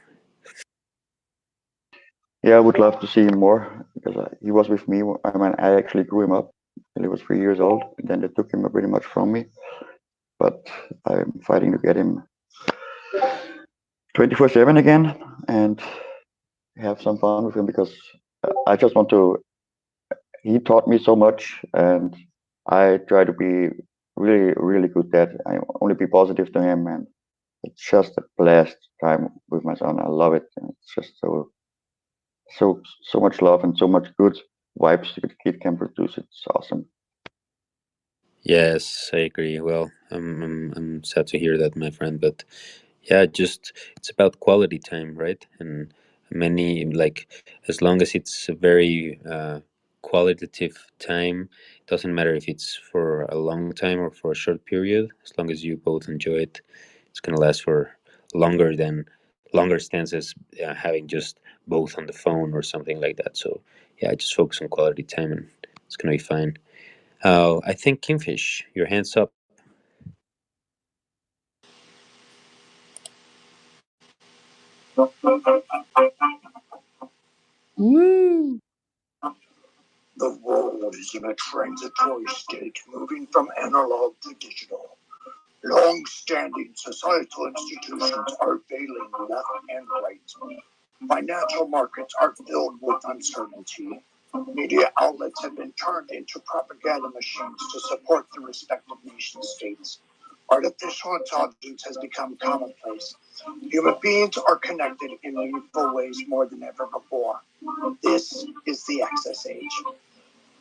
Yeah, I would love to see him more because he was with me. I mean, I actually grew him up till he was 3 years old. And then they took him pretty much from me. But I'm fighting to get him 24/7 again and have some fun with him because I just want to. He taught me so much, and I try to be really, really good at. I only be positive to him, and it's just a blast time with my son. I love it. And it's just so much love and so much good vibes the kid can produce. It's awesome. Yes, I agree. Well, I'm sad to hear that, my friend. But yeah, just it's about quality time, right? And many like as long as it's a very qualitative time, doesn't matter if it's for a long time or for a short period. As long as you both enjoy it, it's gonna last for longer stances. Having just both on the phone or something like that. So yeah, just focus on quality time, and it's gonna be fine. I think Kingfish, your hands up. Woo! The world is in a transitory state, moving from analog to digital. Long-standing societal institutions are failing left and right. Financial markets are filled with uncertainty. Media outlets have been turned into propaganda machines to support the respective nation states. Artificial intelligence has become commonplace. Human beings are connected in meaningful ways more than ever before. This is the access age.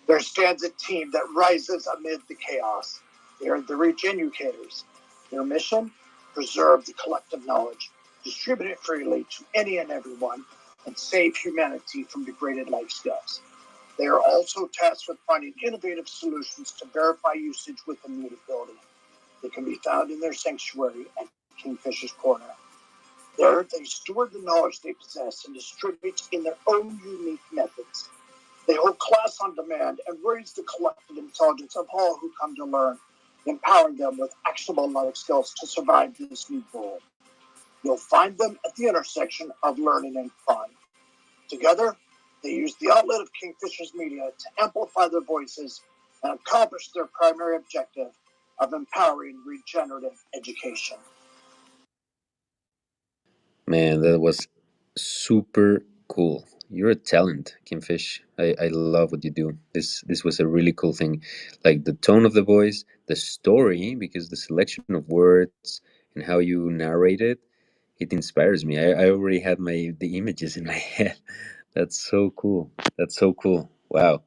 There stands a team that rises amid the chaos. They are the regenucators. Their mission? Preserve the collective knowledge, distribute it freely to any and everyone, and save humanity from degraded lifestyles. They are also tasked with finding innovative solutions to verify usage with immutability. They can be found in their sanctuary at Kingfisher's Corner. There, they steward the knowledge they possess and distribute in their own unique methods. They hold class on demand and raise the collective intelligence of all who come to learn, empowering them with actionable life skills to survive this new world. You'll find them at the intersection of learning and fun. Together, they use the outlet of Kingfisher's media to amplify their voices and accomplish their primary objective of empowering regenerative education. Man, that was super cool. You're a talent, Kingfish. I love what you do. This was a really cool thing. Like the tone of the voice, the story, because the selection of words and how you narrate it, it inspires me. I already had the images in my head. That's so cool. That's so cool. Wow.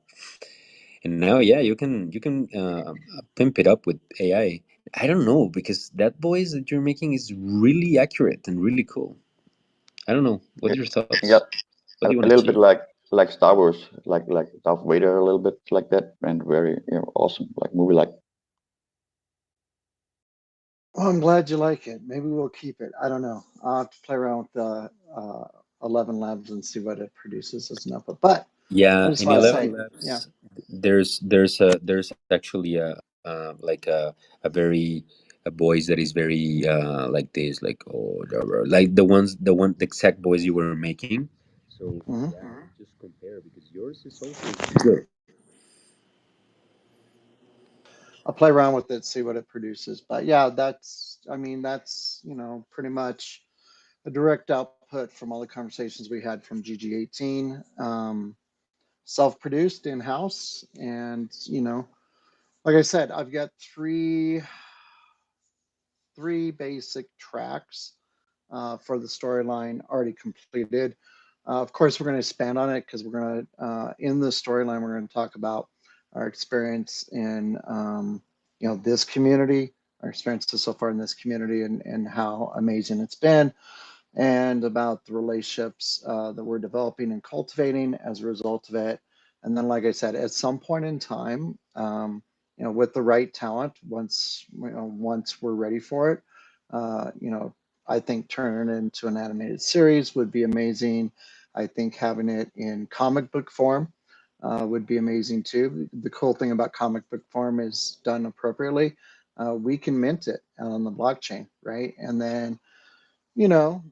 And now, yeah, you can pimp it up with AI. I don't know because that voice that you're making is really accurate and really cool. I don't know. What are your thoughts? Yeah, What do you want a to little bit achieve? like like Star Wars, like Darth Vader a little bit like that, and very awesome like movie like. Well, I'm glad you like it. Maybe we'll keep it. I don't know. I'll have to play around with the 11 Labs and see what it produces as an output. But I Yeah, just in want to 11 say, yeah. Labs, there's actually like a very a voice that is very like this, like oh like the exact voice you were making. So Hmm. yeah, just compare because yours is also good. I'll play around with it, see what it produces. But yeah, I mean, that's, pretty much a direct output from all the conversations we had from GG18. Self-produced in-house. And, like I said, I've got three basic tracks for the storyline already completed. Of course, we're going to expand on it because we're going to, in the storyline, we're going to talk about our experience in, this community, our experiences so far in this community, and how amazing it's been, and about the relationships that we're developing and cultivating as a result of it. And then, like I said, at some point in time, with the right talent, once we're ready for it, I think turning it into an animated series would be amazing. I think having it in comic book form would be amazing too. The cool thing about comic book form is done appropriately. We can mint it on the blockchain, right? And then you know,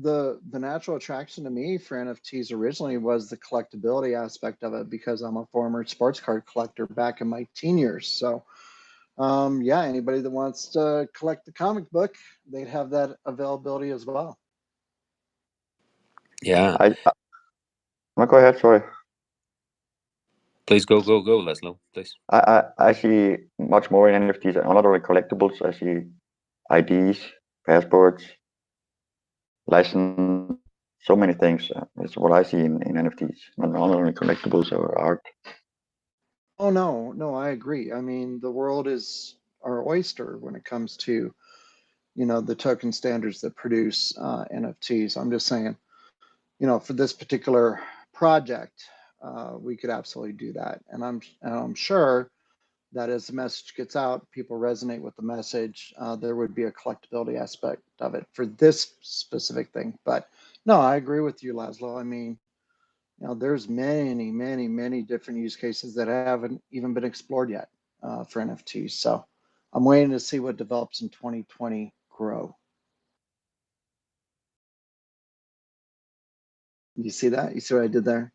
the natural attraction to me for NFTs originally was the collectability aspect of it because I'm a former sports card collector back in my teen years. So yeah, anybody that wants to collect the comic book, they'd have that availability as well. Yeah, Go ahead. Sorry. please go, Laszlo, please. I see much more in NFTs. Not only collectibles. I see IDs, passports, license, so many things. It's what I see in NFTs. Not only collectibles or art. Oh no, I agree. I mean, the world is our oyster when it comes to the token standards that produce NFTs. I'm just saying, for this particular project, we could absolutely do that, and I'm sure that as the message gets out, people resonate with the message. There would be a collectability aspect of it for this specific thing. But no, I agree with you, Laszlo. I mean, there's many, many, many different use cases that haven't even been explored yet for NFTs. So I'm waiting to see what develops in 2020 grow. You see that? You see what I did there?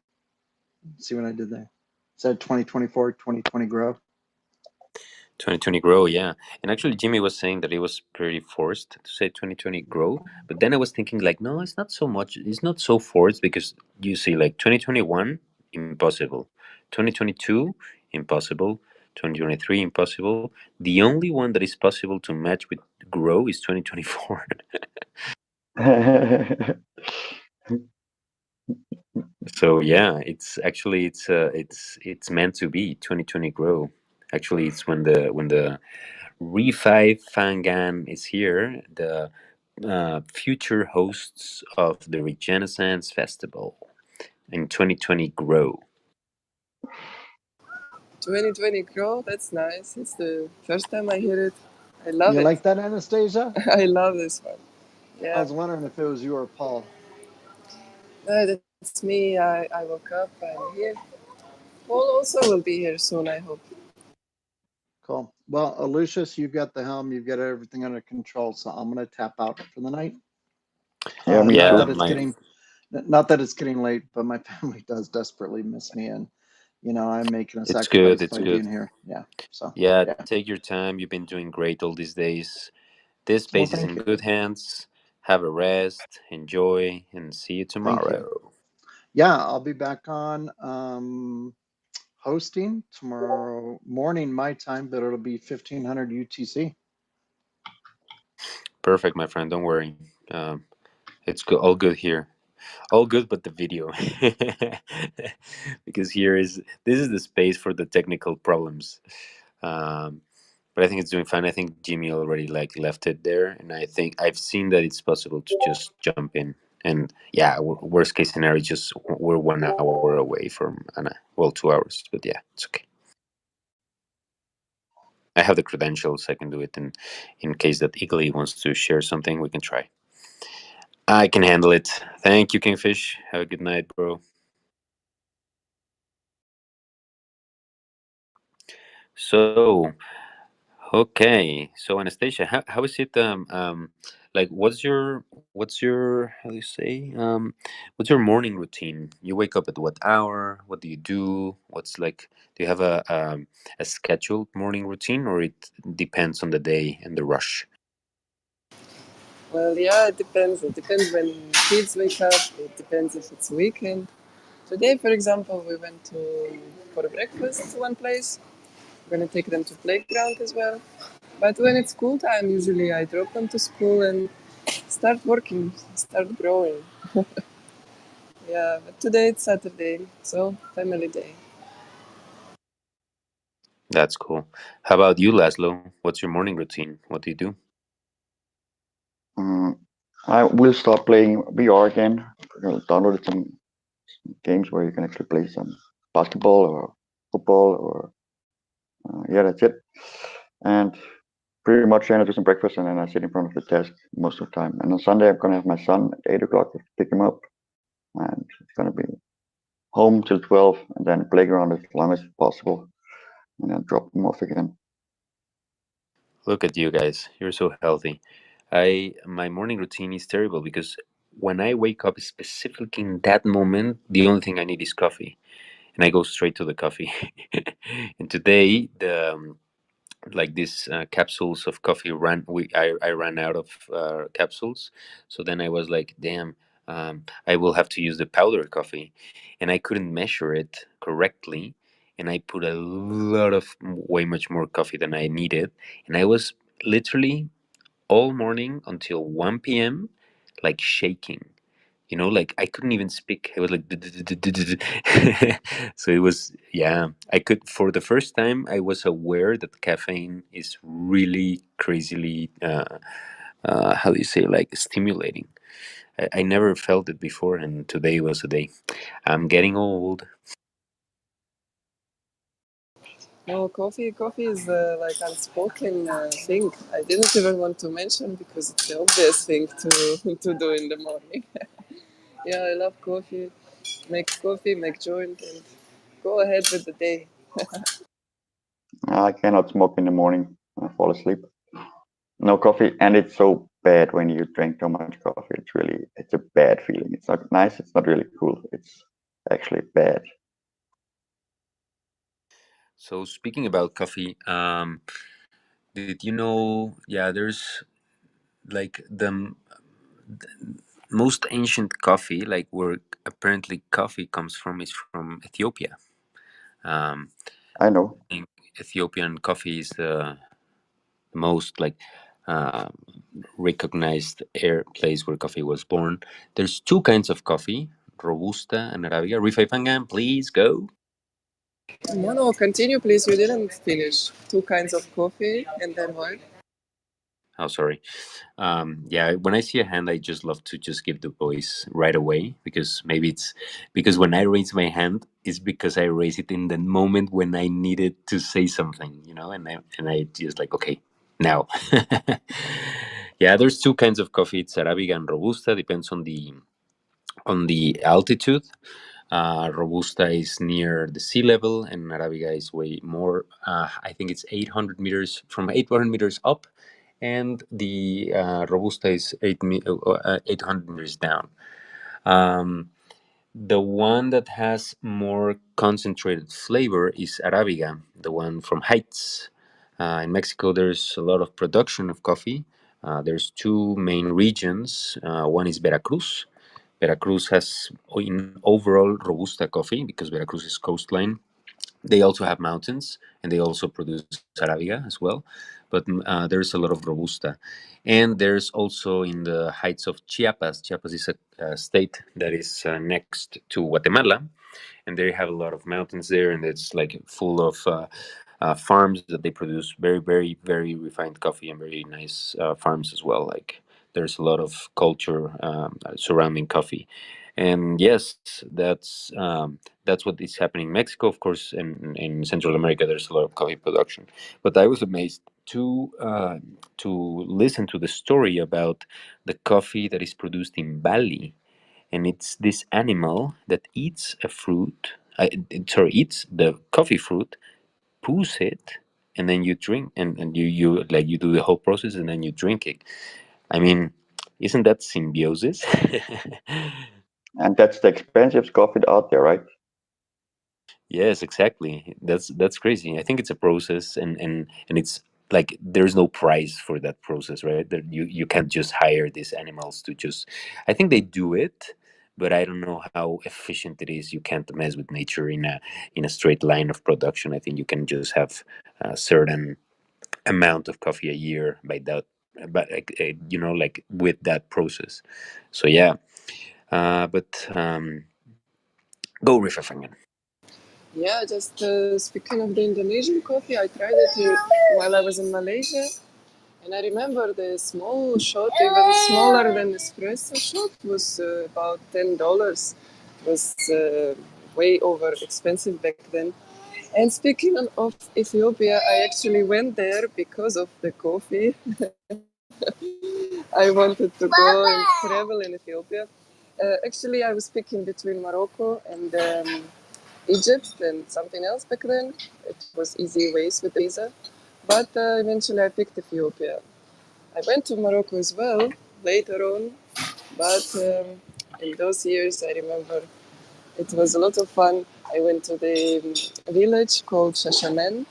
See what I did there? Said 2024, 2020 grow. 2020 grow, yeah. And actually, Jimmy was saying that it was pretty forced to say 2020 grow. But then I was thinking, like, no, it's not so much. It's not so forced because you see, like, 2021, impossible. 2022, impossible. 2023, impossible. The only one that is possible to match with grow is 2024. So yeah, it's actually it's meant to be 2020 grow. Actually, it's when the Refi Fangan is here, the future hosts of the Regenescence Festival in 2020 Grow. 2020 Grow, that's nice. It's the first time I hear it. I love You it. like that, Anastasia? I love this one. I Yeah. was wondering if it was you or Paul. That's me. I woke up. I'm here. Paul also will be here soon, I hope. Cool. Well, Lucius, you've got the helm. You've got everything under control. So I'm going to tap out for the night. Yeah, me Not too. that it's getting late, but my family does desperately miss me, and I'm making a It's good. sacrifice It's by good. being here. Yeah. So Yeah, yeah. take your time. You've been doing great all these days. This Well, space is thank in you. good hands. Have a rest, enjoy, and see you Thank you. tomorrow. Yeah, I'll be back on hosting tomorrow morning my time, but it'll be 1500 UTC. Perfect, my friend. Don't worry. It's good. All good here. All good, but the video, because this is the space for the technical problems. Um, but I think it's doing fine. I think Jimmy already like left it there, and I think I've seen that it's possible to just jump in And yeah, worst case scenario, just we're 1 hour away from well, 2 hours, but yeah, it's okay. I have the credentials. I can do it in case that Italy wants to share something. We can try. I can handle it. Thank you, Kingfish. Have a good night, bro. So, okay. So, Anastasia, how is it? Like, what's your how do you say? What's your morning routine? You wake up at what hour? What do you do? What's like? Do you have a scheduled morning routine, or it depends on the day and the rush? Well, yeah, it depends. It depends when kids wake up. It depends if it's weekend. Today, for example, we went to for breakfast to one place. We're gonna take them to playground as well. But when it's school time, usually I drop them to school and start working, start growing. Yeah, but today it's Saturday, so family day. That's cool. How about you, Laszlo? What's your morning routine? What do you do? Mm, I will start playing VR again. I downloaded some games where you can actually play some basketball or football or yeah, that's it. And pretty much then I do some breakfast and then I sit in front of the desk most of the time. And on Sunday I'm gonna have my son at 8 o'clock to pick him up, and it's gonna be home till 12, and then playground as long as possible, and then drop him off again. Look at you guys. You're so healthy. My morning routine is terrible because when I wake up specifically in that moment, the only thing I need is coffee, and I go straight to the coffee. And today, like these capsules of coffee I ran out of capsules, so then I was like, damn, I will have to use the powder coffee, and I couldn't measure it correctly, and I put a lot of way much more coffee than I needed, and I was literally all morning until 1 p.m. like shaking, like I couldn't even speak. I was like so it was, yeah, I could, for the first time I was aware that caffeine is really crazily how do you say, like, stimulating. I never felt it before, and today was the day. I'm getting old. No, coffee is like unspoken thing. I didn't even want to mention because it's the obvious thing to to do in the morning. Yeah, I love coffee, make joint, and go ahead with the day. I cannot smoke in the morning. I fall asleep. No coffee, and it's so bad when you drink too much coffee. It's a bad feeling. It's not nice. It's not really cool. It's actually bad. So speaking about coffee, did you know, yeah, there's like most ancient coffee, like where apparently coffee comes from, is from Ethiopia. Um, I know. I think Ethiopian coffee is the most like uh, recognized air place where coffee was born. There's two kinds of coffee, Robusta and Arabica. Rifai Fangan, please go. No, no, continue, please. You didn't finish. Two kinds of coffee, and then what? Oh, sorry. Yeah, when I see a hand, I just love to just give the voice right away, because maybe it's because when I raise my hand, it's because I raise it in the moment when I needed to say something, and I just like, okay, now. Yeah, there's two kinds of coffee. It's Arabica and Robusta. Depends on the altitude. Robusta is near the sea level, and Arabica is way more. I think it's 800 meters, from 800 meters up, and the Robusta is 800 meters down. Um, the one that has more concentrated flavor is Arabica, the one from Heights. In Mexico, there's a lot of production of coffee. There's two main regions. One is Veracruz. Veracruz has, in overall, Robusta coffee because Veracruz is coastline. They also have mountains, and they also produce Arabica as well. But there's a lot of Robusta. And there's also in the heights of Chiapas. Chiapas is a state that is next to Guatemala, and they have a lot of mountains there, and it's like full of farms that they produce very, very, very refined coffee, and very nice farms as well, like there's a lot of culture surrounding coffee. And yes, that's what is happening in Mexico, of course. In Central America, there's a lot of coffee production. But I was amazed to listen to the story about the coffee that is produced in Bali, and it's this animal that eats a fruit. Sorry, eats the coffee fruit, poos it, and then you drink, and you like you do the whole process, and then you drink it. I mean, isn't that symbiosis? And that's the expensive coffee out there, right? Yes, exactly. That's crazy. I think it's a process, and it's like there's no price for that process, right? That you can't just hire these animals to just. I think they do it, but I don't know how efficient it is. You can't mess with nature in a straight line of production. I think you can just have a certain amount of coffee a year by that, but like, like with that process. So yeah, but go Rifafangan. Yeah, just speaking of the Indonesian coffee, I tried it while I was in Malaysia. And I remember the small shot, even smaller than espresso shot, was about $10. It was way over expensive back then. And speaking of Ethiopia, I actually went there because of the coffee. I wanted to go and travel in Ethiopia. Actually, I was picking between Morocco and Egypt and something else back then. It was easy ways with the visa. But eventually I picked Ethiopia. I went to Morocco as well later on, but in those years I remember it was a lot of fun. I went to the village called Shashamen,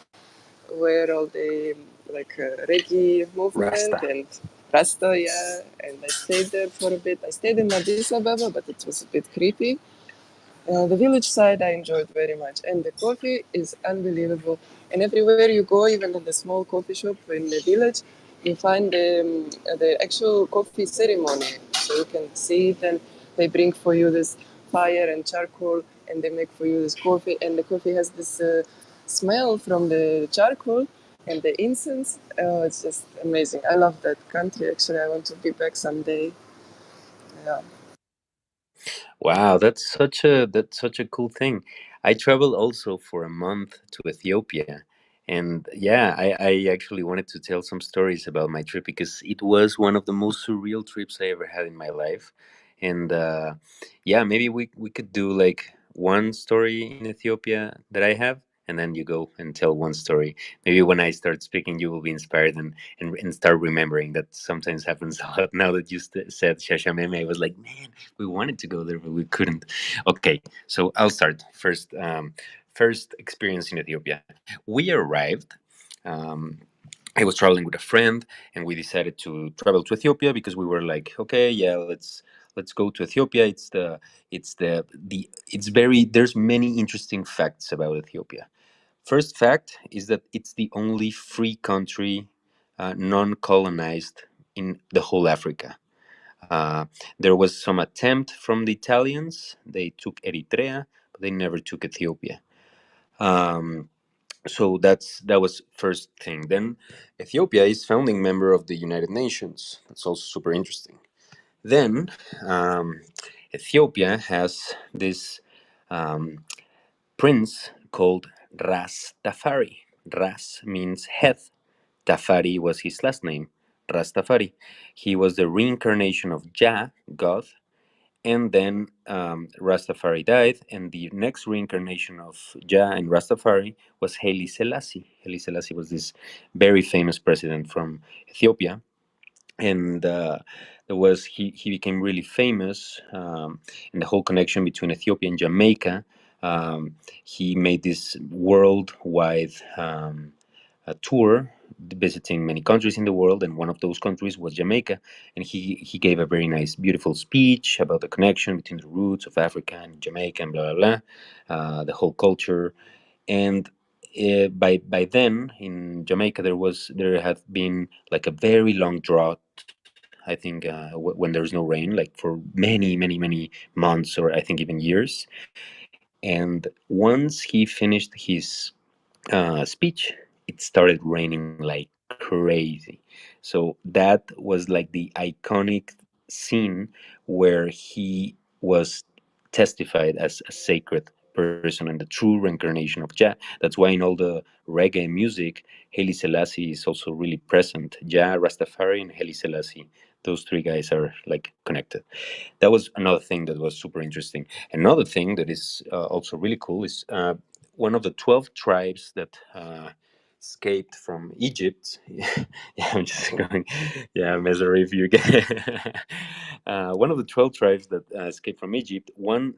where all the like reggae movement Rasta. and Rasta, yeah, and I stayed there for a bit. I stayed in Addis Ababa, but it was a bit creepy. The village side I enjoyed very much, and the coffee is unbelievable. And everywhere you go, even in the small coffee shop in the village, you find the actual coffee ceremony. So you can see it, and they bring for you this fire and charcoal, and they make for you this coffee. And the coffee has this smell from the charcoal and the incense. Oh, it's just amazing. I love that country. Actually, I want to be back someday. Yeah. Wow, that's such a cool thing. I traveled also for a month to Ethiopia, and yeah, I actually wanted to tell some stories about my trip because it was one of the most surreal trips I ever had in my life. And yeah, maybe we could do like one story in Ethiopia that I have, and then you go and tell one story. Maybe when I start speaking, you will be inspired and start remembering. That sometimes happens a lot. Now that you said Shashameme, I was like, man, we wanted to go there, but we couldn't. Okay, so I'll start first. First experience in Ethiopia. We arrived. Um, I was traveling with a friend, and we decided to travel to Ethiopia because we were like, okay, yeah, let's go to Ethiopia. It's very there's many interesting facts about Ethiopia. First fact is that it's the only free country, non-colonized in the whole Africa. There was some attempt from the Italians. They took Eritrea, but they never took Ethiopia. Um, so that was first thing. Then Ethiopia is founding member of the United Nations. That's also super interesting. Then Ethiopia has this um, prince called Ras Tafari. Ras means head. Tafari was his last name. Rastafari. He was the reincarnation of Jah, God, and then Rastafari died, and the next reincarnation of Jah and Rastafari was Haile Selassie. Haile Selassie was this very famous president from Ethiopia, and there was he became really famous in the whole connection between Ethiopia and Jamaica. He made this worldwide tour, visiting many countries in the world, and one of those countries was Jamaica. And he gave a very nice, beautiful speech about the connection between the roots of Africa and Jamaica and blah blah blah, the whole culture. And by then in Jamaica there had been like a very long drought. I think when there's no rain, like for many months, or I think even years. And once he finished his speech, it started raining like crazy. crazy. So that was like the iconic scene where he was testified as a sacred person and the true reincarnation of Jah. That's why in all the reggae music, Haile Selassie is also really present. Jah, Rastafari, and Haile Selassie. Those three guys are like connected. That was another thing that was super interesting. Another thing that is also really cool is one of the 12 tribes that escaped from Egypt. Yeah, I'm just going, yeah, Mesari, if you get one of the 12 tribes that escaped from Egypt, one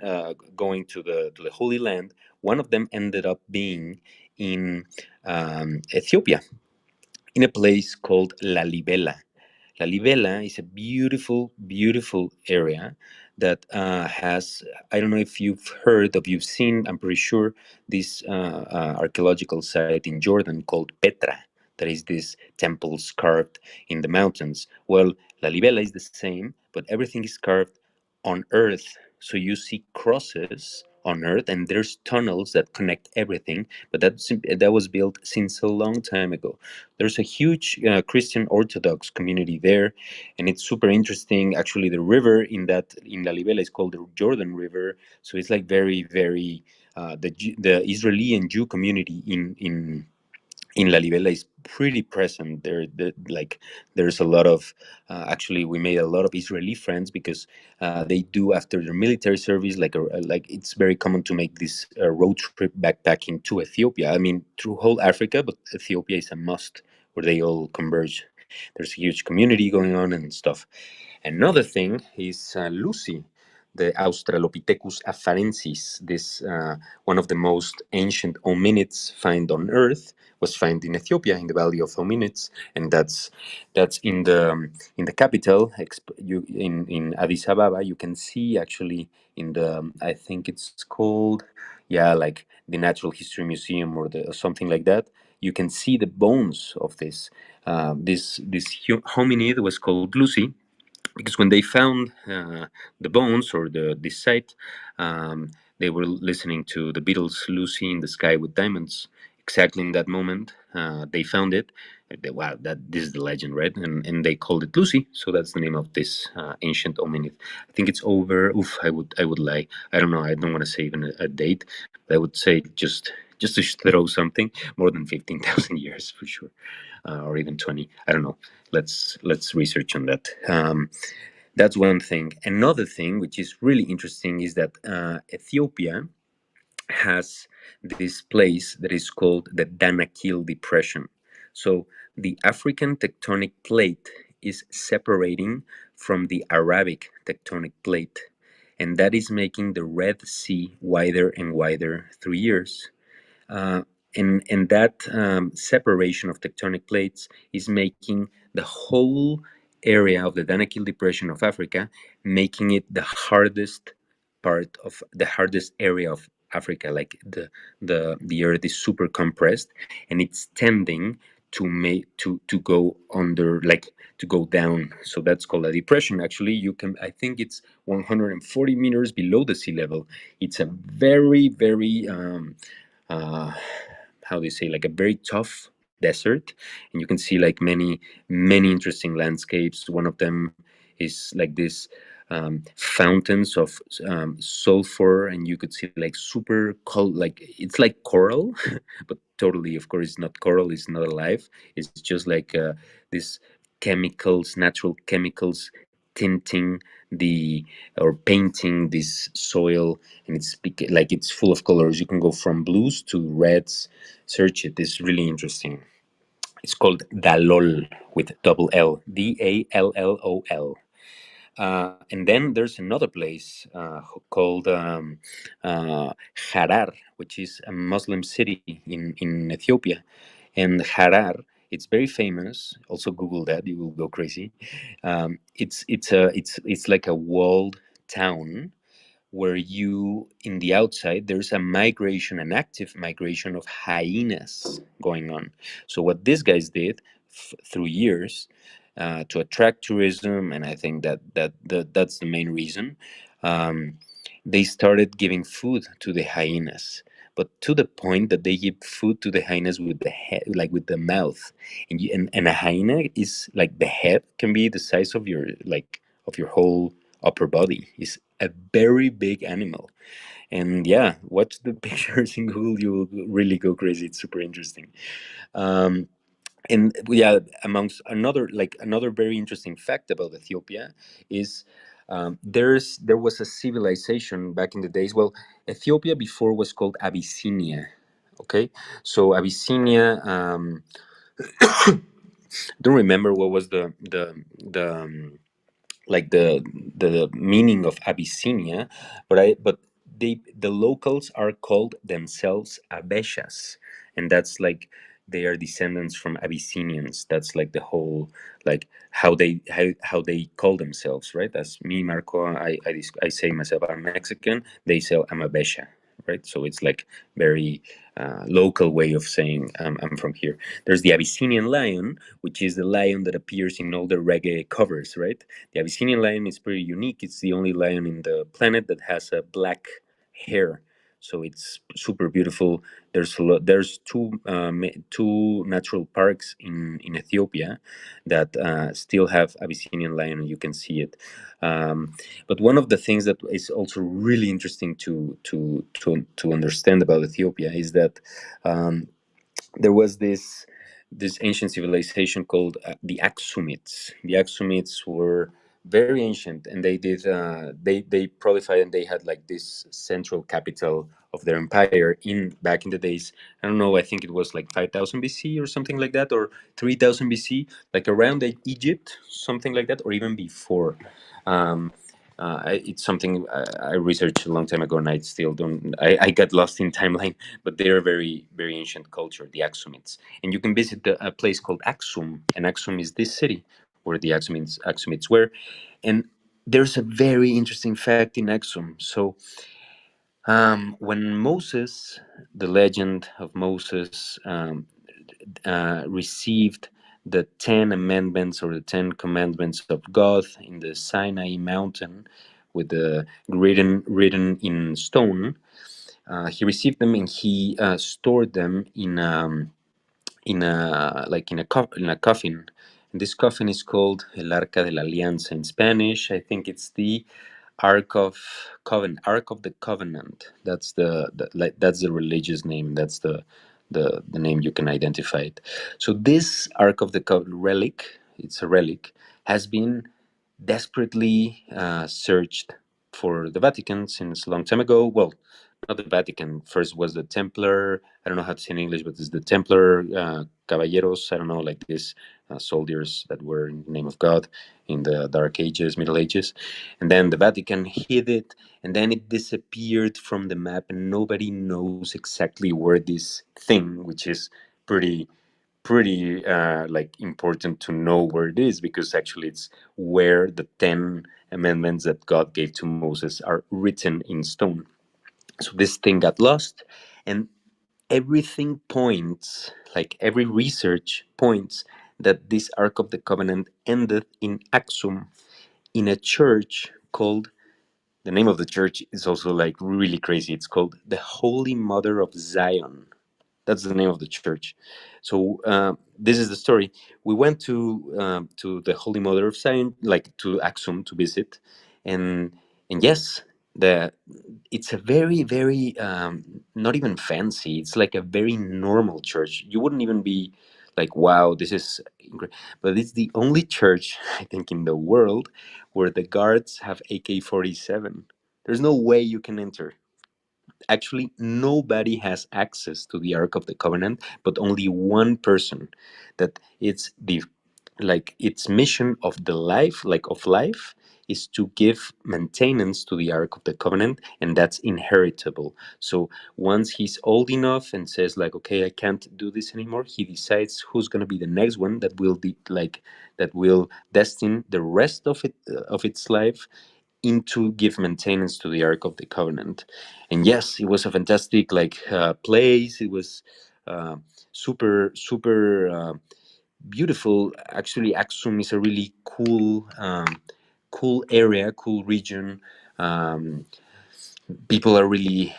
going to the Holy Land, one of them ended up being in Ethiopia, in a place called La Libela. La Libela is a beautiful, beautiful area that has, I don't know if you've heard of, you've seen, I'm pretty sure, this archaeological site in Jordan called Petra. That is this temples carved in the mountains. Well, La Libela is the same, but everything is carved on earth. So you see crosses on earth, and there's tunnels that connect everything. But that was built since a long time ago. There's a huge Christian Orthodox community there, and it's super interesting. Actually, the river in La Libela is called the Jordan River, so it's like very, very the Israeli and Jew community in La Libela is pretty present there. Like there's a lot of actually we made a lot of Israeli friends because they do after their military service like it's very common to make this road trip backpacking to Ethiopia. I mean through whole Africa, but Ethiopia is a must where they all converge. There's a huge community going on and stuff. Another thing is Lucy, the Australopithecus afarensis, this one of the most ancient hominids found on Earth, was found in Ethiopia in the Valley of Hominids, and that's in the capital. In Addis Ababa, you can see actually in the I think it's called yeah like the Natural History Museum or the or something like that. You can see the bones of this hominid was called Lucy because when they found the bones or this site, they were listening to the Beatles' "Lucy in the Sky with Diamonds." Exactly in that moment, they found it. Wow, that this is the legend, right? And they called it Lucy, so that's the name of this ancient hominid. I think it's over. Oof, I would lie. I don't know. I don't want to say even a date, but I would say just to throw something more than 15,000 years for sure, or even 20. I don't know. Let's research on that. That's one thing. Another thing, which is really interesting, is that Ethiopia has this place that is called the Danakil Depression. So the African tectonic plate is separating from the Arabic tectonic plate, and that is making the Red Sea wider and wider through years. Uh, and that separation of tectonic plates is making the whole area of the Danakil Depression of Africa, making it the hardest area of Africa. Like the earth is super compressed, and it's tending to go under, like to go down. So that's called a depression. Actually, you can I think it's 140 meters below the sea level. It's a very, very uh, how do you say, like a very tough desert, and you can see like many interesting landscapes. One of them is like this fountains of sulfur, and you could see like like it's like coral but totally, of course, it's not coral, it's not alive. It's just like this chemicals, natural chemicals, tinting the or painting this soil, and like it's full of colors. You can go from blues to reds. Search it, it's really interesting. It's called Dalol with double L, Dallol. And then there's another place called Harar, which is a Muslim city in Ethiopia. And Harar, it's very famous. Also, Google that; you will go crazy. It's like a walled town where you in the outside there's a migration, an active migration of hyenas going on. So what these guys did through years to attract tourism, and I think that's the main reason, um, they started giving food to the hyenas, but to the point that they give food to the hyenas with the head, like with the mouth. And a hyena is like, the head can be the size of your, like, of your whole upper body. It's a very big animal. And yeah, watch the pictures in Google, you will really go crazy. It's super interesting. um, and yeah, amongst another very interesting fact about Ethiopia is, there was a civilization back in the days. Well, Ethiopia before was called Abyssinia. Okay, so Abyssinia, don't remember what was the meaning of Abyssinia, but the locals are called themselves Abeshas, and that's like they are descendants from Abyssinians. That's like the whole, like how they call themselves, right? As me, Marco, I say myself I'm Mexican. They say I'm Abesha, right? So it's like very local way of saying I'm from here. There's the Abyssinian lion, which is the lion that appears in all the reggae covers, right? The Abyssinian lion is pretty unique. It's the only lion in the planet that has a black hair, so it's super beautiful. There's two natural parks in Ethiopia that still have Abyssinian lion, and you can see it. But one of the things that is also really interesting to understand about Ethiopia is that, um, there was this ancient civilization called the Aksumites. The Aksumites were very ancient, and they prolified, and they had like this central capital of their empire in back in the days. I don't know. I think it was like 5,000 BC or something like that, or 3,000 BC, like around Egypt, something like that, or even before. Um, it's something I researched a long time ago, and I still don't. I got lost in timeline, but they're a very very ancient culture, the Aksumites. And you can visit a place called Aksum, and Aksum is this city where the Aksumites were. And there's a very interesting fact in Aksum. So, when Moses, the legend of Moses, received the 10 amendments or the 10 commandments of God in the Sinai mountain, with the written in stone, he received them, and he stored them in a coffin. And this coffin is called El Arca de la Alianza in Spanish. I think it's the Ark of the Covenant. That's the religious name. That's the name you can identify it. So this Ark of the relic, it's a relic, has been desperately searched for the Vatican since a long time ago. Well, not the Vatican. First was the Templar. I don't know how to say in English, but it's the Templar Caballeros. I don't know, like these soldiers that were in the name of God in the Dark Ages, Middle Ages. And then the Vatican hid it, and then it disappeared from the map, and nobody knows exactly where this thing, which is pretty like important to know where it is, because actually it's where the 10 amendments that God gave to Moses are written in stone. So this thing got lost, and everything points, like every research points, that this Ark of the Covenant ended in Aksum, in a church called, the name of the church is also like really crazy. It's called the Holy Mother of Zion. That's the name of the church. So this is the story. We went to the Holy Mother of Zion, like to Aksum, to visit, and yes, the it's a very very not even fancy. It's like a very normal church. You wouldn't even be like, wow, this is but it's the only church, I think, in the world where the guards have AK-47. There's no way you can enter. Actually, nobody has access to the Ark of the Covenant, but only one person. That it's the like its mission of the life, like of life, is to give maintenance to the Ark of the Covenant, and that's inheritable. So once he's old enough and says like, okay, I can't do this anymore, he decides who's going to be the next one that will be like that will destine the rest of its life into give maintenance to the Ark of the Covenant. And yes, it was a fantastic place. It was uh, super beautiful. Actually, Aksum is a really cool area, cool region. Um, People are really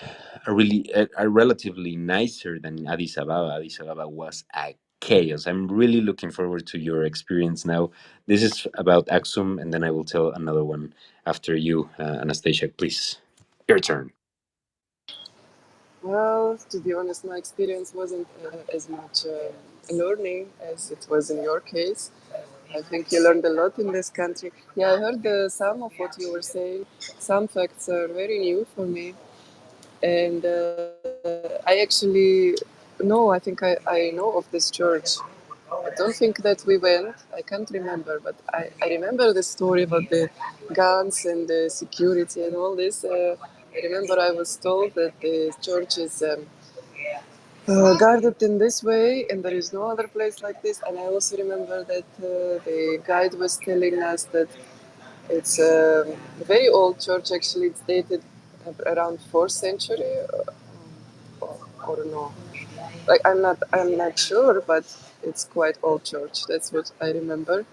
a relatively nicer than Addis Ababa. Addis Ababa was a chaos. I'm really looking forward to your experience now. This is about Axum, and then I will tell another one after you, Anastasia. Please, your turn. Well, to be honest, my experience wasn't as much learning as it was in your case. I think you learned a lot in this country. Yeah, I heard some of what you were saying. Some facts are very new for me. And I actually know, I think I know of this church. I don't think that we went. I can't remember, but I remember the story about the guns and the security and all this. I remember I was told that the church is guarded in this way and there is no other place like this. And I also remember that the guide was telling us that it's a very old church, actually. It's dated around 4th century or no. Like I'm not sure, but it's quite old church. That's what I remember.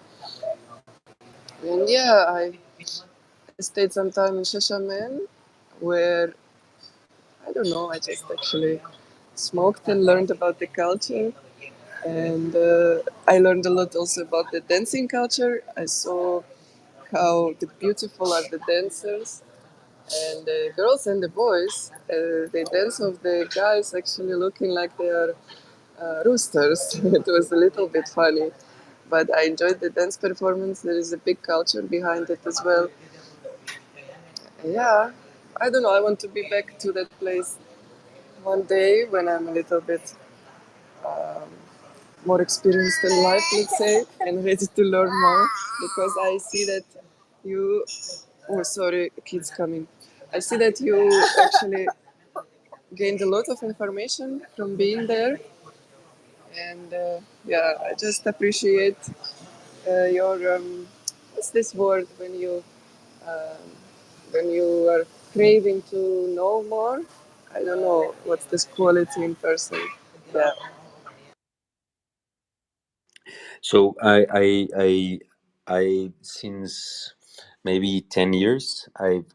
And yeah, I stayed some time in Shashaman, where I don't know. I just actually smoked and learned about the culture, and I learned a lot also about the dancing culture. I saw how the beautiful are the dancers, and the girls and the boys. They dance with the guys actually looking like they are roosters. It was a little bit funny, but I enjoyed the dance performance. There is a big culture behind it as well. Yeah, I don't know. I want to be back to that place one day when I'm a little bit um, more experienced in life, let's say, and ready to learn more. Because I see that you. Oh, sorry, kids coming. I see that you actually gained a lot of information from being there, and yeah, I just appreciate your what's this word um, when you are craving to know more. I don't know what's this quality in person. Yeah. So I since maybe 10 years, I've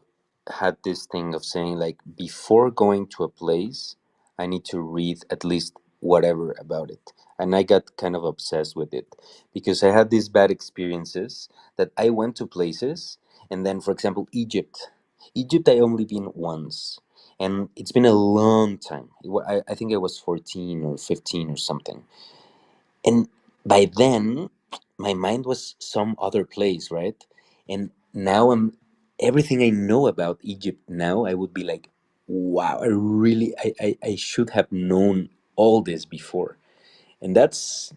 had this thing of saying like before going to a place, I need to read at least whatever about it, and I got kind of obsessed with it because I had these bad experiences that I went to places, and then for example Egypt I only been once, and it's been a long time. I think I was 14 or 15 or something, and by then my mind was some other place, right? And now I'm everything I know about Egypt now, I would be like, wow, I should have known all this before. And that's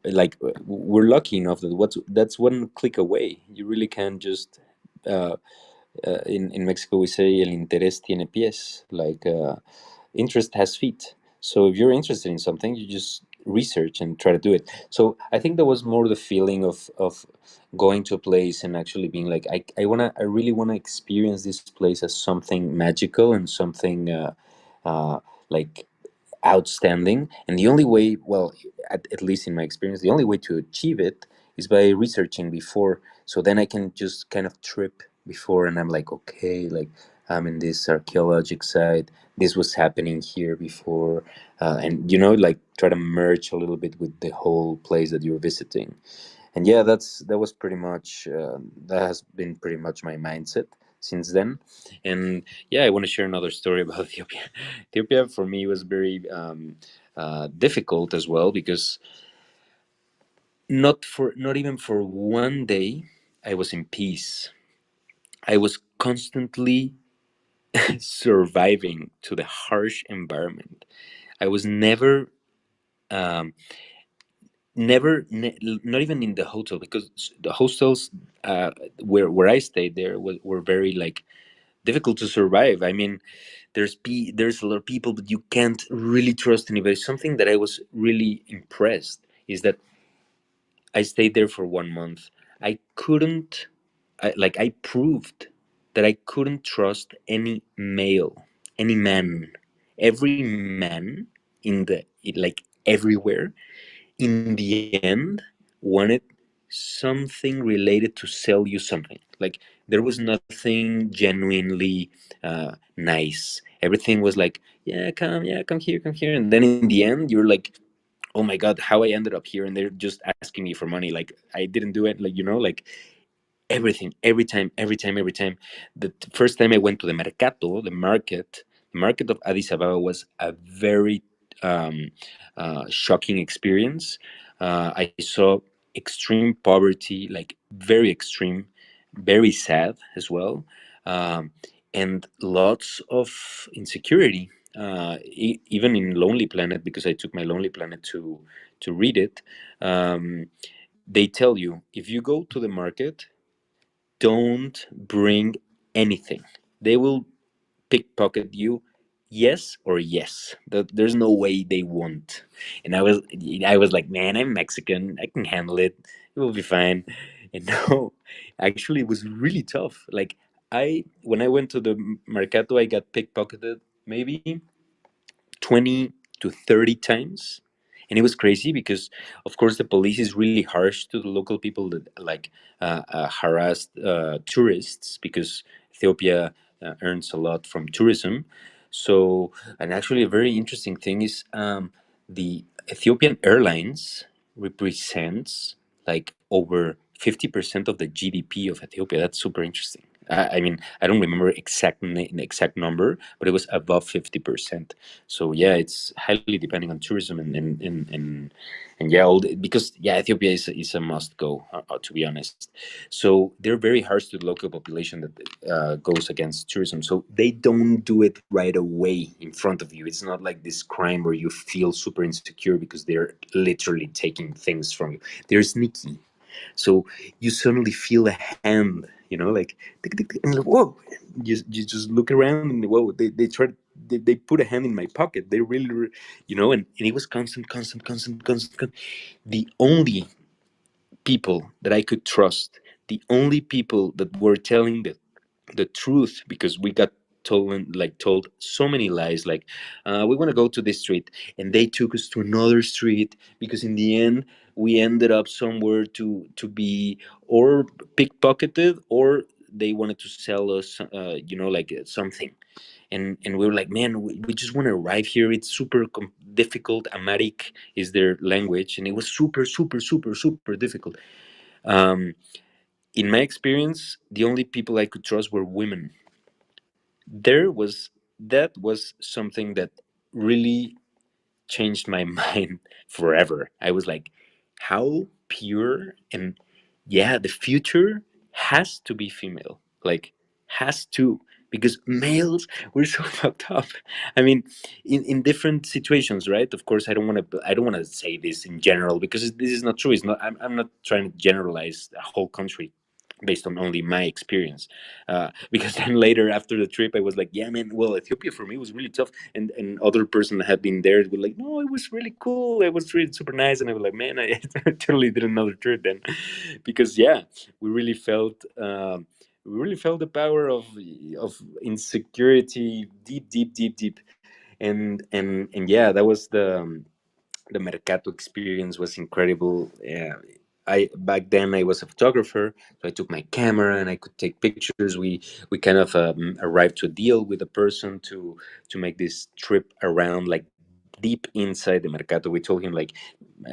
like we're lucky enough that that's one click away. You really can just uh, in Mexico we say el interés tiene pies, like interest has feet. So if you're interested in something, you just research and try to do it. So I think there was more the feeling of going to a place and actually being like, I really wanna experience this place as something magical and something uh, like outstanding. And the only way, well, at least in my experience, the only way to achieve it is by researching before. So then I can just kind of trip before, and I'm like, okay, like I'm in this archaeologic site. This was happening here before, and like try to merge a little bit with the whole place that you're visiting. And yeah, that was pretty much that has been pretty much my mindset since then. And yeah, I want to share another story about Ethiopia. Ethiopia for me was very difficult as well because not even for one day I was in peace. I was constantly surviving to the harsh environment. I was um, not even in the hotel, because the hostels where I stayed there were very like difficult to survive. I mean, there's a lot of people, but you can't really trust anybody. Something that I was really impressed is that I stayed there for 1 month. I couldn't, I proved that I couldn't trust any male, any man. Every man like everywhere, in the end, wanted something related to sell you something. Like there was nothing genuinely nice Everything was like, yeah, come here, come here. And then in the end, you're like, oh my god, how I ended up here, and they're just asking me for money, like I didn't do it, like, like everything, every time. The first time I went to the mercato, the market of Addis Ababa was a very um, shocking experience. I saw extreme poverty, like very extreme, very sad as well, um, and lots of insecurity. Even in Lonely Planet, because I took my Lonely Planet to read it. They tell you, if you go to the market, don't bring anything. They will pickpocket you, yes or yes. There's no way they won't. And I was like, man, I'm Mexican. I can handle it. It will be fine. And no, actually, it was really tough. Like when I went to the mercado, I got pickpocketed maybe 20 to 30 times. And it was crazy because, of course, the police is really harsh to the local people that like harassed tourists, because Ethiopia earns a lot from tourism. So, and actually, a very interesting thing is the Ethiopian Airlines represents like over 50% of the GDP of Ethiopia. That's super interesting. I mean, I don't remember the exact number, but it was above 50%. So yeah, it's highly depending on tourism and yeah, because yeah, Ethiopia is a must go, to be honest. So they're very harsh to the local population that goes against tourism. So they don't do it right away in front of you. It's not like this crime where you feel super insecure because they're literally taking things from you. They're sneaky. So you suddenly feel a hand, like, tick, tick, tick, and like, whoa, you just look around and whoa, they put a hand in my pocket. They really, and it was constant. The only people that I could trust, the only people that were telling the truth, because we got told so many lies, like we want to go to this street, and they took us to another street, because in the end we ended up somewhere to be or pickpocketed, or they wanted to sell us like something. And we were like, man, we just want to arrive here. It's super difficult. Amharic is their language, and it was super difficult. um, in my experience, the only people I could trust were women. That was something that really changed my mind forever. I was like, how pure, and yeah, the future has to be female. Like, has to, because males were so fucked up. I mean, in different situations, right? Of course, I don't want to say this in general, because this is not true. It's not. I'm not trying to generalize the whole country based on only my experience, because then later after the trip I was like, yeah man, well, Ethiopia for me was really tough, and other person that had been there were like, no, it was really cool, it was really super nice. And I was like, man, I totally did another trip then. Because yeah, we really felt the power of insecurity, deep. And yeah, that was the mercato experience was incredible. Yeah, I back then I was a photographer, so I took my camera and I could take pictures. We kind of arrived to a deal with a person to make this trip around, like deep inside the mercato. We told him like,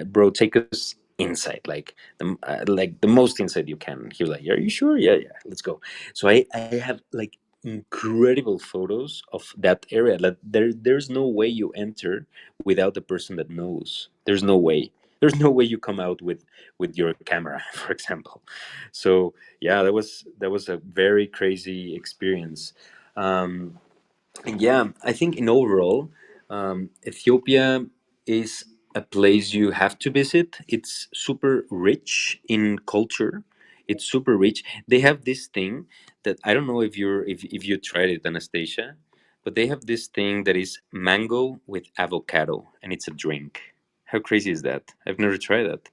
bro, take us inside, like the most inside you can. He was like, are you sure? Yeah, let's go. So I have like incredible photos of that area. Like there's no way you enter without the person that knows. There's no way you come out with your camera, for example. So yeah, that was a very crazy experience. um and yeah, I think in overall, Ethiopia is a place you have to visit. It's super rich in culture. It's super rich. They have this thing that I don't know if you tried it, Anastasia, but they have this thing that is mango with avocado, and it's a drink. How crazy is that? I've never tried that.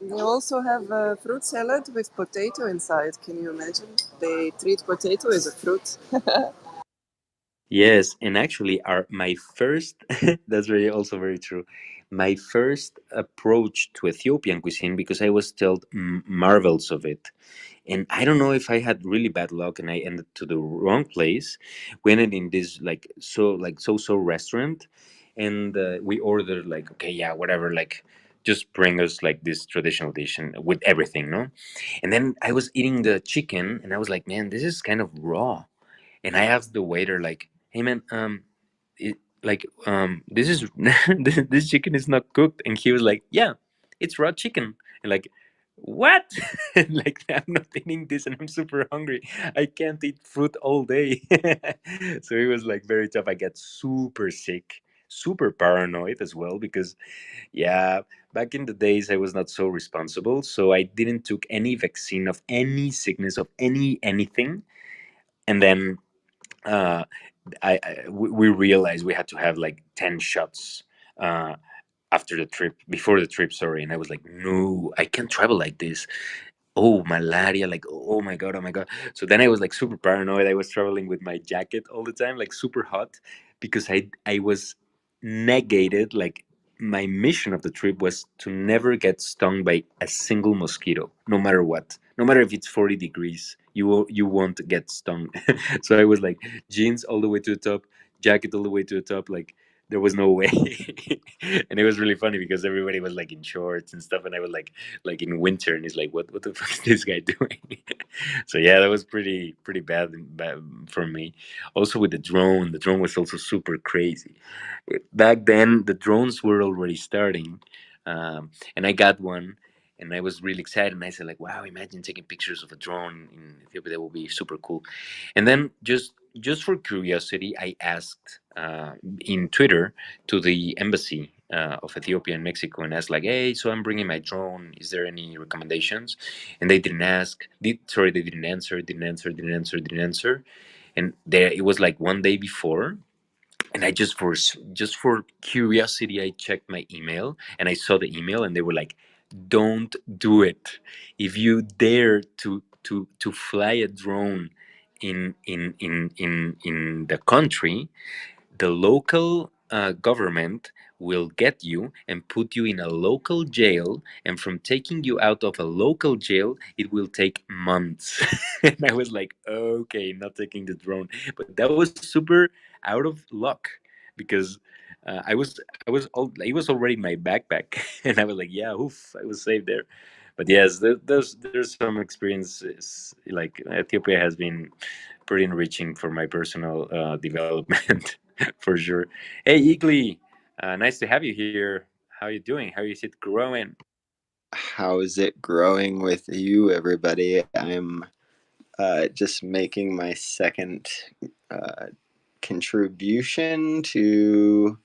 They also have a fruit salad with potato inside. Can you imagine? They treat potato as a fruit. Yes, and actually, our my first that's very also very true. my first approach to Ethiopian cuisine because I was told marvels of it. And I don't know if I had really bad luck and I ended to the wrong place. We ended in this so restaurant, and we ordered like, okay, yeah, whatever, like just bring us like this traditional dish and with everything, no. And then I was eating the chicken and I was like, man, this is kind of raw. And I asked the waiter like, hey man, this is this chicken is not cooked. And he was like, yeah, it's raw chicken. And like, what? And like, I'm not eating this and I'm super hungry, I can't eat fruit all day. So it was like very tough. I got super sick, super paranoid as well, because yeah, back in the days I was not so responsible, so I didn't took any vaccine of any sickness of anything. And then uh, we realized we had to have like 10 shots uh, after the trip, before the trip, sorry. And I was like, no, I can't travel like this. Oh, malaria, like, oh my god, oh my god. So then I was like super paranoid. I was traveling with my jacket all the time, like super hot, because I was negated, like my mission of the trip was to never get stung by a single mosquito, no matter what, no matter if it's 40 degrees, you won't get stung. So I was like jeans all the way to the top, jacket all the way to the top, like there was no way. And it was really funny because everybody was like in shorts and stuff, and I was like in winter, and he's like, what the fuck is this guy doing? So yeah, that was pretty bad for me. Also with the drone was also super crazy. Back then the drones were already starting, and I got one, and I was really excited, and I said like, wow, imagine taking pictures of a drone in Ethiopia, that would be super cool. And then just for curiosity, I asked in Twitter to the embassy of Ethiopia and Mexico, and asked like, hey, so I'm bringing my drone, is there any recommendations? And they didn't ask, they didn't answer, didn't answer. And there it was like one day before, and I just for curiosity, I checked my email, and I saw the email, and they were like, don't do it. If you dare to fly a drone in the country, the local government will get you and put you in a local jail, and from taking you out of a local jail, it will take months. And I was like, okay, not taking the drone. But that was super out of luck, because it was already in my backpack. And I was like, yeah, oof, I was safe there. But yes, there's some experiences. Like Ethiopia has been pretty enriching for my personal development. For sure. Hey, Igli, nice to have you here. How you doing? How is it growing? How is it growing with you, everybody? I'm just making my second uh, contribution to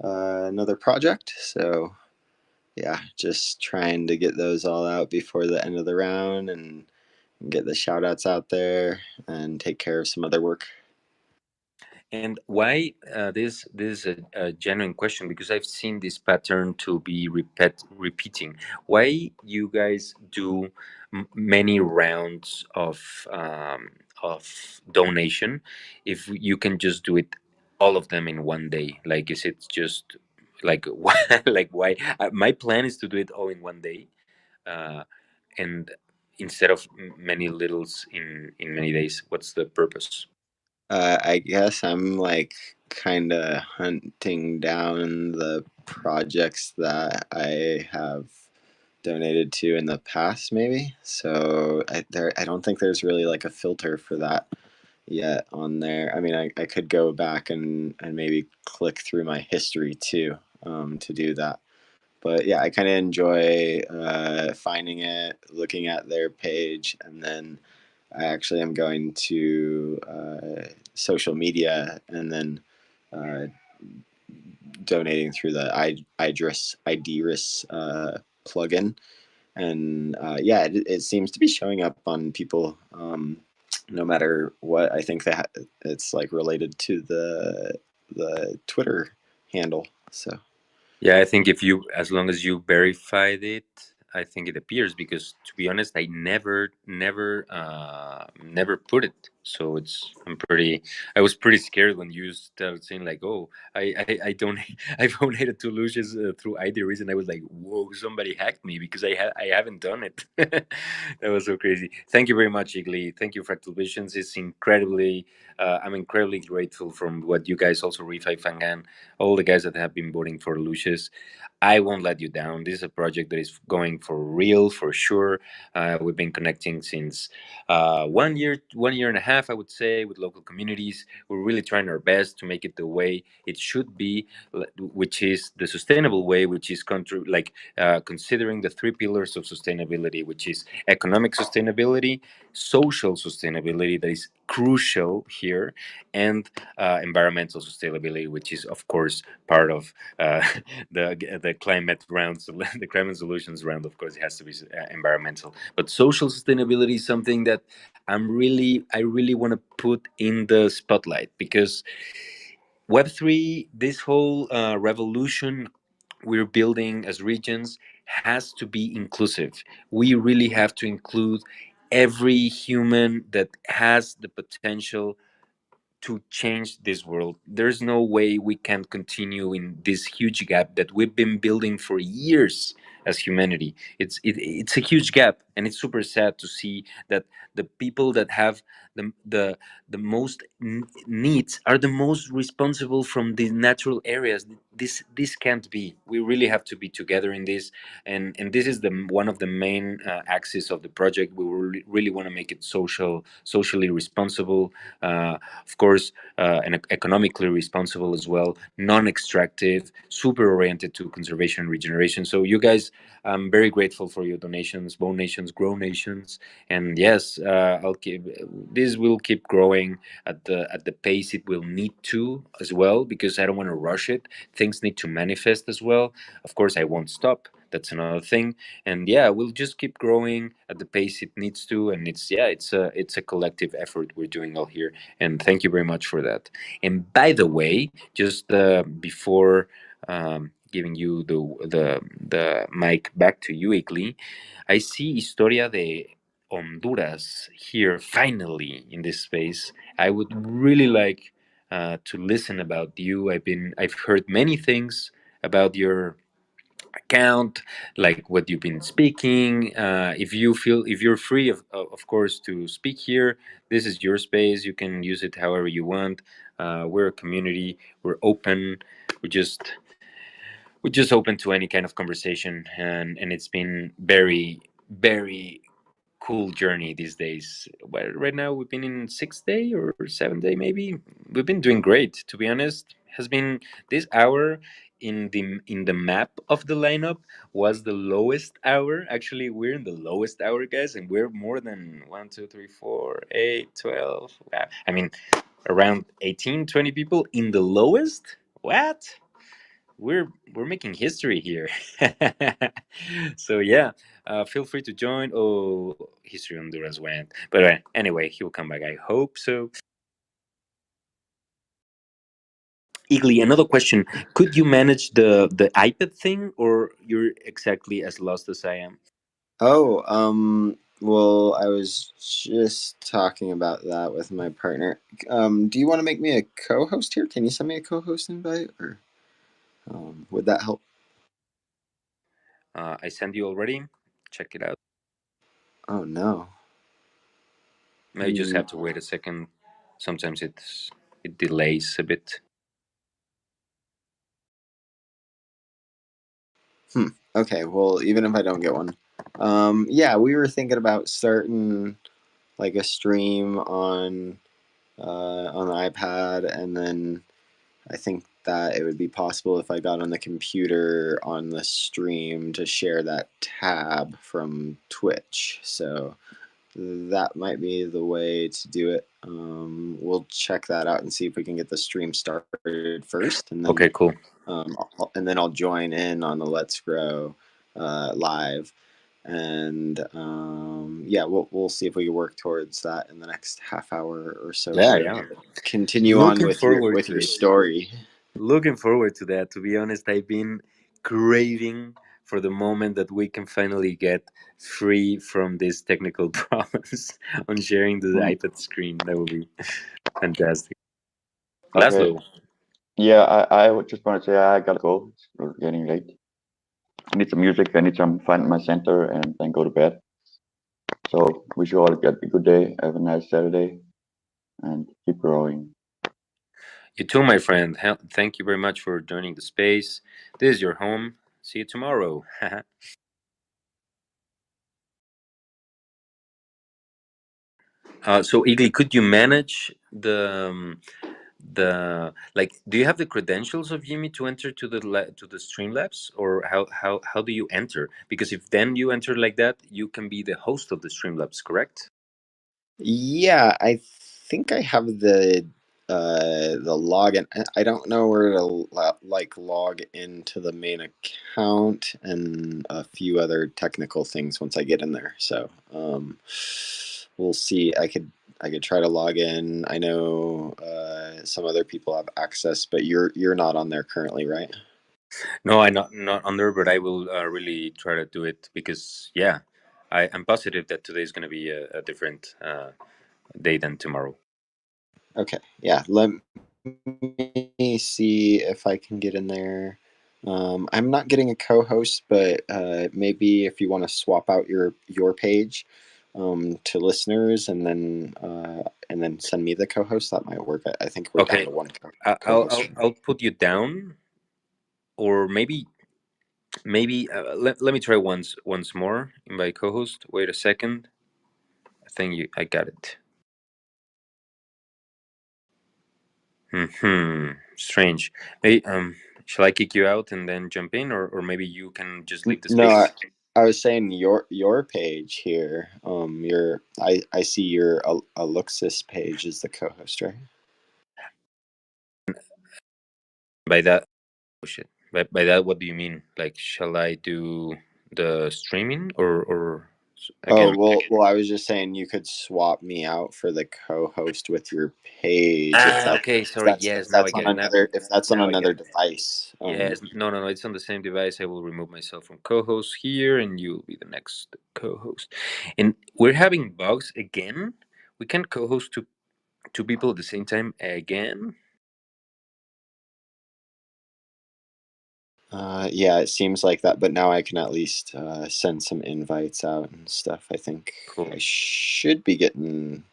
another project. So, yeah, just trying to get those all out before the end of the round and get the shout outs out there and take care of some other work. And why this is a genuine question, because I've seen this pattern to be repeating. Why you guys do many rounds of donation if you can just do it all of them in one day? Like, is it just like why? Like why? My plan is to do it all in one day, uh, and instead of many littles in many days. What's the purpose? I guess I'm like kind of hunting down the projects that I have donated to in the past, maybe. So I don't think there's really like a filter for that yet on there. I mean, I could go back and maybe click through my history too, to do that. But yeah, I kind of enjoy finding it, looking at their page, and then I actually am going to social media and then uh, donating through the IDRIS plugin. And yeah, it seems to be showing up on people no matter what. I think that it's like related to the Twitter handle. So Yeah, I think if you, as long as you verified it, I think it appears. Because to be honest, I never put it. So it's I'm pretty. I was pretty scared when you started saying like, "Oh, I don't I donated to Lucius through ID reason." I was like, "Whoa, somebody hacked me because I haven't done it." That was so crazy. Thank you very much, Igli. Thank you, Fractal Visions. It's incredibly. I'm incredibly grateful from what you guys also Refi Fangan, all the guys that have been voting for Lucius. I won't let you down. This is a project that is going for real, for sure. We've been connecting since 1 year, 1 year and a half, I would say, with local communities. We're really trying our best to make it the way it should be, which is the sustainable way, which is considering the three pillars of sustainability, which is economic sustainability, social sustainability, that is crucial here, and environmental sustainability, which is, of course, part of the climate round, the climate solutions round. Of course, it has to be environmental, but social sustainability is something that I really want to put in the spotlight because Web3, this whole revolution we're building as regions, has to be inclusive. We really have to include every human that has the potential to change this world. There's no way we can continue in this huge gap that we've been building for years as humanity. It's a huge gap, and it's super sad to see that the people that have the most needs are the most responsible from the natural areas. This can't be. We really have to be together in this, and this is the one of the main axis of the project. We really want to make it socially responsible. Of course, and economically responsible as well, non-extractive, super oriented to conservation and regeneration. So you guys, I'm very grateful for your donations, Bone Nations, Grow Nations, and yes, I'll keep this will keep growing at the pace it will need to as well, because I don't want to rush it. Things need to manifest as well. Of course, I won't stop. That's another thing, and yeah, we'll just keep growing at the pace it needs to, and it's a collective effort we're doing all here, and thank you very much for that. And by the way, just before giving you the mic back to you, Igli, I see Historia de Honduras here finally in this space. I would really like to listen about you. I've heard many things about your account, like what you've been speaking. If you're free of course to speak here, this is your space. You can use it however you want. We're a community. We're open. we're just we're just open to any kind of conversation, and it's been very cool journey these days. Well, right now we've been in 6th day or 7th day, maybe. We've been doing great, to be honest. Has been this hour in the map of the lineup was the lowest hour. Actually, we're in the lowest hour, guys, and we're more than 1, 2, 3, 4, 8, 12. I mean, around 18, 20 people in the lowest. What? We're making history here. So yeah, feel free to join. Oh, history Honduras went, but anyway, he will come back. I hope so. Igli, another question: could you manage the iPad thing, or you're exactly as lost as I am? Oh, well, I was just talking about that with my partner. Do you want to make me a co-host here? Can you send me a co-host invite, or would that help? I sent you already. Check it out. Oh no. Now you just have to wait a second. Sometimes it delays a bit. Okay, well, even if I don't get one, yeah, we were thinking about starting like a stream on the iPad, and then I think that it would be possible if I got on the computer on the stream to share that tab from Twitch. So that might be the way to do it. We'll check that out and see if we can get the stream started first, Okay, cool. and then I'll join in on the Let's Grow live, and yeah, we'll see if we can work towards that in the next half hour or so Yeah, here. yeah. Continue on Looking forward with to your it. story. Looking forward to that. To be honest, I've been craving for the moment that we can finally get free from these technical problems on sharing the Mm, iPad screen. That would be fantastic. okay. Laszlo. Yeah, I would just want to say I gotta go. It's getting late. I need some music. I need some find my center and then go to bed. So wish you all get a good day. Have a nice Saturday and keep growing. You too, my friend. Thank you very much for joining the space. This is your home. See you tomorrow. So, Igli, could you manage the like? Do you have the credentials of Jimmy to enter to to the Streamlabs, or how do you enter? Because if then you enter like that, you can be the host of the Streamlabs, correct? Yeah, I think I have the login. I don't know where to like log into the main account and a few other technical things once I get in there. So we'll see. I could try to log in. I know some other people have access, but you're not on there currently, right? No, I'm not under, but I will really try to do it because yeah, I'm positive that today is going to be a different day than tomorrow. Okay, yeah. Let me see if I can get in there. I'm not getting a co-host, but maybe if you want to swap out your page to listeners and then send me the co-host, that might work. I think we're down Okay, to one I'll co-host. I'll put you down, or maybe let me try once more. Invite co-host. Wait a second. I think I got it. Strange. Hey, shall I kick you out and then jump in, or maybe you can just leave the No, space? I was saying your page here. I see your Aluxis page is the co-host, right? By that, oh shit. By that, what do you mean? Like, shall I do the streaming or Oh, again? well, I was just saying you could swap me out for the co-host with your page Ah, okay. Sorry. if Yes, now I that's get on it. Now, another I get it. device. Yes. No, no, no. It's on the same device. I will remove myself from co-host here, and you'll be the next co-host. And we're having bugs again. We can co-host two people at the same time again. Yeah, it seems like that, but now I can at least send some invites out and stuff. I think Cool. I should be getting.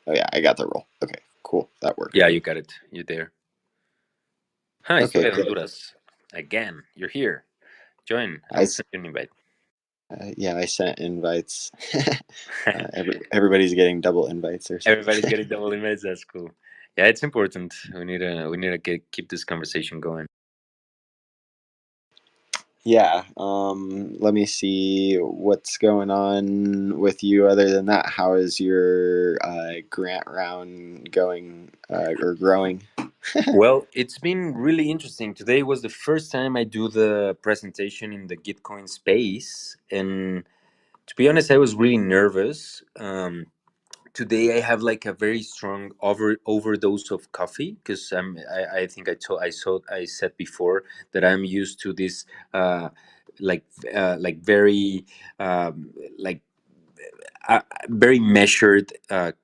Oh yeah, I got the role. Okay, cool. That worked. Yeah, you got it. You're there. Hi, Okay, Historia de great. Honduras. Again, you're here. Join. I I will s- send you an invite. yeah, I sent invites. Everybody's getting double invites or something. Everybody's getting double invites. That's cool. Yeah, it's important. We need to keep this conversation going. Yeah, let me see what's going on with you other than that. How is your grant round going or growing? Well, it's been really interesting. Today was the first time I do the presentation in the Gitcoin space, and to be honest, I was really nervous. Today I have like a very strong overdose of coffee because I think I said before that I'm used to this uh, like very like very measured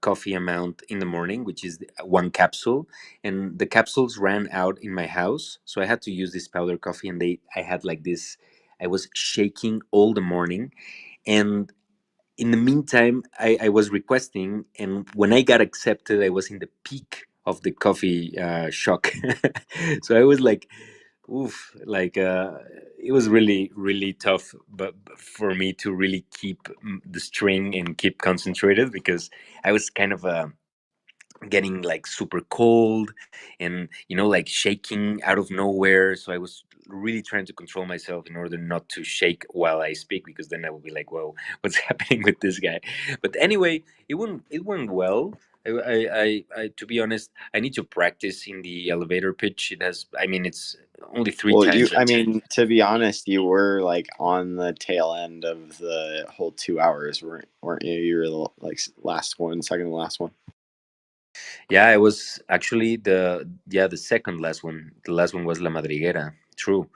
coffee amount in the morning, which is one capsule, and the capsules ran out in my house, so I had to use this powder coffee, and I had like this. I was shaking all the morning, and in the meantime, I was requesting, and when I got accepted, I was in the peak of the coffee shock. So I was like, oof, like it was really, really tough, but for me to really keep the string and keep concentrated because I was kind of getting like super cold and like shaking out of nowhere, so I was really trying to control myself in order not to shake while I speak, because then I would be like, whoa, what's happening with this guy? But anyway, it went well. To be honest, I need to practice in the elevator pitch. It's only three Well, times. I mean, to be honest, you were like on the tail end of the whole 2 hours, weren't you? You were the like last one, second to last one. Yeah, I was actually the second last one. The last one was La Madriguera. True.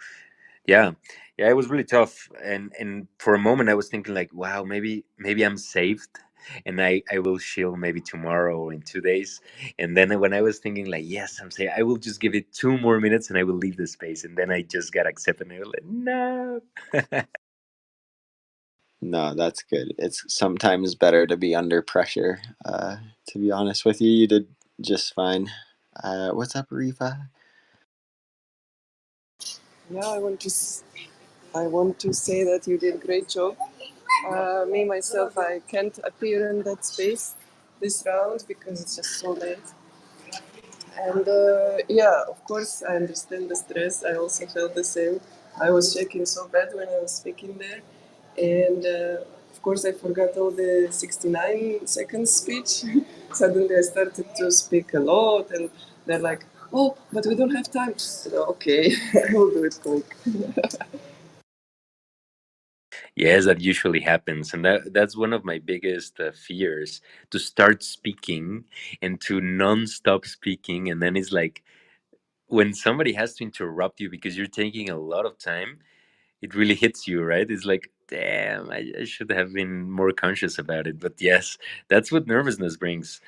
Yeah, yeah, it was really tough, and for a moment I was thinking like, wow, maybe I'm saved, and I will chill maybe tomorrow or in 2 days, and then when I was thinking like, yes, I'm saying I will just give it 2 more minutes and I will leave the space, and then I just got accepted, and I was like, no. No, that's good. It's sometimes better to be under pressure. To be honest with you, you did just fine. What's up, Rifa? Yeah, I want to say that you did a great job. Me myself, I can't appear in that space this round because it's just so late. And yeah, of course, I understand the stress. I also felt the same. I was shaking so bad when I was speaking there. And of course, I forgot all the 69 seconds speech. Suddenly, I started to speak a lot, and they're like, oh, but we don't have time. I said, okay, I will do it quick. Yes, that usually happens, and that's one of my biggest fears, to start speaking and to non-stop speaking, and then it's like when somebody has to interrupt you because you're taking a lot of time, it really hits you, right? It's like, damn, I should have been more conscious about it. But yes, that's what nervousness brings.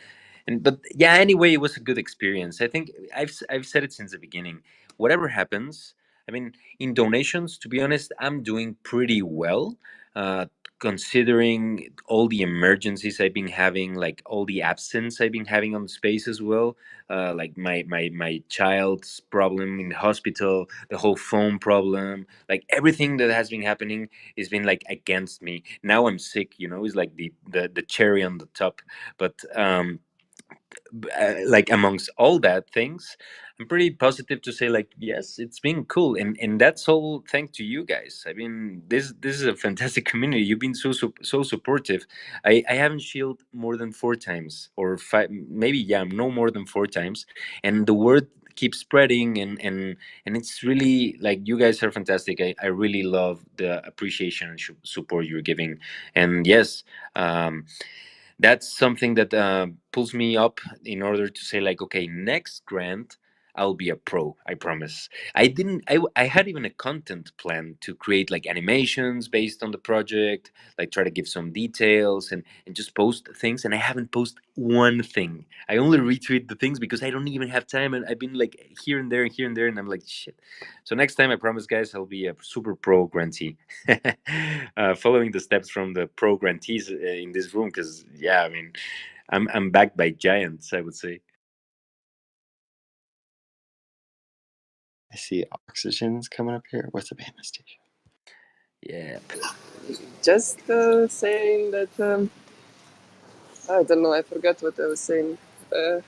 And but yeah, anyway, it was a good experience. I think I've said it since the beginning. Whatever happens, I mean, in donations, to be honest, I'm doing pretty well. Uh, Considering all the emergencies I've been having, like all the absence I've been having on space as well, like my child's problem in the hospital, the whole phone problem, like everything that has been happening has been like against me. Now I'm sick, it's like the cherry on the top. But like amongst all that things, I'm pretty positive to say like, yes, it's been cool, and that's all thanks to you guys. I mean, this is a fantastic community. You've been so supportive. I haven't shielded more than 4 times or five, maybe, yeah, no more than 4 times, and the word keeps spreading, and it's really like, you guys are fantastic. I really love the appreciation and support you're giving. And yes, um that's something that pulls me up in order to say like, okay, next grant I'll be a pro, I promise. I had even a content plan to create like animations based on the project, like try to give some details, and just post things, and I haven't posted one thing. I only retweet the things because I don't even have time, and I've been like here and there and here and there, and I'm like, shit. So next time, I promise, guys, I'll be a super pro grantee, following the steps from the pro grantees in this room. Because yeah, I mean, I'm backed by giants, I would say. I see Oxygen's coming up here. What's up, Anastasia? Yep. Just saying that, I don't know, I forgot what I was saying. Uh,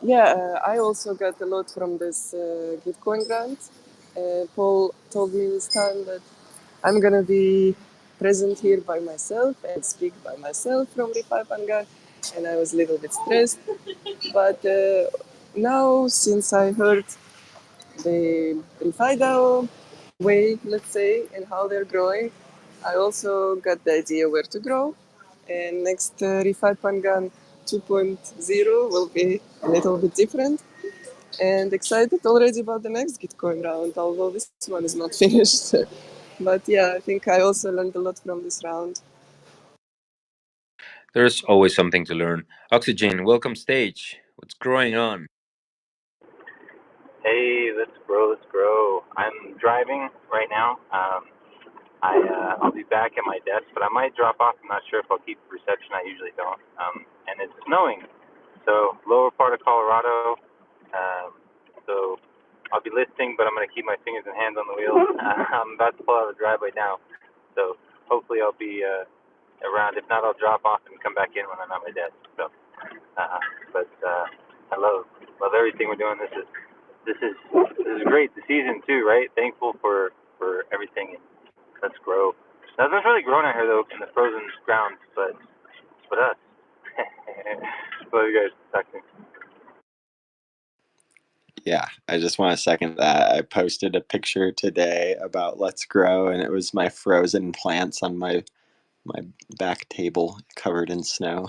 Yeah, I also got a lot from this Gitcoin grant. Paul told me this time that I'm gonna be present here by myself and speak by myself from Refi Vanguard, and I was a little bit stressed. But now, since I heard the RefiDAO way, let's say, and how they're growing, I also got the idea where to grow. And next Refi Pangan 2.0 will be a little bit different, and excited already about the next Gitcoin round, although this one is not finished. But yeah, I think I also learned a lot from this round. There's always something to learn. Oxygen, welcome stage. What's growing on? Hey, let's grow, let's grow. I'm driving right now. I'll be back at my desk, but I might drop off. I'm not sure if I'll keep reception. I usually don't. And it's snowing, so lower part of Colorado. Um, so I'll be listening, but I'm gonna keep my fingers and hands on the wheel. I'm about to pull out of the driveway now, so hopefully I'll be around. If not, I'll drop off and come back in when I'm at my desk. So, uh, but I love everything we're doing. This is great. The season too, right? Thankful for everything. Let's grow. Nothing's really grown out here though in the frozen ground, but us. Love you guys. Talk soon. Yeah, I just want to second that. I posted a picture today about Let's Grow, and it was my frozen plants on my back table covered in snow.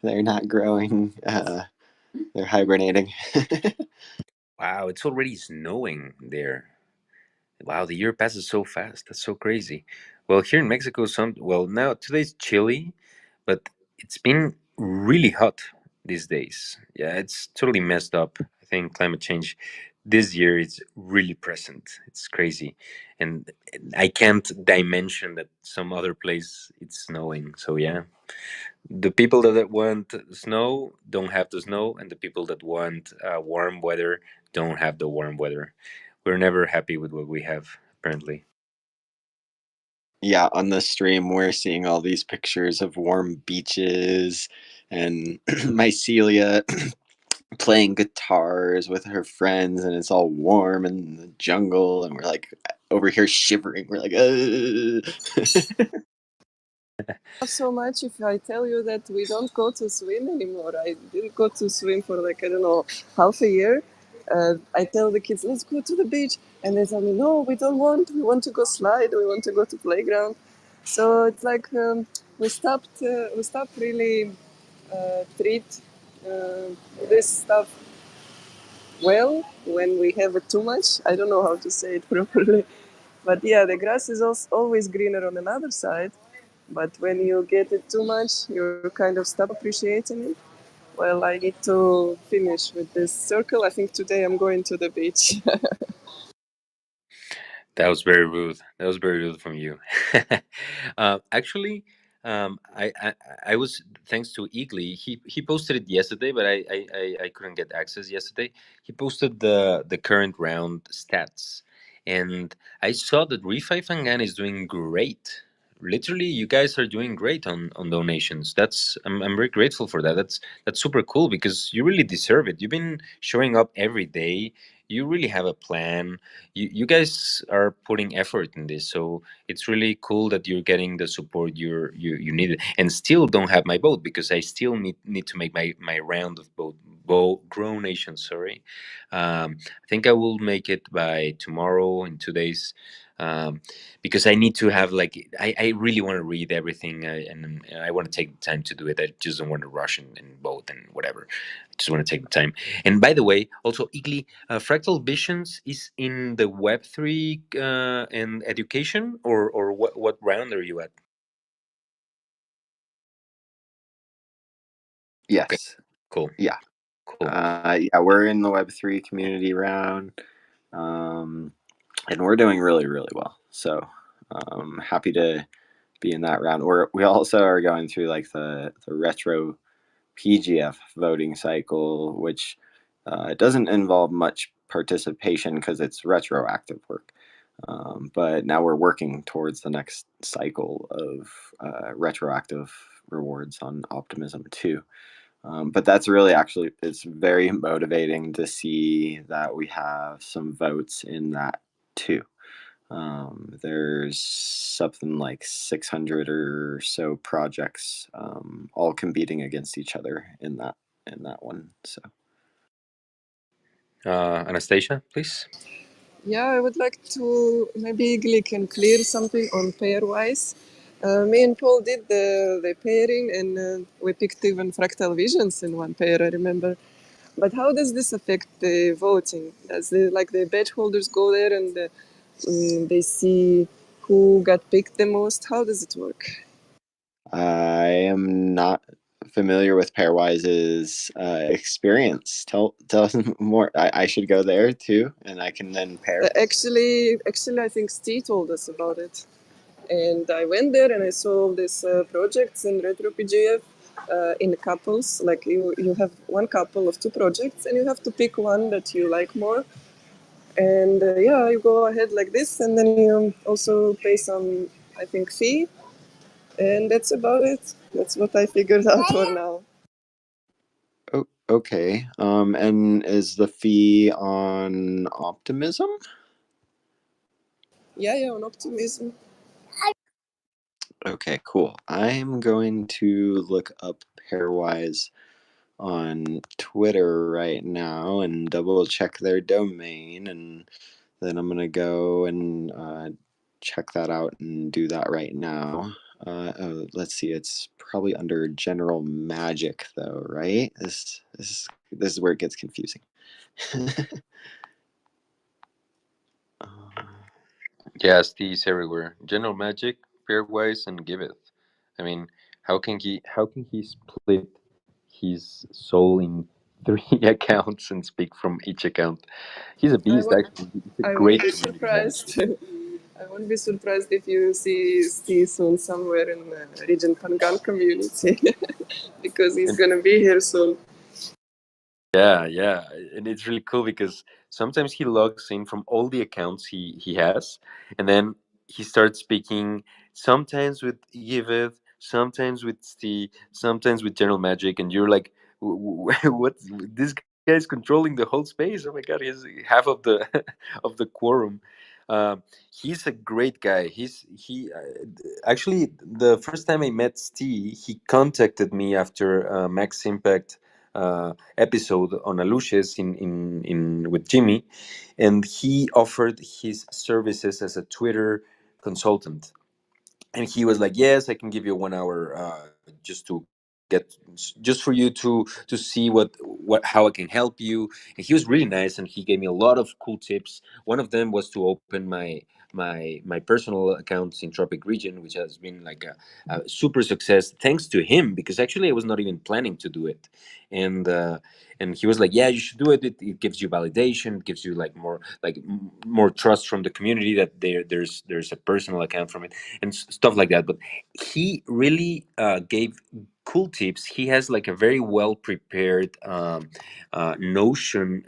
They're not growing. They're hibernating. Wow, it's already snowing there. Wow, the year passes so fast. That's so crazy. Well, here in Mexico, now today's chilly, but it's been really hot these days. Yeah, it's totally messed up. I think climate change this year is really present. It's crazy, and I can't dimension that some other place it's snowing. So yeah, the people that want snow don't have the snow, and the people that want warm weather don't have the warm weather. We're never happy with what we have, apparently. Yeah, on the stream, we're seeing all these pictures of warm beaches and Mycelia playing guitars with her friends, and it's all warm in the jungle, and we're like over here shivering. We're like, So much if I tell you that we don't go to swim anymore. I didn't go to swim for like, I don't know, half a year. I tell the kids, let's go to the beach. And they tell me, no, we don't want. We want to go slide. We want to go to playground. So it's like we stopped really treat uh, this stuff well when we have it too much. I don't know how to say it properly. But yeah, the grass is also always greener on another side. But when you get it too much, you kind of stop appreciating it. Well, I need to finish with this circle. I think today I'm going to the beach. That was very rude. That was very rude from you. Actually, I was, thanks to Eagly. He posted it yesterday, but I couldn't get access yesterday. He posted the current round stats, and I saw that Refi Fangan is doing great. Literally, you guys are doing great on donations. I'm very grateful for that. That's super cool because you really deserve it. You've been showing up every day. You really have a plan. You guys are putting effort in this, so it's really cool that you're getting the support you needed, and still don't have my vote because I still need to make my round of both grow nations. Sorry, I think I will make it by tomorrow in 2 days. Because I need to have like I really want to read everything, and I want to take the time to do it. I just don't want to rush and vote and whatever. I just want to take the time. And by the way, also Igli, Fractal Visions is in the Web3 and education, or what round are you at? Okay, yes, cool, yeah, cool. yeah. We're in the Web3 community round, um, and we're doing really, really well. So happy to be in that round. We also are going through like the retro PGF voting cycle, which it doesn't involve much participation because it's retroactive work. But now we're working towards the next cycle of retroactive rewards on Optimism too. But that's really actually, it's very motivating to see that we have some votes in that too. There's something like 600 or so projects, all competing against each other in that one. So Anastasia, please. Yeah, I would like to maybe Glee can clear something on pairwise. Me and Paul did the pairing, and we picked even fractal visions in one pair, I remember. But how does this affect the voting? Does the badge holders go there and they see who got picked the most? How does it work? I am not familiar with Pairwise's experience. Tell us more. I should go there too, and I can then pair. Actually, I think Steve told us about it. And I went there and I saw all these projects in Retro PGF in couples. Like you have one couple of two projects and you have to pick one that you like more. And yeah, you go ahead like this, and then you also pay some, I think, fee. And that's about it. That's what I figured out for now. Oh, okay. And is the fee on Optimism? Yeah, on Optimism. Okay, cool. I'm going to look up Pairwise on Twitter right now and double check their domain, and then I'm gonna go and check that out and do that right now. Let's see, it's probably under General Magic though, right? This is where it gets confusing. Yeah, Steve's everywhere. General Magic, Pairwise, and Giveth. I mean, how can he split his soul in three accounts and speak from each account? He's a I beast. won't. Actually, he's a I won't great be community manager. surprised. I won't be surprised if you see soon somewhere in the Region Pangan community because he's And gonna be here soon. yeah, yeah, and it's really cool because sometimes he logs in from all the accounts he has, and then he starts speaking sometimes with Yves, sometimes with Steve, sometimes with General Magic, and you're like, "What? This guy's controlling the whole space? Oh my god, he's half of the of the quorum." He's a great guy. Actually, the first time I met Steve, he contacted me after Max Impact episode on Aluches in with Jimmy, and he offered his services as a Twitter consultant. And he was like, "Yes, I can give you 1 hour just to just for you to see what how I can help you." And he was really nice, and he gave me a lot of cool tips. One of them was to open my personal accounts in Tropic Region, which has been like a super success thanks to him, because actually I was not even planning to do it. And uh, and he was like, "Yeah, you should do it. It gives you validation. It gives you like more trust from the community that there's a personal account from it, and stuff like that." But he really gave cool tips. He has like a very well prepared Notion.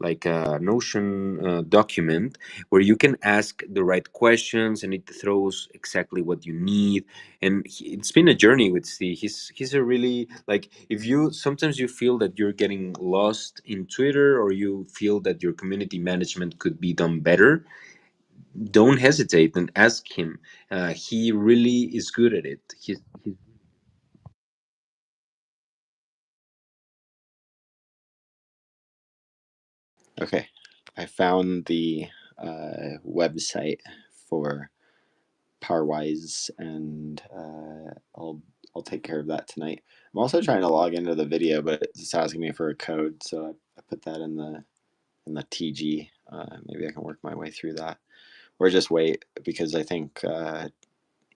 Like a Notion document where you can ask the right questions and it throws exactly what you need. And it's been a journey with Steve. He's a really, like, if you sometimes you feel that you're getting lost in Twitter, or you feel that your community management could be done better, don't hesitate and ask him. He really is good at it. He's Okay, I found the website for Parwise, and I'll take care of that tonight. I'm also trying to log into the video, but it's asking me for a code, so I put that in the TG. Maybe I can work my way through that, or just wait, because I think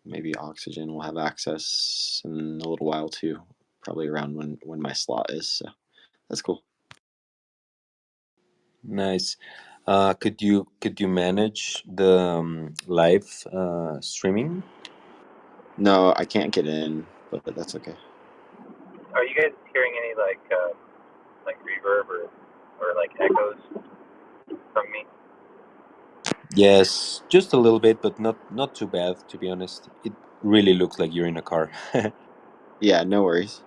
maybe Oxygen will have access in a little while too, probably around when my slot is. So that's cool. nice. Could you manage the live streaming? No, I can't get in, but that's okay. Are you guys hearing any like reverb or like echoes from me? Yes, just a little bit, but not too bad, to be honest. It really looks like you're in a car. Yeah, no worries.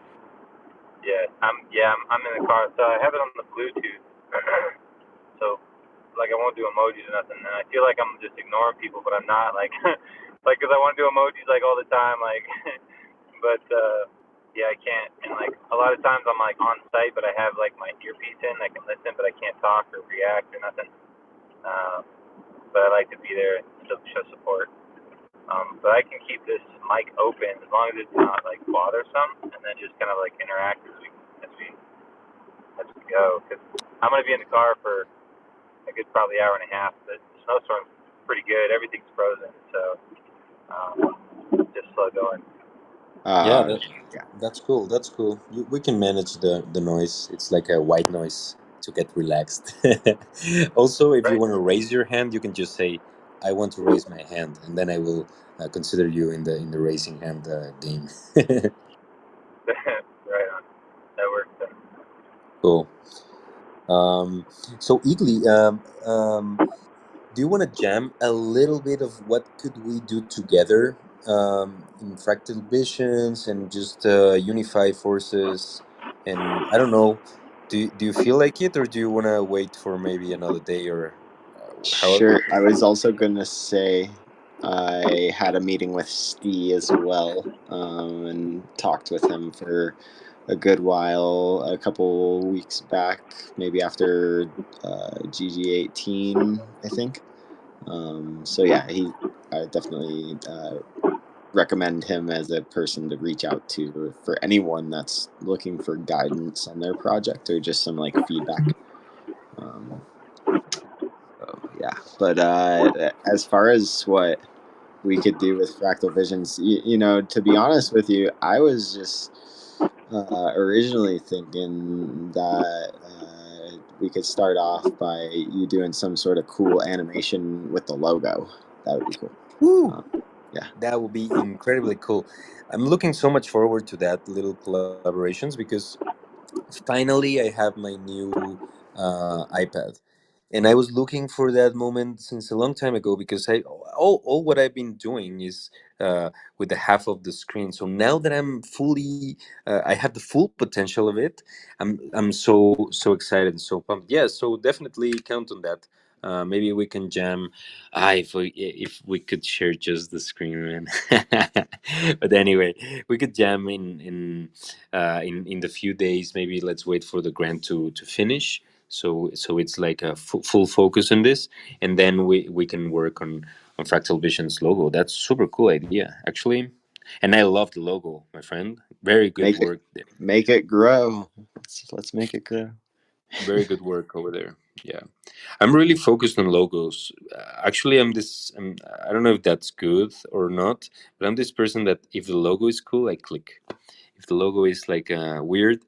I'm in the car, so I have it on the Bluetooth. So like I won't do emojis or nothing, and I feel like I'm just ignoring people, but I'm not. Like like because I want to do emojis like all the time, like but yeah, I can't. And like a lot of times I'm like on site, but I have like my earpiece in, I can listen, but I can't talk or react or nothing. But I like to be there and still show support. But I can keep this mic open as long as it's not like bothersome, and then just kind of like interact as we go. Because I'm gonna be in the car for a good probably hour and a half. The snowstorm's pretty good. Everything's frozen, so just slow going. Yeah, Uh, that's cool. That's cool. We can manage the noise. It's like a white noise to get relaxed. Also, if you Right. want to raise your hand, you can just say, "I want to raise my hand," and then I will consider you in the raising hand game. Right on. That works. Cool. So Igli, do you want to jam a little bit of what could we do together in fractal visions and just unify forces? And I don't know, do you feel like it, or do you want to wait for maybe another day, or how? sure. I was also gonna say I had a meeting with Steve as well, and talked with him for a good while a couple weeks back, maybe after GG18, I think. So yeah, I definitely recommend him as a person to reach out to for anyone that's looking for guidance on their project or just some like feedback. So yeah. But as far as what we could do with fractal visions, to be honest with you, I was just originally thinking that we could start off by you doing some sort of cool animation with the logo. That would be cool. Woo! Yeah. That would be incredibly cool. I'm looking so much forward to that little collaborations because finally I have my new iPad, and I was looking for that moment since a long time ago because all what I've been doing is with the half of the screen. So now that I have the full potential of it. I'm so excited and so pumped. Yeah, so definitely count on that. Maybe we can jam. If we could share just the screen, man. But anyway, we could jam in the few days. Maybe let's wait for the grant to finish, so it's like a full focus on this, and then we can work on Fractal Vision's logo. That's super cool idea, actually. And I love the logo, my friend. Very good Make it work. make it grow. Let's make it grow. Very good work over there. Yeah, I'm really focused on logos. Actually, I don't know if that's good or not, but I'm this person that if the logo is cool, I click. If the logo is like weird,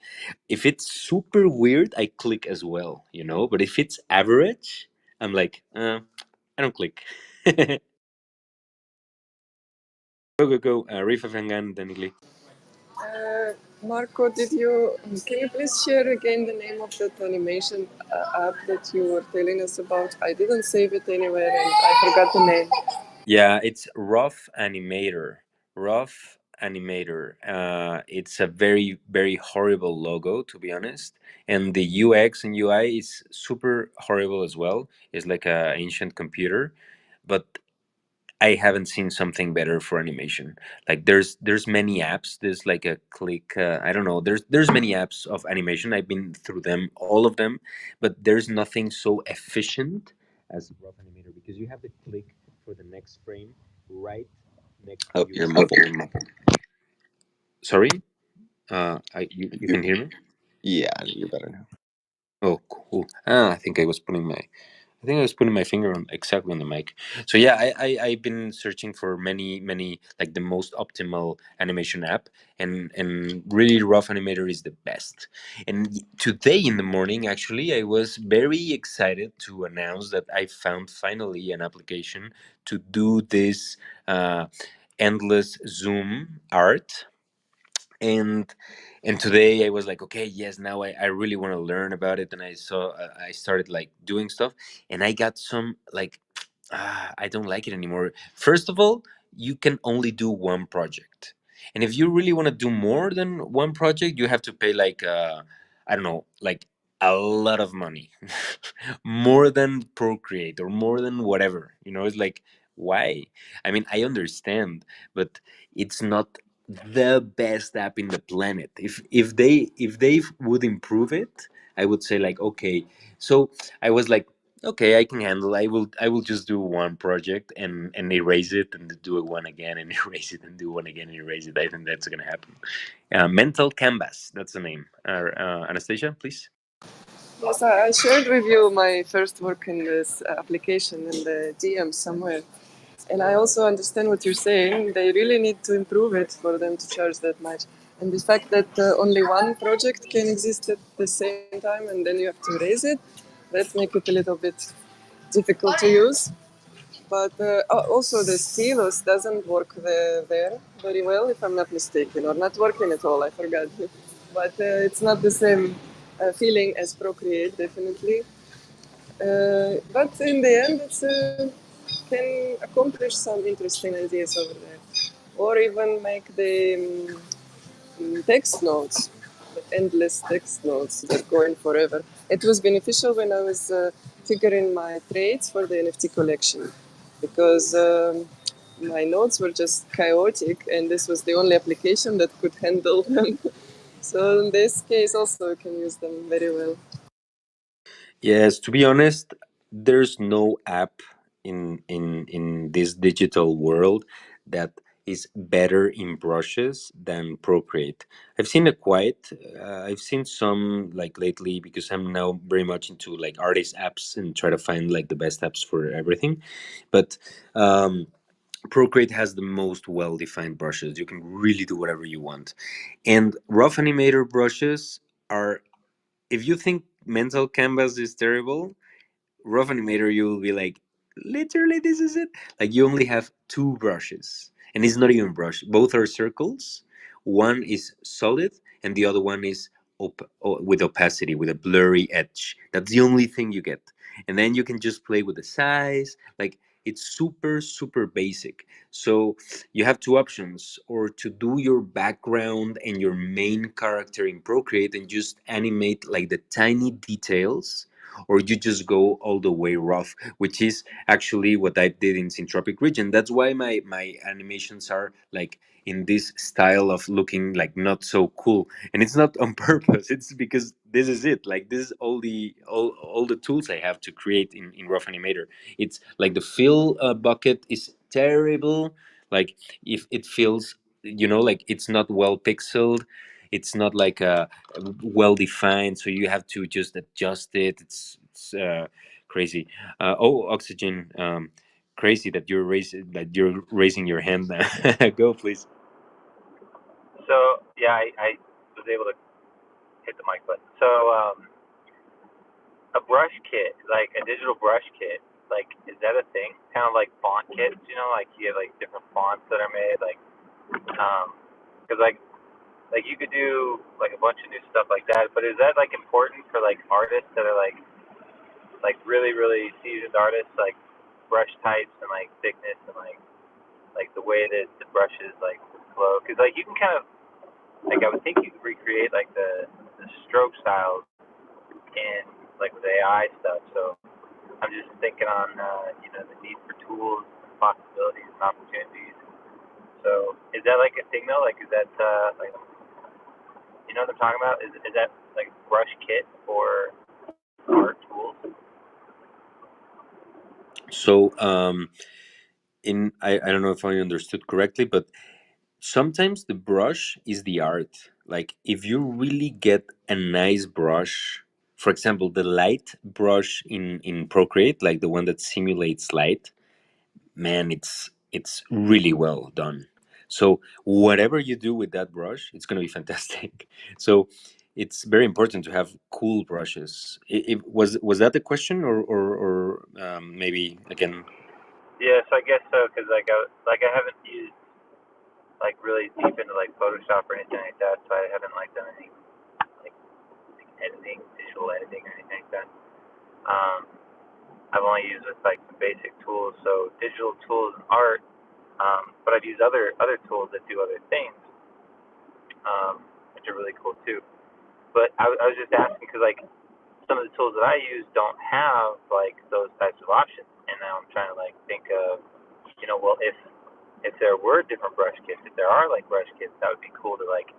if it's super weird, I click as well, But if it's average, I'm like, I don't click. Go. Rifa Fangan, Danigli. Marco, can you please share again the name of that animation app that you were telling us about? I didn't save it anywhere and I forgot the name. Yeah, it's Rough Animator. Rough Animator. It's a very, very horrible logo, to be honest. And the UX and UI is super horrible as well. It's like a ancient computer. But I haven't seen something better for animation. Like there's many apps. There's like a click. I don't know. There's many apps of animation. I've been through them, all of them, but there's nothing so efficient as Rough Animator because you have the click for the next frame right next to Oh, your. you're muffled. Sorry. You You're, can hear me. yeah, you're better now. Oh, cool. I think I was putting my finger on exactly on the mic. So yeah, I've been searching for many like the most optimal animation app, and really Rough Animator is the best. And today in the morning, actually, I was very excited to announce that I found finally an application to do this endless zoom art, and today I was like, okay, yes, now I really want to learn about it, and I started like doing stuff, and I got some like I don't like it anymore. First of all, you can only do one project, and if you really want to do more than one project, you have to pay like I don't know, like a lot of money, more than Procreate or more than whatever. It's like, why? I mean, I understand, but it's not the best app in the planet. If they would improve it, I would say like, okay. So I was like, okay, I can handle. I will just do one project and erase it and do it one again and erase it and do one again and erase it. I think that's gonna happen. Mental Canvas. That's the name. Anastasia, please. Yes, I shared with you my first work in this application in the DM somewhere. And I also understand what you're saying. They really need to improve it for them to charge that much. And the fact that only one project can exist at the same time and then you have to raise it, that makes it a little bit difficult to use. But also the stylus doesn't work there very well, if I'm not mistaken, or not working at all. I forgot. But it's not the same feeling as Procreate, definitely. But in the end, it can accomplish some interesting ideas over there, or even make the text notes, the endless text notes that go in forever. It was beneficial when I was figuring my trades for the NFT collection, because my notes were just chaotic, and this was the only application that could handle them. So in this case, also you can use them very well. Yes, to be honest, there's no app in this digital world that is better in brushes than Procreate. I've seen some like lately because I'm now very much into like artist apps and try to find like the best apps for everything. But Procreate has the most well-defined brushes. You can really do whatever you want. And rough animator brushes are, if you think mental canvas is terrible, rough animator you will be like, literally this is it. Like you only have two brushes, and it's not even brush, both are circles. One is solid and the other one is with opacity, with a blurry edge. That's the only thing you get. And then you can just play with the size. Like it's super super basic. So you have two options: or to do your background and your main character in Procreate and just animate like the tiny details, or you just go all the way rough, which is actually what I did in Syntropic Region. That's why my animations are like in this style of looking like not so cool, and it's not on purpose. It's because this is it. Like this is all the tools I have to create in Rough Animator. It's like the fill bucket is terrible. Like if it feels, like it's not well pixeled, it's not like well defined, so you have to just adjust it. It's crazy. Oh, Oxygen, crazy that you're raising your hand. Go please. So yeah, I was able to hit the mic button. So a brush kit, like a digital brush kit, like is that a thing? Kind of like font kits, like you have like different fonts that are made, like because like you could do like a bunch of new stuff like that. But is that like important for like artists that are like really really seasoned artists, like brush types and like thickness and like the way that the brushes like flow? Because like you can kind of like I would think you could recreate like the stroke styles in like with AI stuff. So I'm just thinking on the need for tools and possibilities and opportunities. So is that like a thing though? Like is that like what I'm talking about? Is that like brush kit for art tools? So I don't know if I understood correctly, but sometimes the brush is the art. Like if you really get a nice brush, for example, the light brush in Procreate, like the one that simulates light, man, it's really well done. So whatever you do with that brush, it's going to be fantastic. So it's very important to have cool brushes. Was that the question, or maybe again? Yes, I guess so. Cause I haven't used like really deep into like Photoshop or anything like that, so I haven't like done any like editing, visual editing or anything like that. Um, I've only used with like some basic tools, so digital tools and art. But I've used other tools that do other things, which are really cool too. But I was just asking because like some of the tools that I use don't have like those types of options, and now I'm trying to like think of, well, if there were different brush kits, if there are like brush kits, that would be cool to like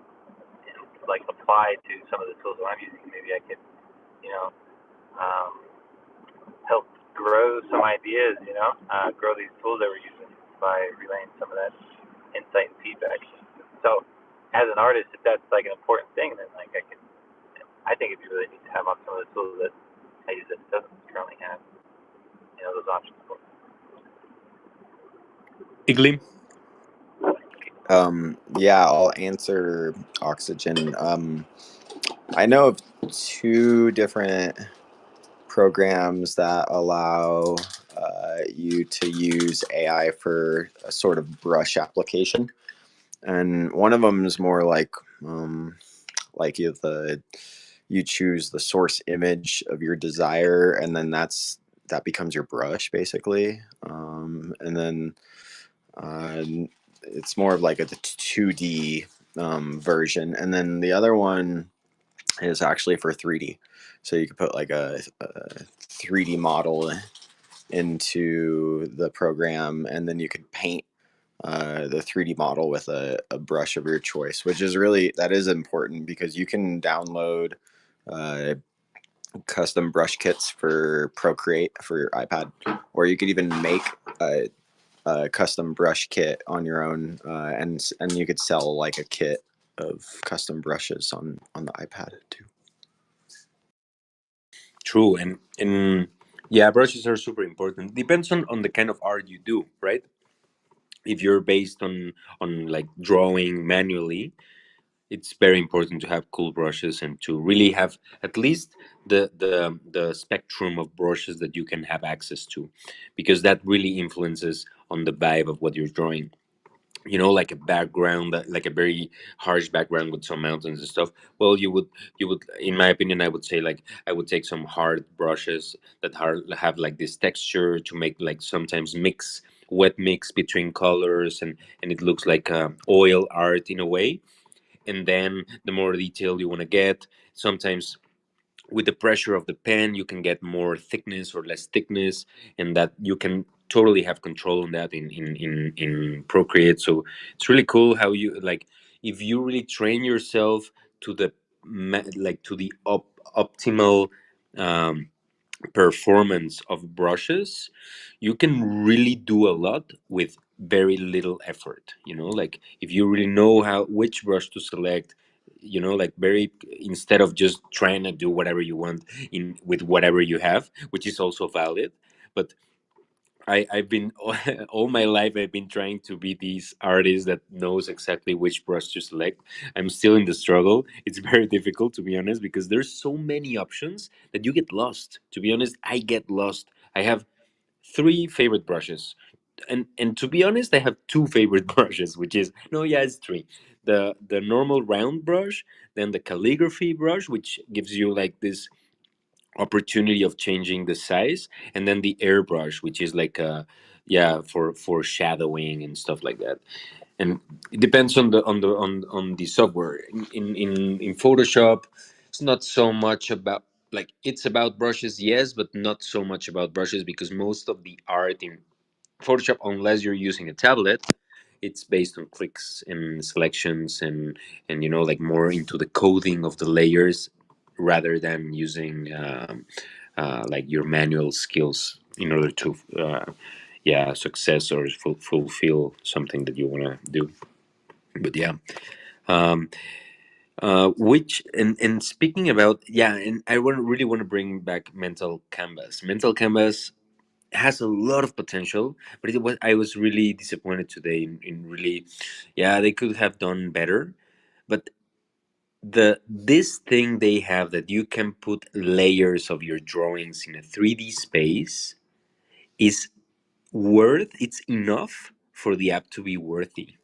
apply to some of the tools that I'm using. Maybe I could, you know, um, help grow some ideas, grow these tools that we're using by relaying some of that insight and feedback. So, as an artist, if that's like an important thing, then like I think it'd be really neat to have on some of the tools that I use that doesn't currently have, those options for. Iglim? Yeah, I'll answer Oxygen. I know of two different programs that allow you to use AI for a sort of brush application, and one of them is more like you choose the source image of your desire, and then that becomes your brush basically, and then uh, it's more of like a 2D version, and then the other one is actually for 3D. So you could put like a 3D model into the program, and then you could paint the 3D model with a brush of your choice, which is that is important because you can download uh, custom brush kits for Procreate for your iPad, or you could even make a custom brush kit on your own, and you could sell like a kit of custom brushes on the iPad too. True, and yeah, brushes are super important. Depends on the kind of art you do, right? If you're based on like drawing manually, it's very important to have cool brushes and to really have at least the spectrum of brushes that you can have access to, because that really influences on the vibe of what you're drawing. Like a background like a very harsh background with some mountains and stuff. Well, you would, in my opinion, I would say, like, I would take some hard brushes that have like this texture to make, like, sometimes wet mix between colors, and it looks like oil art in a way. And then the more detail you want to get, sometimes with the pressure of the pen you can get more thickness or less thickness, and that you can totally have control on that in Procreate. So it's really cool how you, like, if you really train yourself to the like to the optimal um, performance of brushes, you can really do a lot with very little effort. Like, if you really know how which brush to select, like, very, instead of just trying to do whatever you want in with whatever you have, which is also valid. But I've been all my life I've been trying to be this artist that knows exactly which brush to select. I'm still in the struggle. It's very difficult, to be honest, because there's so many options that you get lost. To be honest, I get lost. I have three favorite brushes, and to be honest, I have two favorite brushes, which is, no, yeah, it's three. The normal round brush, then the calligraphy brush, which gives you like this opportunity of changing the size, and then the airbrush, which is like yeah, for shadowing and stuff like that. And it depends on the software. In Photoshop, it's not so much about, like, it's about brushes, yes, but not so much about brushes, because most of the art in Photoshop, unless you're using a tablet, it's based on clicks and selections, and like, more into the coding of the layers, rather than using like, your manual skills in order to yeah, success or fulfill something that you want to do. But yeah, um which and speaking about, yeah, and I really want to bring back mental canvas has a lot of potential, but I was really disappointed today in really, yeah, they could have done better. But this thing they have, that you can put layers of your drawings in a 3D space, is it's enough for the app to be worthy.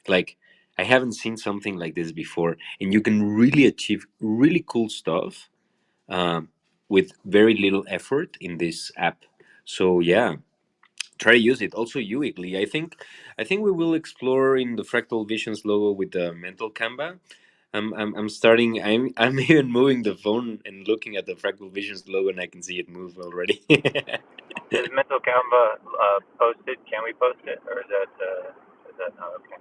Like, I haven't seen something like this before, and you can really achieve really cool stuff um, with very little effort in this app. So yeah, try to use it. Also, you, Igli. I think we will explore in the Fractal Visions logo with the mental Canva. I'm starting. I'm even moving the phone and looking at the Fractal Visions logo, and I can see it move already. Is Mental Canva posted? Can we post it, or is that not okay?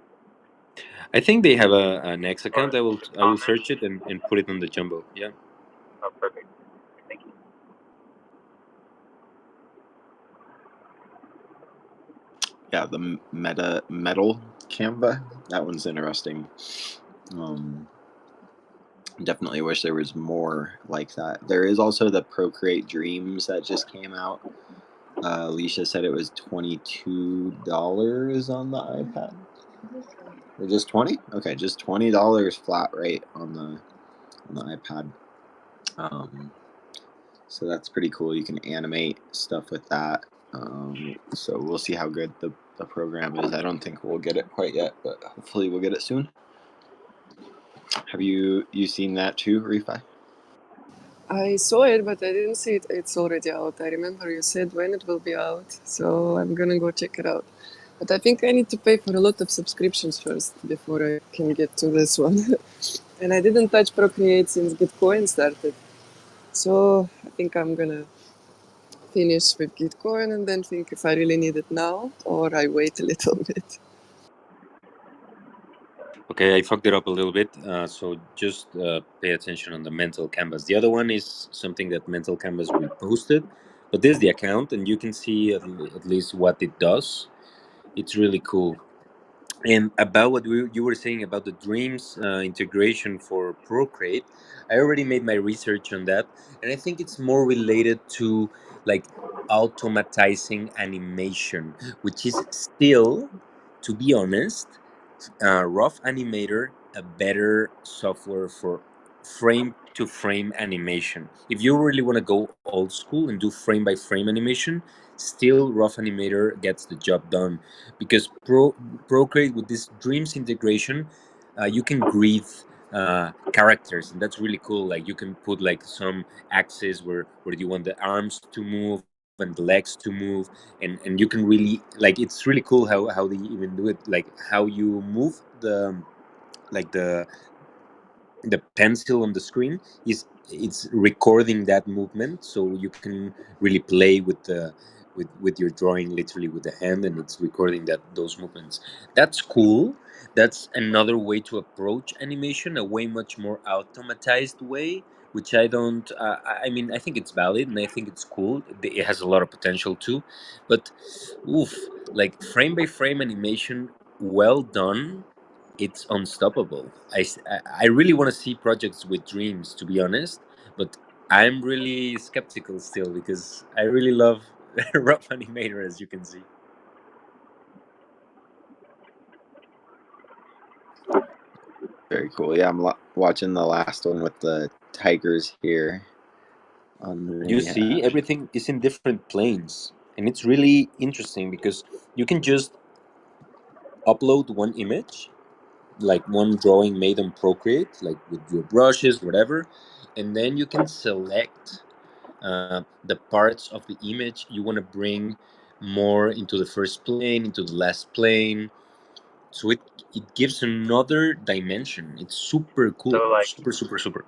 I think they have an X Or account. I will comment? search it and put it on the jumbo. Yeah. Oh, perfect. Thank you. Yeah, the metal Canva, that one's interesting. Um, Definitely wish there was more like that. There is also the Procreate Dreams that just came out. Alicia said it was $22 on the iPad. Or just 20? Okay, just $20 flat rate on the iPad. So that's pretty cool. You can animate stuff with that. So we'll see how good the program is. I don't think we'll get it quite yet, but hopefully we'll get it soon. Have you seen that too, Refi? I saw it, but I didn't see it. It's already out. I remember you said when it will be out, so I'm gonna go check it out. But I think I need to pay for a lot of subscriptions first before I can get to this one. And I didn't touch Procreate since Gitcoin started. So I think I'm gonna finish with Gitcoin and then think if I really need it now or I wait a little bit. Okay, I fucked it up a little bit. So just pay attention on the mental canvas. The other one is something that mental canvas reposted, but this is the account, and you can see at least what it does. It's really cool. And about what you were saying about the Dreams integration for Procreate, I already made my research on that, and I think it's more related to like automatizing animation, which is still, to be honest, Rough Animator a better software for frame to frame animation. If you really want to go old school and do frame by frame animation, still Rough Animator gets the job done because Procreate with this Dreams integration, you can breathe characters, and that's really cool. Like you can put like some axes where you want the arms to move and the legs to move, and you can really like it's really cool how they even do it, like how you move like the pencil on the screen is it's recording that movement, so you can really play with the with your drawing literally with the hand, and it's recording those movements. That's cool. That's another way to approach animation, a way much more automatized way, which I don't I mean, I think it's valid and I think it's cool. It has a lot of potential too, but oof, like frame by frame animation well done, it's unstoppable. I really want to see projects with dreams, to be honest, but I'm really skeptical still because I really love Rough Animator, as you can see. Very cool. Yeah, I'm watching the last one with the tigers here on You the. see, everything is in different planes, and it's really interesting because you can just upload one image, like one drawing made on Procreate, like with your brushes, whatever, and then you can select the parts of the image you want to bring more into the first plane, into the last plane. So it gives another dimension. It's super cool, So like, super super super.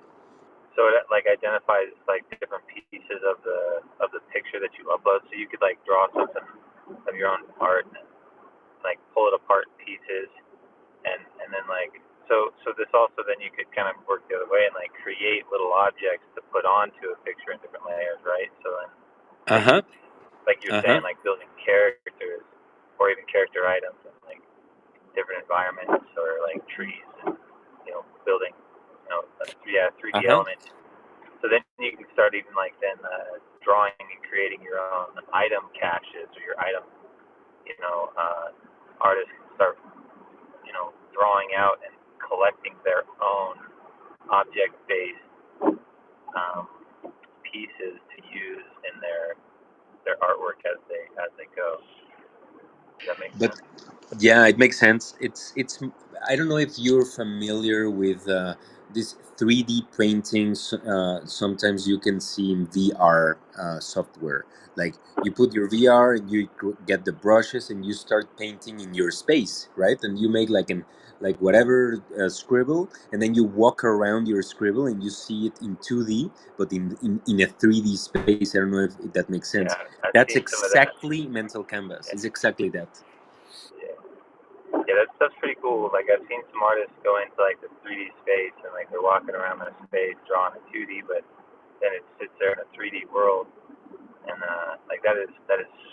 so it like identifies like different pieces of the picture that you upload. So you could like draw something of your own art, and like pull it apart in pieces, and then like so this also then you could kind of work the other way and like create little objects to put onto a picture in different layers, right? So then Uh maybe huh. like you're Uh huh. saying, like building characters or even character items in like different environments or like trees, building, 3D Uh huh. element. So then you can start even like then drawing and creating your own item caches or your item, artists can start, drawing out and collecting their own object-based um, pieces to use in their artwork as they go. Does that make But sense? yeah, it makes sense. It's. I don't know if you're familiar with this 3D paintings. Sometimes you can see in VR software. Like you put your VR and you get the brushes and you start painting in your space, right? And you make like an like whatever scribble, and then you walk around your scribble and you see it in 2D, but in a 3D space. I don't know if that makes sense. Yeah, I've That's seen some of that. exactly mental canvas. Yeah, It's exactly that. yeah, yeah. That stuff's pretty cool. Like I've seen some artists go into like the 3D space and like they're walking around that space drawing in 2D, but then it sits there in a 3D world, and like that is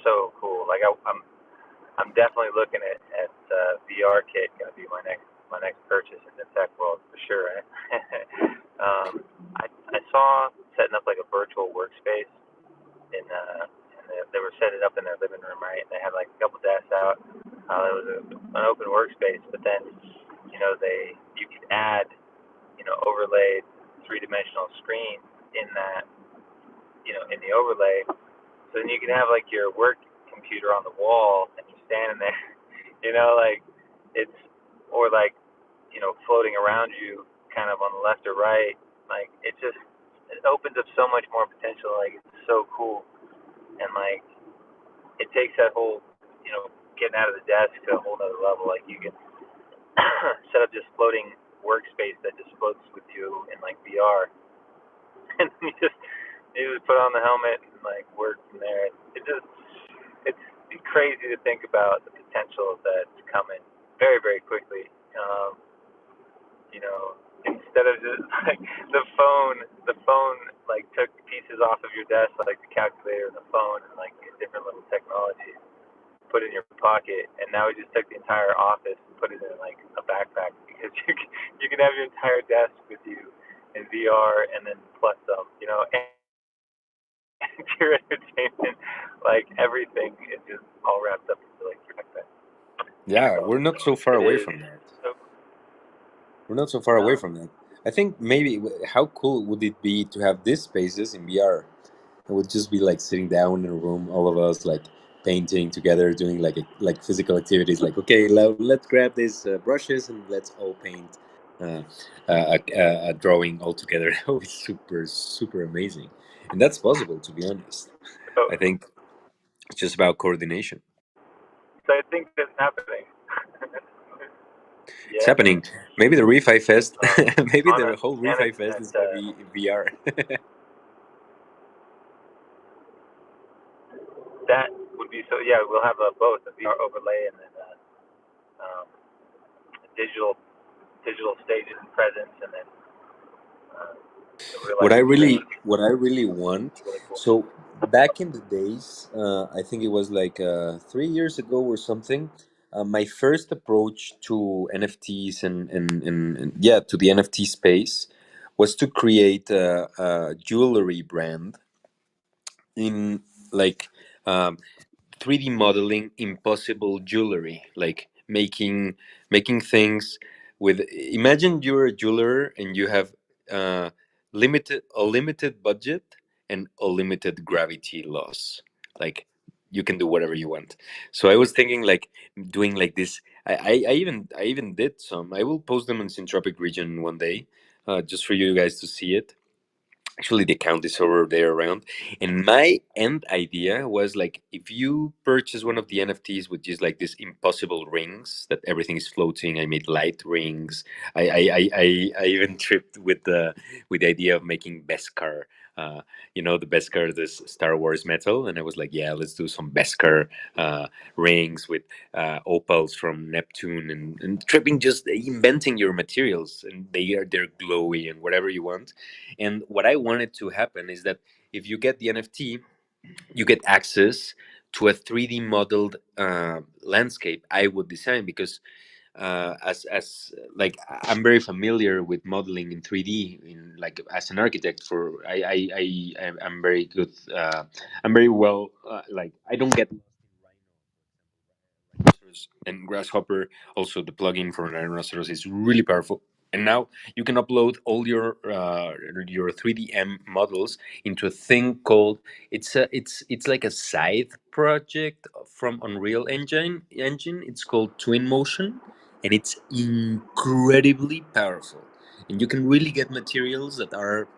so cool. Like I'm definitely looking at VR kit. Gonna be my next purchase in the tech world for sure. I saw setting up like a virtual workspace and they were setting it up in their living room, right? They had like a couple desks out. It was an open workspace, but then you could add overlaid three-dimensional screens in that in the overlay. So then you can have like your work computer on the wall and you're standing there, like it's or like floating around you kind of on the left or right. Like it opens up so much more potential. Like it's so cool. And like it takes that whole getting out of the desk to a whole other level. Like you can set up this floating workspace that just floats with you in like VR, and you just put on the helmet and like work from there. It's crazy to think about the potential that's coming very very quickly. Instead of just like the phone like took pieces off of your desk, like the calculator and the phone and like these different little technologies. put in your pocket, and now we just took the entire office and put it in like a backpack because you can have your entire desk with you in VR and then plus some, and your entertainment, like everything is just all wrapped up into like your backpack. Yeah, So we're not so far it away is from that. so We're not so far away um, from that. I think maybe how cool would it be to have these spaces in VR? It would just be like sitting down in a room, all of us like painting together, doing like physical activities. Like, okay, let's grab these brushes and let's all paint a drawing all together. That would be super super amazing, and that's possible, to be honest. so I think it's just about coordination. so I think that's happening. It's Yeah, happening. Maybe the Refi Fest, maybe Anna the whole Anna Refi Fest that is gonna be in VR. that would be so. Yeah, we'll have both a VR overlay and then um, digital stages and presence, and then the real life experience. What I really want. Really cool. So back in the days, I think it was like 3 years ago or something. My first approach to NFTs and yeah, to the NFT space was to create a jewelry brand in like um, 3D modeling impossible jewelry, like making things with. Imagine you're a jeweler and you have uh, a limited budget and a limited gravity loss. Like you can do whatever you want. So I was thinking like doing like this. I even did some. I will post them in Syntropic region one day, just for you guys to see it. Actually, the account is over there around. And my end idea was like, if you purchase one of the NFTs, which is like this impossible rings that everything is floating. I made light rings. I even tripped with the idea of making Beskar. uh the Beskar, this Star Wars metal, and I was like, yeah, let's do some Beskar rings with opals from Neptune, and tripping, just inventing your materials, and they're glowy and whatever you want. And what I wanted to happen is that if you get the NFT, you get access to a 3D modeled landscape I would design, because as like I'm very familiar with modeling in 3D, in like as an architect. For I'm very good. I'm very well. Like I don't get rhinoceros and grasshopper. Also, the plugin for rhinoceros is really powerful. And now you can upload all your 3D models into a thing called, it's like a side project from Unreal Engine. It's called Twin Motion, and it's incredibly powerful. And you can really get materials that are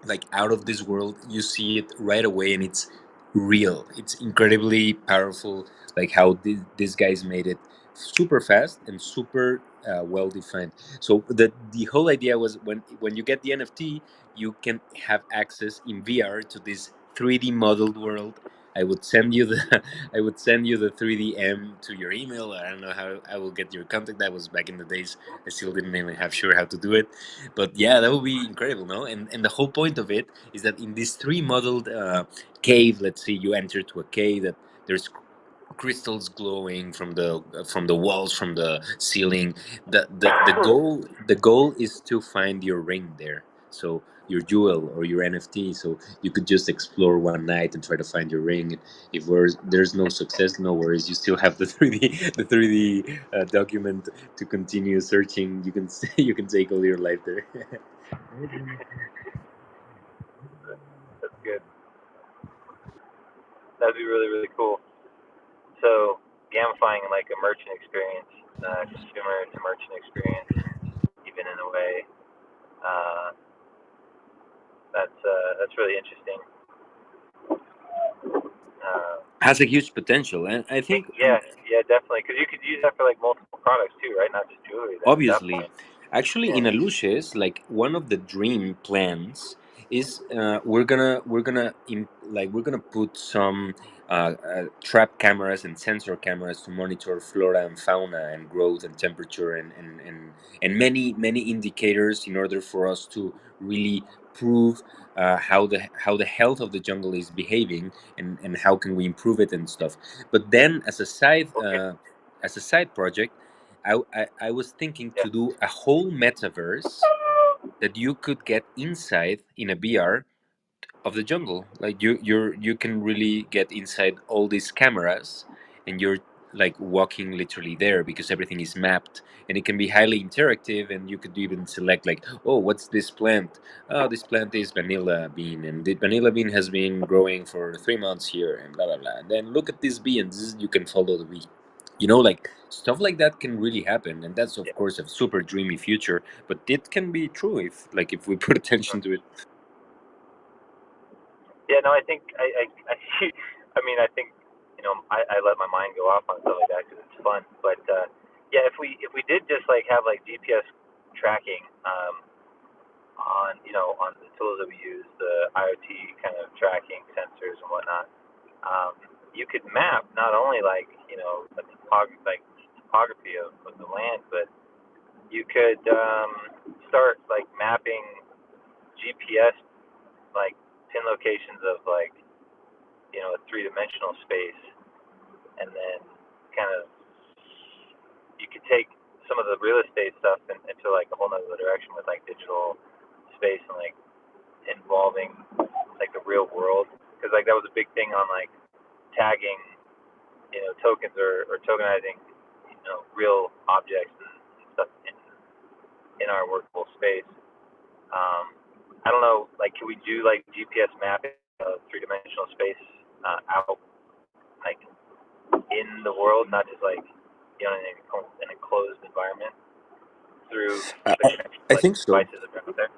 like out of this world. You see it right away, and it's real. It's incredibly powerful, like how these guys made it super fast and super well defined. So the whole idea was, when you get the NFT, you can have access in VR to this 3D modeled world. I would send you the I would send you the 3D to your email. I don't know how I will get your contact. That was back in the days. I still didn't even have sure how to do it. But yeah, that would be incredible, no? And the whole point of it is that in this three modeled cave, let's say you enter to a cave that there's crystals glowing from the walls, from the ceiling. The goal is to find your ring there. So your jewel or your NFT. So you could just explore one night and try to find your ring. If there's no success, no worries. You still have the 3D document to continue searching. You can you can take all your life there. That's good. That'd be really really cool. So gamifying like a merchant experience, consumer to merchant experience, even in a way. Uh, that's really interesting. Uh, Has a huge potential, and I think yeah, yeah, definitely. Because you could use that for like multiple products too, right? Not just jewelry. Then at that obviously, point, actually, yeah. in Aluches, like one of the dream plans is we're gonna like we're gonna put some trap cameras and sensor cameras to monitor flora and fauna and growth and temperature and many indicators in order for us to really prove how the health of the jungle is behaving and how can we improve it and stuff. But then as a side project, I was thinking to do a whole metaverse that you could get inside in a VR of the jungle. Like you can really get inside all these cameras, and you're like walking literally there because everything is mapped, and it can be highly interactive. And you could even select like, oh, what's this plant? Oh, this plant is vanilla bean, and the vanilla bean has been growing for 3 months here, and blah blah blah. And then look at this bee, and you can follow the bee. Like stuff like that can really happen, and that's of course a super dreamy future, but it can be true if we put attention to it. Yeah, no, I think I mean, I think I let my mind go off on stuff like that because it's fun. But yeah, if we did just like have like GPS tracking on on the tools that we use, the IoT kind of tracking sensors and whatnot, you could map not only like a topography of the land, but you could start like mapping GPS like pin locations of like a three-dimensional space, and then kind of you could take some of the real estate stuff into like a whole nother direction with like digital space and like involving like the real world, because like that was a big thing on like tagging tokens or tokenizing real objects and stuff in our workable space. I don't know, like, can we do like GPS mapping of three-dimensional space out like in the world, not just like in a closed environment through I, the I connection I like think so. devices that are out there?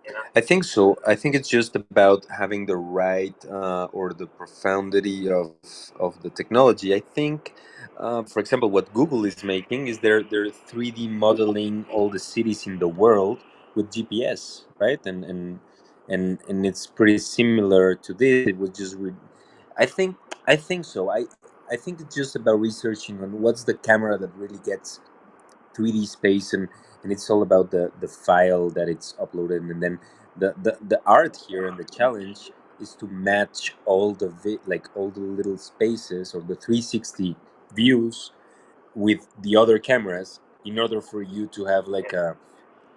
You know? I think so. I think it's just about having the right or the profundity of the technology. I think, for example, what Google is making is they're 3D modeling all the cities in the world with GPS, right? And it's pretty similar to this. It was just, I think, I think so. I think it's just about researching on what's the camera that really gets 3D space, and it's all about the file that it's uploaded, and then the art here and the challenge is to match all like all the little spaces or the 360 views with the other cameras in order for you to have like a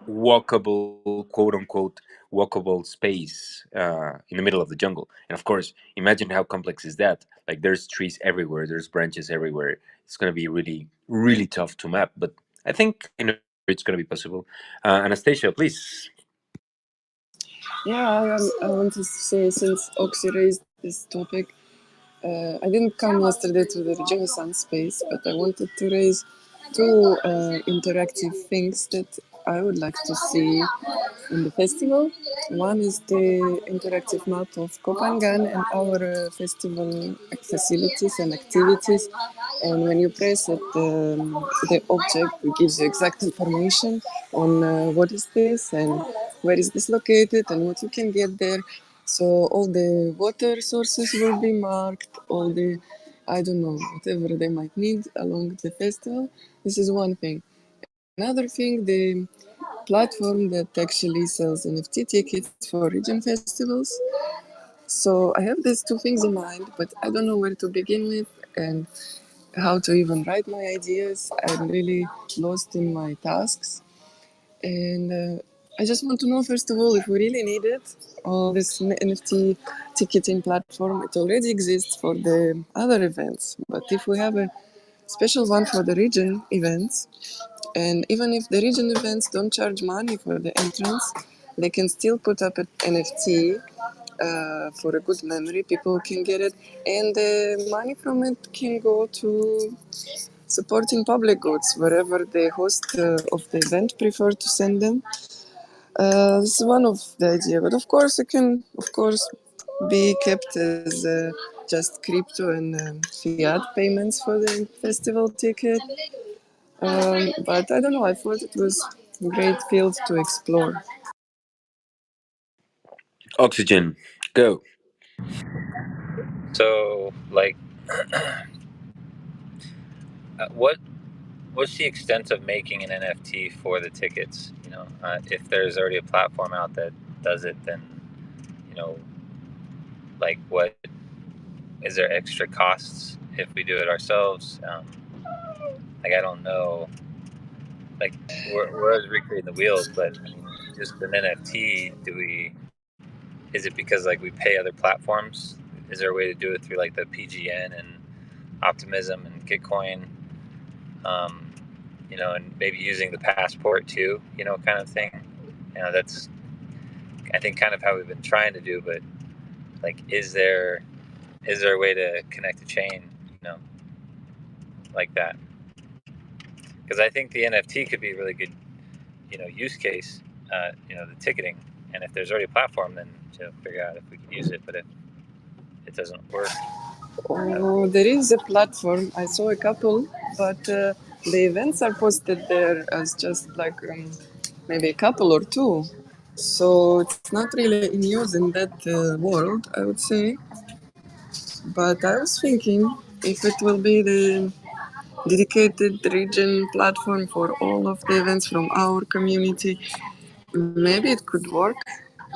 walkable, quote unquote walkable space in the middle of the jungle. And of course, imagine how complex is that. Like there's trees everywhere, there's branches everywhere. It's going to be really really tough to map, but I think it's going to be possible. Anastasia, please. Yeah, I want to say, since Oxy raised this topic, I didn't come yesterday to the Renaissance space, but I wanted to raise two interactive things that I would like to see in the festival. One is the interactive map of Kopangan and our festival facilities and activities. And when you press it, the object gives you exact information on what is this and where is this located and what you can get there. So all the water sources will be marked, all the, I don't know, whatever they might need along the festival. This is one thing. Another thing, the platform that actually sells NFT tickets for region festivals. So I have these two things in mind, but I don't know where to begin with and how to even write my ideas. I'm really lost in my tasks. And I just want to know, first of all, if we really need it. All this NFT ticketing platform, it already exists for the other events. But if we have a special one for the region events, and even if the region events don't charge money for the entrance, they can still put up an NFT for a good memory. People can get it, and the money from it can go to supporting public goods wherever the host of the event prefer to send them. This is one of the idea, but of course it can, of course, be kept as just crypto and fiat payments for the festival ticket. But I don't know. I thought it was a great field to explore. Oxygen, go. So, like, what what's the extent of making an NFT for the tickets? If there's already a platform out that does it, then you know, like, what is there extra costs if we do it ourselves? Like, I don't know. Like, we're always recreating the wheels, but I mean, just an NFT. Is it because like we pay other platforms? Is there a way to do it through like the PGN and Optimism and Gitcoin? Um, and maybe using the passport too, kind of thing. That's I think kind of how we've been trying to do. But like, is there a way to connect a chain, like that? Because I think the NFT could be a really good, use case. The ticketing, and if there's already a platform, then figure out if we can use it. But if it doesn't work, Oh, there is a platform. I saw a couple, but the events are posted there as just like maybe a couple or two. So it's not really in use in that world, I would say. But I was thinking if it will be the dedicated region platform for all of the events from our community, maybe it could work.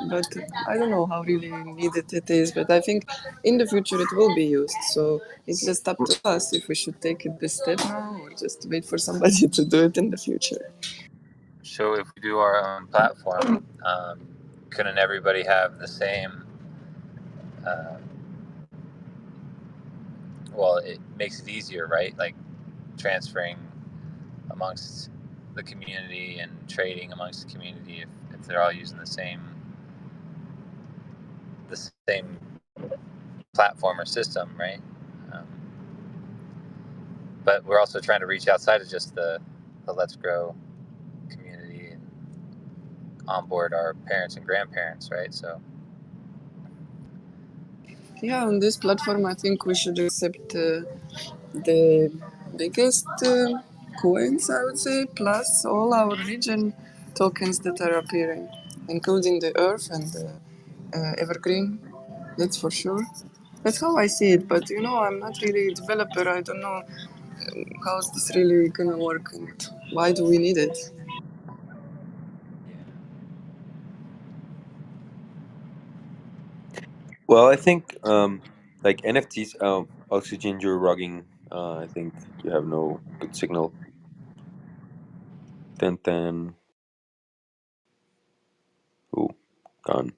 But I don't know how really needed it is. But I think in the future it will be used. So it's just up to us if we should take it this step now or just wait for somebody to do it in the future. so if we do our own platform, couldn't everybody have the same? Uh, well, it makes it easier, right? Like transferring amongst the community and trading amongst the community if they're all using the same platform or system, right? Um, but we're also trying to reach outside of just the Let's Grow community and onboard our parents and grandparents, right? So Yeah, on this platform, I think we should accept the biggest coins, I would say, plus all our region tokens that are appearing, including the Earth and the Evergreen. That's for sure. That's how I see it. But I'm not really a developer. I don't know how is this really gonna work and why do we need it. well, I think like NFTs. Oxygen, you're rugging. I think you have no good signal. Ten. Ooh, gone.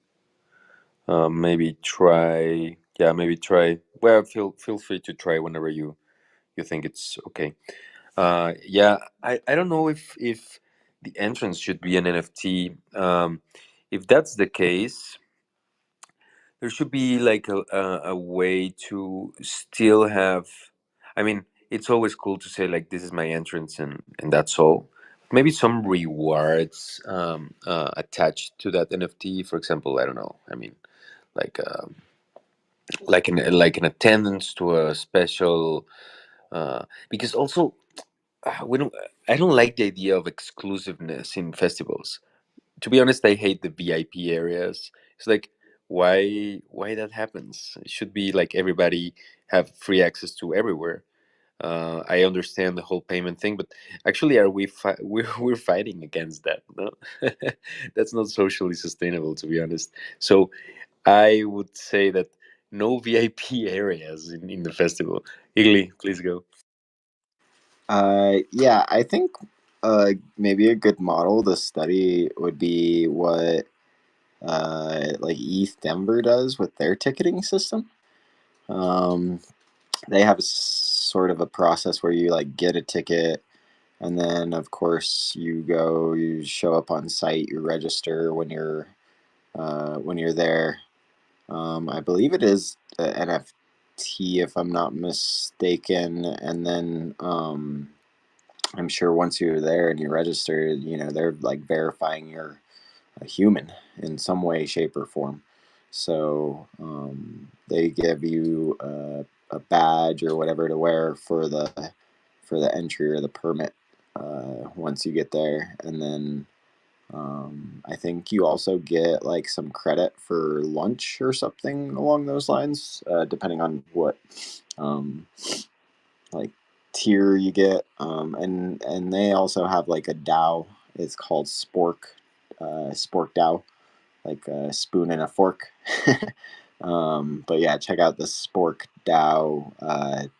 Maybe try. Yeah, maybe try. Well, feel free to try whenever you think it's okay. Yeah, I don't know if the entrance should be an NFT. If that's the case, there should be like a way to still have. I mean, it's always cool to say like this is my entrance and that's all. Maybe some rewards attached to that NFT. For example, I don't know. I mean, like like an attendance to a special. Because also we don't. I don't like the idea of exclusiveness in festivals. To be honest, I hate the VIP areas. It's like why that happens. It should be like everybody have free access to everywhere. I understand the whole payment thing, but actually, are we're fighting against that? No, that's not socially sustainable, to be honest. So I would say that no VIP areas in the festival. Igli, please go. Yeah, I think maybe a good model to study would be what like East Denver does with their ticketing system. Um, they have sort of a process where you like get a ticket, and then of course you show up on site, you register when you're there. I believe it is a NFT if I'm not mistaken, and then I'm sure once you're there and you register, they're like verifying you're a human in some way, shape, or form. So they give you a badge or whatever to wear for the entry or the permit once you get there, and then I think you also get like some credit for lunch or something along those lines, depending on what like tier you get. And they also have like a DAO. It's called Spork DAO, like a spoon and a fork. But yeah, check out the Spork DAO.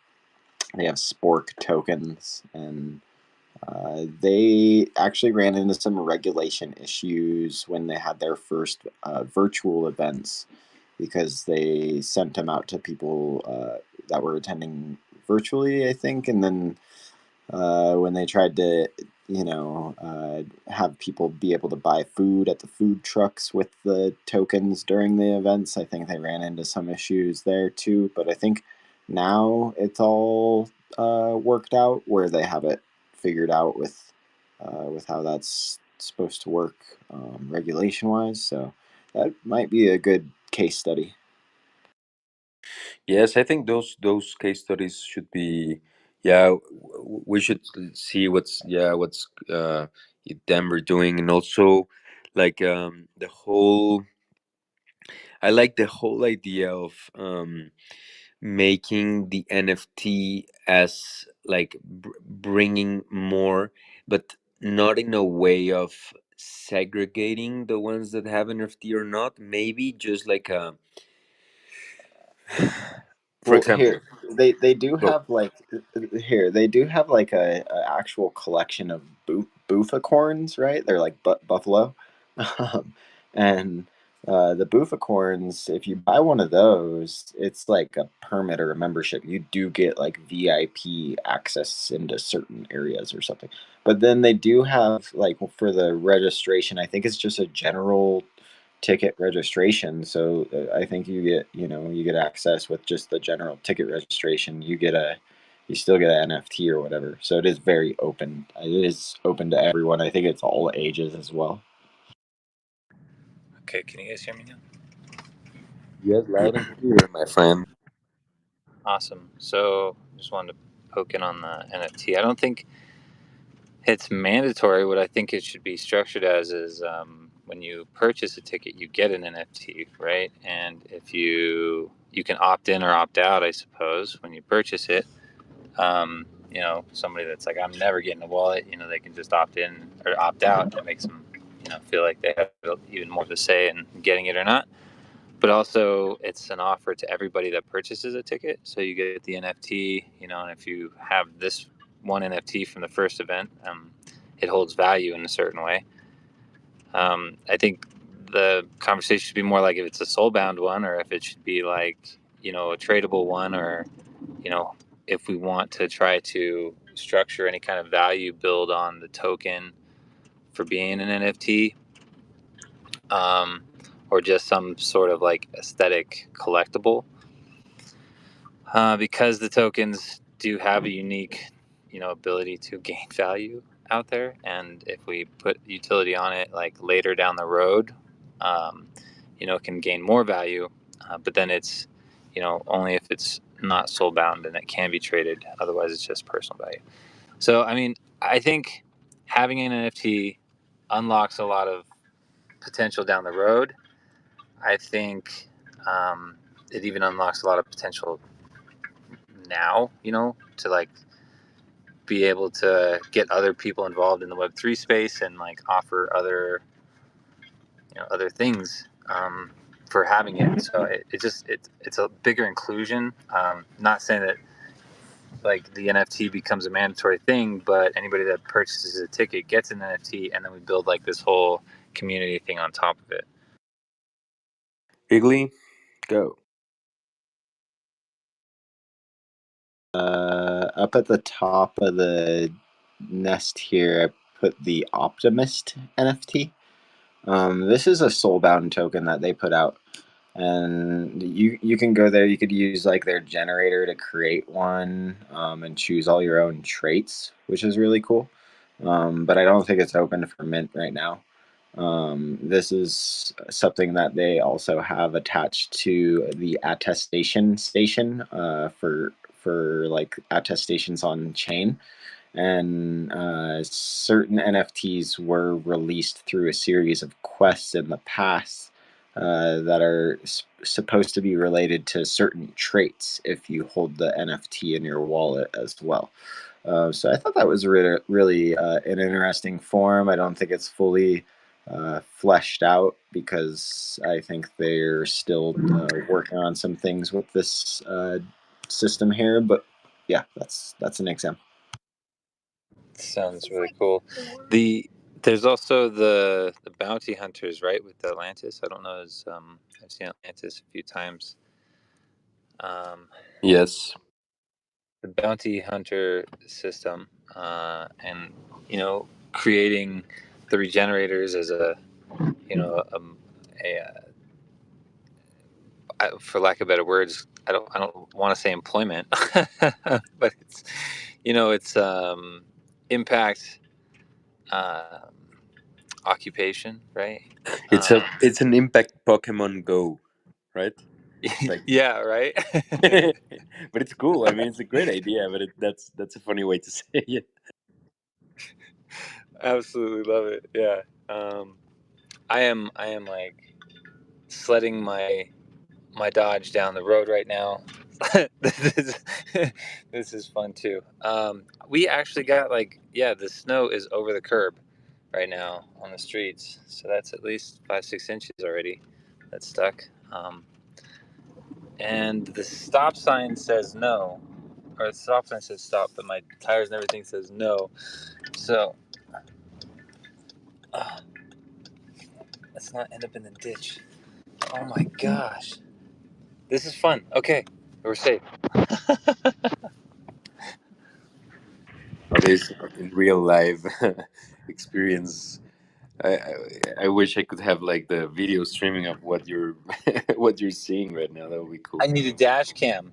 They have Spork tokens, and they actually ran into some regulation issues when they had their first virtual events because they sent them out to people that were attending virtually, I think, and then when they tried to, have people be able to buy food at the food trucks with the tokens during the events. I think they ran into some issues there too, but I think now it's all worked out where they have it figured out with how that's supposed to work regulation wise. So that might be a good case study. Yes, I think those case studies should be. Yeah, we should see what's Denver doing, and also like the whole. I like the whole idea of making the NFT as like bringing more, but not in a way of segregating the ones that have NFT or not. Maybe just like a, for Well, example, here they do go. have like here they do have like a actual collection of buffacorns, right? They're like buffalo, um, and the buffacorns. If you buy one of those, it's like a permit or a membership. You do get like VIP access into certain areas or something. But then they do have like for the registration. I think it's just a general ticket registration. So I think you get access with just the general ticket registration. You still get an NFT or whatever. So it is very open. It is open to everyone. I think it's all ages as well. Okay, can you guys hear me now? Yes, loud and clear, my friend. Awesome. So just wanted to poke in on the NFT. I don't think it's mandatory. What I think it should be structured as is when you purchase a ticket, you get an NFT, right? And if you can opt in or opt out, I suppose, when you purchase it. Somebody that's like, I'm never getting a wallet, they can just opt in or opt out. It makes them, feel like they have even more to say in getting it or not. But also, it's an offer to everybody that purchases a ticket. So you get the NFT, and if you have this one NFT from the first event, it holds value in a certain way. I think the conversation should be more like if it's a soul-bound one, or if it should be like, a tradable one, or, you know, if we want to try to structure any kind of value build on the token for being an NFT, um, or just some sort of like aesthetic collectible, because the tokens do have a unique, ability to gain value out there. And if we put utility on it, like later down the road, um, it can gain more value. But then it's, only if it's not soul bound and it can be traded. Otherwise, it's just personal value. So, I mean, I think having an NFT unlocks a lot of potential down the road. I think it even unlocks a lot of potential now, to like be able to get other people involved in the Web3 space and like offer other things for having it. So it's a bigger inclusion. Not saying that like the NFT becomes a mandatory thing, but anybody that purchases a ticket gets an NFT, and then we build like this whole community thing on top of it. Igley, go. Up at the top of the nest here, I put the Optimist NFT. This is a soulbound token that they put out, and you can go there. You could use like their generator to create one, and choose all your own traits, which is really cool. But I don't think it's open for mint right now. This is something that they also have attached to the attestation station for like attestations on chain, and certain NFTs were released through a series of quests in the past that are supposed to be related to certain traits if you hold the NFT in your wallet as well. So I thought that was really an interesting form. I don't think it's fully fleshed out because I think they're still working on some things with this system here. But yeah, that's an example. Sounds really cool. There's also the bounty hunters, right, with Atlantis. I don't know as I've seen Atlantis a few times. Yes. The bounty hunter system, and creating the regenerators as for lack of better words, I don't want to say employment, but it's impact, um, occupation, right? Um, It's an impact Pokemon Go, right? Like, yeah, right. but it's cool. I mean, it's a great idea, but that's a funny way to say it. Absolutely love it. Yeah. I am like sledding my Dodge down the road right now. this is this is fun too. We actually got the snow is over the curb right now on the streets, so that's at least 5-6 inches already. That's stuck. And the stop sign says no, or the stop sign says stop, but my tires and everything says no. So let's not end up in the ditch. Oh my gosh, this is fun. Okay, we're safe. Now, this in real life experience. I, I wish I could have like the video streaming of what you're what you're seeing right now. That would be cool. I need a dash cam,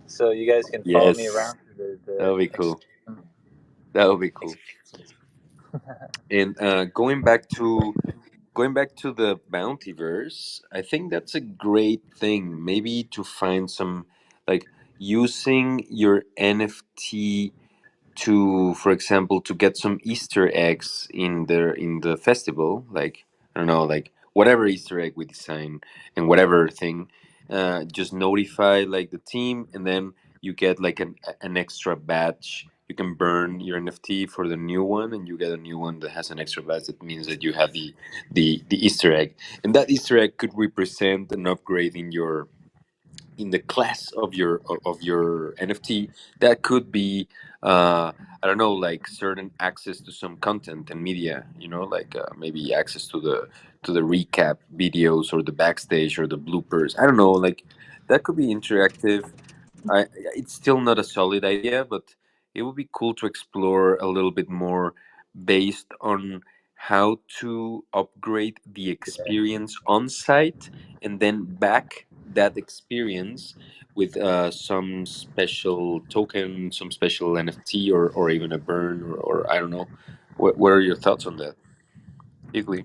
so you guys can follow me Yes, around through that the would be cool. extreme That would be cool. experiences. And going back to the bountyverse, I think that's a great thing. Maybe to find some like using your NFT to, for example, to get some Easter eggs in the festival, like I don't know, like whatever Easter egg we design and whatever thing, just notify like the team, and then you get like an extra badge. You can burn your NFT for the new one, and you get a new one that has an extra badge. That means that you have the Easter egg, and that Easter egg could represent an upgrade in the class of your NFT. That could be I don't know, like certain access to some content and media. Like maybe access to the recap videos or the backstage or the bloopers. I don't know, like that could be interactive. It's still not a solid idea, but it would be cool to explore a little bit more based on how to upgrade the experience on site and then back that experience with some special token, some special NFT, or even a burn, or I don't know. What are your thoughts on that, Igly?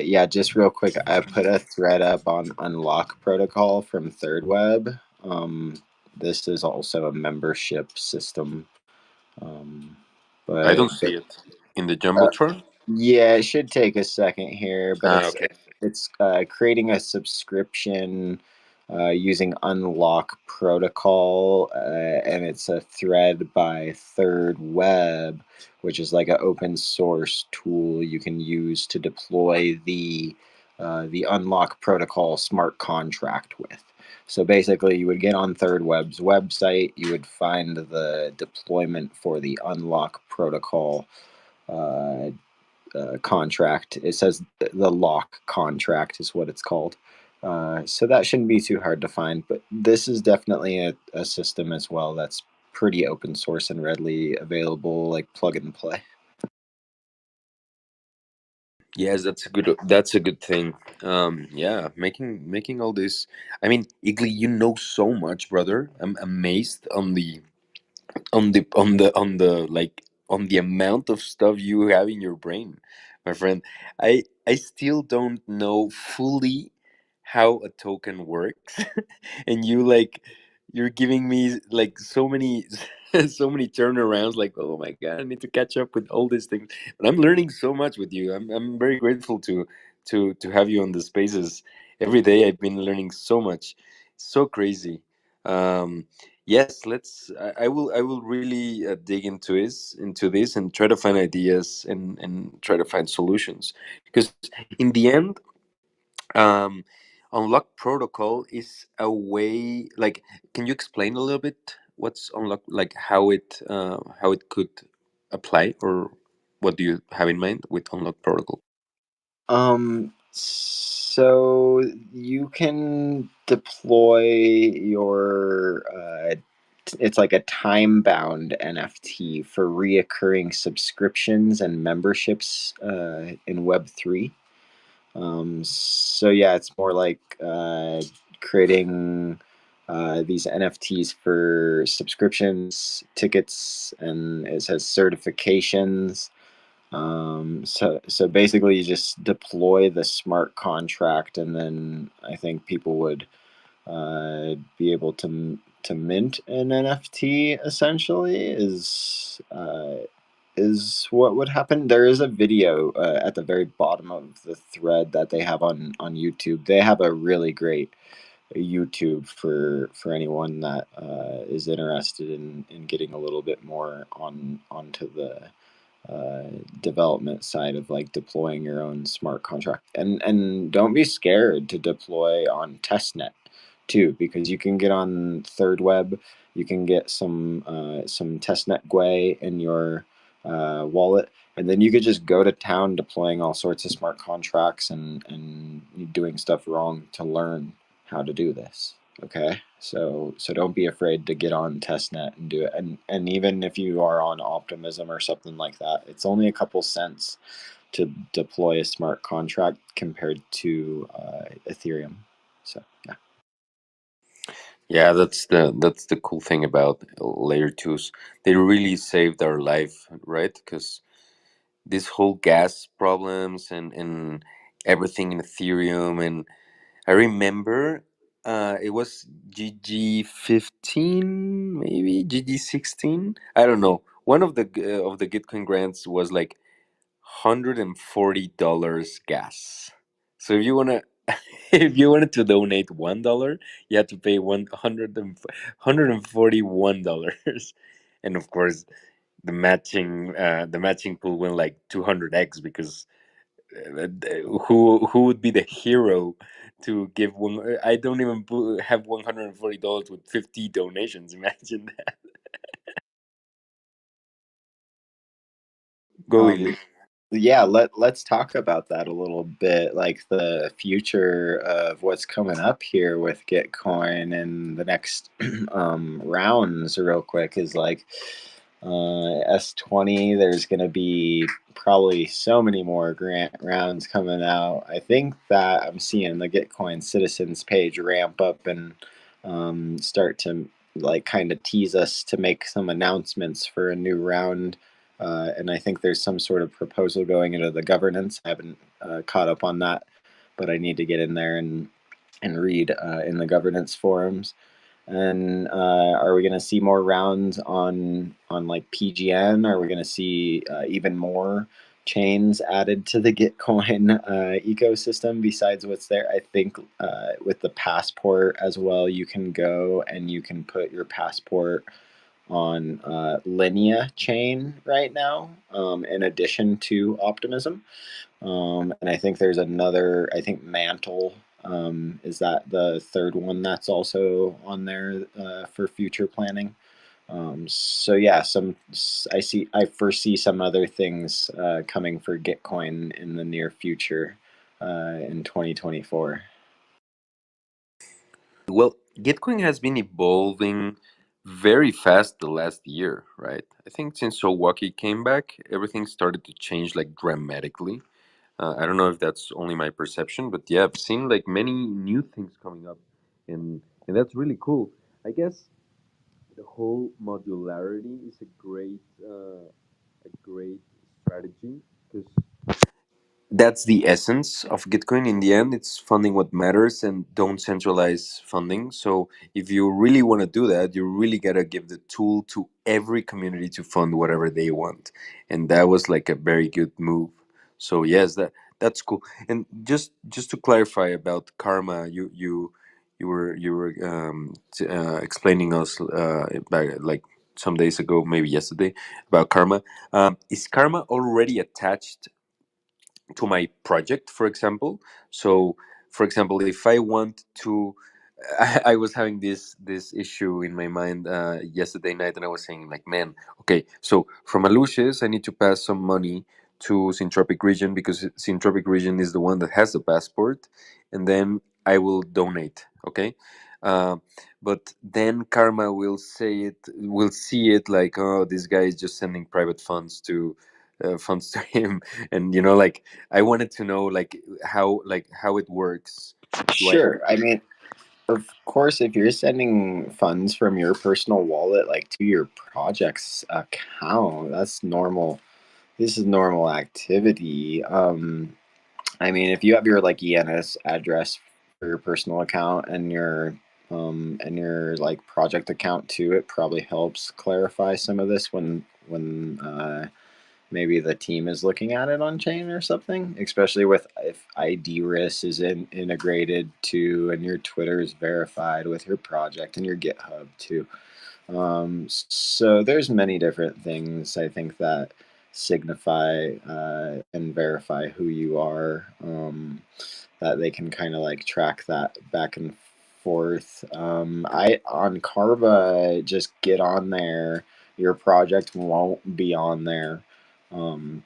Yeah, just real quick, I put a thread up on Unlock Protocol from Third Web. This is also a membership system, um, I but don't see it in the uh, jumbotron. yeah, it should take a second here. But Okay. it's creating a subscription using Unlock Protocol, and it's a thread by Third Web, which is like an open source tool you can use to deploy the Unlock Protocol smart contract with. So basically, you would get on Third Web's website, you would find the deployment for the Unlock Protocol uh, contract. It says the lock contract is what it's called. So that shouldn't be too hard to find. But this is definitely a system as well that's pretty open source and readily available, like plug and play. Yes, that's a good thing. Yeah, making all this. I mean, Igly, you know so much, brother. I'm amazed on the like on the amount of stuff you have in your brain, my friend. I still don't know fully how a token works, and you're giving me like so many so many turnarounds. Like, oh my god, I need to catch up with all these things. But I'm learning so much with you. I'm very grateful to have you on the spaces every day. I've been learning so much, so crazy. Um, yes, let's. I will really dig into this and try to find ideas and try to find solutions because in the end, um, unlock protocol is a way. Like, can you explain a little bit what's unlock? Like how it could apply, or what do you have in mind with unlock protocol? So you can deploy your it's like a time bound NFT for reoccurring subscriptions and memberships in Web3. So yeah, it's more like creating these NFTs for subscriptions, tickets, and it says certifications. So basically, you just deploy the smart contract, and then I think people would be able to mint an NFT. Essentially, is what would happen. There is a video at the very bottom of the thread that they have on YouTube. They have a really great YouTube for anyone that is interested in getting a little bit more onto the uh, development side of like deploying your own smart contract. And don't be scared to deploy on testnet too, because you can get on third web. You can get some testnet GUI in your wallet, and then you could just go to town deploying all sorts of smart contracts and doing stuff wrong to learn how to do this. Okay, so don't be afraid to get on testnet and do it. And even if you are on Optimism or something like that, it's only a couple cents to deploy a smart contract compared to Ethereum. So yeah. Yeah, that's the cool thing about layer twos. They really saved our life, right? Because this whole gas problems and everything in Ethereum. And I remember it was GG15, maybe GG16. I don't know. One of the Gitcoin grants was like $140 gas. So if you wanna if you wanted to donate $1, you had to pay 141 dollars. And of course, the matching pool went like 200x because who would be the hero to give one? I don't even have $140 with 50 donations. Imagine that. Go, Um, Lily. yeah, let's talk about that a little bit, like the future of what's coming up here with Gitcoin and the next rounds. Real quick is like S20. There's going to be probably so many more grant rounds coming out. I think that I'm seeing the Gitcoin Citizens page ramp up and start to like kind of tease us to make some announcements for a new round. And I think there's some sort of proposal going into the governance. I haven't caught up on that, but I need to get in there and read in the governance forums. And are we going to see more rounds on like PGN? Are we going to see even more chains added to the Gitcoin ecosystem besides what's there? I think with the passport as well, you can go and you can put your passport on Linea chain right now, in addition to Optimism. And I think there's another, I think Mantle, is that the third one that's also on there for future planning. So yeah, I foresee some other things coming for Gitcoin in the near future in 2024. Well, Gitcoin has been evolving very fast the last year, right? I think since Milwaukee came back, everything started to change like dramatically. I don't know if that's only my perception, but yeah, I've seen like many new things coming up, and that's really cool. I guess the whole modularity is a great strategy because that's the essence of Gitcoin. In the end, it's funding what matters and don't centralize funding. So if you really want to do that, you really gotta give the tool to every community to fund whatever they want, and that was like a very good move. So yes, that's cool. And just to clarify about karma, you were explaining us back, like some days ago, maybe yesterday, about karma. Is karma already attached to my project, for example? So for example, if I want to I was having this issue in my mind yesterday night, and I was saying like, man, okay, so from Alucious I need to pass some money to Syntropic Region, because Syntropic Region is the one that has the passport, and then I will donate, okay. uh, but then karma will see it like, oh, this guy is just sending private funds to him. And like, I wanted to know like how it works. Do I Sure. I mean, of course, if you're sending funds from your personal wallet like to your project's account, that's normal. This is normal activity. I mean, if you have your like ENS address for your personal account and your like project account too, it probably helps clarify some of this when maybe the team is looking at it on chain or something, especially with if IDRIS is integrated too, and your Twitter is verified with your project and your GitHub too. So there's many different things I think that signify and verify who you are. That they can kind of like track that back and forth. I on Carva, just get on there. Your project won't be on there um,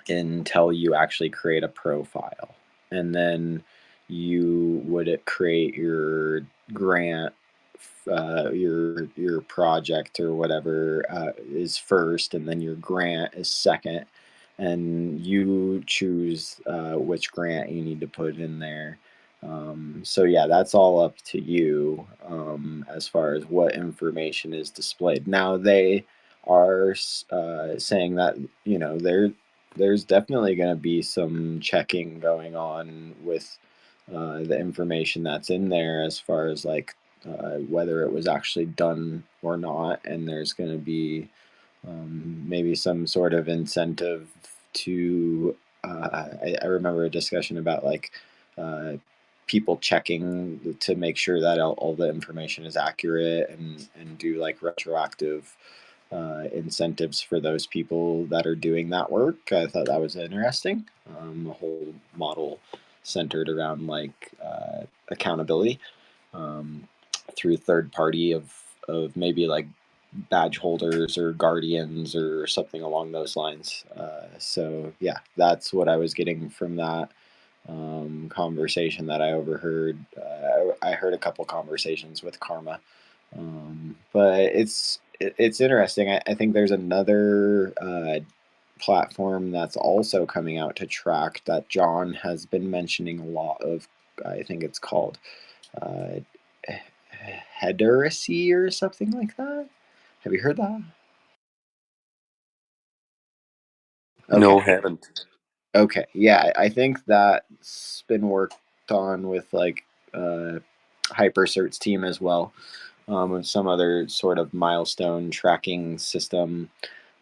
until you actually create a profile, and then you would create your grant, your project or whatever is first, and then your grant is second, and you choose which grant you need to put in there. So yeah, that's all up to you as far as what information is displayed. Now they are saying that there's definitely going to be some checking going on with the information that's in there as far as like whether it was actually done or not, and there's going to be maybe some sort of incentive to. I remember a discussion about like uh, people checking to make sure that all the information is accurate and do like retroactive incentives for those people that are doing that work. I thought that was interesting. A whole model centered around like accountability um, through third party of maybe like badge holders or guardians or something along those lines. So yeah, that's what I was getting from that conversation that I overheard. I heard a couple conversations with Karma, but it's interesting. I think there's another platform that's also coming out to track that John has been mentioning a lot of. I think it's called uh, Hederacy or something like that. Have you heard that? No, Okay. haven't. Okay. Yeah, I think that's been worked on with like HyperCert's team as well, with some other sort of milestone tracking system.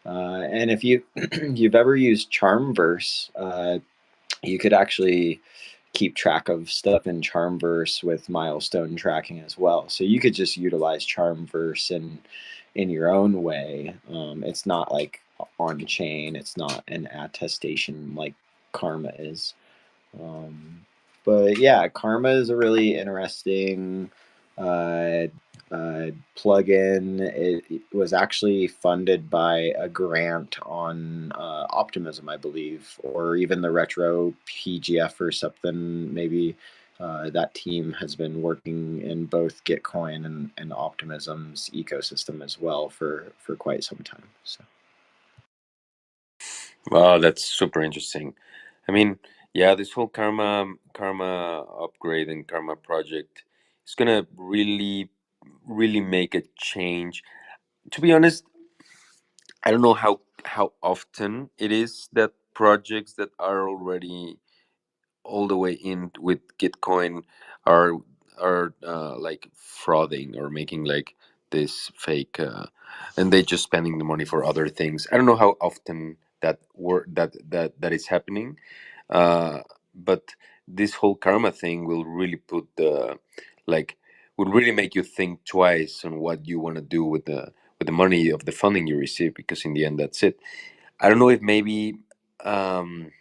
And if you've ever used Charmverse, you could actually keep track of stuff in Charmverse with milestone tracking as well. So you could just utilize Charmverse in your own way. It's not like on chain. It's not an attestation like Karma is. Um, but yeah, Karma is a really interesting uh, plugin. It was actually funded by a grant on Optimism, I believe, or even the Retro PGF or something. Maybe that team has been working in both Gitcoin and Optimism's ecosystem as well for quite some time. So. Wow, that's super interesting. I mean, yeah, this whole karma upgrade and karma project is gonna really make a change. To be honest, I don't know how often it is that projects that are already all the way in with Gitcoin are like frauding or making like this fake, and they just spending the money for other things. I don't know how often that is happening, uh, but this whole karma thing will really put the like would really make you think twice on what you want to do with the money of the funding you receive, because in the end that's it. I don't know if maybe um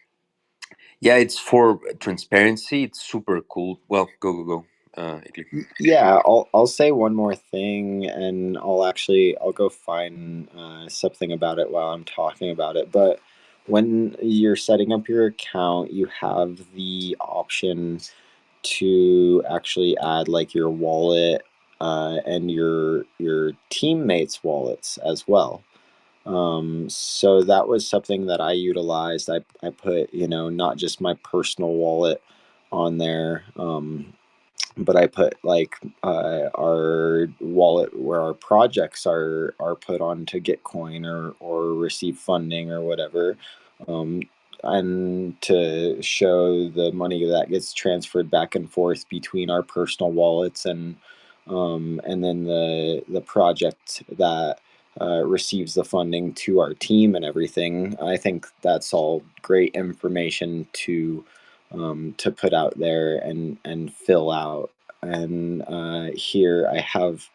yeah, it's for transparency. It's super cool. Well, go, Igli. Yeah, I'll say one more thing, and I'll go find something about it while I'm talking about it. But when you're setting up your account, you have the option to actually add like your wallet and your teammates' wallets as well. So that was something that I utilized. I put, not just my personal wallet on there, but I put like our wallet where our projects are put on to get coin or receive funding or whatever, um, and to show the money that gets transferred back and forth between our personal wallets and then the project that receives the funding to our team and everything. I think that's all great information to put out there and fill out. And here I have,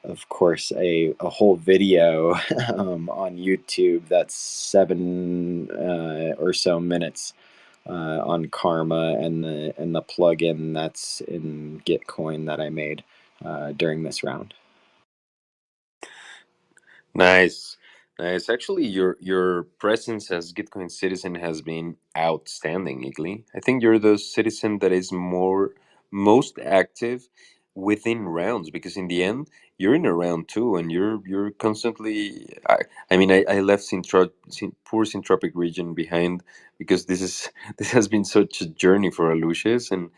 of course, a whole video on YouTube that's 7 or so minutes on Karma and the plugin that's in Gitcoin that I made during this round. Nice, nice. Actually, your presence as Gitcoin citizen has been outstanding, Igli. I think you're the citizen that is most active within rounds, because in the end you're in a round too, and you're constantly. I mean, I left poor Syntropic region behind, because this is this has been such a journey for Alucius, and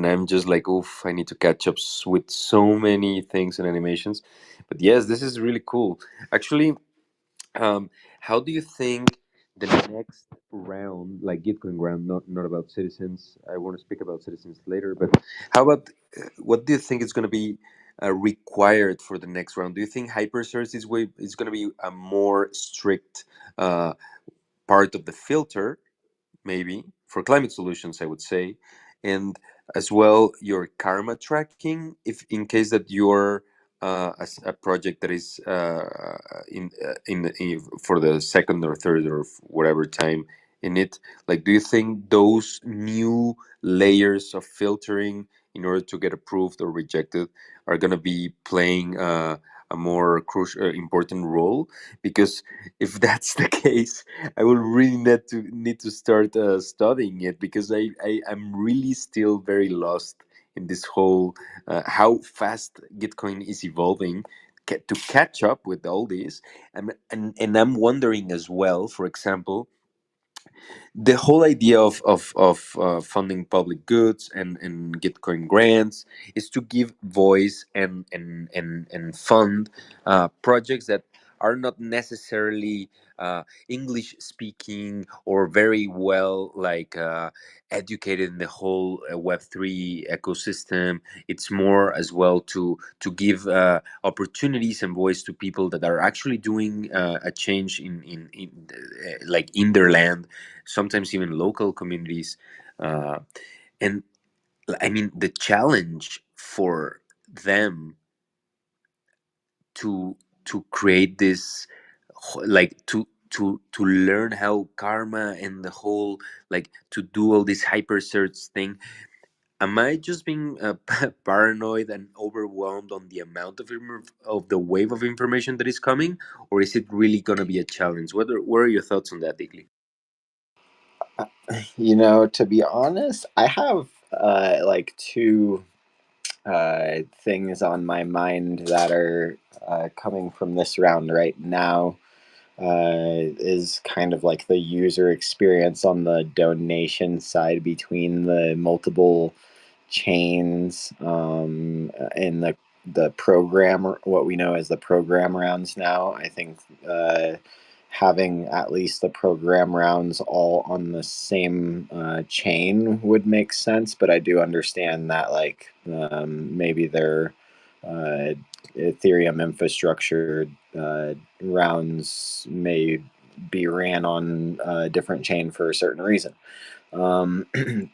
I'm just like, oof, I need to catch up with so many things and animations. But yes, this is really cool. Actually, how do you think the next round, like Gitcoin round, not about citizens? I want to speak about citizens later, but how about what do you think is going to be required for the next round? Do you think hypersearch is going to be a more strict uh, part of the filter, maybe for climate solutions, I would say, and as well your karma tracking, if in case that you're a project that is for the second or third or whatever time in it. Like, do you think those new layers of filtering in order to get approved or rejected are going to be playing a more crucial important role? Because if that's the case, I will really need to start studying it, because I am really still very lost in this whole how fast Gitcoin is evolving to catch up with all this, and I'm wondering as well, for example, the whole idea of funding public goods and Gitcoin grants is to give voice and fund projects that are not necessarily English speaking or very well educated in the whole Web3 ecosystem. It's more as well to give opportunities and voice to people that are actually doing a change like in their land, sometimes even local communities. And I mean, the challenge for them to create this like to learn how karma and the whole, like, to do all this hyper search thing. Am I just being paranoid and overwhelmed on the amount of the wave of information that is coming, or is it really gonna be a challenge? What are your thoughts on that, Digly? To be honest, I have like two things on my mind that are coming from this round right now. Is kind of like the user experience on the donation side between the multiple chains, and the program, what we know as the program rounds now. I think having at least the program rounds all on the same chain would make sense. But I do understand that like maybe their uh, Ethereum infrastructure rounds may be ran on a different chain for a certain reason. Um,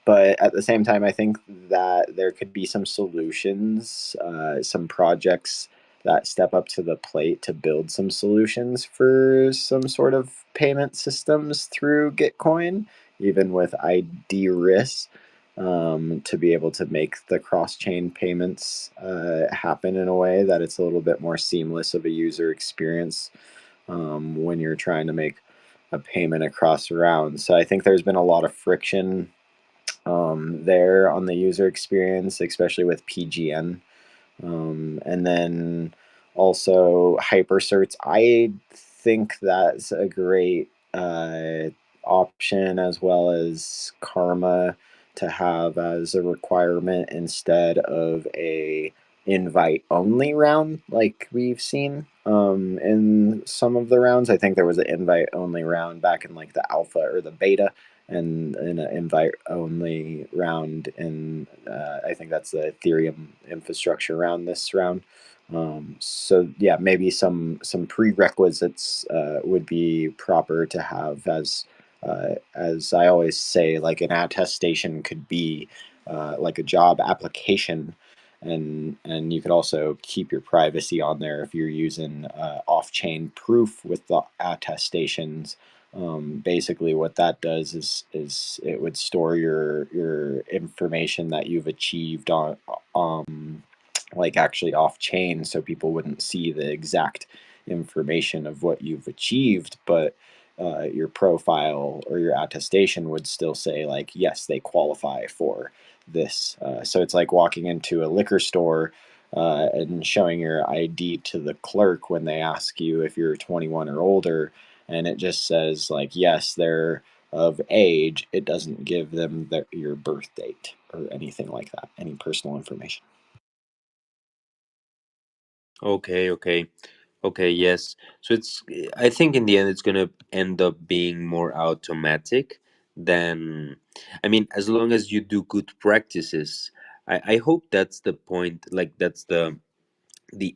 but at the same time, I think that there could be some solutions, some projects that step up to the plate to build some solutions for some sort of payment systems through Gitcoin, even with ID risks, to be able to make the cross chain payments happen in a way that it's a little bit more seamless of a user experience when you're trying to make a payment across rounds. So I think there's been a lot of friction there on the user experience, especially with PGN. And then also hypercerts. I think that's a great option, as well as karma to have as a requirement instead of a invite only round like we've seen in some of the rounds. I think there was an invite only round back in like the alpha or the beta, and in an invite only round, and I think that's the Ethereum infrastructure round this round. So yeah, maybe some prerequisites would be proper to have, as I always say, like an attestation could be like a job application, and you could also keep your privacy on there if you're using off-chain proof with the attestations. Basically, what that does is it would store your information that you've achieved on like actually off chain, so people wouldn't see the exact information of what you've achieved, but your profile or your attestation would still say like, yes, they qualify for this. So it's like walking into a liquor store and showing your ID to the clerk when they ask you if you're 21 or older, and it just says like, yes, they're of age. It doesn't give them your birth date or anything like that, any personal information. Okay, okay. Okay, yes. So it's, I think in the end it's gonna end up being more automatic than, I mean, as long as you do good practices. I hope that's the point, like that's the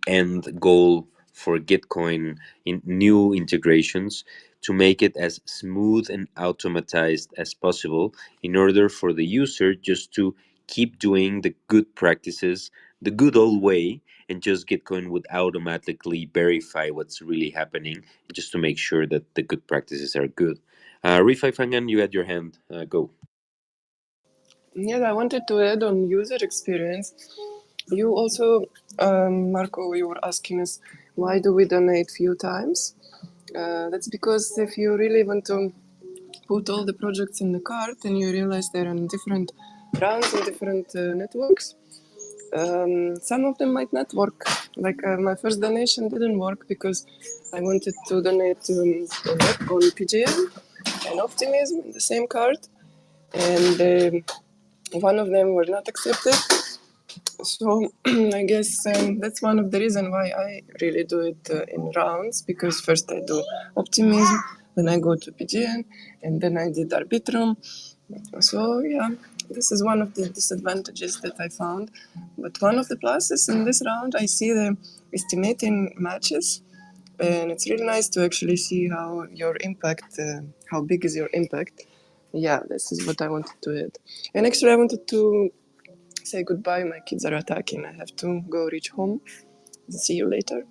end goal for Gitcoin in new integrations, to make it as smooth and automatized as possible in order for the user just to keep doing the good practices the good old way, and just Gitcoin would automatically verify what's really happening just to make sure that the good practices are good. Rifai Fangan, you had your hand. Go. Yeah, I wanted to add on user experience. You also, Marco, you were asking us why do we donate few times? That's because if you really want to put all the projects in the cart and you realize they're on different rounds and different networks, some of them might not work. Like my first donation didn't work because I wanted to donate on PGM and Optimism in the same card, and one of them were not accepted. So I guess that's one of the reasons why I really do it in rounds, because first I do Optimism, then I go to PGN, and then I did Arbitrum. So yeah, this is one of the disadvantages that I found. But one of the pluses in this round, I see the estimating matches, and it's really nice to actually see how your impact, how big is your impact. Yeah, this is what I wanted to add. And actually, I wanted to say goodbye. My kids are attacking. I have to go reach home. See you later.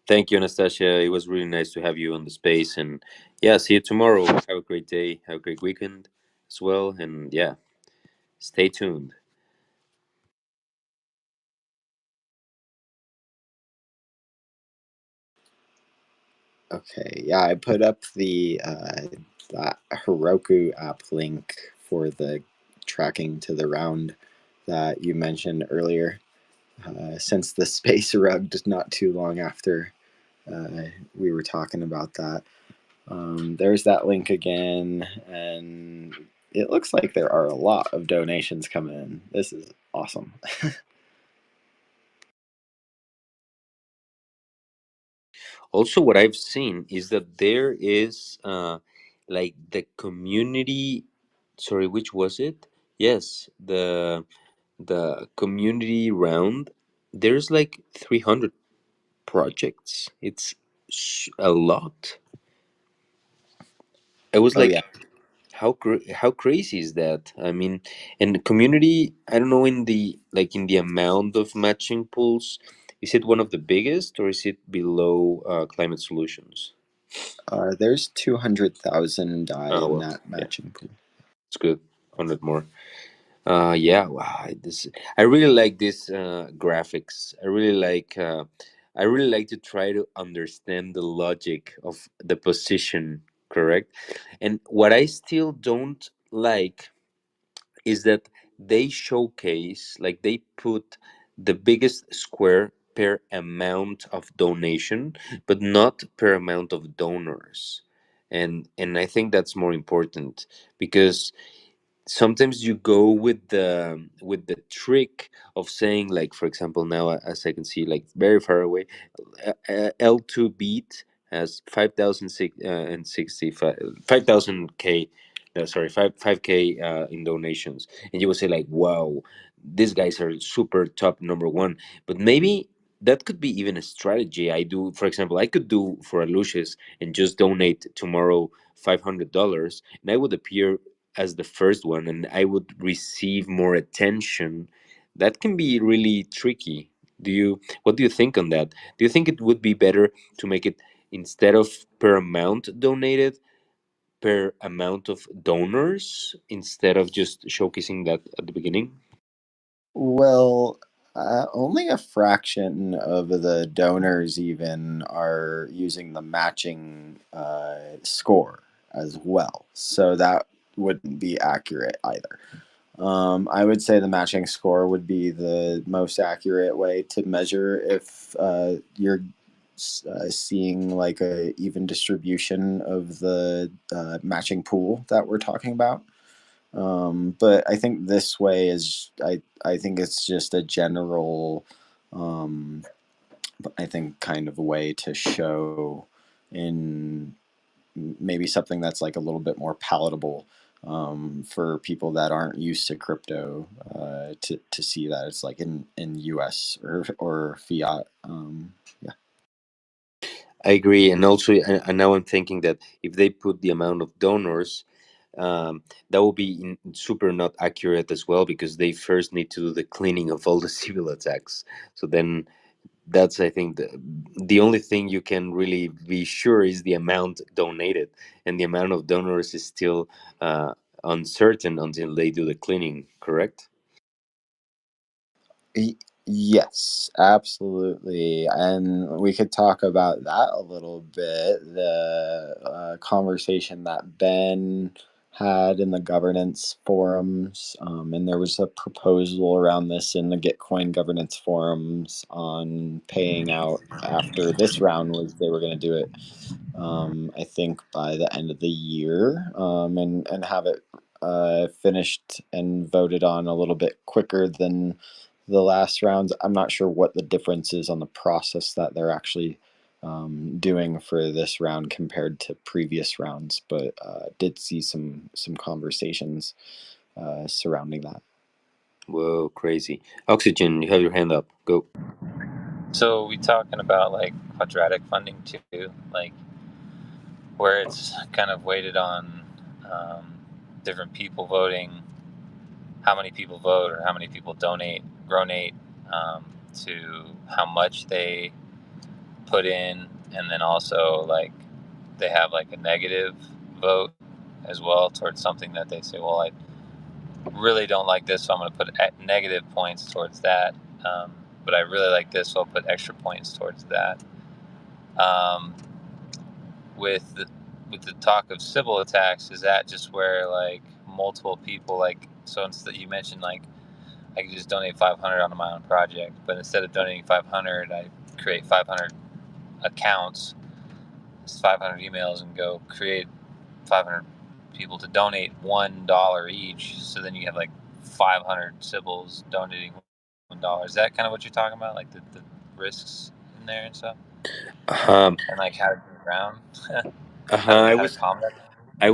Thank you, Anastasia. It was really nice to have you on the space. And yeah, see you tomorrow. Have a great day. Have a great weekend as well. And yeah, stay tuned. Okay, yeah, I put up that Heroku app link for the tracking to the round that you mentioned earlier. Since the space rugged not too long after we were talking about that. There's that link again, and it looks like there are a lot of donations coming in. This is awesome. Also, what I've seen is that there is like the community. Sorry, which was it? Yes, the community round. There's like 300 projects. It's a lot. I was Oh like, yeah. how crazy is that? I mean, and the community, I don't know, in the like in the amount of matching pools, is it one of the biggest or is it below climate solutions? There's 200,000 die Oh in well, that yeah, matching pool. it's good. 100 more. Yeah, wow. This I really like this graphics. I really like to try to understand the logic of the position, correct? And what I still don't like is that they showcase, like they put the biggest square per amount of donation, but not per amount of donors. And I think that's more important because sometimes you go with the trick of saying, like, for example, now as I can see, like very far away, L2 beat has 5,065 5,000 k, sorry, 5k in donations, and you will say like, wow, these guys are super top number one. But maybe that could be even a strategy. I do, for example, I could do for a Lucius and just donate tomorrow $500, and I would appear as the first one and I would receive more attention. That can be really tricky. What do you think on that? Do you think it would be better to make it, instead of per amount donated, per amount of donors, instead of just showcasing that at the beginning? Well, only a fraction of the donors even are using the matching score as well. So that wouldn't be accurate either. I would say the matching score would be the most accurate way to measure if you're seeing like a even distribution of the matching pool that we're talking about. But I think this way is I think it's just a general um, I think kind of a way to show in maybe something that's like a little bit more palatable for people that aren't used to crypto to see that it's like in US or fiat. Yeah. I agree, and also, and now I'm thinking that if they put the amount of donors, that will be super not accurate as well because they first need to do the cleaning of all the civil attacks. So then that's, I think, the only thing you can really be sure is the amount donated, and the amount of donors is still uncertain until they do the cleaning. Correct? Yes, absolutely. And we could talk about that a little bit. The conversation that Ben had in the governance forums, and there was a proposal around this in the Gitcoin governance forums on paying out after this round was they were going to do it. I think by the end of the year, and have it finished and voted on a little bit quicker than the last rounds. I'm not sure what the difference is on the process that they're actually doing for this round compared to previous rounds, but did see some conversations surrounding that. Whoa, crazy! Oxygen, you have your hand up. Go. So we talking about like quadratic funding too, like where it's kind of weighted on um, different people voting, how many people vote or how many people donate to how much they put in, and then also like they have like a negative vote as well towards something that they say, well, I really don't like this, so I'm going to put negative points towards that. But I really like this, so I'll put extra points towards that. Um, with the talk of civil attacks, is that just where like multiple people, like, so instead you mentioned like I could just donate 500 on my own project, but instead of donating 500, I create 500 accounts, 500 emails, and go create 500 people to donate $1 each. So then you have like 500 Sybils donating $1. Is that kind of what you're talking about, like the risks in there and stuff? Um, and like how to get around. I don't know I how to was combat. I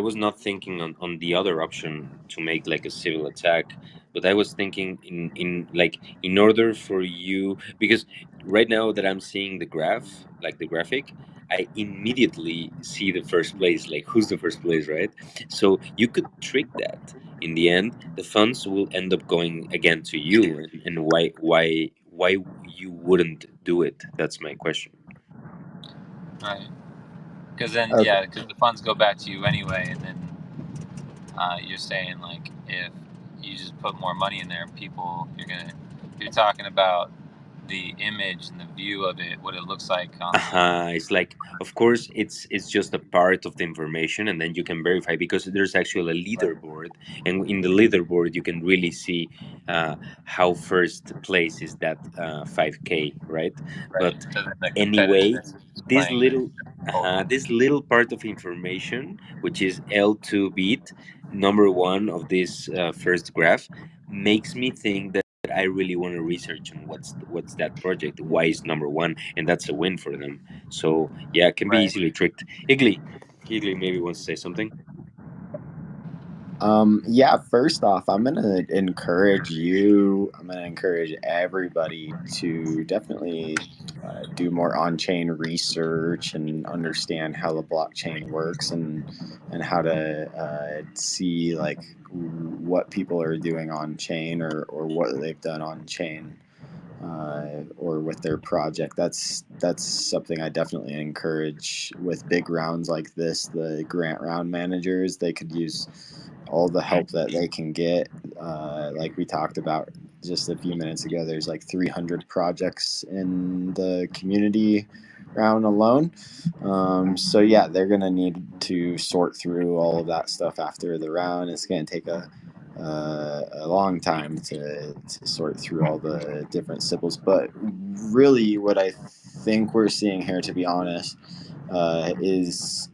was not thinking on the other option to make like a civil attack, but I was thinking in like in order for you, because right now that I'm seeing the graph, like the graphic, I immediately see the first place, like who's the first place, right? So you could trick that. In the end, the funds will end up going again to you, and why you wouldn't do it? That's my question. Right. Because then, Okay. yeah, because the funds go back to you anyway, and then you're saying like if you just put more money in there, people, you're talking about the image and the view of it, what it looks like on the. It's like, of course, it's just a part of the information, and then you can verify because there's actually a leaderboard, and in the leaderboard you can really see how first place is that 5K, right? Right. But So then the anyway, competitiveness is this playing little a whole role. this little part of information, which is L2 bit, number one of this first graph, makes me think that I really want to research on what's that project, why is number one, and that's a win for them. So yeah, it can be Right. easily tricked. Igly maybe wants to say something. Yeah, first off, I'm gonna encourage you. I'm gonna encourage everybody to definitely do more on-chain research and understand how the blockchain works and how to see like what people are doing on chain or what they've done on chain or with their project. That's something I definitely encourage with big rounds like this. The grant round managers, they could use all the help that they can get. Like we talked about just a few minutes ago, there's like 300 projects in the community round alone. So yeah, they're gonna need to sort through all of that stuff after the round. It's gonna take a long time to sort through all the different symbols. But really, what I think we're seeing here, to be honest, is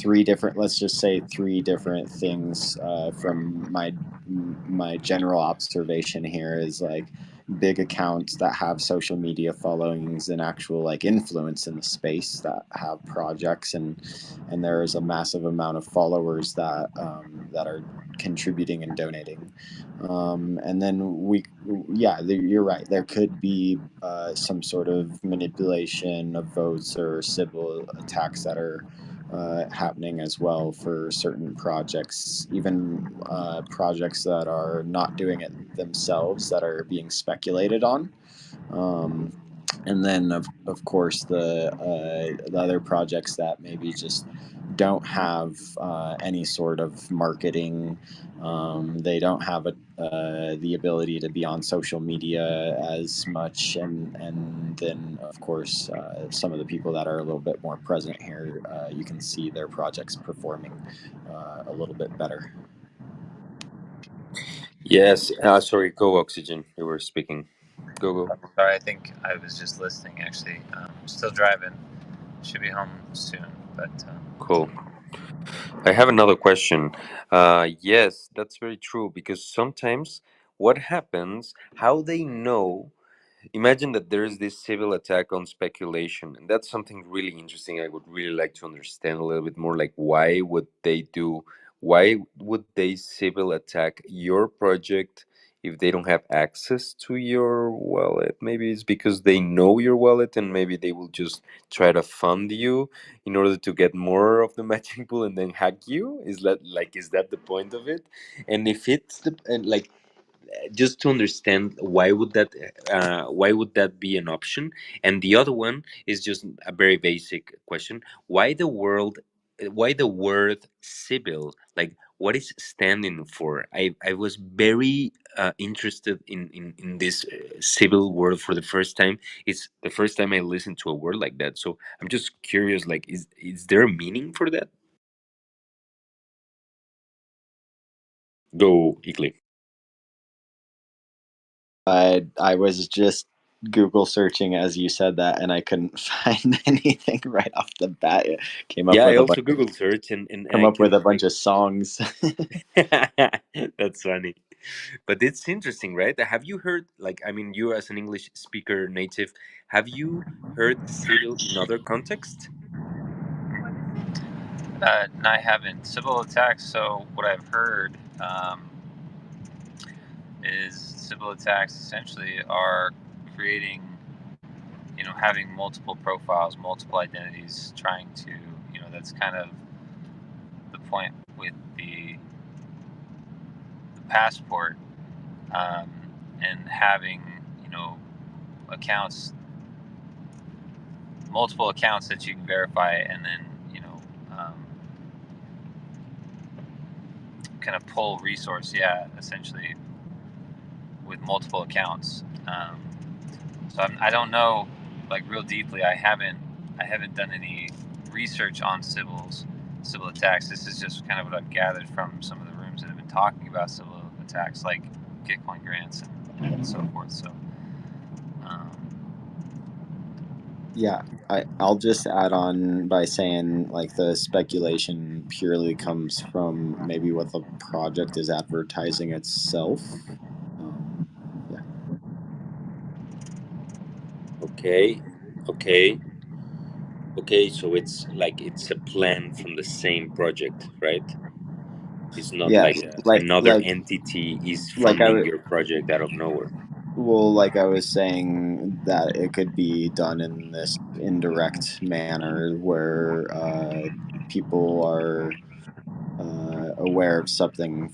three different. Let's just say three different things from my general observation here is like big accounts that have social media followings and actual like influence in the space that have projects and there is a massive amount of followers that are contributing and donating. And then yeah, you're right. There could be some sort of manipulation of votes or civil attacks that are happening as well for certain projects, even projects that are not doing it themselves that are being speculated on. Um, and then of course the other projects that maybe just don't have any sort of marketing. They don't have the ability to be on social media as much, and then of course some of the people that are a little bit more present here, you can see their projects performing a little bit better. Yes. Sorry. Go Oxygen. You were speaking. Go. Sorry, I think I was just listening actually. Still driving. Should be home soon, but Cool. I have another question. Yes, that's very true because sometimes what happens, how they know. Imagine that there is this civil attack on speculation, and that's something really interesting. I would really like to understand a little bit more. Like, why would they civil attack your project if they don't have access to your wallet? Maybe it's because they know your wallet, and maybe they will just try to fund you in order to get more of the matching pool and then hack you. Is that the point of it? And if it's the and like just to understand why would that be an option, and the other one is just a very basic question: why the word civil, like what is standing for? I was very interested in this civil word for the first time. It's the first time I listened to a word like that, so I'm just curious, like is there a meaning for that? Go Ikli. I was just Google searching as you said that, and I couldn't find anything right off the bat. It came up Yeah, I with a also Google search, and come I up with can a bunch of songs. That's funny. But it's interesting, right? Have you heard, like, I mean, you as an English speaker native, have you heard civil in other contexts? No, I haven't. Civil attacks. So what I've heard is civil attacks essentially are creating, having multiple profiles, multiple identities, trying to, that's kind of the point with the passport, um, and having, accounts, multiple accounts that you can verify, and then, um, kind of pull resource. Yeah, essentially with multiple accounts. So I don't know, like, real deeply. I haven't done any research on civil attacks. This is just kind of what I've gathered from some of the rooms that have been talking about civil attacks, like Gitcoin grants and so forth. So, um, Yeah, I'll just add on by saying, like, the speculation purely comes from maybe what the project is advertising itself. Yeah. Okay, okay, okay. So it's like it's a plan from the same project, right? It's not Yeah, like like another like entity is like I funding w- your project out of nowhere. well, like I was saying, that it could be done in this indirect manner where people are aware of something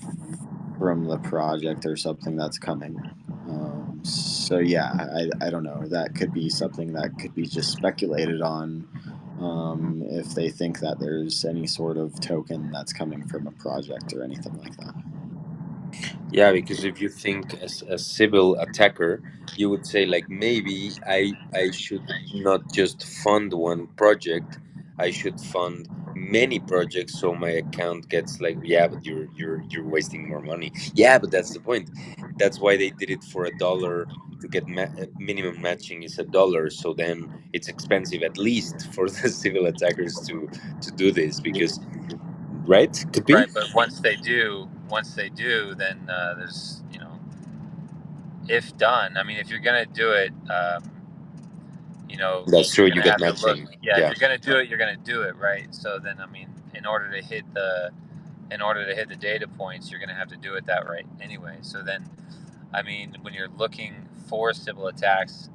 from the project or something that's coming. So yeah, I don't know. That could be something that could be just speculated on, if they think that there's any sort of token that's coming from a project or anything like that. Yeah, because if you think as a civil attacker, you would say like maybe I should not just fund one project, I should fund many projects so my account gets like, yeah, but you're wasting more money. Yeah, but that's the point. That's why they did it for $1 to get minimum matching is $1. So then it's expensive at least for the civil attackers to do this because, right? Could be. right. But once they do, then there's, if done. I mean, if you're gonna do it, That's true. you're You gonna get have to look. matching. Yeah, if Yeah. you're gonna do it, you're gonna do it, right? So then, I mean, in order to hit the data points, you're gonna have to do it that right anyway. So then, I mean, when you're looking for civil attacks,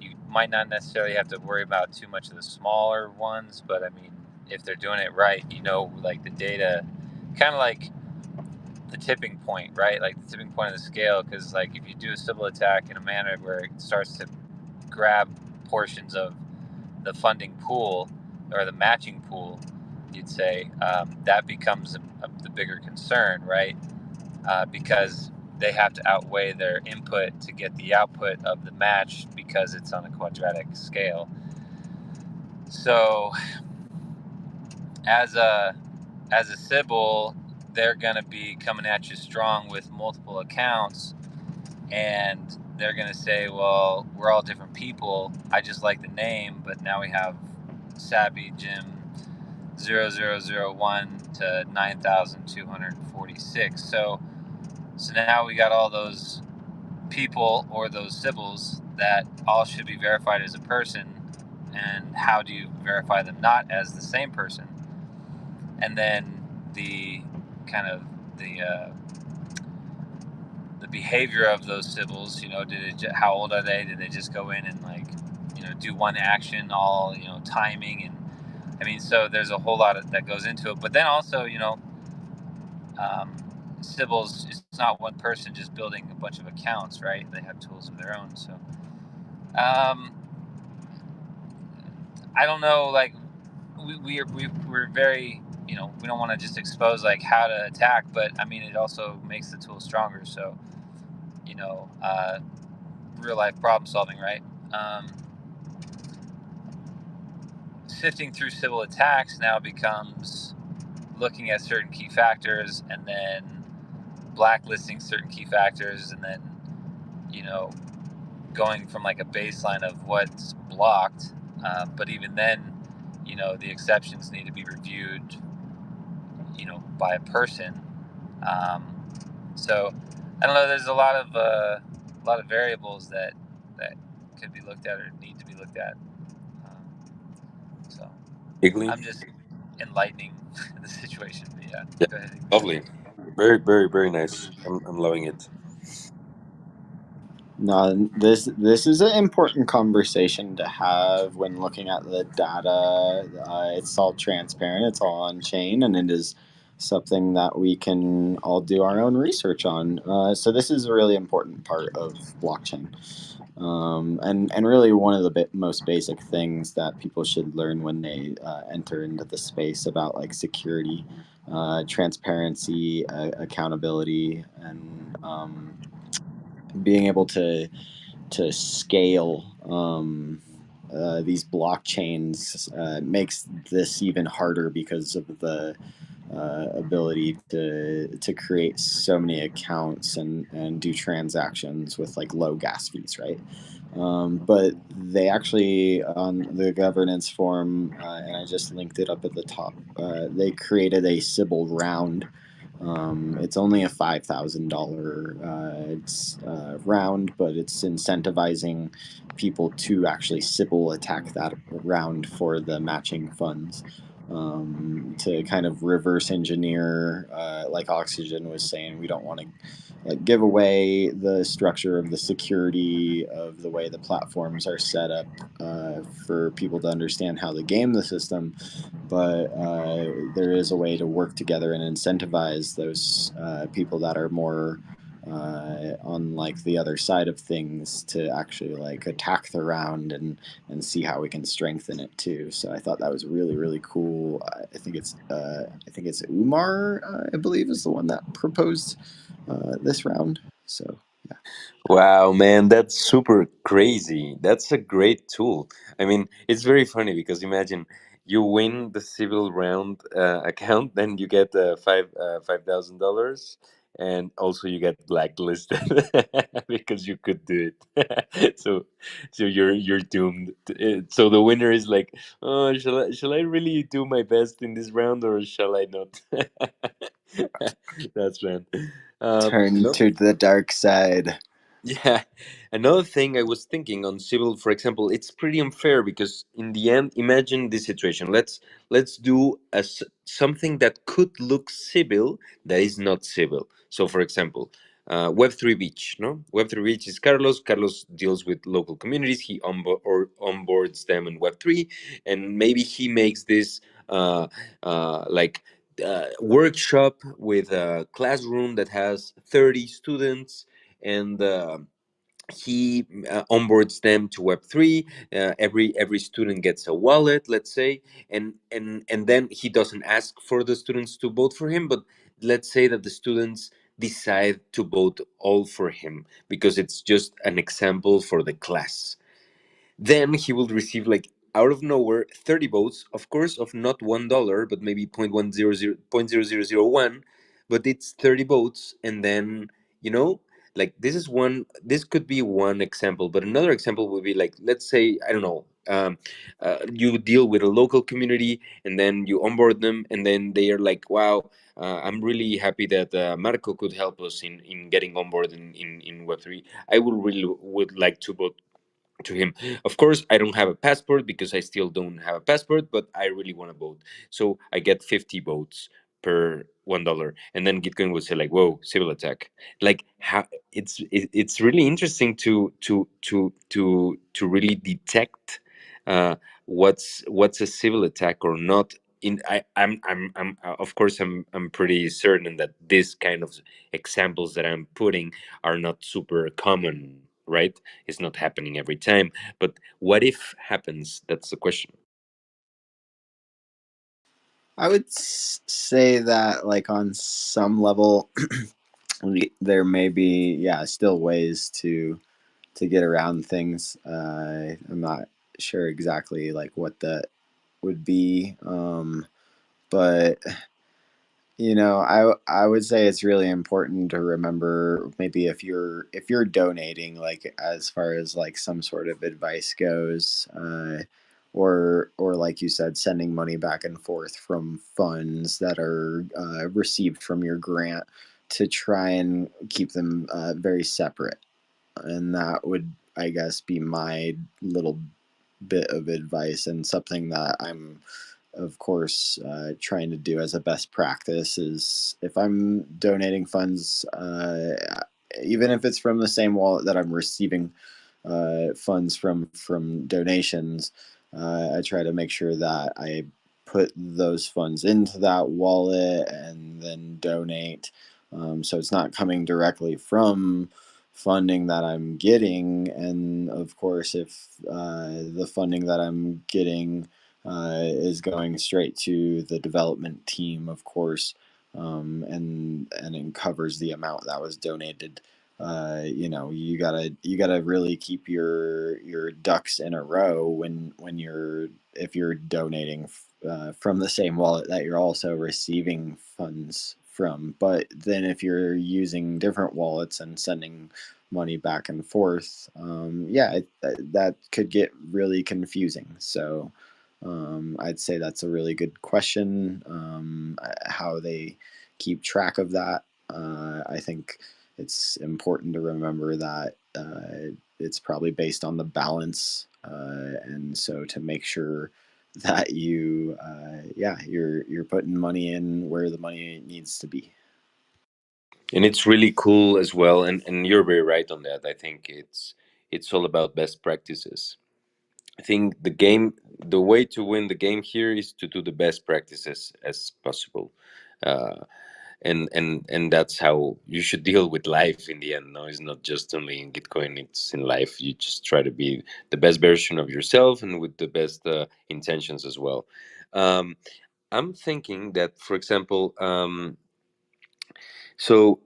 you might not necessarily have to worry about too much of the smaller ones, but I mean, if they're doing it right, like the data, kind of like the tipping point, right? Like the tipping point of the scale, because like if you do a civil attack in a manner where it starts to grab portions of the funding pool or the matching pool, you'd say, that becomes the bigger concern, right? Because they have to outweigh their input to get the output of the match because it's on a quadratic scale. So as a Sybil, they're going to be coming at you strong with multiple accounts, and they're going to say, well, we're all different people. I just like the name, but now we have Savvy Jim 0001 to 9,246. So now we got all those people or those Sybils that all should be verified as a person. And how do you verify them not as the same person? And then the kind of the behavior of those Sybils, how old are they? Did they just go in and like, do one action, all, timing? And I mean, so there's a whole lot that goes into it. But then also, um, Sybils, it's not one person just building a bunch of accounts, right? They have tools of their own. So um, I don't know, like we're very, we don't want to just expose like how to attack, but I mean, it also makes the tool stronger. So, you know, uh, real life problem solving, right? Sifting through civil attacks now becomes looking at certain key factors and then blacklisting certain key factors, and then, you know, going from like a baseline of what's blocked. But even then, the exceptions need to be reviewed, by a person. Um, So I don't know. There's a lot of variables that could be looked at or need to be looked at. So Igley. I'm just enlightening the situation. But yeah, Yeah, go ahead. lovely. Very, very, very nice. I'm loving it. No, this is an important conversation to have when looking at the data. It's all transparent, it's all on chain, and it is something that we can all do our own research on. So this is a really important part of blockchain, and really one of the most basic things that people should learn when they enter into the space about like security, transparency, accountability, and being able to scale these blockchains makes this even harder because of the ability to create so many accounts and do transactions with like low gas fees, right? But they actually on the governance form, and I just linked it up at the top. They created a Sybil round. It's only a $5,000 round, but it's incentivizing people to actually Sybil attack that round for the matching funds, to kind of reverse engineer, like Oxygen was saying, we don't want to like give away the structure of the security of the way the platforms are set up, for people to understand how to game the system, but there is a way to work together and incentivize those people that are more on like the other side of things to actually like attack the round and see how we can strengthen it too. So I thought that was really really cool. I think it's Umar, I believe, is the one that proposed this round. So Wow, man, that's super crazy. That's a great tool. I mean, it's very funny because imagine you win the civil round account, then you get $5,000, and also you get blacklisted because you could do it. So you're doomed. So the winner is like, oh, shall I really do my best in this round or shall I not? That's man. turn No. to the dark side. Yeah, another thing I was thinking on civil, for example, it's pretty unfair because in the end, imagine this situation. Let's do something that could look civil that is not civil. So, for example, Web3 Beach, no? Web3 Beach is Carlos. Carlos deals with local communities. He onboards them in Web3, and maybe he makes this like workshop with a classroom that has 30 students, and he onboards them to Web3. Every student gets a wallet, let's say, and then he doesn't ask for the students to vote for him, but let's say that the students decide to vote all for him because it's just an example for the class. Then he will receive like out of nowhere 30 votes, of course, of not $1, but maybe 0.10001, but it's 30 votes. And then, you know, like this could be one example, but another example would be like, let's say, I don't know, you deal with a local community and then you onboard them, and then they are like, wow, I'm really happy that Marco could help us in getting on board in Web3. I would like to vote to him. Of course, I don't have a passport because I still don't have a passport, but I really want to vote. So I get 50 votes per $1. And then Gitcoin would say like, whoa, civil attack. Like how it's really interesting to really detect what's a civil attack or not. I'm of course I'm pretty certain that this kind of examples that I'm putting are not super common, right? It's not happening every time, but what if happens? That's the question. I would say that like on some level there may be, yeah, still ways to get around things. I'm not sure exactly like what that would be, but I would say it's really important to remember, maybe if you're donating, like as far as like some sort of advice goes, or like you said, sending money back and forth from funds that are received from your grant, to try and keep them very separate, and that would, I guess, be my little bit of advice, and something that I'm, of course, trying to do as a best practice is if I'm donating funds, even if it's from the same wallet that I'm receiving funds from donations, I try to make sure that I put those funds into that wallet and then donate. So it's not coming directly from funding that I'm getting. And of course, if the funding that I'm getting is going straight to the development team, of course, and it covers the amount that was donated. You gotta really keep your ducks in a row when you're if you're donating from the same wallet that you're also receiving funds from. But then if you're using different wallets and sending money back and forth, that could get really confusing. So I'd say that's a really good question. How they keep track of that. I think it's important to remember that it's probably based on the balance, and so to make sure that you're putting money in where the money needs to be. And it's really cool as well, and you're very right on that. I think it's all about best practices. I think the way to win the game here is to do the best practices as possible. uh, and that's how you should deal with life in the end. No, it's not just only in Gitcoin, it's in life. You just try to be the best version of yourself and with the best intentions as well. um, I'm thinking that, for example, so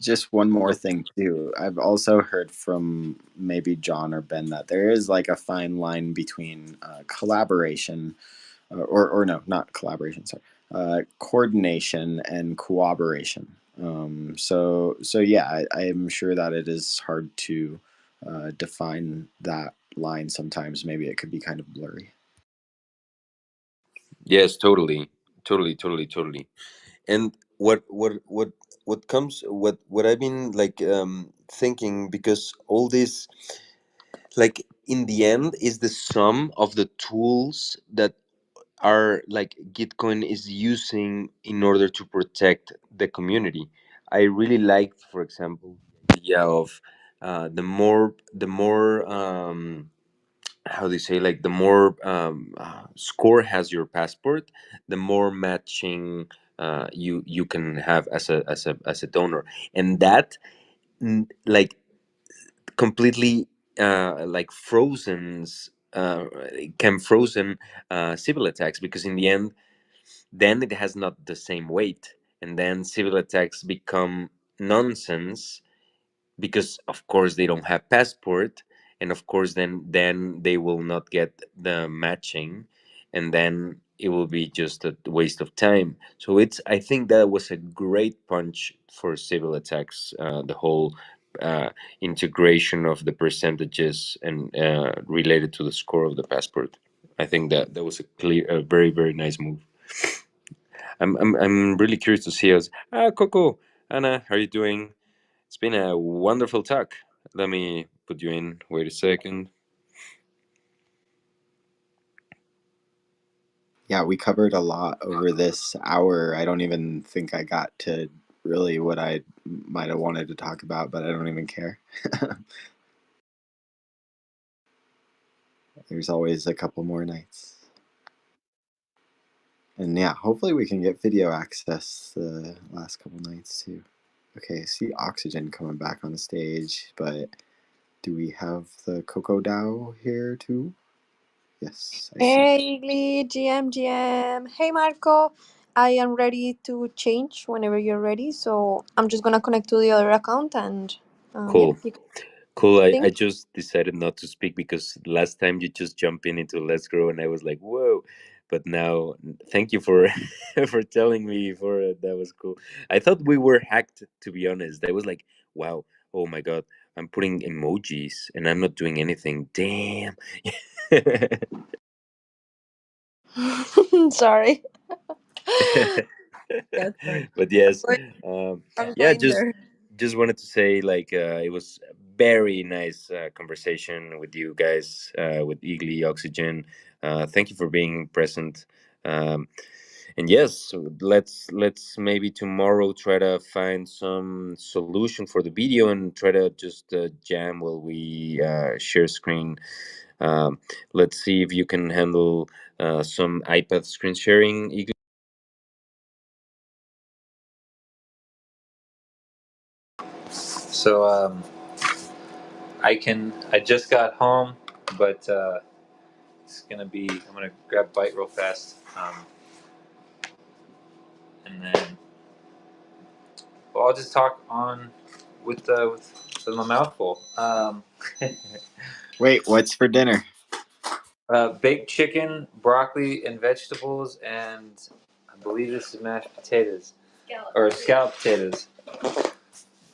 Just one more thing too. I've also heard from maybe John or Ben that there is like a fine line between collaboration, or no, not collaboration. Sorry, coordination and cooperation. So yeah, I'm sure that it is hard to define that line sometimes. Maybe it could be kind of blurry. yes, totally, totally, totally, totally. And what I've been like thinking, because all this, like, in the end, is the sum of the tools that are like Gitcoin is using in order to protect the community. I really liked, for example, the idea of the more how do you say, like, the more score has your passport, the more matching you can have as a donor. And that like completely like frozens can frozen civil attacks, because in the end, then it has not the same weight, and then civil attacks become nonsense, because of course they don't have passport, and of course then they will not get the matching, and then it will be just a waste of time. So I think that was a great punch for civil attacks, the whole uh, integration of the percentages and related to the score of the passport. I think that was a very, very nice move. I'm really curious to see us. Coco, Anna, how are you doing? It's been a wonderful talk. Let me put you in. Wait a second. Yeah, we covered a lot over this hour. I don't even think I got to really what I might have wanted to talk about, but I don't even care. There's always a couple more nights. And yeah, hopefully we can get video access the last couple nights too. Okay, I see Oxygen coming back on stage, but do we have the Coco Dow here too? Yes, I see. Hey, Glee, GM. Hey, Marco. I am ready to change whenever you're ready. So I'm just gonna connect to the other account and yeah, Cool. you can Cool. I think. just decided not to speak because last time you just jump into Let's Grow and I was like, whoa. But now, thank you for for telling me. For that was cool. I thought we were hacked, to be honest. I was like, wow, oh my god, I'm putting emojis and I'm not doing anything. Damn. Sorry. Yes, sir. But I'm yes, going. um, I'm yeah, going there. just wanted to say like it was a very nice conversation with you guys, with Eagly Oxygen. Thank you for being present. Um, and yes, so let's maybe tomorrow try to find some solution for the video and try to just jam while we share screen. Um, let's see if you can handle some iPad screen sharing. So I can. I just got home, but it's gonna be. I'm gonna grab a bite real fast, and then well, I'll just talk on with my mouth full. Wait, what's for dinner? Baked chicken, broccoli, and vegetables, and I believe this is mashed potatoes or scalloped potatoes,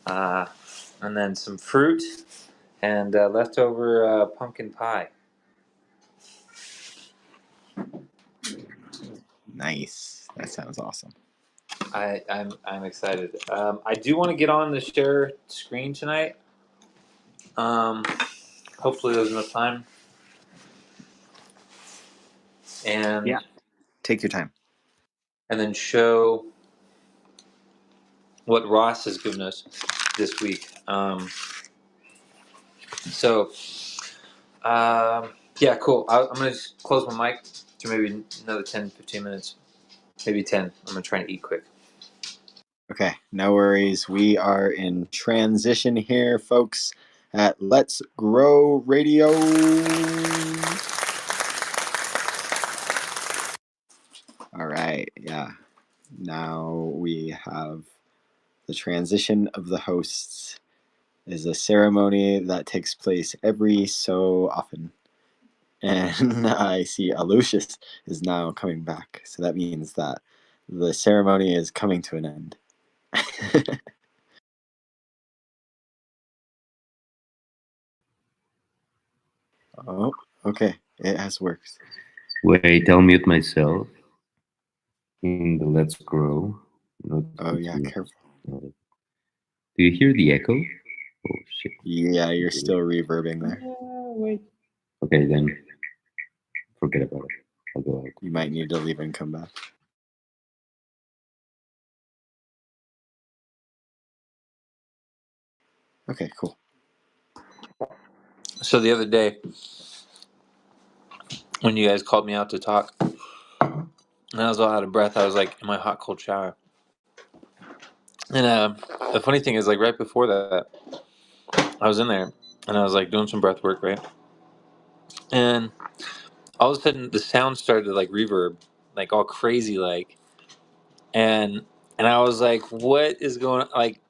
uh, and then some fruit and leftover pumpkin pie. Nice. That sounds awesome. I'm excited. I do want to get on the share screen tonight. Um, hopefully there's enough time. And Yeah. Take your time. and then show what Ross has given us this week. So yeah, cool. I'm gonna just close my mic to maybe another 10, 15 minutes, maybe 10. I'm gonna try and eat quick. Okay, no worries. We are in transition here, folks, at Let's Grow Radio. All right, yeah. Now we have the transition of the hosts is a ceremony that takes place every so often. And I see Aloysius is now coming back. So that means that the ceremony is coming to an end. Oh, okay. It has worked. Wait, I'll mute myself in the Let's Grow. Not Oh, yeah, to, careful. do you hear the echo? Oh shit. Yeah, you're still reverbing there. Wait. Okay, then forget about it. I'll go out. You might need to leave and come back. Okay, cool. So the other day, when you guys called me out to talk, and I was all out of breath, I was like in my hot cold shower. And the funny thing is, like right before that, I was in there and I was like doing some breath work, right? And all of a sudden, the sound started to like reverb, like all crazy, like, and I was like, "What is going on?" Like,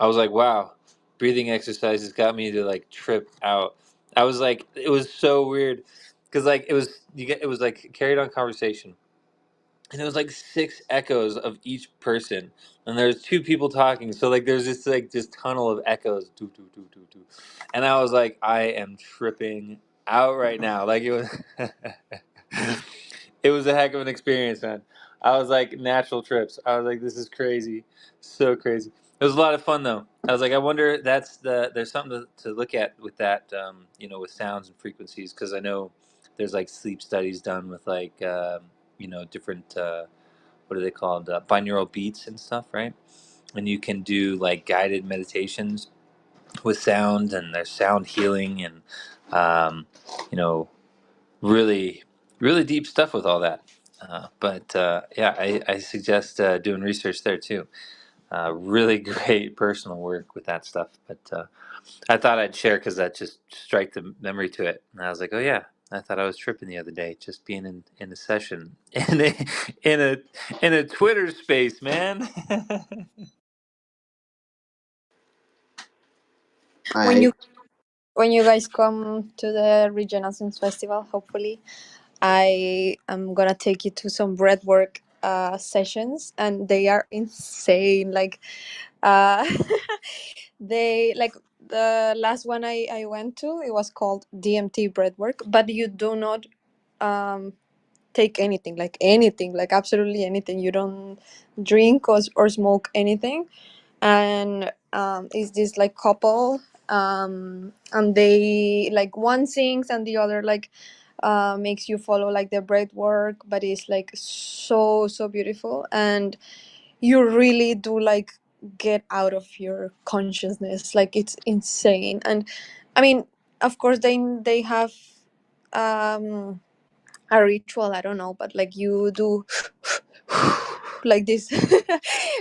I was like, "Wow, breathing exercises got me to like trip out." I was like, it was so weird, because like it was like carried on conversation, and it was like six echoes of each person, and there's two people talking, so like there's this tunnel of echoes, doo, doo, doo, doo, doo. And I was like, I am tripping out right now. Like it was it was a heck of an experience, man. I was like, natural trips. I was like, this is crazy, so crazy. It was a lot of fun though. I was like, I wonder, there's something to look at with that, with sounds and frequencies, because I know there's like sleep studies done with like different what are they called, binaural beats and stuff, right? And you can do like guided meditations with sound, and there's sound healing, and um, you know really really deep stuff with all that. But yeah, I suggest doing research there too. Really great personal work with that stuff. But I thought I'd share because that just strike the memory to it, and I was like, oh yeah, I thought I was tripping the other day just being in a session in a in a Twitter space, man. When I you when you guys come to the Regional Sims Festival, hopefully, I am gonna take you to some breathwork sessions, and they are insane. Like, uh, they like the last one I went to. It was called DMT breathwork, but you do not um take anything, like absolutely anything. You don't drink or smoke anything. And is this like couple, and they like one sings and the other like makes you follow like the breath work, but it's like so beautiful, and you really do like get out of your consciousness. Like it's insane. And I mean, of course they have um a ritual, I don't know, but like you do like this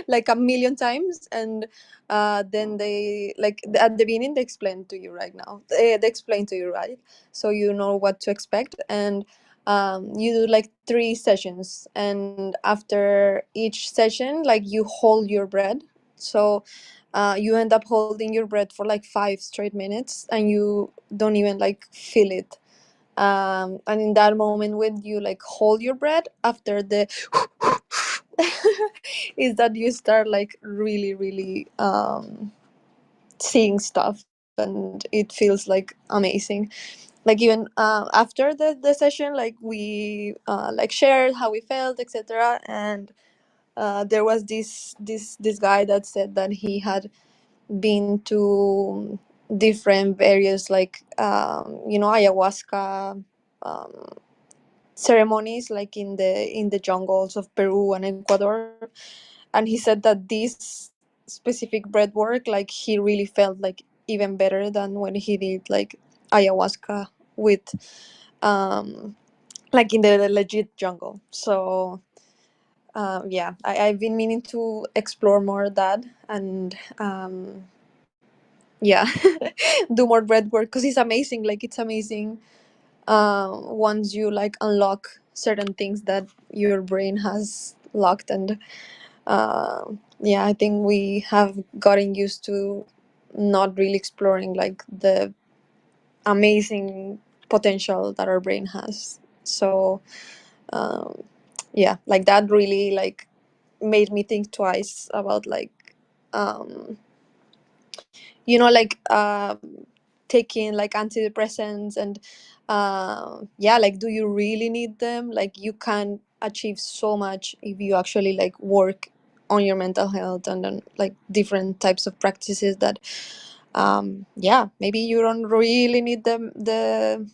like a million times. And then they like at the beginning they explain to you right now, they explain to you, right? So you know what to expect. And you do like 3 sessions, and after each session like you hold your breath. So you end up holding your breath for like 5 straight minutes, and you don't even like feel it. And in that moment when you like hold your breath after the is that you start like really seeing stuff, and it feels like amazing. Like even after the session, like we like shared how we felt, etc. And there was this guy that said that he had been to different various like ayahuasca um, ceremonies, like in the jungles of Peru and Ecuador. And he said that this specific breath work, like he really felt like even better than when he did like ayahuasca with like in the legit jungle. So yeah, I've been meaning to explore more of that. And yeah, do more breath work because it's amazing. Like it's amazing once you like unlock certain things that your brain has locked. And yeah, I think we have gotten used to not really exploring like the amazing potential that our brain has. So um, yeah, like that really like made me think twice about like um, like taking like antidepressants. And yeah, like do you really need them? Like you can achieve so much if you actually like work on your mental health, and then like different types of practices that yeah, maybe you don't really need the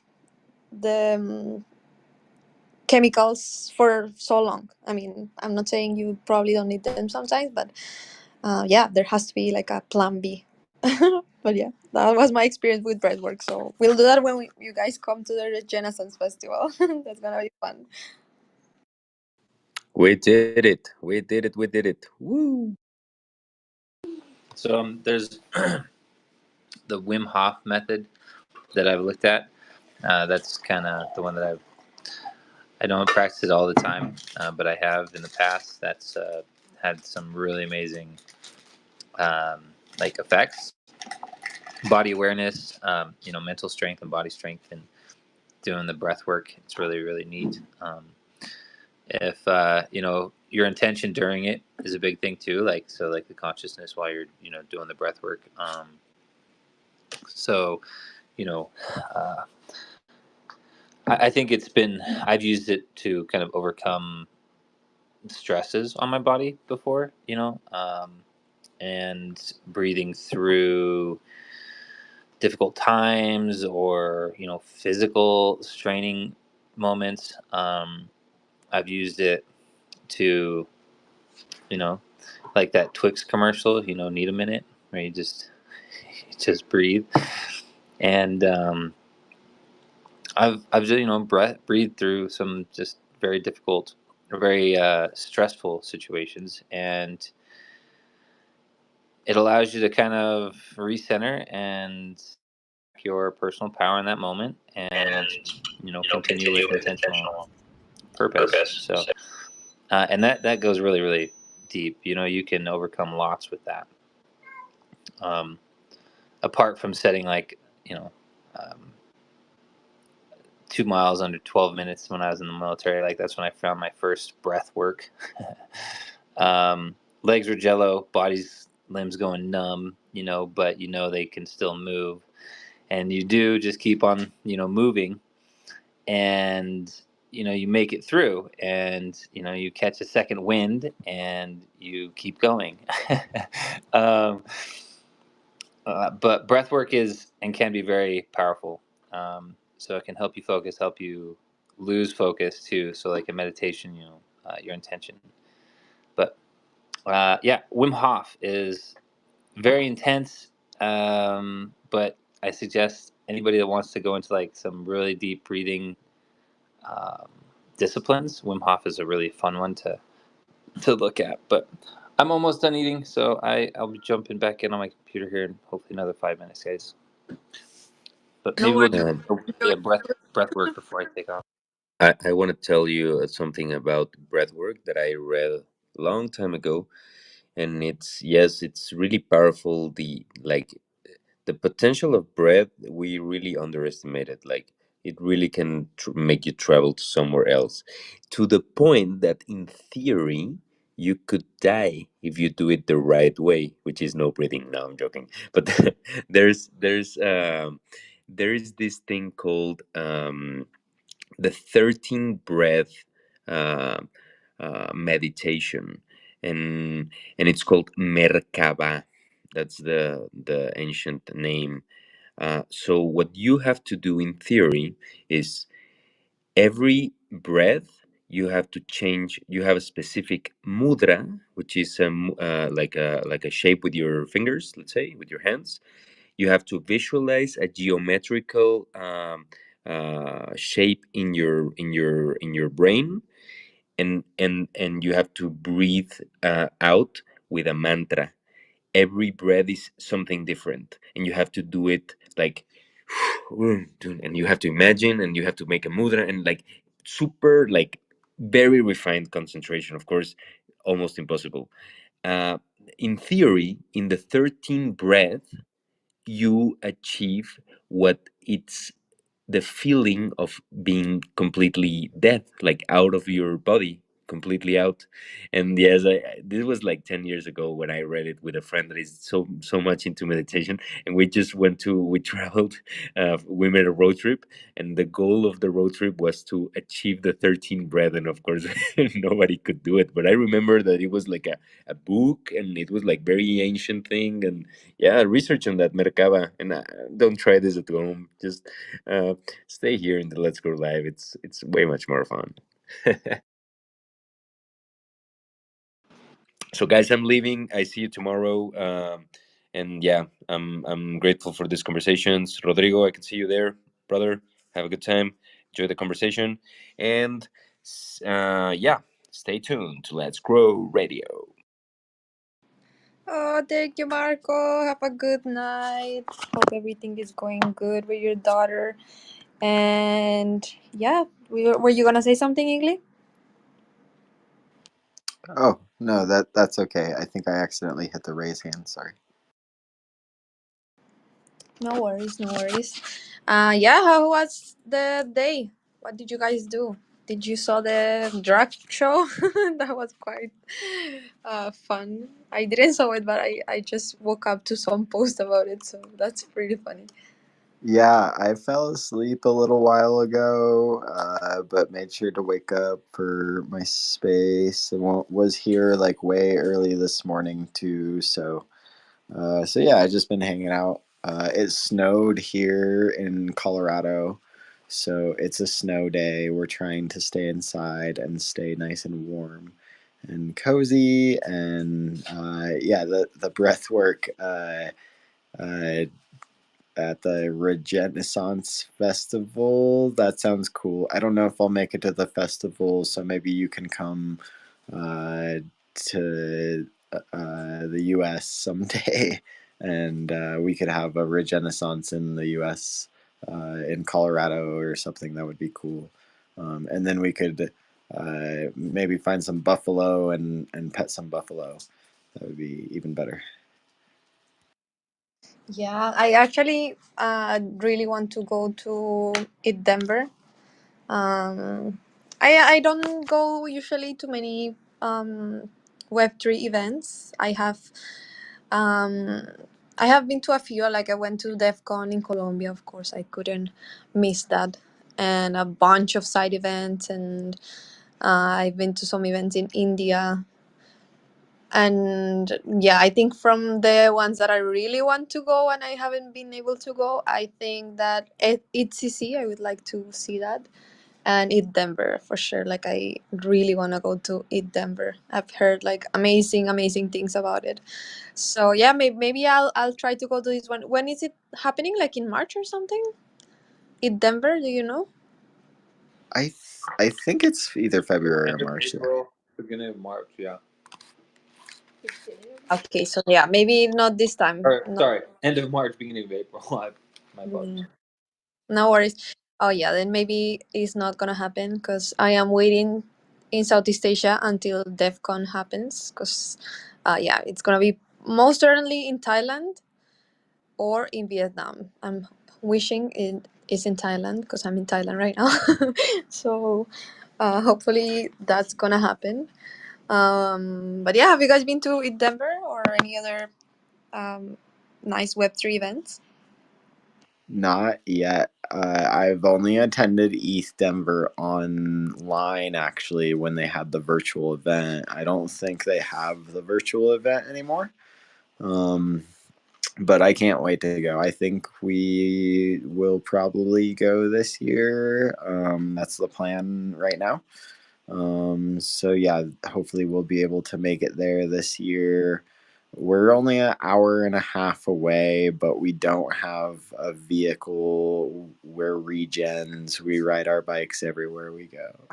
chemicals for so long. I mean, I'm not saying you probably don't need them sometimes, but yeah, there has to be like a plan B. But yeah, that was my experience with breathwork. So we'll do that when you guys come to the Renaissance Festival. That's gonna be fun. We did it. We did it. We did it. Woo! So there's the Wim Hof method that I've looked at. That's kind of the one that I don't practice it all the time, but I have in the past. That's had some really amazing um, like effects, body awareness, mental strength and body strength, and doing the breath work. It's really neat. If your intention during it is a big thing too, like so like the consciousness while you're doing the breath work. So you know uh, I think I've used it to kind of overcome stresses on my body before, and breathing through difficult times or physical straining moments. I've used it to you know like that Twix commercial, need a minute, where you just just breathe. And I've just breathed through some just very difficult or very stressful situations, and it allows you to kind of recenter and your personal power in that moment, and continue with intentional purpose. So and that goes really deep. You can overcome lots with that, um, apart from setting like um, 2 miles under 12 minutes when I was in the military. Like that's when I found my first breath work. Legs were jello, body's limbs going numb, but they can still move, and you do just keep on moving. And you make it through, and you catch a second wind and you keep going. um, but breath work is and can be very powerful. So it can help you focus, help you lose focus too. So like a meditation, your intention. But yeah, Wim Hof is very intense. But I suggest anybody that wants to go into like some really deep breathing um, disciplines, Wim Hof is a really fun one to look at. But I'm almost done eating, so I'll be jumping back in on my computer here in hopefully another 5 minutes, guys. But No maybe we'll worries. do Um, yeah, breath work before I take off. I want to tell you something about breath work that I read a long time ago, and it's yes, it's really powerful. The potential of breath, we really underestimate it. Like it really can make you travel to somewhere else, to the point that in theory you could die if you do it the right way, which is no breathing. No, I'm joking. But there is this thing called the 13 breath uh, meditation, and it's called Merkaba. That's the ancient name. So what you have to do in theory is every breath you have to change. You have a specific mudra, which is like a shape with your fingers, let's say, with your hands. You have to visualize a geometrical shape in your brain, and you have to breathe out with a mantra. Every breath is something different, and you have to do it like and you have to imagine, and you have to make a mudra, and like super, like very refined concentration, of course, almost impossible. uh, in theory, in the 13th breath you achieve what it's the feeling of being completely dead, like out of your body, completely out. And yes, this was like 10 years ago when I read it with a friend that is so much into meditation, and we traveled, we made a road trip, and the goal of the road trip was to achieve the 13th breath, and of course nobody could do it. But I remember that it was like a book, and it was like very ancient thing. And yeah, research on that, Merkaba. And don't try this at home, just uh, stay here in the Let's Go Live. It's way much more fun. So guys, I'm leaving. I see you tomorrow. And yeah, I'm grateful for these conversations. Rodrigo, I can see you there, brother. Have a good time. Enjoy the conversation. And yeah, stay tuned to Let's Grow Radio. Oh, thank you, Marco. Have a good night. Hope everything is going good with your daughter. And yeah, were you gonna say something, Ingrid? Oh, no, that's okay. I think I accidentally hit the raise hand. Sorry. No worries, no worries. Yeah, how was the day? What did you guys do? Did you saw the drag show? That was quite fun. I didn't saw it, but I just woke up to some post about it, so that's pretty funny. Yeah, I fell asleep a little while ago, but made sure to wake up for my space and was here like way early this morning too. So yeah, I just been hanging out. It snowed here in Colorado, so it's a snow day. We're trying to stay inside and stay nice and warm and cozy. And yeah, the breath work. Uh, at the Renaissance Festival. That sounds cool. I don't know if I'll make it to the festival, so maybe you can come uh, to the US someday, and we could have a Renaissance in the US, in Colorado or something. That would be cool. And then we could maybe find some buffalo and pet some buffalo. That would be even better. Yeah, I actually really want to go to it Denver. I don't go usually to many Web3 events. Um, I have been to a few. Like I went to DEF CON in Colombia. Of course, I couldn't miss that. and a bunch of side events, and I've been to some events in India. And yeah, I think from the ones that I really want to go and I haven't been able to go, I think that at ECC, I would like to see that, and Eat Denver for sure. Like, I really want to go to Eat Denver. I've heard like amazing things about it. So yeah, maybe I'll try to go to this one. When is it happening? Like in March or something? Eat Denver, do you know? I think it's either February or End of March. Yeah. April, beginning of March. Yeah. Okay, so yeah, maybe not this time. Or sorry, end of March, beginning of April. My apologies. No worries. Oh yeah, then maybe it's not gonna happen because I am waiting in Southeast Asia until DevCon happens. Because yeah, it's gonna be most certainly in Thailand or in Vietnam. I'm wishing it is in Thailand because I'm in Thailand right now. So hopefully that's gonna happen. But yeah, have you guys been to Denver or any other nice Web3 events? Not yet. I've only attended East Denver online actually when they had the virtual event. I don't think they have the virtual event anymore. But I can't wait to go. I think we will probably go this year. That's the plan right now. So yeah, hopefully we'll be able to make it there this year. We're only an hour and a half away, but we don't have a vehicle. We're regens. We ride our bikes everywhere we go.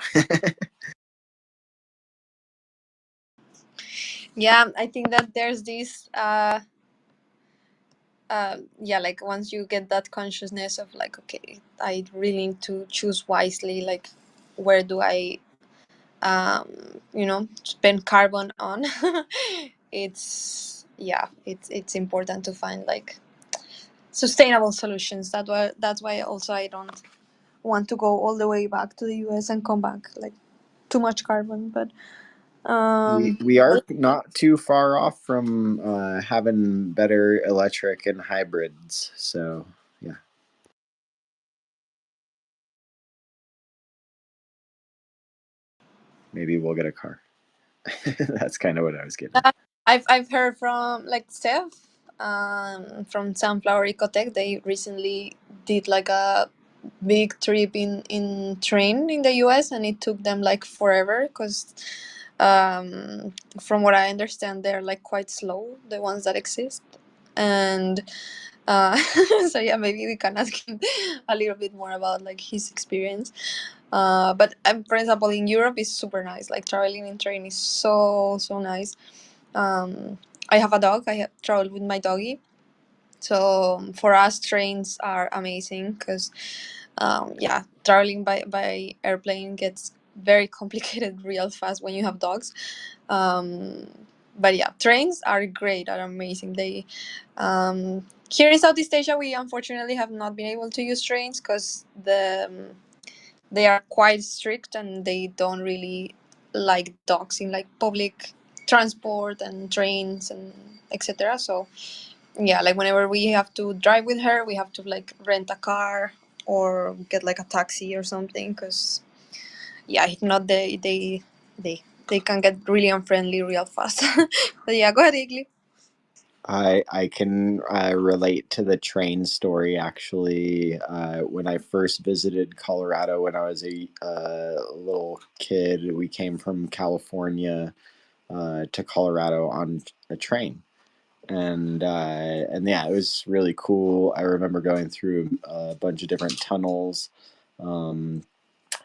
Yeah, I think that there's this yeah, like once you get that consciousness of like, okay, I really need to choose wisely, like where do I spend carbon on. It's important to find like sustainable solutions. That's why also I don't want to go all the way back to the US and come back like too much carbon. But We are not too far off from having better electric and hybrids. So yeah. Maybe we'll get a car. That's kind of what I was getting. I've heard from like Steph from Sunflower Ecotech. They recently did like a big trip in train in the US, and it took them like forever because from what I understand they're like quite slow, the ones that exist. And so yeah, maybe we can ask him a little bit more about like his experience. But for example, in Europe is super nice. Like traveling in train is so nice. I have a dog. I have traveled with my doggy. So for us, trains are amazing because, yeah, traveling by airplane gets very complicated real fast when you have dogs. Um, but yeah, trains are great, are amazing. Here in Southeast Asia, we unfortunately have not been able to use trains because they are quite strict and they don't really like dogs in like public transport and trains and etc. So yeah, like whenever we have to drive with her, we have to like rent a car or get like a taxi or something because yeah, if not they can get really unfriendly real fast. But yeah, go ahead, Igli. I can relate to the train story actually. When I first visited Colorado when I was a little kid, we came from California to Colorado on a train, and yeah, it was really cool. I remember going through a bunch of different tunnels, um,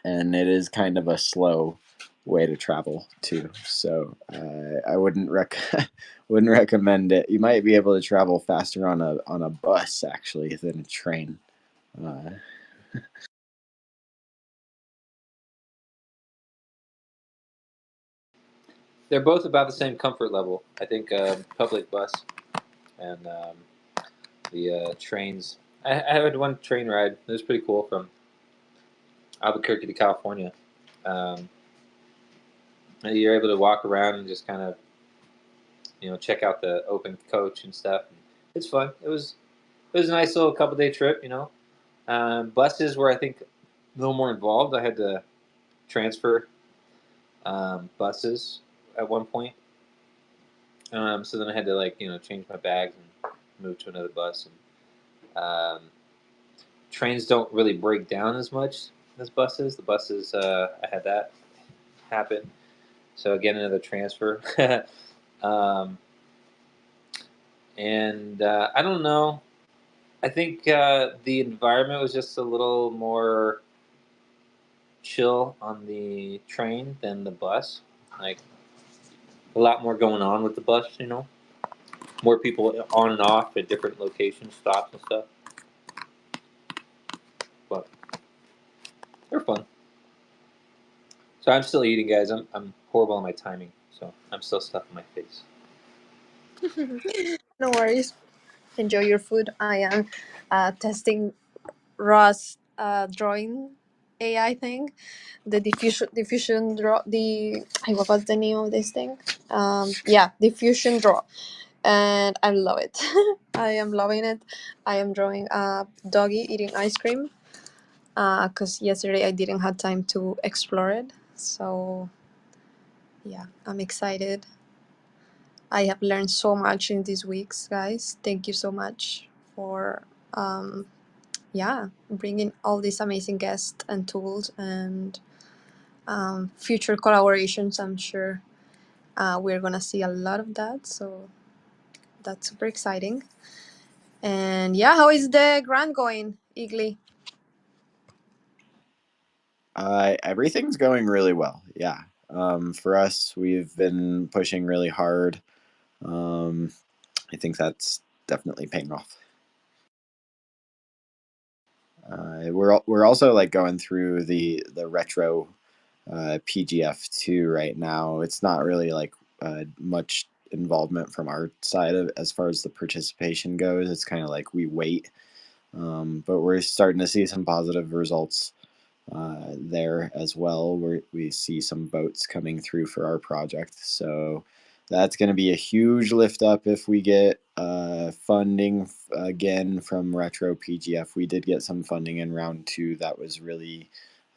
and it is kind of a slow way to travel too. So I wouldn't recommend it. You might be able to travel faster on a bus actually than a train. Uh, They're both about the same comfort level. I think public bus and the trains. I had one train ride. It was pretty cool from Albuquerque to California. Um, and you're able to walk around and just kind of check out the open coach and stuff. It's fun. It was a nice little couple day trip. Buses were I think little more involved. I had to transfer buses at one point. So then I had to change my bags and move to another bus. And trains don't really break down as much as buses. The buses, I had that happen. So again, another transfer. um, and I don't know. I think the environment was just a little more chill on the train than the bus. Like a lot more going on with the bus, more people on and off at different locations, stops and stuff. But they're fun. So I'm still eating, guys. I'm horrible on my timing, so I'm still stuffing my face. No worries. Enjoy your food. I am testing Ross drawing AI thing, the diffusion draw. What was the name of this thing? Yeah, diffusion draw, and I love it. I am loving it. I am drawing a doggy eating ice cream. Cause yesterday I didn't have time to explore it, so yeah, I'm excited. I have learned so much in these weeks, guys. Thank you so much for yeah, bringing all these amazing guests and tools and future collaborations. I'm sure we're gonna see a lot of that, so that's super exciting. And yeah, how is the grant going, Igly? Everything's going really well. Yeah. For us, we've been pushing really hard. I think that's definitely paying off. We're also like going through the retro PGF too right now. It's not really like much involvement from our side of as far as the participation goes. It's kind of like we wait, but we're starting to see some positive results there as well. We see some boats coming through for our project, so that's going to be a huge lift up if we get funding again from Retro PGF. We did get some funding in round 2. That was really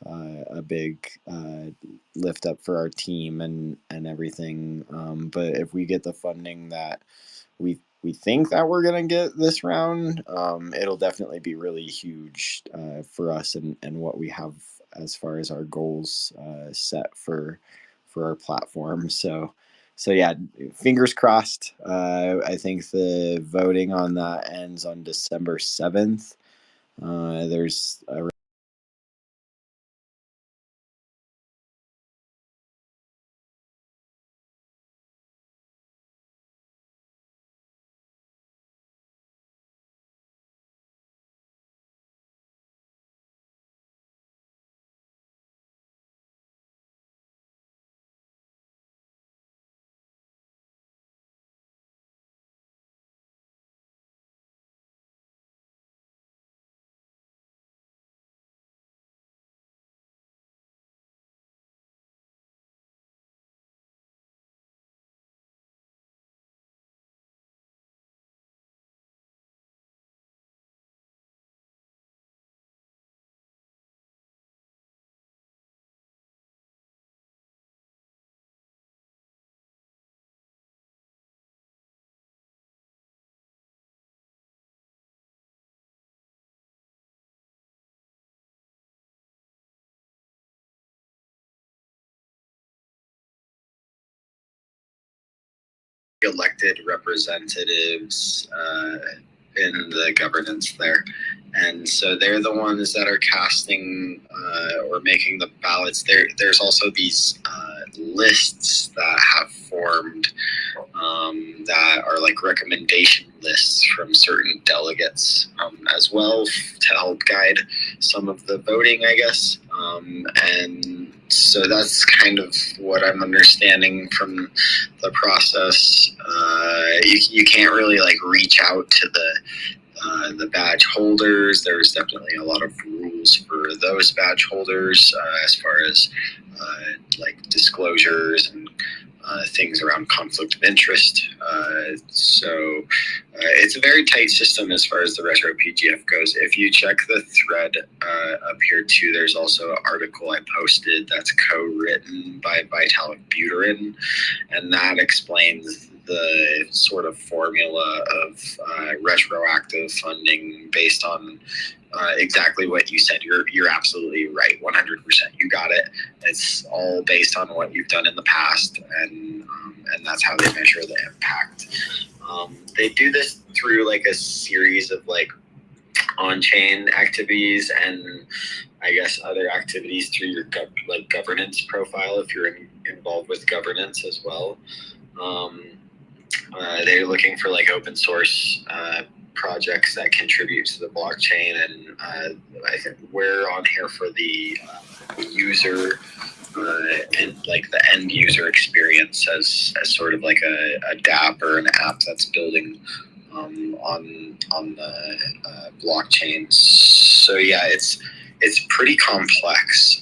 a big lift up for our team and everything. But if we get the funding that we think that we're gonna get this round, it'll definitely be really huge for us and what we have as far as our goals set for our platform. So yeah, fingers crossed. I think the voting on that ends on December 7th. There's a elected representatives in the governance there. And so they're the ones that are casting or making the ballots. There's also these lists that have formed that are like recommendation lists from certain delegates as well to help guide some of the voting, I guess. And so that's kind of what I'm understanding from the process. You can't really like reach out to the badge holders. There's definitely a lot of rules for those badge holders as far as like disclosures and things around conflict of interest. So it's a very tight system as far as the retro PGF goes. If you check the thread up here too, there's also an article I posted that's co-written by Vitalik Buterin, and that explains the sort of formula of retroactive funding based on exactly what you said. You're absolutely right, 100%. You got it. It's all based on what you've done in the past, and that's how they measure the impact. They do this through like a series of like on-chain activities and I guess other activities through your governance profile if you're involved with governance as well. They're looking for like open source projects that contribute to the blockchain, and I think we're on here for the user and like the end user experience as sort of like a DApp or an app that's building on the blockchain. So yeah, it's pretty complex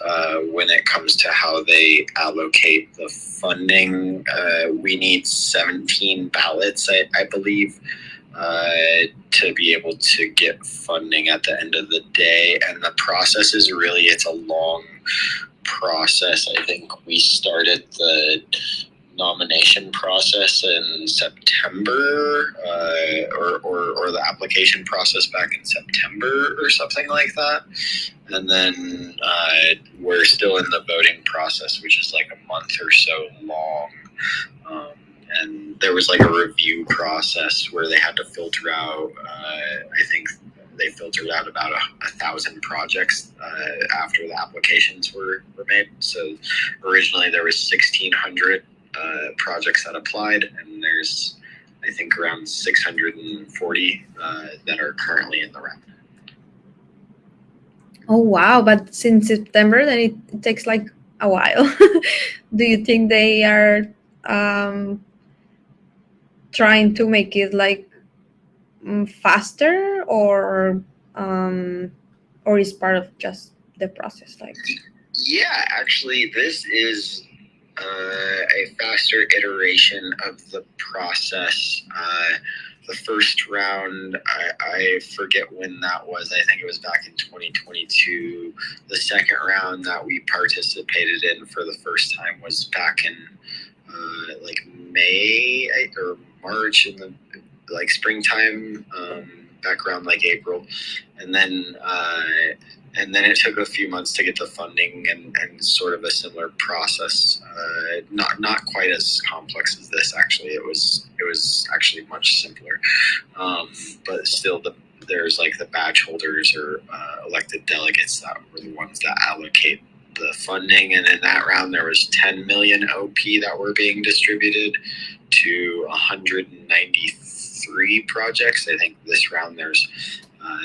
when it comes to how they allocate the funding. We need 17 ballots, I believe, to be able to get funding at the end of the day. And the process is really, it's a long process. I think we started the nomination process in September, or the application process back in September or something like that. And then we're still in the voting process, which is like a month or so long. And there was like a review process where they had to filter out, I think they filtered out about 1,000 projects after the applications were made. So originally there was 1,600 projects that applied, and there's I think around 640 that are currently in the round. Oh wow! But since September, then it takes like a while. Do you think they are trying to make it like faster, or is part of just the process? Like, yeah, actually, this is a faster iteration of the process. The first round, I forget when that was. I think it was back in 2022. The second round that we participated in for the first time was back in like May or March, in the like springtime, back around like April, and then it took a few months to get the funding and sort of a similar process. Not quite as complex as this, actually. It was actually much simpler, but still there's like the badge holders or elected delegates that were the ones that allocate the funding, and in that round there was 10 million OP that were being distributed to 193 projects. I think this round there's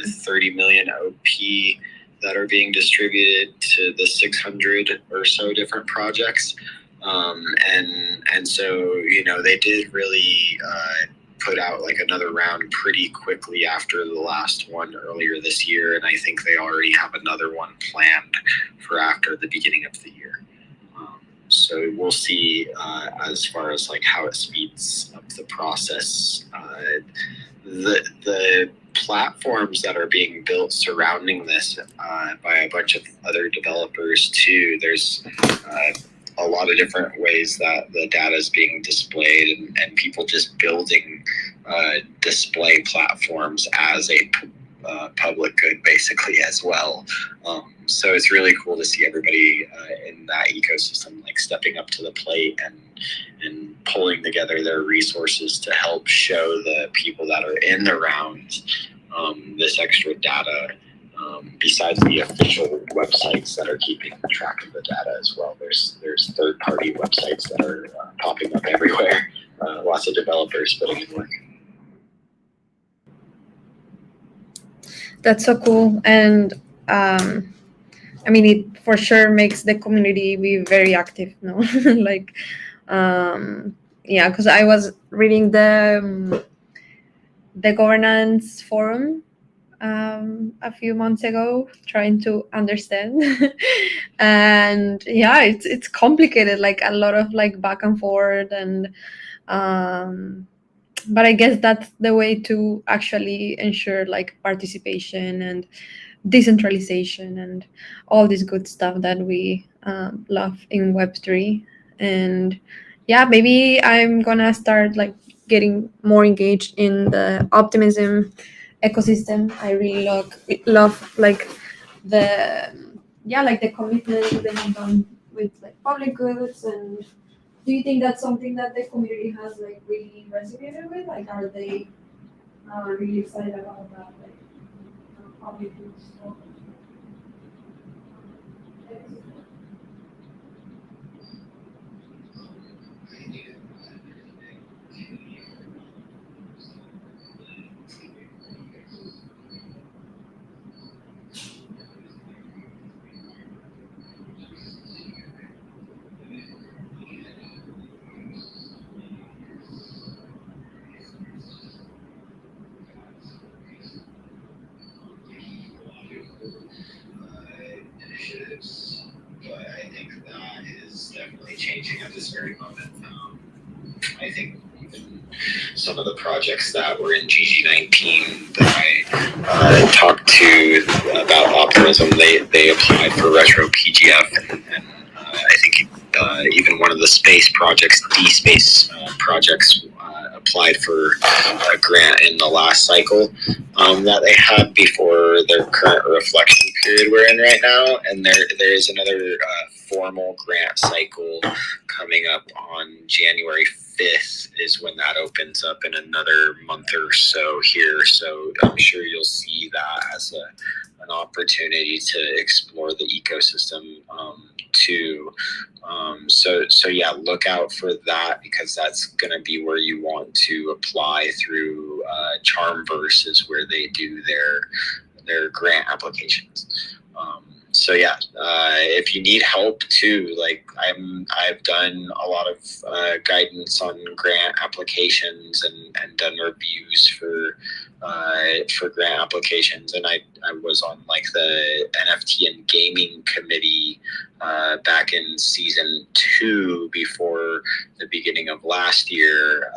30 million OP that are being distributed to the 600 or so different projects. And so, you know, they did really put out like another round pretty quickly after the last one earlier this year. And I think they already have another one planned for after the beginning of the year. So we'll see as far as like how it speeds up the process. The platforms that are being built surrounding this by a bunch of other developers too. There's a lot of different ways that the data is being displayed, and people just building display platforms as a public good basically as well. So it's really cool to see everybody in that ecosystem like stepping up to the plate and pulling together their resources to help show the people that are in the round this extra data, besides the official websites that are keeping track of the data as well. There's third-party websites that are popping up everywhere. Lots of developers putting in work. that's so cool. And I mean, it for sure makes the community be very active, no? Like, yeah, because I was reading the governance forum a few months ago, trying to understand. And yeah, it's complicated, like a lot of like back and forth, and but I guess that's the way to actually ensure like participation and decentralization and all this good stuff that we love in Web3. And yeah, maybe I'm gonna start like getting more engaged in the optimism ecosystem. I really love like the like the commitment they have done with like public goods. And do you think that's something that the community has like really resonated with? Like, are they really excited about that, like public goods? Initiatives, but I think that is definitely changing at this very moment. I think even some of the projects that were in GG19 that I talked to about optimism, they applied for retro PGF, and I think even one of the space projects, D-Space projects, applied for a grant in the last cycle that they had before their current reflection period we're in right now, and there is another formal grant cycle coming up on January 5th is when that opens up in another month or so here. So I'm sure you'll see that as an opportunity to explore the ecosystem too. So yeah, look out for that, because that's going to be where you want to apply through Charmverse, is where they do their grant applications. So yeah, if you need help too, like I've done a lot of guidance on grant applications and done reviews for grant applications, and I was on like the NFT and gaming committee back in season 2 before the beginning of last year.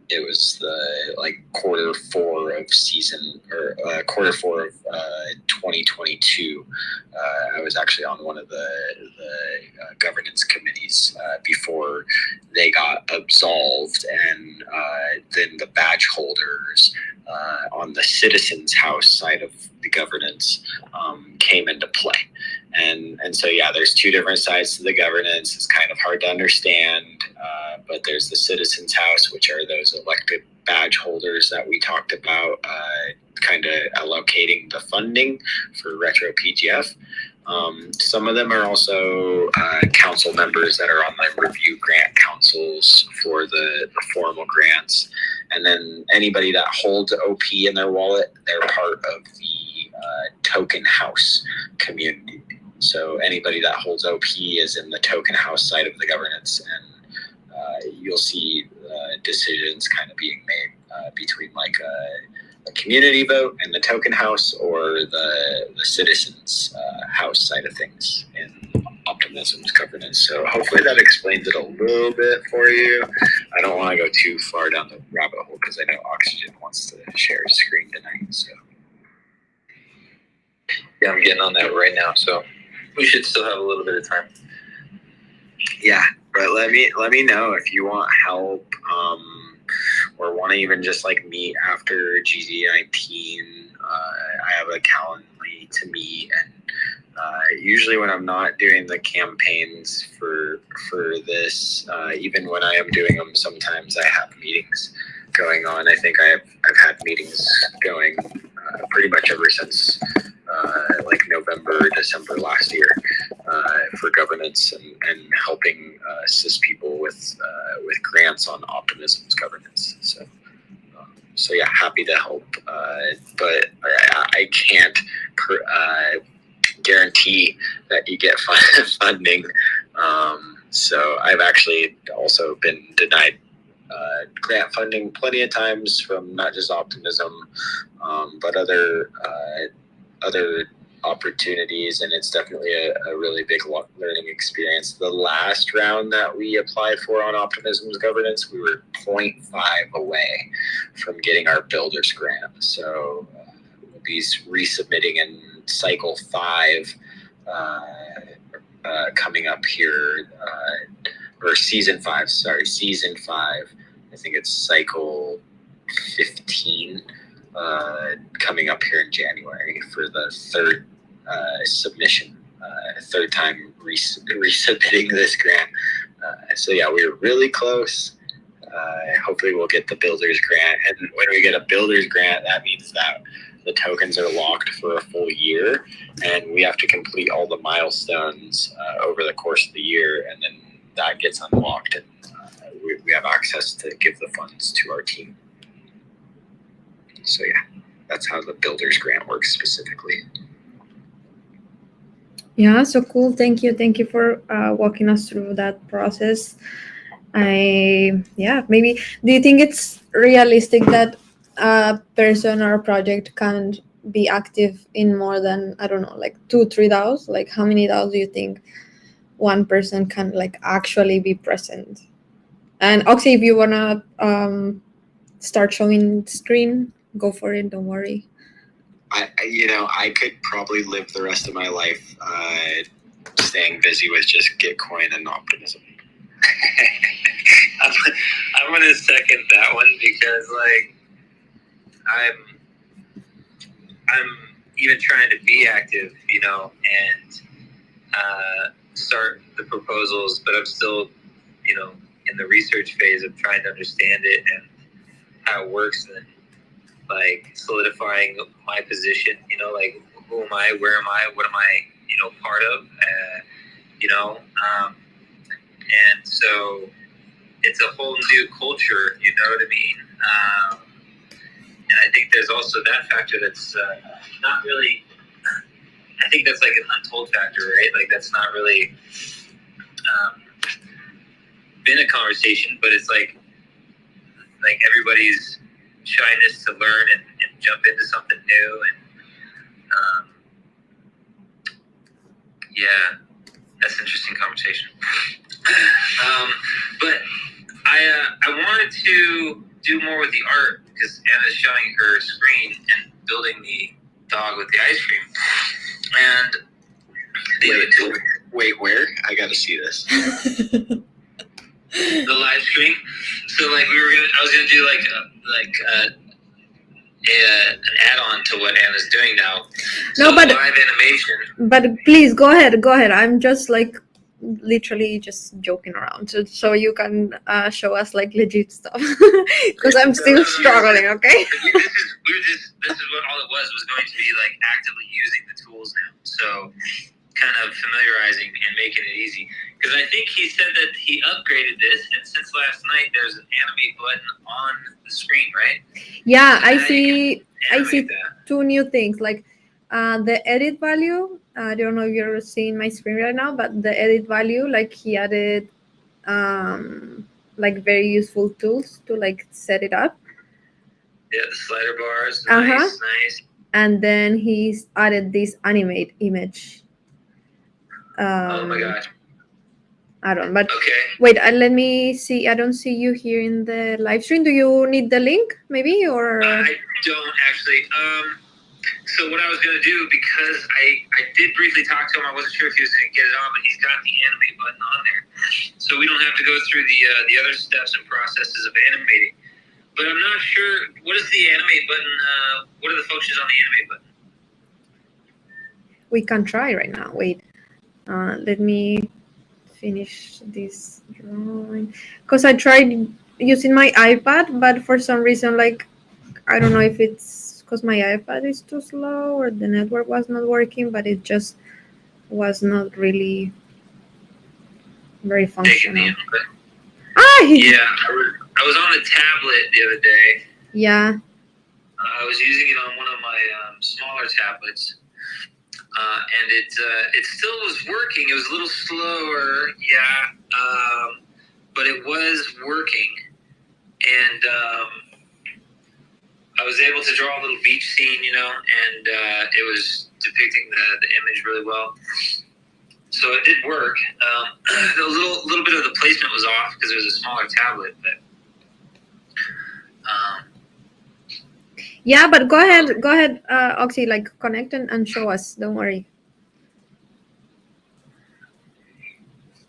It was the like quarter 4 of season, or quarter 4 of 2022. I was actually on one of the governance committees before they got absolved, and then the badge holders on the Citizens House side of the governance came into play. And so yeah, there's 2 different sides to the governance. It's kind of hard to understand, but there's the Citizens House, which are those elected badge holders that we talked about, kind of allocating the funding for retro PGF. Some of them are also council members that are on the review grant councils for the formal grants. And then anybody that holds OP in their wallet, they're part of the token house community. So anybody that holds OP is in the token house side of the governance, and you'll see decisions kind of being made between like a community vote and the token house, or the citizens house side of things in Optimism's governance. So hopefully that explains it a little bit for you. I don't want to go too far down the rabbit hole, because I know Oxygen wants to share his screen tonight. So yeah, I'm getting on that right now, so we should still have a little bit of time. Yeah, but let me know if you want help, or want to even just like meet after GZ19. I have a Calendly to meet, and usually when I'm not doing the campaigns for this, even when I am doing them, sometimes I have meetings going on. I think I've had meetings going pretty much ever since like November, December last year, for governance and helping assist people with grants on Optimism's governance. So yeah, happy to help, but I can't guarantee that you get funding. So I've actually also been denied grant funding plenty of times from not just Optimism, but other opportunities, and it's definitely a really big learning experience. The last round that we applied for on Optimism's governance, we were 0.5 away from getting our builders grant. So we'll be resubmitting in cycle 5 coming up here, or season 5. I think it's cycle 15 coming up here in January for the third submission, third time resubmitting this grant. So yeah, we were really close. Hopefully we'll get the builders grant, and when we get a builders grant, that means that the tokens are locked for a full year, and we have to complete all the milestones over the course of the year, and then that gets unlocked, and we have access to give the funds to our team. So yeah, that's how the builders grant works specifically. Yeah, so cool. Thank you for walking us through that process. Maybe, do you think it's realistic that a person or a project can be active in more than, I don't know, like 2-3 DAOs? Like, how many DAOs do you think one person can like actually be present? And Oxy, if you wanna start showing screen, go for it. Don't worry. I could probably live the rest of my life staying busy with just Gitcoin and Optimism. I'm gonna second that one, because like I'm even trying to be active, and start the proposals, but I'm still, in the research phase of trying to understand it and how it works, and like solidifying my position, like who am I, where am I, what am I, part of, and so it's a whole new culture, you know what I mean? And I think there's also that factor that's not really, I think that's like an untold factor, right? Like that's not really been a conversation, but it's like everybody's shyness to learn and jump into something new, and yeah, that's an interesting conversation. But I wanted to do more with the art, because Anna's showing her screen and building the dog with the ice cream. And wait, where? I gotta see this. The live stream. So like I was gonna do an add-on to what Anna's doing now. So live animation. But please go ahead. I'm just like literally just joking around, so you can show us like legit stuff, because I'm still struggling. Okay. This is what all it was going to be like actively using the tools now. So kind of familiarizing and making it easy, because I think he said that he upgraded this, and since last night there's an animate button on the screen, right? Yeah, I see 2 new things, like the edit value. I don't know if you're seeing my screen right now, but the edit value, like he added like very useful tools to like set it up. Yeah, the slider bars, nice. And then he's added this animate image. Oh my gosh. I don't, but okay. Wait, let me see. I don't see you here in the live stream. Do you need the link, maybe, or? I don't actually. So what I was gonna do, because I did briefly talk to him, I wasn't sure if he was gonna get it on, but he's got the animate button on there, so we don't have to go through the other steps and processes of animating. But I'm not sure, what is the animate button? What are the functions on the animate button? We can try right now. Wait, let me finish this drawing, because I tried using my iPad, but for some reason, like, I don't know if it's because my iPad is too slow or the network was not working, but it just was not really very functional. Yeah, I was on the tablet the other day. Yeah. I was using it on one of my smaller tablets. And it still was working. It was a little slower, but it was working. beach scene, and it was depicting the image really well. So it did work. A little bit of the placement was off because it was a smaller tablet, but. Yeah, but go ahead, Oxy, like connect and show us. Don't worry.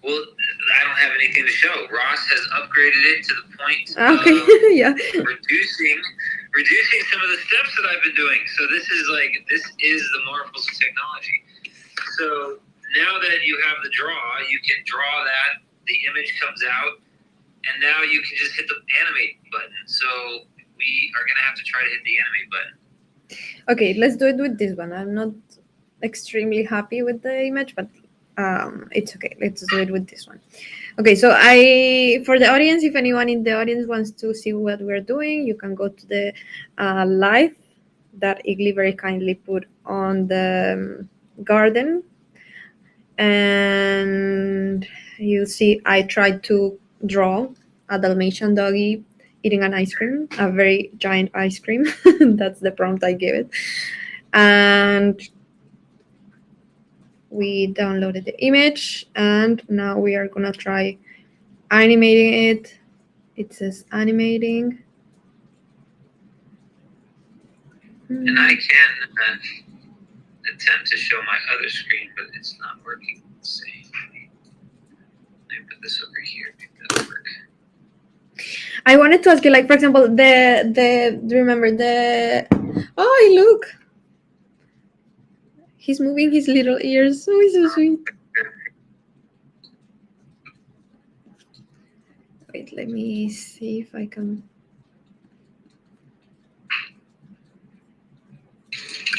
Well, I don't have anything to show. Ross has upgraded it to the point Okay, of yeah. reducing some of the steps that I've been doing. So this is the Morphos technology. So now that you have the draw, you can draw that, the image comes out, and now you can just hit the animate button. So we are gonna have to try to hit the animate button. Okay, let's do it with this one. I'm not extremely happy with the image, but it's okay. Let's do it with this one. Okay, so for the audience, if anyone in the audience wants to see what we're doing, you can go to the live that Igli very kindly put on the garden. And you'll see I tried to draw a Dalmatian doggy eating an ice cream, a very giant ice cream. That's the prompt I gave it. And we downloaded the image, and now we are gonna try animating it. It says animating. And I can attempt to show my other screen, but it's not working. Let's see. Let me put this over here. Maybe that'll work. I wanted to ask you, like, for example, do you remember the? Oh, look! He's moving his little ears. Oh, he's so sweet. Wait, let me see if I can.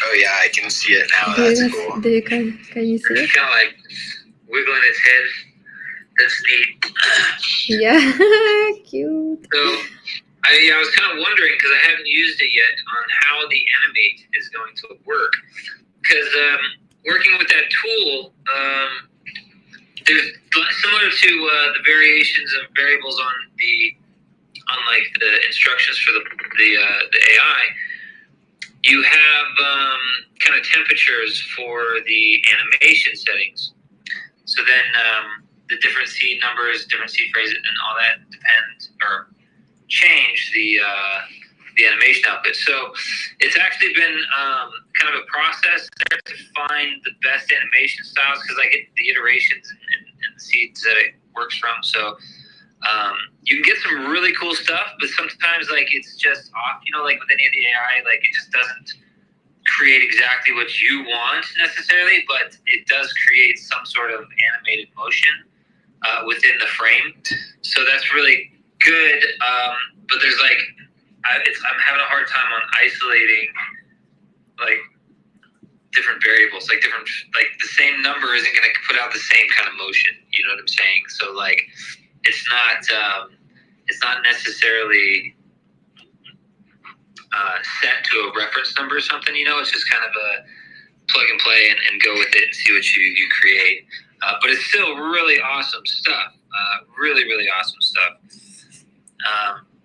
Oh yeah, I can see it now. That's cool. Can you see it? It's kind of like wiggling its head. That's neat. Yeah, cute. So I was kind of wondering, because I haven't used it yet, on how the animate is going to work. Because working with that tool, there's similar to the variations of variables on like the instructions for the AI. You have kind of temperatures for the animation settings. So then the different seed numbers, different seed phrases, and all that depend or change the animation output. So it's actually been kind of a process there to find the best animation styles, because I get the iterations and the seeds that it works from. So you can get some really cool stuff, but sometimes like it's just off, like with any of the AI, like it just doesn't create exactly what you want necessarily, but it does create some sort of animated motion within the frame. So that's really good. But there's like, I'm having a hard time on isolating like different variables, like the same number isn't going to put out the same kind of motion. You know what I'm saying? So like, it's not necessarily set to a reference number or something. It's just kind of a plug and play and go with it and see what you create. But it's still really awesome stuff. Really, really awesome stuff.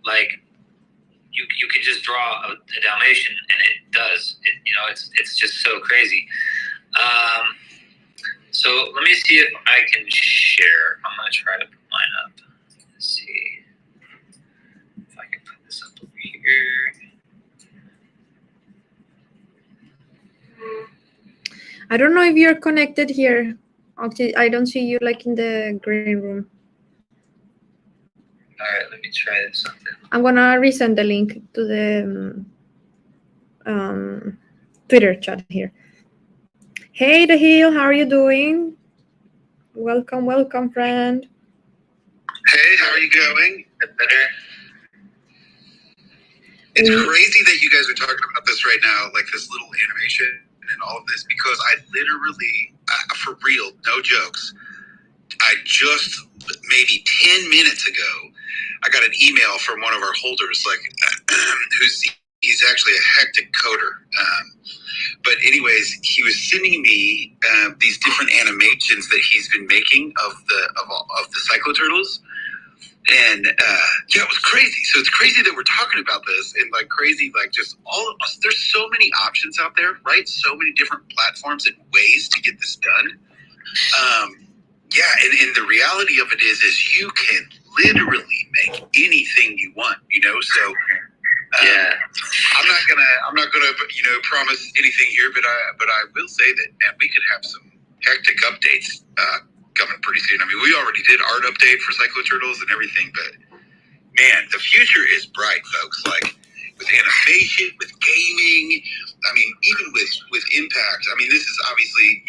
Like you can just draw a Dalmatian and it does. It's just so crazy. So let me see if I can share. I'm gonna try to put mine up. Let's see if I can put this up over here. I don't know if you're connected here. I don't see you like in the green room. All right, let me try something. I'm gonna resend the link to the Twitter chat here. Hey, The Hill, how are you doing? Welcome, friend. Hey, how are you going? Better. It's crazy that you guys are talking about this right now, like this little animation and all of this, because I literally, for real, no jokes, I just maybe 10 minutes ago, I got an email from one of our holders, like he's actually a hectic coder. But anyways, he was sending me these different animations that he's been making of the cyclo turtles, And yeah, it was crazy. So it's crazy that we're talking about this, and like crazy, like just all of us. There's so many options out there, right? So many different platforms and ways to get this done. Yeah, and the reality of it is you can literally make anything you want, you know. So yeah, I'm not gonna promise anything here, but I will say that, man, we could have some hectic updates coming pretty soon. I mean, we already did art update for Cyclo Turtles and everything, but man, the future is bright, folks. Like with animation, with gaming. I mean, even with Impact. I mean, this is obviously,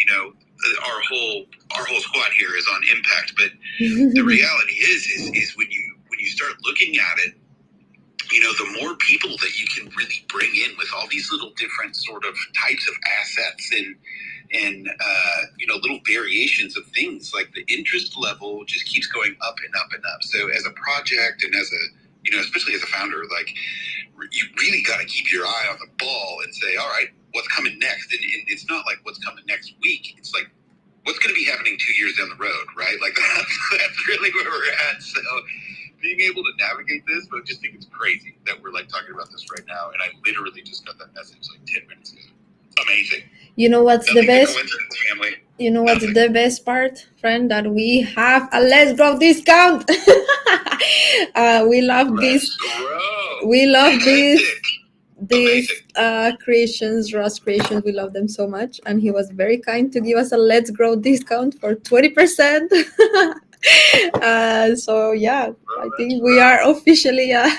our whole squad here is on Impact, but the reality is when you start looking at it, the more people that you can really bring in with all these little different sort of types of assets and little variations of things, like the interest level just keeps going up and up and up. So as a project and as a, especially as a founder, like you really got to keep your eye on the ball and say, all right, what's coming next? And it's not like what's coming next week. It's like, what's going to be happening 2 years down the road, right? Like that's really where we're at. So being able to navigate this, but I just think it's crazy that we're like talking about this right now. And I literally just got that message like 10 minutes ago. Amazing. You know what's the best? Family. You know what's the best part, friend? That we have a Let's Grow discount. We love this. We love these creations, Ross creations. We love them so much, and he was very kind to give us a Let's Grow discount for 20%. So yeah, I think we are officially a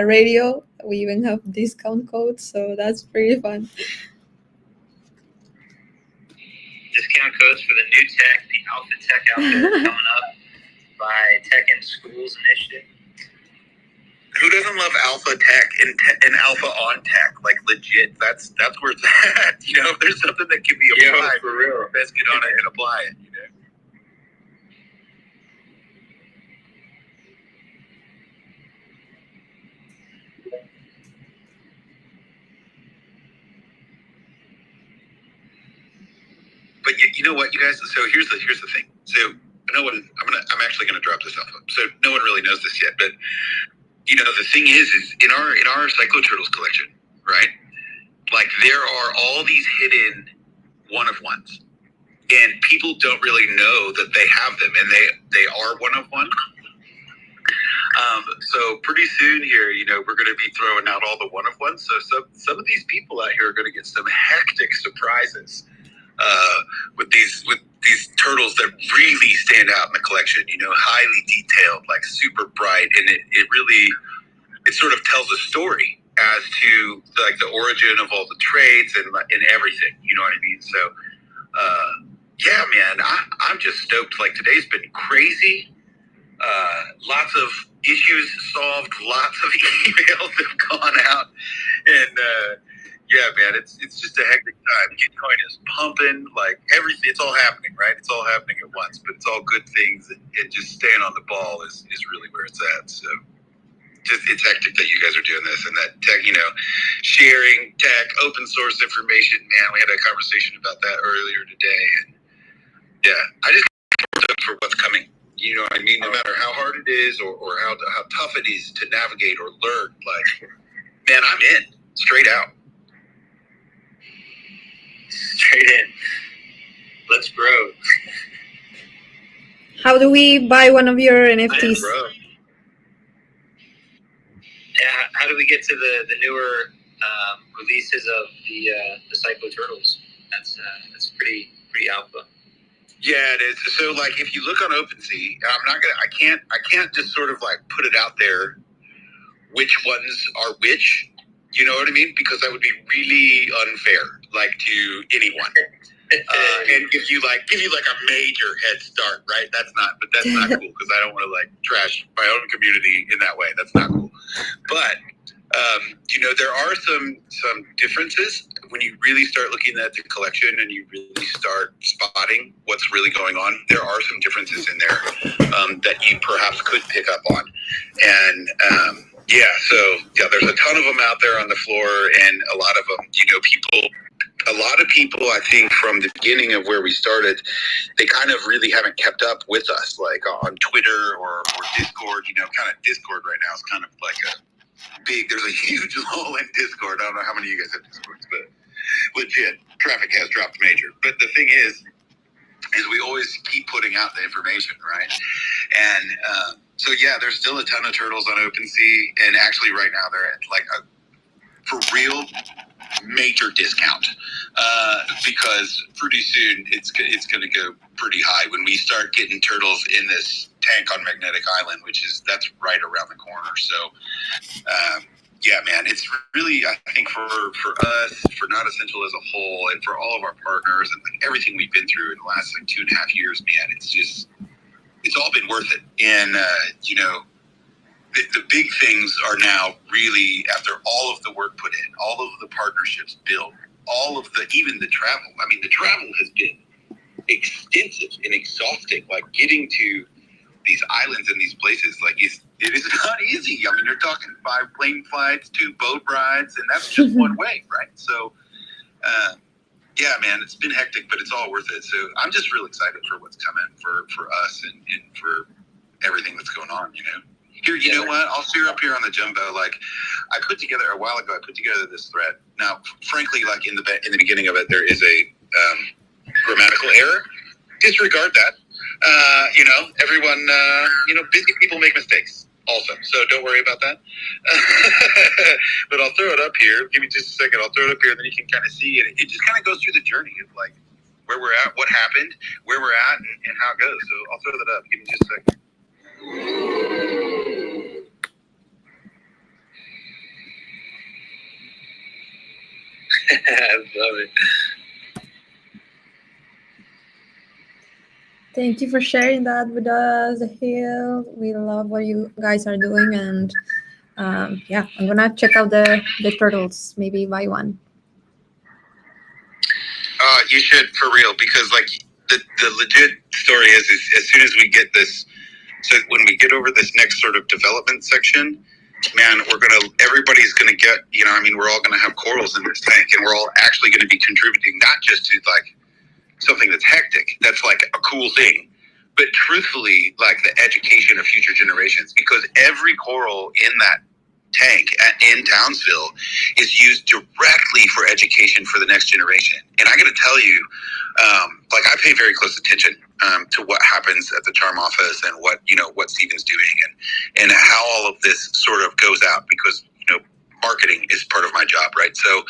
radio. We even have discount codes, so that's pretty fun. Discount codes for the new tech, the Alpha Tech out there coming up by Tech in Schools Initiative. Who doesn't love Alpha Tech and Alpha on Tech? Like legit, that's where it's at. If there's something that can be applied, for real, best get on it and apply it. But you know what, you guys? So here's the thing. So no one, I'm actually gonna drop this off. So no one really knows this yet, but the thing is in our Cyclo Turtles collection, right? Like there are all these hidden one of ones, and people don't really know that they have them, and they are one of one. So pretty soon here, we're going to be throwing out all the one of ones. So some of these people out here are going to get some hectic surprises with these turtles that really stand out in the collection. Highly detailed, like super bright, and it sort of tells a story as to like the origin of all the trades and everything. You know what I mean? So yeah, man, I'm just stoked. Like today's been crazy. Lots of issues solved, lots of emails have gone out, and yeah, man, it's just a hectic time. Bitcoin is pumping, like everything. It's all happening, right? It's all happening at once, but it's all good things, and just staying on the ball is really where it's at. So it's hectic that you guys are doing this and that tech, sharing tech, open source information. Man, we had a conversation about that earlier today, and yeah, I just look for what's coming. You know what I mean? No matter how hard it is or how tough it is to navigate or learn, like, man, I'm in. Straight out. Straight in. Let's grow. How do we buy one of your NFTs? Yeah, how do we get to the newer releases of the Cyclo Turtles? That's pretty alpha. Yeah, it is. So, like, if you look on OpenSea, I can't just sort of like put it out there which ones are which. You know what I mean? Because that would be really unfair, like to anyone, and give you like a major head start, right? That's not cool because I don't want to like trash my own community in that way. That's not cool. But there are some differences when you really start looking at the collection and you really start spotting what's really going on. There are some differences in there that you perhaps could pick up on, and there's a ton of them out there on the floor, and a lot of them, people a lot of people, I think, from the beginning of where we started, they kind of really haven't kept up with us, like on Twitter or Discord. You know, kind of Discord right now is kind of like there's a huge lull in Discord. I don't know how many of you guys have Discords, but legit, traffic has dropped major. But the thing is we always keep putting out the information, right? And so, yeah, there's still a ton of turtles on OpenSea, and actually right now they're at like a, for real, major discount because pretty soon it's going to go pretty high when we start getting turtles in this tank on Magnetic Island, that's right around the corner. So yeah, man, it's really, I think for us, for Not Essential as a whole, and for all of our partners and like everything we've been through in the last like 2.5 years, man, it's all been worth it. And you know, the big things are now really, after all of the work put in, all of the partnerships built, even the travel. I mean, the travel has been extensive and exhausting. Like getting to these islands and these places, like it is not easy. I mean, you're talking 5 plane flights, 2 boat rides, and that's just one way, right? So, yeah, man, it's been hectic, but it's all worth it. So I'm just real excited for what's coming for us and for everything that's going on, you know. Here, you know what? I'll steer up here on the jumbo. Like, I put together a while ago. I put together this thread. Now, frankly, like in the beginning of it, there is a grammatical error. Disregard that. You know, everyone. You know, busy people make mistakes. Also, so don't worry about that. But I'll throw it up here. Give me just a second. I'll throw it up here, and then you can kind of see it. It just kind of goes through the journey of like where we're at, what happened, where we're at, and how it goes. So I'll throw that up. Give me just a second. I love it. Thank you for sharing that with us, Hill. We love what you guys are doing, and yeah, I'm gonna check out the turtles. Maybe buy one. You should, for real, because like the legit story is as soon as we get this, so when we get over this next sort of development section, man, everybody's gonna get, you know, I mean, we're all gonna have corals in this tank, and we're all actually gonna be contributing not just to like something that's hectic, that's like a cool thing, but truthfully, like the education of future generations, because every coral in that tank in Townsville is used directly for education for the next generation. And I got to tell you, like I pay very close attention to what happens at the charm office and what Steven's doing and how all of this sort of goes out, because you know marketing is part of my job, right? So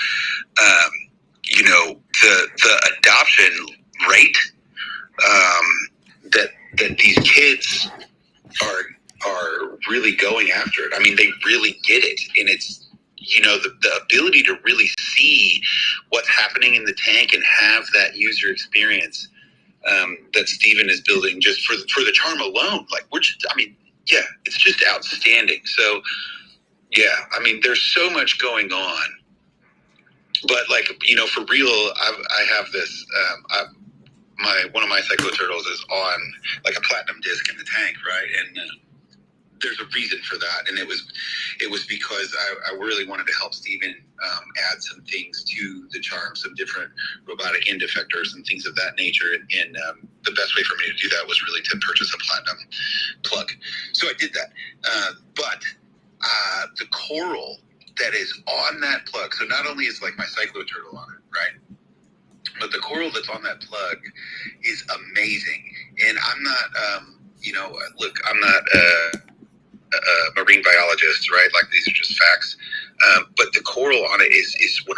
you know the adoption rate that these kids are really going after it. I mean, they really get it, and it's, you know, the ability to really see what's happening in the tank and have that user experience that Steven is building just for the charm alone. Like yeah, it's just outstanding. So yeah, I mean, there's so much going on, but like, you know, for real, I have this. One of my cyclo turtles is on like a platinum disc in the tank, right? And there's a reason for that, and it was because I really wanted to help Steven add some things to the charm, some different robotic end effectors and things of that nature. And the best way for me to do that was really to purchase a platinum plug. So I did that. But the coral that is on that plug, so not only is like my cyclo turtle on it, right? But the coral that's on that plug is amazing. And I'm not, you know, look, I'm not a marine biologist, right? Like these are just facts. But the coral on it is 100%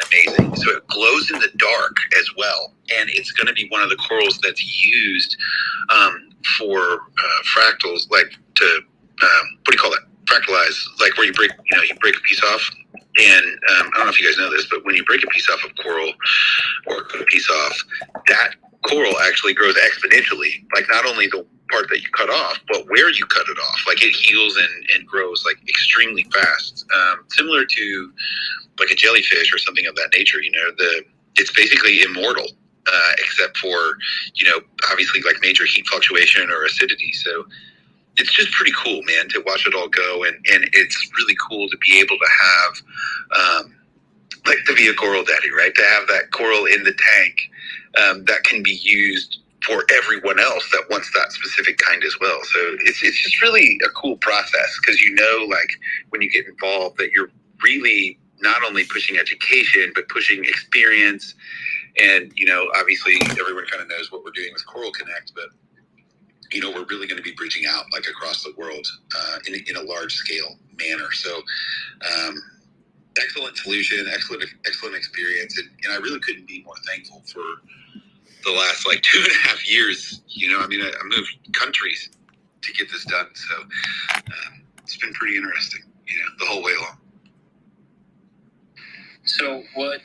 amazing. So it glows in the dark as well. And it's going to be one of the corals that's used for fractals, like to, what do you call it? Fractalize, like where you break a piece off. And I don't know if you guys know this, but when you break a piece off of coral or cut a piece off, that coral actually grows exponentially. Like not only the part that you cut off, but where you cut it off. Like it heals and grows like extremely fast. Similar to like a jellyfish or something of that nature, you know, it's basically immortal, except for, you know, obviously like major heat fluctuation or acidity. So it's just pretty cool, man, to watch it all go. And it's really cool to be able to have, like to be a coral daddy, right? To have that coral in the tank that can be used for everyone else that wants that specific kind as well. So it's just really a cool process because like when you get involved that you're really not only pushing education but pushing experience. And obviously everyone kind of knows what we're doing with Coral Connect, but we're really going to be bridging out like across the world in a large scale manner. So excellent solution, excellent experience, and I really couldn't be more thankful for the last like 2.5 years. I moved countries to get this done, so it's been pretty interesting, the whole way along. So what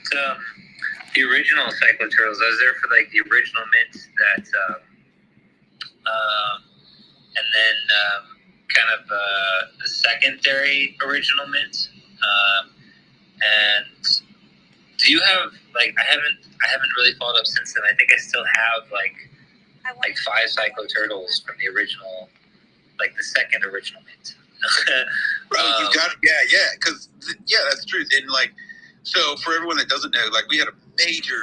the original cycloturtles, I was there for like the original mint that and then kind of the secondary original mint. And do you have like I haven't really followed up since then. I think I still have like 5 cycloturtles from the original, like the second original mint. Bro, you got it. Yeah, because that's true. And like, so for everyone that doesn't know, like we had a major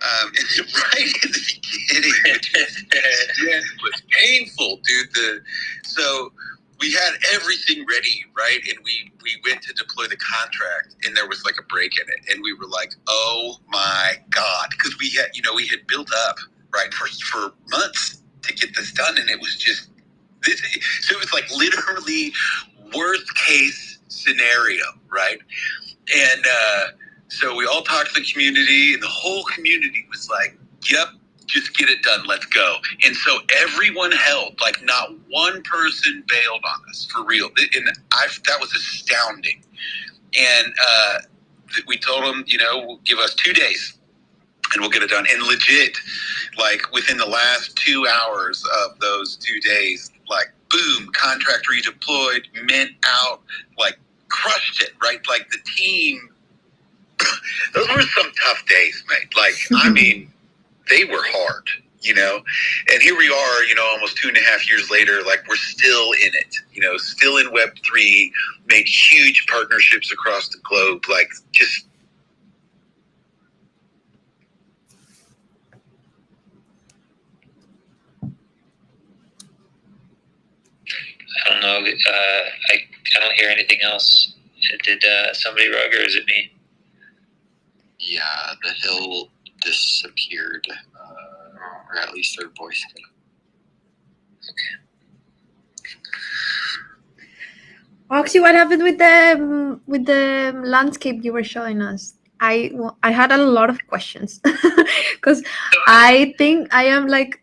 right in the beginning, it was painful, dude. So we had everything ready, right? And we went to deploy the contract, and there was like a break in it, and we were like, oh my god, because we had built up right for months to get this done, and it was just this. So it was like literally worst case scenario, right? And so we all talked to the community, and the whole community was like, yep, just get it done, let's go. And so everyone held, like not one person bailed on us, for real. And that was astounding. And we told them, give us 2 days and we'll get it done. And legit, like within the last 2 hours of those 2 days, like boom, contract redeployed, mint out, like crushed it, right? Like the team, those were some tough days, mate. Like, I mean, they were hard, and here we are, almost 2.5 years later, like we're still in it, still in Web3, made huge partnerships across the globe, like just. I don't know. I don't hear anything else. Did somebody rug, or is it me? Yeah, the hill disappeared, or at least their voice did. Oxy, what happened with the landscape you were showing us? I had a lot of questions because I think I am like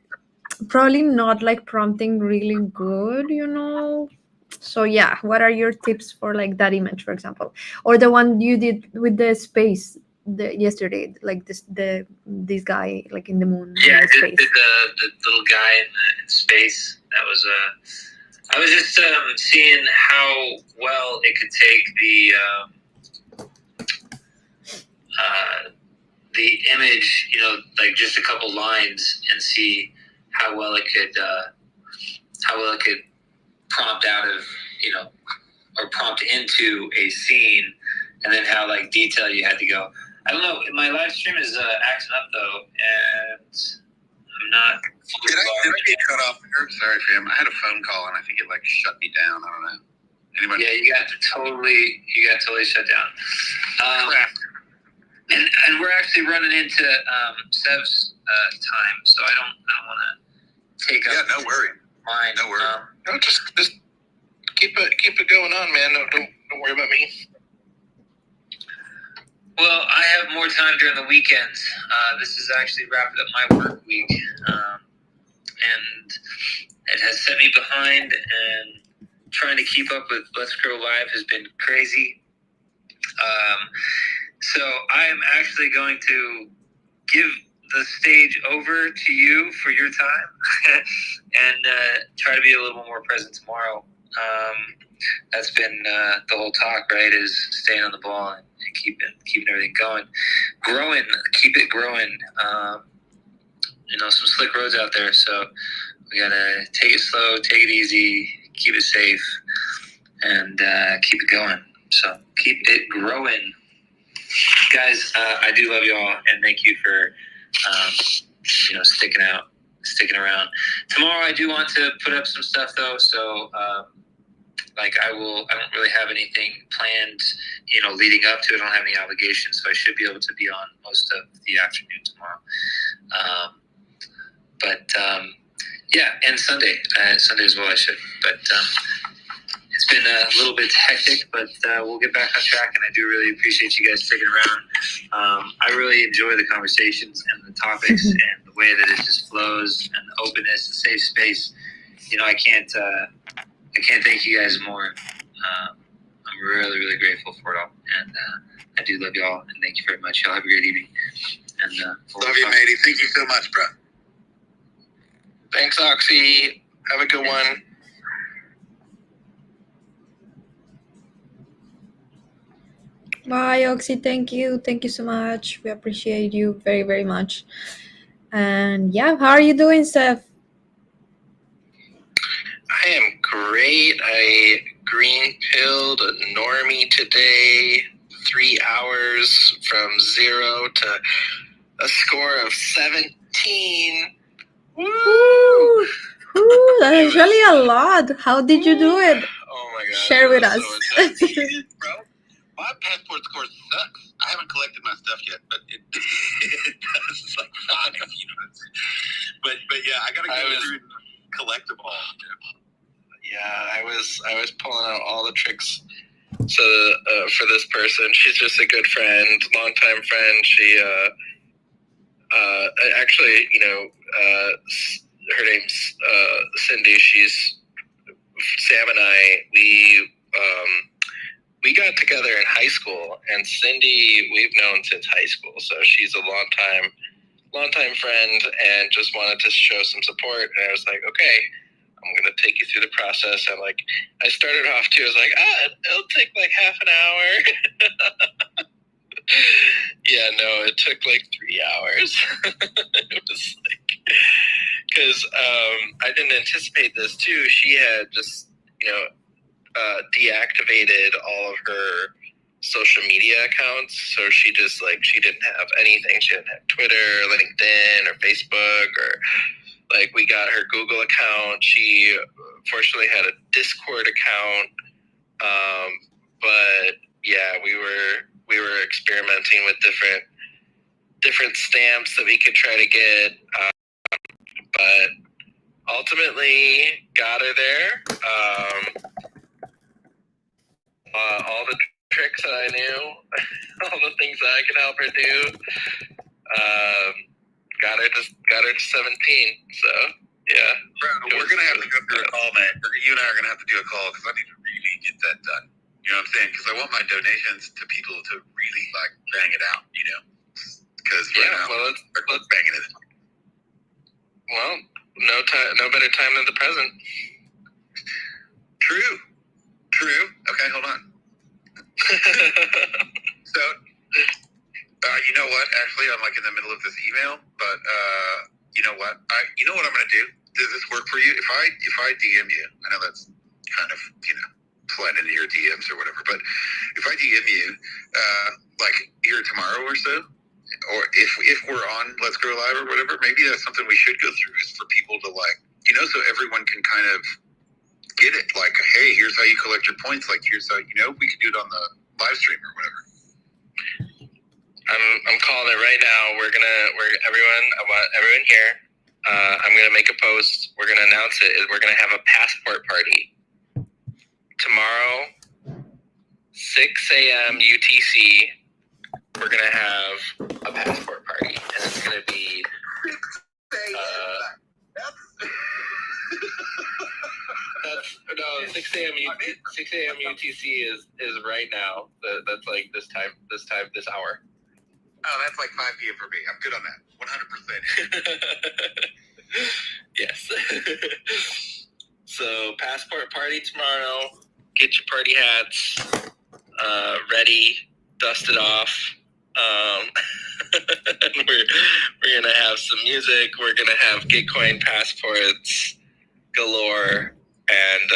probably not like prompting really good, So yeah, what are your tips for like that image, for example, or the one you did with the space yesterday, like this guy like in the moon? Yeah, I did the little guy in space. That was I was just seeing how well it could take the image, like just a couple lines, and see how well it could prompt out of, or prompt into a scene, and then how like detailed you had to go. I don't know. My live stream is acting up though, and I'm not. Did I get cut off? Sorry, fam. I had a phone call and I think it like shut me down. I don't know. Anybody? Yeah, you got totally shut down. And we're actually running into Sev's time, so I don't want to take up. Yeah, no worry. Mine. No worry. No, just keep it going on, man. No, don't worry about me. Well, I have more time during the weekends. This is actually wrapping up my work week, and it has set me behind. And trying to keep up with Let's Grow Live has been crazy. So I am actually going to give the stage over to you for your time, and try to be a little more present tomorrow. That's been the whole talk, right? Is staying on the ball and keeping everything going, keep it growing. Some slick roads out there, so we gotta take it slow, take it easy, keep it safe, and keep it going. So keep it growing. guys, I do love you all, and thank you for sticking around. Tomorrow I do want to put up some stuff though, so I don't really have anything planned, leading up to it. I don't have any obligations, so I should be able to be on most of the afternoon tomorrow. And Sunday as well I should, but it's been a little bit hectic, but we'll get back on track, and I do really appreciate you guys sticking around. I really enjoy the conversations and the topics and the way that it just flows, and the openness, the safe space. I can't thank you guys more. I'm really, really grateful for it all, and I do love y'all, and thank you very much. Y'all have a great evening. And love you, matey. Thank you so much, bro. Thanks, Oxy. Have a good one. Bye, Oxy. Thank you so much. We appreciate you very, very much. And yeah, how are you doing, Steph? I am great. I green pilled a normie today. 3 hours from 0 to a score of 17. Woo! That's really a lot. How did you do it? Oh my god. Share with us. Bro, my passport score sucks. I haven't collected my stuff yet, but it does. It's like fine, you know what I'm saying? But yeah, I gotta go through and collect them all. Yeah, I was pulling out all the tricks. So for this person, she's just a good friend, longtime friend. She actually, her name's Cindy. She's Sam and I. We got together in high school, and Cindy we've known since high school. So she's a longtime friend, and just wanted to show some support. And I was like, okay, I'm gonna take you through the process. I started off too. I was like, it'll take like half an hour. Yeah, no, it took like 3 hours. It was like, because I didn't anticipate this too. She had just deactivated all of her social media accounts, so she didn't have anything. She didn't have Twitter, LinkedIn, or Facebook, or like we got her Google account. She fortunately had a Discord account, but yeah, we were experimenting with different stamps that we could try to get, but ultimately got her there. All the tricks that I knew, all the things that I could help her do, got her to 17. So yeah, bro, we're gonna have to go through a call, man. You and I are gonna have to do a call because I need to really get that done. You know what I'm saying? Because I want my donations to people to really bang it out. Because now let's bang it. Well, no better time than the present. True. Okay, hold on. So, you know what? Actually, I'm in the middle of this email, but you know what? You know what I'm gonna do? Does this work for you? If I DM you, I know that's kind of slide into your DMs or whatever, but if I DM you, here tomorrow or so, or if we're on Let's Grow Live or whatever, maybe that's something we should go through, is for people to so everyone can kind of get it. Hey, here's how you collect your points. Here's how we could do it on the live stream or whatever. I'm calling it right now. I want everyone here. I'm gonna make a post. We're gonna announce it. We're gonna have a passport party tomorrow, 6 a.m. UTC. We're gonna have a passport party, and it's gonna be 6 a.m. UTC is right now. That's like this hour. Oh, that's 5 p.m. for me. I'm good on that. 100%. Yes. So passport party tomorrow. Get your party hats ready, dusted off. We're gonna have some music. We're gonna have Gitcoin passports galore, and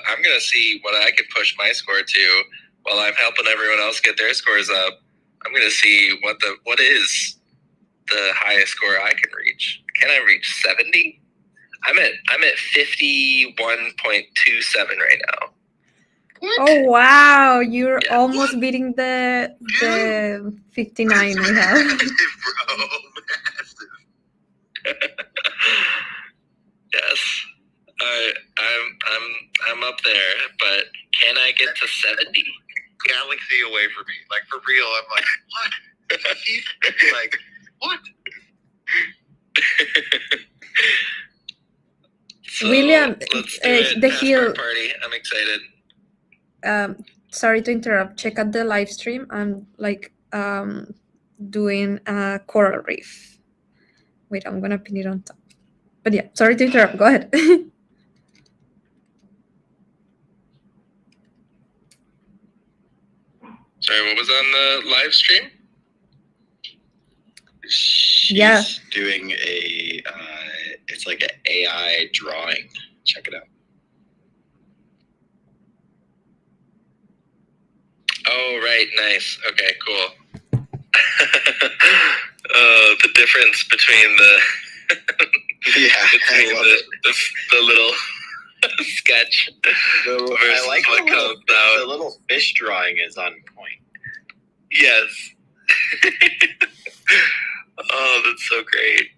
I'm gonna see what I can push my score to while I'm helping everyone else get their scores up. I'm gonna see what is the highest score I can reach. Can I reach 70? I'm at 51.27 right now. Oh wow, you're almost beating the 59 we have. Yes. I'm up there, but can I get to 70? Galaxy away from me. Like, for real, I'm like, what? Like, what? So, William, let's do it. the Passport hill. party. I'm excited. Sorry to interrupt. Check out the live stream. I'm like doing a coral reef. Wait, I'm gonna pin it on top. But yeah, sorry to interrupt. Go ahead. Sorry, what was on the live stream? She's doing a, it's like an AI drawing. Check it out. Oh, right. Nice. Okay, cool. The difference between the between the little sketch versus I like what comes out. the little fish drawing is on point. Yes. Oh, that's so great.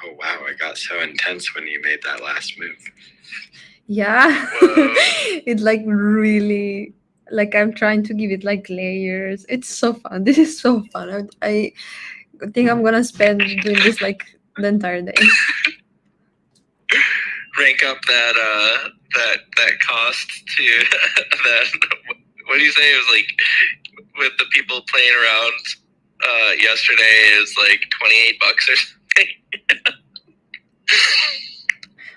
Oh wow, it got so intense when you made that last move. Yeah. It's like really like I'm trying to give it like layers. It's so fun. This is so fun. I think I'm gonna spend doing this like the entire day. Rank up that cost to that. What do you say? It was like with the people playing around yesterday. It was like $28 or something.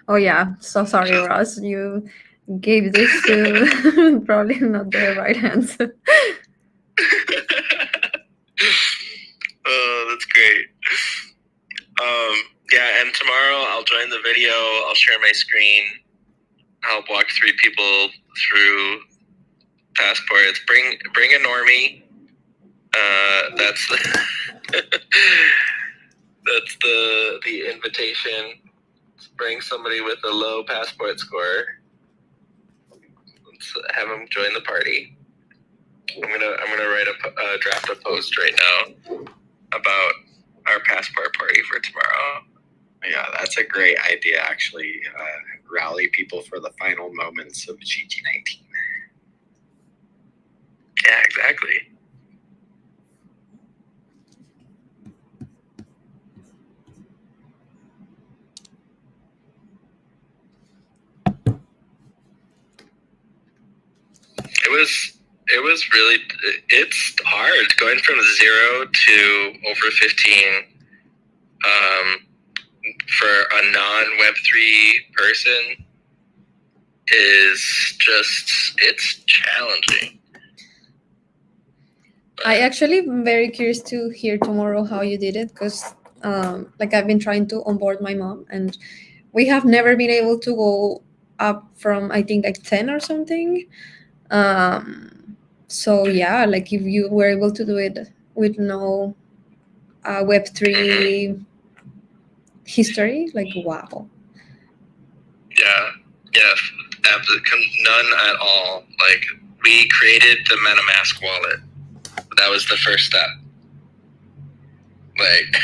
Oh yeah. So sorry, Ross. You gave this to probably not the right hands. Oh, that's great. Yeah, and tomorrow I'll join the video. I'll share my screen. I'll walk 3 people through passports. Bring a normie. That's that's the invitation. Bring somebody with a low passport score. Let's have them join the party. I'm gonna write draft a post right now about our passport party for tomorrow. Yeah, that's a great idea, actually. Rally people for the final moments of GG19. Yeah, exactly. It was really, it's hard going from 0 to over 15 for a non-Web3 person is just, it's challenging. I actually am very curious to hear tomorrow how you did it because like I've been trying to onboard my mom and we have never been able to go up from I think like 10 or something. So yeah, like if you were able to do it with no Web3 history, like wow. Yeah, none at all. Like we created the MetaMask wallet. That was the first step. Like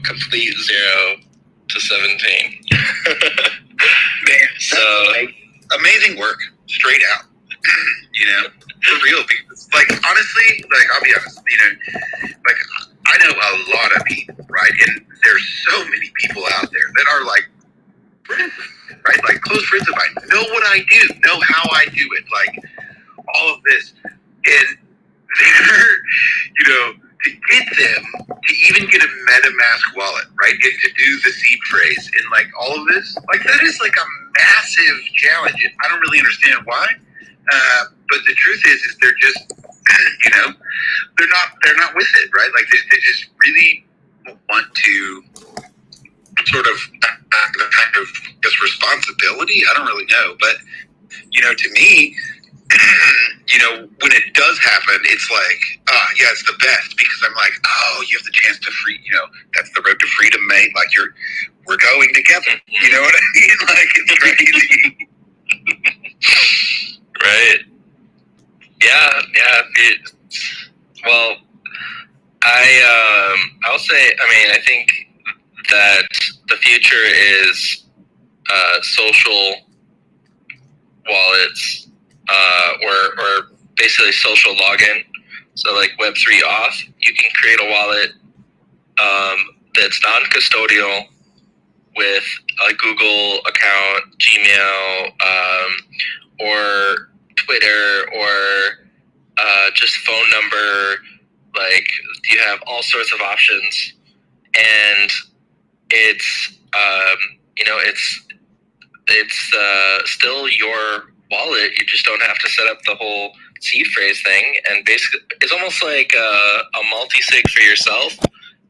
complete 0 to 17. Man, so amazing work, straight out. You know, for real people. Like honestly, like I'll be honest. You know, like I know a lot of people, right? And there's so many people out there that are like friends, right? Like close friends of mine. Know what I do, know how I do it, like all of this, and they're, you know, to get them to even get a MetaMask wallet, right? And to do the seed phrase and like all of this, like that is like a massive challenge. And I don't really understand why. But the truth is they're just, you know, they're not with it, right? Like they just really want to sort of kind of just this responsibility? I don't really know, but to me, when it does happen, it's like, yeah, it's the best, because I'm like, oh, you have the chance to free, that's the road to freedom, mate. Like we're going together. You know what I mean? Like, it's crazy. Right. Yeah. Well, I'll say, I think that the future is social wallets, or basically social login. So like Web3 auth, you can create a wallet that's non-custodial with a Google account, Gmail, or Twitter, or just phone number. Like, you have all sorts of options, and it's it's still your wallet. You just don't have to set up the whole seed phrase thing, and basically it's almost like a multi-sig for yourself,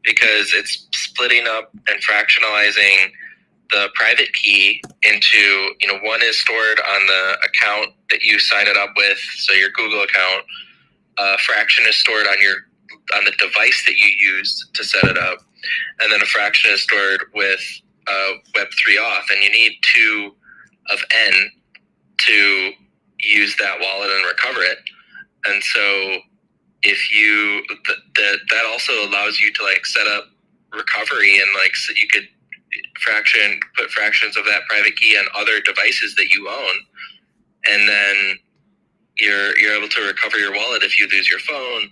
because it's splitting up and fractionalizing the private key into, one is stored on the account that you sign it up with, so your Google account. A fraction is stored on the device that you used to set it up, and then a fraction is stored with Web3 auth, and you need 2 of n to use that wallet and recover it. And so if you that also allows you to like set up recovery, and like, so you could put fractions of that private key on other devices that you own, and then you're able to recover your wallet if you lose your phone,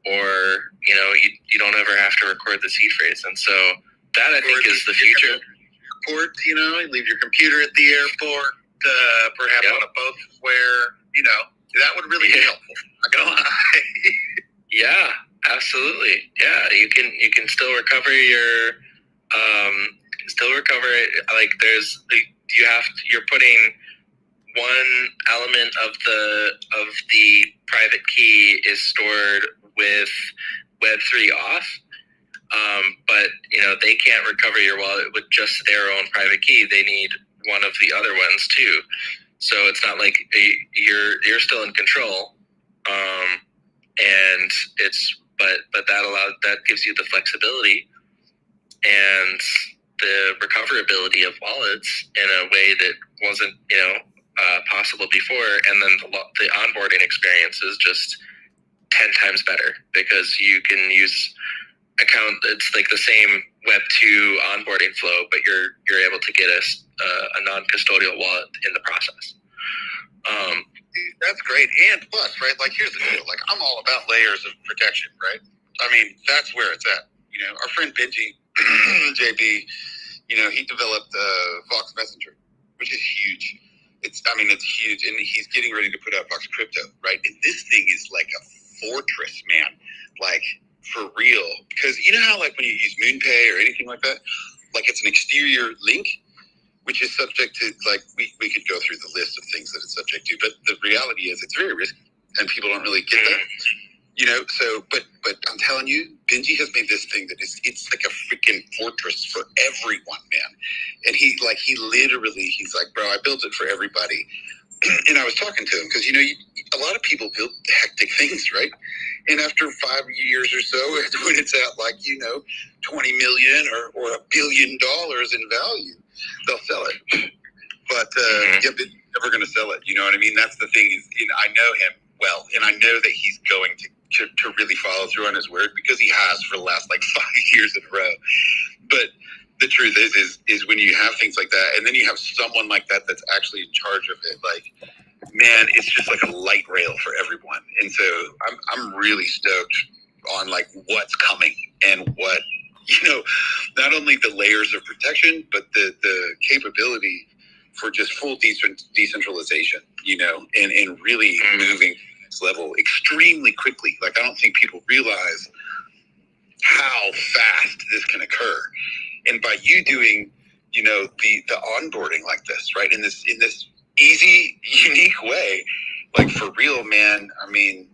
or you don't ever have to record the seed phrase. And so that, I think, is the future. Airport, you leave your computer at the airport, perhaps on a boat, where that would really be helpful. Not gonna lie. Yeah, absolutely. Yeah, you can still recover your like, you're putting one element of the private key is stored with Web3 auth, but they can't recover your wallet with just their own private key. They need one of the other ones too. So it's not like you're still in control, and but that gives you the flexibility and the recoverability of wallets in a way that wasn't possible before. And then the onboarding experience is just 10 times better, because you can use it's like the same Web2 onboarding flow, but you're able to get a non-custodial wallet in the process. That's great. And plus, right, like, here's the deal. Like, I'm all about layers of protection, right? I mean, that's where it's at. Our friend Benji, JB, he developed Vox Messenger, which is huge. It's huge. And he's getting ready to put out Vox Crypto, right? And this thing is like a fortress, man. Like, for real. Because you know how, like, when you use MoonPay or anything like that, like, it's an exterior link, which is subject to, like, we could go through the list of things that it's subject to, but the reality is it's very risky, and people don't really get that. So, but I'm telling you, Benji has made this thing that it's like a freaking fortress for everyone, man. And he's like, bro, I built it for everybody. And I was talking to him, because, a lot of people build hectic things, right? And after 5 years or so, when it's at, like, 20 million or $1 billion in value, they'll sell it. But Benji's never going to sell it. You know what I mean? That's the thing. I know him well, and I know that he's going to really follow through on his word, because he has for the last, like, 5 years in a row. But the truth is when you have things like that, and then you have someone like that that's actually in charge of it, like, man, it's just like a light rail for everyone. And so I'm really stoked on, like, what's coming, and what, not only the layers of protection, but the capability for just full decentralization, and really moving this level extremely quickly. Like, I don't think people realize how fast this can occur. And by you doing, the onboarding like this, right, in this easy, unique way, like, for real, man, I mean,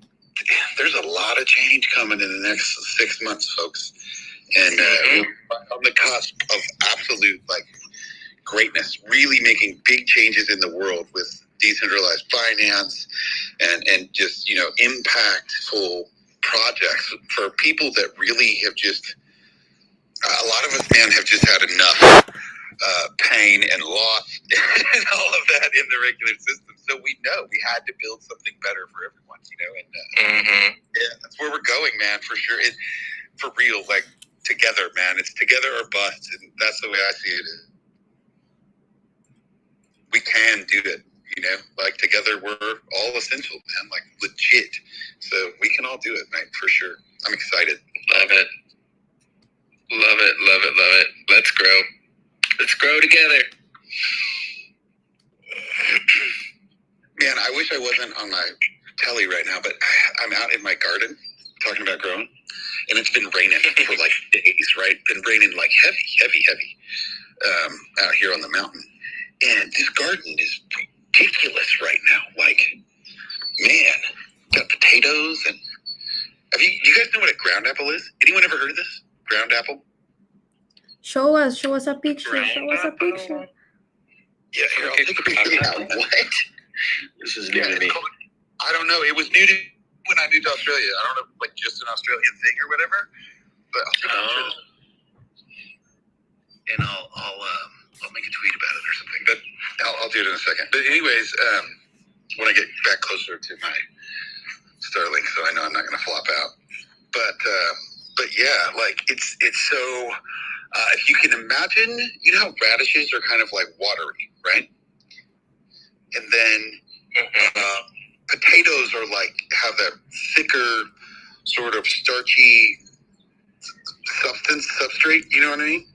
there's a lot of change coming in the next 6 months, folks. And we're on the cusp of absolute, like, greatness, really making big changes in the world with decentralized finance and just, you know, impactful projects for people that really have just, a lot of us, man, have just had enough pain and loss and all of that in the regular system. So we know we had to build something better for everyone, you know, and yeah, that's where we're going, man, for sure. It, for real, like together, man. It's together or bust, and that's the way I see it. We can do it, you know, like together we're all essential, man, like legit. So we can all do it, man, for sure. I'm excited. Love it. Love it, love it, love it. Let's grow. Let's grow together. Man, I wish I wasn't on my telly right now, but I'm out in my garden talking about growing, and it's been raining for like days, right? Been raining like heavy, out here on the mountain. And this garden is ridiculous right now. Like, man, got potatoes and you guys know what a ground apple is? Anyone ever heard of this? Ground apple? Show us a picture. Show us a picture. Yeah, here, I'll take a picture. Yeah, what? This is new to me. I don't know. It was new to me when I moved to Australia. I don't know, like just an Australian thing or whatever. But I'll take a picture of this. And I'll make a tweet about it or something. But I'll do it in a second. But anyways, when I get back closer to my Starlink, so I know I'm not going to flop out. But yeah, like it's so. If you can imagine, you know how radishes are kind of like watery, right? And then potatoes are like have that thicker, sort of starchy substrate, you know what I mean?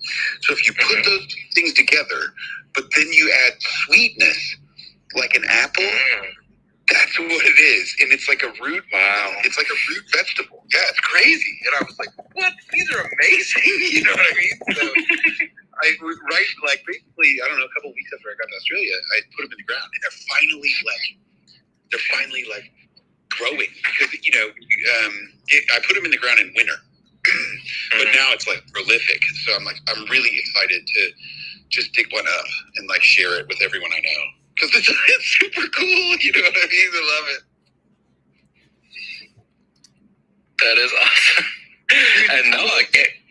So if you put those two things together, but then you add sweetness, like an apple, that's what it is. And it's like a root. Wow. It's like a root vegetable. Yeah, it's crazy. And I was like, what? These are amazing. You know what I mean? So I was right, like basically, I don't know, a couple of weeks after I got to Australia, I put them in the ground and they're finally growing because, you know, I put them in the ground in winter. But now it's like prolific, so I'm really excited to just dig one up and like share it with everyone I know because it's super cool. You know what I mean? I love it. That is awesome. And no,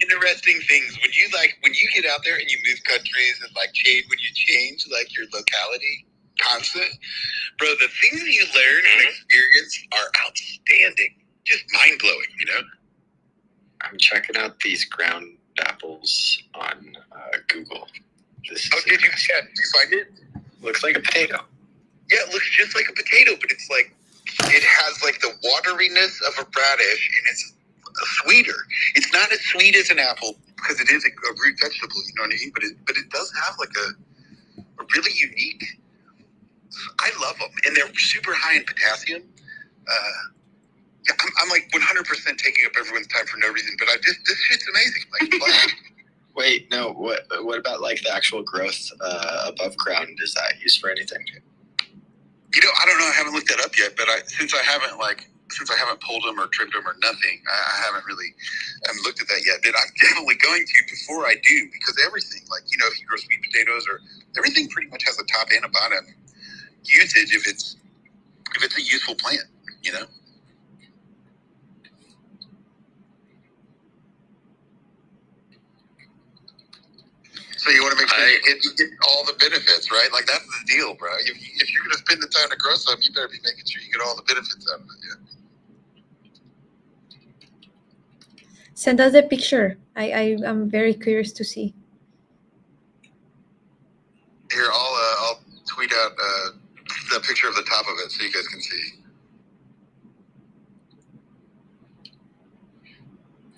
interesting things when you get out there and you move countries and like change like your locality constant, bro. The things that you learn and experience are outstanding, just mind blowing. You know. I'm checking out these ground apples on Google. Did you find it? Looks like a potato. Yeah, it looks just like a potato, but it's like it has like the wateriness of a radish, and it's sweeter. It's not as sweet as an apple because it is a root vegetable, you know what I mean? But it does have like a really unique. I love them, and they're super high in potassium. I'm like 100% taking up everyone's time for no reason, but this shit's amazing. Like, wait, no. What about like the actual growth above ground? Is that used for anything? You know, I don't know. I haven't looked that up yet, but since I haven't pulled them or trimmed them or nothing, I haven't really looked at that yet. But I'm definitely going to before I do, because everything, like, you know, if you grow sweet potatoes or everything, pretty much has a top and a bottom usage if it's a useful plant, you know. So you want to make sure you get all the benefits, right? Like that's the deal, bro. If you're going to spend the time to grow something, you better be making sure you get all the benefits out of it. Yeah. Send us the picture. I am very curious to see. Here, I'll tweet out the picture of the top of it so you guys can see.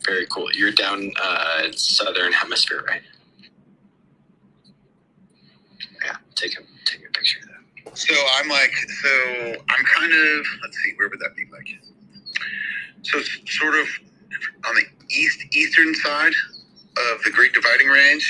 Very cool. You're down southern hemisphere, right? Yeah, take a picture of that. So I'm kind of, let's see, where would that be like? So sort of on the eastern side of the Great Dividing Range,